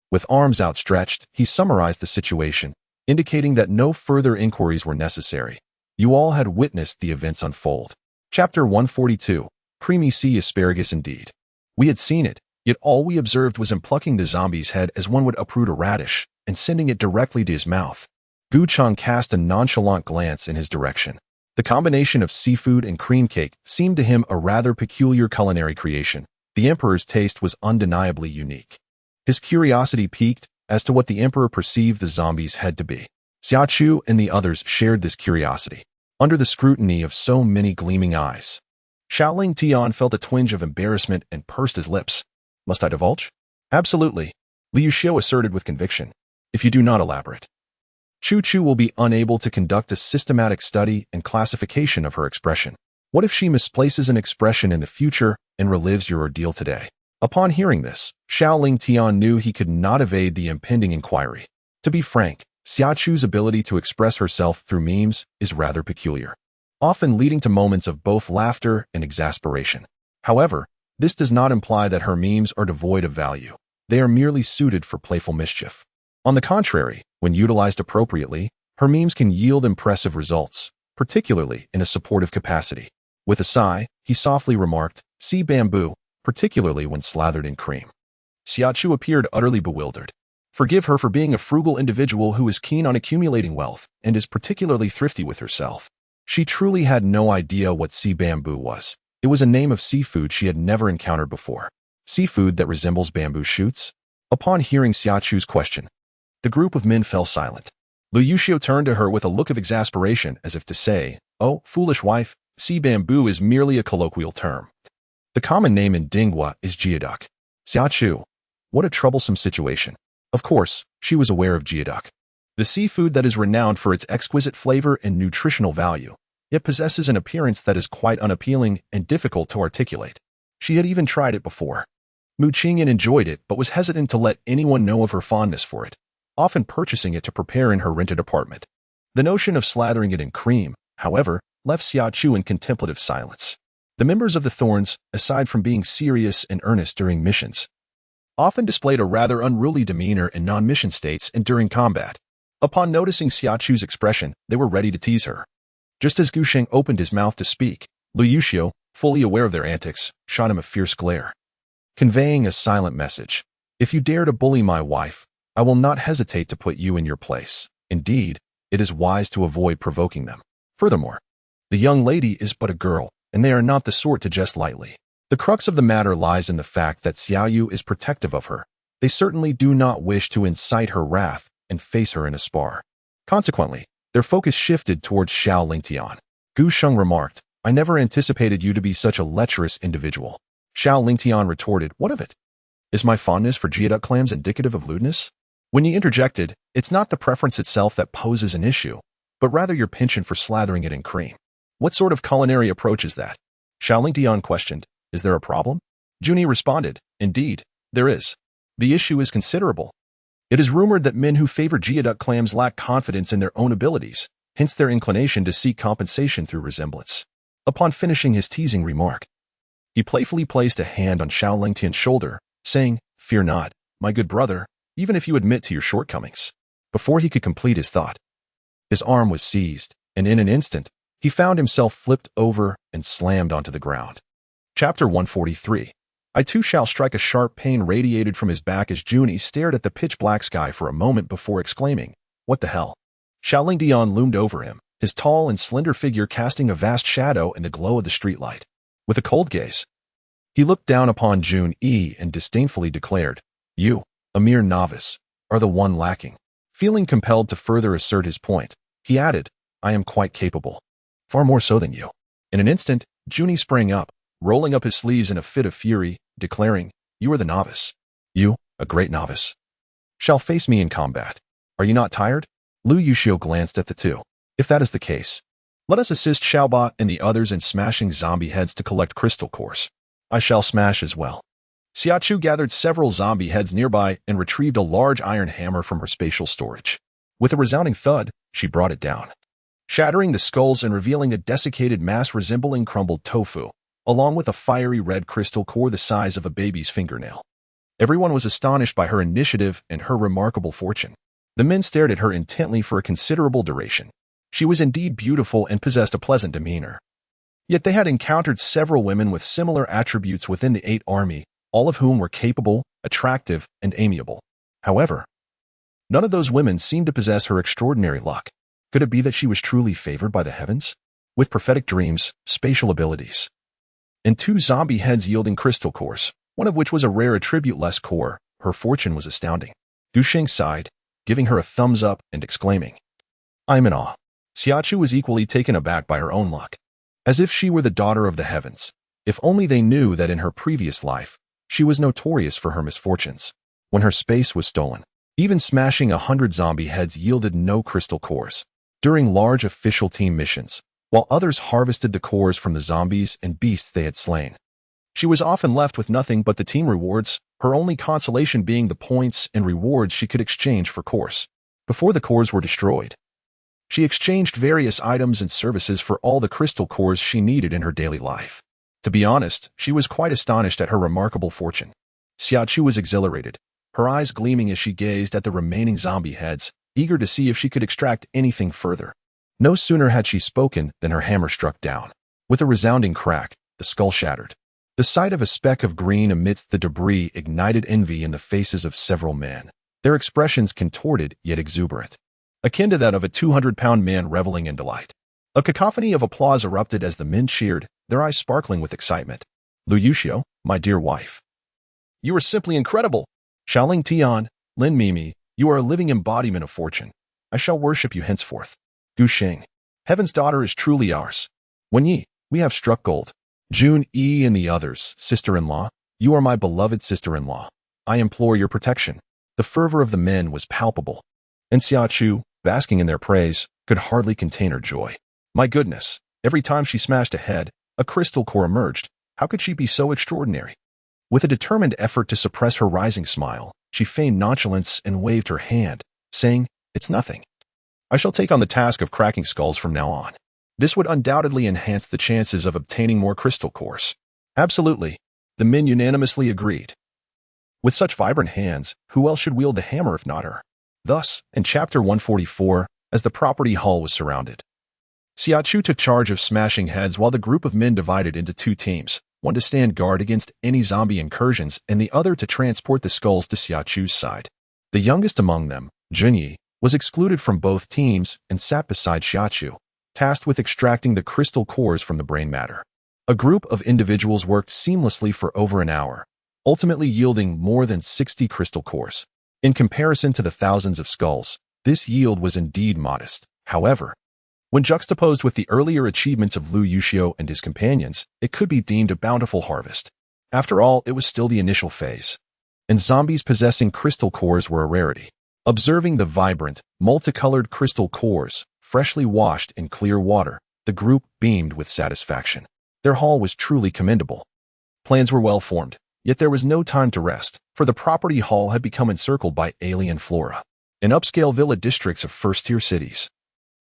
With arms outstretched, he summarized the situation, indicating that no further inquiries were necessary. You all had witnessed the events unfold. Chapter 142. Creamy sea asparagus indeed. We had seen it, yet all we observed was him plucking the zombie's head as one would uproot a radish, and sending it directly to his mouth. Gu Chang cast a nonchalant glance in his direction. The combination of seafood and cream cake seemed to him a rather peculiar culinary creation. The Emperor's taste was undeniably unique. His curiosity piqued as to what the Emperor perceived the zombie's head to be. Xia Chu and the others shared this curiosity, under the scrutiny of so many gleaming eyes. Xiaoling Tian felt a twinge of embarrassment and pursed his lips. "Must I divulge?" "Absolutely," Lu Yuxiu asserted with conviction. "If you do not elaborate, Chu will be unable to conduct a systematic study and classification of her expression. What if she misplaces an expression in the future and relives your ordeal today?" Upon hearing this, Xiaoling Tian knew he could not evade the impending inquiry. To be frank, Xia Chu's ability to express herself through memes is rather peculiar, often leading to moments of both laughter and exasperation. However, this does not imply that her memes are devoid of value. They are merely suited for playful mischief. On the contrary, when utilized appropriately, her memes can yield impressive results, particularly in a supportive capacity. With a sigh, he softly remarked, "Sea bamboo, particularly when slathered in cream." Xia Chu appeared utterly bewildered. Forgive her for being a frugal individual who is keen on accumulating wealth and is particularly thrifty with herself. She truly had no idea what sea bamboo was. It was a name of seafood she had never encountered before. Seafood that resembles bamboo shoots? Upon hearing Xia Chu's question, the group of men fell silent. Lu Yuxiu turned to her with a look of exasperation as if to say, "Oh, foolish wife, sea bamboo is merely a colloquial term. The common name in Dinghua is geoduck." Xia Chu, what a troublesome situation. Of course, she was aware of geoduck, the seafood that is renowned for its exquisite flavor and nutritional value. It possesses an appearance that is quite unappealing and difficult to articulate. She had even tried it before. Mu Qingyan enjoyed it but was hesitant to let anyone know of her fondness for it, often purchasing it to prepare in her rented apartment. The notion of slathering it in cream, however, left Xia Chu in contemplative silence. The members of the Thorns, aside from being serious and earnest during missions, often displayed a rather unruly demeanor in non-mission states and during combat. Upon noticing Xia Chu's expression, they were ready to tease her. Just as Gu Sheng opened his mouth to speak, Lu Yuxiu, fully aware of their antics, shot him a fierce glare, conveying a silent message. "If you dare to bully my wife, I will not hesitate to put you in your place. Indeed, it is wise to avoid provoking them. Furthermore, the young lady is but a girl, and they are not the sort to jest lightly. The crux of the matter lies in the fact that Xiaoyu is protective of her, They certainly do not wish to incite her wrath and face her in a spar. Consequently, their focus shifted towards Xiao Lingtian. Gu Sheng remarked, I never anticipated you to be such a lecherous individual. Xiao Lingtian retorted, what of it? Is my fondness for geoduck clams indicative of lewdness? When you interjected, it's not the preference itself that poses an issue, but rather your penchant for slathering it in cream. What sort of culinary approach is that? Xiao Lingtian questioned, is there a problem? Junie responded, indeed, there is. The issue is considerable. It is rumored that men who favor geoduck clams lack confidence in their own abilities, hence their inclination to seek compensation through resemblance. Upon finishing his teasing remark, he playfully placed a hand on Xiao Lingtian's shoulder, saying, fear not, my good brother, even if you admit to your shortcomings. Before he could complete his thought, his arm was seized, and in an instant, he found himself flipped over and slammed onto the ground. Chapter 143. I too shall strike. A sharp pain radiated from his back as Junie stared at the pitch-black sky for a moment before exclaiming, what the hell? Xiao Lingtian loomed over him, his tall and slender figure casting a vast shadow in the glow of the streetlight. With a cold gaze, he looked down upon Junie and disdainfully declared, you, a mere novice, are the one lacking. Feeling compelled to further assert his point, he added, I am quite capable. Far more so than you. In an instant, Junie sprang up, rolling up his sleeves in a fit of fury, declaring, you are the novice. You, a great novice, shall face me in combat. Are you not tired? Lu Yuxiu glanced at the two. If that is the case, let us assist Xiaoba and the others in smashing zombie heads to collect crystal cores. I shall smash as well. Xia Chu gathered several zombie heads nearby and retrieved a large iron hammer from her spatial storage. With a resounding thud, she brought it down, shattering the skulls and revealing a desiccated mass resembling crumbled tofu, along with a fiery red crystal core the size of a baby's fingernail. Everyone was astonished by her initiative and her remarkable fortune. The men stared at her intently for a considerable duration. She was indeed beautiful and possessed a pleasant demeanor. Yet they had encountered several women with similar attributes within the 8 army, all of whom were capable, attractive, and amiable. However, none of those women seemed to possess her extraordinary luck. Could it be that she was truly favored by the heavens? With prophetic dreams, spatial abilities, and 2 zombie heads yielding crystal cores, one of which was a rare attribute-less core, her fortune was astounding. Gu Sheng sighed, giving her a thumbs up and exclaiming, I am in awe. Xia Chu was equally taken aback by her own luck. As if she were the daughter of the heavens. If only they knew that in her previous life, she was notorious for her misfortunes. When her space was stolen, even smashing 100 zombie heads yielded no crystal cores. During large official team missions, while others harvested the cores from the zombies and beasts they had slain, she was often left with nothing but the team rewards, her only consolation being the points and rewards she could exchange for cores. Before the cores were destroyed, she exchanged various items and services for all the crystal cores she needed in her daily life. To be honest, she was quite astonished at her remarkable fortune. Xia Chu was exhilarated, her eyes gleaming as she gazed at the remaining zombie heads, eager to see if she could extract anything further. No sooner had she spoken than her hammer struck down. With a resounding crack, the skull shattered. The sight of a speck of green amidst the debris ignited envy in the faces of several men, their expressions contorted yet exuberant, akin to that of a 200-pound man reveling in delight. A cacophony of applause erupted as the men cheered, their eyes sparkling with excitement. Lu Yuxiu, my dear wife, you are simply incredible. Xiaoling Tian, Lin Mimi, you are a living embodiment of fortune. I shall worship you henceforth. Gu Sheng, heaven's daughter is truly ours. Wen Yi, we have struck gold. Jun Yi and the others, sister-in-law, you are my beloved sister-in-law. I implore your protection. The fervor of the men was palpable, and Xia Chu, basking in their praise, could hardly contain her joy. My goodness, every time she smashed a head, a crystal core emerged. How could she be so extraordinary? With a determined effort to suppress her rising smile, she feigned nonchalance and waved her hand, saying, it's nothing. I shall take on the task of cracking skulls from now on. This would undoubtedly enhance the chances of obtaining more crystal cores. Absolutely. The men unanimously agreed. With such vibrant hands, who else should wield the hammer if not her? Thus, in Chapter 144, as the property hall was surrounded, Xia Chu took charge of smashing heads while the group of men divided into 2 teams, one to stand guard against any zombie incursions and the other to transport the skulls to Xia Chu's side. The youngest among them, Junyi, was excluded from both teams and sat beside Xia Chu, tasked with extracting the crystal cores from the brain matter. A group of individuals worked seamlessly for over an hour, ultimately yielding more than 60 crystal cores. In comparison to the thousands of skulls, this yield was indeed modest. However, when juxtaposed with the earlier achievements of Lu Yuxiu and his companions, it could be deemed a bountiful harvest. After all, it was still the initial phase, and zombies possessing crystal cores were a rarity. Observing the vibrant, multicolored crystal cores, freshly washed in clear water, the group beamed with satisfaction. Their haul was truly commendable. Plans were well formed, yet there was no time to rest, for the property hall had become encircled by alien flora and upscale villa districts of first-tier cities.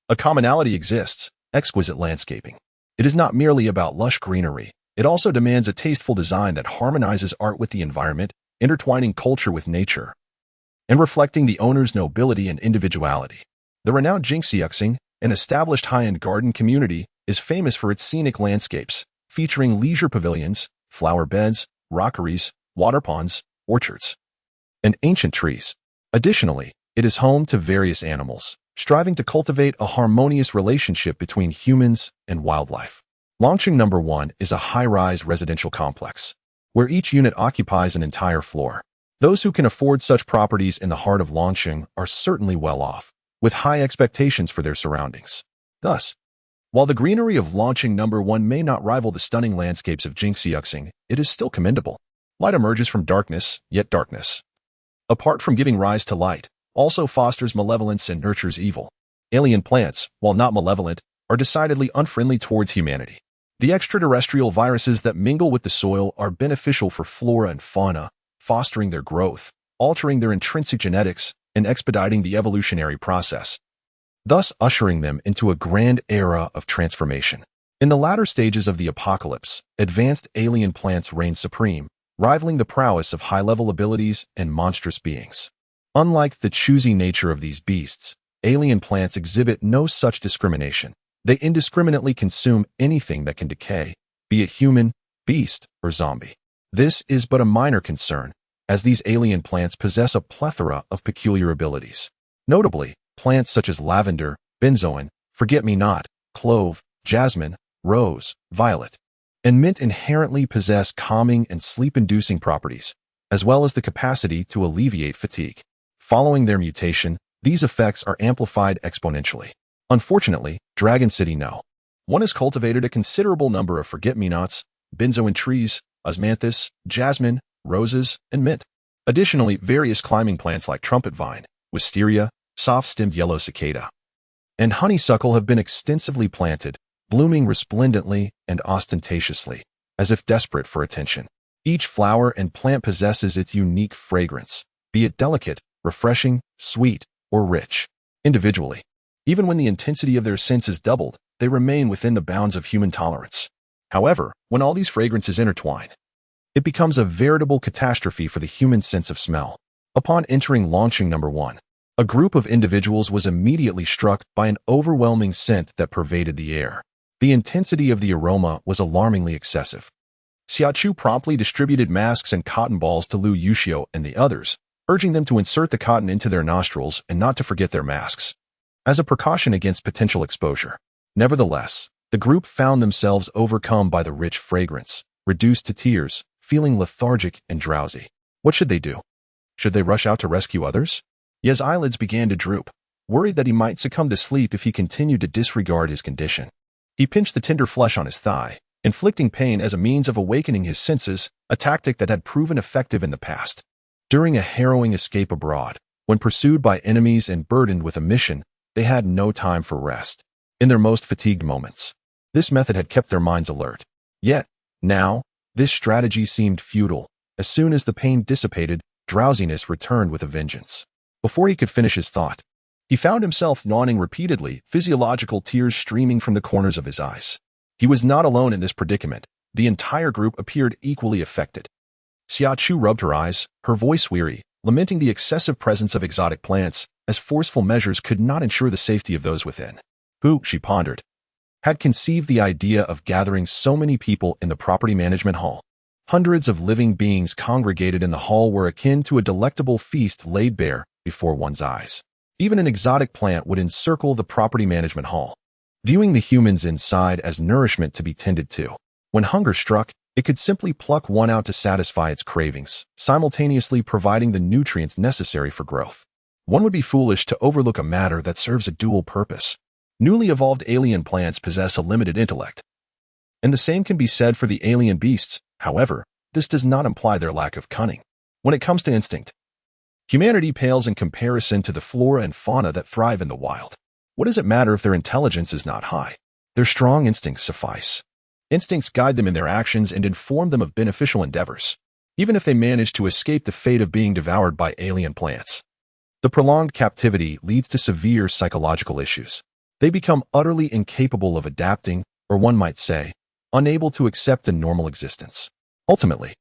A commonality exists: exquisite landscaping. It is not merely about lush greenery. It also demands a tasteful design that harmonizes art with the environment, intertwining culture with nature, and reflecting the owner's nobility and individuality. The renowned Xia, an established high-end garden community, is famous for its scenic landscapes, featuring leisure pavilions, flower beds, rockeries, water ponds, orchards, and ancient trees. Additionally, it is home to various animals, striving to cultivate a harmonious relationship between humans and wildlife. Longqing No. 1 is a high-rise residential complex, where each unit occupies an entire floor. Those who can afford such properties in the heart of Longqing are certainly well off, with high expectations for their surroundings. Thus, while the greenery of Longqing No. 1 may not rival the stunning landscapes of Xia, it is still commendable. Light emerges from darkness, yet darkness, apart from giving rise to light, also fosters malevolence and nurtures evil. Alien plants, while not malevolent, are decidedly unfriendly towards humanity. The extraterrestrial viruses that mingle with the soil are beneficial for flora and fauna, fostering their growth, altering their intrinsic genetics, and expediting the evolutionary process, thus ushering them into a grand era of transformation. In the latter stages of the apocalypse, advanced alien plants reign supreme, rivaling the prowess of high-level abilities and monstrous beings. Unlike the choosy nature of these beasts, alien plants exhibit no such discrimination. They indiscriminately consume anything that can decay, be it human, beast, or zombie. This is but a minor concern, as these alien plants possess a plethora of peculiar abilities. Notably, plants such as lavender, benzoin, forget-me-not, clove, jasmine, rose, violet, and mint inherently possess calming and sleep-inducing properties, as well as the capacity to alleviate fatigue. Following their mutation, these effects are amplified exponentially. Unfortunately, Dragon City No. 1 has cultivated a considerable number of forget-me-nots, benzoin trees, osmanthus, jasmine, roses, and mint. Additionally, various climbing plants like trumpet vine, wisteria, soft-stemmed yellow cicada, and honeysuckle have been extensively planted, blooming resplendently and ostentatiously, as if desperate for attention. Each flower and plant possesses its unique fragrance, be it delicate, refreshing, sweet, or rich. Individually, even when the intensity of their scents is doubled, they remain within the bounds of human tolerance. However, when all these fragrances intertwine, it becomes a veritable catastrophe for the human sense of smell. Upon entering Longqing No. 1, a group of individuals was immediately struck by an overwhelming scent that pervaded the air. The intensity of the aroma was alarmingly excessive. Xia Chu promptly distributed masks and cotton balls to Lu Yuxiu and the others, urging them to insert the cotton into their nostrils and not to forget their masks, as a precaution against potential exposure. Nevertheless, the group found themselves overcome by the rich fragrance, reduced to tears, feeling lethargic and drowsy. What should they do? Should they rush out to rescue others? Ye's eyelids began to droop, worried that he might succumb to sleep if he continued to disregard his condition. He pinched the tender flesh on his thigh, inflicting pain as a means of awakening his senses, a tactic that had proven effective in the past. During a harrowing escape abroad, when pursued by enemies and burdened with a mission, they had no time for rest. In their most fatigued moments, this method had kept their minds alert. Yet, now, this strategy seemed futile. As soon as the pain dissipated, drowsiness returned with a vengeance. Before he could finish his thought, he found himself yawning repeatedly, physiological tears streaming from the corners of his eyes. He was not alone in this predicament. The entire group appeared equally affected. Xia Chu rubbed her eyes, her voice weary, lamenting the excessive presence of exotic plants, as forceful measures could not ensure the safety of those within. Who, she pondered, had conceived the idea of gathering so many people in the property management hall? Hundreds of living beings congregated in the hall were akin to a delectable feast laid bare before one's eyes. Even an exotic plant would encircle the property management hall, viewing the humans inside as nourishment to be tended to. When hunger struck, It could simply pluck one out to satisfy its cravings, simultaneously providing the nutrients necessary for growth. One would be foolish to overlook a matter that serves a dual purpose. Newly evolved alien plants possess a limited intellect. And the same can be said for the alien beasts. However, this does not imply their lack of cunning. When it comes to instinct, humanity pales in comparison to the flora and fauna that thrive in the wild. What does it matter if their intelligence is not high? Their strong instincts suffice. Instincts guide them in their actions and inform them of beneficial endeavors, even if they manage to escape the fate of being devoured by alien plants. The prolonged captivity leads to severe psychological issues. They become utterly incapable of adapting, or one might say, unable to accept a normal existence. Ultimately,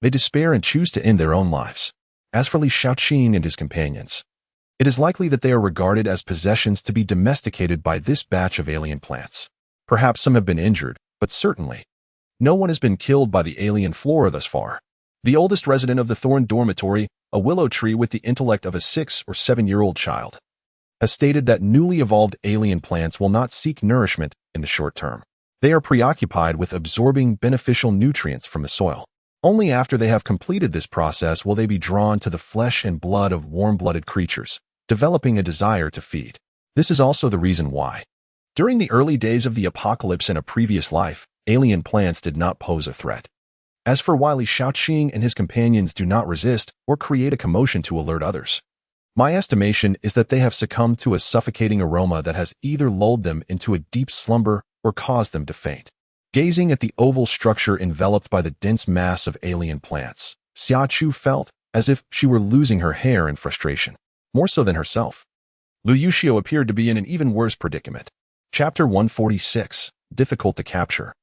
they despair and choose to end their own lives. As for Lu Yuxiu and his companions, it is likely that they are regarded as possessions to be domesticated by this batch of alien plants. Perhaps some have been injured, but certainly, no one has been killed by the alien flora thus far. The oldest resident of the Thorn Dormitory, a willow tree with the intellect of a 6 or 7-year-old child, has stated that newly evolved alien plants will not seek nourishment in the short term. They are preoccupied with absorbing beneficial nutrients from the soil. Only after they have completed this process will they be drawn to the flesh and blood of warm-blooded creatures, developing a desire to feed. This is also the reason why, during the early days of the apocalypse in a previous life, alien plants did not pose a threat. As for why Lu Yuxiu and his companions do not resist or create a commotion to alert others, my estimation is that they have succumbed to a suffocating aroma that has either lulled them into a deep slumber or caused them to faint. Gazing at the oval structure enveloped by the dense mass of alien plants, Xia Chu felt as if she were losing her hair in frustration, more so than herself. Lu Yuxiu appeared to be in an even worse predicament. Chapter 146, Difficult to Capture.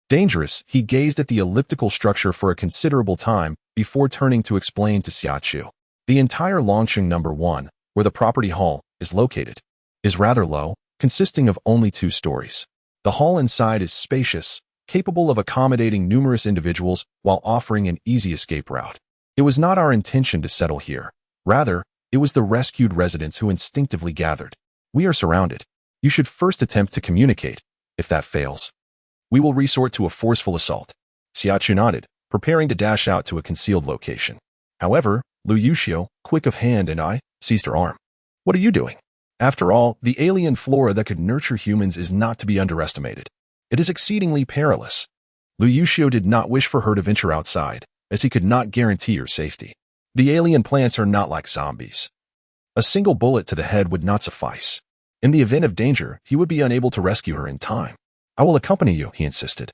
Dangerous, he gazed at the elliptical structure for a considerable time before turning to explain to Xia Chu. The entire Longqing No. 1, where the property hall is located, is rather low, consisting of only 2 stories. The hall inside is spacious, capable of accommodating numerous individuals while offering an easy escape route. It was not our intention to settle here. Rather, it was the rescued residents who instinctively gathered. We are surrounded. You should first attempt to communicate. If that fails, we will resort to a forceful assault. Xia Chu nodded, preparing to dash out to a concealed location. However, Lu Yuxiu, quick of hand and eye, seized her arm. What are you doing? After all, the alien flora that could nurture humans is not to be underestimated. It is exceedingly perilous. Lu Yuxiu did not wish for her to venture outside, as he could not guarantee her safety. The alien plants are not like zombies. A single bullet to the head would not suffice. In the event of danger, he would be unable to rescue her in time. I will accompany you, he insisted.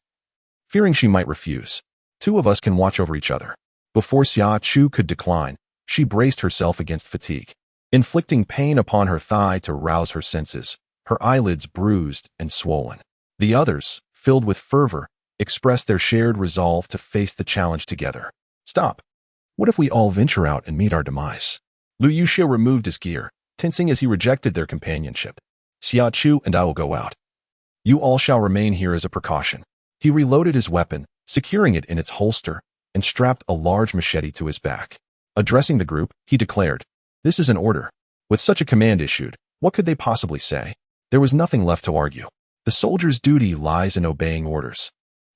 Fearing she might refuse, 2 of us can watch over each other. Before Xia Chu could decline, she braced herself against fatigue, inflicting pain upon her thigh to rouse her senses, her eyelids bruised and swollen. The others, filled with fervor, expressed their shared resolve to face the challenge together. Stop. What if we all venture out and meet our demise? Lu Yuxiu removed his gear, tensing as he rejected their companionship. Xia Chu and I will go out. You all shall remain here as a precaution. He reloaded his weapon, securing it in its holster, and strapped a large machete to his back. Addressing the group, he declared, "This is an order." With such a command issued, what could they possibly say? There was nothing left to argue. The soldier's duty lies in obeying orders,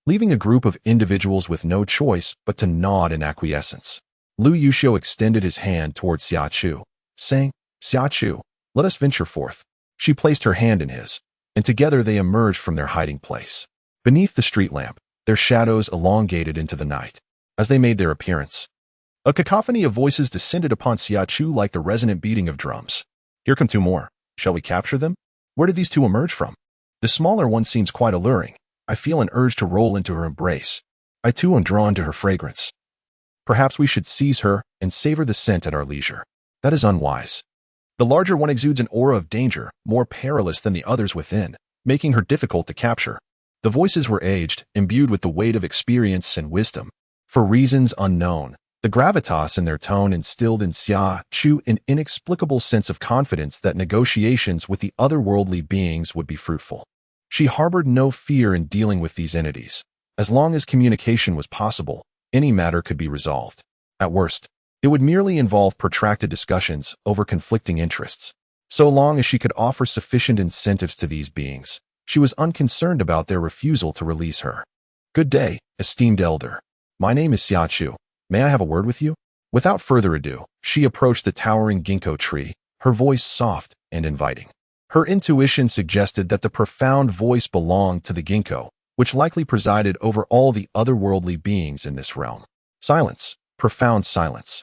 leaving a group of individuals with no choice but to nod in acquiescence. Lu Yuxiu extended his hand towards Xia Chu, saying, Xia Chu, let us venture forth. She placed her hand in his, and together they emerged from their hiding place. Beneath the street lamp, their shadows elongated into the night. As they made their appearance, a cacophony of voices descended upon Xia Chu like the resonant beating of drums. Here come 2 more. Shall we capture them? Where did these 2 emerge from? The smaller one seems quite alluring. I feel an urge to roll into her embrace. I too am drawn to her fragrance. Perhaps we should seize her and savor the scent at our leisure. That is unwise. The larger one exudes an aura of danger, more perilous than the others within, making her difficult to capture. The voices were aged, imbued with the weight of experience and wisdom. For reasons unknown, the gravitas in their tone instilled in Xia Chu an inexplicable sense of confidence that negotiations with the otherworldly beings would be fruitful. She harbored no fear in dealing with these entities. As long as communication was possible, any matter could be resolved. At worst, it would merely involve protracted discussions over conflicting interests. So long as she could offer sufficient incentives to these beings, she was unconcerned about their refusal to release her. Good day, esteemed elder. My name is Xia Chu. May I have a word with you? Without further ado, she approached the towering ginkgo tree, her voice soft and inviting. Her intuition suggested that the profound voice belonged to the ginkgo, which likely presided over all the otherworldly beings in this realm. Silence, profound silence.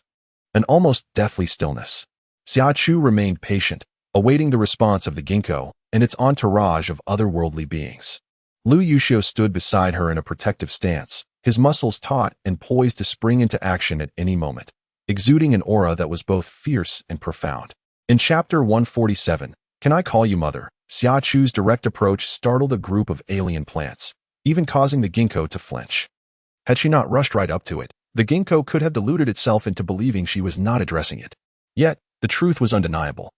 An almost deathly stillness. Xia Chu remained patient, awaiting the response of the ginkgo and its entourage of otherworldly beings. Lu Yuxiu stood beside her in a protective stance, his muscles taut and poised to spring into action at any moment, exuding an aura that was both fierce and profound. In Chapter 147, Can I Call You Mother? Xia Chu's direct approach startled a group of alien plants, even causing the ginkgo to flinch. Had she not rushed right up to it, the ginkgo could have deluded itself into believing she was not addressing it. Yet, the truth was undeniable.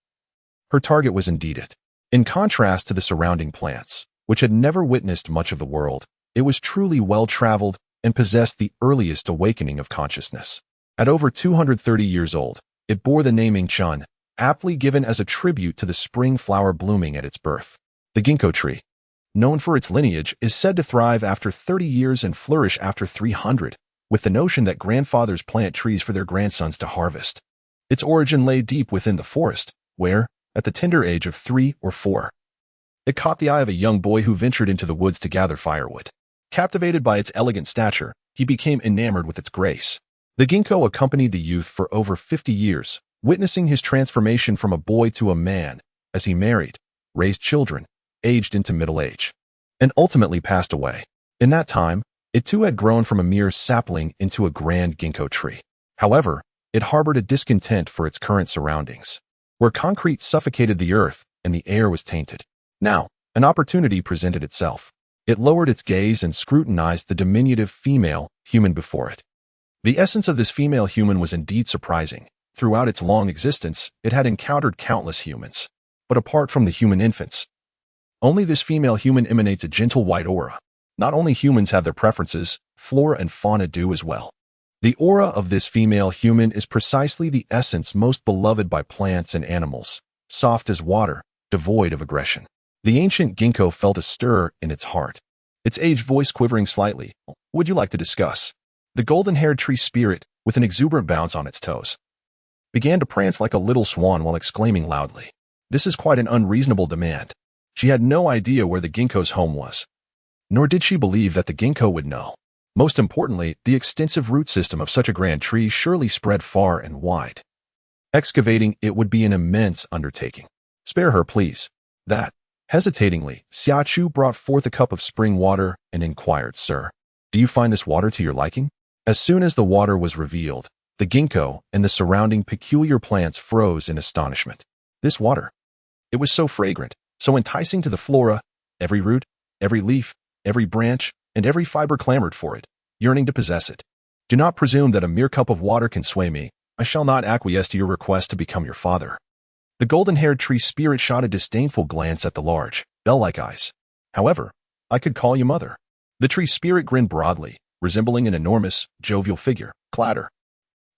Her target was indeed it. In contrast to the surrounding plants, which had never witnessed much of the world, it was truly well-traveled and possessed the earliest awakening of consciousness. At over 230 years old, it bore the name Chun, aptly given as a tribute to the spring flower blooming at its birth. The ginkgo tree, known for its lineage, is said to thrive after 30 years and flourish after 300, with the notion that grandfathers plant trees for their grandsons to harvest. Its origin lay deep within the forest, where, at the tender age of 3 or 4, it caught the eye of a young boy who ventured into the woods to gather firewood. Captivated by its elegant stature, he became enamored with its grace. The ginkgo accompanied the youth for over 50 years, witnessing his transformation from a boy to a man as he married, raised children, aged into middle age, and ultimately passed away. In that time, it too had grown from a mere sapling into a grand ginkgo tree. However, it harbored a discontent for its current surroundings, where concrete suffocated the earth and the air was tainted. Now, an opportunity presented itself. It lowered its gaze and scrutinized the diminutive female human before it. The essence of this female human was indeed surprising. Throughout its long existence, it had encountered countless humans. But apart from the human infants, only this female human emanates a gentle white aura. Not only humans have their preferences, flora and fauna do as well. The aura of this female human is precisely the essence most beloved by plants and animals, soft as water, devoid of aggression. The ancient ginkgo felt a stir in its heart, its aged voice quivering slightly. Would you like to discuss? The golden-haired tree spirit, with an exuberant bounce on its toes, began to prance like a little swan while exclaiming loudly. This is quite an unreasonable demand. She had no idea where the ginkgo's home was, nor did she believe that the ginkgo would know. Most importantly, the extensive root system of such a grand tree surely spread far and wide. Excavating it would be an immense undertaking. Spare her, please. That. Hesitatingly, Xia Chu brought forth a cup of spring water and inquired, Sir, do you find this water to your liking? As soon as the water was revealed, the ginkgo and the surrounding peculiar plants froze in astonishment. This water. It was so fragrant, so enticing to the flora. Every root, every leaf, every branch, and every fiber clamored for it, yearning to possess it. Do not presume that a mere cup of water can sway me. I shall not acquiesce to your request to become your father. The golden-haired tree spirit shot a disdainful glance at the large, bell-like eyes. However, I could call you mother. The tree spirit grinned broadly, resembling an enormous, jovial figure. Clatter.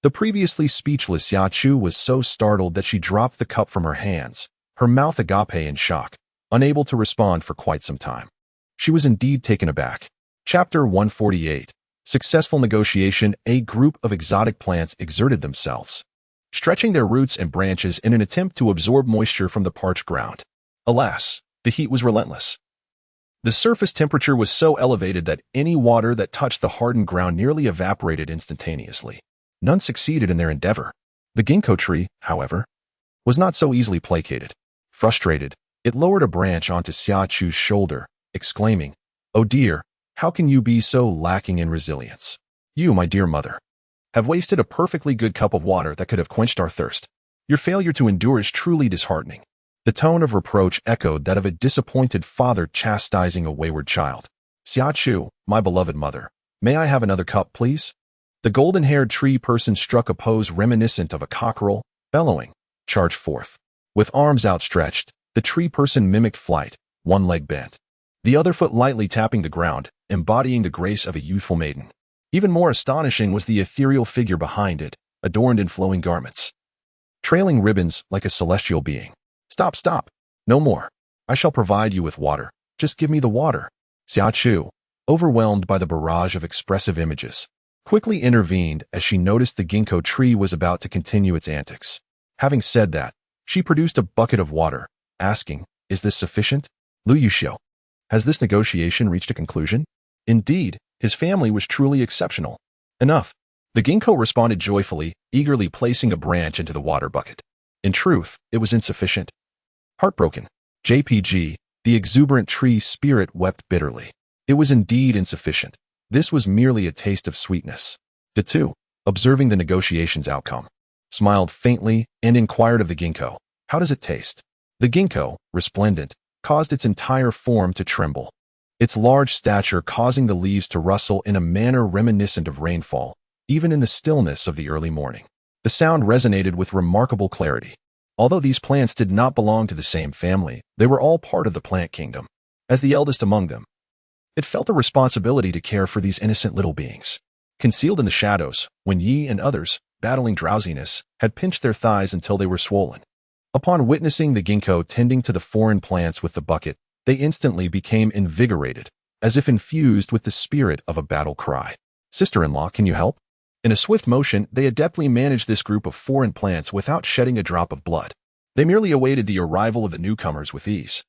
The previously speechless Xia Chu was so startled that she dropped the cup from her hands, her mouth agape in shock, unable to respond for quite some time. She was indeed taken aback. Chapter 148. Successful negotiation. A group of exotic plants exerted themselves, stretching their roots and branches in an attempt to absorb moisture from the parched ground. Alas, the heat was relentless. The surface temperature was so elevated that any water that touched the hardened ground nearly evaporated instantaneously. None succeeded in their endeavor. The ginkgo tree, however, was not so easily placated. Frustrated, it lowered a branch onto Xia Chu's shoulder, exclaiming, "Oh dear, how can you be so lacking in resilience? You, my dear mother, have wasted a perfectly good cup of water that could have quenched our thirst. Your failure to endure is truly disheartening." The tone of reproach echoed that of a disappointed father chastising a wayward child. "Xia Chu, my beloved mother, may I have another cup, please?" The golden-haired tree person struck a pose reminiscent of a cockerel, bellowing, charged forth. With arms outstretched, the tree person mimicked flight, one leg bent, the other foot lightly tapping the ground, embodying the grace of a youthful maiden. Even more astonishing was the ethereal figure behind it, adorned in flowing garments, trailing ribbons like a celestial being. "Stop, stop. No more. I shall provide you with water. Just give me the water." "Xia Chu, overwhelmed by the barrage of expressive images, quickly intervened as she noticed the ginkgo tree was about to continue its antics. Having said that, she produced a bucket of water, asking, "Is this sufficient? Lu Yuxiu, has this negotiation reached a conclusion?" Indeed, his family was truly exceptional. Enough. The ginkgo responded joyfully, eagerly placing a branch into the water bucket. In truth, it was insufficient. Heartbroken, JPG, the exuberant tree spirit wept bitterly. It was indeed insufficient. This was merely a taste of sweetness. The two, observing the negotiation's outcome, smiled faintly and inquired of the ginkgo, "How does it taste?" The ginkgo, resplendent, caused its entire form to tremble, its large stature causing the leaves to rustle in a manner reminiscent of rainfall, even in the stillness of the early morning. The sound resonated with remarkable clarity. Although these plants did not belong to the same family, they were all part of the plant kingdom. As the eldest among them, it felt a responsibility to care for these innocent little beings. Concealed in the shadows, when Yi and others, battling drowsiness, had pinched their thighs until they were swollen. Upon witnessing the ginkgo tending to the foreign plants with the bucket, they instantly became invigorated, as if infused with the spirit of a battle cry. "Sister-in-law, can you help?" In a swift motion, they adeptly managed this group of foreign plants without shedding a drop of blood. They merely awaited the arrival of the newcomers with ease.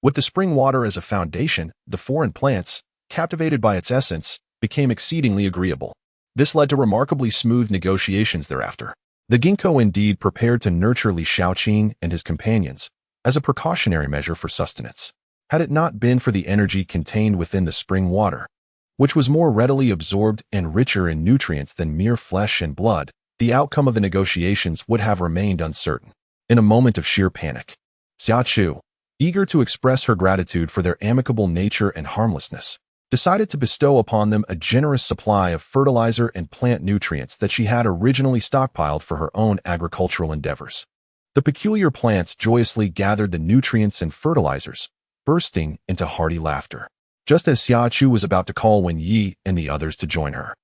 With the spring water as a foundation, the foreign plants, captivated by its essence, became exceedingly agreeable. This led to remarkably smooth negotiations thereafter. The ginkgo indeed prepared to nurture Li Shaoqing and his companions, as a precautionary measure for sustenance. Had it not been for the energy contained within the spring water, which was more readily absorbed and richer in nutrients than mere flesh and blood, the outcome of the negotiations would have remained uncertain. In a moment of sheer panic, Xia Chu, eager to express her gratitude for their amicable nature and harmlessness, decided to bestow upon them a generous supply of fertilizer and plant nutrients that she had originally stockpiled for her own agricultural endeavors. The peculiar plants joyously gathered the nutrients and fertilizers, bursting into hearty laughter. Just as Xia Chu was about to call when Yi and the others to join her,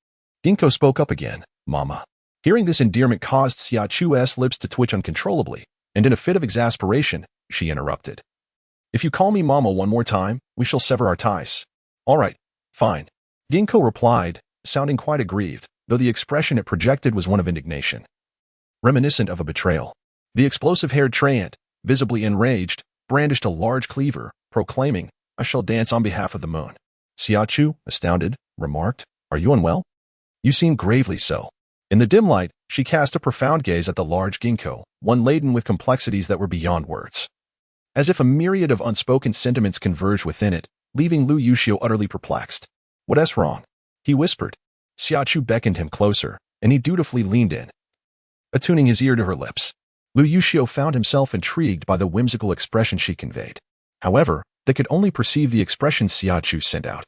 Ginkgo spoke up again, "Mama." Hearing this endearment caused Xia Chu's lips to twitch uncontrollably, and in a fit of exasperation, she interrupted. "If you call me Mama one more time, we shall sever our ties." "All right, fine," Ginkgo replied, sounding quite aggrieved, though the expression it projected was one of indignation, reminiscent of a betrayal. The explosive-haired treant, visibly enraged, brandished a large cleaver, proclaiming, "I shall dance on behalf of the moon." Xia Chu, astounded, remarked, "Are you unwell?" "You seem gravely so." In the dim light, she cast a profound gaze at the large ginkgo, one laden with complexities that were beyond words. As if a myriad of unspoken sentiments converged within it, leaving Lu Yuxiu utterly perplexed. "What's wrong?" he whispered. Xia Chu beckoned him closer, and he dutifully leaned in, attuning his ear to her lips. Lu Yuxiu found himself intrigued by the whimsical expression she conveyed. However, they could only perceive the expression Xia Chu sent out.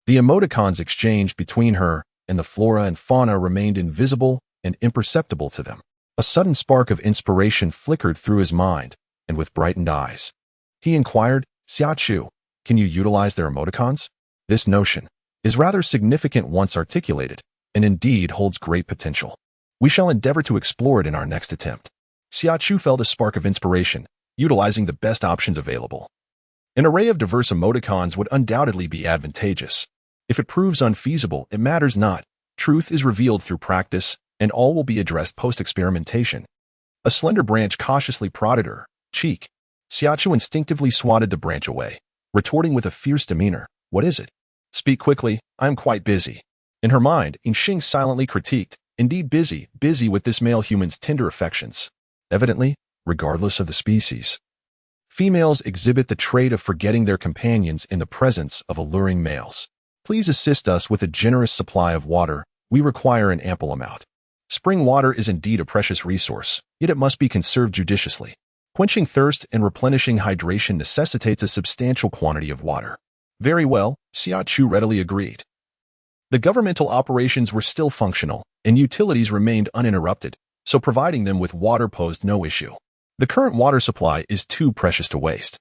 The emoticons exchanged between her and the flora and fauna remained invisible and imperceptible to them. A sudden spark of inspiration flickered through his mind, and with brightened eyes, he inquired, "Xia Chu, can you utilize their emoticons?" This notion is rather significant once articulated, and indeed holds great potential. We shall endeavor to explore it in our next attempt. Xia Chu felt a spark of inspiration, utilizing the best options available. An array of diverse emoticons would undoubtedly be advantageous. If it proves unfeasible, it matters not. Truth is revealed through practice, and all will be addressed post-experimentation. A slender branch cautiously prodded her cheek. Xia Chu instinctively swatted the branch away, retorting with a fierce demeanor, "What is it? Speak quickly, I am quite busy." In her mind, Yinxing silently critiqued, "Indeed busy with this male human's tender affections." Evidently, regardless of the species, females exhibit the trait of forgetting their companions in the presence of alluring males. "Please assist us with a generous supply of water. We require an ample amount." Spring water is indeed a precious resource, yet it must be conserved judiciously. Quenching thirst and replenishing hydration necessitates a substantial quantity of water. Very well, Xia Chu readily agreed. The governmental operations were still functional, and utilities remained uninterrupted, so providing them with water posed no issue. The current water supply is too precious to waste.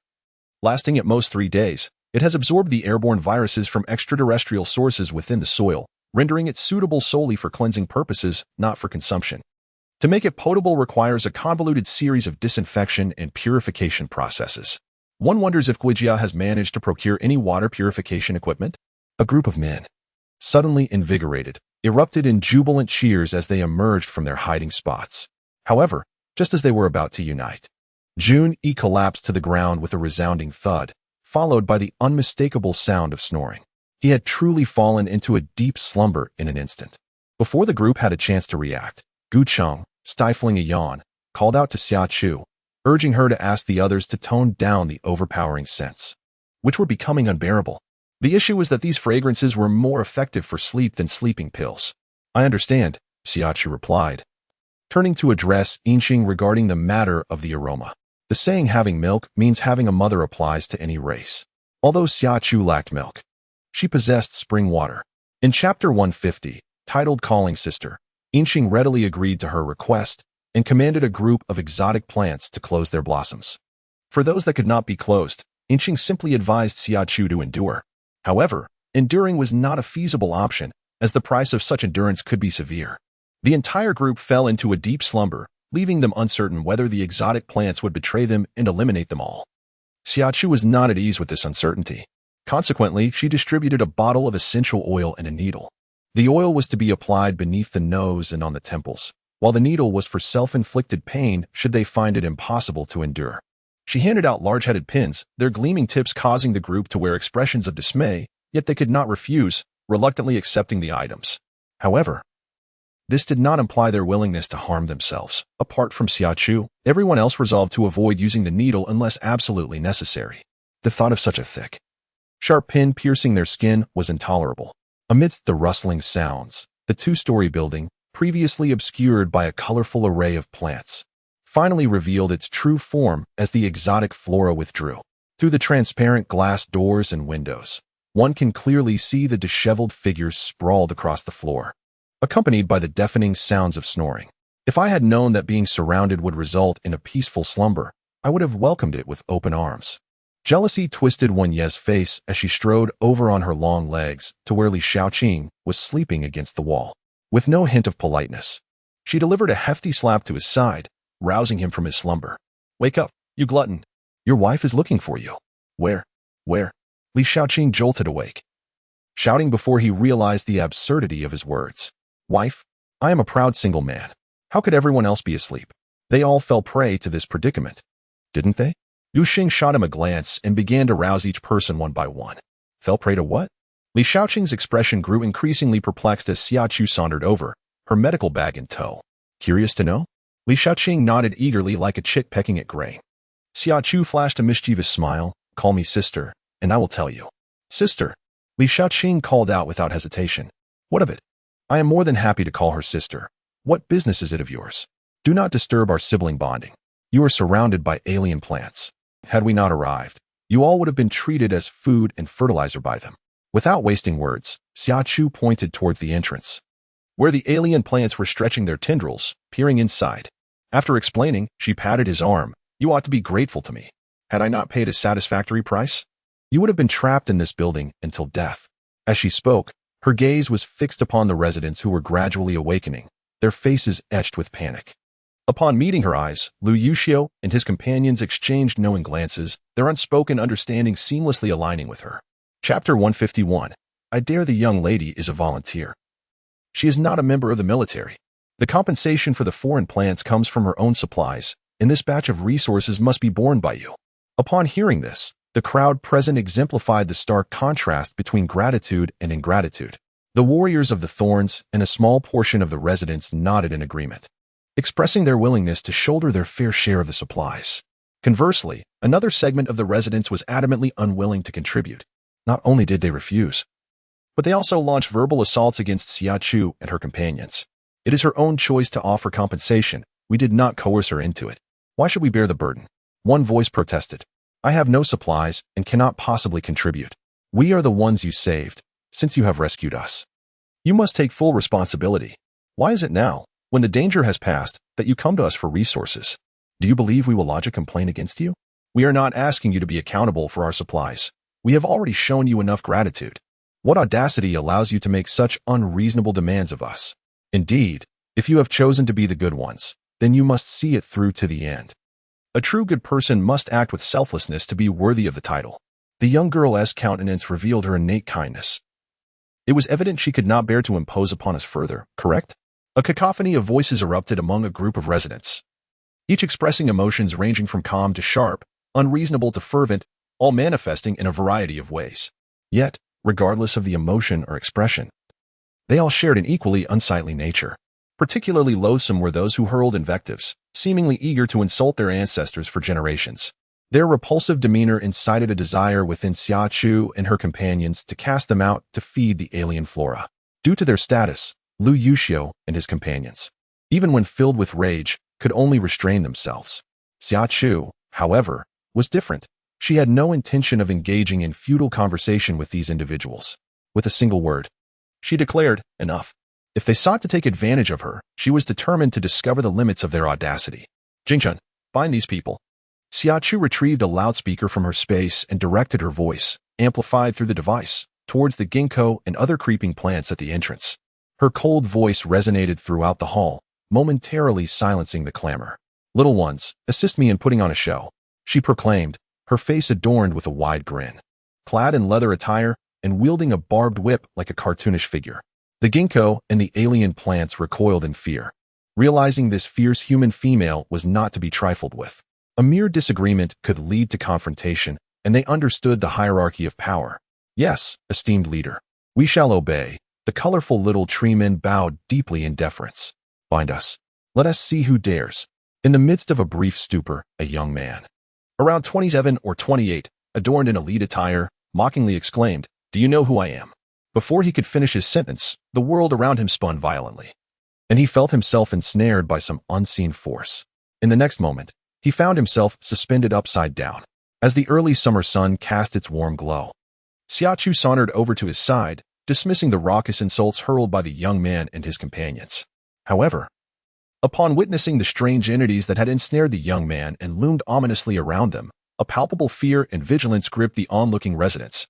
Lasting at most 3 days, it has absorbed the airborne viruses from extraterrestrial sources within the soil, rendering it suitable solely for cleansing purposes, not for consumption. To make it potable requires a convoluted series of disinfection and purification processes. One wonders if Guijia has managed to procure any water purification equipment. A group of men, suddenly invigorated, erupted in jubilant cheers as they emerged from their hiding spots. However, just as they were about to unite, Jun-E collapsed to the ground with a resounding thud, followed by the unmistakable sound of snoring. He had truly fallen into a deep slumber in an instant. Before the group had a chance to react, Gu Cheng, stifling a yawn, called out to Xia Chu, urging her to ask the others to tone down the overpowering scents, which were becoming unbearable. The issue was that these fragrances were more effective for sleep than sleeping pills. I understand, Xia Chu replied, turning to address Yinxing regarding the matter of the aroma. The saying having milk means having a mother applies to any race. Although Xia Chu lacked milk, she possessed spring water. In Chapter 150, titled Calling Sister, Yinxing readily agreed to her request and commanded a group of exotic plants to close their blossoms. For those that could not be closed, Yinxing simply advised Xia Chu to endure. However, enduring was not a feasible option, as the price of such endurance could be severe. The entire group fell into a deep slumber, leaving them uncertain whether the exotic plants would betray them and eliminate them all. Xia Chu was not at ease with this uncertainty. Consequently, she distributed a bottle of essential oil and a needle. The oil was to be applied beneath the nose and on the temples, while the needle was for self-inflicted pain should they find it impossible to endure. She handed out large-headed pins, their gleaming tips causing the group to wear expressions of dismay, yet they could not refuse, reluctantly accepting the items. However, this did not imply their willingness to harm themselves. Apart from Xia Chu, everyone else resolved to avoid using the needle unless absolutely necessary. The thought of such a thick, sharp pin piercing their skin was intolerable. Amidst the rustling sounds, the two-story building, previously obscured by a colorful array of plants, finally revealed its true form as the exotic flora withdrew. Through the transparent glass doors and windows, one can clearly see the disheveled figures sprawled across the floor, accompanied by the deafening sounds of snoring. If I had known that being surrounded would result in a peaceful slumber, I would have welcomed it with open arms. Jealousy twisted Wen Ye's face as she strode over on her long legs to where Li Shaoqing was sleeping against the wall. With no hint of politeness, she delivered a hefty slap to his side, rousing him from his slumber. "Wake up, you glutton. Your wife is looking for you." Where? Li Shaoqing jolted awake, shouting before he realized the absurdity of his words. "Wife? I am a proud single man. How could everyone else be asleep?" They all fell prey to this predicament, didn't they? Liu Xing shot him a glance and began to rouse each person one by one. Fell prey to what? Li Shaoqing's expression grew increasingly perplexed as Xia Chu sauntered over, her medical bag in tow. Curious to know? Li Shaoqing nodded eagerly like a chick pecking at grain. Xia Chu flashed a mischievous smile. "Call me sister, and I will tell you." "Sister?" Li Shaoqing called out without hesitation. "What of it? I am more than happy to call her sister. What business is it of yours? Do not disturb our sibling bonding. You are surrounded by alien plants. Had we not arrived, you all would have been treated as food and fertilizer by them." Without wasting words, Xia Chu pointed towards the entrance, where the alien plants were stretching their tendrils, peering inside. After explaining, she patted his arm. "You ought to be grateful to me. Had I not paid a satisfactory price, you would have been trapped in this building until death." As she spoke, her gaze was fixed upon the residents who were gradually awakening, their faces etched with panic. Upon meeting her eyes, Lu Yuxiu and his companions exchanged knowing glances, their unspoken understanding seamlessly aligning with her. Chapter 151. I dare the young lady is a volunteer. She is not a member of the military. The compensation for the foreign plants comes from her own supplies, and this batch of resources must be borne by you. Upon hearing this, the crowd present exemplified the stark contrast between gratitude and ingratitude. The warriors of the Thorns and a small portion of the residents nodded in agreement, expressing their willingness to shoulder their fair share of the supplies. Conversely, another segment of the residents was adamantly unwilling to contribute. Not only did they refuse, but they also launched verbal assaults against Xia Chu and her companions. It is her own choice to offer compensation. We did not coerce her into it. Why should we bear the burden? One voice protested. I have no supplies and cannot possibly contribute. We are the ones you saved, since you have rescued us. You must take full responsibility. Why is it now, when the danger has passed, that you come to us for resources? Do you believe we will lodge a complaint against you? We are not asking you to be accountable for our supplies. We have already shown you enough gratitude. What audacity allows you to make such unreasonable demands of us? Indeed, if you have chosen to be the good ones, then you must see it through to the end. A true good person must act with selflessness to be worthy of the title. The young girl's countenance revealed her innate kindness. It was evident she could not bear to impose upon us further, correct? A cacophony of voices erupted among a group of residents, each expressing emotions ranging from calm to sharp, unreasonable to fervent, all manifesting in a variety of ways. Yet, regardless of the emotion or expression, they all shared an equally unsightly nature. Particularly loathsome were those who hurled invectives, seemingly eager to insult their ancestors for generations. Their repulsive demeanor incited a desire within Xia Chu and her companions to cast them out to feed the alien flora. Due to their status, Lu Yuxiu and his companions, even when filled with rage, could only restrain themselves. Xia Chu, however, was different. She had no intention of engaging in futile conversation with these individuals. With a single word, she declared, enough. If they sought to take advantage of her, she was determined to discover the limits of their audacity. Jingchun, find these people. Xia Chu retrieved a loudspeaker from her space and directed her voice, amplified through the device, towards the ginkgo and other creeping plants at the entrance. Her cold voice resonated throughout the hall, momentarily silencing the clamor. Little ones, assist me in putting on a show, she proclaimed, her face adorned with a wide grin. Clad in leather attire and wielding a barbed whip like a cartoonish figure, the ginkgo and the alien plants recoiled in fear, realizing this fierce human female was not to be trifled with. A mere disagreement could lead to confrontation, and they understood the hierarchy of power. Yes, esteemed leader, we shall obey. The colorful little treemen bowed deeply in deference. Find us. Let us see who dares. In the midst of a brief stupor, a young man, around 27 or 28, adorned in elite attire, mockingly exclaimed, "Do you know who I am?" Before he could finish his sentence, the world around him spun violently, and he felt himself ensnared by some unseen force. In the next moment, he found himself suspended upside down, as the early summer sun cast its warm glow. Xia Chu sauntered over to his side, dismissing the raucous insults hurled by the young man and his companions. However, upon witnessing the strange entities that had ensnared the young man and loomed ominously around them, a palpable fear and vigilance gripped the onlooking residents,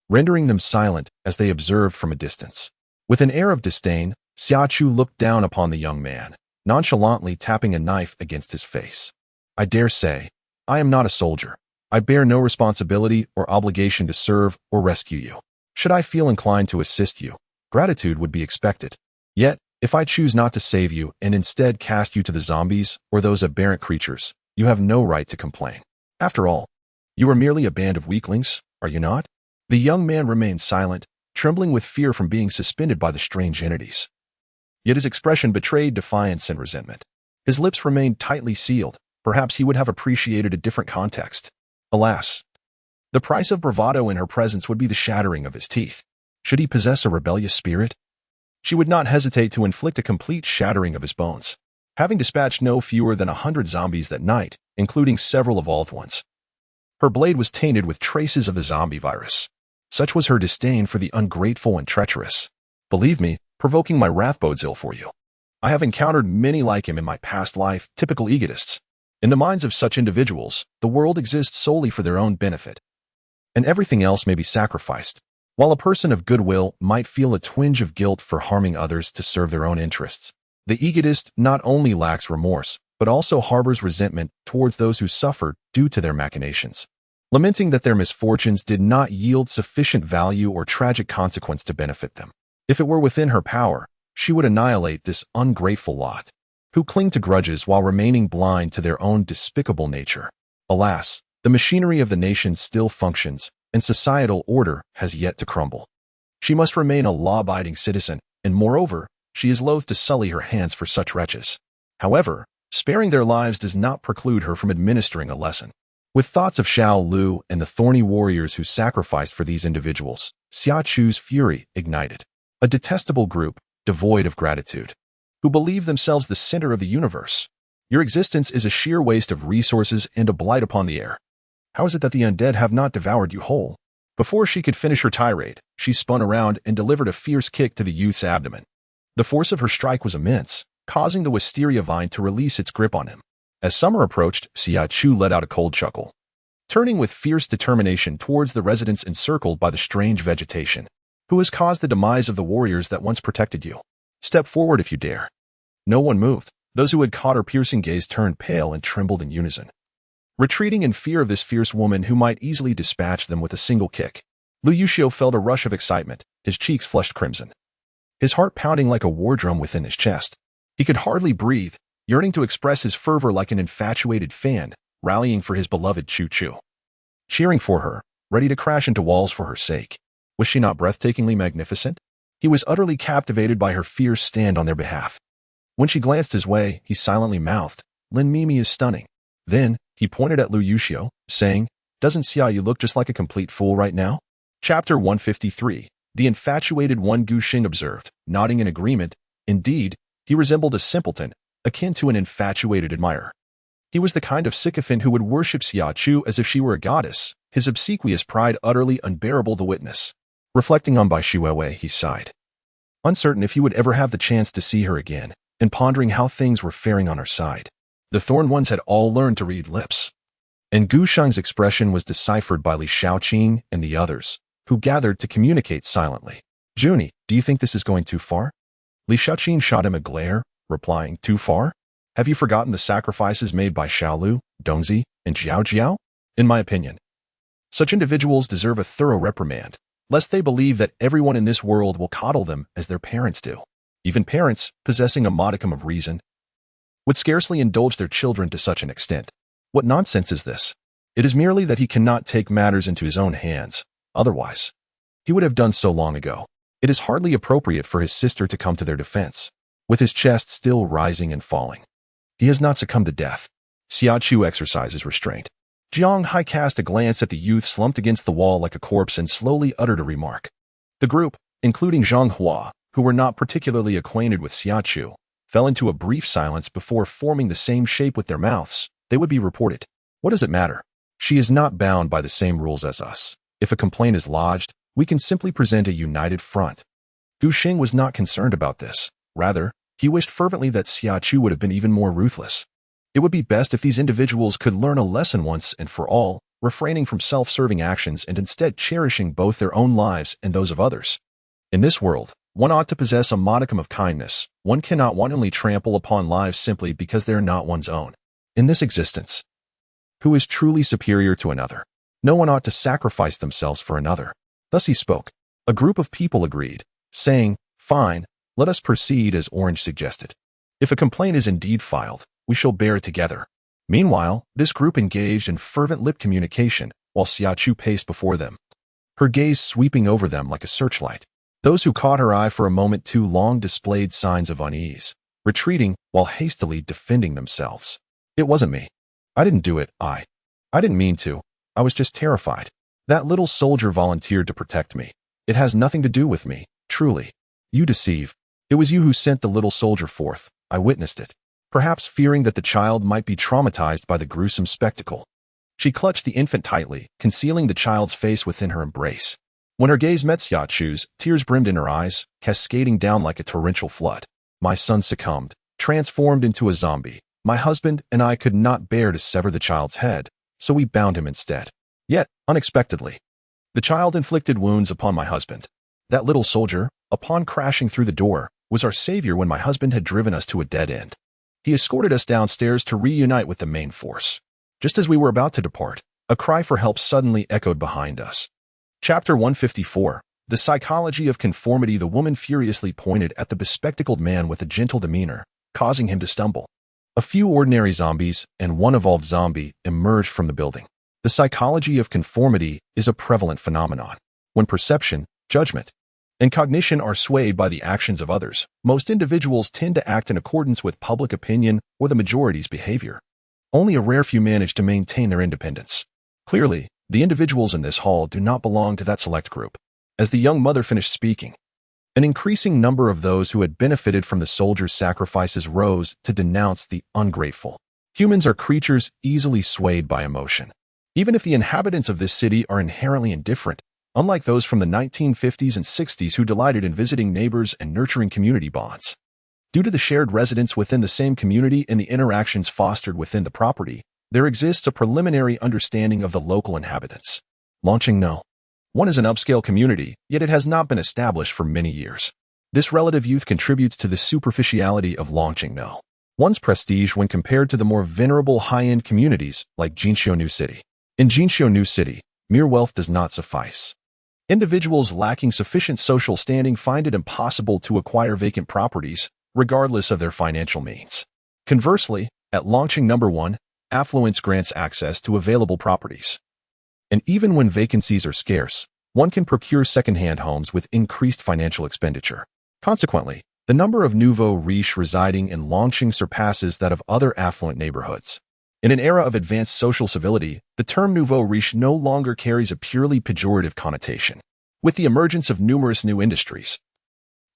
rendering them silent as they observed from a distance. With an air of disdain, Xia Chu looked down upon the young man, nonchalantly tapping a knife against his face. I dare say, I am not a soldier. I bear no responsibility or obligation to serve or rescue you. Should I feel inclined to assist you, gratitude would be expected. Yet, if I choose not to save you and instead cast you to the zombies or those aberrant creatures, you have no right to complain. After all, you are merely a band of weaklings, are you not? The young man remained silent, trembling with fear from being suspended by the strange entities. Yet his expression betrayed defiance and resentment. His lips remained tightly sealed. Perhaps he would have appreciated a different context. Alas, the price of bravado in her presence would be the shattering of his teeth. Should he possess a rebellious spirit, she would not hesitate to inflict a complete shattering of his bones. Having dispatched no fewer than 100 zombies that night, including several evolved ones, her blade was tainted with traces of the zombie virus. Such was her disdain for the ungrateful and treacherous. Believe me, provoking my wrath bodes ill for you. I have encountered many like him in my past life, typical egotists. In the minds of such individuals, the world exists solely for their own benefit, and everything else may be sacrificed. While a person of goodwill might feel a twinge of guilt for harming others to serve their own interests, the egotist not only lacks remorse, but also harbors resentment towards those who suffered due to their machinations, lamenting that their misfortunes did not yield sufficient value or tragic consequence to benefit them. If it were within her power, she would annihilate this ungrateful lot, who cling to grudges while remaining blind to their own despicable nature. Alas, the machinery of the nation still functions, and societal order has yet to crumble. She must remain a law-abiding citizen, and moreover, she is loath to sully her hands for such wretches. However, sparing their lives does not preclude her from administering a lesson. With thoughts of Xiao Lu and the thorny warriors who sacrificed for these individuals, Xia Chu's fury ignited. A detestable group, devoid of gratitude, who believe themselves the center of the universe. Your existence is a sheer waste of resources and a blight upon the air. How is it that the undead have not devoured you whole? Before she could finish her tirade, she spun around and delivered a fierce kick to the youth's abdomen. The force of her strike was immense, causing the wisteria vine to release its grip on him. As summer approached, Xia Chu let out a cold chuckle, turning with fierce determination towards the residents encircled by the strange vegetation. Who has caused the demise of the warriors that once protected you? Step forward if you dare. No one moved. Those who had caught her piercing gaze turned pale and trembled in unison, retreating in fear of this fierce woman who might easily dispatch them with a single kick. Lu Yuxiu felt a rush of excitement, his cheeks flushed crimson, his heart pounding like a war drum within his chest. He could hardly breathe, yearning to express his fervor like an infatuated fan, rallying for his beloved Xia Chu. Cheering for her, ready to crash into walls for her sake. Was she not breathtakingly magnificent? He was utterly captivated by her fierce stand on their behalf. When she glanced his way, he silently mouthed, "Lin Mimi is stunning." Then, he pointed at Lu Yuxiu, saying, "Doesn't Xia Yu look just like a complete fool right now?" Chapter 153. The infatuated one, Gu Xing observed, nodding in agreement. Indeed, he resembled a simpleton, akin to an infatuated admirer. He was the kind of sycophant who would worship Xia Chu as if she were a goddess, his obsequious pride utterly unbearable to witness. Reflecting on Bai Shiwei, he sighed, uncertain if he would ever have the chance to see her again, and pondering how things were faring on her side. The Thorn Ones had all learned to read lips, and Gu Sheng's expression was deciphered by Li Shaoqing and the others, who gathered to communicate silently. "Junie, do you think this is going too far?" Li Shaoqing shot him a glare, replying, "Too far? Have you forgotten the sacrifices made by Xiaolu, Dongzi, and Jiao Jiao? In my opinion, such individuals deserve a thorough reprimand, lest they believe that everyone in this world will coddle them as their parents do. Even parents, possessing a modicum of reason, would scarcely indulge their children to such an extent. What nonsense is this? It is merely that he cannot take matters into his own hands. Otherwise, he would have done so long ago. It is hardly appropriate for his sister to come to their defense, with his chest still rising and falling. He has not succumbed to death." Xia Chu exercises restraint. Jiang Hai cast a glance at the youth slumped against the wall like a corpse and slowly uttered a remark. The group, including Zhang Hua, who were not particularly acquainted with Xia Chu, fell into a brief silence before forming the same shape with their mouths. They would be reported. What does it matter? She is not bound by the same rules as us. If a complaint is lodged, we can simply present a united front. Gu Xing was not concerned about this. Rather, he wished fervently that Xia Chu would have been even more ruthless. It would be best if these individuals could learn a lesson once and for all, refraining from self-serving actions and instead cherishing both their own lives and those of others. In this world, one ought to possess a modicum of kindness. One cannot wantonly trample upon lives simply because they are not one's own. In this existence, who is truly superior to another? No one ought to sacrifice themselves for another. Thus he spoke. A group of people agreed, saying, "Fine, let us proceed as Orange suggested. If a complaint is indeed filed, we shall bear it together." Meanwhile, this group engaged in fervent lip communication, while Xia Chu paced before them, her gaze sweeping over them like a searchlight. Those who caught her eye for a moment too long displayed signs of unease, retreating while hastily defending themselves. "It wasn't me. I didn't do it. I didn't mean to. I was just terrified. That little soldier volunteered to protect me. It has nothing to do with me, truly. You deceive. It was you who sent the little soldier forth. I witnessed it." Perhaps fearing that the child might be traumatized by the gruesome spectacle, she clutched the infant tightly, concealing the child's face within her embrace. When her gaze met Xia Chu's, tears brimmed in her eyes, cascading down like a torrential flood. "My son succumbed, transformed into a zombie. My husband and I could not bear to sever the child's head, so we bound him instead. Yet, unexpectedly, the child inflicted wounds upon my husband. That little soldier, upon crashing through the door, was our savior when my husband had driven us to a dead end. He escorted us downstairs to reunite with the main force. Just as we were about to depart, a cry for help suddenly echoed behind us." Chapter 154. The Psychology of Conformity. The woman furiously pointed at the bespectacled man with a gentle demeanor, causing him to stumble. A few ordinary zombies and one evolved zombie emerged from the building. The psychology of conformity is a prevalent phenomenon. When perception, judgment, and cognition are swayed by the actions of others, most individuals tend to act in accordance with public opinion or the majority's behavior. Only a rare few manage to maintain their independence. Clearly, the individuals in this hall do not belong to that select group. As the young mother finished speaking, an increasing number of those who had benefited from the soldiers' sacrifices rose to denounce the ungrateful. Humans are creatures easily swayed by emotion. Even if the inhabitants of this city are inherently indifferent, unlike those from the 1950s and 60s who delighted in visiting neighbors and nurturing community bonds. Due to the shared residence within the same community and the interactions fostered within the property, there exists a preliminary understanding of the local inhabitants. Launching No. 1 is an upscale community, yet it has not been established for many years. This relative youth contributes to the superficiality of Launching No. 1's prestige when compared to the more venerable high-end communities like Jinxiu New City. In Jinxiu New City, mere wealth does not suffice. Individuals lacking sufficient social standing find it impossible to acquire vacant properties, regardless of their financial means. Conversely, at launching number 1, affluence grants access to available properties. And even when vacancies are scarce, one can procure second-hand homes with increased financial expenditure. Consequently, the number of nouveau riches residing in launching surpasses that of other affluent neighborhoods. In an era of advanced social civility, the term nouveau riche no longer carries a purely pejorative connotation. With the emergence of numerous new industries,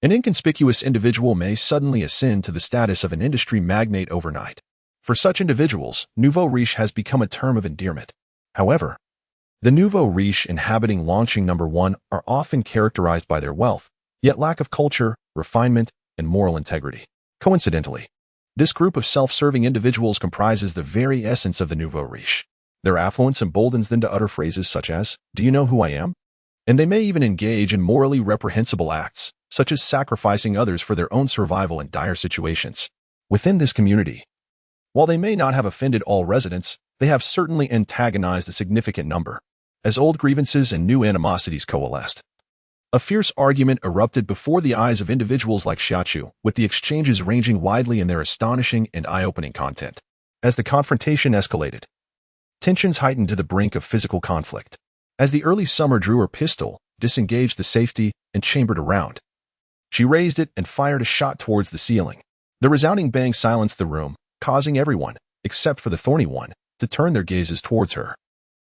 an inconspicuous individual may suddenly ascend to the status of an industry magnate overnight. For such individuals, nouveau riche has become a term of endearment. However, the nouveau riche inhabiting launching number 1 are often characterized by their wealth, yet lack of culture, refinement, and moral integrity. Coincidentally, this group of self-serving individuals comprises the very essence of the nouveau riche. Their affluence emboldens them to utter phrases such as, "Do you know who I am?" And they may even engage in morally reprehensible acts, such as sacrificing others for their own survival in dire situations. Within this community, while they may not have offended all residents, they have certainly antagonized a significant number, as old grievances and new animosities coalesced. A fierce argument erupted before the eyes of individuals like Xia Chu, with the exchanges ranging widely in their astonishing and eye-opening content. As the confrontation escalated, tensions heightened to the brink of physical conflict. As the early summer drew her pistol, disengaged the safety, and chambered a round, she raised it and fired a shot towards the ceiling. The resounding bang silenced the room, causing everyone, except for the thorny one, to turn their gazes towards her.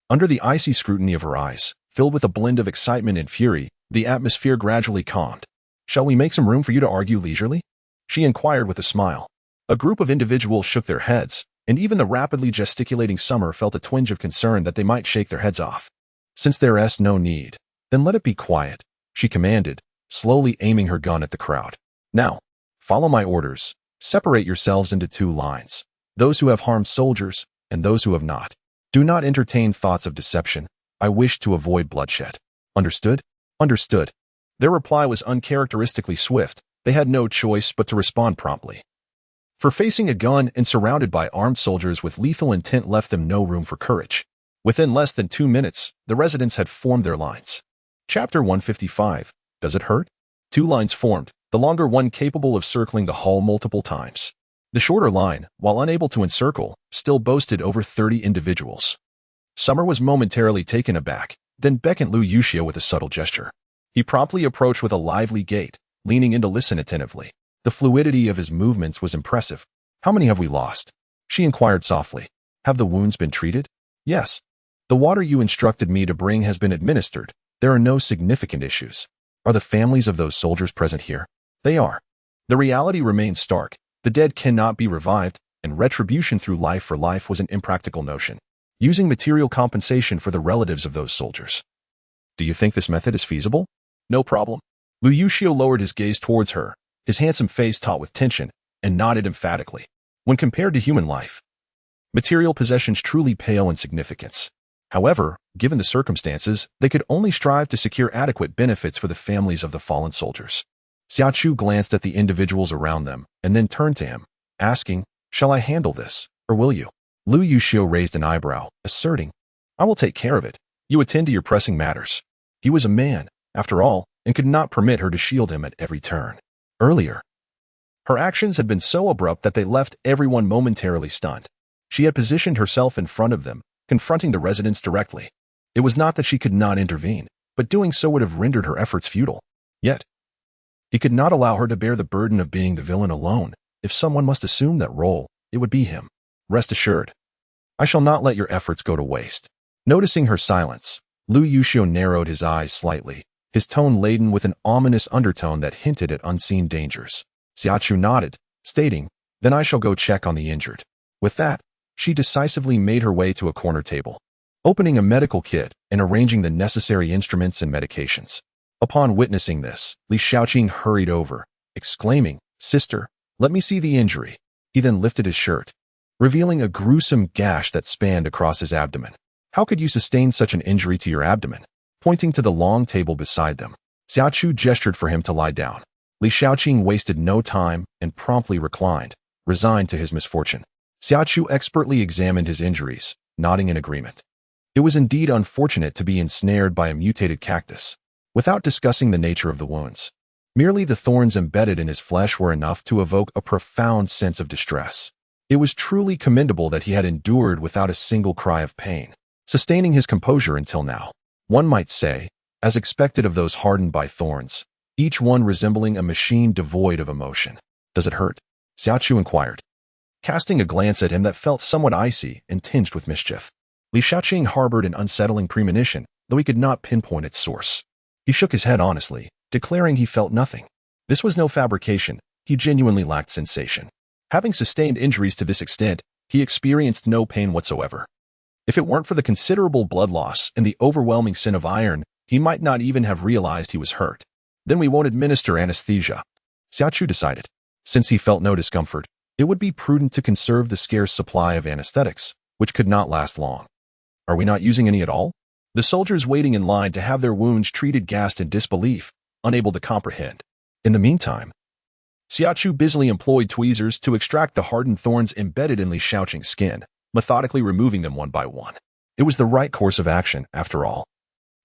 Under the icy scrutiny of her eyes, filled with a blend of excitement and fury, the atmosphere gradually calmed. "Shall we make some room for you to argue leisurely?" she inquired with a smile. A group of individuals shook their heads, and even the rapidly gesticulating Summer felt a twinge of concern that they might shake their heads off. "Since there is no need, then let it be quiet," she commanded, slowly aiming her gun at the crowd. "Now, follow my orders. Separate yourselves into 2 lines, those who have harmed soldiers and those who have not. Do not entertain thoughts of deception. I wish to avoid bloodshed. Understood?" "Understood." Their reply was uncharacteristically swift. They had no choice but to respond promptly. For facing a gun and surrounded by armed soldiers with lethal intent left them no room for courage. Within less than 2 minutes, the residents had formed their lines. Chapter 155. Does it hurt? 2 lines formed, the longer one capable of circling the hall multiple times. The shorter line, while unable to encircle, still boasted over 30 individuals. Summer was momentarily taken aback, then beckoned Lu Yuxiu with a subtle gesture. He promptly approached with a lively gait, leaning in to listen attentively. The fluidity of his movements was impressive. "How many have we lost?" she inquired softly. "Have the wounds been treated?" "Yes. The water you instructed me to bring has been administered. There are no significant issues." "Are the families of those soldiers present here?" "They are." The reality remains stark. The dead cannot be revived, and retribution through life for life was an impractical notion. Using material compensation for the relatives of those soldiers. "Do you think this method is feasible?" "No problem." Lu Yuxiu lowered his gaze towards her, his handsome face taut with tension, and nodded emphatically. When compared to human life, material possessions truly pale in significance. However, given the circumstances, they could only strive to secure adequate benefits for the families of the fallen soldiers. Xia Chu glanced at the individuals around them, and then turned to him, asking, "Shall I handle this, or will you?" Lu Yuxiu raised an eyebrow, asserting, "I will take care of it. You attend to your pressing matters." He was a man, after all, and could not permit her to shield him at every turn. Earlier, her actions had been so abrupt that they left everyone momentarily stunned. She had positioned herself in front of them, confronting the residents directly. It was not that she could not intervene, but doing so would have rendered her efforts futile. Yet, he could not allow her to bear the burden of being the villain alone. If someone must assume that role, it would be him. "Rest assured, I shall not let your efforts go to waste." Noticing her silence, Lu Yuxiu narrowed his eyes slightly, his tone laden with an ominous undertone that hinted at unseen dangers. Xia Chu nodded, stating, "Then I shall go check on the injured." With that, she decisively made her way to a corner table, opening a medical kit and arranging the necessary instruments and medications. Upon witnessing this, Li Shaoqing hurried over, exclaiming, "Sister, let me see the injury." He then lifted his shirt, revealing a gruesome gash that spanned across his abdomen. "How could you sustain such an injury to your abdomen?" Pointing to the long table beside them, Xia Chu gestured for him to lie down. Li Shaoqing wasted no time and promptly reclined, resigned to his misfortune. Xia Chu expertly examined his injuries, nodding in agreement. It was indeed unfortunate to be ensnared by a mutated cactus, without discussing the nature of the wounds. Merely the thorns embedded in his flesh were enough to evoke a profound sense of distress. It was truly commendable that he had endured without a single cry of pain, sustaining his composure until now. One might say, as expected of those hardened by thorns, each one resembling a machine devoid of emotion. "Does it hurt?" Xia Chu inquired, casting a glance at him that felt somewhat icy and tinged with mischief. Li Shaoqing harbored an unsettling premonition, though he could not pinpoint its source. He shook his head honestly, declaring he felt nothing. This was no fabrication, he genuinely lacked sensation. Having sustained injuries to this extent, he experienced no pain whatsoever. If it weren't for the considerable blood loss and the overwhelming sin of iron, he might not even have realized he was hurt. "Then we won't administer anesthesia," Xia Chu decided. Since he felt no discomfort, it would be prudent to conserve the scarce supply of anesthetics, which could not last long. "Are we not using any at all?" The soldiers waiting in line to have their wounds treated gasped in disbelief, unable to comprehend. In the meantime, Xia Chu busily employed tweezers to extract the hardened thorns embedded in Li Shaoqing's skin, methodically removing them one by one. It was the right course of action, after all.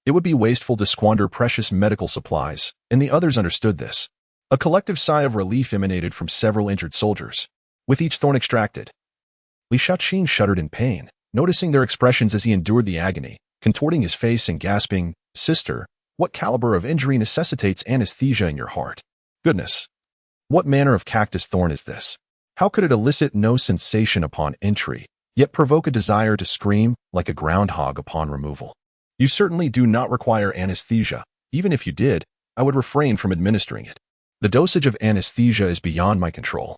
It would be wasteful to squander precious medical supplies, and the others understood this. A collective sigh of relief emanated from several injured soldiers. With each thorn extracted, Li Shaoqing shuddered in pain, noticing their expressions as he endured the agony, contorting his face and gasping, "Sister, what caliber of injury necessitates anesthesia in your heart? Goodness! What manner of cactus thorn is this? How could it elicit no sensation upon entry, yet provoke a desire to scream like a groundhog upon removal? You certainly do not require anesthesia. Even if you did, I would refrain from administering it. The dosage of anesthesia is beyond my control.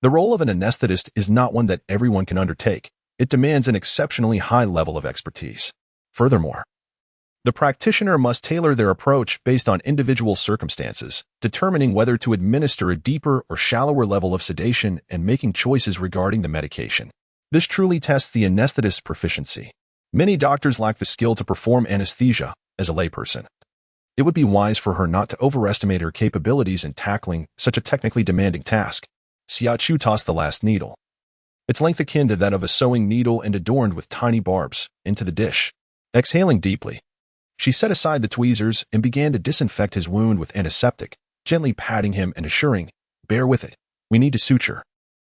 The role of an anesthetist is not one that everyone can undertake. It demands an exceptionally high level of expertise. Furthermore, the practitioner must tailor their approach based on individual circumstances, determining whether to administer a deeper or shallower level of sedation and making choices regarding the medication. This truly tests the anesthetist's proficiency. Many doctors lack the skill to perform anesthesia as a layperson. It would be wise for her not to overestimate her capabilities in tackling such a technically demanding task. Xia Chu tossed the last needle, its length akin to that of a sewing needle and adorned with tiny barbs, into the dish. Exhaling deeply, she set aside the tweezers and began to disinfect his wound with antiseptic, gently patting him and assuring, "Bear with it. We need to suture."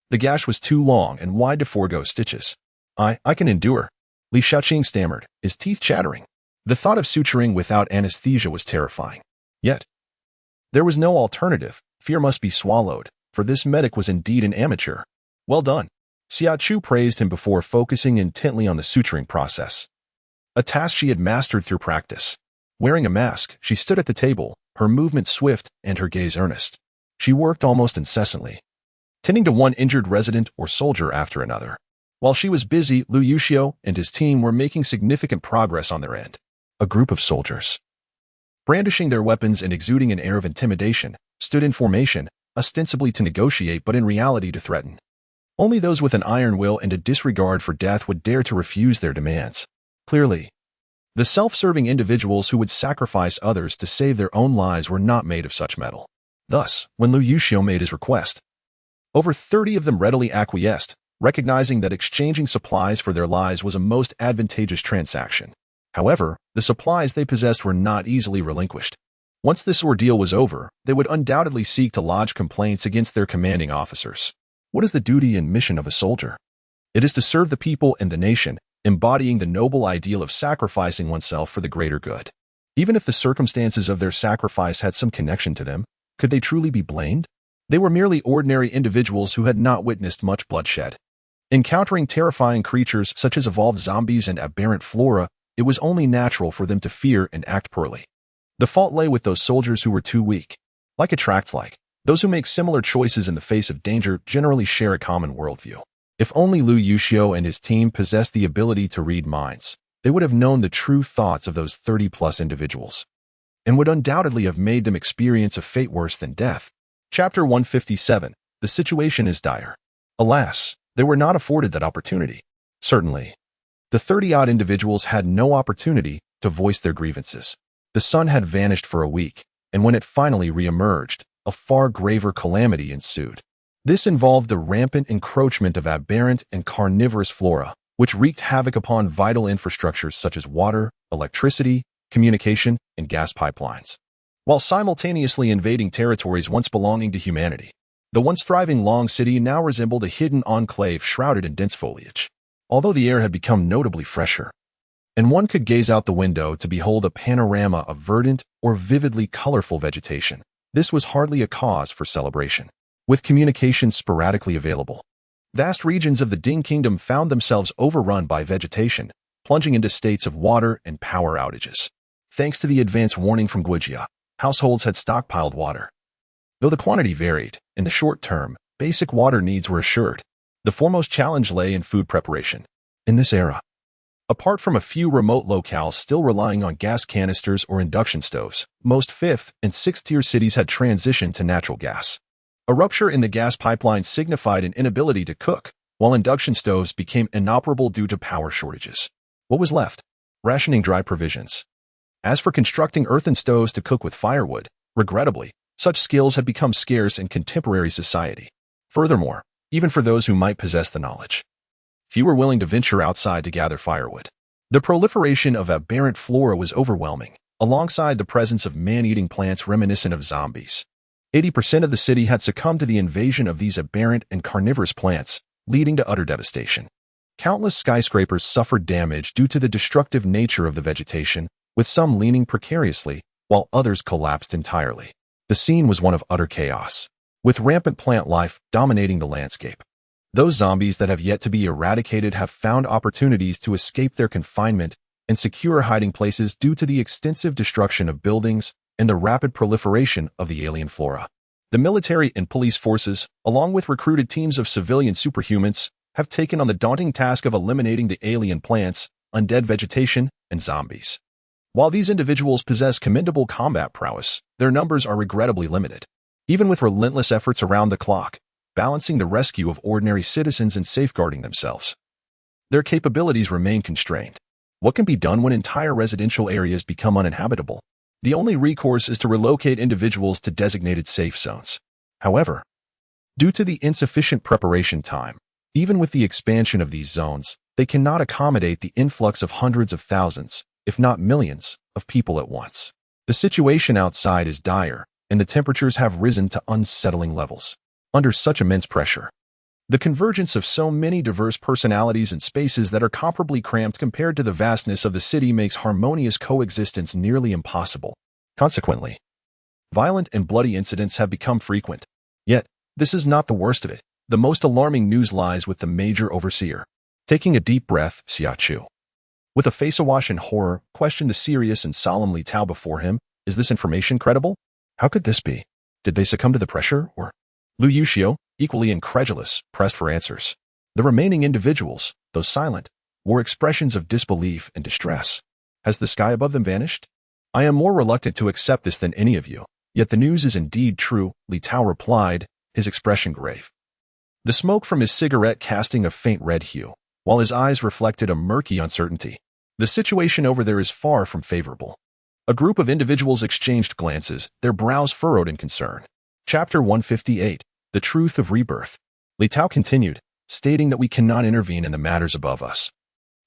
The gash was too long and wide to forego stitches. I can endure," Li Shaoqing stammered, his teeth chattering. The thought of suturing without anesthesia was terrifying. Yet, there was no alternative. Fear must be swallowed, for this medic was indeed an amateur. "Well done." Xia Chu praised him before focusing intently on the suturing process, a task she had mastered through practice. Wearing a mask, she stood at the table, her movements swift and her gaze earnest. She worked almost incessantly, tending to one injured resident or soldier after another. While she was busy, Lu Yuxiu and his team were making significant progress on their end. A group of soldiers, brandishing their weapons and exuding an air of intimidation, stood in formation, ostensibly to negotiate but in reality to threaten. Only those with an iron will and a disregard for death would dare to refuse their demands. Clearly, the self-serving individuals who would sacrifice others to save their own lives were not made of such metal. Thus, when Lu Yuxiu made his request, over 30 of them readily acquiesced, recognizing that exchanging supplies for their lives was a most advantageous transaction. However, the supplies they possessed were not easily relinquished. Once this ordeal was over, they would undoubtedly seek to lodge complaints against their commanding officers. What is the duty and mission of a soldier? It is to serve the people and the nation, embodying the noble ideal of sacrificing oneself for the greater good. Even if the circumstances of their sacrifice had some connection to them, could they truly be blamed? They were merely ordinary individuals who had not witnessed much bloodshed. Encountering terrifying creatures such as evolved zombies and aberrant flora, it was only natural for them to fear and act poorly. The fault lay with those soldiers who were too weak. Like attracts like, those who make similar choices in the face of danger generally share a common worldview. If only Lu Yuxiu and his team possessed the ability to read minds, they would have known the true thoughts of those 30-plus individuals, and would undoubtedly have made them experience a fate worse than death. Chapter 157. The situation is dire. Alas, they were not afforded that opportunity. Certainly, the 30-odd individuals had no opportunity to voice their grievances. The sun had vanished for a week, and when it finally re-emerged, a far graver calamity ensued. This involved the rampant encroachment of aberrant and carnivorous flora, which wreaked havoc upon vital infrastructures such as water, electricity, communication, and gas pipelines, while simultaneously invading territories once belonging to humanity. The once thriving Long City now resembled a hidden enclave shrouded in dense foliage, although the air had become notably fresher, and one could gaze out the window to behold a panorama of verdant or vividly colorful vegetation. This was hardly a cause for celebration. With communication sporadically available, vast regions of the Ding Kingdom found themselves overrun by vegetation, plunging into states of water and power outages. Thanks to the advance warning from Xia, households had stockpiled water. Though the quantity varied, in the short term, basic water needs were assured. The foremost challenge lay in food preparation. In this era, apart from a few remote locales still relying on gas canisters or induction stoves, most 5th and 6th-tier cities had transitioned to natural gas. A rupture in the gas pipeline signified an inability to cook, while induction stoves became inoperable due to power shortages. What was left? Rationing dry provisions. As for constructing earthen stoves to cook with firewood, regrettably, such skills had become scarce in contemporary society. Furthermore, even for those who might possess the knowledge, few were willing to venture outside to gather firewood. The proliferation of aberrant flora was overwhelming, alongside the presence of man-eating plants reminiscent of zombies. 80% of the city had succumbed to the invasion of these aberrant and carnivorous plants, leading to utter devastation. Countless skyscrapers suffered damage due to the destructive nature of the vegetation, with some leaning precariously, while others collapsed entirely. The scene was one of utter chaos, with rampant plant life dominating the landscape. Those zombies that have yet to be eradicated have found opportunities to escape their confinement and secure hiding places due to the extensive destruction of buildings and the rapid proliferation of the alien flora. The military and police forces, along with recruited teams of civilian superhumans, have taken on the daunting task of eliminating the alien plants, undead vegetation, and zombies. While these individuals possess commendable combat prowess, their numbers are regrettably limited. Even with relentless efforts around the clock, balancing the rescue of ordinary citizens and safeguarding themselves, their capabilities remain constrained. What can be done when entire residential areas become uninhabitable? The only recourse is to relocate individuals to designated safe zones. However, due to the insufficient preparation time, even with the expansion of these zones, they cannot accommodate the influx of hundreds of thousands, if not millions, of people at once. The situation outside is dire, and the temperatures have risen to unsettling levels. Under such immense pressure, the convergence of so many diverse personalities and spaces that are comparably cramped compared to the vastness of the city makes harmonious coexistence nearly impossible. Consequently, violent and bloody incidents have become frequent. Yet, this is not the worst of it. The most alarming news lies with the major overseer. Taking a deep breath, Xia Chu, with a face awash in horror, questioned the serious and solemn Li Tao before him. Is this information credible? How could this be? Did they succumb to the pressure, or? Lu Yuxiu, equally incredulous, pressed for answers. The remaining individuals, though silent, wore expressions of disbelief and distress. Has the sky above them vanished? I am more reluctant to accept this than any of you, yet the news is indeed true, Li Tao replied, his expression grave. The smoke from his cigarette casting a faint red hue, while his eyes reflected a murky uncertainty. The situation over there is far from favorable. A group of individuals exchanged glances, their brows furrowed in concern. Chapter 158, The Truth of Rebirth. Li Tao continued, stating that we cannot intervene in the matters above us,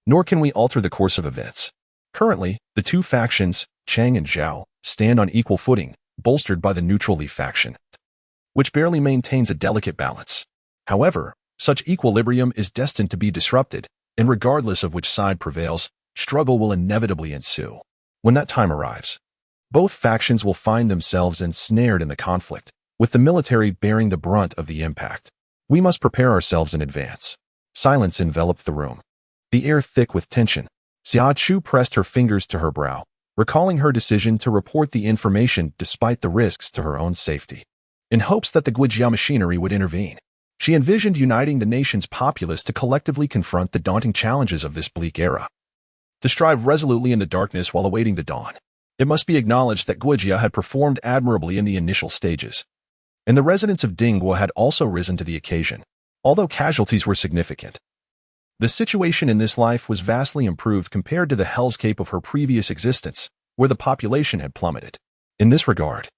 nor can we alter the course of events. Currently, the two factions, Chang and Zhao, stand on equal footing, bolstered by the neutral Li faction, which barely maintains a delicate balance. However, such equilibrium is destined to be disrupted, and regardless of which side prevails, struggle will inevitably ensue. When that time arrives, both factions will find themselves ensnared in the conflict, with the military bearing the brunt of the impact. We must prepare ourselves in advance. Silence enveloped the room, the air thick with tension. Xia Chu pressed her fingers to her brow, recalling her decision to report the information despite the risks to her own safety. In hopes that the Xia machinery would intervene, she envisioned uniting the nation's populace to collectively confront the daunting challenges of this bleak era. To strive resolutely in the darkness while awaiting the dawn. It must be acknowledged that Xia had performed admirably in the initial stages, and the residents of Dingguo had also risen to the occasion, although casualties were significant. The situation in this life was vastly improved compared to the hellscape of her previous existence, where the population had plummeted. In this regard,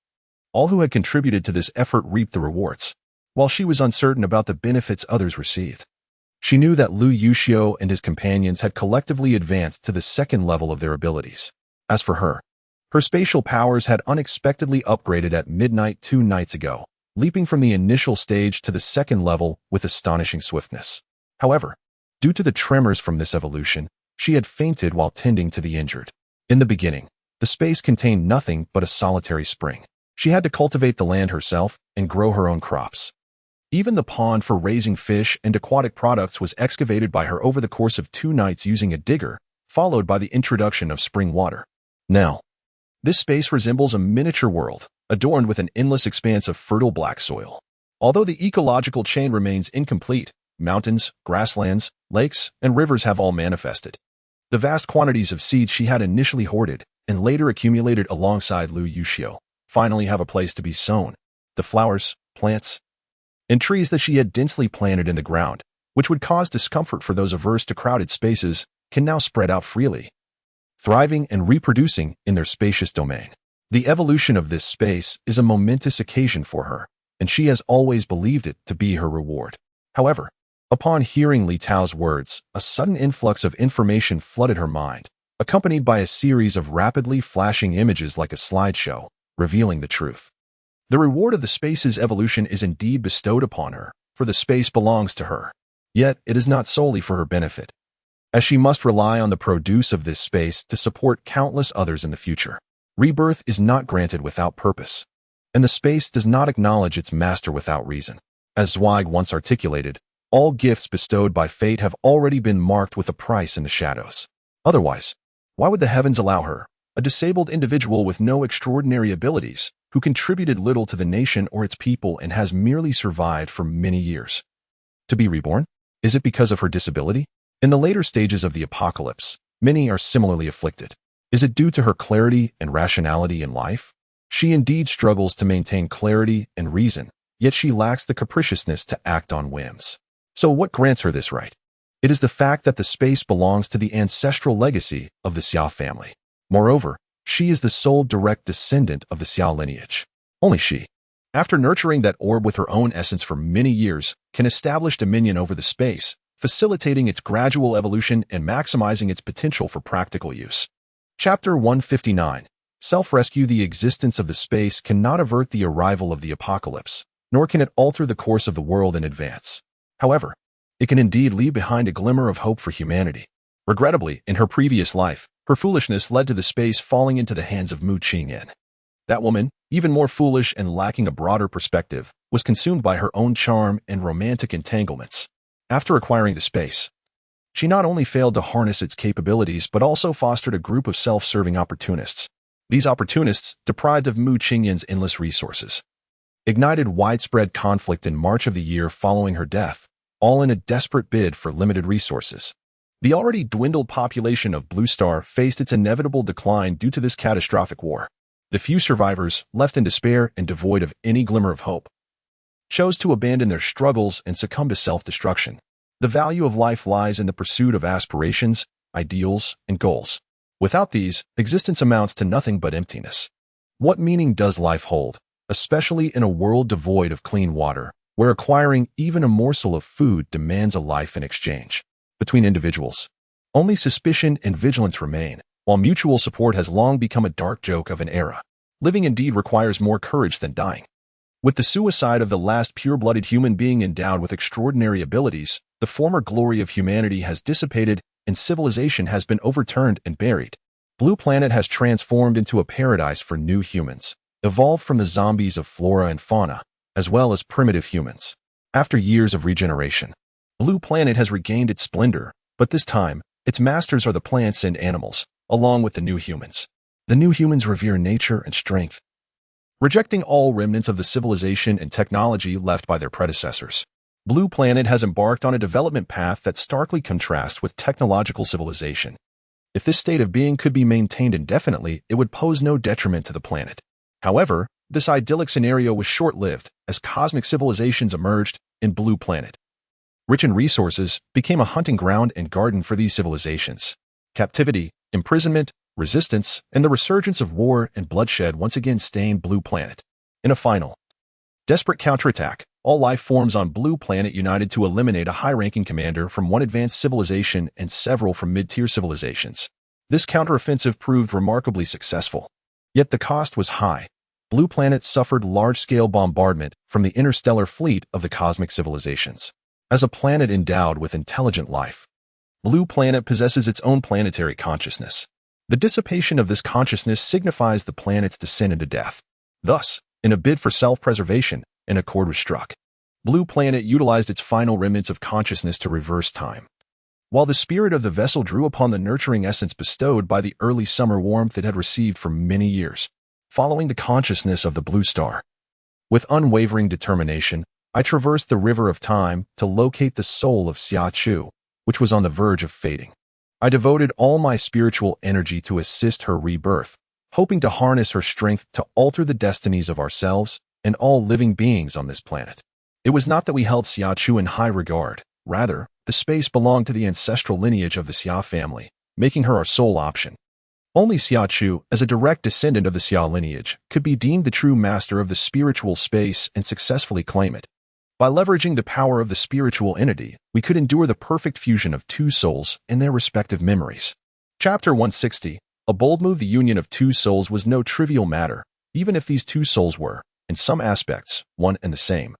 all who had contributed to this effort reaped the rewards, while she was uncertain about the benefits others received. She knew that Lu Yuxiu and his companions had collectively advanced to the second level of their abilities. As for her, her spatial powers had unexpectedly upgraded at midnight 2 nights ago, leaping from the initial stage to the second level with astonishing swiftness. However, due to the tremors from this evolution, she had fainted while tending to the injured. In the beginning, the space contained nothing but a solitary spring. She had to cultivate the land herself and grow her own crops. Even the pond for raising fish and aquatic products was excavated by her over the course of 2 nights using a digger, followed by the introduction of spring water. Now, this space resembles a miniature world, adorned with an endless expanse of fertile black soil. Although the ecological chain remains incomplete, mountains, grasslands, lakes, and rivers have all manifested. The vast quantities of seeds she had initially hoarded and later accumulated alongside Lu Yuxiu finally have a place to be sown. The flowers, plants, and trees that she had densely planted in the ground, which would cause discomfort for those averse to crowded spaces, can now spread out freely, thriving and reproducing in their spacious domain. The evolution of this space is a momentous occasion for her, and she has always believed it to be her reward. However, upon hearing Li Tao's words, a sudden influx of information flooded her mind, accompanied by a series of rapidly flashing images like a slideshow, revealing the truth. The reward of the space's evolution is indeed bestowed upon her, for the space belongs to her. Yet it is not solely for her benefit, as she must rely on the produce of this space to support countless others in the future. Rebirth is not granted without purpose, and the space does not acknowledge its master without reason. As Zweig once articulated, all gifts bestowed by fate have already been marked with a price in the shadows. Otherwise, why would the heavens allow her, a disabled individual with no extraordinary abilities, who contributed little to the nation or its people and has merely survived for many years, to be reborn? Is it because of her disability? In the later stages of the apocalypse, many are similarly afflicted. Is it due to her clarity and rationality in life? She indeed struggles to maintain clarity and reason, yet she lacks the capriciousness to act on whims. So what grants her this right? It is the fact that the space belongs to the ancestral legacy of the Xia family. Moreover, she is the sole direct descendant of the Xia lineage. Only she, after nurturing that orb with her own essence for many years, can establish dominion over the space, facilitating its gradual evolution and maximizing its potential for practical use. Chapter 159. Self-rescue. The existence of the space cannot avert the arrival of the apocalypse, nor can it alter the course of the world in advance. However, it can indeed leave behind a glimmer of hope for humanity. Regrettably, in her previous life, her foolishness led to the space falling into the hands of Mu Qingyan. That woman, even more foolish and lacking a broader perspective, was consumed by her own charm and romantic entanglements. After acquiring the space, she not only failed to harness its capabilities but also fostered a group of self-serving opportunists. These opportunists, deprived of Mu Qingyan's endless resources, ignited widespread conflict in March of the year following her death, all in a desperate bid for limited resources. The already dwindled population of Blue Star faced its inevitable decline due to this catastrophic war. The few survivors, left in despair and devoid of any glimmer of hope, chose to abandon their struggles and succumb to self-destruction. The value of life lies in the pursuit of aspirations, ideals, and goals. Without these, existence amounts to nothing but emptiness. What meaning does life hold, especially in a world devoid of clean water, where acquiring even a morsel of food demands a life in exchange? Between individuals, only suspicion and vigilance remain, while mutual support has long become a dark joke of an era. Living indeed requires more courage than dying. With the suicide of the last pure-blooded human being endowed with extraordinary abilities, the former glory of humanity has dissipated and civilization has been overturned and buried. Blue Planet has transformed into a paradise for new humans, evolved from the zombies of flora and fauna, as well as primitive humans. After years of regeneration, Blue Planet has regained its splendor, but this time, its masters are the plants and animals, along with the new humans. The new humans revere nature and strength, rejecting all remnants of the civilization and technology left by their predecessors. Blue Planet has embarked on a development path that starkly contrasts with technological civilization. If this state of being could be maintained indefinitely, it would pose no detriment to the planet. However, this idyllic scenario was short-lived as cosmic civilizations emerged in Blue Planet. Rich in resources, became a hunting ground and garden for these civilizations. Captivity, imprisonment, resistance, and the resurgence of war and bloodshed once again stained Blue Planet. In a final, desperate counterattack, all life forms on Blue Planet united to eliminate a high-ranking commander from one advanced civilization and several from mid-tier civilizations. This counteroffensive proved remarkably successful. Yet the cost was high. Blue Planet suffered large-scale bombardment from the interstellar fleet of the cosmic civilizations. As a planet endowed with intelligent life, Blue Planet possesses its own planetary consciousness. The dissipation of this consciousness signifies the planet's descent into death. Thus, in a bid for self-preservation, an accord was struck. Blue Planet utilized its final remnants of consciousness to reverse time. While the spirit of the vessel drew upon the nurturing essence bestowed by the early summer warmth it had received for many years, following the consciousness of the blue star. With unwavering determination, I traversed the river of time to locate the soul of Xia Chu, which was on the verge of fading. I devoted all my spiritual energy to assist her rebirth, hoping to harness her strength to alter the destinies of ourselves and all living beings on this planet. It was not that we held Xia Chu in high regard. Rather, the space belonged to the ancestral lineage of the Xia family, making her our sole option. Only Xia Chu, as a direct descendant of the Xia lineage, could be deemed the true master of the spiritual space and successfully claim it. By leveraging the power of the spiritual entity, we could endure the perfect fusion of two souls and their respective memories. Chapter 160. A bold move. The union of two souls was no trivial matter, even if these two souls were, in some aspects, one and the same.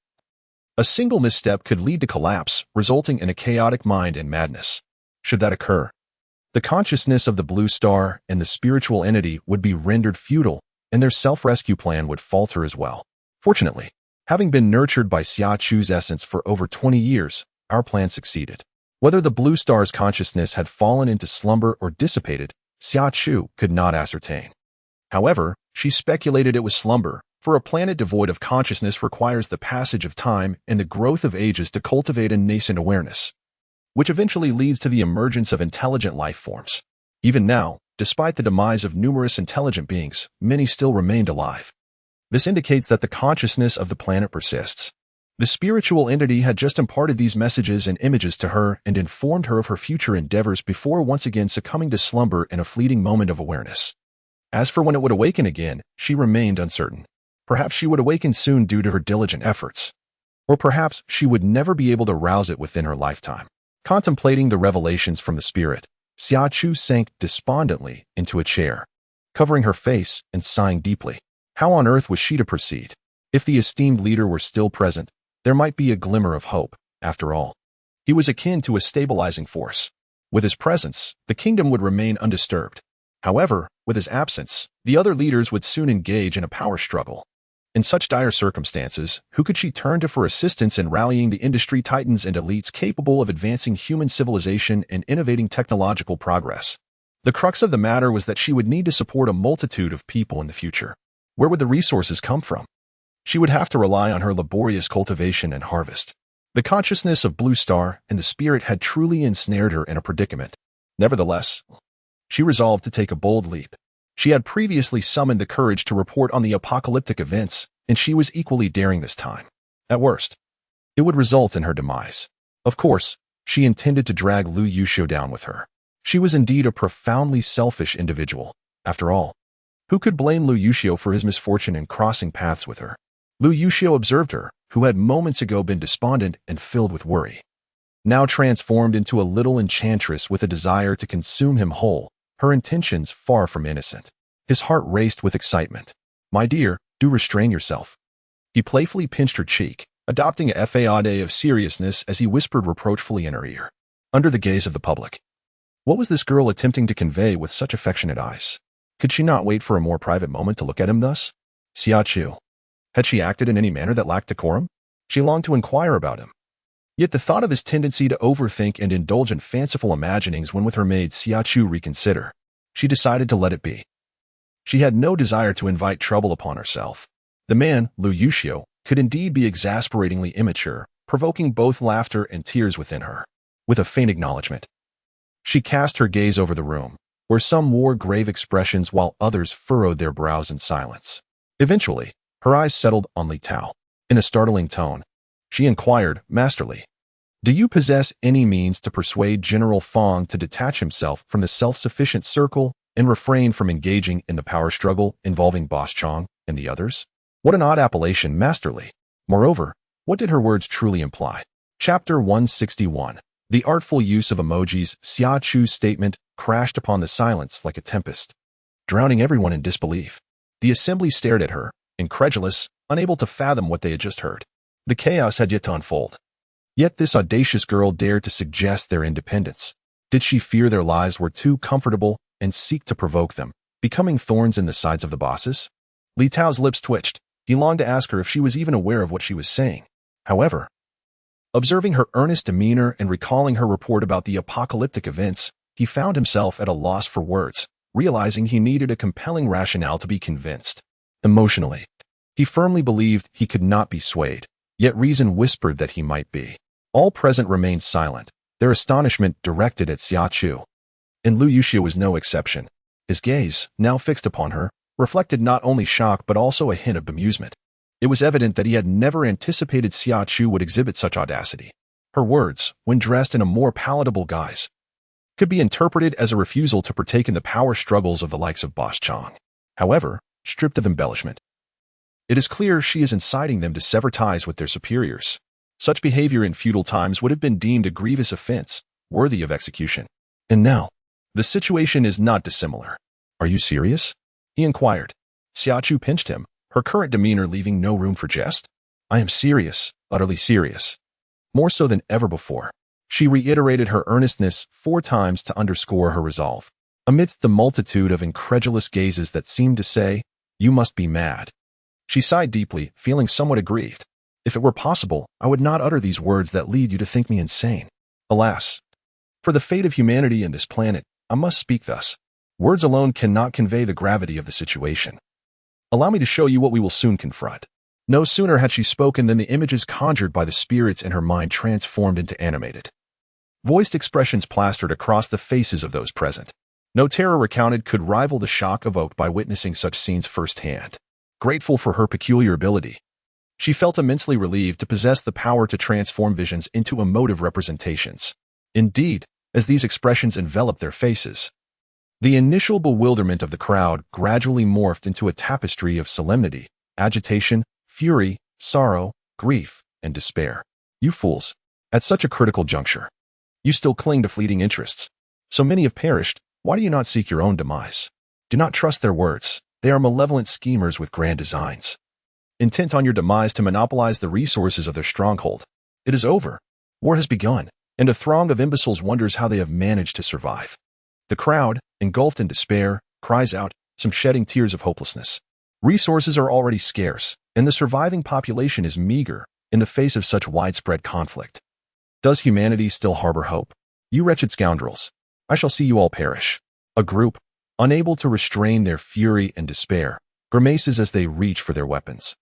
A single misstep could lead to collapse, resulting in a chaotic mind and madness. Should that occur, the consciousness of the blue star and the spiritual entity would be rendered futile, and their self-rescue plan would falter as well. Fortunately, having been nurtured by Xia Chu's essence for over 20 years, our plan succeeded. Whether the blue star's consciousness had fallen into slumber or dissipated, Xia Chu could not ascertain. However, she speculated it was slumber, for a planet devoid of consciousness requires the passage of time and the growth of ages to cultivate a nascent awareness, which eventually leads to the emergence of intelligent life forms. Even now, despite the demise of numerous intelligent beings, many still remained alive. This indicates that the consciousness of the planet persists. The spiritual entity had just imparted these messages and images to her and informed her of her future endeavors before once again succumbing to slumber in a fleeting moment of awareness. As for when it would awaken again, she remained uncertain. Perhaps she would awaken soon due to her diligent efforts. Or perhaps she would never be able to rouse it within her lifetime. Contemplating the revelations from the spirit, Xia Chu sank despondently into a chair, covering her face and sighing deeply. How on earth was she to proceed? If the esteemed leader were still present, there might be a glimmer of hope, after all. He was akin to a stabilizing force. With his presence, the kingdom would remain undisturbed. However, with his absence, the other leaders would soon engage in a power struggle. In such dire circumstances, who could she turn to for assistance in rallying the industry titans and elites capable of advancing human civilization and innovating technological progress? The crux of the matter was that she would need to support a multitude of people in the future. Where would the resources come from? She would have to rely on her laborious cultivation and harvest. The consciousness of Blue Star and the spirit had truly ensnared her in a predicament. Nevertheless, she resolved to take a bold leap. She had previously summoned the courage to report on the apocalyptic events, and she was equally daring this time. At worst, it would result in her demise. Of course, she intended to drag Lu Yuxiu down with her. She was indeed a profoundly selfish individual. After all, who could blame Lu Yuxiu for his misfortune in crossing paths with her? Lu Yuxiu observed her, who had moments ago been despondent and filled with worry, now transformed into a little enchantress with a desire to consume him whole, her intentions far from innocent. His heart raced with excitement. "My dear, do restrain yourself." He playfully pinched her cheek, adopting a facade of seriousness as he whispered reproachfully in her ear, under the gaze of the public. What was this girl attempting to convey with such affectionate eyes? Could she not wait for a more private moment to look at him thus? Xia Chu. Had she acted in any manner that lacked decorum? She longed to inquire about him. Yet the thought of his tendency to overthink and indulge in fanciful imaginings when with her maid Xia Chu reconsider, she decided to let it be. She had no desire to invite trouble upon herself. The man, Lu Yuxiu, could indeed be exasperatingly immature, provoking both laughter and tears within her. With a faint acknowledgement, she cast her gaze over the room, where some wore grave expressions while others furrowed their brows in silence. Eventually, her eyes settled on Li Tao. In a startling tone, she inquired, masterly, "Do you possess any means to persuade General Fong to detach himself from the self-sufficient circle and refrain from engaging in the power struggle involving Boss Chong and the others?" What an odd appellation, masterly. Moreover, what did her words truly imply? Chapter 161. The artful use of emojis. Xia Chu's statement, crashed upon the silence like a tempest, drowning everyone in disbelief. The assembly stared at her, incredulous, unable to fathom what they had just heard. The chaos had yet to unfold. Yet this audacious girl dared to suggest their independence. Did she fear their lives were too comfortable and seek to provoke them, becoming thorns in the sides of the bosses? Li Tao's lips twitched. He longed to ask her if she was even aware of what she was saying. However, observing her earnest demeanor and recalling her report about the apocalyptic events, he found himself at a loss for words, realizing he needed a compelling rationale to be convinced. Emotionally, he firmly believed he could not be swayed, yet reason whispered that he might be. All present remained silent, their astonishment directed at Xia Chu. And Lu Yuxiu was no exception. His gaze, now fixed upon her, reflected not only shock but also a hint of bemusement. It was evident that he had never anticipated Xia Chu would exhibit such audacity. Her words, when dressed in a more palatable guise, could be interpreted as a refusal to partake in the power struggles of the likes of Boss Chong. However, stripped of embellishment, it is clear she is inciting them to sever ties with their superiors. Such behavior in feudal times would have been deemed a grievous offense, worthy of execution. And now, the situation is not dissimilar. Are you serious? He inquired. Xia Chu pinched him, her current demeanor leaving no room for jest. I am serious, utterly serious. More so than ever before. She reiterated her earnestness 4 times to underscore her resolve. Amidst the multitude of incredulous gazes that seemed to say, "You must be mad," she sighed deeply, feeling somewhat aggrieved. If it were possible, I would not utter these words that lead you to think me insane. Alas, for the fate of humanity and this planet, I must speak thus. Words alone cannot convey the gravity of the situation. Allow me to show you what we will soon confront. No sooner had she spoken than the images conjured by the spirits in her mind transformed into animated, voiced expressions plastered across the faces of those present. No terror recounted could rival the shock evoked by witnessing such scenes firsthand. Grateful for her peculiar ability, she felt immensely relieved to possess the power to transform visions into emotive representations. Indeed, as these expressions enveloped their faces, the initial bewilderment of the crowd gradually morphed into a tapestry of solemnity, agitation, fury, sorrow, grief, and despair. You fools! At such a critical juncture, you still cling to fleeting interests. So many have perished, why do you not seek your own demise? Do not trust their words. They are malevolent schemers with grand designs, intent on your demise to monopolize the resources of their stronghold. It is over. War has begun, and a throng of imbeciles wonders how they have managed to survive. The crowd, engulfed in despair, cries out, some shedding tears of hopelessness. Resources are already scarce, and the surviving population is meager in the face of such widespread conflict. Does humanity still harbor hope? You wretched scoundrels, I shall see you all perish. A group, unable to restrain their fury and despair, grimaces as they reach for their weapons,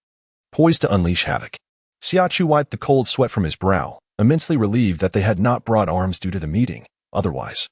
poised to unleash havoc. Xia Chu wiped the cold sweat from his brow, immensely relieved that they had not brought arms due to the meeting. Otherwise,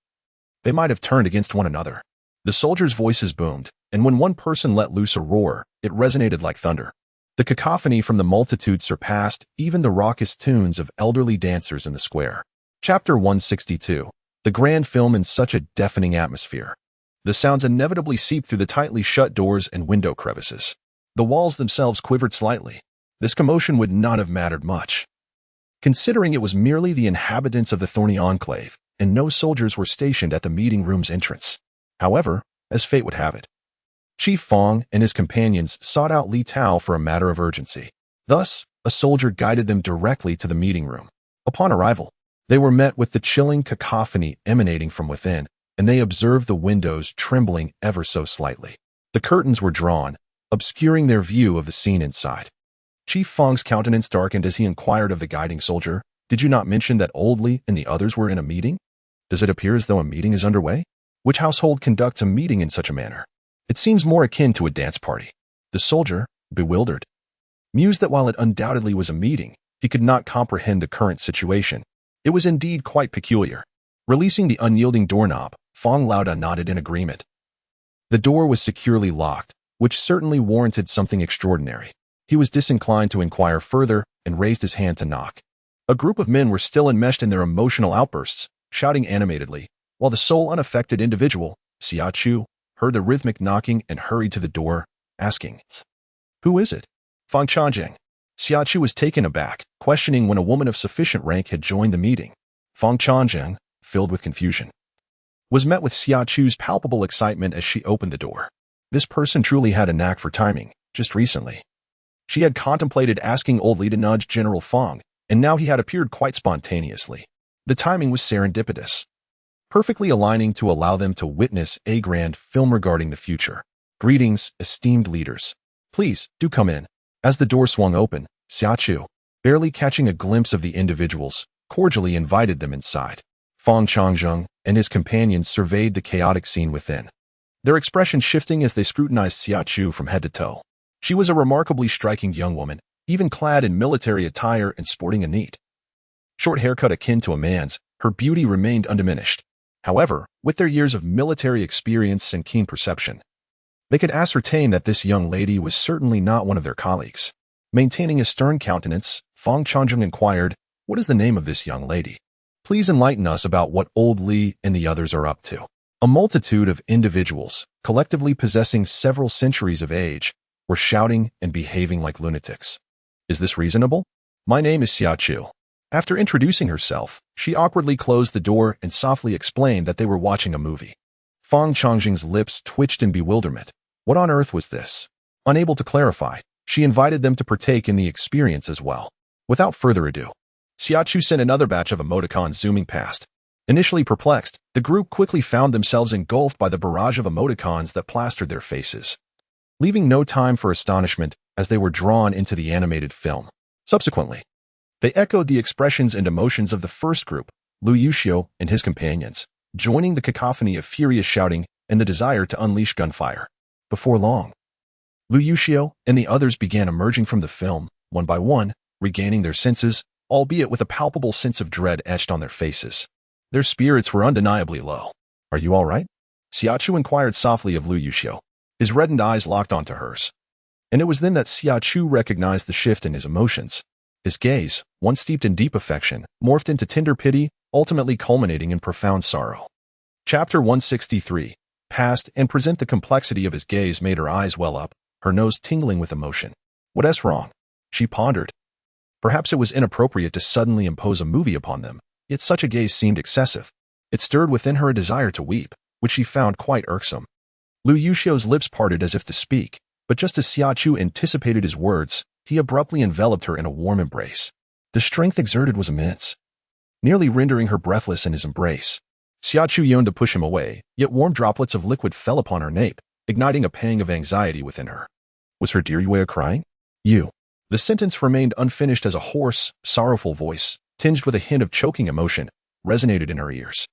they might have turned against one another. The soldiers' voices boomed, and when one person let loose a roar, it resonated like thunder. The cacophony from the multitude surpassed even the raucous tunes of elderly dancers in the square. Chapter 162. The grand film in such a deafening atmosphere. The sounds inevitably seeped through the tightly shut doors and window crevices. The walls themselves quivered slightly. This commotion would not have mattered much, considering it was merely the inhabitants of the thorny enclave, and no soldiers were stationed at the meeting room's entrance. However, as fate would have it, Chief Fong and his companions sought out Li Tao for a matter of urgency. Thus, a soldier guided them directly to the meeting room. Upon arrival, they were met with the chilling cacophony emanating from within, and they observed the windows trembling ever so slightly. The curtains were drawn, obscuring their view of the scene inside. Chief Fong's countenance darkened as he inquired of the guiding soldier, "Did you not mention that old Li and the others were in a meeting? Does it appear as though a meeting is underway? Which household conducts a meeting in such a manner? It seems more akin to a dance party." The soldier, bewildered, mused that while it undoubtedly was a meeting, he could not comprehend the current situation. It was indeed quite peculiar. Releasing the unyielding doorknob, Fong Lauda nodded in agreement. The door was securely locked, which certainly warranted something extraordinary. He was disinclined to inquire further and raised his hand to knock. A group of men were still enmeshed in their emotional outbursts, shouting animatedly, while the sole unaffected individual, Xia Chu, heard the rhythmic knocking and hurried to the door, asking, "Who is it?" "Fang Chanjiang." Xia Chu was taken aback, questioning when a woman of sufficient rank had joined the meeting. Fang Chanjiang, filled with confusion, was met with Xia Chu's palpable excitement as she opened the door. This person truly had a knack for timing, just recently. She had contemplated asking Old Li to nudge General Fong, and now he had appeared quite spontaneously. The timing was serendipitous, perfectly aligning to allow them to witness a grand film regarding the future. Greetings, esteemed leaders. Please, do come in. As the door swung open, Xia Chu, barely catching a glimpse of the individuals, cordially invited them inside. Fong Changzheng and his companions surveyed the chaotic scene within, their expressions shifting as they scrutinized Xia Chu from head to toe. She was a remarkably striking young woman, even clad in military attire and sporting a neat, short haircut akin to a man's. Her beauty remained undiminished. However, with their years of military experience and keen perception, they could ascertain that this young lady was certainly not one of their colleagues. Maintaining a stern countenance, Fong Changzheng inquired, "What is the name of this young lady? Please enlighten us about what Old Li and the others are up to." A multitude of individuals, collectively possessing several centuries of age, were shouting and behaving like lunatics. "Is this reasonable? My name is Xia Chu." After introducing herself, she awkwardly closed the door and softly explained that they were watching a movie. Fong Changzheng's lips twitched in bewilderment. What on earth was this? Unable to clarify, she invited them to partake in the experience as well. Without further ado, Xia Chu sent another batch of emoticons zooming past. Initially perplexed, the group quickly found themselves engulfed by the barrage of emoticons that plastered their faces, leaving no time for astonishment as they were drawn into the animated film. Subsequently, they echoed the expressions and emotions of the first group, Lu Yuxiu and his companions, joining the cacophony of furious shouting and the desire to unleash gunfire. Before long, Lu Yuxiu and the others began emerging from the film, one by one, regaining their senses, albeit with a palpable sense of dread etched on their faces. Their spirits were undeniably low. "Are you all right?" Xia Chu inquired softly of Lu Yuxiu. His reddened eyes locked onto hers, and it was then that Xia Chu recognized the shift in his emotions. His gaze, once steeped in deep affection, morphed into tender pity, ultimately culminating in profound sorrow. Chapter 163. Past and present. The complexity of his gaze made her eyes well up, her nose tingling with emotion. What's wrong? She pondered. Perhaps it was inappropriate to suddenly impose a movie upon them, yet such a gaze seemed excessive. It stirred within her a desire to weep, which she found quite irksome. Lu Yuxiu's lips parted as if to speak, but just as Xia Chu anticipated his words, he abruptly enveloped her in a warm embrace. The strength exerted was immense, nearly rendering her breathless in his embrace. Xia Chu yearned to push him away, yet warm droplets of liquid fell upon her nape, igniting a pang of anxiety within her. Was her dear Yue crying? "You." The sentence remained unfinished as a hoarse, sorrowful voice, tinged with a hint of choking emotion, resonated in her ears.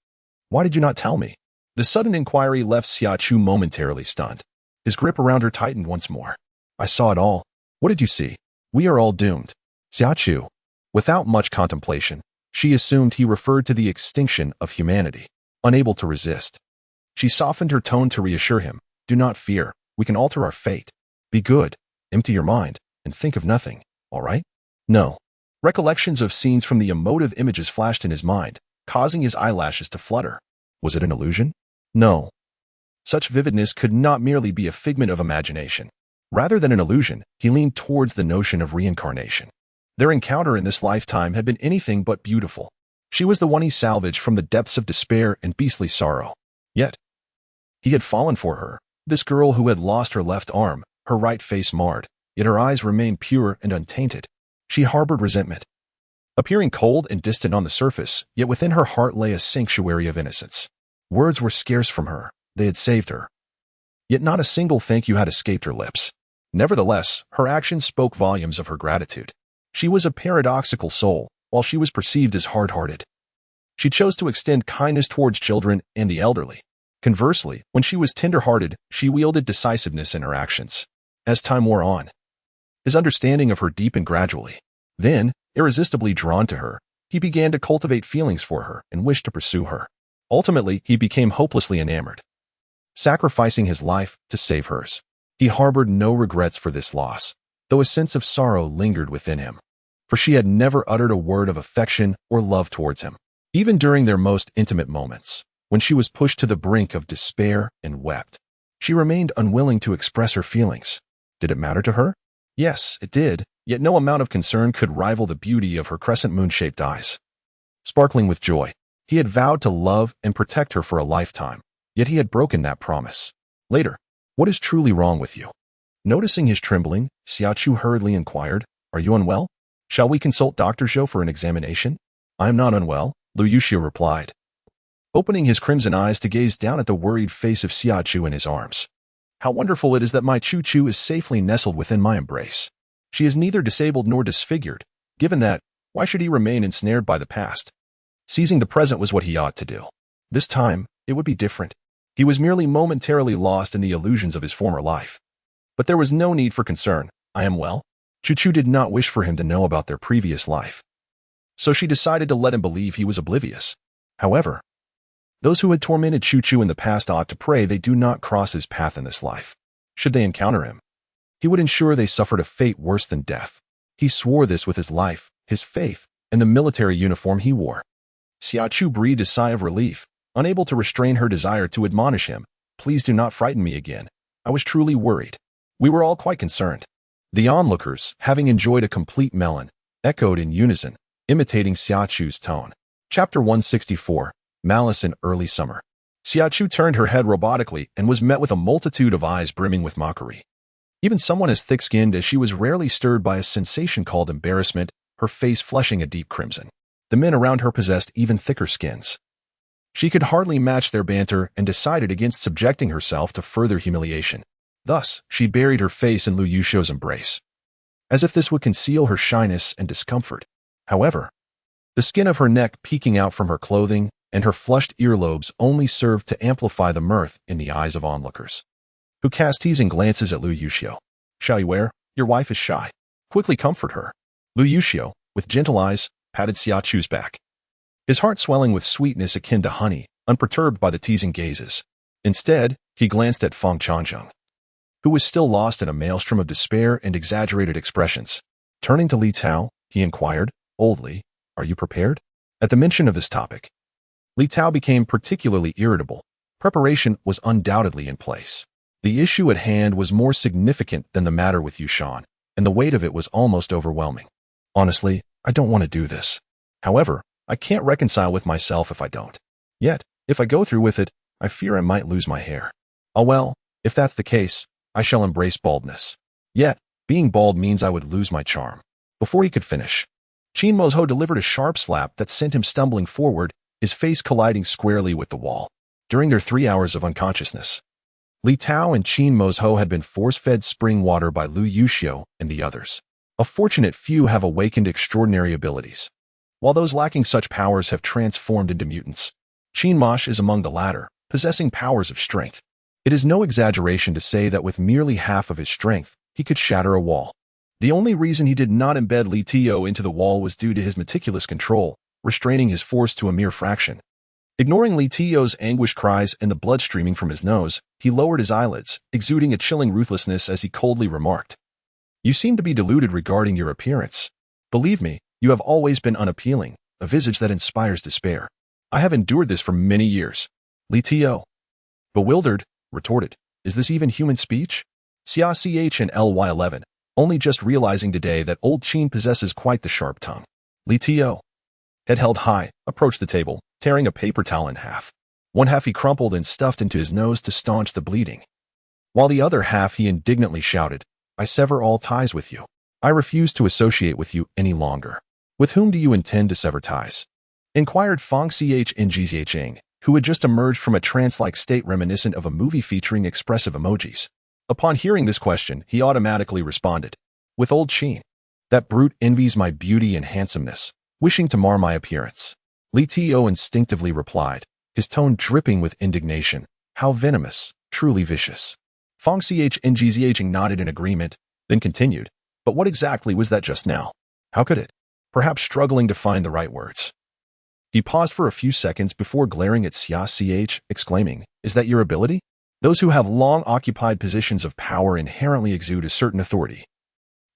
"Why did you not tell me?" The sudden inquiry left Xia Chu momentarily stunned. His grip around her tightened once more. "I saw it all." "What did you see?" "We are all doomed." Xia Chu, without much contemplation, she assumed he referred to the extinction of humanity. Unable to resist, she softened her tone to reassure him. "Do not fear. We can alter our fate. Be good. Empty your mind and think of nothing, all right?" "No." Recollections of scenes from the emotive images flashed in his mind, causing his eyelashes to flutter. Was it an illusion? No. Such vividness could not merely be a figment of imagination. Rather than an illusion, he leaned towards the notion of reincarnation. Their encounter in this lifetime had been anything but beautiful. She was the one he salvaged from the depths of despair and beastly sorrow. Yet, he had fallen for her, this girl who had lost her left arm, her right face marred, yet her eyes remained pure and untainted. She harbored resentment, appearing cold and distant on the surface, yet within her heart lay a sanctuary of innocence. Words were scarce from her. They had saved her. Yet not a single thank you had escaped her lips. Nevertheless, her actions spoke volumes of her gratitude. She was a paradoxical soul, while she was perceived as hard-hearted. She chose to extend kindness towards children and the elderly. Conversely, when she was tender-hearted, she wielded decisiveness in her actions. As time wore on, his understanding of her deepened gradually. Then, irresistibly drawn to her, he began to cultivate feelings for her and wished to pursue her. Ultimately, he became hopelessly enamored, sacrificing his life to save hers. He harbored no regrets for this loss, though a sense of sorrow lingered within him, for she had never uttered a word of affection or love towards him. Even during their most intimate moments, when she was pushed to the brink of despair and wept, she remained unwilling to express her feelings. Did it matter to her? Yes, it did, yet no amount of concern could rival the beauty of her crescent moon-shaped eyes. Sparkling with joy, He had vowed to love and protect her for a lifetime, yet he had broken that promise. Later, what is truly wrong with you? Noticing his trembling, Xia Chu hurriedly inquired, Are you unwell? Shall we consult Dr. Zhou for an examination? I am not unwell, Lu Yuxiu replied, opening his crimson eyes to gaze down at the worried face of Xia Chu in his arms. How wonderful it is that my Chu Chu is safely nestled within my embrace. She is neither disabled nor disfigured. Given that, why should he remain ensnared by the past? Seizing the present was what he ought to do. This time, it would be different. He was merely momentarily lost in the illusions of his former life. But there was no need for concern. I am well. Chu Chu did not wish for him to know about their previous life. So she decided to let him believe he was oblivious. However, those who had tormented Chu Chu in the past ought to pray they do not cross his path in this life. Should they encounter him, he would ensure they suffered a fate worse than death. He swore this with his life, his faith, and the military uniform he wore. Xia Chu breathed a sigh of relief, unable to restrain her desire to admonish him. Please do not frighten me again. I was truly worried. We were all quite concerned. The onlookers, having enjoyed a complete melon, echoed in unison, imitating Xia Chu's tone. Chapter 164, Malice in Early Summer. Xia Chu turned her head robotically and was met with a multitude of eyes brimming with mockery. Even someone as thick-skinned as she was rarely stirred by a sensation called embarrassment, her face flushing a deep crimson. The men around her possessed even thicker skins. She could hardly match their banter and decided against subjecting herself to further humiliation. Thus, she buried her face in Lu Yuxiu's embrace, as if this would conceal her shyness and discomfort. However, the skin of her neck peeking out from her clothing and her flushed earlobes only served to amplify the mirth in the eyes of onlookers, who cast teasing glances at Lu Yuxiu. Shall you wear? Your wife is shy. Quickly comfort her. Lu Yuxiu, with gentle eyes, patted Xia Chu's back, his heart swelling with sweetness akin to honey, unperturbed by the teasing gazes. Instead, he glanced at Feng Changjung, who was still lost in a maelstrom of despair and exaggerated expressions. Turning to Li Tao, he inquired, Old Li, are you prepared? At the mention of this topic, Li Tao became particularly irritable. Preparation was undoubtedly in place. The issue at hand was more significant than the matter with Yushan, and the weight of it was almost overwhelming. Honestly, I don't want to do this. However, I can't reconcile with myself if I don't. Yet, if I go through with it, I fear I might lose my hair. Oh well, if that's the case, I shall embrace baldness. Yet, being bald means I would lose my charm. Before he could finish, Qin Mozho delivered a sharp slap that sent him stumbling forward, his face colliding squarely with the wall. During their 3 hours of unconsciousness, Li Tao and Qin Mozho had been force-fed spring water by Lu Yuxiu and the others. A fortunate few have awakened extraordinary abilities, while those lacking such powers have transformed into mutants. Qin Mosh is among the latter, possessing powers of strength. It is no exaggeration to say that with merely half of his strength, he could shatter a wall. The only reason he did not embed Li Tao into the wall was due to his meticulous control, restraining his force to a mere fraction. Ignoring Li Tao's anguished cries and the blood streaming from his nose, he lowered his eyelids, exuding a chilling ruthlessness as he coldly remarked, You seem to be deluded regarding your appearance. Believe me, you have always been unappealing, a visage that inspires despair. I have endured this for many years. Li Tao, bewildered, retorted, Is this even human speech? Xia Ch and Ly11, only just realizing today that old Qin possesses quite the sharp tongue. Li Tao, head held high, approached the table, tearing a paper towel in half. One half he crumpled and stuffed into his nose to staunch the bleeding, while the other half he indignantly shouted, I sever all ties with you. I refuse to associate with you any longer. With whom do you intend to sever ties? Inquired Feng Ch Ngziacheng, who had just emerged from a trance-like state reminiscent of a movie featuring expressive emojis. Upon hearing this question, he automatically responded, With old Qin. That brute envies my beauty and handsomeness, wishing to mar my appearance. Li Tao instinctively replied, his tone dripping with indignation, How venomous, truly vicious. Feng Ch Ngziacheng nodded in agreement, then continued, But what exactly was that just now? How could it? Perhaps struggling to find the right words. He paused for a few seconds before glaring at Xia Ch, exclaiming, Is that your ability? Those who have long occupied positions of power inherently exude a certain authority.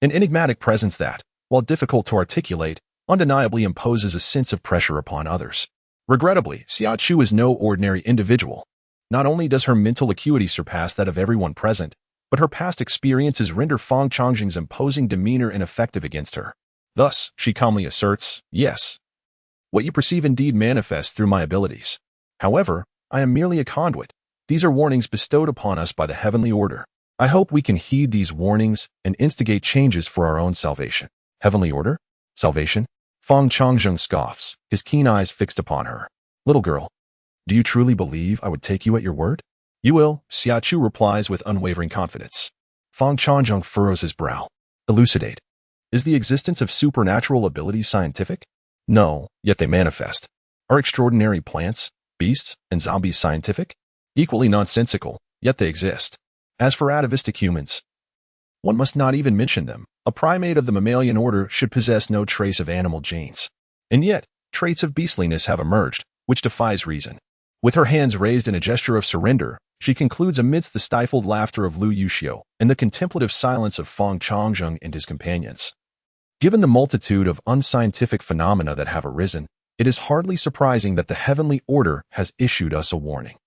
An enigmatic presence that, while difficult to articulate, undeniably imposes a sense of pressure upon others. Regrettably, Xia Chu is no ordinary individual. Not only does her mental acuity surpass that of everyone present, but her past experiences render Feng Changjing's imposing demeanor ineffective against her. Thus, she calmly asserts, Yes. What you perceive indeed manifests through my abilities. However, I am merely a conduit. These are warnings bestowed upon us by the heavenly order. I hope we can heed these warnings and instigate changes for our own salvation. Heavenly order? Salvation? Fang Changjung scoffs, his keen eyes fixed upon her. Little girl, do you truly believe I would take you at your word? You will, Xia Chu replies with unwavering confidence. Fang Changjung furrows his brow. Elucidate. Is the existence of supernatural abilities scientific? No, yet they manifest. Are extraordinary plants, beasts, and zombies scientific? Equally nonsensical, yet they exist. As for atavistic humans, one must not even mention them. A primate of the mammalian order should possess no trace of animal genes. And yet, traits of beastliness have emerged, which defies reason. With her hands raised in a gesture of surrender, she concludes amidst the stifled laughter of Lu Yuxiu and the contemplative silence of Fang Changjung and his companions. Given the multitude of unscientific phenomena that have arisen, it is hardly surprising that the heavenly order has issued us a warning.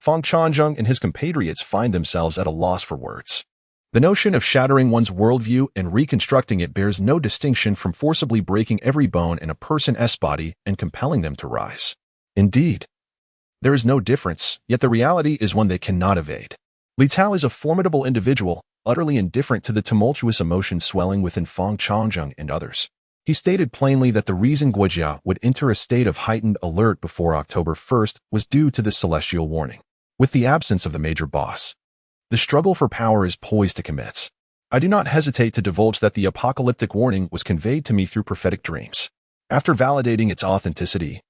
Fang Changjung and his compatriots find themselves at a loss for words. The notion of shattering one's worldview and reconstructing it bears no distinction from forcibly breaking every bone in a person's body and compelling them to rise. Indeed, there is no difference, yet the reality is one they cannot evade. Li Tao is a formidable individual, utterly indifferent to the tumultuous emotions swelling within Fang Changjung and others. He stated plainly that the reason Guojia would enter a state of heightened alert before October 1st was due to the celestial warning. With the absence of the major boss, the struggle for power is poised to commence. I do not hesitate to divulge that the apocalyptic warning was conveyed to me through prophetic dreams. After validating its authenticity,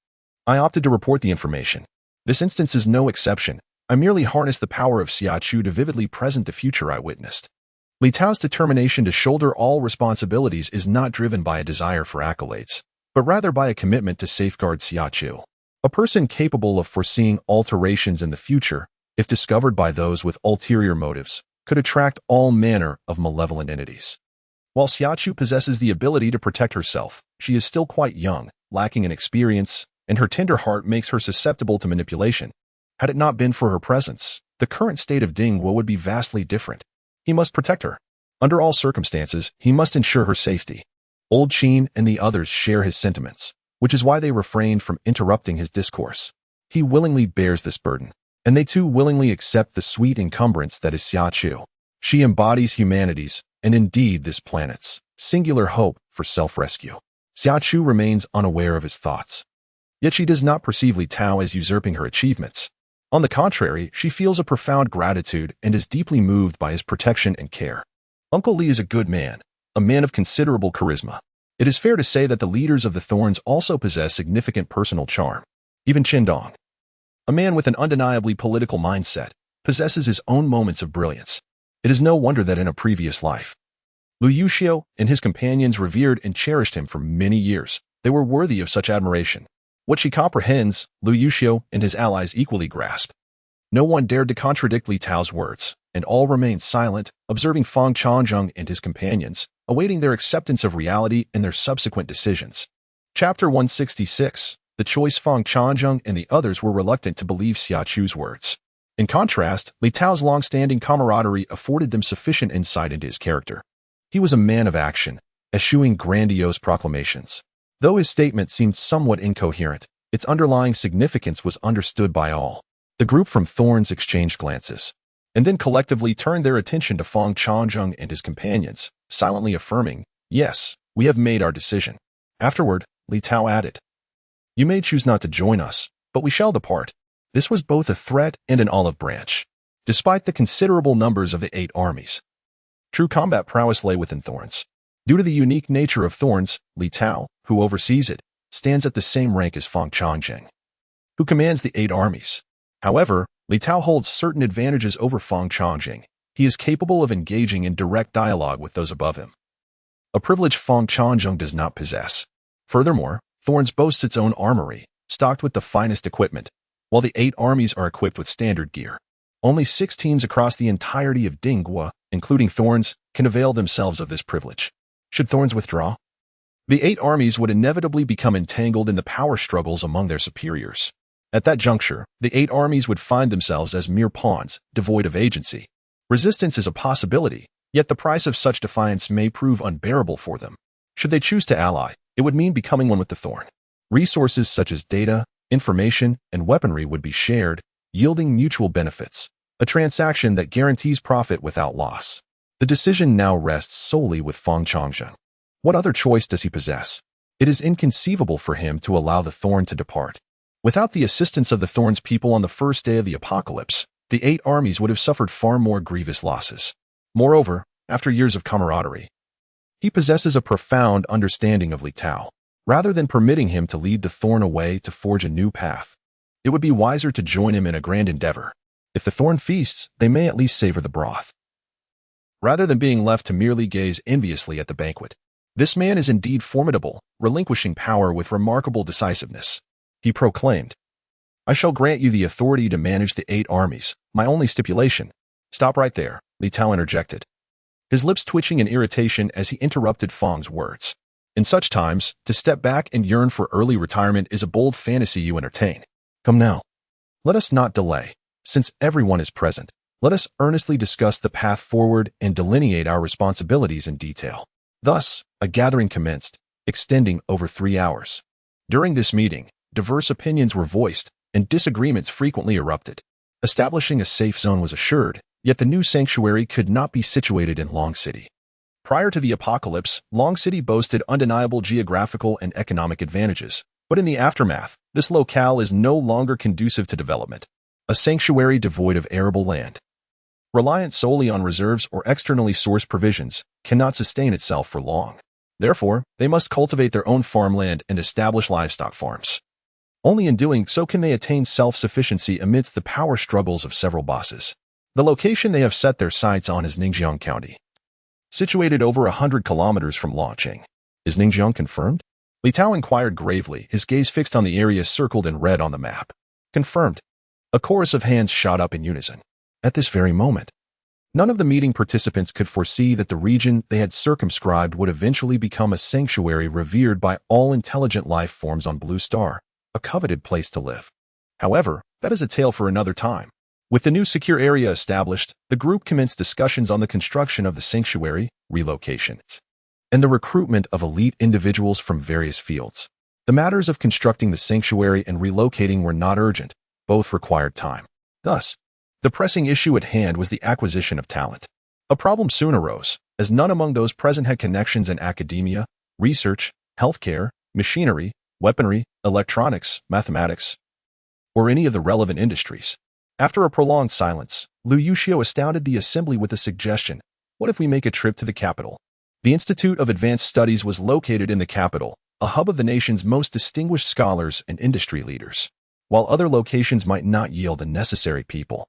I opted to report the information. This instance is no exception. I merely harnessed the power of Xia Chu to vividly present the future I witnessed. Li Tao's determination to shoulder all responsibilities is not driven by a desire for accolades, but rather by a commitment to safeguard Xia Chu. A person capable of foreseeing alterations in the future, if discovered by those with ulterior motives, could attract all manner of malevolent entities. While Xia Chu possesses the ability to protect herself, she is still quite young, lacking in experience, and her tender heart makes her susceptible to manipulation. Had it not been for her presence, the current state of Dingguo would be vastly different. He must protect her. Under all circumstances, he must ensure her safety. Old Qin and the others share his sentiments, which is why they refrained from interrupting his discourse. He willingly bears this burden, and they too willingly accept the sweet encumbrance that is Xia Chu. She embodies humanity's, and indeed this planet's, singular hope for self-rescue. Xia Chu remains unaware of his thoughts. Yet she does not perceive Li Tao as usurping her achievements. On the contrary, she feels a profound gratitude and is deeply moved by his protection and care. Uncle Li is a good man, a man of considerable charisma. It is fair to say that the leaders of the Thorns also possess significant personal charm. Even Qindong, a man with an undeniably political mindset, possesses his own moments of brilliance. It is no wonder that in a previous life, Lu Yuxiu and his companions revered and cherished him for many years. They were worthy of such admiration. What she comprehends, Lu Yuxiu and his allies equally grasped. No one dared to contradict Li Tao's words, and all remained silent, observing Fang Changjung and his companions, awaiting their acceptance of reality and their subsequent decisions. Chapter 166. The choice. Fang Changjung and the others were reluctant to believe Xia Chu's words. In contrast, Li Tao's long-standing camaraderie afforded them sufficient insight into his character. He was a man of action, eschewing grandiose proclamations. Though his statement seemed somewhat incoherent, its underlying significance was understood by all. The group from Thorns exchanged glances, and then collectively turned their attention to Fang Changjung and his companions, silently affirming, "Yes, we have made our decision." Afterward, Li Tao added, "You may choose not to join us, but we shall depart." This was both a threat and an olive branch. Despite the considerable numbers of the 8 armies, true combat prowess lay within Thorns. Due to the unique nature of Thorns, Li Tao, who oversees it, stands at the same rank as Fang Changjung, who commands the 8 armies. However, Li Tao holds certain advantages over Fang Changjung. He is capable of engaging in direct dialogue with those above him, a privilege Fang Changjung does not possess. Furthermore, Thorns boasts its own armory, stocked with the finest equipment, while the 8 armies are equipped with standard gear. Only 6 teams across the entirety of Dingguo, including Thorns, can avail themselves of this privilege. Should Thorns withdraw, the 8 armies would inevitably become entangled in the power struggles among their superiors. At that juncture, the 8 armies would find themselves as mere pawns, devoid of agency. Resistance is a possibility, yet the price of such defiance may prove unbearable for them. Should they choose to ally, it would mean becoming one with the Thorn. Resources such as data, information, and weaponry would be shared, yielding mutual benefits, a transaction that guarantees profit without loss. The decision now rests solely with Feng Changzhen. What other choice does he possess? It is inconceivable for him to allow the Thorn to depart. Without the assistance of the Thorn's people on the first day of the apocalypse, the 8 armies would have suffered far more grievous losses. Moreover, after years of camaraderie, he possesses a profound understanding of Li Tao. Rather than permitting him to lead the Thorn away to forge a new path, it would be wiser to join him in a grand endeavor. If the Thorn feasts, they may at least savor the broth, rather than being left to merely gaze enviously at the banquet. This man is indeed formidable, relinquishing power with remarkable decisiveness. He proclaimed, "I shall grant you the authority to manage the 8 armies. My only stipulation—" "Stop right there," Li Tao interjected, his lips twitching in irritation as he interrupted Feng's words. "In such times, to step back and yearn for early retirement is a bold fantasy you entertain. Come now. Let us not delay. Since everyone is present, let us earnestly discuss the path forward and delineate our responsibilities in detail." Thus, a gathering commenced, extending over 3 hours. During this meeting, diverse opinions were voiced, and disagreements frequently erupted. Establishing a safe zone was assured, yet the new sanctuary could not be situated in Long City. Prior to the apocalypse, Long City boasted undeniable geographical and economic advantages, but in the aftermath, this locale is no longer conducive to development. A sanctuary devoid of arable land, reliant solely on reserves or externally sourced provisions, cannot sustain itself for long. Therefore, they must cultivate their own farmland and establish livestock farms. Only in doing so can they attain self-sufficiency amidst the power struggles of several bosses. The location they have set their sights on is Ningxiang County, situated over 100 kilometers from Luocheng. Is Ningxiang confirmed? Li Tao inquired gravely, his gaze fixed on the area circled in red on the map. Confirmed. A chorus of hands shot up in unison. At this very moment, none of the meeting participants could foresee that the region they had circumscribed would eventually become a sanctuary revered by all intelligent life forms on Blue Star, a coveted place to live. However, that is a tale for another time. With the new secure area established, the group commenced discussions on the construction of the sanctuary, relocation, and the recruitment of elite individuals from various fields. The matters of constructing the sanctuary and relocating were not urgent, both required time. Thus, the pressing issue at hand was the acquisition of talent. A problem soon arose, as none among those present had connections in academia, research, healthcare, machinery, weaponry, electronics, mathematics, or any of the relevant industries. After a prolonged silence, Lu Yuxiu astounded the assembly with a suggestion. What if we make a trip to the capital? The Institute of Advanced Studies was located in the capital, a hub of the nation's most distinguished scholars and industry leaders. While other locations might not yield the necessary people,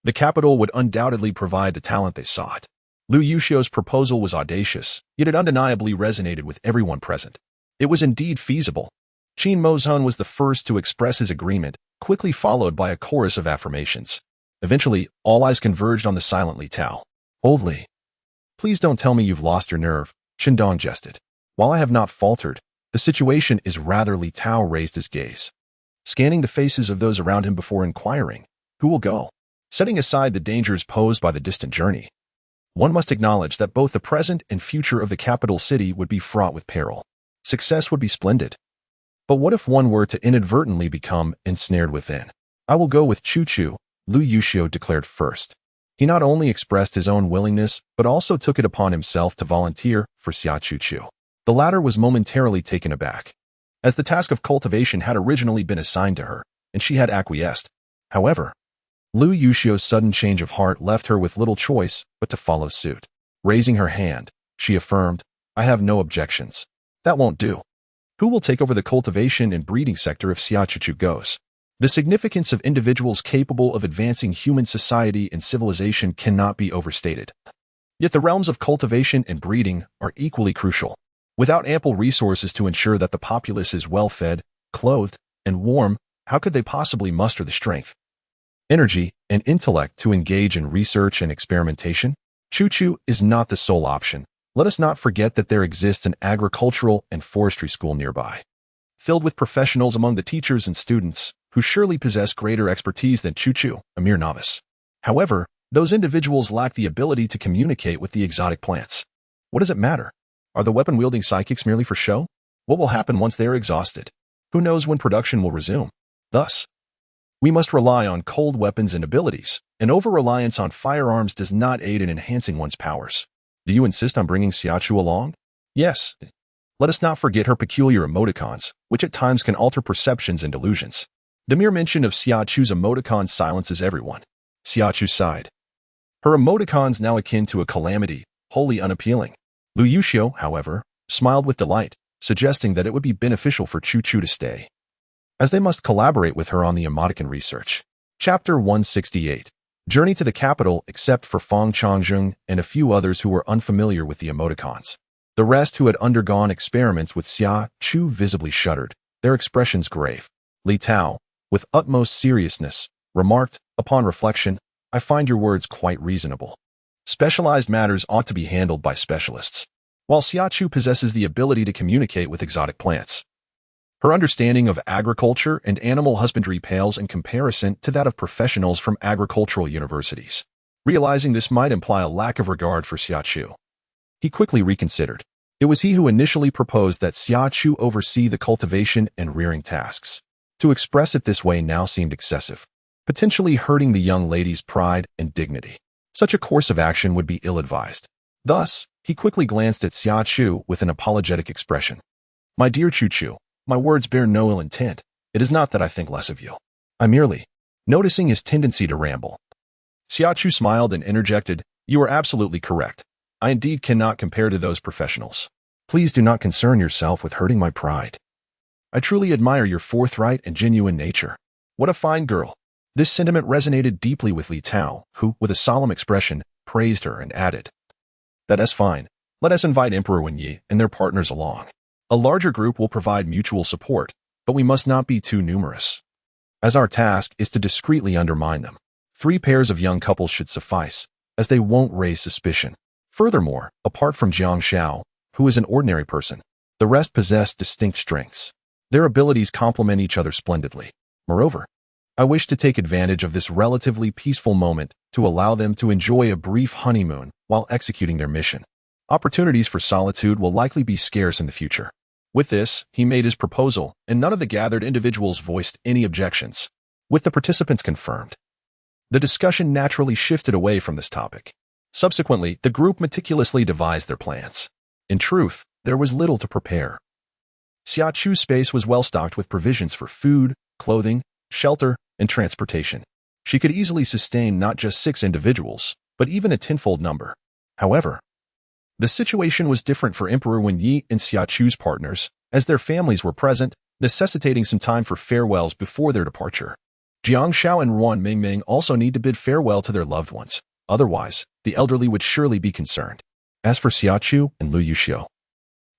the capital would undoubtedly provide the talent they sought. Lu Yuxiu's proposal was audacious, yet it undeniably resonated with everyone present. It was indeed feasible. Qin Mozhun was the first to express his agreement, quickly followed by a chorus of affirmations. Eventually, all eyes converged on the silent Li Tao. "Old Li, please don't tell me you've lost your nerve," Qindong jested. "While I have not faltered, the situation is rather." Li Tao raised his gaze, scanning the faces of those around him before inquiring, "Who will go?" Setting aside the dangers posed by the distant journey, one must acknowledge that both the present and future of the capital city would be fraught with peril. Success would be splendid. But what if one were to inadvertently become ensnared within? "I will go with Chu, Lu Yuxiu declared first. He not only expressed his own willingness, but also took it upon himself to volunteer for Xia Chu. The latter was momentarily taken aback, as the task of cultivation had originally been assigned to her, and she had acquiesced. However, Lu Yuxiu's sudden change of heart left her with little choice but to follow suit. Raising her hand, she affirmed, "I have no objections." "That won't do. Who will take over the cultivation and breeding sector if Xia Chu goes?" The significance of individuals capable of advancing human society and civilization cannot be overstated. Yet the realms of cultivation and breeding are equally crucial. Without ample resources to ensure that the populace is well-fed, clothed, and warm, how could they possibly muster the strength, energy, and intellect to engage in research and experimentation? Chu is not the sole option. Let us not forget that there exists an agricultural and forestry school nearby, filled with professionals among the teachers and students, who surely possess greater expertise than Chu, a mere novice. However, those individuals lack the ability to communicate with the exotic plants. What does it matter? Are the weapon-wielding psychics merely for show? What will happen once they are exhausted? Who knows when production will resume? Thus, we must rely on cold weapons and abilities, and over-reliance on firearms does not aid in enhancing one's powers. Do you insist on bringing Xia Chu along? Yes. Let us not forget her peculiar emoticons, which at times can alter perceptions and delusions. The mere mention of Xia Chu's emoticon silences everyone. Xia Chu sighed. Her emoticons now akin to a calamity, wholly unappealing. Lu Yuxiu, however, smiled with delight, suggesting that it would be beneficial for Chu Chu to stay, as they must collaborate with her on the emoticon research. Chapter 168. Journey to the capital except for Fang Changzheng and a few others who were unfamiliar with the emoticons. The rest who had undergone experiments with Xia Chu visibly shuddered, their expressions grave. Li Tao, with utmost seriousness, remarked, upon reflection, I find your words quite reasonable. Specialized matters ought to be handled by specialists. While Xia Chu possesses the ability to communicate with exotic plants, her understanding of agriculture and animal husbandry pales in comparison to that of professionals from agricultural universities. Realizing this might imply a lack of regard for Xia Chu, he quickly reconsidered. It was he who initially proposed that Xia Chu oversee the cultivation and rearing tasks. To express it this way now seemed excessive, potentially hurting the young lady's pride and dignity. Such a course of action would be ill-advised. Thus, he quickly glanced at Xia Chu with an apologetic expression. My dear Chu Chu, my words bear no ill intent. It is not that I think less of you. I merely, noticing his tendency to ramble. Xia Chu smiled and interjected, You are absolutely correct. I indeed cannot compare to those professionals. Please do not concern yourself with hurting my pride. I truly admire your forthright and genuine nature. What a fine girl. This sentiment resonated deeply with Li Tao, who, with a solemn expression, praised her and added, That is fine. Let us invite Emperor Wenyi and their partners along. A larger group will provide mutual support, but we must not be too numerous, as our task is to discreetly undermine them. 3 pairs of young couples should suffice, as they won't raise suspicion. Furthermore, apart from Jiang Xiao, who is an ordinary person, the rest possess distinct strengths. Their abilities complement each other splendidly. Moreover, I wish to take advantage of this relatively peaceful moment to allow them to enjoy a brief honeymoon while executing their mission. Opportunities for solitude will likely be scarce in the future. With this, he made his proposal, and none of the gathered individuals voiced any objections. With the participants confirmed, the discussion naturally shifted away from this topic. Subsequently, the group meticulously devised their plans. In truth, there was little to prepare. Xia Chu's space was well stocked with provisions for food, clothing, shelter, and transportation. She could easily sustain not just 6 individuals, but even a tenfold number. However, the situation was different for Emperor Wenyi and Xia Chu's partners, as their families were present, necessitating some time for farewells before their departure. Jiang Xiao and Ruan Mingming also need to bid farewell to their loved ones. Otherwise, the elderly would surely be concerned. As for Xia Chu and Lu Yuxiu,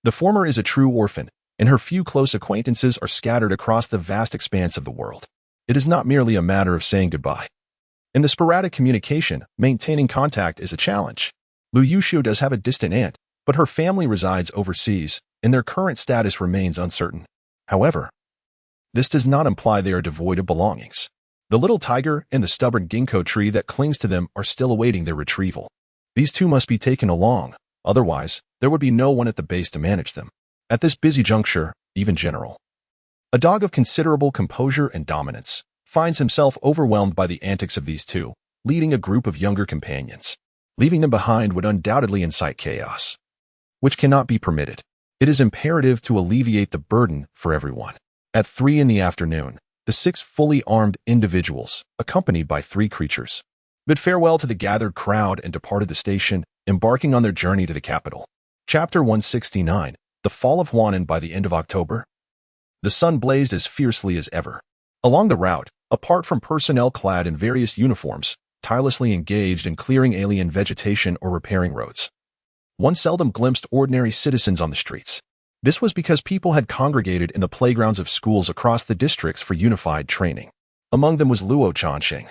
the former is a true orphan, and her few close acquaintances are scattered across the vast expanse of the world. It is not merely a matter of saying goodbye. In the sporadic communication, maintaining contact is a challenge. Lu Yuxiu does have a distant aunt, but her family resides overseas, and their current status remains uncertain. However, this does not imply they are devoid of belongings. The little tiger and the stubborn ginkgo tree that clings to them are still awaiting their retrieval. These 2 must be taken along, otherwise, there would be no one at the base to manage them. At this busy juncture, even General, a dog of considerable composure and dominance, finds himself overwhelmed by the antics of these 2, leading a group of younger companions. Leaving them behind would undoubtedly incite chaos, which cannot be permitted. It is imperative to alleviate the burden for everyone. At 3 in the afternoon, the 6 fully armed individuals, accompanied by 3 creatures, bid farewell to the gathered crowd and departed the station, embarking on their journey to the capital. Chapter 169. The Fall of Huanan. By the end of October, the sun blazed as fiercely as ever. Along the route, apart from personnel clad in various uniforms, tirelessly engaged in clearing alien vegetation or repairing roads, one seldom glimpsed ordinary citizens on the streets. This was because people had congregated in the playgrounds of schools across the districts for unified training. Among them was Luo Chanxing.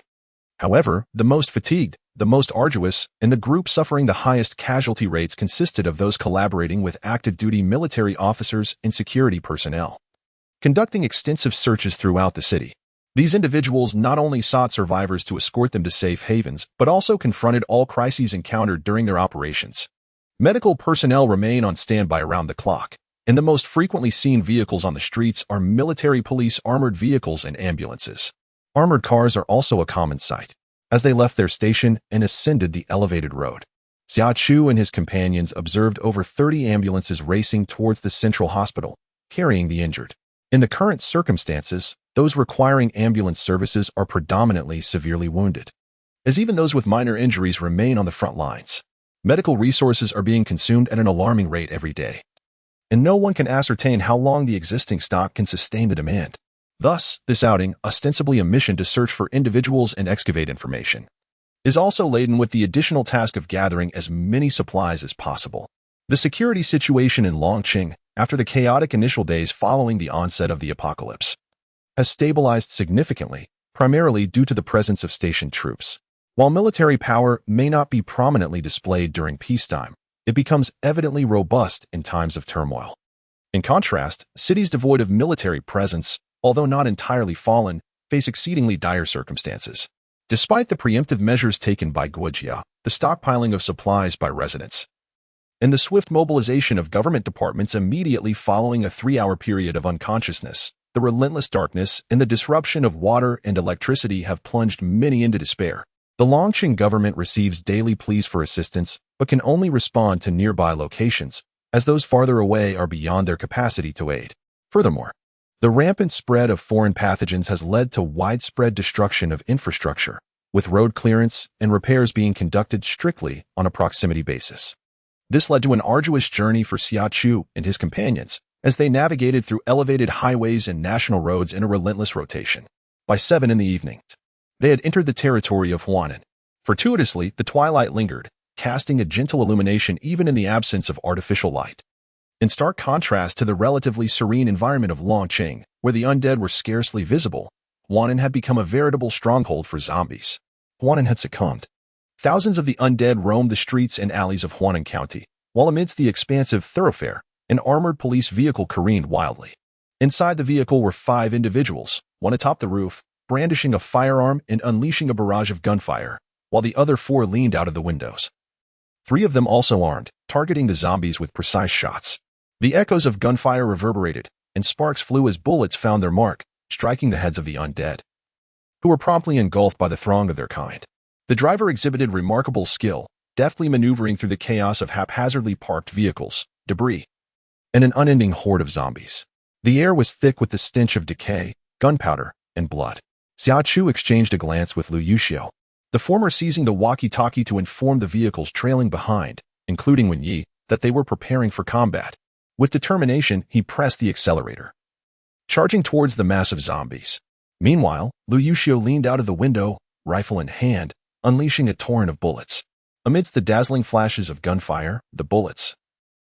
However, the most fatigued, the most arduous, and the group suffering the highest casualty rates consisted of those collaborating with active-duty military officers and security personnel, conducting extensive searches throughout the city. These individuals not only sought survivors to escort them to safe havens, but also confronted all crises encountered during their operations. Medical personnel remain on standby around the clock, and the most frequently seen vehicles on the streets are military police armored vehicles and ambulances. Armored cars are also a common sight, as they left their station and ascended the elevated road. Xia Chu and his companions observed over 30 ambulances racing towards the central hospital, carrying the injured. In the current circumstances, those requiring ambulance services are predominantly severely wounded, as even those with minor injuries remain on the front lines. Medical resources are being consumed at an alarming rate every day, and no one can ascertain how long the existing stock can sustain the demand. Thus, this outing, ostensibly a mission to search for individuals and excavate information, is also laden with the additional task of gathering as many supplies as possible. The security situation in Longqing, after the chaotic initial days following the onset of the apocalypse, has stabilized significantly, primarily due to the presence of stationed troops. While military power may not be prominently displayed during peacetime, it becomes evidently robust in times of turmoil. In contrast, cities devoid of military presence, although not entirely fallen, face exceedingly dire circumstances. Despite the preemptive measures taken by Guojia, the stockpiling of supplies by residents, and the swift mobilization of government departments immediately following a 3-hour period of unconsciousness, the relentless darkness and the disruption of water and electricity have plunged many into despair. The Longqing government receives daily pleas for assistance, but can only respond to nearby locations, as those farther away are beyond their capacity to aid. Furthermore, the rampant spread of foreign pathogens has led to widespread destruction of infrastructure, with road clearance and repairs being conducted strictly on a proximity basis. This led to an arduous journey for Xia Chu and his companions as they navigated through elevated highways and national roads in a relentless rotation. By 7 in the evening, they had entered the territory of Huanan. Fortuitously, the twilight lingered, casting a gentle illumination even in the absence of artificial light. In stark contrast to the relatively serene environment of Longqing, where the undead were scarcely visible, Huanan had become a veritable stronghold for zombies. Huanan had succumbed. Thousands of the undead roamed the streets and alleys of Huanan County, while amidst the expansive thoroughfare, an armored police vehicle careened wildly. Inside the vehicle were 5 individuals, one atop the roof, brandishing a firearm and unleashing a barrage of gunfire, while the other 4 leaned out of the windows. 3 of them also armed, targeting the zombies with precise shots. The echoes of gunfire reverberated, and sparks flew as bullets found their mark, striking the heads of the undead, who were promptly engulfed by the throng of their kind. The driver exhibited remarkable skill, deftly maneuvering through the chaos of haphazardly parked vehicles, debris, and an unending horde of zombies. The air was thick with the stench of decay, gunpowder, and blood. Xia Chu exchanged a glance with Lu Yuxiu, the former seizing the walkie-talkie to inform the vehicles trailing behind, including Wen Yi, that they were preparing for combat. With determination, he pressed the accelerator, charging towards the mass of zombies. Meanwhile, Lu Yuxiu leaned out of the window, rifle in hand, unleashing a torrent of bullets. Amidst the dazzling flashes of gunfire, the bullets,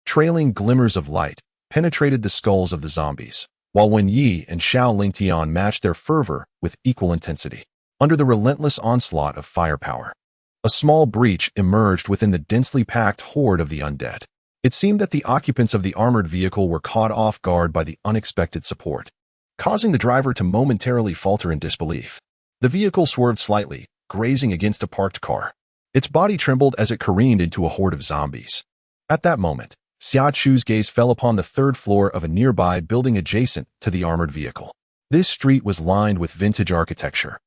trailing glimmers of light, penetrated the skulls of the zombies, while Wen Yi and Xiao Lingtian matched their fervor with equal intensity. Under the relentless onslaught of firepower, a small breach emerged within the densely packed horde of the undead. It seemed that the occupants of the armored vehicle were caught off guard by the unexpected support, causing the driver to momentarily falter in disbelief. The vehicle swerved slightly, grazing against a parked car. Its body trembled as it careened into a horde of zombies. At that moment, Xia Chu's gaze fell upon the 3rd floor of a nearby building adjacent to the armored vehicle. This street was lined with vintage architecture.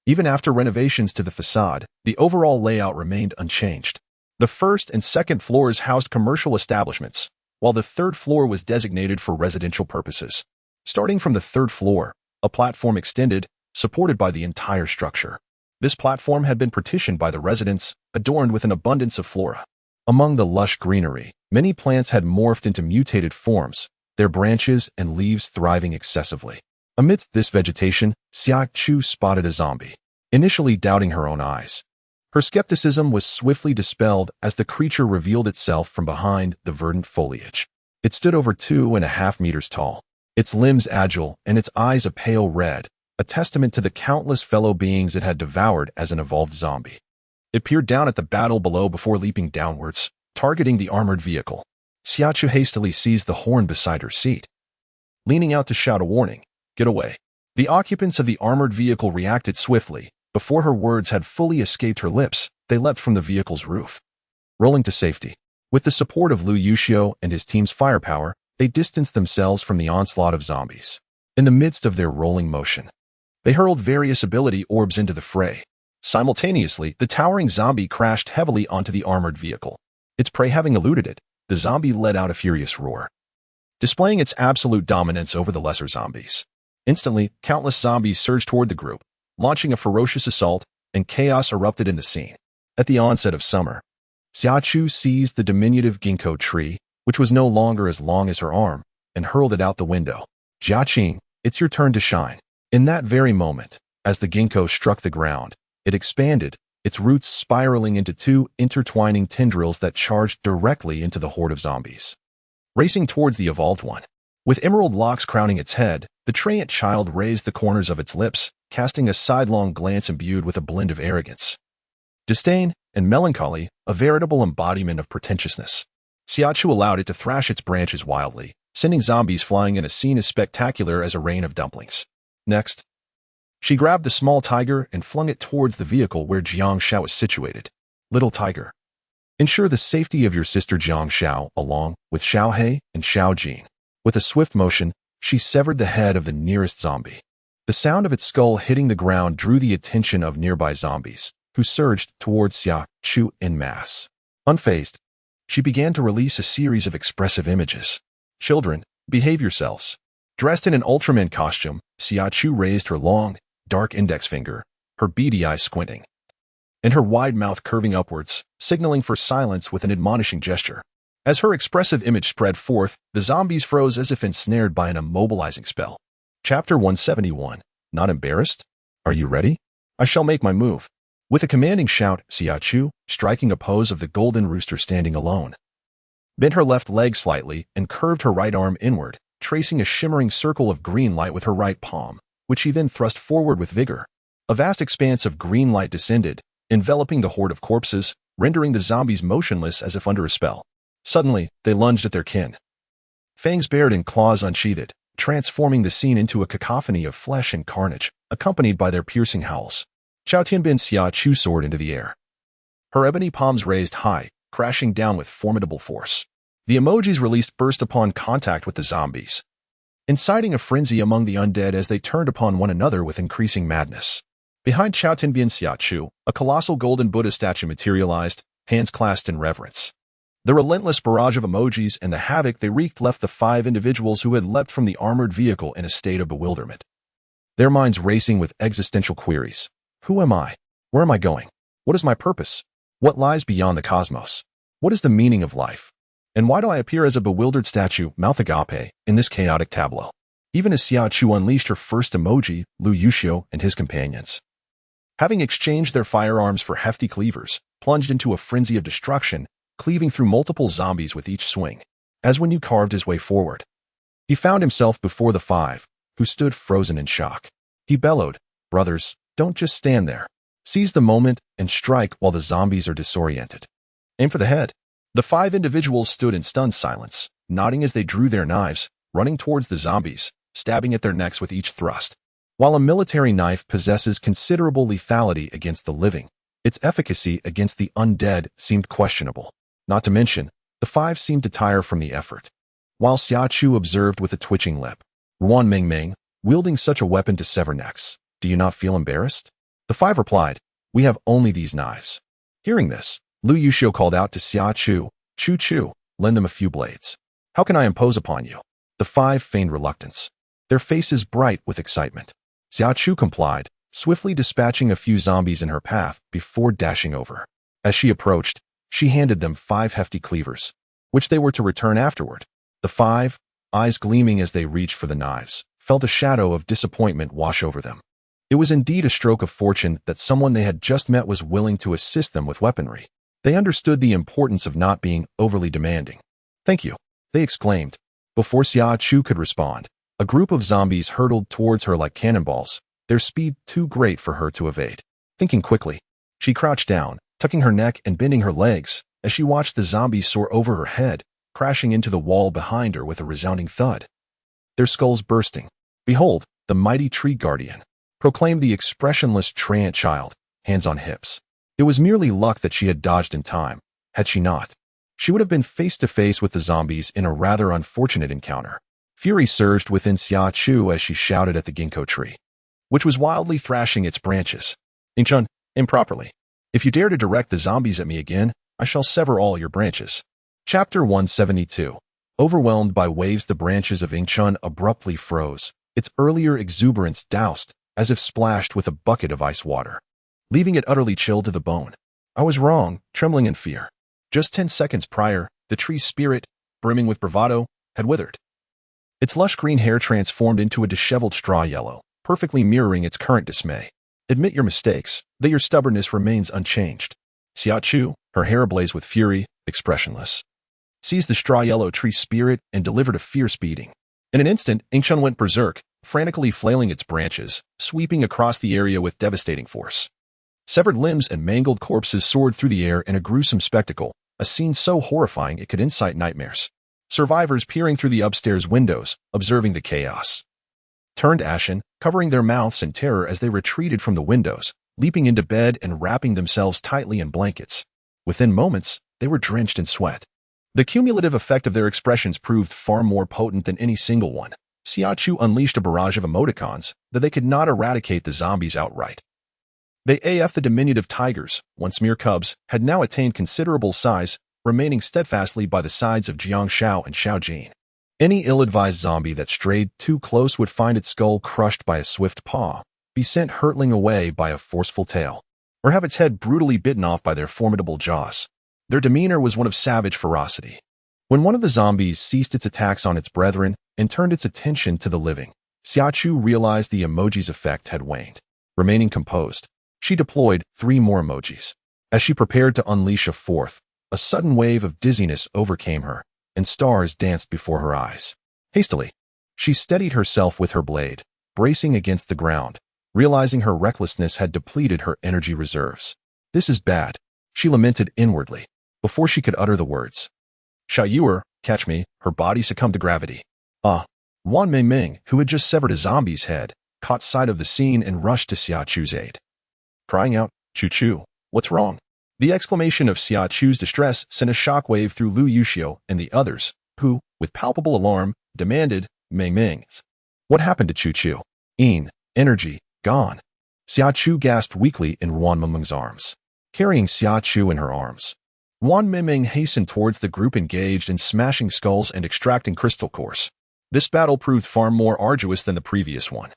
Even after renovations to the facade, the overall layout remained unchanged. The 1st and 2nd floors housed commercial establishments, while the 3rd floor was designated for residential purposes. Starting from the 3rd floor, a platform extended, supported by the entire structure. This platform had been partitioned by the residents, adorned with an abundance of flora. Among the lush greenery, many plants had morphed into mutated forms, their branches and leaves thriving excessively. Amidst this vegetation, Xia Chu spotted a zombie, initially doubting her own eyes. Her skepticism was swiftly dispelled as the creature revealed itself from behind the verdant foliage. It stood over 2.5 meters tall, its limbs agile and its eyes a pale red, a testament to the countless fellow beings it had devoured as an evolved zombie. It peered down at the battle below before leaping downwards, targeting the armored vehicle. Xia Chu hastily seized the horn beside her seat, leaning out to shout a warning, "Get away." The occupants of the armored vehicle reacted swiftly. Before her words had fully escaped her lips, they leapt from the vehicle's roof, rolling to safety. With the support of Lu Yuxiu and his team's firepower, They distanced themselves from the onslaught of zombies. In the midst of their rolling motion, they hurled various ability orbs into the fray. Simultaneously, the towering zombie crashed heavily onto the armored vehicle. Its prey having eluded it, the zombie let out a furious roar, displaying its absolute dominance over the lesser zombies. Instantly, countless zombies surged toward the group, launching a ferocious assault, and chaos erupted in the scene. At the onset of summer, Xia Chu seized the diminutive ginkgo tree, which was no longer as long as her arm, and hurled it out the window. Jia Qing, it's your turn to shine. In that very moment, as the ginkgo struck the ground, it expanded, its roots spiraling into two intertwining tendrils that charged directly into the horde of zombies, racing towards the evolved one. With emerald locks crowning its head, the Treant child raised the corners of its lips, casting a sidelong glance imbued with a blend of arrogance, disdain, and melancholy, a veritable embodiment of pretentiousness. Xia Chu allowed it to thrash its branches wildly, sending zombies flying in a scene as spectacular as a rain of dumplings. Next, she grabbed the small tiger and flung it towards the vehicle where Jiang Shao was situated. Little tiger, ensure the safety of your sister Jiang Shao along with Xiao He and Xiao Jin. With a swift motion, she severed the head of the nearest zombie. The sound of its skull hitting the ground drew the attention of nearby zombies, who surged towards Xia Chu en masse. Unfazed, she began to release a series of expressive images. Children, behave yourselves. Dressed in an Ultraman costume, Xia Chu raised her long, dark index finger, her beady eyes squinting, and her wide mouth curving upwards, signaling for silence with an admonishing gesture. As her expressive image spread forth, the zombies froze as if ensnared by an immobilizing spell. Chapter 171. Not embarrassed? Are you ready? I shall make my move. With a commanding shout, Xia Chu, striking a pose of the golden rooster standing alone, bent her left leg slightly and curved her right arm inward, tracing a shimmering circle of green light with her right palm, which she then thrust forward with vigor. A vast expanse of green light descended, enveloping the horde of corpses, rendering the zombies motionless as if under a spell. Suddenly, they lunged at their kin, fangs bared and claws unsheathed, transforming the scene into a cacophony of flesh and carnage, accompanied by their piercing howls. Xiao Tianbin Xia Chu soared into the air, her ebony palms raised high, crashing down with formidable force. The emojis released burst upon contact with the zombies, inciting a frenzy among the undead as they turned upon one another with increasing madness. Behind Xiao Tianbin Xia Chu, a colossal golden Buddha statue materialized, hands clasped in reverence. The relentless barrage of emojis and the havoc they wreaked left the 5 individuals who had leapt from the armored vehicle in a state of bewilderment, their minds racing with existential queries. Who am I? Where am I going? What is my purpose? What lies beyond the cosmos? What is the meaning of life? And why do I appear as a bewildered statue, mouth agape, in this chaotic tableau? Even as Xia Chu unleashed her first emoji, Lu Yuxiu and his companions, having exchanged their firearms for hefty cleavers, plunged into a frenzy of destruction, cleaving through multiple zombies with each swing. As when Yu carved his way forward, he found himself before the 5, who stood frozen in shock. He bellowed, "Brothers, don't just stand there. Seize the moment and strike while the zombies are disoriented. Aim for the head." The 5 individuals stood in stunned silence, nodding as they drew their knives, running towards the zombies, stabbing at their necks with each thrust. While a military knife possesses considerable lethality against the living, its efficacy against the undead seemed questionable. Not to mention, the 5 seemed to tire from the effort. While Xia Chu observed with a twitching lip, Ruan Mingming, wielding such a weapon to sever necks, do you not feel embarrassed? The 5 replied, we have only these knives. Hearing this, Lu Yuxiu called out to Xia Chu, Chu, lend them a few blades. How can I impose upon you? The 5 feigned reluctance, their faces bright with excitement. Xia Chu complied, swiftly dispatching a few zombies in her path before dashing over. As she approached, she handed them 5 hefty cleavers, which they were to return afterward. The 5, eyes gleaming as they reached for the knives, felt a shadow of disappointment wash over them. It was indeed a stroke of fortune that someone they had just met was willing to assist them with weaponry. They understood the importance of not being overly demanding. Thank you, they exclaimed. Before Xia Chu could respond, a group of zombies hurtled towards her like cannonballs, their speed too great for her to evade. Thinking quickly, she crouched down, tucking her neck and bending her legs, as she watched the zombies soar over her head, crashing into the wall behind her with a resounding thud, their skulls bursting. Behold, the mighty tree guardian, proclaimed the expressionless Treant child, hands on hips. It was merely luck that she had dodged in time. Had she not, She would have been face to face with the zombies in a rather unfortunate encounter. Fury surged within Xia Chu as she shouted at the ginkgo tree, which was wildly thrashing its branches. Ingchun, improperly. If you dare to direct the zombies at me again, I shall sever all your branches. Chapter 172. Overwhelmed by waves, the branches of Ingchun abruptly froze, its earlier exuberance doused, as if splashed with a bucket of ice water, leaving it utterly chilled to the bone. I was wrong, trembling in fear. Just 10 seconds prior, the tree's spirit, brimming with bravado, had withered. Its lush green hair transformed into a disheveled straw yellow, perfectly mirroring its current dismay. Admit your mistakes, that your stubbornness remains unchanged. Xia Chu, her hair ablaze with fury, expressionless, seized the straw yellow tree spirit and delivered a fierce beating. In an instant, Ingchun went berserk, frantically flailing its branches, sweeping across the area with devastating force. Severed limbs and mangled corpses soared through the air in a gruesome spectacle, a scene so horrifying it could incite nightmares. Survivors peering through the upstairs windows, observing the chaos, turned ashen, covering their mouths in terror as they retreated from the windows, leaping into bed and wrapping themselves tightly in blankets. Within moments, they were drenched in sweat. The cumulative effect of their expressions proved far more potent than any single one. Xia Chu unleashed a barrage of emoticons that they could not eradicate the zombies outright. They AF the diminutive tigers, once mere cubs, had now attained considerable size, remaining steadfastly by the sides of Jiang Shao and Xiao Jin. Any ill-advised zombie that strayed too close would find its skull crushed by a swift paw, be sent hurtling away by a forceful tail, or have its head brutally bitten off by their formidable jaws. Their demeanor was one of savage ferocity. When one of the zombies ceased its attacks on its brethren and turned its attention to the living, Xia Chu realized the emoji's effect had waned. Remaining composed, she deployed 3 more emojis. As she prepared to unleash a fourth, a sudden wave of dizziness overcame her, and stars danced before her eyes. Hastily, she steadied herself with her blade, bracing against the ground, realizing her recklessness had depleted her energy reserves. This is bad, she lamented inwardly, before she could utter the words. Shayuer, catch me, her body succumbed to gravity. Wan Mingming, who had just severed a zombie's head, caught sight of the scene and rushed to Xia Chu's aid. Crying out, Chu, what's wrong? The exclamation of Xia Chu's distress sent a shockwave through Lu Yuxiu and the others, who, with palpable alarm, demanded, Ming. What happened to Chu? Energy, gone. Xia Chu gasped weakly in Wan Mingming's arms. Carrying Xia Chu in her arms, Wan Mingming hastened towards the group engaged in smashing skulls and extracting crystal cores. This battle proved far more arduous than the previous one.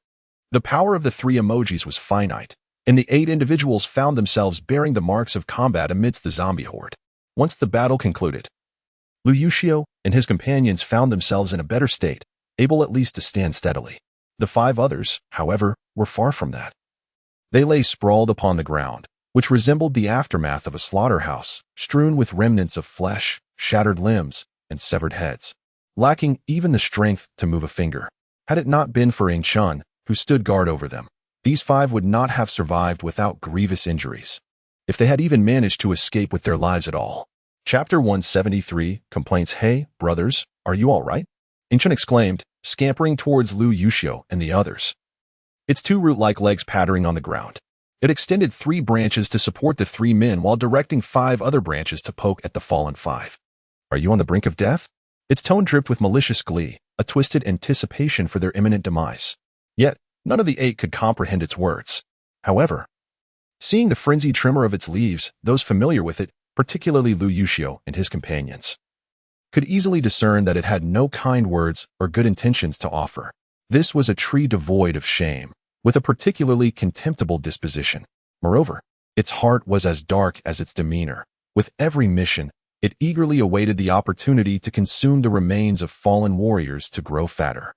The power of the 3 emojis was finite, and the 8 individuals found themselves bearing the marks of combat amidst the zombie horde. Once the battle concluded, Lu Yuxiu and his companions found themselves in a better state, able at least to stand steadily. The 5 others, however, were far from that. They lay sprawled upon the ground, which resembled the aftermath of a slaughterhouse, strewn with remnants of flesh, shattered limbs, and severed heads, lacking even the strength to move a finger. Had it not been for Ingchun, who stood guard over them, these 5 would not have survived without grievous injuries, if they had even managed to escape with their lives at all. Chapter 173, Complaints. Hey, brothers, are you all right? Ingchun exclaimed, scampering towards Lu Yuxiu and the others, its 2 root-like legs pattering on the ground. It extended 3 branches to support the 3 men while directing 5 other branches to poke at the fallen 5. Are you on the brink of death? Its tone dripped with malicious glee, a twisted anticipation for their imminent demise. Yet, none of the 8 could comprehend its words. However, seeing the frenzied tremor of its leaves, those familiar with it, particularly Lu Yuxiu and his companions, could easily discern that it had no kind words or good intentions to offer. This was a tree devoid of shame, with a particularly contemptible disposition. Moreover, its heart was as dark as its demeanor. With every mission, it eagerly awaited the opportunity to consume the remains of fallen warriors to grow fatter.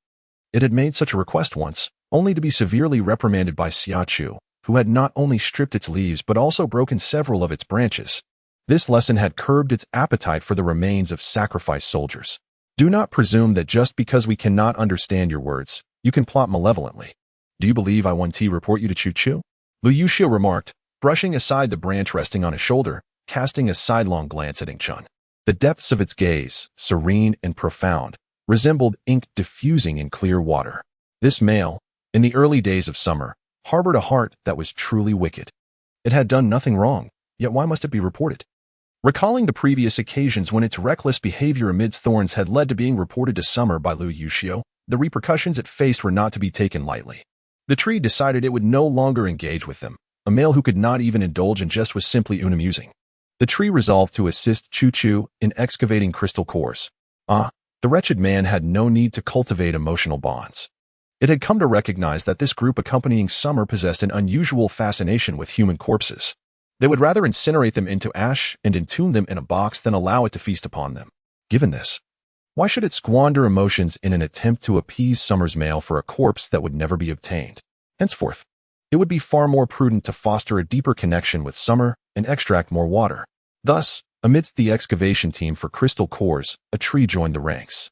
It had made such a request once, only to be severely reprimanded by Xia Chu, who had not only stripped its leaves but also broken several of its branches. This lesson had curbed its appetite for the remains of sacrificed soldiers. Do not presume that just because we cannot understand your words, you can plot malevolently. Do you believe I want to report you to Chu? Lu Yuxiu remarked, brushing aside the branch resting on his shoulder, casting a sidelong glance at Ingchun. The depths of its gaze, serene and profound, resembled ink diffusing in clear water. This male, in the early days of summer, harbored a heart that was truly wicked. It had done nothing wrong, yet why must it be reported? Recalling the previous occasions when its reckless behavior amidst thorns had led to being reported to Summer by Lu Yuxiu, the repercussions it faced were not to be taken lightly. The tree decided it would no longer engage with them. A male who could not even indulge in jest was simply unamusing. The tree resolved to assist Xia Chu in excavating crystal cores. The wretched man had no need to cultivate emotional bonds. It had come to recognize that this group accompanying Summer possessed an unusual fascination with human corpses. They would rather incinerate them into ash and entomb them in a box than allow it to feast upon them. Given this, why should it squander emotions in an attempt to appease Summer's male for a corpse that would never be obtained? Henceforth, it would be far more prudent to foster a deeper connection with Summer and extract more water. Thus, amidst the excavation team for crystal cores, a tree joined the ranks.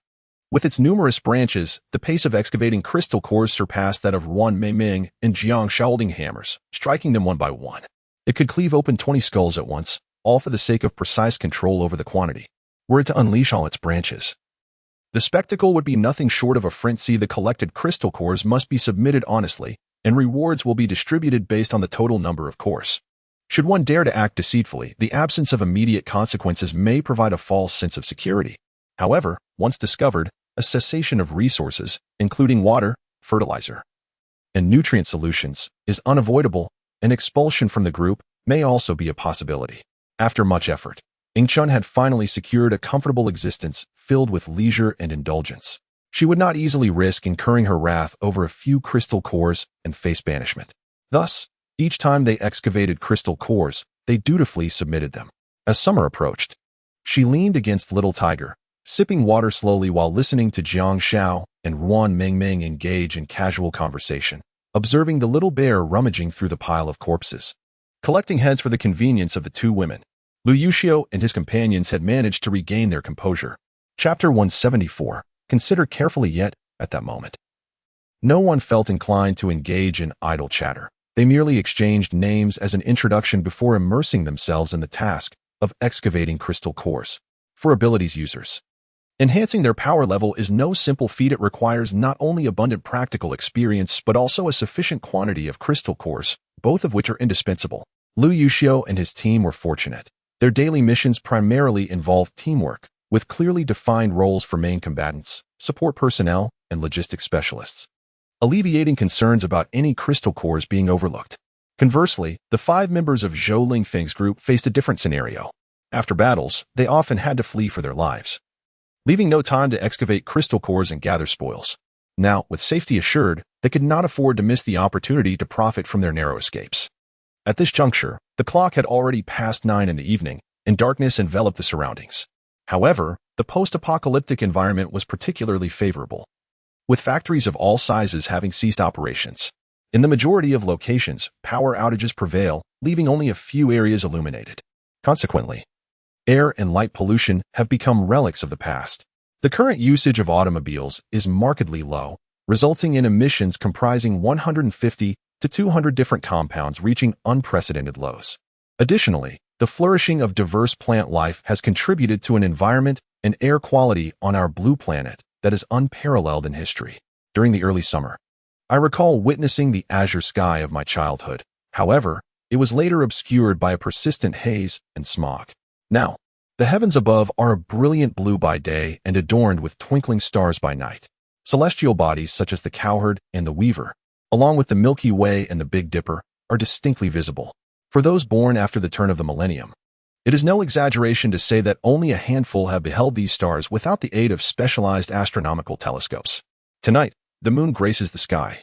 With its numerous branches, the pace of excavating crystal cores surpassed that of Ruan Meiming and Jiang Shao holding hammers, striking them one by one. It could cleave open 20 skulls at once, all for the sake of precise control over the quantity, were it to unleash all its branches. The spectacle would be nothing short of a frenzy. The collected crystal cores must be submitted honestly, and rewards will be distributed based on the total number of cores. Should one dare to act deceitfully, the absence of immediate consequences may provide a false sense of security. However, once discovered, a cessation of resources, including water, fertilizer, and nutrient solutions, is unavoidable, and expulsion from the group may also be a possibility. After much effort, Yingchun had finally secured a comfortable existence filled with leisure and indulgence. She would not easily risk incurring her wrath over a few crystal cores and face banishment. Thus, each time they excavated crystal cores, they dutifully submitted them. As summer approached, she leaned against Little Tiger, sipping water slowly while listening to Jiang Shao and Ruan Mingming engage in casual conversation, observing the little bear rummaging through the pile of corpses. Collecting heads for the convenience of the two women, Lu Yuxiu and his companions had managed to regain their composure. Chapter 174. Consider carefully. Yet, at that moment, no one felt inclined to engage in idle chatter. They merely exchanged names as an introduction before immersing themselves in the task of excavating crystal cores. For abilities users, enhancing their power level is no simple feat. It requires not only abundant practical experience but also a sufficient quantity of crystal cores, both of which are indispensable. Lu Yuxiu and his team were fortunate. Their daily missions primarily involved teamwork, with clearly defined roles for main combatants, support personnel, and logistics specialists, alleviating concerns about any crystal cores being overlooked. Conversely, the 5 members of Zhou Lingfeng's group faced a different scenario. After battles, they often had to flee for their lives, leaving no time to excavate crystal cores and gather spoils. Now, with safety assured, they could not afford to miss the opportunity to profit from their narrow escapes. At this juncture, the clock had already passed 9 in the evening, and darkness enveloped the surroundings. However, the post-apocalyptic environment was particularly favorable, with factories of all sizes having ceased operations. In the majority of locations, power outages prevail, leaving only a few areas illuminated. Consequently, air and light pollution have become relics of the past. The current usage of automobiles is markedly low, resulting in emissions comprising 150 to 200 different compounds reaching unprecedented lows. Additionally, the flourishing of diverse plant life has contributed to an environment and air quality on our blue planet that is unparalleled in history. During the early summer, I recall witnessing the azure sky of my childhood. However, it was later obscured by a persistent haze and smog. Now, the heavens above are a brilliant blue by day and adorned with twinkling stars by night. Celestial bodies such as the Cowherd and the Weaver, along with the Milky Way and the Big Dipper, are distinctly visible. For those born after the turn of the millennium, it is no exaggeration to say that only a handful have beheld these stars without the aid of specialized astronomical telescopes. Tonight, the moon graces the sky,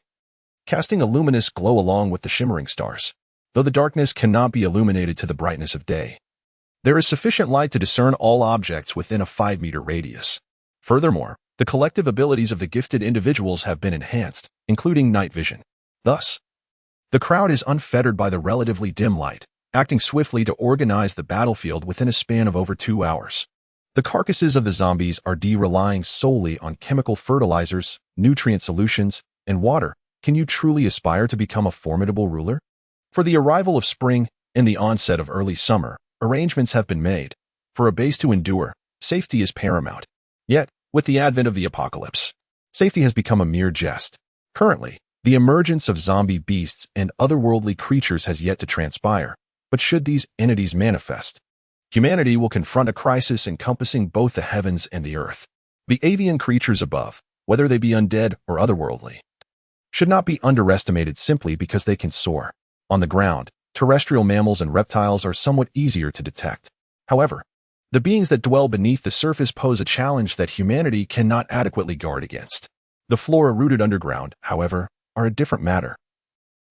casting a luminous glow along with the shimmering stars. Though the darkness cannot be illuminated to the brightness of day, there is sufficient light to discern all objects within a 5-meter radius. Furthermore, the collective abilities of the gifted individuals have been enhanced, including night vision. Thus, the crowd is unfettered by the relatively dim light, acting swiftly to organize the battlefield within a span of over 2 hours. The carcasses of the zombies are relying solely on chemical fertilizers, nutrient solutions, and water. Can you truly aspire to become a formidable ruler? For the arrival of spring and the onset of early summer, arrangements have been made. For a base to endure, safety is paramount. Yet, with the advent of the apocalypse, safety has become a mere jest. Currently, the emergence of zombie beasts and otherworldly creatures has yet to transpire, but should these entities manifest, Humanity will confront a crisis encompassing both the heavens and the earth. The avian creatures above, whether they be undead or otherworldly, should not be underestimated simply because they can soar. On the ground, terrestrial mammals and reptiles are somewhat easier to detect. However, the beings that dwell beneath the surface pose a challenge that humanity cannot adequately guard against. The flora rooted underground, however, are a different matter.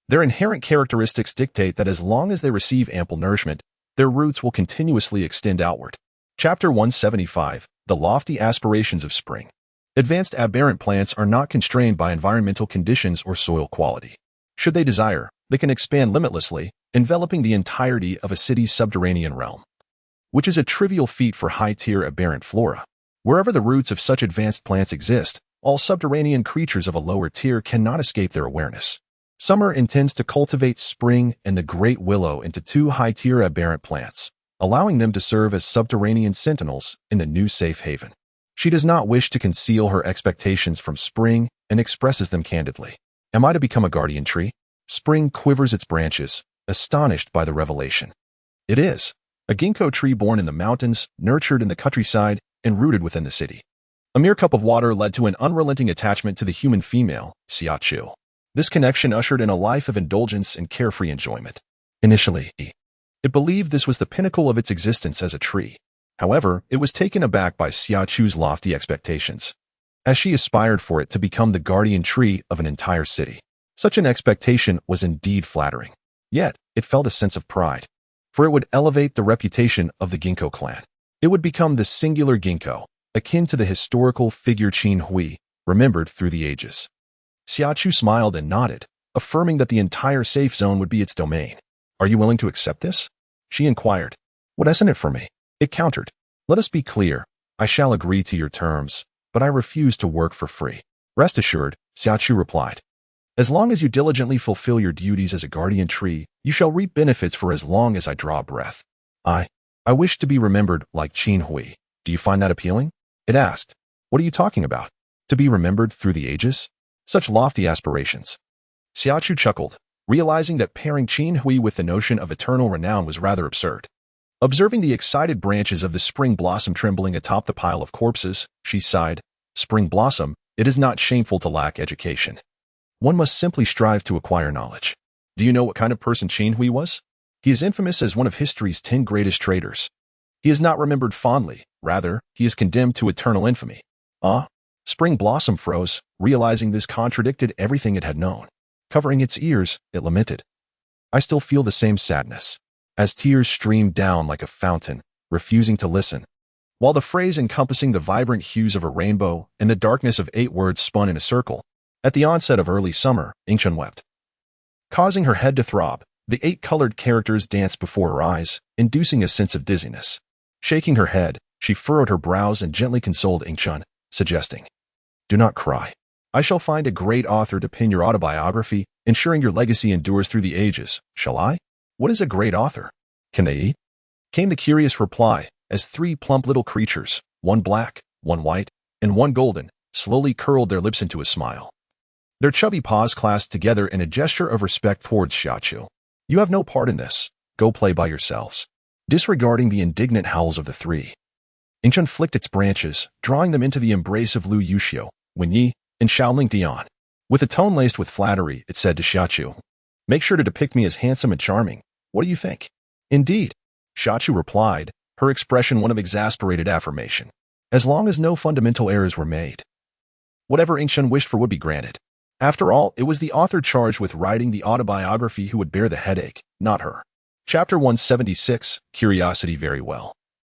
Their inherent characteristics dictate that as long as they receive ample nourishment, their roots will continuously extend outward. Chapter 175, The Lofty Aspirations of Spring. Advanced aberrant plants are not constrained by environmental conditions or soil quality. Should they desire, they can expand limitlessly, enveloping the entirety of a city's subterranean realm, which is a trivial feat for high-tier aberrant flora. Wherever the roots of such advanced plants exist, all subterranean creatures of a lower tier cannot escape their awareness. Summer intends to cultivate spring and the great willow into two high-tier aberrant plants, allowing them to serve as subterranean sentinels in the new safe haven. She does not wish to conceal her expectations from spring and expresses them candidly. Am I to become a guardian tree? Spring quivers its branches, astonished by the revelation. It is a ginkgo tree born in the mountains, nurtured in the countryside, and rooted within the city. A mere cup of water led to an unrelenting attachment to the human female, Xia Chu. This connection ushered in a life of indulgence and carefree enjoyment. Initially, it believed this was the pinnacle of its existence as a tree. However, it was taken aback by Xia Chu's lofty expectations, as she aspired for it to become the guardian tree of an entire city. Such an expectation was indeed flattering. Yet, it felt a sense of pride, for it would elevate the reputation of the Ginkgo clan. It would become the singular Ginkgo, akin to the historical figure Qin Hui, remembered through the ages. Xia Chu smiled and nodded, affirming that the entire safe zone would be its domain. Are you willing to accept this? She inquired. What isn't it for me? It countered. Let us be clear. I shall agree to your terms, but I refuse to work for free. Rest assured, Xia Chu replied. As long as you diligently fulfill your duties as a guardian tree, you shall reap benefits for as long as I draw breath. I wish to be remembered like Qin Hui. Do you find that appealing? It asked. What are you talking about? To be remembered through the ages? Such lofty aspirations. Xia Chu chuckled, realizing that pairing Qin Hui with the notion of eternal renown was rather absurd. Observing the excited branches of the spring blossom trembling atop the pile of corpses, she sighed. Spring blossom, it is not shameful to lack education. One must simply strive to acquire knowledge. Do you know what kind of person Qin Hui was? He is infamous as one of history's 10 greatest traitors. He is not remembered fondly, rather, he is condemned to eternal infamy. Spring blossom froze, realizing this contradicted everything it had known. Covering its ears, it lamented. I still feel the same sadness, as tears streamed down like a fountain, refusing to listen. While the phrase encompassing the vibrant hues of a rainbow and the darkness of 8 words spun in a circle, at the onset of early summer, Yingchen wept. Causing her head to throb, the 8 colored characters danced before her eyes, inducing a sense of dizziness. Shaking her head, she furrowed her brows and gently consoled Yingchen, suggesting, do not cry. I shall find a great author to pen your autobiography, ensuring your legacy endures through the ages. Shall I? What is a great author? Can they eat? Came the curious reply, as 3 plump little creatures, one black, one white, and one golden, slowly curled their lips into a smile. Their chubby paws clasped together in a gesture of respect towards Xia Chu. You have no part in this. Go play by yourselves. Disregarding the indignant howls of the 3, Yingchen flicked its branches, drawing them into the embrace of Lu Yuxiu, Wen Yi, and Shaoling Dian. With a tone laced with flattery, it said to Xia Chu, make sure to depict me as handsome and charming. What do you think? Indeed, Xia Chu replied, her expression one of exasperated affirmation. As long as no fundamental errors were made, whatever Yingchen wished for would be granted. After all, it was the author charged with writing the autobiography who would bear the headache, not her. Chapter 176, Curiosity. Very well.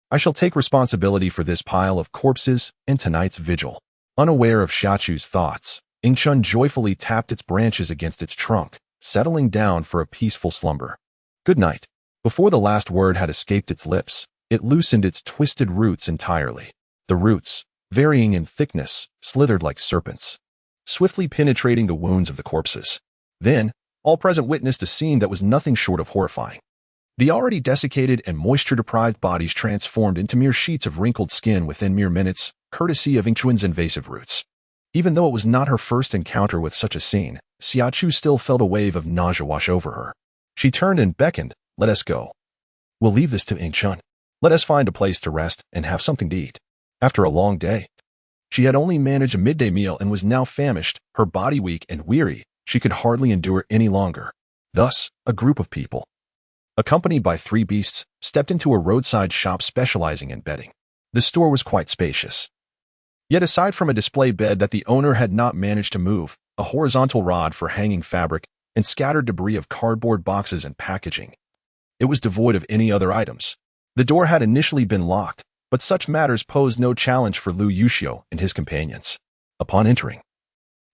I shall take responsibility for this pile of corpses and tonight's vigil. Unaware of Xia Chu's thoughts, Yingchen joyfully tapped its branches against its trunk, settling down for a peaceful slumber. Good night. Before the last word had escaped its lips, it loosened its twisted roots entirely. The roots, varying in thickness, slithered like serpents, swiftly penetrating the wounds of the corpses. Then, all present witnessed a scene that was nothing short of horrifying. The already desiccated and moisture-deprived bodies transformed into mere sheets of wrinkled skin within mere minutes, courtesy of Yingchen's invasive roots. Even though it was not her first encounter with such a scene, Xia Chu still felt a wave of nausea wash over her. She turned and beckoned, let us go. We'll leave this to Yingchen. Let us find a place to rest and have something to eat. After a long day, she had only managed a midday meal and was now famished, her body weak and weary. She could hardly endure any longer. Thus, a group of people, accompanied by 3 beasts, stepped into a roadside shop specializing in bedding. The store was quite spacious. Yet aside from a display bed that the owner had not managed to move, a horizontal rod for hanging fabric, and scattered debris of cardboard boxes and packaging, it was devoid of any other items. The door had initially been locked, but such matters posed no challenge for Lu Yuxiu and his companions. Upon entering,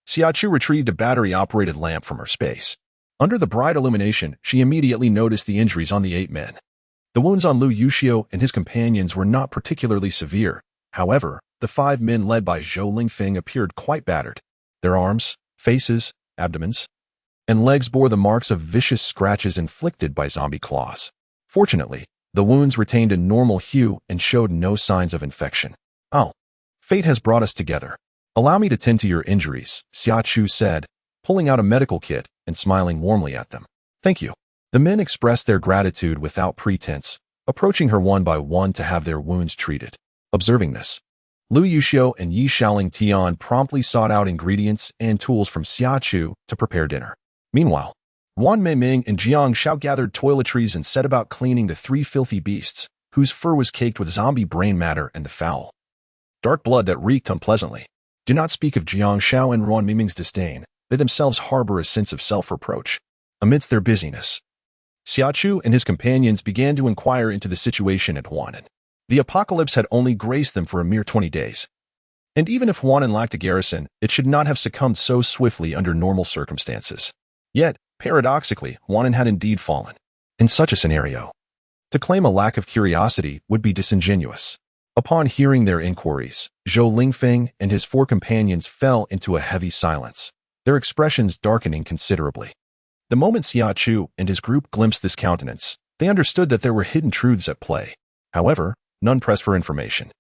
Xia Chu retrieved a battery-operated lamp from her space. Under the bright illumination, she immediately noticed the injuries on the 8 men. The wounds on Lu Yuxiu and his companions were not particularly severe. However, the 5 men led by Zhou Lingfeng appeared quite battered. Their arms, faces, abdomens, and legs bore the marks of vicious scratches inflicted by zombie claws. Fortunately, the wounds retained a normal hue and showed no signs of infection. "Oh, fate has brought us together. Allow me to tend to your injuries," Xia Chu said, pulling out a medical kit and smiling warmly at them. "Thank you." The men expressed their gratitude without pretense, approaching her one by one to have their wounds treated. Observing this, Lu Yuxiu and Yi Shaoling Tian promptly sought out ingredients and tools from Xia Chu to prepare dinner. Meanwhile, Wan Meiming and Jiang Shao gathered toiletries and set about cleaning the 3 filthy beasts, whose fur was caked with zombie brain matter and the foul, dark blood that reeked unpleasantly. Do not speak of Jiang Shao and Wan Meiming's disdain. They themselves harbor a sense of self-reproach. Amidst their busyness, Xia Chu and his companions began to inquire into the situation at Huanan. The apocalypse had only graced them for a mere 20 days. And even if Huanan lacked a garrison, it should not have succumbed so swiftly under normal circumstances. Yet, paradoxically, Huanan had indeed fallen. In such a scenario, to claim a lack of curiosity would be disingenuous. Upon hearing their inquiries, Zhou Lingfeng and his 4 companions fell into a heavy silence, their expressions darkening considerably. The moment Xia Chu and his group glimpsed this countenance, they understood that there were hidden truths at play. However, none pressed for information.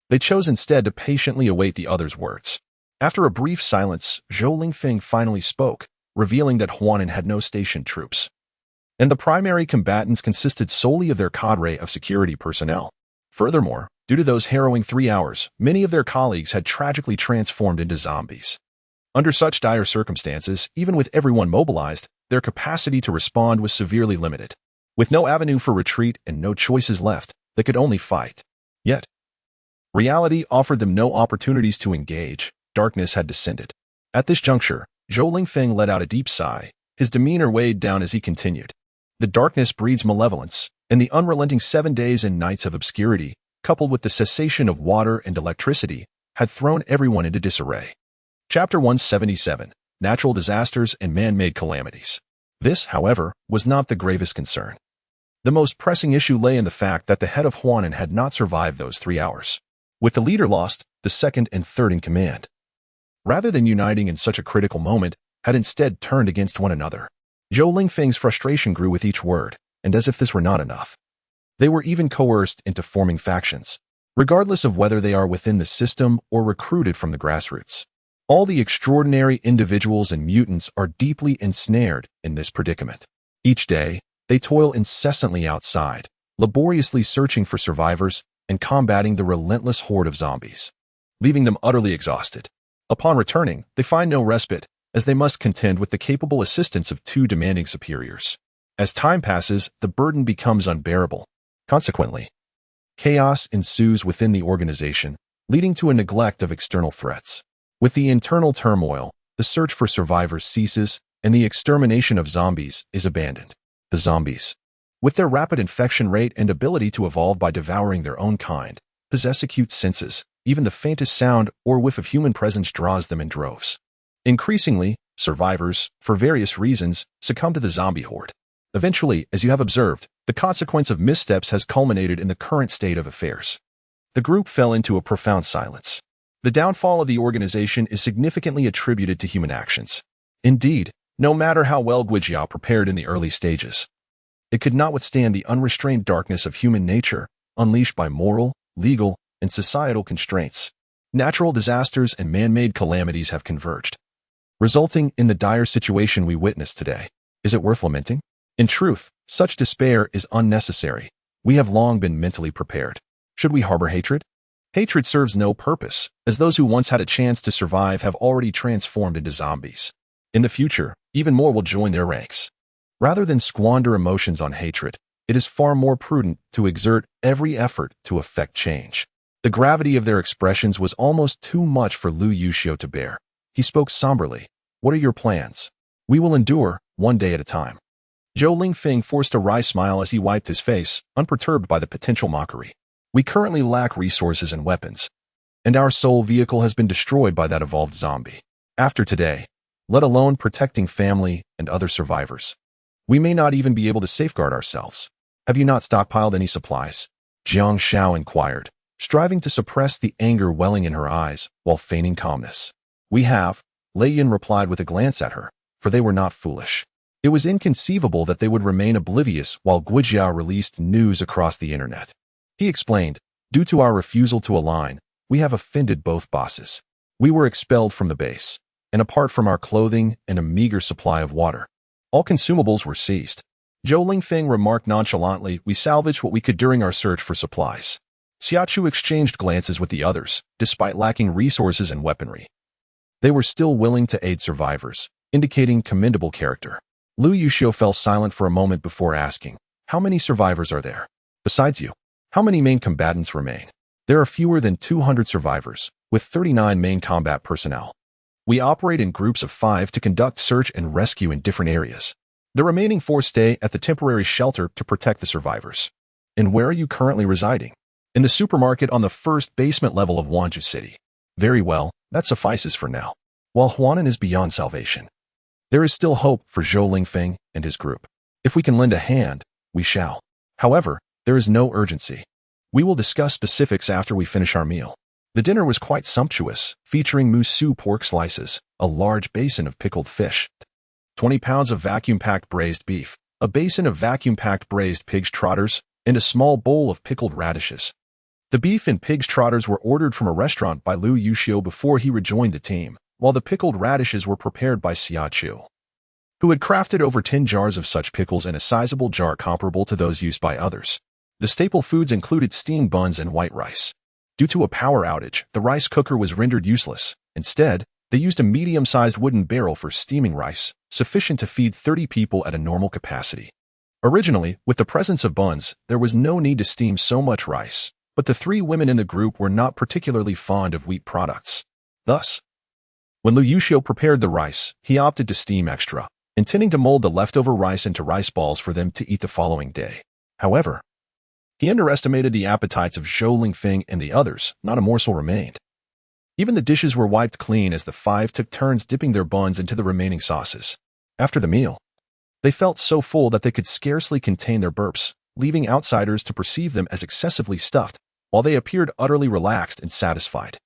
They chose instead to patiently await the others' words. After a brief silence, Zhou Lingfeng finally spoke, revealing that Huanan had no stationed troops, and the primary combatants consisted solely of their cadre of security personnel. Furthermore, due to those harrowing 3 hours, many of their colleagues had tragically transformed into zombies. Under such dire circumstances, even with everyone mobilized, their capacity to respond was severely limited. With no avenue for retreat and no choices left, they could only fight. Yet, reality offered them no opportunities to engage. Darkness had descended. At this juncture, Zhou Lingfeng let out a deep sigh, his demeanor weighed down as he continued. The darkness breeds malevolence, and the unrelenting 7 days and nights of obscurity, coupled with the cessation of water and electricity, had thrown everyone into disarray. Chapter 177, Natural Disasters and Man-Made Calamities. This, however, was not the gravest concern. The most pressing issue lay in the fact that the head of Huanan had not survived those 3 hours. With the leader lost, the second and third in command, rather than uniting in such a critical moment, had instead turned against one another. Zhou Lingfeng's frustration grew with each word, and as if this were not enough, they were even coerced into forming factions, regardless of whether they are within the system or recruited from the grassroots. All the extraordinary individuals and mutants are deeply ensnared in this predicament. Each day, they toil incessantly outside, laboriously searching for survivors and combating the relentless horde of zombies, leaving them utterly exhausted. Upon returning, they find no respite, as they must contend with the capable assistance of 2 demanding superiors. As time passes, the burden becomes unbearable. Consequently, chaos ensues within the organization, leading to a neglect of external threats. With the internal turmoil, the search for survivors ceases, and the extermination of zombies is abandoned. The zombies, with their rapid infection rate and ability to evolve by devouring their own kind, possess acute senses. Even the faintest sound or whiff of human presence draws them in droves. Increasingly, survivors, for various reasons, succumb to the zombie horde. Eventually, as you have observed, the consequence of missteps has culminated in the current state of affairs. The group fell into a profound silence. The downfall of the organization is significantly attributed to human actions. Indeed, no matter how well Guijiao prepared in the early stages, it could not withstand the unrestrained darkness of human nature, unleashed by moral, legal, and societal constraints. Natural disasters and man-made calamities have converged, resulting in the dire situation we witness today. Is it worth lamenting? In truth, such despair is unnecessary. We have long been mentally prepared. Should we harbor hatred? Hatred serves no purpose, as those who once had a chance to survive have already transformed into zombies. In the future, even more will join their ranks. Rather than squander emotions on hatred, it is far more prudent to exert every effort to effect change. The gravity of their expressions was almost too much for Lu Yuxiu to bear. He spoke somberly. What are your plans? We will endure, one day at a time. Zhou Lingfeng forced a wry smile as he wiped his face, unperturbed by the potential mockery. We currently lack resources and weapons, and our sole vehicle has been destroyed by that evolved zombie. After today, let alone protecting family and other survivors, we may not even be able to safeguard ourselves. Have you not stockpiled any supplies? Jiang Shao inquired, striving to suppress the anger welling in her eyes while feigning calmness. We have, Lei Yin replied with a glance at her, for they were not foolish. It was inconceivable that they would remain oblivious while Guijiao released news across the internet. He explained, due to our refusal to align, we have offended both bosses. We were expelled from the base, and apart from our clothing and a meager supply of water, all consumables were seized. Zhou Lingfeng remarked nonchalantly, we salvaged what we could during our search for supplies. Xia Chu exchanged glances with the others, despite lacking resources and weaponry. They were still willing to aid survivors, indicating commendable character. Lu Yuxiu fell silent for a moment before asking, how many survivors are there? Besides you, how many main combatants remain? There are fewer than 200 survivors, with 39 main combat personnel. We operate in groups of 5 to conduct search and rescue in different areas. The remaining 4 stay at the temporary shelter to protect the survivors. And where are you currently residing? In the supermarket on the first basement level of Wanzhou City. Very well, that suffices for now. While Huanan is beyond salvation, there is still hope for Zhou Lingfeng and his group. If we can lend a hand, we shall. However, there is no urgency. We will discuss specifics after we finish our meal. The dinner was quite sumptuous, featuring musu pork slices, a large basin of pickled fish, 20 pounds of vacuum-packed braised beef, a basin of vacuum-packed braised pig's trotters, and a small bowl of pickled radishes. The beef and pig's trotters were ordered from a restaurant by Lu Yuxiu before he rejoined the team, while the pickled radishes were prepared by Xia Chu, who had crafted over 10 jars of such pickles in a sizable jar comparable to those used by others. The staple foods included steamed buns and white rice. Due to a power outage, the rice cooker was rendered useless. Instead, they used a medium-sized wooden barrel for steaming rice, sufficient to feed 30 people at a normal capacity. Originally, with the presence of buns, there was no need to steam so much rice, but the 3 women in the group were not particularly fond of wheat products. Thus, when Lu Yuxiu prepared the rice, he opted to steam extra, intending to mold the leftover rice into rice balls for them to eat the following day. However, he underestimated the appetites of Zhou Lingfeng and the others. Not a morsel remained. Even the dishes were wiped clean as the 5 took turns dipping their buns into the remaining sauces. After the meal, they felt so full that they could scarcely contain their burps, leaving outsiders to perceive them as excessively stuffed, while they appeared utterly relaxed and satisfied.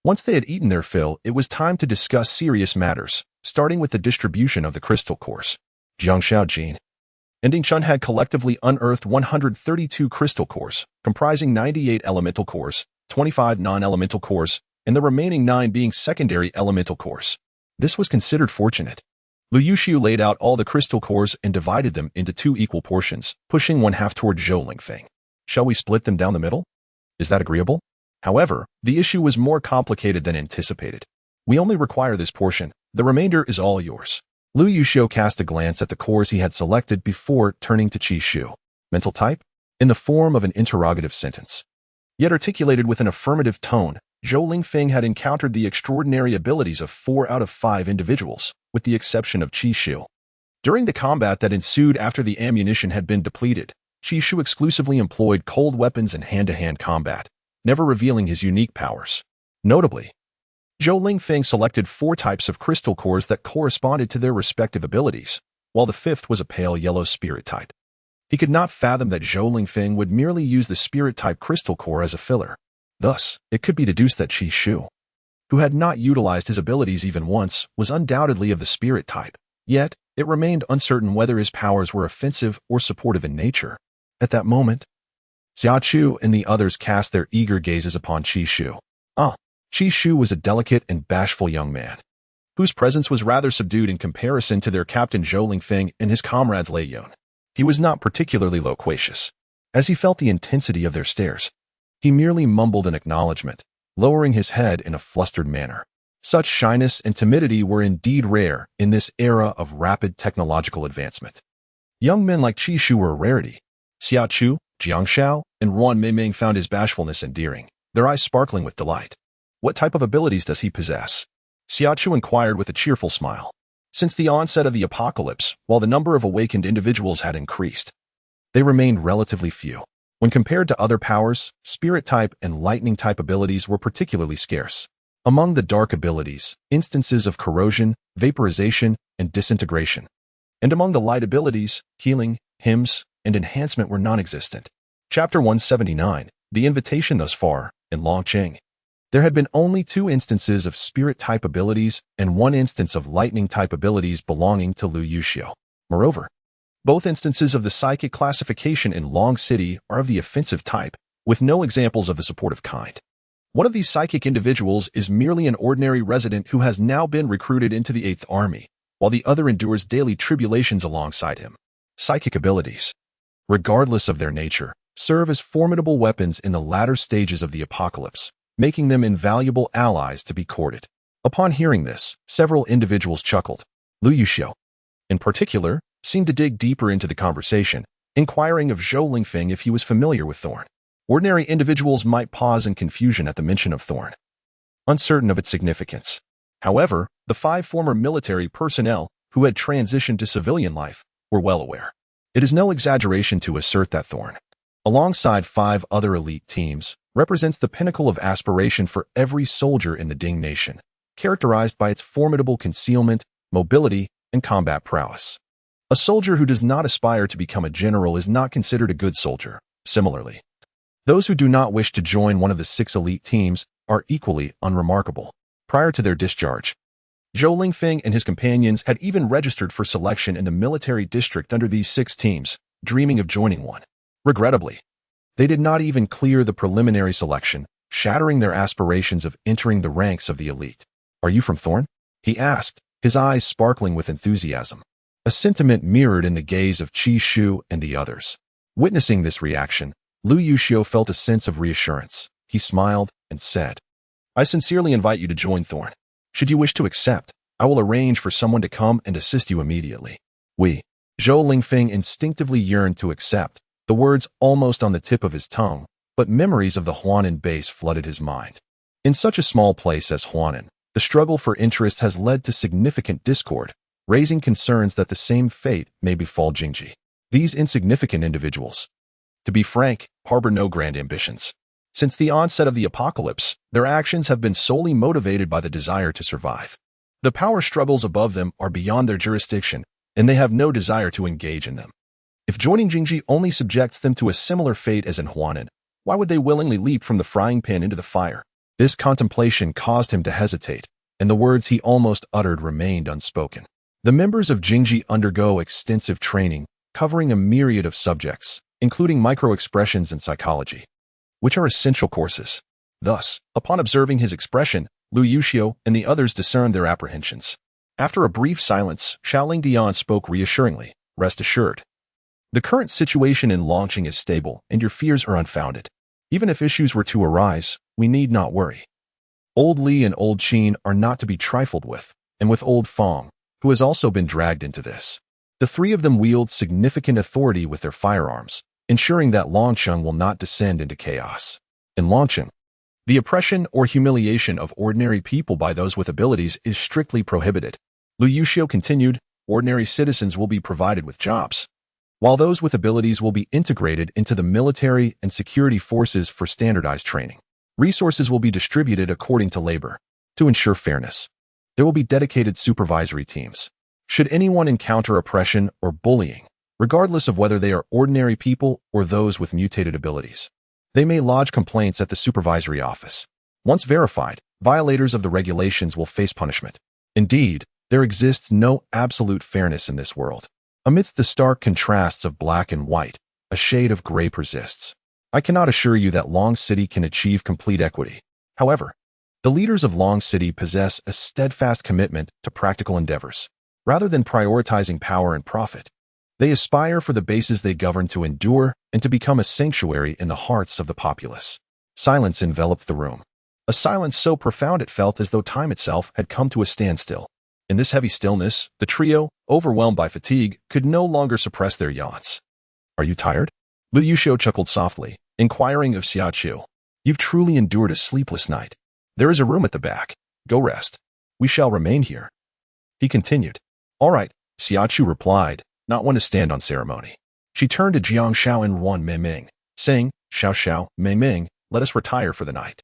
Once they had eaten their fill, it was time to discuss serious matters, starting with the distribution of the crystal cores. Jiang Shaojin and Ding Chun had collectively unearthed 132 crystal cores, comprising 98 elemental cores, 25 non-elemental cores, and the remaining 9 being secondary elemental cores. This was considered fortunate. Lu Yuxiu laid out all the crystal cores and divided them into 2 equal portions, pushing one half toward Zhou Lingfeng. Shall we split them down the middle? Is that agreeable? However, the issue was more complicated than anticipated. We only require this portion. The remainder is all yours. Lu Yuxiu cast a glance at the cores he had selected before turning to Xia Chu. Mental type? In the form of an interrogative sentence. Yet articulated with an affirmative tone, Zhou Lingfeng had encountered the extraordinary abilities of 4 out of 5 individuals, with the exception of Xia Chu. During the combat that ensued after the ammunition had been depleted, Xia Chu exclusively employed cold weapons and hand-to-hand combat, never revealing his unique powers. Notably, Zhou Lingfeng selected 4 types of crystal cores that corresponded to their respective abilities, while the 5th was a pale yellow spirit type. He could not fathom that Zhou Lingfeng would merely use the spirit type crystal core as a filler. Thus, it could be deduced that Xia Chu, who had not utilized his abilities even once, was undoubtedly of the spirit type. Yet, it remained uncertain whether his powers were offensive or supportive in nature. At that moment, Xia Chu and the others cast their eager gazes upon Xia Chu. Xia Chu was a delicate and bashful young man, whose presence was rather subdued in comparison to their captain Zhou Lingfeng and his comrades Lei Yun. He was not particularly loquacious. As he felt the intensity of their stares, he merely mumbled an acknowledgement, lowering his head in a flustered manner. Such shyness and timidity were indeed rare in this era of rapid technological advancement. Young men like Xia Chu were a rarity. Xia Chu, Jiang Shao, and Ruan Meiming found his bashfulness endearing, their eyes sparkling with delight. What type of abilities does he possess? Xia Chu inquired with a cheerful smile. Since the onset of the apocalypse, while the number of awakened individuals had increased, they remained relatively few. When compared to other powers, spirit-type and lightning-type abilities were particularly scarce. Among the dark abilities, instances of corrosion, vaporization, and disintegration. And among the light abilities, healing, hymns, and enhancement were non-existent. Chapter 179, The Invitation Thus Far, in Longqing. There had been only 2 instances of spirit-type abilities and 1 instance of lightning-type abilities belonging to Lu Yuxiu. Moreover, both instances of the psychic classification in Long City are of the offensive type, with no examples of the supportive kind. One of these psychic individuals is merely an ordinary resident who has now been recruited into the 8th Army, while the other endures daily tribulations alongside him. Psychic abilities, regardless of their nature, serve as formidable weapons in the latter stages of the apocalypse, making them invaluable allies to be courted. Upon hearing this, several individuals chuckled. Lu Yuxiu, in particular, seemed to dig deeper into the conversation, inquiring of Zhou Lingfeng if he was familiar with Thorn. Ordinary individuals might pause in confusion at the mention of Thorn, uncertain of its significance. However, the 5 former military personnel who had transitioned to civilian life were well aware. It is no exaggeration to assert that Thorn, alongside 5 other elite teams, represents the pinnacle of aspiration for every soldier in the Ding Nation, characterized by its formidable concealment, mobility, and combat prowess. A soldier who does not aspire to become a general is not considered a good soldier. Similarly, those who do not wish to join one of the 6 elite teams are equally unremarkable. Prior to their discharge, Zhou Lingfeng and his companions had even registered for selection in the military district under these 6 teams, dreaming of joining one. Regrettably, they did not even clear the preliminary selection, shattering their aspirations of entering the ranks of the elite. "Are you from Thorn?" he asked, his eyes sparkling with enthusiasm. A sentiment mirrored in the gaze of Xia Chu and the others. Witnessing this reaction, Lu Yuxiu felt a sense of reassurance. He smiled and said, "I sincerely invite you to join Thorn. Should you wish to accept, I will arrange for someone to come and assist you immediately." Zhou Lingfeng instinctively yearned to accept, the words almost on the tip of his tongue, but memories of the Huanan base flooded his mind. In such a small place as Huanan, the struggle for interest has led to significant discord, raising concerns that the same fate may befall Jingji. These insignificant individuals, to be frank, harbor no grand ambitions. Since the onset of the apocalypse, their actions have been solely motivated by the desire to survive. The power struggles above them are beyond their jurisdiction, and they have no desire to engage in them. If joining Jingji only subjects them to a similar fate as in Huanan, why would they willingly leap from the frying pan into the fire? This contemplation caused him to hesitate, and the words he almost uttered remained unspoken. The members of Jingji undergo extensive training, covering a myriad of subjects, including micro-expressions and psychology, which are essential courses. Thus, upon observing his expression, Lu Yuxiu and the others discerned their apprehensions. After a brief silence, Shaoling Dian spoke reassuringly, "Rest assured. The current situation in Longqing is stable, and your fears are unfounded. Even if issues were to arise, we need not worry. Old Li and Old Qin are not to be trifled with, and with Old Fong, who has also been dragged into this. The 3 of them wield significant authority with their firearms, ensuring that Longqing will not descend into chaos. In Longqing, the oppression or humiliation of ordinary people by those with abilities is strictly prohibited." Lu Yuxiu continued, "Ordinary citizens will be provided with jobs, while those with abilities will be integrated into the military and security forces for standardized training. Resources will be distributed according to labor. To ensure fairness, there will be dedicated supervisory teams. Should anyone encounter oppression or bullying, regardless of whether they are ordinary people or those with mutated abilities, they may lodge complaints at the supervisory office. Once verified, violators of the regulations will face punishment. Indeed, there exists no absolute fairness in this world. Amidst the stark contrasts of black and white, a shade of gray persists. I cannot assure you that Long City can achieve complete equity. However, the leaders of Long City possess a steadfast commitment to practical endeavors. Rather than prioritizing power and profit, They aspire for the bases they govern to endure and to become a sanctuary in the hearts of the populace. Silence enveloped the room. A silence so profound it felt as though time itself had come to a standstill. In this heavy stillness, the trio, overwhelmed by fatigue, could no longer suppress their yawns. "Are you tired?" Lu Yuxiu chuckled softly, inquiring of Xia Chu. "You've truly endured a sleepless night. There is a room at the back. Go rest. We shall remain here." He continued. "All right," Xia Chu replied, not one to stand on ceremony. She turned to Jiang Shao and Wan Mingming, saying, "Xiao Xiao, Mingming, let us retire for the night.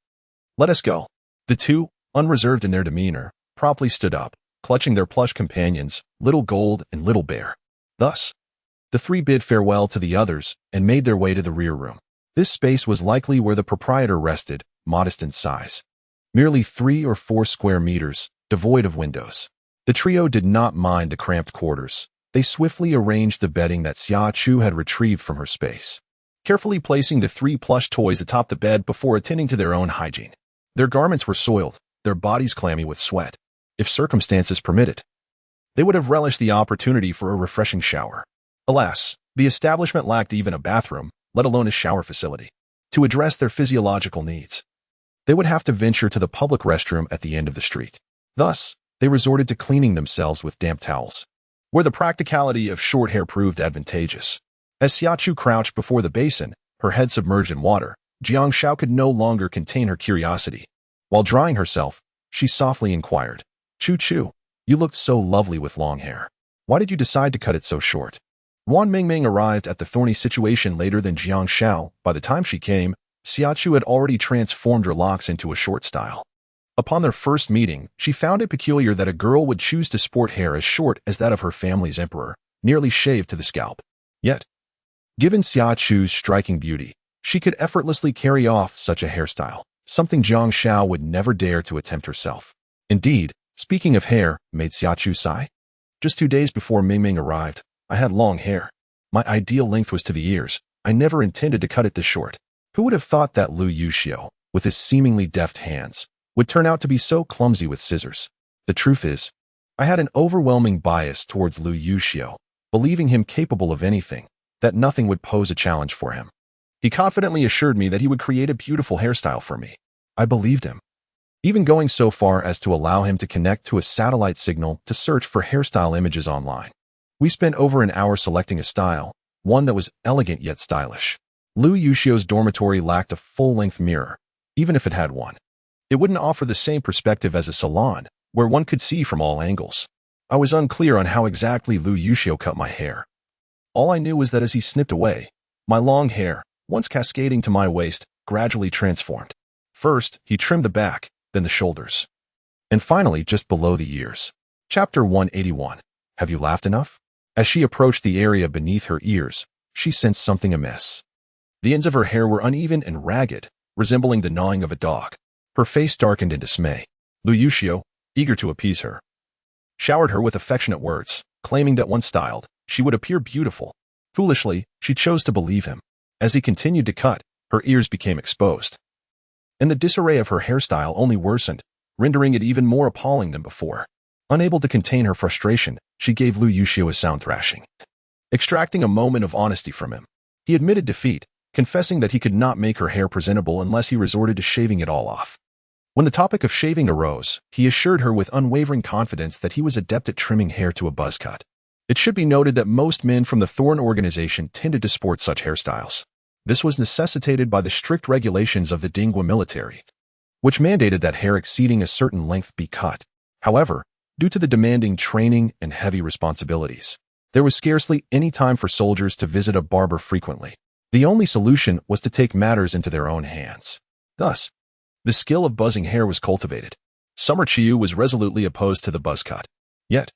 Let us go." The two, unreserved in their demeanor, promptly stood up, clutching their plush companions, Little Gold and Little Bear. Thus, the three bid farewell to the others and made their way to the rear room. This space was likely where the proprietor rested, modest in size. Merely 3 or 4 square meters, devoid of windows. The trio did not mind the cramped quarters. They swiftly arranged the bedding that Xia Chu had retrieved from her space, carefully placing the 3 plush toys atop the bed before attending to their own hygiene. Their garments were soiled, their bodies clammy with sweat. If circumstances permitted, they would have relished the opportunity for a refreshing shower. Alas, the establishment lacked even a bathroom, let alone a shower facility. To address their physiological needs, they would have to venture to the public restroom at the end of the street. Thus, they resorted to cleaning themselves with damp towels, where the practicality of short hair proved advantageous. As Xia Chu crouched before the basin, her head submerged in water, Jiang Shao could no longer contain her curiosity. While drying herself, she softly inquired, "Chu Chu, you looked so lovely with long hair. Why did you decide to cut it so short?" Wan Mingming arrived at the thorny situation later than Jiang Shao. By the time she came, Xia Chu had already transformed her locks into a short style. Upon their first meeting, she found it peculiar that a girl would choose to sport hair as short as that of her family's emperor, nearly shaved to the scalp. Yet, given Xia Chu's striking beauty, she could effortlessly carry off such a hairstyle, something Jiang Shao would never dare to attempt herself. Indeed, speaking of hair, made Xia Chu sigh. "Just 2 days before Mingming arrived, I had long hair. My ideal length was to the ears. I never intended to cut it this short." Who would have thought that Lu Yuxiu, with his seemingly deft hands, would turn out to be so clumsy with scissors? The truth is, I had an overwhelming bias towards Lu Yuxiu, believing him capable of anything, that nothing would pose a challenge for him. He confidently assured me that he would create a beautiful hairstyle for me. I believed him, even going so far as to allow him to connect to a satellite signal to search for hairstyle images online. We spent over an hour selecting a style, one that was elegant yet stylish. Lu Yuxiu's dormitory lacked a full-length mirror, even if it had one. It wouldn't offer the same perspective as a salon, where one could see from all angles. I was unclear on how exactly Lu Yuxiu cut my hair. All I knew was that as he snipped away, my long hair, once cascading to my waist, gradually transformed. First, he trimmed the back, then the shoulders, and finally just below the ears. Chapter 181. Have you laughed enough? As she approached the area beneath her ears, she sensed something amiss. The ends of her hair were uneven and ragged, resembling the gnawing of a dog. Her face darkened in dismay. Lu Yuxiu, eager to appease her, showered her with affectionate words, claiming that once styled, she would appear beautiful. Foolishly, she chose to believe him. As he continued to cut, her ears became exposed, and the disarray of her hairstyle only worsened, rendering it even more appalling than before. Unable to contain her frustration, she gave Lu Yuxiu a sound thrashing, extracting a moment of honesty from him. He admitted defeat, confessing that he could not make her hair presentable unless he resorted to shaving it all off. When the topic of shaving arose, he assured her with unwavering confidence that he was adept at trimming hair to a buzz cut. It should be noted that most men from the Thorn organization tended to sport such hairstyles. This was necessitated by the strict regulations of the Dingwa military, which mandated that hair exceeding a certain length be cut. However, due to the demanding training and heavy responsibilities, there was scarcely any time for soldiers to visit a barber frequently. The only solution was to take matters into their own hands. Thus, the skill of buzzing hair was cultivated. Summer Chiyu was resolutely opposed to the buzz cut. Yet,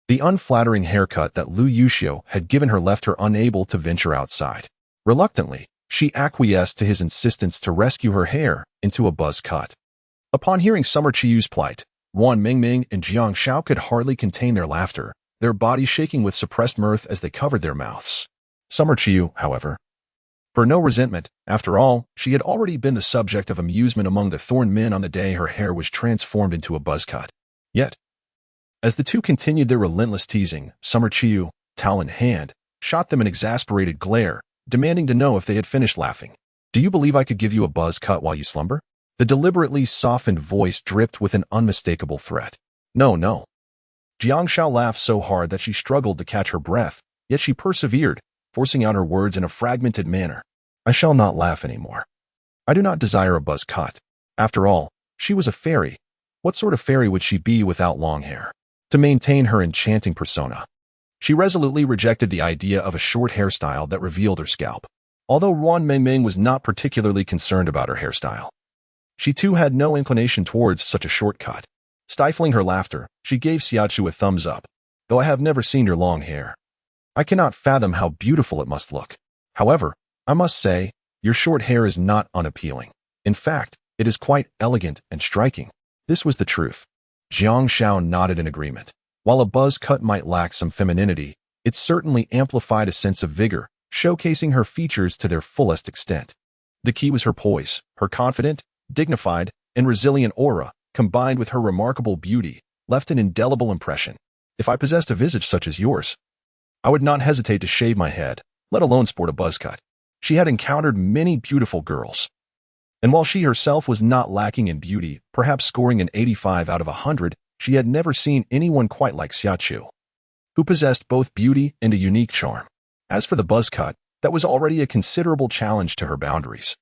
the unflattering haircut that Lu Yuxiu had given her left her unable to venture outside. Reluctantly, she acquiesced to his insistence to rescue her hair into a buzz cut. Upon hearing Summer Chiyu's plight, Wan Mingming and Jiang Shao could hardly contain their laughter, their bodies shaking with suppressed mirth as they covered their mouths. Summer Chiyu, however, for no resentment. After all, she had already been the subject of amusement among the Thorn men on the day her hair was transformed into a buzz cut. Yet, as the two continued their relentless teasing, Summer Chiyu, towel in hand, shot them an exasperated glare, demanding to know if they had finished laughing. Do you believe I could give you a buzz cut while you slumber? The deliberately softened voice dripped with an unmistakable threat. No, no. Jiang Shao laughed so hard that she struggled to catch her breath, yet she persevered, forcing out her words in a fragmented manner. I shall not laugh anymore. I do not desire a buzz cut. After all, she was a fairy. What sort of fairy would she be without long hair? To maintain her enchanting persona, she resolutely rejected the idea of a short hairstyle that revealed her scalp. Although Ruan Mengming was not particularly concerned about her hairstyle, she too had no inclination towards such a shortcut. Stifling her laughter, she gave Xia Chu a thumbs up. Though I have never seen your long hair, I cannot fathom how beautiful it must look. However, I must say, your short hair is not unappealing. In fact, it is quite elegant and striking. This was the truth. Jiang Shao nodded in agreement. While a buzz cut might lack some femininity, it certainly amplified a sense of vigor, showcasing her features to their fullest extent. The key was her poise, her confident, dignified, and resilient aura, combined with her remarkable beauty, left an indelible impression. If I possessed a visage such as yours, I would not hesitate to shave my head, let alone sport a buzz cut. She had encountered many beautiful girls, and while she herself was not lacking in beauty, perhaps scoring an 85 out of 100, she had never seen anyone quite like Xia Chu, who possessed both beauty and a unique charm. As for the buzz cut, that was already a considerable challenge to her boundaries.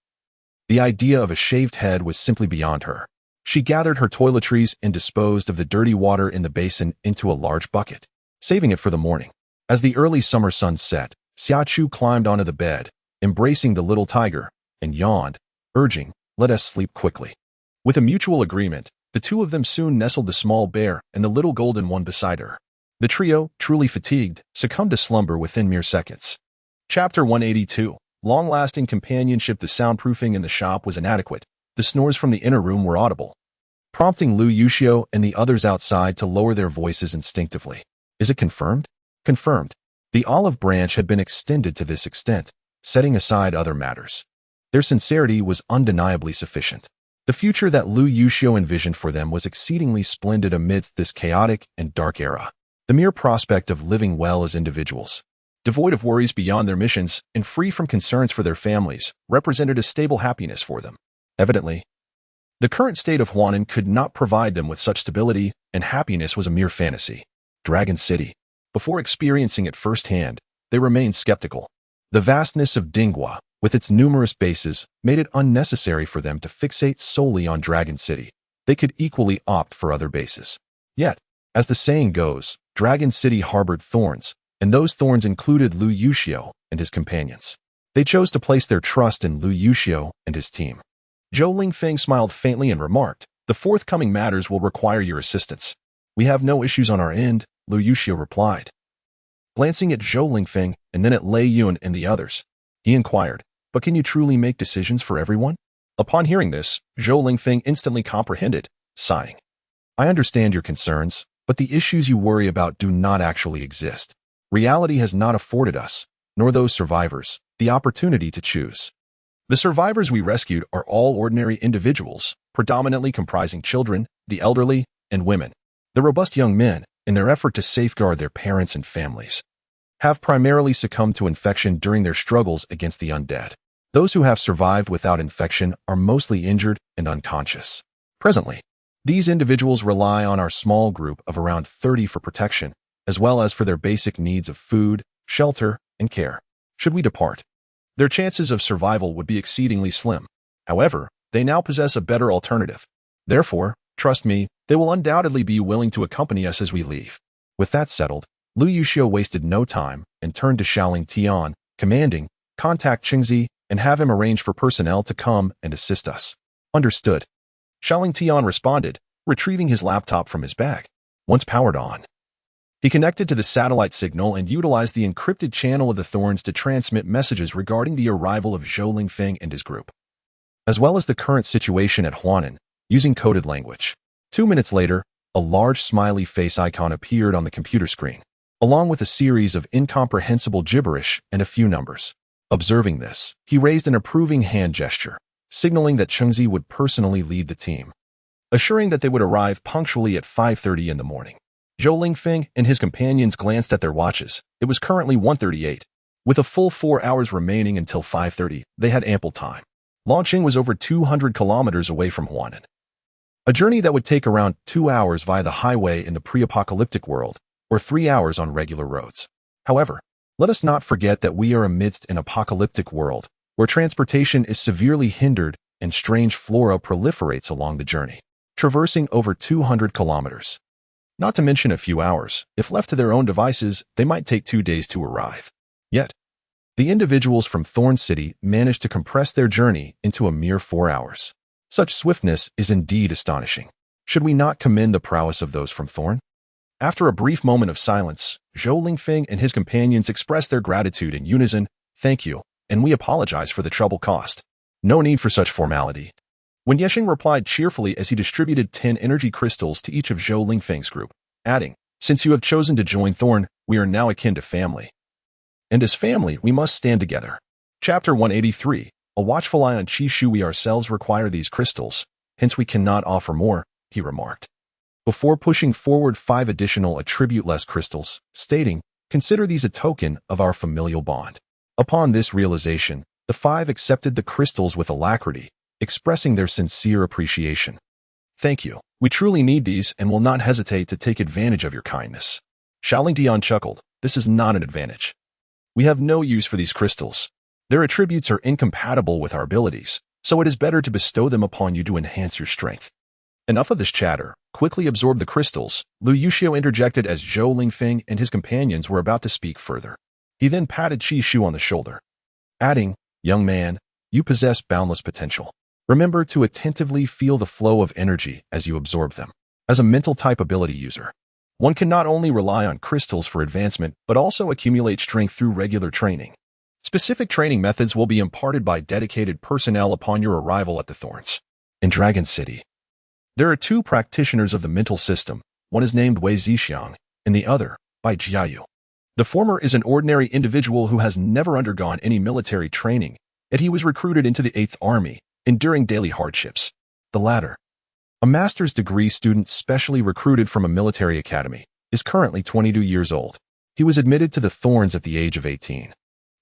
The idea of a shaved head was simply beyond her. She gathered her toiletries and disposed of the dirty water in the basin into a large bucket, saving it for the morning. As the early summer sun set, Xia Chu climbed onto the bed, embracing the little tiger, and yawned, urging, "Let us sleep quickly." With a mutual agreement, the two of them soon nestled the small bear and the little golden one beside her. The trio, truly fatigued, succumbed to slumber within mere seconds. Chapter 182. Long-lasting companionship. The soundproofing in the shop was inadequate. The snores from the inner room were audible, prompting Lu Yuxiu and the others outside to lower their voices instinctively. Is it confirmed? Confirmed. The olive branch had been extended to this extent, setting aside other matters. Their sincerity was undeniably sufficient. The future that Lu Yuxiu envisioned for them was exceedingly splendid amidst this chaotic and dark era. The mere prospect of living well as individuals, devoid of worries beyond their missions and free from concerns for their families, represented a stable happiness for them. Evidently, the current state of Huanan could not provide them with such stability, and happiness was a mere fantasy. Dragon City. Before experiencing it firsthand, they remained skeptical. The vastness of Dinghua, with its numerous bases, made it unnecessary for them to fixate solely on Dragon City. They could equally opt for other bases. Yet, as the saying goes, Dragon City harbored thorns, and those thorns included Lu Yuxiu and his companions. They chose to place their trust in Lu Yuxiu and his team. Zhou Lingfeng smiled faintly and remarked, "The forthcoming matters will require your assistance." "We have no issues on our end," Lu Yuxiu replied. Glancing at Zhou Lingfeng and then at Lei Yun and the others, he inquired, "But can you truly make decisions for everyone?" Upon hearing this, Zhou Lingfeng instantly comprehended, sighing. "I understand your concerns, but the issues you worry about do not actually exist. Reality has not afforded us, nor those survivors, the opportunity to choose. The survivors we rescued are all ordinary individuals, predominantly comprising children, the elderly, and women. The robust young men, in their effort to safeguard their parents and families, have primarily succumbed to infection during their struggles against the undead. Those who have survived without infection are mostly injured and unconscious. Presently, these individuals rely on our small group of around 30 for protection, as well as for their basic needs of food, shelter, and care. Should we depart, their chances of survival would be exceedingly slim. However, they now possess a better alternative. Therefore, trust me, they will undoubtedly be willing to accompany us as we leave." With that settled, Lu Yuxiu wasted no time and turned to Shaoling Tian, commanding, "Contact Qingzi and have him arrange for personnel to come and assist us." "Understood." Shaoling Tian responded, retrieving his laptop from his bag. Once powered on, he connected to the satellite signal and utilized the encrypted channel of the Thorns to transmit messages regarding the arrival of Zhou Lingfeng and his group, as well as the current situation at Huanan, using coded language. 2 minutes later, a large smiley face icon appeared on the computer screen, along with a series of incomprehensible gibberish and a few numbers. Observing this, he raised an approving hand gesture, signaling that Chengzi would personally lead the team, assuring that they would arrive punctually at 5:30 in the morning. Zhou Lingfeng and his companions glanced at their watches. It was currently 1:38. With a full 4 hours remaining until 5:30, they had ample time. Launching was over 200 kilometers away from Huanan. A journey that would take around 2 hours via the highway in the pre-apocalyptic world, or 3 hours on regular roads. However, let us not forget that we are amidst an apocalyptic world, where transportation is severely hindered and strange flora proliferates along the journey, traversing over 200 kilometers. Not to mention a few hours. If left to their own devices, they might take 2 days to arrive. Yet, the individuals from Thorn City managed to compress their journey into a mere 4 hours. Such swiftness is indeed astonishing. Should we not commend the prowess of those from Thorn? After a brief moment of silence, Zhou Lingfeng and his companions expressed their gratitude in unison. Thank you, and we apologize for the trouble caused. No need for such formality. When Yexing replied cheerfully as he distributed 10 energy crystals to each of Zhou Lingfeng's group, adding, since you have chosen to join Thorn, we are now akin to family. And as family, we must stand together. Chapter 183. A watchful eye on Xia Chu. We ourselves require these crystals, hence we cannot offer more, he remarked. Before pushing forward 5 additional attribute-less crystals, stating, consider these a token of our familial bond. Upon this realization, the 5 accepted the crystals with alacrity, expressing their sincere appreciation. Thank you. We truly need these and will not hesitate to take advantage of your kindness. Xiaoling Dian chuckled. This is not an advantage. We have no use for these crystals. Their attributes are incompatible with our abilities, so it is better to bestow them upon you to enhance your strength. Enough of this chatter. Quickly absorb the crystals, Lu Yuxiu interjected as Zhou Lingfeng and his companions were about to speak further. He then patted Xia Chu on the shoulder, adding, young man, you possess boundless potential. Remember to attentively feel the flow of energy as you absorb them. As a mental-type ability user, one can not only rely on crystals for advancement, but also accumulate strength through regular training. Specific training methods will be imparted by dedicated personnel upon your arrival at the Thorns. In Dragon City, there are 2 practitioners of the mental system. One is named Wei Zixiang, and the other, by Jiayu. The former is an ordinary individual who has never undergone any military training, yet he was recruited into the 8th Army, enduring daily hardships. The latter, a master's degree student specially recruited from a military academy, is currently 22 years old. He was admitted to the Thorns at the age of 18,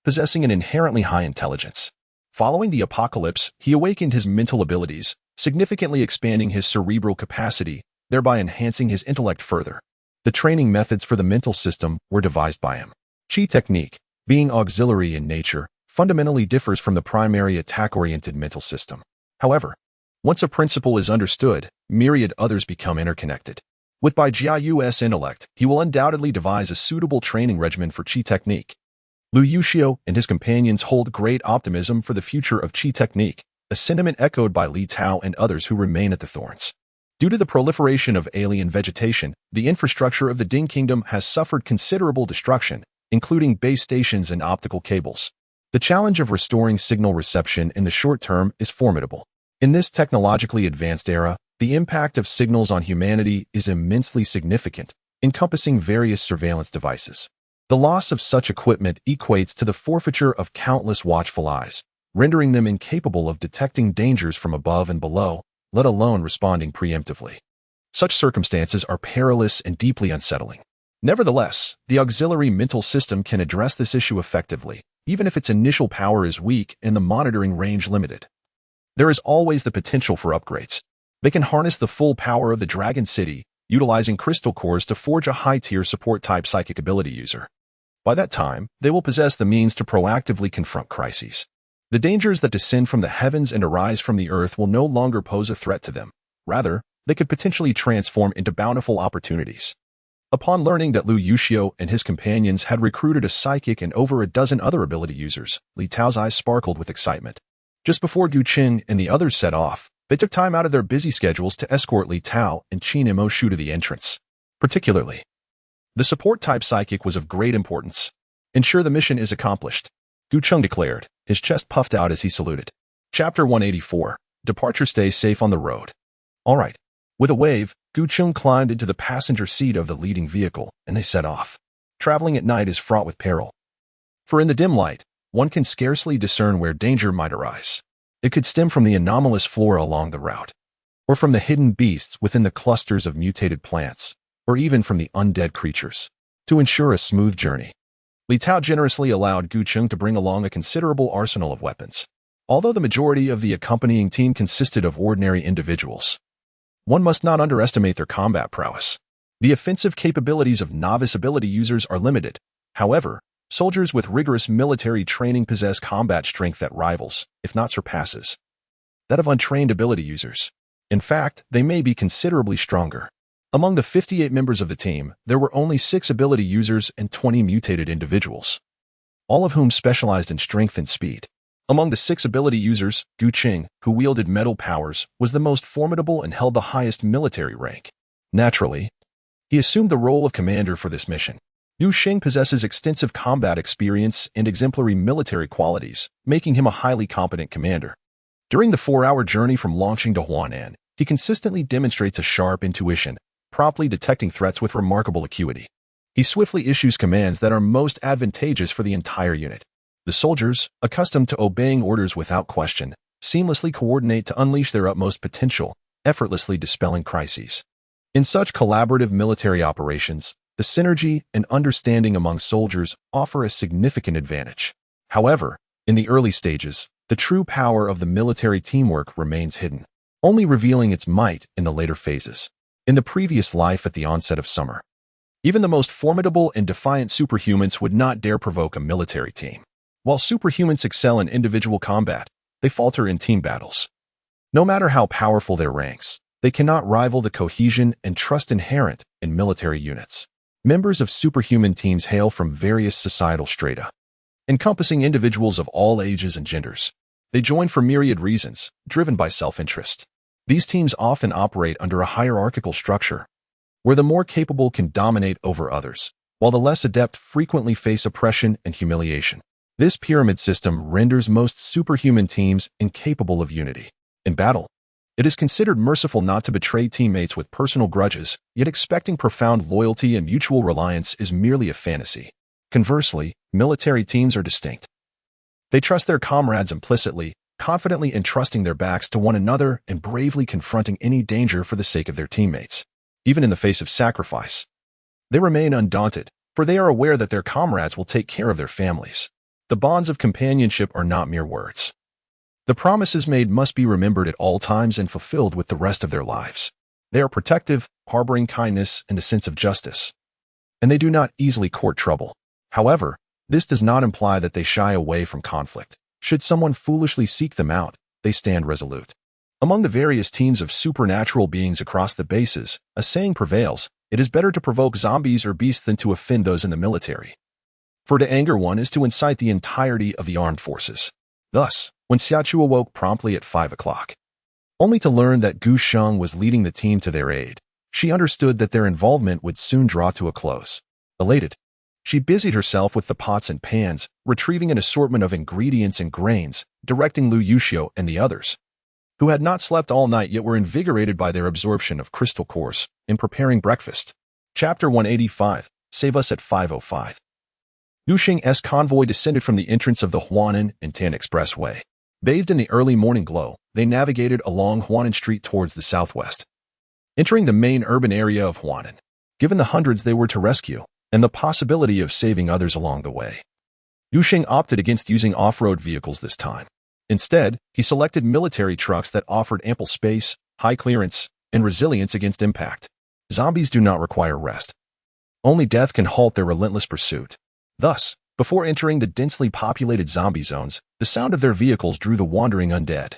possessing an inherently high intelligence. Following the apocalypse, he awakened his mental abilities, significantly expanding his cerebral capacity, thereby enhancing his intellect further. The training methods for the mental system were devised by him. Qi technique, being auxiliary in nature, fundamentally differs from the primary attack-oriented mental system. However, once a principle is understood, myriad others become interconnected. With Bai Jiayu's intellect, he will undoubtedly devise a suitable training regimen for Qi technique. Lu Yuxiu and his companions hold great optimism for the future of Qi technique, a sentiment echoed by Li Tao and others who remain at the Thorns. Due to the proliferation of alien vegetation, the infrastructure of the Ding Kingdom has suffered considerable destruction, including base stations and optical cables. The challenge of restoring signal reception in the short term is formidable. In this technologically advanced era, the impact of signals on humanity is immensely significant, encompassing various surveillance devices. The loss of such equipment equates to the forfeiture of countless watchful eyes, rendering them incapable of detecting dangers from above and below, let alone responding preemptively. Such circumstances are perilous and deeply unsettling. Nevertheless, the auxiliary mental system can address this issue effectively, even if its initial power is weak and the monitoring range limited. There is always the potential for upgrades. They can harness the full power of the Dragon City, utilizing crystal cores to forge a high-tier support-type psychic ability user. By that time, they will possess the means to proactively confront crises. The dangers that descend from the heavens and arise from the earth will no longer pose a threat to them. Rather, they could potentially transform into bountiful opportunities. Upon learning that Lu Yuxiu and his companions had recruited a psychic and over a dozen other ability users, Li Tao's eyes sparkled with excitement. Just before Gu Qin and the others set off, they took time out of their busy schedules to escort Li Tao and Qin Mo Shu to the entrance. Particularly, the support-type psychic was of great importance. Ensure the mission is accomplished, Gu Cheng declared, his chest puffed out as he saluted. Chapter 184. Departure. Stay safe on the road. All right. With a wave, Gu Cheng climbed into the passenger seat of the leading vehicle, and they set off. Traveling at night is fraught with peril. For in the dim light, one can scarcely discern where danger might arise. It could stem from the anomalous flora along the route, or from the hidden beasts within the clusters of mutated plants, or even from the undead creatures. To ensure a smooth journey, Li Tao generously allowed Gu Cheng to bring along a considerable arsenal of weapons. Although the majority of the accompanying team consisted of ordinary individuals, one must not underestimate their combat prowess. The offensive capabilities of novice ability users are limited. However, soldiers with rigorous military training possess combat strength that rivals, if not surpasses, that of untrained ability users. In fact, they may be considerably stronger. Among the 58 members of the team, there were only 6 ability users and 20 mutated individuals, all of whom specialized in strength and speed. Among the 6 ability users, Gu Cheng, who wielded metal powers, was the most formidable and held the highest military rank. Naturally, he assumed the role of commander for this mission. Yu Xing possesses extensive combat experience and exemplary military qualities, making him a highly competent commander. During the 4-hour journey from Longqing to Huanan, he consistently demonstrates a sharp intuition, promptly detecting threats with remarkable acuity. He swiftly issues commands that are most advantageous for the entire unit. The soldiers, accustomed to obeying orders without question, seamlessly coordinate to unleash their utmost potential, effortlessly dispelling crises. In such collaborative military operations, the synergy and understanding among soldiers offer a significant advantage. However, in the early stages, the true power of the military teamwork remains hidden, only revealing its might in the later phases. In the previous life at the onset of summer, even the most formidable and defiant superhumans would not dare provoke a military team. While superhumans excel in individual combat, they falter in team battles. No matter how powerful their ranks, they cannot rival the cohesion and trust inherent in military units. Members of superhuman teams hail from various societal strata, encompassing individuals of all ages and genders. They join for myriad reasons, driven by self-interest. These teams often operate under a hierarchical structure, where the more capable can dominate over others, while the less adept frequently face oppression and humiliation. This pyramid system renders most superhuman teams incapable of unity. In battle, it is considered merciful not to betray teammates with personal grudges, yet expecting profound loyalty and mutual reliance is merely a fantasy. Conversely, military teams are distinct. They trust their comrades implicitly, confidently entrusting their backs to one another and bravely confronting any danger for the sake of their teammates. Even in the face of sacrifice, they remain undaunted, for they are aware that their comrades will take care of their families. The bonds of companionship are not mere words. The promises made must be remembered at all times and fulfilled with the rest of their lives. They are protective, harboring kindness and a sense of justice, and they do not easily court trouble. However, this does not imply that they shy away from conflict. Should someone foolishly seek them out, they stand resolute. Among the various teams of supernatural beings across the bases, a saying prevails: it is better to provoke zombies or beasts than to offend those in the military. For to anger one is to incite the entirety of the armed forces. Thus, when Xia Chu awoke promptly at 5 o'clock, only to learn that Gu Sheng was leading the team to their aid, she understood that their involvement would soon draw to a close. Elated, she busied herself with the pots and pans, retrieving an assortment of ingredients and grains, directing Lu Yuxiu and the others, who had not slept all night yet were invigorated by their absorption of crystal cores, in preparing breakfast. Chapter 185, Save Us at 5:05. Yu Xing's convoy descended from the entrance of the Huanan and Tan Expressway. Bathed in the early morning glow, they navigated along Huanan Street towards the southwest, entering the main urban area of Huanan. Given the hundreds they were to rescue, and the possibility of saving others along the way, Yu Xing opted against using off-road vehicles this time. Instead, he selected military trucks that offered ample space, high clearance, and resilience against impact. Zombies do not require rest. Only death can halt their relentless pursuit. Thus, before entering the densely populated zombie zones, the sound of their vehicles drew the wandering undead,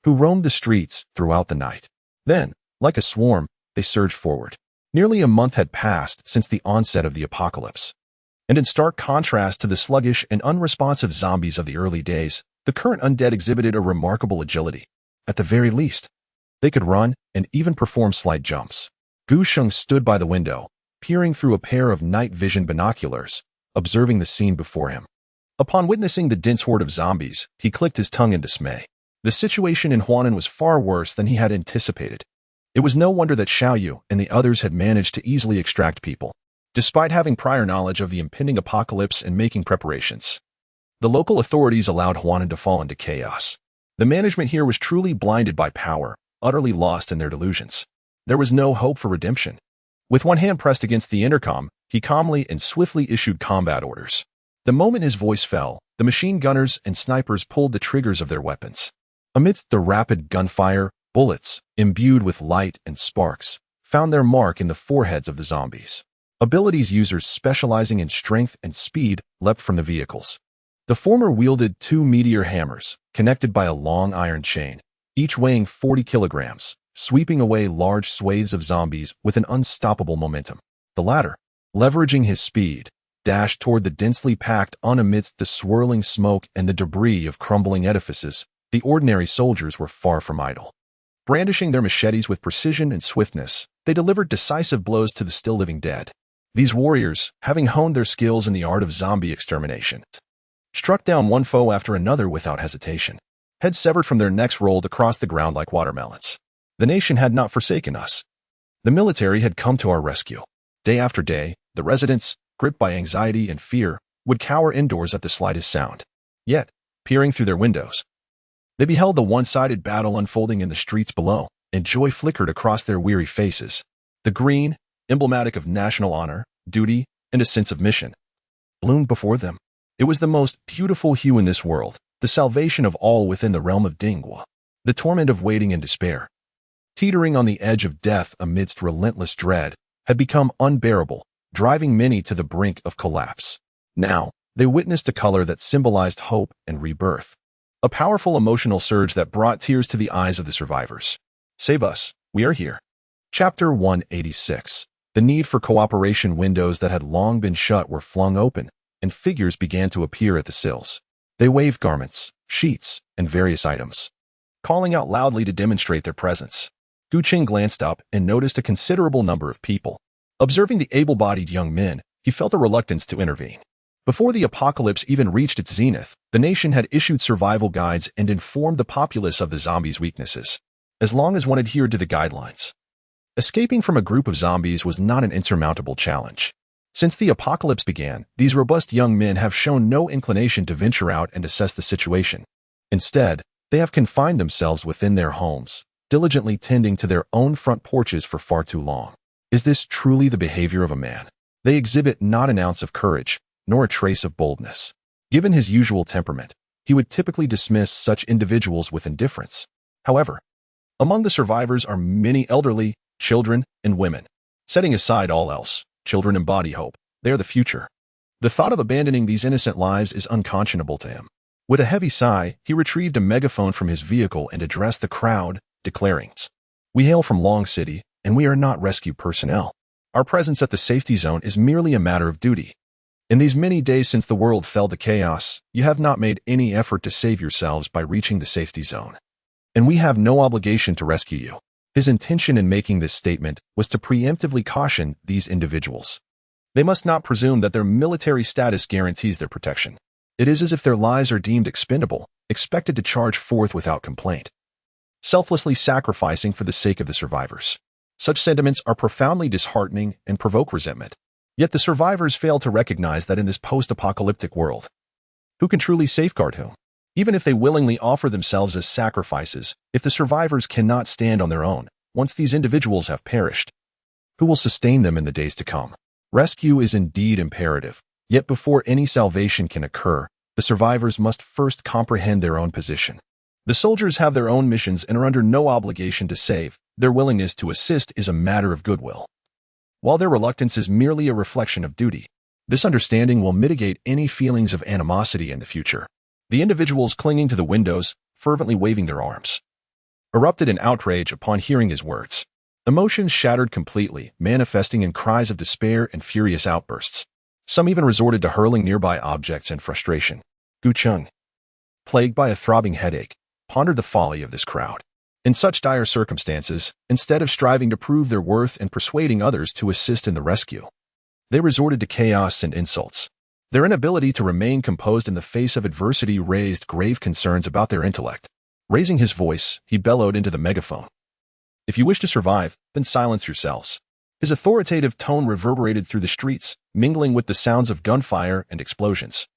who roamed the streets throughout the night. Then, like a swarm, they surged forward. Nearly a month had passed since the onset of the apocalypse, and in stark contrast to the sluggish and unresponsive zombies of the early days, the current undead exhibited a remarkable agility. At the very least, they could run and even perform slight jumps. Gu Sheng stood by the window, peering through a pair of night vision binoculars, observing the scene before him. Upon witnessing the dense horde of zombies, he clicked his tongue in dismay. The situation in Huanan was far worse than he had anticipated. It was no wonder that Xiaoyu and the others had managed to easily extract people, despite having prior knowledge of the impending apocalypse and making preparations. The local authorities allowed Huanan to fall into chaos. The management here was truly blinded by power, utterly lost in their delusions. There was no hope for redemption. With one hand pressed against the intercom, he calmly and swiftly issued combat orders. The moment his voice fell, the machine gunners and snipers pulled the triggers of their weapons. Amidst the rapid gunfire, bullets, imbued with light and sparks, found their mark in the foreheads of the zombies. Abilities users specializing in strength and speed leapt from the vehicles. The former wielded 2 meteor hammers, connected by a long iron chain, each weighing 40 kilograms, sweeping away large swathes of zombies with an unstoppable momentum. The latter, leveraging his speed, dashed toward the densely packed amidst the swirling smoke and the debris of crumbling edifices. The ordinary soldiers were far from idle. Brandishing their machetes with precision and swiftness, they delivered decisive blows to the still living dead. These warriors, having honed their skills in the art of zombie extermination, struck down one foe after another without hesitation. Heads severed from their necks rolled across the ground like watermelons. The nation had not forsaken us. The military had come to our rescue. Day after day, the residents, gripped by anxiety and fear, would cower indoors at the slightest sound. Yet, peering through their windows, they beheld the one-sided battle unfolding in the streets below, and joy flickered across their weary faces. The green, emblematic of national honor, duty, and a sense of mission, bloomed before them. It was the most beautiful hue in this world, the salvation of all within the realm of Dingwa. The torment of waiting in despair, teetering on the edge of death amidst relentless dread, had become unbearable, driving many to the brink of collapse. Now, they witnessed a color that symbolized hope and rebirth. A powerful emotional surge that brought tears to the eyes of the survivors. Save us, we are here. Chapter 186. The need for cooperation. Windows that had long been shut were flung open, and figures began to appear at the sills. They waved garments, sheets, and various items, calling out loudly to demonstrate their presence. Gu Qing glanced up and noticed a considerable number of people. Observing the able-bodied young men, he felt a reluctance to intervene. Before the apocalypse even reached its zenith, the nation had issued survival guides and informed the populace of the zombies' weaknesses, as long as one adhered to the guidelines. Escaping from a group of zombies was not an insurmountable challenge. Since the apocalypse began, these robust young men have shown no inclination to venture out and assess the situation. Instead, they have confined themselves within their homes, diligently tending to their own front porches for far too long. Is this truly the behavior of a man? They exhibit not an ounce of courage, nor a trace of boldness. Given his usual temperament, he would typically dismiss such individuals with indifference. However, among the survivors are many elderly, children, and women. Setting aside all else, children embody hope. They are the future. The thought of abandoning these innocent lives is unconscionable to him. With a heavy sigh, he retrieved a megaphone from his vehicle and addressed the crowd, declaring, "We hail from Long City, and we are not rescue personnel. Our presence at the safety zone is merely a matter of duty. In these many days since the world fell to chaos, you have not made any effort to save yourselves by reaching the safety zone. And we have no obligation to rescue you." His intention in making this statement was to preemptively caution these individuals. They must not presume that their military status guarantees their protection. It is as if their lives are deemed expendable, expected to charge forth without complaint, selflessly sacrificing for the sake of the survivors. Such sentiments are profoundly disheartening and provoke resentment. Yet the survivors fail to recognize that in this post-apocalyptic world, who can truly safeguard whom? Even if they willingly offer themselves as sacrifices, if the survivors cannot stand on their own, once these individuals have perished, who will sustain them in the days to come? Rescue is indeed imperative, yet before any salvation can occur, the survivors must first comprehend their own position. The soldiers have their own missions and are under no obligation to save. Their willingness to assist is a matter of goodwill, while their reluctance is merely a reflection of duty. This understanding will mitigate any feelings of animosity in the future. The individuals clinging to the windows, fervently waving their arms, erupted in outrage upon hearing his words. Emotions shattered completely, manifesting in cries of despair and furious outbursts. Some even resorted to hurling nearby objects in frustration. Gu Qing, plagued by a throbbing headache, pondered the folly of this crowd. In such dire circumstances, instead of striving to prove their worth and persuading others to assist in the rescue, they resorted to chaos and insults. Their inability to remain composed in the face of adversity raised grave concerns about their intellect. Raising his voice, he bellowed into the megaphone, "If you wish to survive, then silence yourselves." His authoritative tone reverberated through the streets, mingling with the sounds of gunfire and explosions,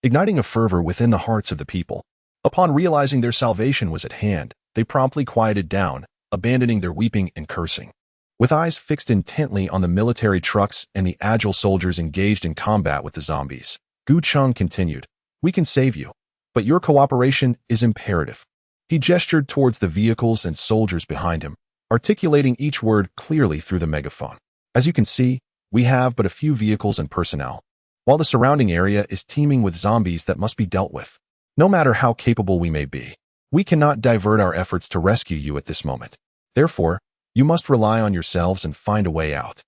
igniting a fervor within the hearts of the people. Upon realizing their salvation was at hand, they promptly quieted down, abandoning their weeping and cursing. With eyes fixed intently on the military trucks and the agile soldiers engaged in combat with the zombies, Gu Cheng continued, "We can save you, but your cooperation is imperative." He gestured towards the vehicles and soldiers behind him, articulating each word clearly through the megaphone. "As you can see, we have but a few vehicles and personnel, while the surrounding area is teeming with zombies that must be dealt with. No matter how capable we may be, we cannot divert our efforts to rescue you at this moment. Therefore, you must rely on yourselves and find a way out.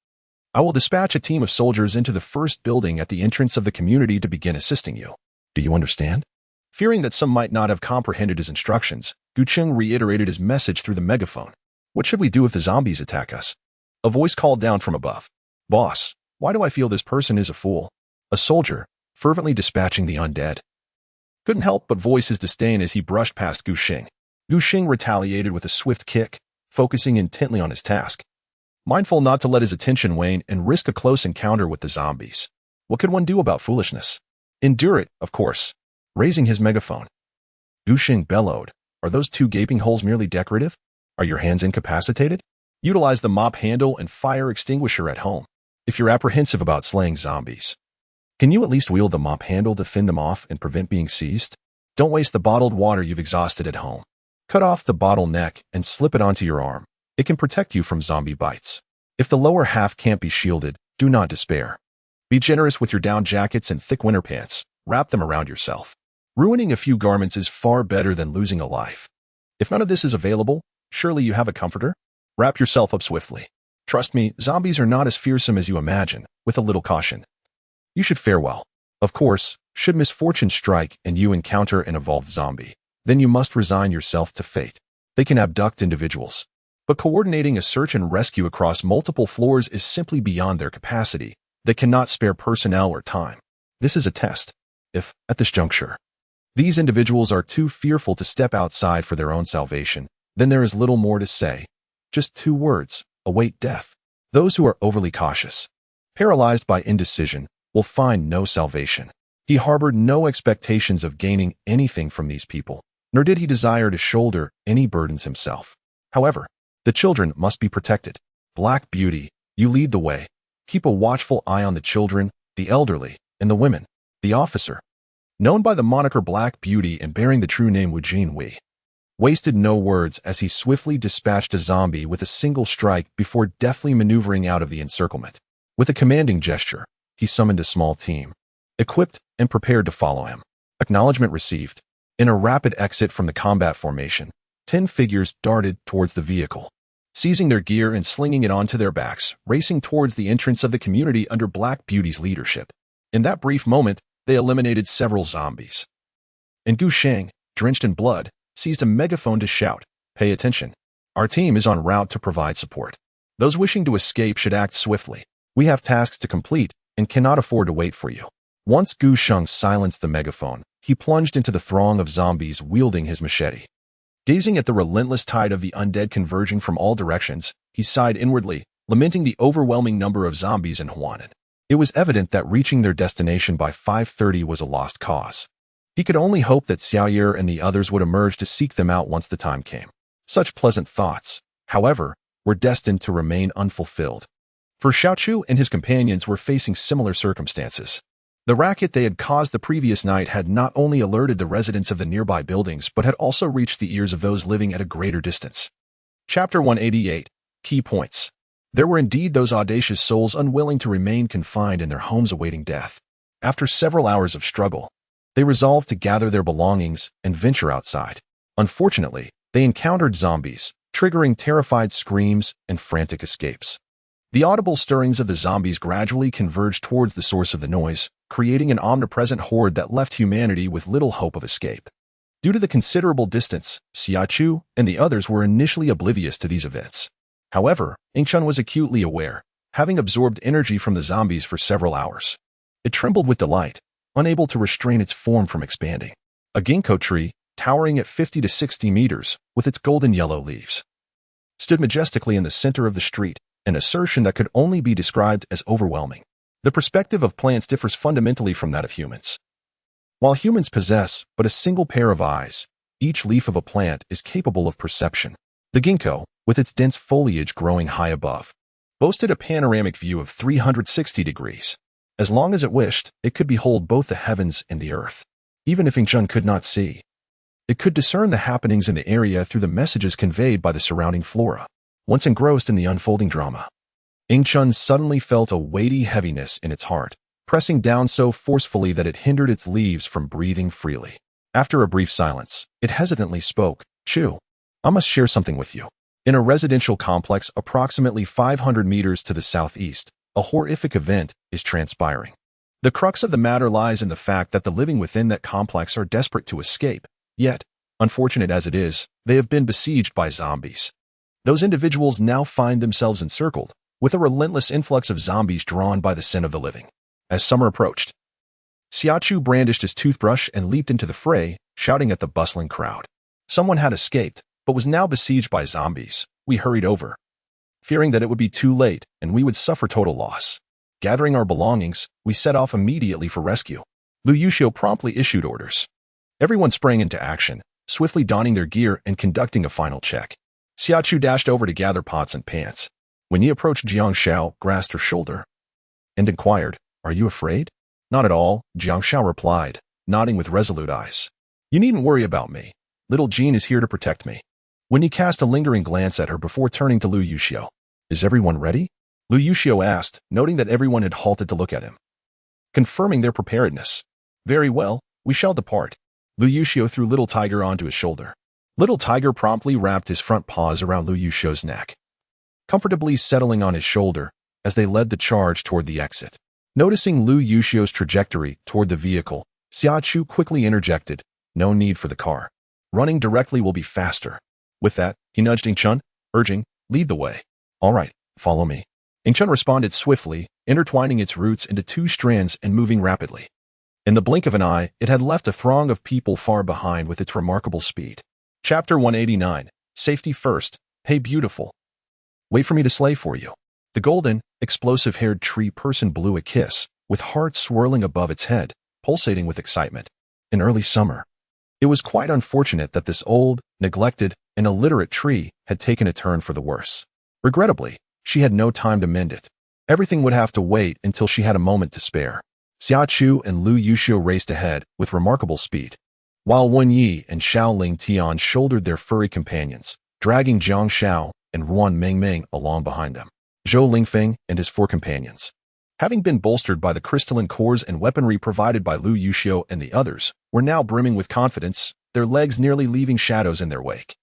I will dispatch a team of soldiers into the first building at the entrance of the community to begin assisting you. Do you understand?" Fearing that some might not have comprehended his instructions, Gu Cheng reiterated his message through the megaphone. "What should we do if the zombies attack us?" A voice called down from above. "Boss, why do I feel this person is a fool?" A soldier, fervently dispatching the undead, couldn't help but voice his disdain as he brushed past Gu Cheng. Gu Cheng retaliated with a swift kick, focusing intently on his task, mindful not to let his attention wane and risk a close encounter with the zombies. What could one do about foolishness? Endure it, of course. Raising his megaphone, Gu Cheng bellowed, "Are those two gaping holes merely decorative? Are your hands incapacitated? Utilize the mop handle and fire extinguisher at home, if you're apprehensive about slaying zombies. Can you at least wield the mop handle to fend them off and prevent being seized? Don't waste the bottled water you've exhausted at home. Cut off the bottle neck and slip it onto your arm. It can protect you from zombie bites. If the lower half can't be shielded, do not despair. Be generous with your down jackets and thick winter pants. Wrap them around yourself. Ruining a few garments is far better than losing a life. If none of this is available, surely you have a comforter? Wrap yourself up swiftly. Trust me, zombies are not as fearsome as you imagine, with a little caution. You should fare well. Of course, should misfortune strike and you encounter an evolved zombie, then you must resign yourself to fate. They can abduct individuals, but coordinating a search and rescue across multiple floors is simply beyond their capacity. They cannot spare personnel or time. This is a test. If, at this juncture, these individuals are too fearful to step outside for their own salvation, then there is little more to say. Just 2 words: await death. Those who are overly cautious, paralyzed by indecision, will find no salvation. He harbored no expectations of gaining anything from these people, nor did he desire to shoulder any burdens himself. However, the children must be protected. Black Beauty, you lead the way. Keep a watchful eye on the children, the elderly, and the women. The officer, known by the moniker Black Beauty and bearing the true name Wu Jinwei, wasted no words as he swiftly dispatched a zombie with a single strike before deftly maneuvering out of the encirclement. With a commanding gesture, he summoned a small team, equipped and prepared to follow him. Acknowledgement received. In a rapid exit from the combat formation, 10 figures darted towards the vehicle, seizing their gear and slinging it onto their backs, racing towards the entrance of the community under Black Beauty's leadership. In that brief moment, they eliminated several zombies. And Gu Cheng, drenched in blood, seized a megaphone to shout, "Pay attention. Our team is en route to provide support. Those wishing to escape should act swiftly. We have tasks to complete and cannot afford to wait for you." Once Gu Cheng silenced the megaphone, he plunged into the throng of zombies wielding his machete. Gazing at the relentless tide of the undead converging from all directions, he sighed inwardly, lamenting the overwhelming number of zombies in Huanan. It was evident that reaching their destination by 5:30 was a lost cause. He could only hope that Xiaoyer and the others would emerge to seek them out once the time came. Such pleasant thoughts, however, were destined to remain unfulfilled. For Xia Chu and his companions were facing similar circumstances. The racket they had caused the previous night had not only alerted the residents of the nearby buildings but had also reached the ears of those living at a greater distance. Chapter 188. Key Points. There were indeed those audacious souls unwilling to remain confined in their homes awaiting death. After several hours of struggle, they resolved to gather their belongings and venture outside. Unfortunately, they encountered zombies, triggering terrified screams and frantic escapes. The audible stirrings of the zombies gradually converged towards the source of the noise, creating an omnipresent horde that left humanity with little hope of escape. Due to the considerable distance, Xia Chu and the others were initially oblivious to these events. However, Yingchun was acutely aware, having absorbed energy from the zombies for several hours. It trembled with delight, unable to restrain its form from expanding. A ginkgo tree, towering at 50 to 60 meters, with its golden yellow leaves, stood majestically in the center of the street, an assertion that could only be described as overwhelming. The perspective of plants differs fundamentally from that of humans. While humans possess but a single pair of eyes, each leaf of a plant is capable of perception. The ginkgo, with its dense foliage growing high above, boasted a panoramic view of 360 degrees. As long as it wished, it could behold both the heavens and the earth. Even if Yingchun could not see, it could discern the happenings in the area through the messages conveyed by the surrounding flora. Once engrossed in the unfolding drama, Yingchun suddenly felt a weighty heaviness in its heart, pressing down so forcefully that it hindered its leaves from breathing freely. After a brief silence, it hesitantly spoke. Chu, I must share something with you. In a residential complex approximately 500 meters to the southeast, a horrific event is transpiring. The crux of the matter lies in the fact that the living within that complex are desperate to escape. Yet, unfortunate as it is, they have been besieged by zombies. Those individuals now find themselves encircled, with a relentless influx of zombies drawn by the scent of the living. As summer approached, Xia Chu brandished his toothbrush and leaped into the fray, shouting at the bustling crowd. Someone had escaped, but was now besieged by zombies. We hurried over, fearing that it would be too late and we would suffer total loss. Gathering our belongings, we set off immediately for rescue. Lu Yuxiu promptly issued orders. Everyone sprang into action, swiftly donning their gear and conducting a final check. Xia Chu dashed over to gather pots and pans. When he approached, Jiang Shao grasped her shoulder and inquired, "Are you afraid?" "Not at all," Jiang Shao replied, nodding with resolute eyes. "You needn't worry about me. Little Jean is here to protect me." When he cast a lingering glance at her before turning to Lu Yuxiu, "Is everyone ready?" Lu Yuxiu asked, noting that everyone had halted to look at him, confirming their preparedness. "Very well, we shall depart." Lu Yuxiu threw Little Tiger onto his shoulder. Little Tiger promptly wrapped his front paws around Lu Yuxiu's neck, comfortably settling on his shoulder as they led the charge toward the exit. Noticing Lu Yuxiu's trajectory toward the vehicle, Xia Chu quickly interjected, "No need for the car. Running directly will be faster." With that, he nudged Yingchun, urging, "Lead the way." "All right, follow me." Yingchun responded swiftly, intertwining its roots into two strands and moving rapidly. In the blink of an eye, it had left a throng of people far behind with its remarkable speed. Chapter 189. Safety First. "Hey, beautiful. Wait for me to slay for you." The golden, explosive-haired tree person blew a kiss, with heart swirling above its head, pulsating with excitement. In early summer, it was quite unfortunate that this old, neglected, and illiterate tree had taken a turn for the worse. Regrettably, she had no time to mend it. Everything would have to wait until she had a moment to spare. Xia Chu and Lu Yuxiu raced ahead with remarkable speed, while Wen Yi and Xiao Ling Tian shouldered their furry companions, dragging Jiang Shao and Ruan Mengmeng along behind them. Zhou Lingfeng and his four companions, having been bolstered by the crystalline cores and weaponry provided by Lu Yuxiu and the others, were now brimming with confidence, their legs nearly leaving shadows in their wake.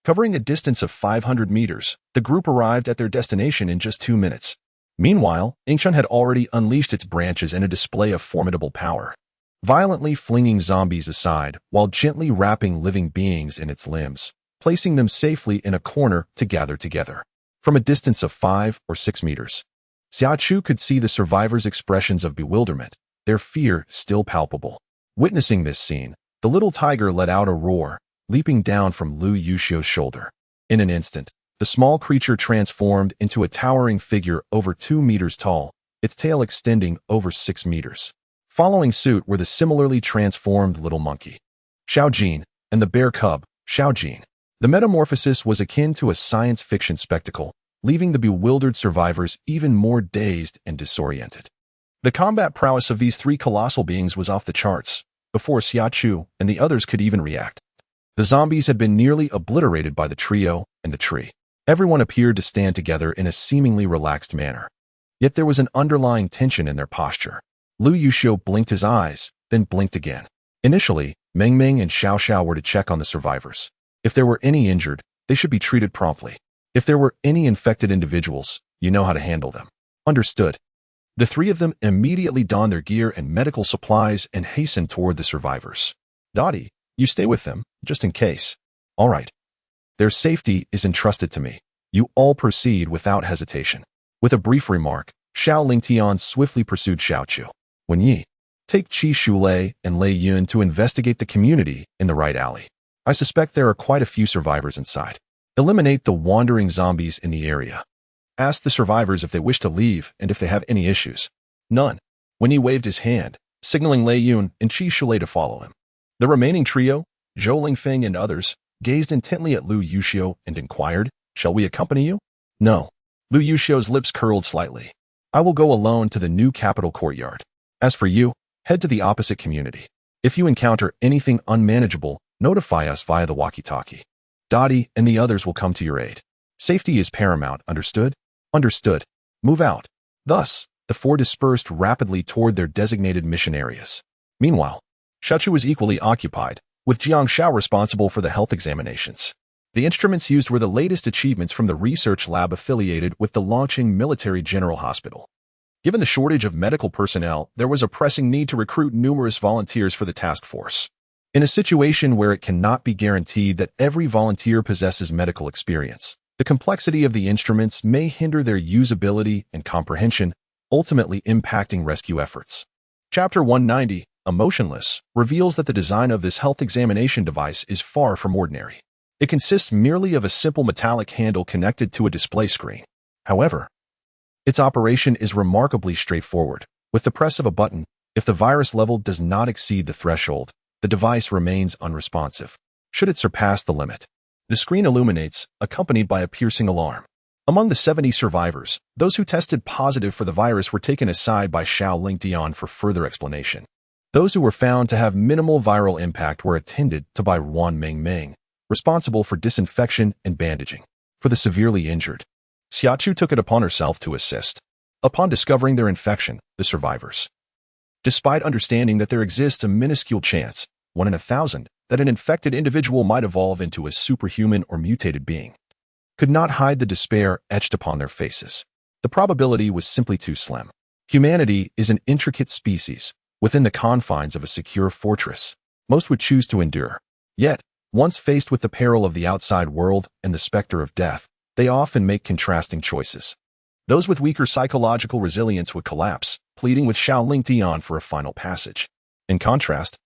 Covering a distance of 500 meters, the group arrived at their destination in just 2 minutes. Meanwhile, Yingchun had already unleashed its branches in a display of formidable power, violently flinging zombies aside while gently wrapping living beings in its limbs, placing them safely in a corner to gather together. From a distance of 5 or 6 meters, Xia Chu could see the survivors' expressions of bewilderment, their fear still palpable. Witnessing this scene, the little tiger let out a roar, leaping down from Lu Yuxiu's shoulder. In an instant, the small creature transformed into a towering figure over 2 meters tall, its tail extending over 6 meters. Following suit were the similarly transformed little monkey, Xiao Jin, and the bear cub, Xiao Jin. The metamorphosis was akin to a science fiction spectacle, leaving the bewildered survivors even more dazed and disoriented. The combat prowess of these three colossal beings was off the charts, before Xia Chu and the others could even react. The zombies had been nearly obliterated by the trio and the tree. Everyone appeared to stand together in a seemingly relaxed manner. Yet there was an underlying tension in their posture. Lu Yuxiu blinked his eyes, then blinked again. Initially, Meng Meng and Xiao Xiao were to check on the survivors. If there were any injured, they should be treated promptly. If there were any infected individuals, you know how to handle them. Understood. The three of them immediately donned their gear and medical supplies and hastened toward the survivors. Dottie, you stay with them, just in case. All right. Their safety is entrusted to me. You all proceed without hesitation. With a brief remark, Xiao Lingtian swiftly pursued Xiao Chu. Wen Yi, take Qi Shulei and Lei Yun to investigate the community in the right alley. I suspect there are quite a few survivors inside. Eliminate the wandering zombies in the area. Ask the survivors if they wish to leave and if they have any issues. None. Wen Yi waved his hand, signaling Lei Yun and Qi Shulei to follow him. The remaining trio, Zhou Lingfeng and others, gazed intently at Lu Yuxiu and inquired, "Shall we accompany you?" "No." Lu Yuxiu's lips curled slightly. "I will go alone to the new capital courtyard. As for you, head to the opposite community. If you encounter anything unmanageable, notify us via the walkie-talkie. Dottie and the others will come to your aid. Safety is paramount, understood?" "Understood. Move out." Thus, the four dispersed rapidly toward their designated mission areas. Meanwhile, Xia Chu was equally occupied, with Jiang Shao responsible for the health examinations. The instruments used were the latest achievements from the research lab affiliated with the Longqing Military General Hospital. Given the shortage of medical personnel, there was a pressing need to recruit numerous volunteers for the task force. In a situation where it cannot be guaranteed that every volunteer possesses medical experience, the complexity of the instruments may hinder their usability and comprehension, ultimately impacting rescue efforts. Chapter 190, Emotionless, reveals that the design of this health examination device is far from ordinary. It consists merely of a simple metallic handle connected to a display screen. However, its operation is remarkably straightforward. With the press of a button, if the virus level does not exceed the threshold, the device remains unresponsive. Should it surpass the limit, the screen illuminates, accompanied by a piercing alarm. Among the 70 survivors, those who tested positive for the virus were taken aside by Xiao Lingtian for further explanation. Those who were found to have minimal viral impact were attended to by Wan Mengmeng, responsible for disinfection and bandaging. For the severely injured, Xia Chu took it upon herself to assist. Upon discovering their infection, the survivors, despite understanding that there exists a minuscule chance, 1 in 1,000, that an infected individual might evolve into a superhuman or mutated being, could not hide the despair etched upon their faces. The probability was simply too slim. Humanity is an intricate species, within the confines of a secure fortress. Most would choose to endure. Yet, once faced with the peril of the outside world and the specter of death, they often make contrasting choices. Those with weaker psychological resilience would collapse, pleading with Xiao Lingtian for a final passage. In contrast,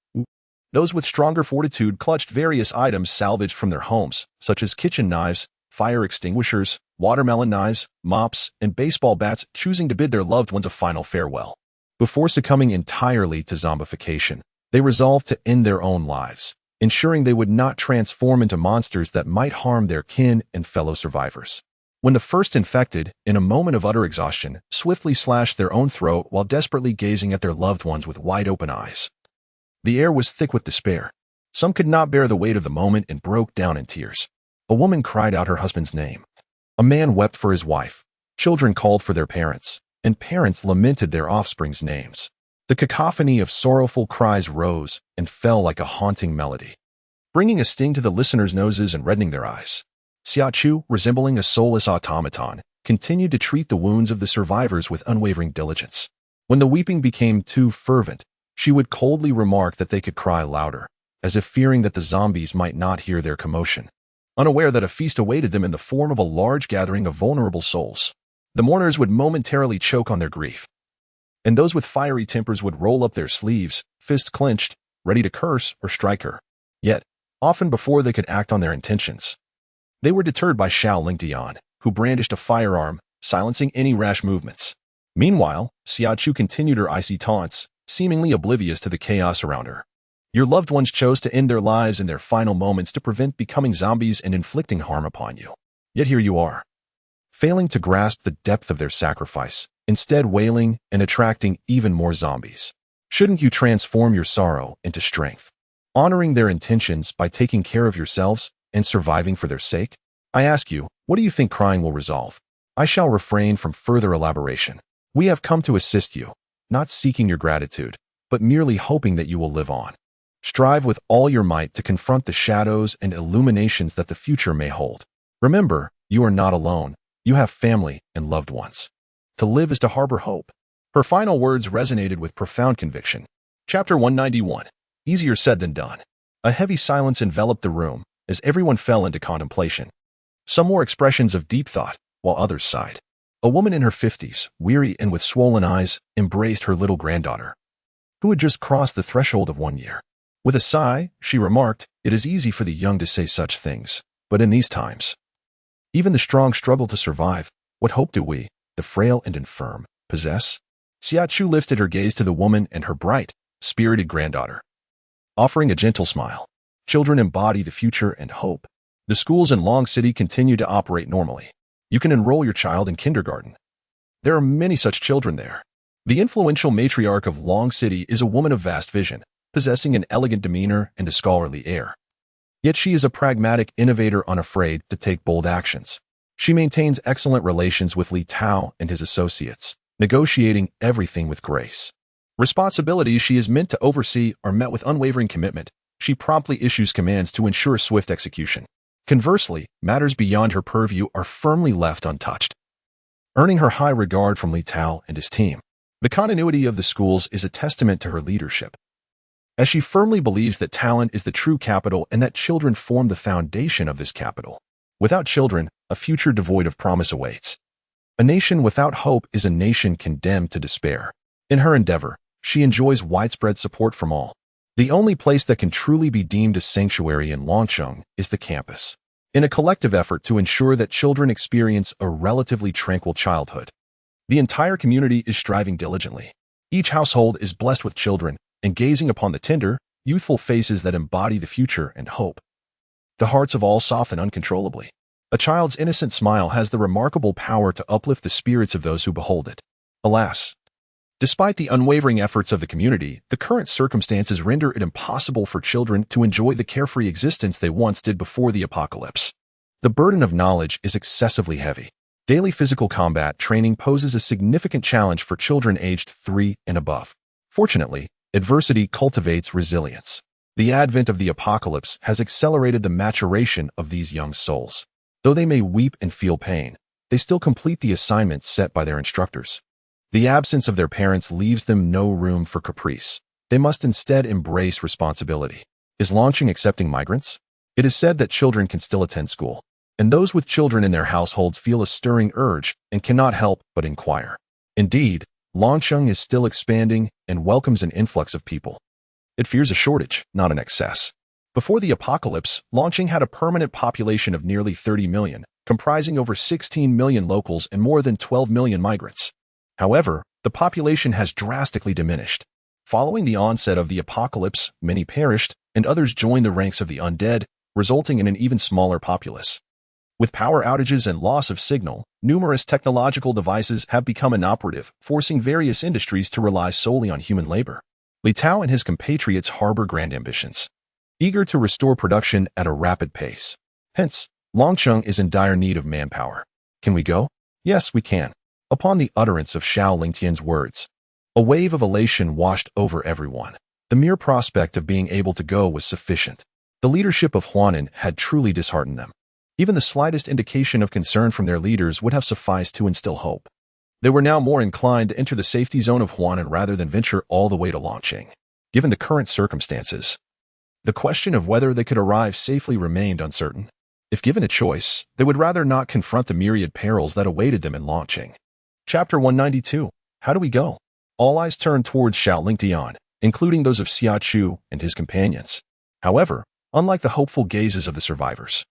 those with stronger fortitude clutched various items salvaged from their homes, such as kitchen knives, fire extinguishers, watermelon knives, mops, and baseball bats, choosing to bid their loved ones a final farewell. Before succumbing entirely to zombification, they resolved to end their own lives, ensuring they would not transform into monsters that might harm their kin and fellow survivors. When the first infected, in a moment of utter exhaustion, swiftly slashed their own throat while desperately gazing at their loved ones with wide-open eyes. The air was thick with despair. Some could not bear the weight of the moment and broke down in tears. A woman cried out her husband's name. A man wept for his wife. Children called for their parents, and parents lamented their offspring's names. The cacophony of sorrowful cries rose and fell like a haunting melody, bringing a sting to the listeners' noses and reddening their eyes. Xia Chu, resembling a soulless automaton, continued to treat the wounds of the survivors with unwavering diligence. When the weeping became too fervent, she would coldly remark that they could cry louder, as if fearing that the zombies might not hear their commotion, unaware that a feast awaited them in the form of a large gathering of vulnerable souls. The mourners would momentarily choke on their grief, and those with fiery tempers would roll up their sleeves, fists clenched, ready to curse or strike her. Yet, often before they could act on their intentions, they were deterred by Xiao Lingtian, who brandished a firearm, silencing any rash movements. Meanwhile, Xia Chu continued her icy taunts, seemingly oblivious to the chaos around her. Your loved ones chose to end their lives in their final moments to prevent becoming zombies and inflicting harm upon you. Yet here you are, failing to grasp the depth of their sacrifice, instead wailing and attracting even more zombies. Shouldn't you transform your sorrow into strength, honoring their intentions by taking care of yourselves and surviving for their sake? I ask you, what do you think crying will resolve? I shall refrain from further elaboration. We have come to assist you, not seeking your gratitude, but merely hoping that you will live on. Strive with all your might to confront the shadows and illuminations that the future may hold. Remember, you are not alone. You have family and loved ones. To live is to harbor hope. Her final words resonated with profound conviction. Chapter 191. Easier said than done. A heavy silence enveloped the room as everyone fell into contemplation. Some wore expressions of deep thought, while others sighed. A woman in her 50s, weary and with swollen eyes, embraced her little granddaughter, who had just crossed the threshold of 1 year. With a sigh, she remarked, "It is easy for the young to say such things, but in these times, even the strong struggle to survive. What hope do we, the frail and infirm, possess?" Xia Chu lifted her gaze to the woman and her bright, spirited granddaughter, offering a gentle smile. Children embody the future and hope. The schools in Long City continue to operate normally. You can enroll your child in kindergarten. There are many such children there. The influential matriarch of Long City is a woman of vast vision, possessing an elegant demeanor and a scholarly air. Yet she is a pragmatic innovator unafraid to take bold actions. She maintains excellent relations with Li Tao and his associates, negotiating everything with grace. Responsibilities she is meant to oversee are met with unwavering commitment. She promptly issues commands to ensure swift execution. Conversely, matters beyond her purview are firmly left untouched, earning her high regard from Li Tao and his team. The continuity of the schools is a testament to her leadership, as she firmly believes that talent is the true capital and that children form the foundation of this capital. Without children, a future devoid of promise awaits. A nation without hope is a nation condemned to despair. In her endeavor, she enjoys widespread support from all. The only place that can truly be deemed a sanctuary in Longcheng is the campus. In a collective effort to ensure that children experience a relatively tranquil childhood, the entire community is striving diligently. Each household is blessed with children, and gazing upon the tender, youthful faces that embody the future and hope. The hearts of all soften uncontrollably. A child's innocent smile has the remarkable power to uplift the spirits of those who behold it. Alas, despite the unwavering efforts of the community, the current circumstances render it impossible for children to enjoy the carefree existence they once did before the apocalypse. The burden of knowledge is excessively heavy. Daily physical combat training poses a significant challenge for children aged 3 and above. Fortunately, adversity cultivates resilience. The advent of the apocalypse has accelerated the maturation of these young souls. Though they may weep and feel pain, they still complete the assignments set by their instructors. The absence of their parents leaves them no room for caprice. They must instead embrace responsibility. Is Longcheng accepting migrants? It is said that children can still attend school, and those with children in their households feel a stirring urge and cannot help but inquire. Indeed, Longcheng is still expanding and welcomes an influx of people. It fears a shortage, not an excess. Before the apocalypse, Longcheng had a permanent population of nearly 30 million, comprising over 16 million locals and more than 12 million migrants. However, the population has drastically diminished. Following the onset of the apocalypse, many perished, and others joined the ranks of the undead, resulting in an even smaller populace. With power outages and loss of signal, numerous technological devices have become inoperative, forcing various industries to rely solely on human labor. Li Tao and his compatriots harbor grand ambitions, eager to restore production at a rapid pace. Hence, Longcheng is in dire need of manpower. Can we go? Yes, we can. Upon the utterance of Xiao Lingtian's words, a wave of elation washed over everyone. The mere prospect of being able to go was sufficient. The leadership of Huanan had truly disheartened them. Even the slightest indication of concern from their leaders would have sufficed to instill hope. They were now more inclined to enter the safety zone of Huanan rather than venture all the way to Longcheng. Given the current circumstances, the question of whether they could arrive safely remained uncertain. If given a choice, they would rather not confront the myriad perils that awaited them in Longcheng. Chapter 192. How do we go? All eyes turned towards Xiao Lingtian, including those of Xia Chu and his companions. However, unlike the hopeful gazes of the survivors,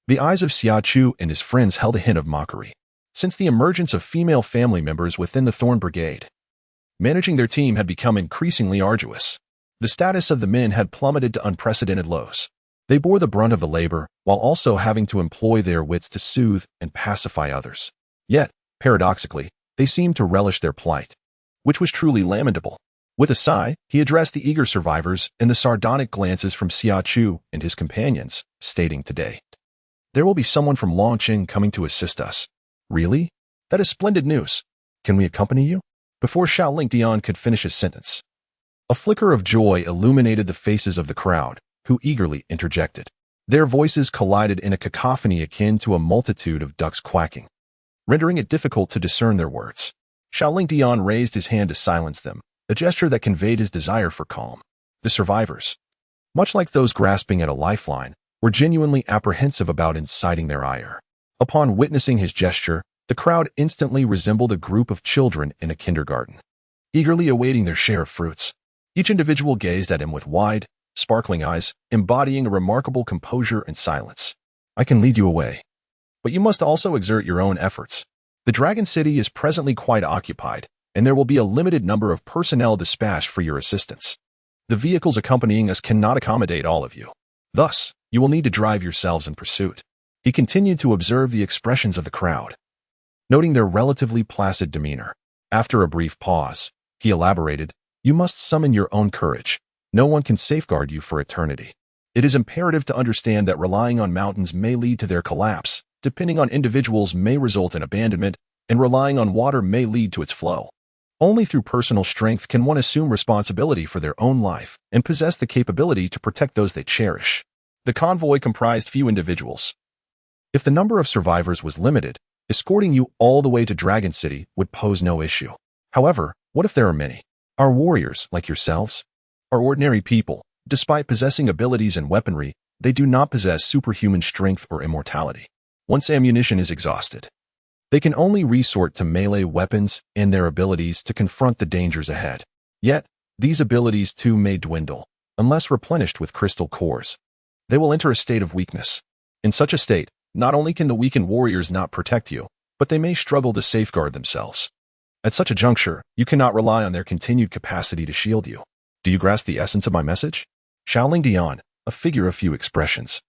the eyes of Xia Chu and his friends held a hint of mockery. Since the emergence of female family members within the Thorn Brigade, managing their team had become increasingly arduous. The status of the men had plummeted to unprecedented lows. They bore the brunt of the labor, while also having to employ their wits to soothe and pacify others. Yet, paradoxically, they seemed to relish their plight, which was truly lamentable. With a sigh, he addressed the eager survivors and the sardonic glances from Xia Chu and his companions, stating today, "There will be someone from Longcheng coming to assist us." "Really? That is splendid news. Can we accompany you?" Before Xiao Lingtian could finish his sentence, a flicker of joy illuminated the faces of the crowd, who eagerly interjected. Their voices collided in a cacophony akin to a multitude of ducks quacking, rendering it difficult to discern their words. Xiao Lingtian raised his hand to silence them, a gesture that conveyed his desire for calm. The survivors, much like those grasping at a lifeline, were genuinely apprehensive about inciting their ire. Upon witnessing his gesture, the crowd instantly resembled a group of children in a kindergarten, eagerly awaiting their share of fruits. Each individual gazed at him with wide, sparkling eyes, embodying a remarkable composure and silence. "I can lead you away, but you must also exert your own efforts. The Dragon City is presently quite occupied, and there will be a limited number of personnel dispatched for your assistance. The vehicles accompanying us cannot accommodate all of you. Thus, you will need to drive yourselves in pursuit. He continued to observe the expressions of the crowd, noting their relatively placid demeanor. After a brief pause, he elaborated, "You must summon your own courage. No one can safeguard you for eternity. It is imperative to understand that relying on mountains may lead to their collapse, depending on individuals may result in abandonment, and relying on water may lead to its flow. Only through personal strength can one assume responsibility for their own life and possess the capability to protect those they cherish." The convoy comprised few individuals. If the number of survivors was limited, escorting you all the way to Dragon City would pose no issue. However, what if there are many? Our warriors, like yourselves, are ordinary people. Despite possessing abilities and weaponry, they do not possess superhuman strength or immortality. Once ammunition is exhausted, they can only resort to melee weapons and their abilities to confront the dangers ahead. Yet, these abilities too may dwindle, unless replenished with crystal cores. They will enter a state of weakness. In such a state, not only can the weakened warriors not protect you, but they may struggle to safeguard themselves. At such a juncture, you cannot rely on their continued capacity to shield you. Do you grasp the essence of my message? Xiaoling Dian, a figure of few expressions,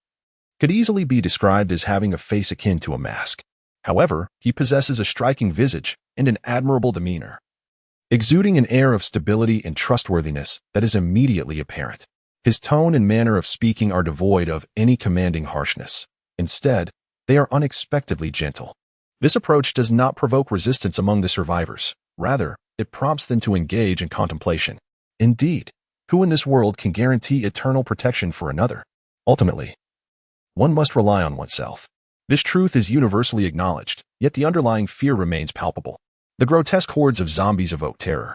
could easily be described as having a face akin to a mask. However, he possesses a striking visage and an admirable demeanor, exuding an air of stability and trustworthiness that is immediately apparent. His tone and manner of speaking are devoid of any commanding harshness. Instead, they are unexpectedly gentle. This approach does not provoke resistance among the survivors. Rather, it prompts them to engage in contemplation. Indeed, who in this world can guarantee eternal protection for another? Ultimately, one must rely on oneself. This truth is universally acknowledged, yet the underlying fear remains palpable. The grotesque hordes of zombies evoke terror.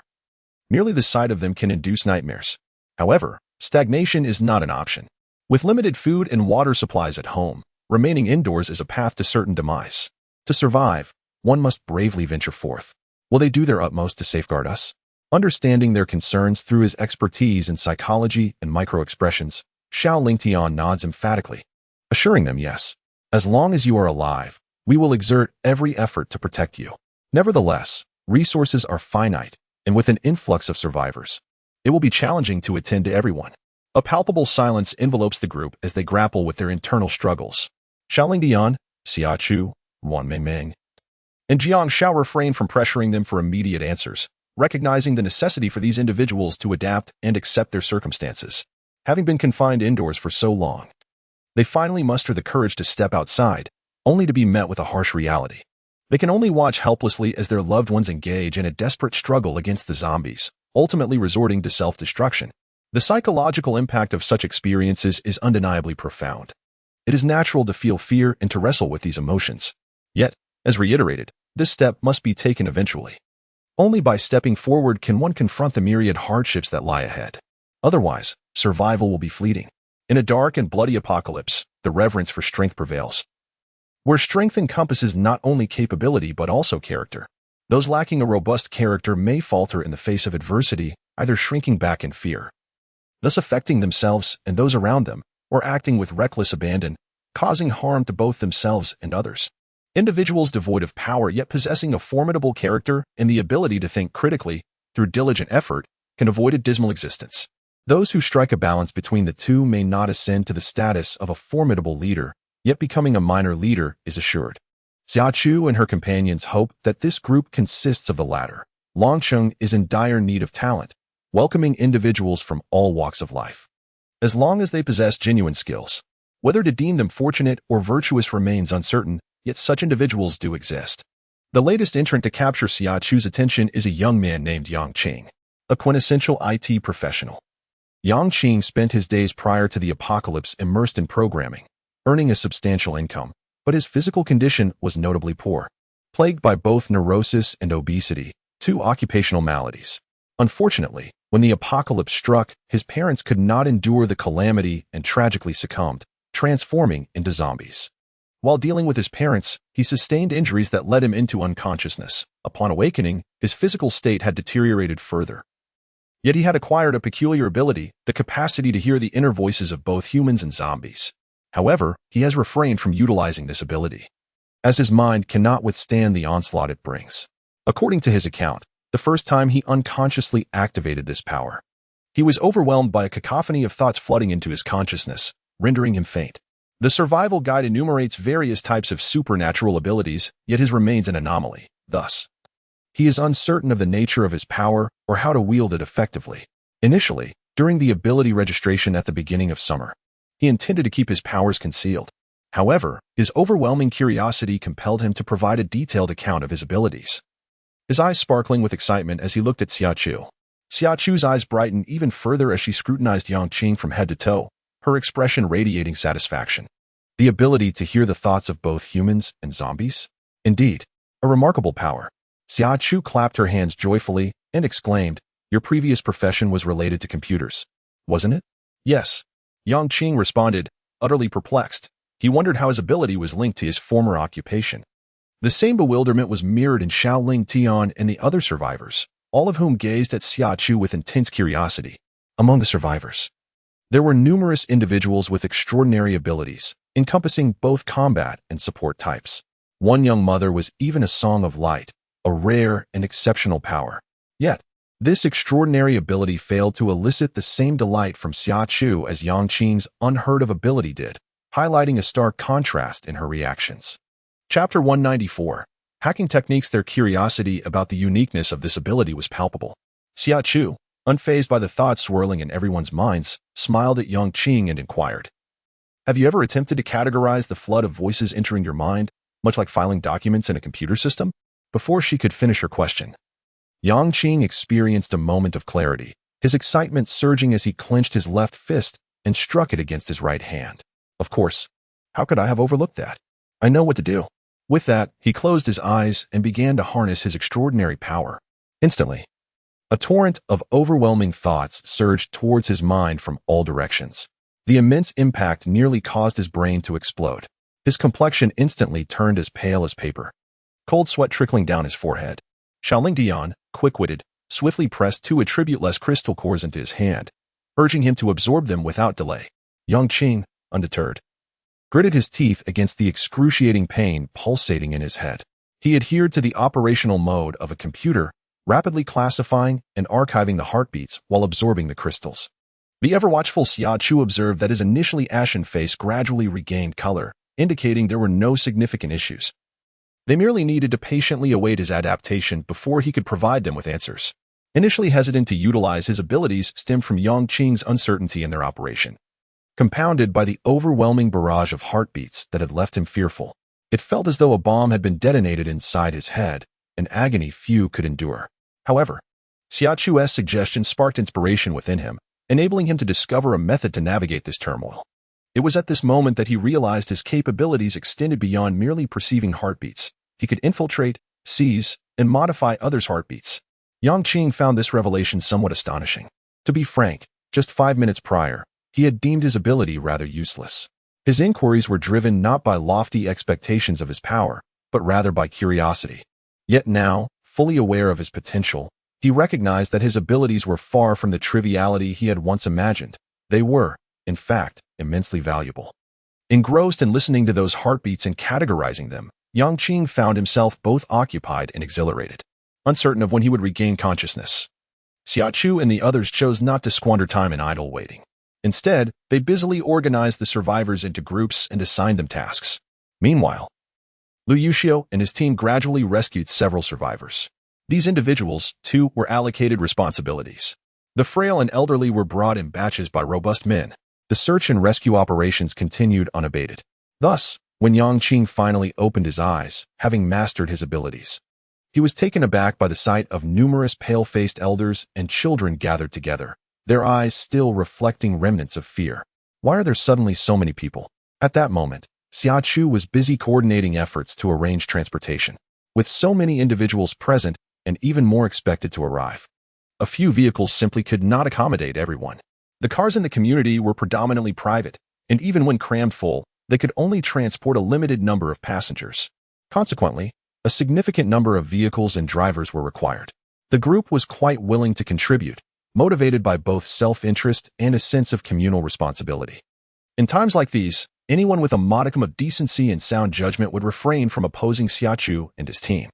Merely the sight of them can induce nightmares. However, stagnation is not an option. With limited food and water supplies at home, remaining indoors is a path to certain demise. To survive, one must bravely venture forth. Will they do their utmost to safeguard us? Understanding their concerns through his expertise in psychology and micro-expressions, Xiao Lingtian nods emphatically, assuring them yes. As long as you are alive, we will exert every effort to protect you. Nevertheless, resources are finite, and with an influx of survivors, it will be challenging to attend to everyone. A palpable silence envelopes the group as they grapple with their internal struggles. Xiaoling Dian, Xia Chu, Wan Mengmeng, and Jiang Shao refrain from pressuring them for immediate answers, recognizing the necessity for these individuals to adapt and accept their circumstances. Having been confined indoors for so long, they finally muster the courage to step outside, only to be met with a harsh reality. They can only watch helplessly as their loved ones engage in a desperate struggle against the zombies, ultimately resorting to self-destruction. The psychological impact of such experiences is undeniably profound. It is natural to feel fear and to wrestle with these emotions. Yet, as reiterated, this step must be taken eventually. Only by stepping forward can one confront the myriad hardships that lie ahead. Otherwise, survival will be fleeting. In a dark and bloody apocalypse, the reverence for strength prevails, where strength encompasses not only capability but also character. Those lacking a robust character may falter in the face of adversity, either shrinking back in fear, thus affecting themselves and those around them, or acting with reckless abandon, causing harm to both themselves and others. Individuals devoid of power yet possessing a formidable character and the ability to think critically, through diligent effort, can avoid a dismal existence. Those who strike a balance between the two may not ascend to the status of a formidable leader, yet becoming a minor leader is assured. Xia Chu and her companions hope that this group consists of the latter. Longsheng is in dire need of talent, welcoming individuals from all walks of life. As long as they possess genuine skills, whether to deem them fortunate or virtuous remains uncertain, yet such individuals do exist. The latest entrant to capture Xia Chu's attention is a young man named Yang Qing, a quintessential IT professional. Yang Qing spent his days prior to the apocalypse immersed in programming, earning a substantial income, but his physical condition was notably poor, plagued by both neurosis and obesity, two occupational maladies. Unfortunately, when the apocalypse struck, his parents could not endure the calamity and tragically succumbed, transforming into zombies. While dealing with his parents, he sustained injuries that led him into unconsciousness. Upon awakening, his physical state had deteriorated further. Yet he had acquired a peculiar ability, the capacity to hear the inner voices of both humans and zombies. However, he has refrained from utilizing this ability, as his mind cannot withstand the onslaught it brings. According to his account, the first time he unconsciously activated this power, he was overwhelmed by a cacophony of thoughts flooding into his consciousness, rendering him faint. The survival guide enumerates various types of supernatural abilities, yet his remains an anomaly. Thus, he is uncertain of the nature of his power or how to wield it effectively. Initially, during the ability registration at the beginning of summer, he intended to keep his powers concealed. However, his overwhelming curiosity compelled him to provide a detailed account of his abilities. His eyes sparkling with excitement as he looked at Xia Chu. Xia Chu's eyes brightened even further as she scrutinized Yang Qing from head to toe, her expression radiating satisfaction. The ability to hear the thoughts of both humans and zombies? Indeed, a remarkable power. Xia Chu clapped her hands joyfully and exclaimed, "Your previous profession was related to computers, wasn't it?" "Yes," Yang Qing responded, utterly perplexed. He wondered how his ability was linked to his former occupation. The same bewilderment was mirrored in Xiaoling Tian and the other survivors, all of whom gazed at Xia Chu with intense curiosity. Among the survivors, there were numerous individuals with extraordinary abilities, encompassing both combat and support types. One young mother was even a song of light, a rare and exceptional power. Yet, this extraordinary ability failed to elicit the same delight from Xia Chu as Yang Qing's unheard-of ability did, highlighting a stark contrast in her reactions. Chapter 194. Hacking Techniques. Their curiosity about the uniqueness of this ability was palpable. Xia Chu, unfazed by the thoughts swirling in everyone's minds, smiled at Yang Qing and inquired, "Have you ever attempted to categorize the flood of voices entering your mind, much like filing documents in a computer system?" Before she could finish her question, Yang Qing experienced a moment of clarity, his excitement surging as he clenched his left fist and struck it against his right hand. "Of course. How could I have overlooked that? I know what to do." With that, he closed his eyes and began to harness his extraordinary power. Instantly, a torrent of overwhelming thoughts surged towards his mind from all directions. The immense impact nearly caused his brain to explode. His complexion instantly turned as pale as paper, cold sweat trickling down his forehead. Xiaoling Dian, quick-witted, swiftly pressed two attributeless crystal cores into his hand, urging him to absorb them without delay. Yang Qing, undeterred, gritted his teeth against the excruciating pain pulsating in his head. He adhered to the operational mode of a computer, rapidly classifying and archiving the heartbeats while absorbing the crystals. The ever-watchful Xia Chu observed that his initially ashen face gradually regained color, indicating there were no significant issues. They merely needed to patiently await his adaptation before he could provide them with answers. Initially hesitant to utilize his abilities stemmed from Yang Qing's uncertainty in their operation, compounded by the overwhelming barrage of heartbeats that had left him fearful. It felt as though a bomb had been detonated inside his head, an agony few could endure. However, Xia Chu's suggestion sparked inspiration within him, enabling him to discover a method to navigate this turmoil. It was at this moment that he realized his capabilities extended beyond merely perceiving heartbeats. He could infiltrate, seize, and modify others' heartbeats. Yang Qing found this revelation somewhat astonishing. To be frank, just 5 minutes prior, he had deemed his ability rather useless. His inquiries were driven not by lofty expectations of his power, but rather by curiosity. Yet now, fully aware of his potential, he recognized that his abilities were far from the triviality he had once imagined. They were, in fact, immensely valuable. Engrossed in listening to those heartbeats and categorizing them, Yang Qing found himself both occupied and exhilarated, uncertain of when he would regain consciousness. Xia Chu and the others chose not to squander time in idle waiting. Instead, they busily organized the survivors into groups and assigned them tasks. Meanwhile, Lu Yuxiu and his team gradually rescued several survivors. These individuals, too, were allocated responsibilities. The frail and elderly were brought in batches by robust men. The search and rescue operations continued unabated. Thus, when Yang Qing finally opened his eyes, having mastered his abilities, he was taken aback by the sight of numerous pale-faced elders and children gathered together, their eyes still reflecting remnants of fear. Why are there suddenly so many people? At that moment, Xia Chu was busy coordinating efforts to arrange transportation. With so many individuals present and even more expected to arrive, a few vehicles simply could not accommodate everyone. The cars in the community were predominantly private, and even when crammed full, they could only transport a limited number of passengers. Consequently, a significant number of vehicles and drivers were required. The group was quite willing to contribute, motivated by both self-interest and a sense of communal responsibility. In times like these, anyone with a modicum of decency and sound judgment would refrain from opposing Xia Chu and his team.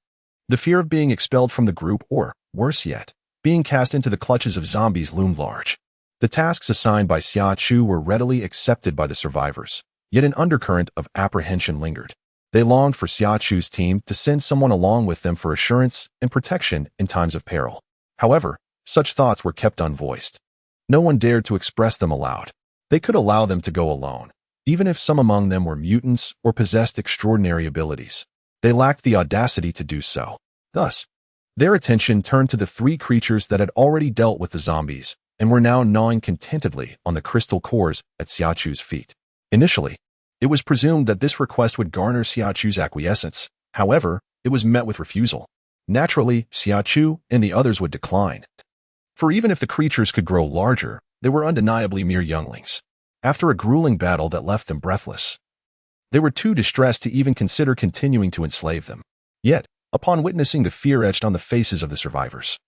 The fear of being expelled from the group or, worse yet, being cast into the clutches of zombies loomed large. The tasks assigned by Xia Chu were readily accepted by the survivors, yet an undercurrent of apprehension lingered. They longed for Xia Chu's team to send someone along with them for assurance and protection in times of peril. However, such thoughts were kept unvoiced. No one dared to express them aloud. They could allow them to go alone, even if some among them were mutants or possessed extraordinary abilities. They lacked the audacity to do so. Thus, their attention turned to the three creatures that had already dealt with the zombies and were now gnawing contentedly on the crystal cores at Xia Chu's feet. Initially, it was presumed that this request would garner Xia Chu's acquiescence. However, it was met with refusal. Naturally, Xia Chu and the others would decline. For even if the creatures could grow larger, they were undeniably mere younglings. After a grueling battle that left them breathless, they were too distressed to even consider continuing to enslave them. Yet, upon witnessing the fear etched on the faces of the survivors,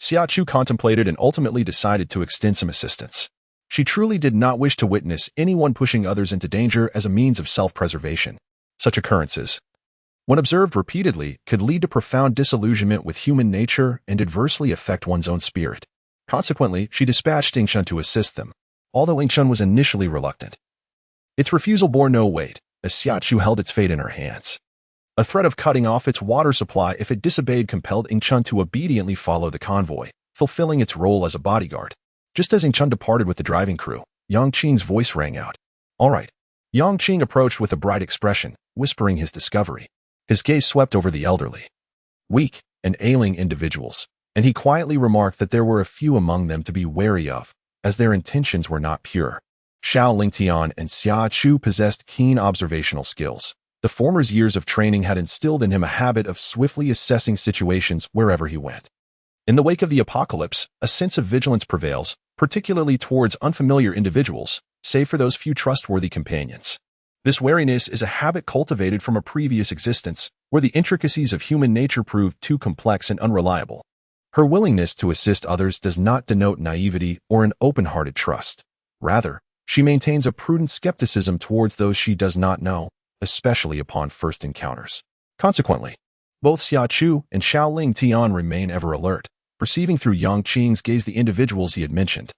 Xia Chu contemplated and ultimately decided to extend some assistance. She truly did not wish to witness anyone pushing others into danger as a means of self-preservation. Such occurrences, when observed repeatedly, could lead to profound disillusionment with human nature and adversely affect one's own spirit. Consequently, she dispatched Xia to assist them, although Xia was initially reluctant. Its refusal bore no weight, as Xia Chu held its fate in her hands. A threat of cutting off its water supply if it disobeyed compelled Xia to obediently follow the convoy, fulfilling its role as a bodyguard. Just as Xia departed with the driving crew, Yang Qing's voice rang out. "All right." Yang Qing approached with a bright expression, whispering his discovery. His gaze swept over the elderly, weak, and ailing individuals, and he quietly remarked that there were a few among them to be wary of, as their intentions were not pure. Xiao Lingtian and Xia Chu possessed keen observational skills. The former's years of training had instilled in him a habit of swiftly assessing situations wherever he went. In the wake of the apocalypse, a sense of vigilance prevails, particularly towards unfamiliar individuals, save for those few trustworthy companions. This wariness is a habit cultivated from a previous existence, where the intricacies of human nature proved too complex and unreliable. Her willingness to assist others does not denote naivety or an open-hearted trust. Rather, she maintains a prudent skepticism towards those she does not know, especially upon first encounters. Consequently, both Xia Chu and Xiao Lingtian remain ever alert, perceiving through Yang Qing's gaze the individuals he had mentioned.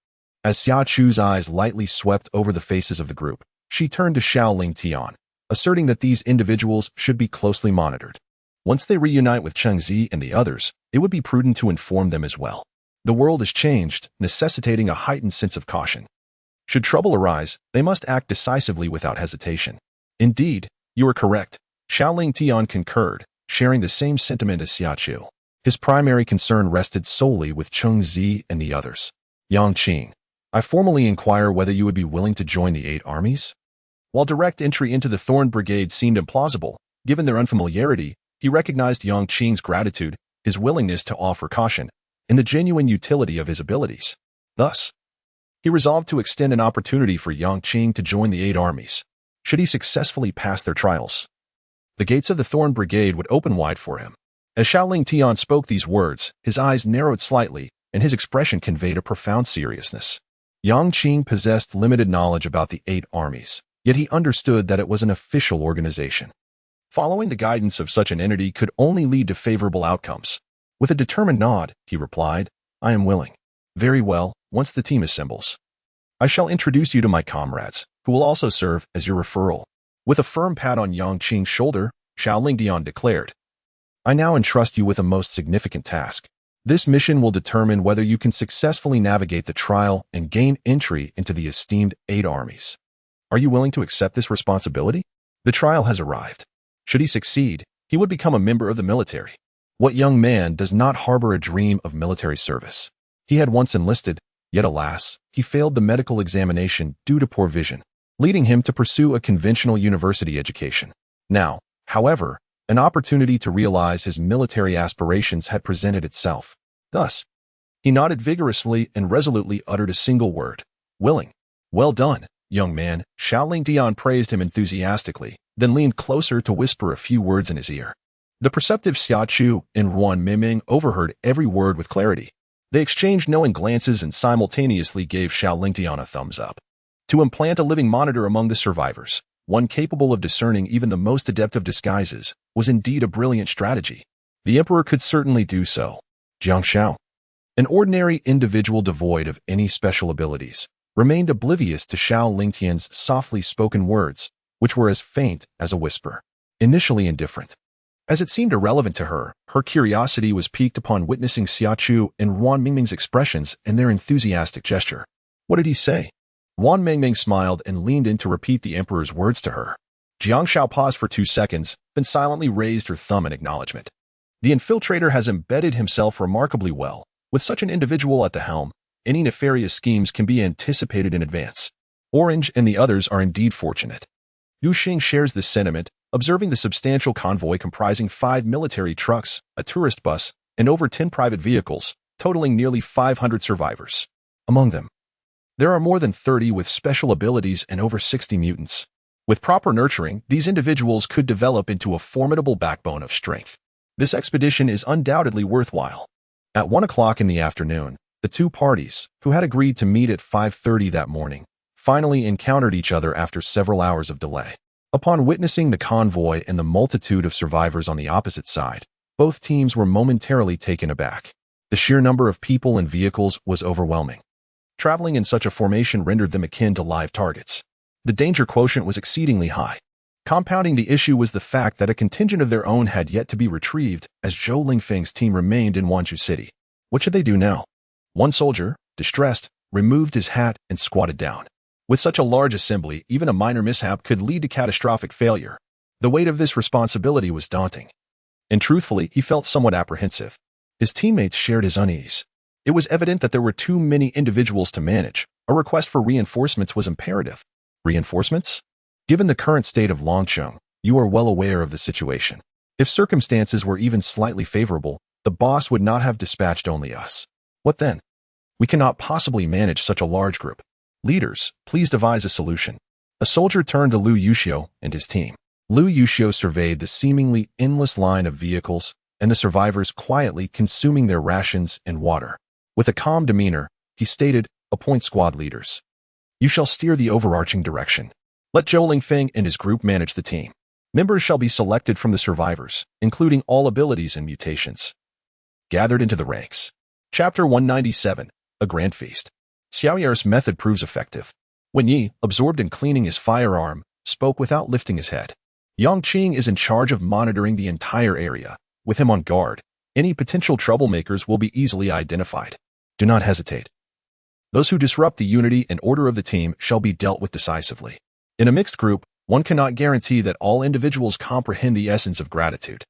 As Xia Chu's eyes lightly swept over the faces of the group, she turned to Xiao Lingtian, asserting that these individuals should be closely monitored. Once they reunite with Chengzi and the others, it would be prudent to inform them as well. The world has changed, necessitating a heightened sense of caution. Should trouble arise, they must act decisively without hesitation. Indeed, you are correct. Xiao Lingtian concurred, sharing the same sentiment as Xia Chu. His primary concern rested solely with Chengzi and the others. Yang Qing, I formally inquire whether you would be willing to join the 8 armies? While direct entry into the Thorn Brigade seemed implausible, given their unfamiliarity, he recognized Yang Qing's gratitude, his willingness to offer caution, and the genuine utility of his abilities. Thus, he resolved to extend an opportunity for Yang Qing to join the 8 armies, should he successfully pass their trials. The gates of the Thorn Brigade would open wide for him. As Xiao Lingtian spoke these words, his eyes narrowed slightly, and his expression conveyed a profound seriousness. Yang Qing possessed limited knowledge about the 8 armies, yet he understood that it was an official organization. Following the guidance of such an entity could only lead to favorable outcomes. With a determined nod, he replied, I am willing. Very well, once the team assembles, I shall introduce you to my comrades, who will also serve as your referral. With a firm pat on Yang Qing's shoulder, Xiao Lingtian declared, I now entrust you with a most significant task. This mission will determine whether you can successfully navigate the trial and gain entry into the esteemed 8 armies. Are you willing to accept this responsibility? The trial has arrived. Should he succeed, he would become a member of the military. What young man does not harbor a dream of military service? He had once enlisted, yet alas, he failed the medical examination due to poor vision, leading him to pursue a conventional university education. Now, however, an opportunity to realize his military aspirations had presented itself. Thus, he nodded vigorously and resolutely uttered a single word, willing. Well done, young man. Xiao Lingtian praised him enthusiastically, then leaned closer to whisper a few words in his ear. The perceptive Xia Chu and Ruan Miming overheard every word with clarity. They exchanged knowing glances and simultaneously gave Xiao Lingtian a thumbs up. To implant a living monitor among the survivors, one capable of discerning even the most adept of disguises, was indeed a brilliant strategy. The emperor could certainly do so. Jiang Shao. An ordinary individual devoid of any special abilities remained oblivious to Xiao Lingtian's softly spoken words, which were as faint as a whisper. Initially indifferent. As it seemed irrelevant to her, her curiosity was piqued upon witnessing Xia Chu and Wan Mingming's expressions and their enthusiastic gesture. What did he say? Wan Mingming smiled and leaned in to repeat the emperor's words to her. Jiang Shao paused for 2 seconds, then silently raised her thumb in acknowledgement. The infiltrator has embedded himself remarkably well. With such an individual at the helm, any nefarious schemes can be anticipated in advance. Orange and the others are indeed fortunate. Yu Xing shares this sentiment, observing the substantial convoy comprising 5 military trucks, a tourist bus, and over 10 private vehicles, totaling nearly 500 survivors. Among them, there are more than 30 with special abilities and over 60 mutants. With proper nurturing, these individuals could develop into a formidable backbone of strength. This expedition is undoubtedly worthwhile. At 1 o'clock in the afternoon, the two parties, who had agreed to meet at 5:30 that morning, finally encountered each other after several hours of delay. Upon witnessing the convoy and the multitude of survivors on the opposite side, both teams were momentarily taken aback. The sheer number of people and vehicles was overwhelming. Traveling in such a formation rendered them akin to live targets. The danger quotient was exceedingly high. Compounding the issue was the fact that a contingent of their own had yet to be retrieved as Zhou Lingfeng's team remained in Wanzhou City. What should they do now? One soldier, distressed, removed his hat and squatted down. With such a large assembly, even a minor mishap could lead to catastrophic failure. The weight of this responsibility was daunting. And truthfully, he felt somewhat apprehensive. His teammates shared his unease. It was evident that there were too many individuals to manage. A request for reinforcements was imperative. Reinforcements? Given the current state of Longcheng, you are well aware of the situation. If circumstances were even slightly favorable, the boss would not have dispatched only us. What then? We cannot possibly manage such a large group. Leaders, please devise a solution. A soldier turned to Lu Yuxiu and his team. Lu Yuxiu surveyed the seemingly endless line of vehicles and the survivors quietly consuming their rations and water. With a calm demeanor, he stated, "Appoint squad leaders. You shall steer the overarching direction. Let Zhou Lingfeng and his group manage the team. Members shall be selected from the survivors, including all abilities and mutations." Gathered into the ranks. Chapter 197, A Grand Feast. Xiaoyer's method proves effective. Wen Yi, absorbed in cleaning his firearm, spoke without lifting his head. Yang Qing is in charge of monitoring the entire area. With him on guard, any potential troublemakers will be easily identified. Do not hesitate. Those who disrupt the unity and order of the team shall be dealt with decisively. In a mixed group, one cannot guarantee that all individuals comprehend the essence of gratitude.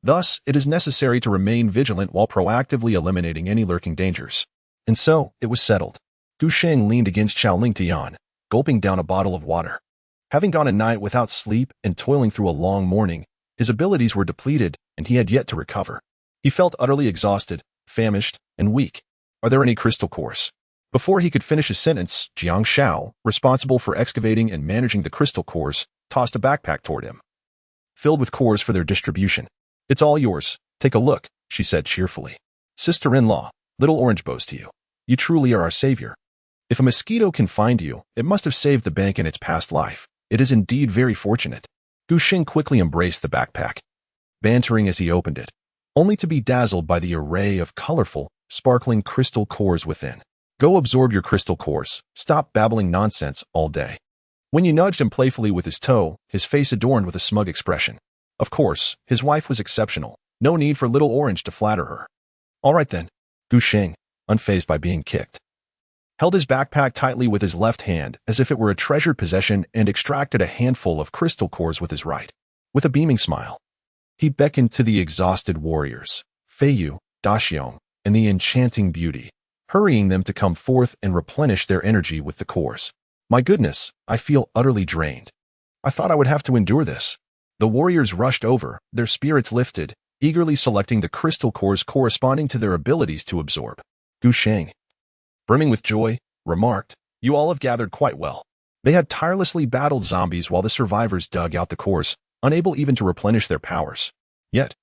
Thus, it is necessary to remain vigilant while proactively eliminating any lurking dangers. And so, it was settled. Gu Sheng leaned against Xiao Lingtian, gulping down a bottle of water. Having gone a night without sleep and toiling through a long morning, his abilities were depleted and he had yet to recover. He felt utterly exhausted, famished, and weak. Are there any crystal cores? Before he could finish his sentence, Jiang Shao, responsible for excavating and managing the crystal cores, tossed a backpack toward him. Filled with cores for their distribution. "It's all yours. Take a look," she said cheerfully. "Sister-in-law, little orange bows to you. You truly are our savior. If a mosquito can find you, it must have saved the bank in its past life. It is indeed very fortunate." Gu Xing quickly embraced the backpack, bantering as he opened it, only to be dazzled by the array of colorful, sparkling crystal cores within. "Go absorb your crystal cores. Stop babbling nonsense all day." When you nudged him playfully with his toe, his face adorned with a smug expression. Of course, his wife was exceptional. No need for little orange to flatter her. "All right then." Gu Xing, unfazed by being kicked, held his backpack tightly with his left hand as if it were a treasured possession and extracted a handful of crystal cores with his right. With a beaming smile, he beckoned to the exhausted warriors, Feiyu, Daxiong, and the enchanting beauty, hurrying them to come forth and replenish their energy with the cores. "My goodness, I feel utterly drained. I thought I would have to endure this." The warriors rushed over, their spirits lifted, eagerly selecting the crystal cores corresponding to their abilities to absorb. Gu Sheng, brimming with joy, remarked, "You all have gathered quite well." They had tirelessly battled zombies while the survivors dug out the cores, unable even to replenish their powers. Yet,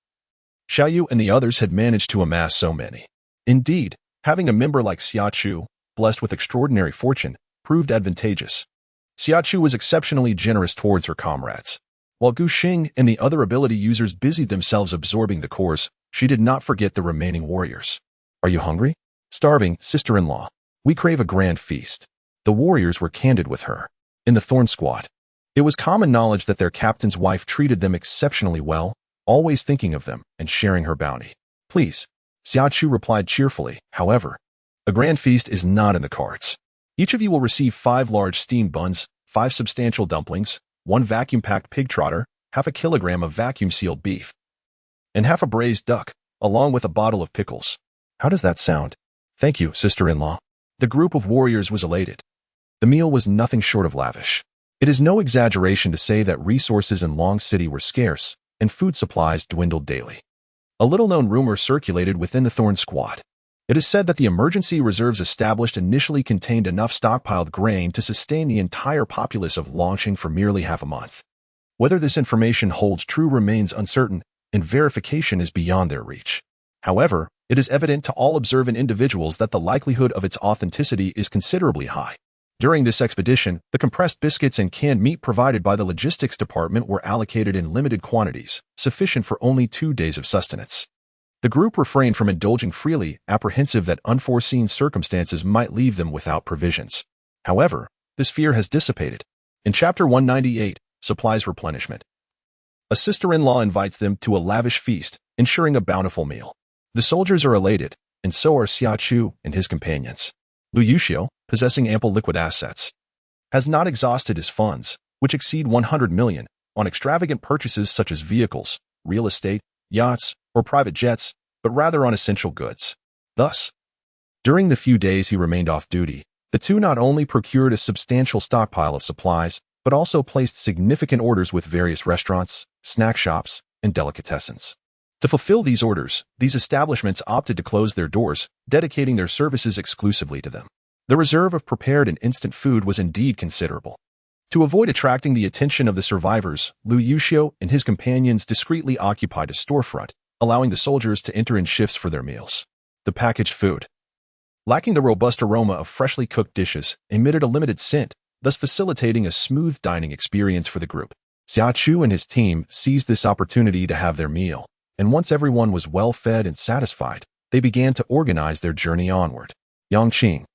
Xiaoyu and the others had managed to amass so many. Indeed, having a member like Xia Chu, blessed with extraordinary fortune, proved advantageous. Xia Chu was exceptionally generous towards her comrades. While Gu Xing and the other ability users busied themselves absorbing the cores, she did not forget the remaining warriors. Are you hungry? Starving, sister-in-law. We crave a grand feast. The warriors were candid with her. In the Thorn Squad, it was common knowledge that their captain's wife treated them exceptionally well, always thinking of them and sharing her bounty. Please, Xia Chu replied cheerfully. However, a grand feast is not in the cards. Each of you will receive 5 large steamed buns, 5 substantial dumplings, 1 vacuum-packed pig trotter, half a kilogram of vacuum-sealed beef, and half a braised duck, along with a bottle of pickles. How does that sound? Thank you, sister-in-law. The group of warriors was elated. The meal was nothing short of lavish. It is no exaggeration to say that resources in Long City were scarce, and food supplies dwindled daily. A little-known rumor circulated within the Thorn Squad. It is said that the emergency reserves established initially contained enough stockpiled grain to sustain the entire populace of Longqing for merely half a month. Whether this information holds true remains uncertain, and verification is beyond their reach. However, it is evident to all observant individuals that the likelihood of its authenticity is considerably high. During this expedition, the compressed biscuits and canned meat provided by the logistics department were allocated in limited quantities, sufficient for only 2 days of sustenance. The group refrained from indulging freely, apprehensive that unforeseen circumstances might leave them without provisions. However, this fear has dissipated. In Chapter 198, Supplies Replenishment, a sister-in-law invites them to a lavish feast, ensuring a bountiful meal. The soldiers are elated, and so are Xia Chu and his companions. Lu Yuxiu, possessing ample liquid assets, has not exhausted his funds, which exceed 100 million, on extravagant purchases such as vehicles, real estate, yachts, or private jets, but rather on essential goods. Thus, during the few days he remained off duty, the two not only procured a substantial stockpile of supplies, but also placed significant orders with various restaurants, snack shops, and delicatessens. To fulfill these orders, these establishments opted to close their doors, dedicating their services exclusively to them. The reserve of prepared and instant food was indeed considerable. To avoid attracting the attention of the survivors, Lu Yuxiu and his companions discreetly occupied a storefront, allowing the soldiers to enter in shifts for their meals. The packaged food, lacking the robust aroma of freshly cooked dishes, emitted a limited scent, thus facilitating a smooth dining experience for the group. Xia Chu and his team seized this opportunity to have their meal, and once everyone was well fed and satisfied, they began to organize their journey onward. Yangqing,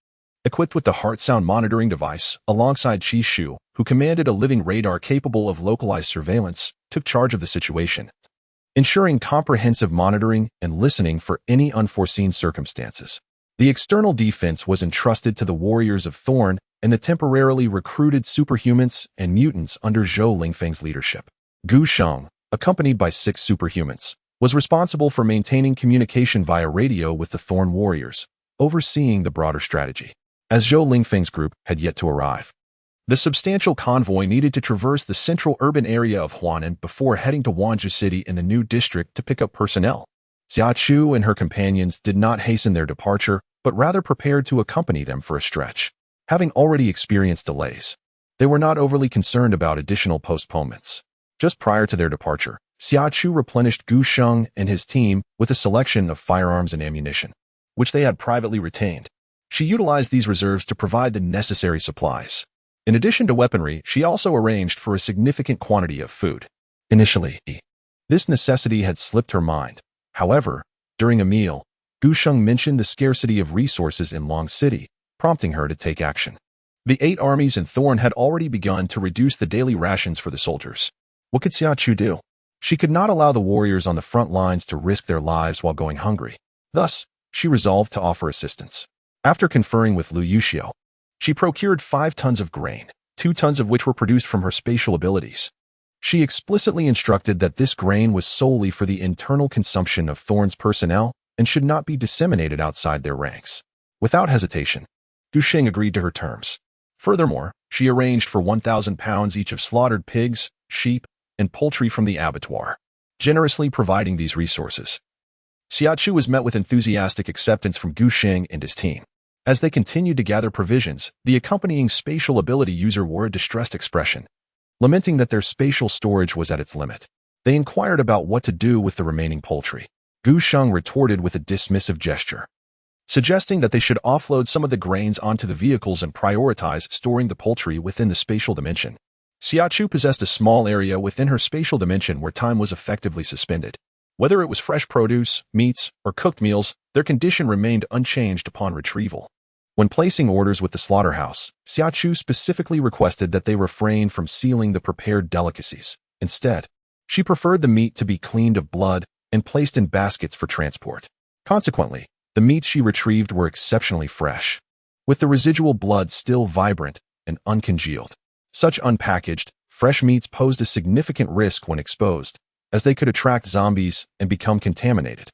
equipped with the heart sound monitoring device, alongside Xia Chu, who commanded a living radar capable of localized surveillance, took charge of the situation, ensuring comprehensive monitoring and listening for any unforeseen circumstances. The external defense was entrusted to the warriors of Thorn and the temporarily recruited superhumans and mutants under Zhou Lingfeng's leadership. Gu Sheng, accompanied by 6 superhumans, was responsible for maintaining communication via radio with the Thorn warriors, overseeing the broader strategy. As Zhou Lingfeng's group had yet to arrive, the substantial convoy needed to traverse the central urban area of Huanan before heading to Wanzhou City in the new district to pick up personnel. Xia Chu and her companions did not hasten their departure, but rather prepared to accompany them for a stretch. Having already experienced delays, they were not overly concerned about additional postponements. Just prior to their departure, Xia Chu replenished Gu Sheng and his team with a selection of firearms and ammunition, which they had privately retained. She utilized these reserves to provide the necessary supplies. In addition to weaponry, she also arranged for a significant quantity of food. Initially, this necessity had slipped her mind. However, during a meal, Gu Sheng mentioned the scarcity of resources in Long City, prompting her to take action. The 8 armies in Thorn had already begun to reduce the daily rations for the soldiers. What could Xia Chu do? She could not allow the warriors on the front lines to risk their lives while going hungry. Thus, she resolved to offer assistance. After conferring with Lu Yuxiu, she procured 5 tons of grain, 2 tons of which were produced from her spatial abilities. She explicitly instructed that this grain was solely for the internal consumption of Thorn's personnel and should not be disseminated outside their ranks. Without hesitation, Gu Sheng agreed to her terms. Furthermore, she arranged for 1,000 pounds each of slaughtered pigs, sheep, and poultry from the abattoir, generously providing these resources. Xia Chu was met with enthusiastic acceptance from Gu Sheng and his team. As they continued to gather provisions, the accompanying spatial ability user wore a distressed expression, lamenting that their spatial storage was at its limit. They inquired about what to do with the remaining poultry. Gu Sheng retorted with a dismissive gesture, suggesting that they should offload some of the grains onto the vehicles and prioritize storing the poultry within the spatial dimension. Xia Chu possessed a small area within her spatial dimension where time was effectively suspended. Whether it was fresh produce, meats, or cooked meals, their condition remained unchanged upon retrieval. When placing orders with the slaughterhouse, Xia Chu specifically requested that they refrain from sealing the prepared delicacies. Instead, she preferred the meat to be cleaned of blood and placed in baskets for transport. Consequently, the meats she retrieved were exceptionally fresh, with the residual blood still vibrant and uncongealed. Such unpackaged, fresh meats posed a significant risk when exposed, as they could attract zombies and become contaminated.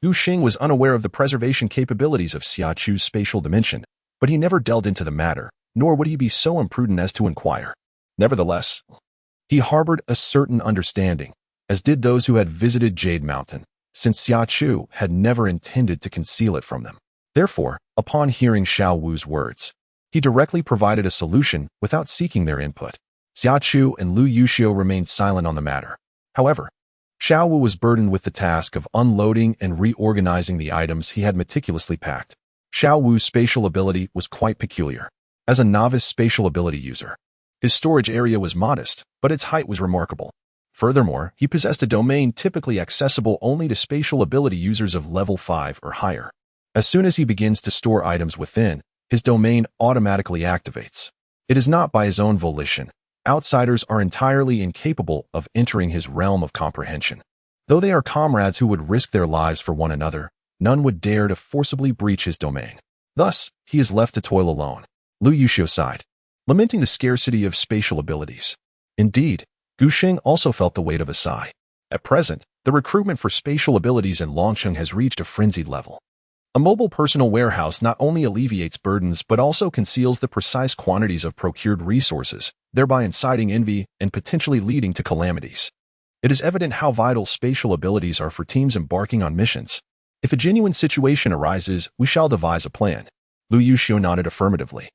Yu Xing was unaware of the preservation capabilities of Xia Chu's spatial dimension, but he never delved into the matter, nor would he be so imprudent as to inquire. Nevertheless, he harbored a certain understanding, as did those who had visited Jade Mountain, since Xia Chu had never intended to conceal it from them. Therefore, upon hearing Xiao Wu's words, he directly provided a solution without seeking their input. Xia Chu and Lu Yuxiu remained silent on the matter. However, Xiao Wu was burdened with the task of unloading and reorganizing the items he had meticulously packed. Xiao Wu's spatial ability was quite peculiar. As a novice spatial ability user, his storage area was modest, but its height was remarkable. Furthermore, he possessed a domain typically accessible only to spatial ability users of level 5 or higher. As soon as he begins to store items within, his domain automatically activates. It is not by his own volition. Outsiders are entirely incapable of entering his realm of comprehension. Though they are comrades who would risk their lives for one another, none would dare to forcibly breach his domain. Thus, he is left to toil alone. Lu Yuxiu sighed, lamenting the scarcity of spatial abilities. Indeed, Gu Xing also felt the weight of a sigh. At present, the recruitment for spatial abilities in Longsheng has reached a frenzied level. A mobile personal warehouse not only alleviates burdens but also conceals the precise quantities of procured resources, thereby inciting envy and potentially leading to calamities. It is evident how vital spatial abilities are for teams embarking on missions. If a genuine situation arises, we shall devise a plan. Lu Yuxiu nodded affirmatively.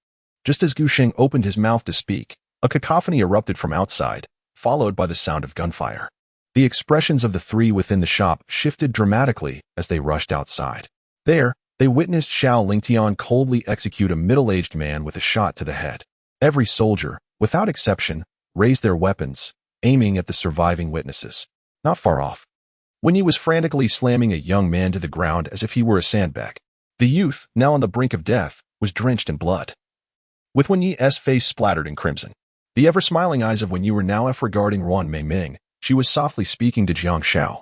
Just as Gu Xing opened his mouth to speak, a cacophony erupted from outside, followed by the sound of gunfire. The expressions of the three within the shop shifted dramatically as they rushed outside. There, they witnessed Xiao Lingtian coldly execute a middle-aged man with a shot to the head. Every soldier, without exception, raised their weapons, aiming at the surviving witnesses. Not far off, Wen Yi was frantically slamming a young man to the ground as if he were a sandbag. The youth, now on the brink of death, was drenched in blood. With Wen Yi's face splattered in crimson, the ever-smiling eyes of Wen Yi were now regarding Ruan Mei Ming. She was softly speaking to Jiang Xiao,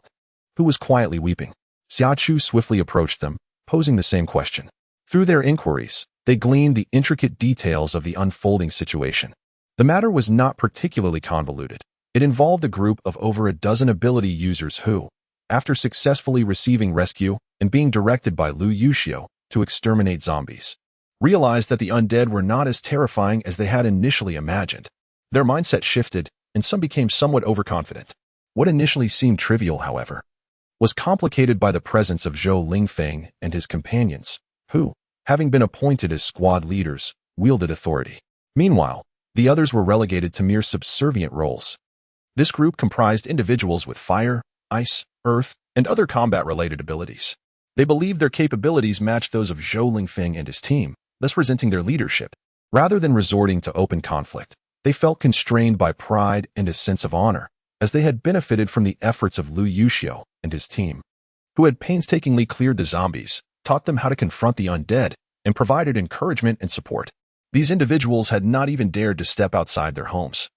who was quietly weeping. Xia Chu swiftly approached them, posing the same question. Through their inquiries, they gleaned the intricate details of the unfolding situation. The matter was not particularly convoluted. It involved a group of over a dozen ability users who, after successfully receiving rescue and being directed by Lu Yuxiu to exterminate zombies, realized that the undead were not as terrifying as they had initially imagined. Their mindset shifted, and some became somewhat overconfident. What initially seemed trivial, however, was complicated by the presence of Zhou Lingfeng and his companions, who, having been appointed as squad leaders, wielded authority. Meanwhile, the others were relegated to mere subservient roles. This group comprised individuals with fire, ice, earth, and other combat-related abilities. They believed their capabilities matched those of Zhou Lingfeng and his team, thus resenting their leadership. Rather than resorting to open conflict, they felt constrained by pride and a sense of honor, as they had benefited from the efforts of Lu Yuxiu and his team, who had painstakingly cleared the zombies, taught them how to confront the undead, and provided encouragement and support. These individuals had not even dared to step outside their homes,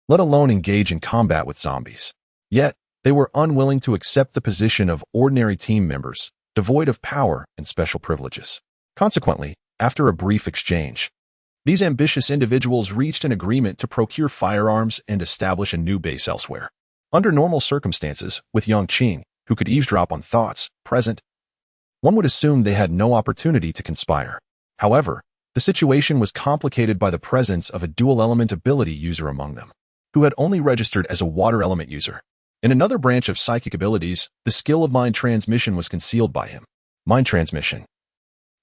let alone engage in combat with zombies. Yet, they were unwilling to accept the position of ordinary team members, devoid of power and special privileges. Consequently, after a brief exchange, these ambitious individuals reached an agreement to procure firearms and establish a new base elsewhere. Under normal circumstances, with young Qing, who could eavesdrop on thoughts, present, one would assume they had no opportunity to conspire. However, the situation was complicated by the presence of a dual-element ability user among them, who had only registered as a water element user. In another branch of psychic abilities, the skill of mind transmission was concealed by him. Mind transmission,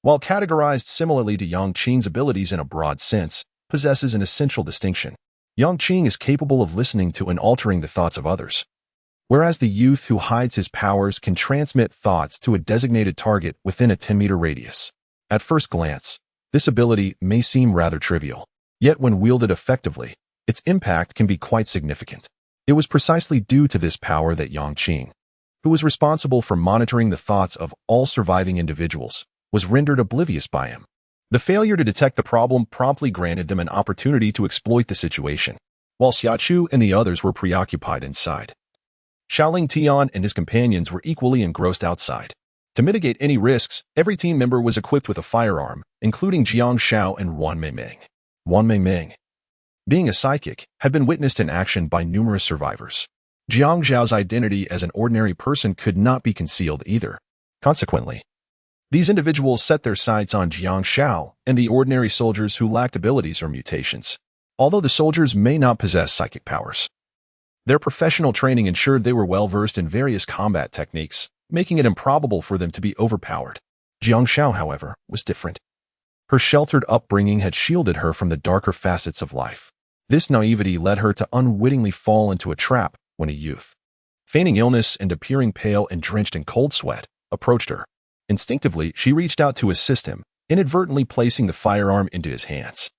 while categorized similarly to Yang Qing's abilities in a broad sense, possesses an essential distinction. Yang Qing is capable of listening to and altering the thoughts of others, whereas the youth who hides his powers can transmit thoughts to a designated target within a 10-meter radius. At first glance, this ability may seem rather trivial, yet when wielded effectively, its impact can be quite significant. It was precisely due to this power that Yang Qing, who was responsible for monitoring the thoughts of all surviving individuals, was rendered oblivious by him. The failure to detect the problem promptly granted them an opportunity to exploit the situation, while Xia Chu and the others were preoccupied inside. Xiaoling Tian and his companions were equally engrossed outside. To mitigate any risks, every team member was equipped with a firearm, including Jiang Xiao and Wan Meimeng. Wan Meimeng, being a psychic, had been witnessed in action by numerous survivors. Jiang Xiao's identity as an ordinary person could not be concealed either. Consequently, these individuals set their sights on Jiang Xiao and the ordinary soldiers who lacked abilities or mutations. Although the soldiers may not possess psychic powers, their professional training ensured they were well-versed in various combat techniques, making it improbable for them to be overpowered. Jiang Xiao, however, was different. Her sheltered upbringing had shielded her from the darker facets of life. This naivety led her to unwittingly fall into a trap when a youth, feigning illness and appearing pale and drenched in cold sweat, approached her. Instinctively, she reached out to assist him, inadvertently placing the firearm into his hands.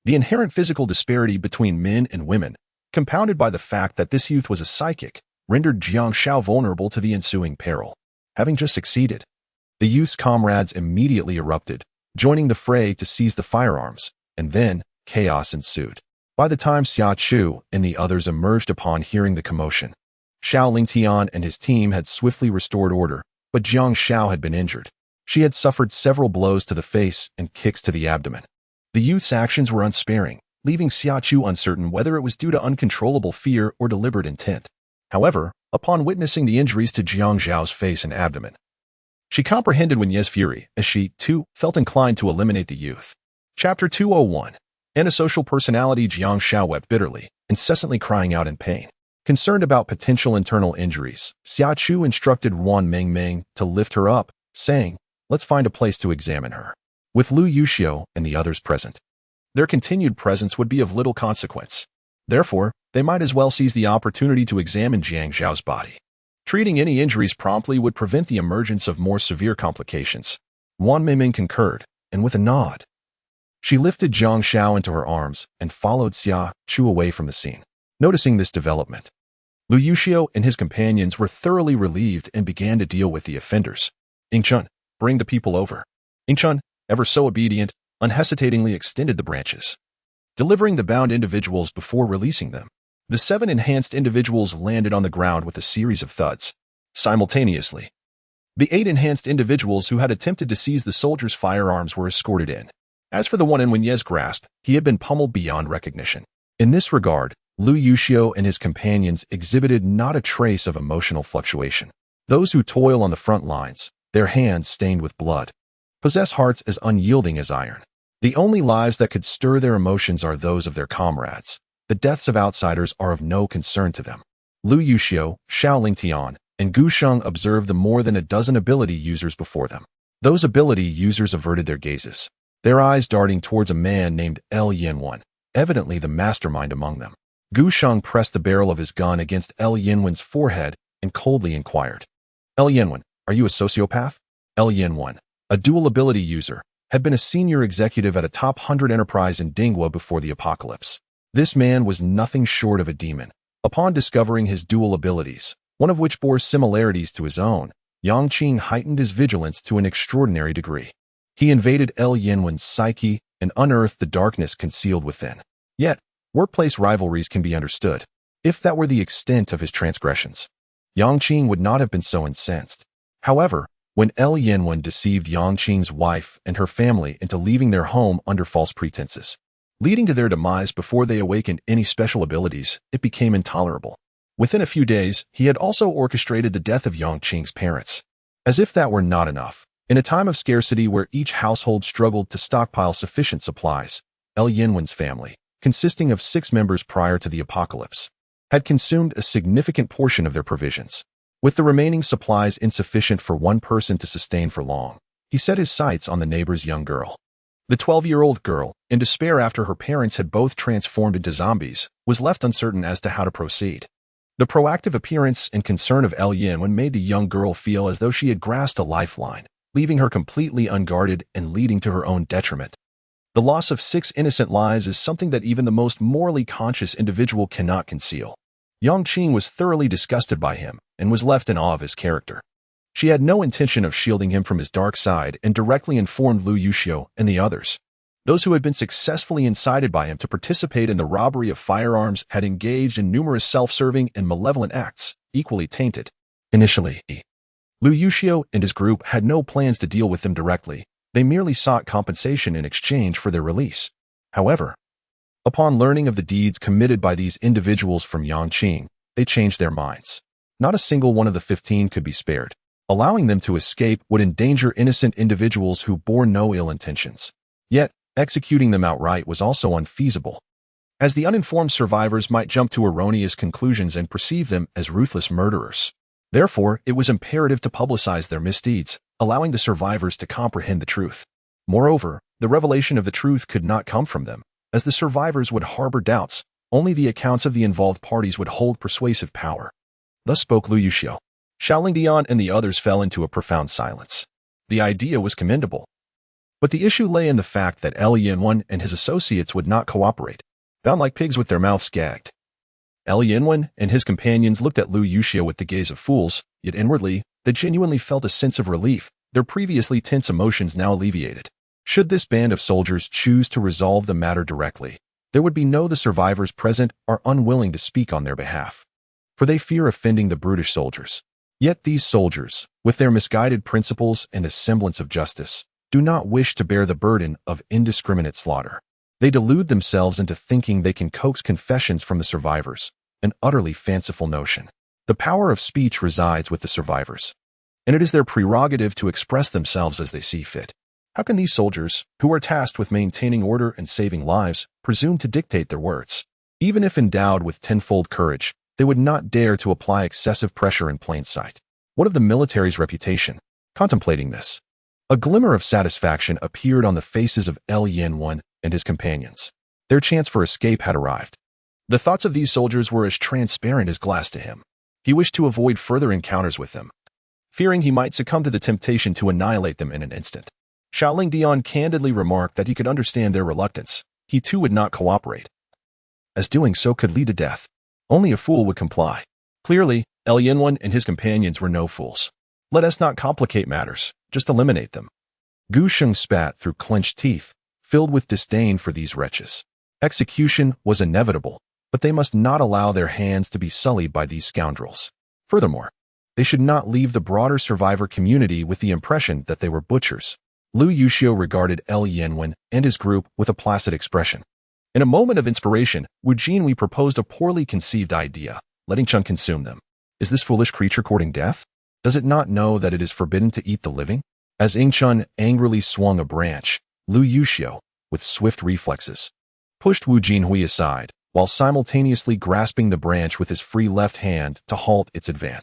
The inherent physical disparity between men and women, compounded by the fact that this youth was a psychic, rendered Jiang Xiao vulnerable to the ensuing peril. Having just succeeded, the youth's comrades immediately erupted, joining the fray to seize the firearms, and then chaos ensued. By the time Xia Chu and the others emerged upon hearing the commotion, Xiaoling Tian and his team had swiftly restored order, but Jiang Xiao had been injured. She had suffered several blows to the face and kicks to the abdomen. The youth's actions were unsparing, leaving Xia Chu uncertain whether it was due to uncontrollable fear or deliberate intent. However, upon witnessing the injuries to Jiang Xiao's face and abdomen, she comprehended Wen Ye's fury, as she, too, felt inclined to eliminate the youth. Chapter 201. Antisocial personality. Jiang Xiao wept bitterly, incessantly crying out in pain. Concerned about potential internal injuries, Xia Chu instructed Wan Meimeng to lift her up, saying, "Let's find a place to examine her." With Lu Yuxiu and the others present, their continued presence would be of little consequence. Therefore, they might as well seize the opportunity to examine Jiang Xiao's body. Treating any injuries promptly would prevent the emergence of more severe complications. Wan Meimeng concurred, and with a nod, she lifted Jiang Xiao into her arms and followed Xia Chu away from the scene. Noticing this development, Lu Yuxiu and his companions were thoroughly relieved and began to deal with the offenders. Ingchun, bring the people over. Ingchun, ever so obedient, unhesitatingly extended the branches, delivering the bound individuals before releasing them. The 7 enhanced individuals landed on the ground with a series of thuds. Simultaneously, the 8 enhanced individuals who had attempted to seize the soldiers' firearms were escorted in. As for the one in Wen Ye's grasp, he had been pummeled beyond recognition. In this regard, Lu Yuxiu and his companions exhibited not a trace of emotional fluctuation. Those who toil on the front lines, their hands stained with blood, possess hearts as unyielding as iron. The only lives that could stir their emotions are those of their comrades. The deaths of outsiders are of no concern to them. Lu Yuxiu, Xiaoling Tian, and Gu Sheng observed the more than a dozen ability users before them. Those ability users averted their gazes, their eyes darting towards a man named L Yanwen, evidently the mastermind among them. Gu Sheng pressed the barrel of his gun against L Yanwen's forehead and coldly inquired, "L Yanwen, are you a sociopath?" L Yanwen, a dual ability user, had been a senior executive at a top 100 enterprise in Dinghua before the apocalypse. This man was nothing short of a demon. Upon discovering his dual abilities, one of which bore similarities to his own, Yang Qing heightened his vigilance to an extraordinary degree. He invaded L Yanwen's psyche and unearthed the darkness concealed within. Yet, workplace rivalries can be understood. If that were the extent of his transgressions, Yang Qing would not have been so incensed. However, when L Yanwen deceived Yang Qing's wife and her family into leaving their home under false pretenses, leading to their demise before they awakened any special abilities, it became intolerable. Within a few days, he had also orchestrated the death of Yang Qing's parents. As if that were not enough, in a time of scarcity where each household struggled to stockpile sufficient supplies, L Yanwen's family, consisting of 6 members prior to the apocalypse, had consumed a significant portion of their provisions. With the remaining supplies insufficient for one person to sustain for long, he set his sights on the neighbor's young girl. The 12-year-old girl, in despair after her parents had both transformed into zombies, was left uncertain as to how to proceed. The proactive appearance and concern of L Yanwen made the young girl feel as though she had grasped a lifeline, leaving her completely unguarded and leading to her own detriment. The loss of 6 innocent lives is something that even the most morally conscious individual cannot conceal. Yang Qing was thoroughly disgusted by him and was left in awe of his character. She had no intention of shielding him from his dark side and directly informed Lu Yuxiu and the others. Those who had been successfully incited by him to participate in the robbery of firearms had engaged in numerous self-serving and malevolent acts, equally tainted. Initially, Lu Yuxiu and his group had no plans to deal with them directly. They merely sought compensation in exchange for their release. However, upon learning of the deeds committed by these individuals from Yangqing, they changed their minds. Not a single one of the 15 could be spared. Allowing them to escape would endanger innocent individuals who bore no ill intentions. Yet, executing them outright was also unfeasible, as the uninformed survivors might jump to erroneous conclusions and perceive them as ruthless murderers. Therefore, it was imperative to publicize their misdeeds, allowing the survivors to comprehend the truth. Moreover, the revelation of the truth could not come from them, as the survivors would harbor doubts. Only the accounts of the involved parties would hold persuasive power. Thus spoke Lu Yuxiu. Xiaolingdian and the others fell into a profound silence. The idea was commendable, but the issue lay in the fact that Yinwen and his associates would not cooperate, bound like pigs with their mouths gagged. Yinwen and his companions looked at Lu Yuxiu with the gaze of fools, yet inwardly, they genuinely felt a sense of relief, their previously tense emotions now alleviated. Should this band of soldiers choose to resolve the matter directly, there would be no the survivors present are unwilling to speak on their behalf, for they fear offending the brutish soldiers. Yet these soldiers, with their misguided principles and a semblance of justice, do not wish to bear the burden of indiscriminate slaughter. They delude themselves into thinking they can coax confessions from the survivors, an utterly fanciful notion. The power of speech resides with the survivors, and it is their prerogative to express themselves as they see fit. How can these soldiers, who are tasked with maintaining order and saving lives, presume to dictate their words? Even if endowed with tenfold courage, they would not dare to apply excessive pressure in plain sight. What of the military's reputation? Contemplating this, a glimmer of satisfaction appeared on the faces of Yinwen and his companions. Their chance for escape had arrived. The thoughts of these soldiers were as transparent as glass to him. He wished to avoid further encounters with them, fearing he might succumb to the temptation to annihilate them in an instant. Xiaolingdian candidly remarked that he could understand their reluctance. He too would not cooperate, as doing so could lead to death. Only a fool would comply. Clearly, Yinwen and his companions were no fools. Let us not complicate matters, just eliminate them. Gu Sheng spat through clenched teeth, filled with disdain for these wretches. Execution was inevitable, but they must not allow their hands to be sullied by these scoundrels. Furthermore, they should not leave the broader survivor community with the impression that they were butchers. Lu Yuxiu regarded Yinwen and his group with a placid expression. In a moment of inspiration, Wu Jinwei proposed a poorly conceived idea, letting Chun consume them. Is this foolish creature courting death? Does it not know that it is forbidden to eat the living? As Chun angrily swung a branch, Lu Yuxiu, with swift reflexes, pushed Wu Jinhui aside, while simultaneously grasping the branch with his free left hand to halt its advance.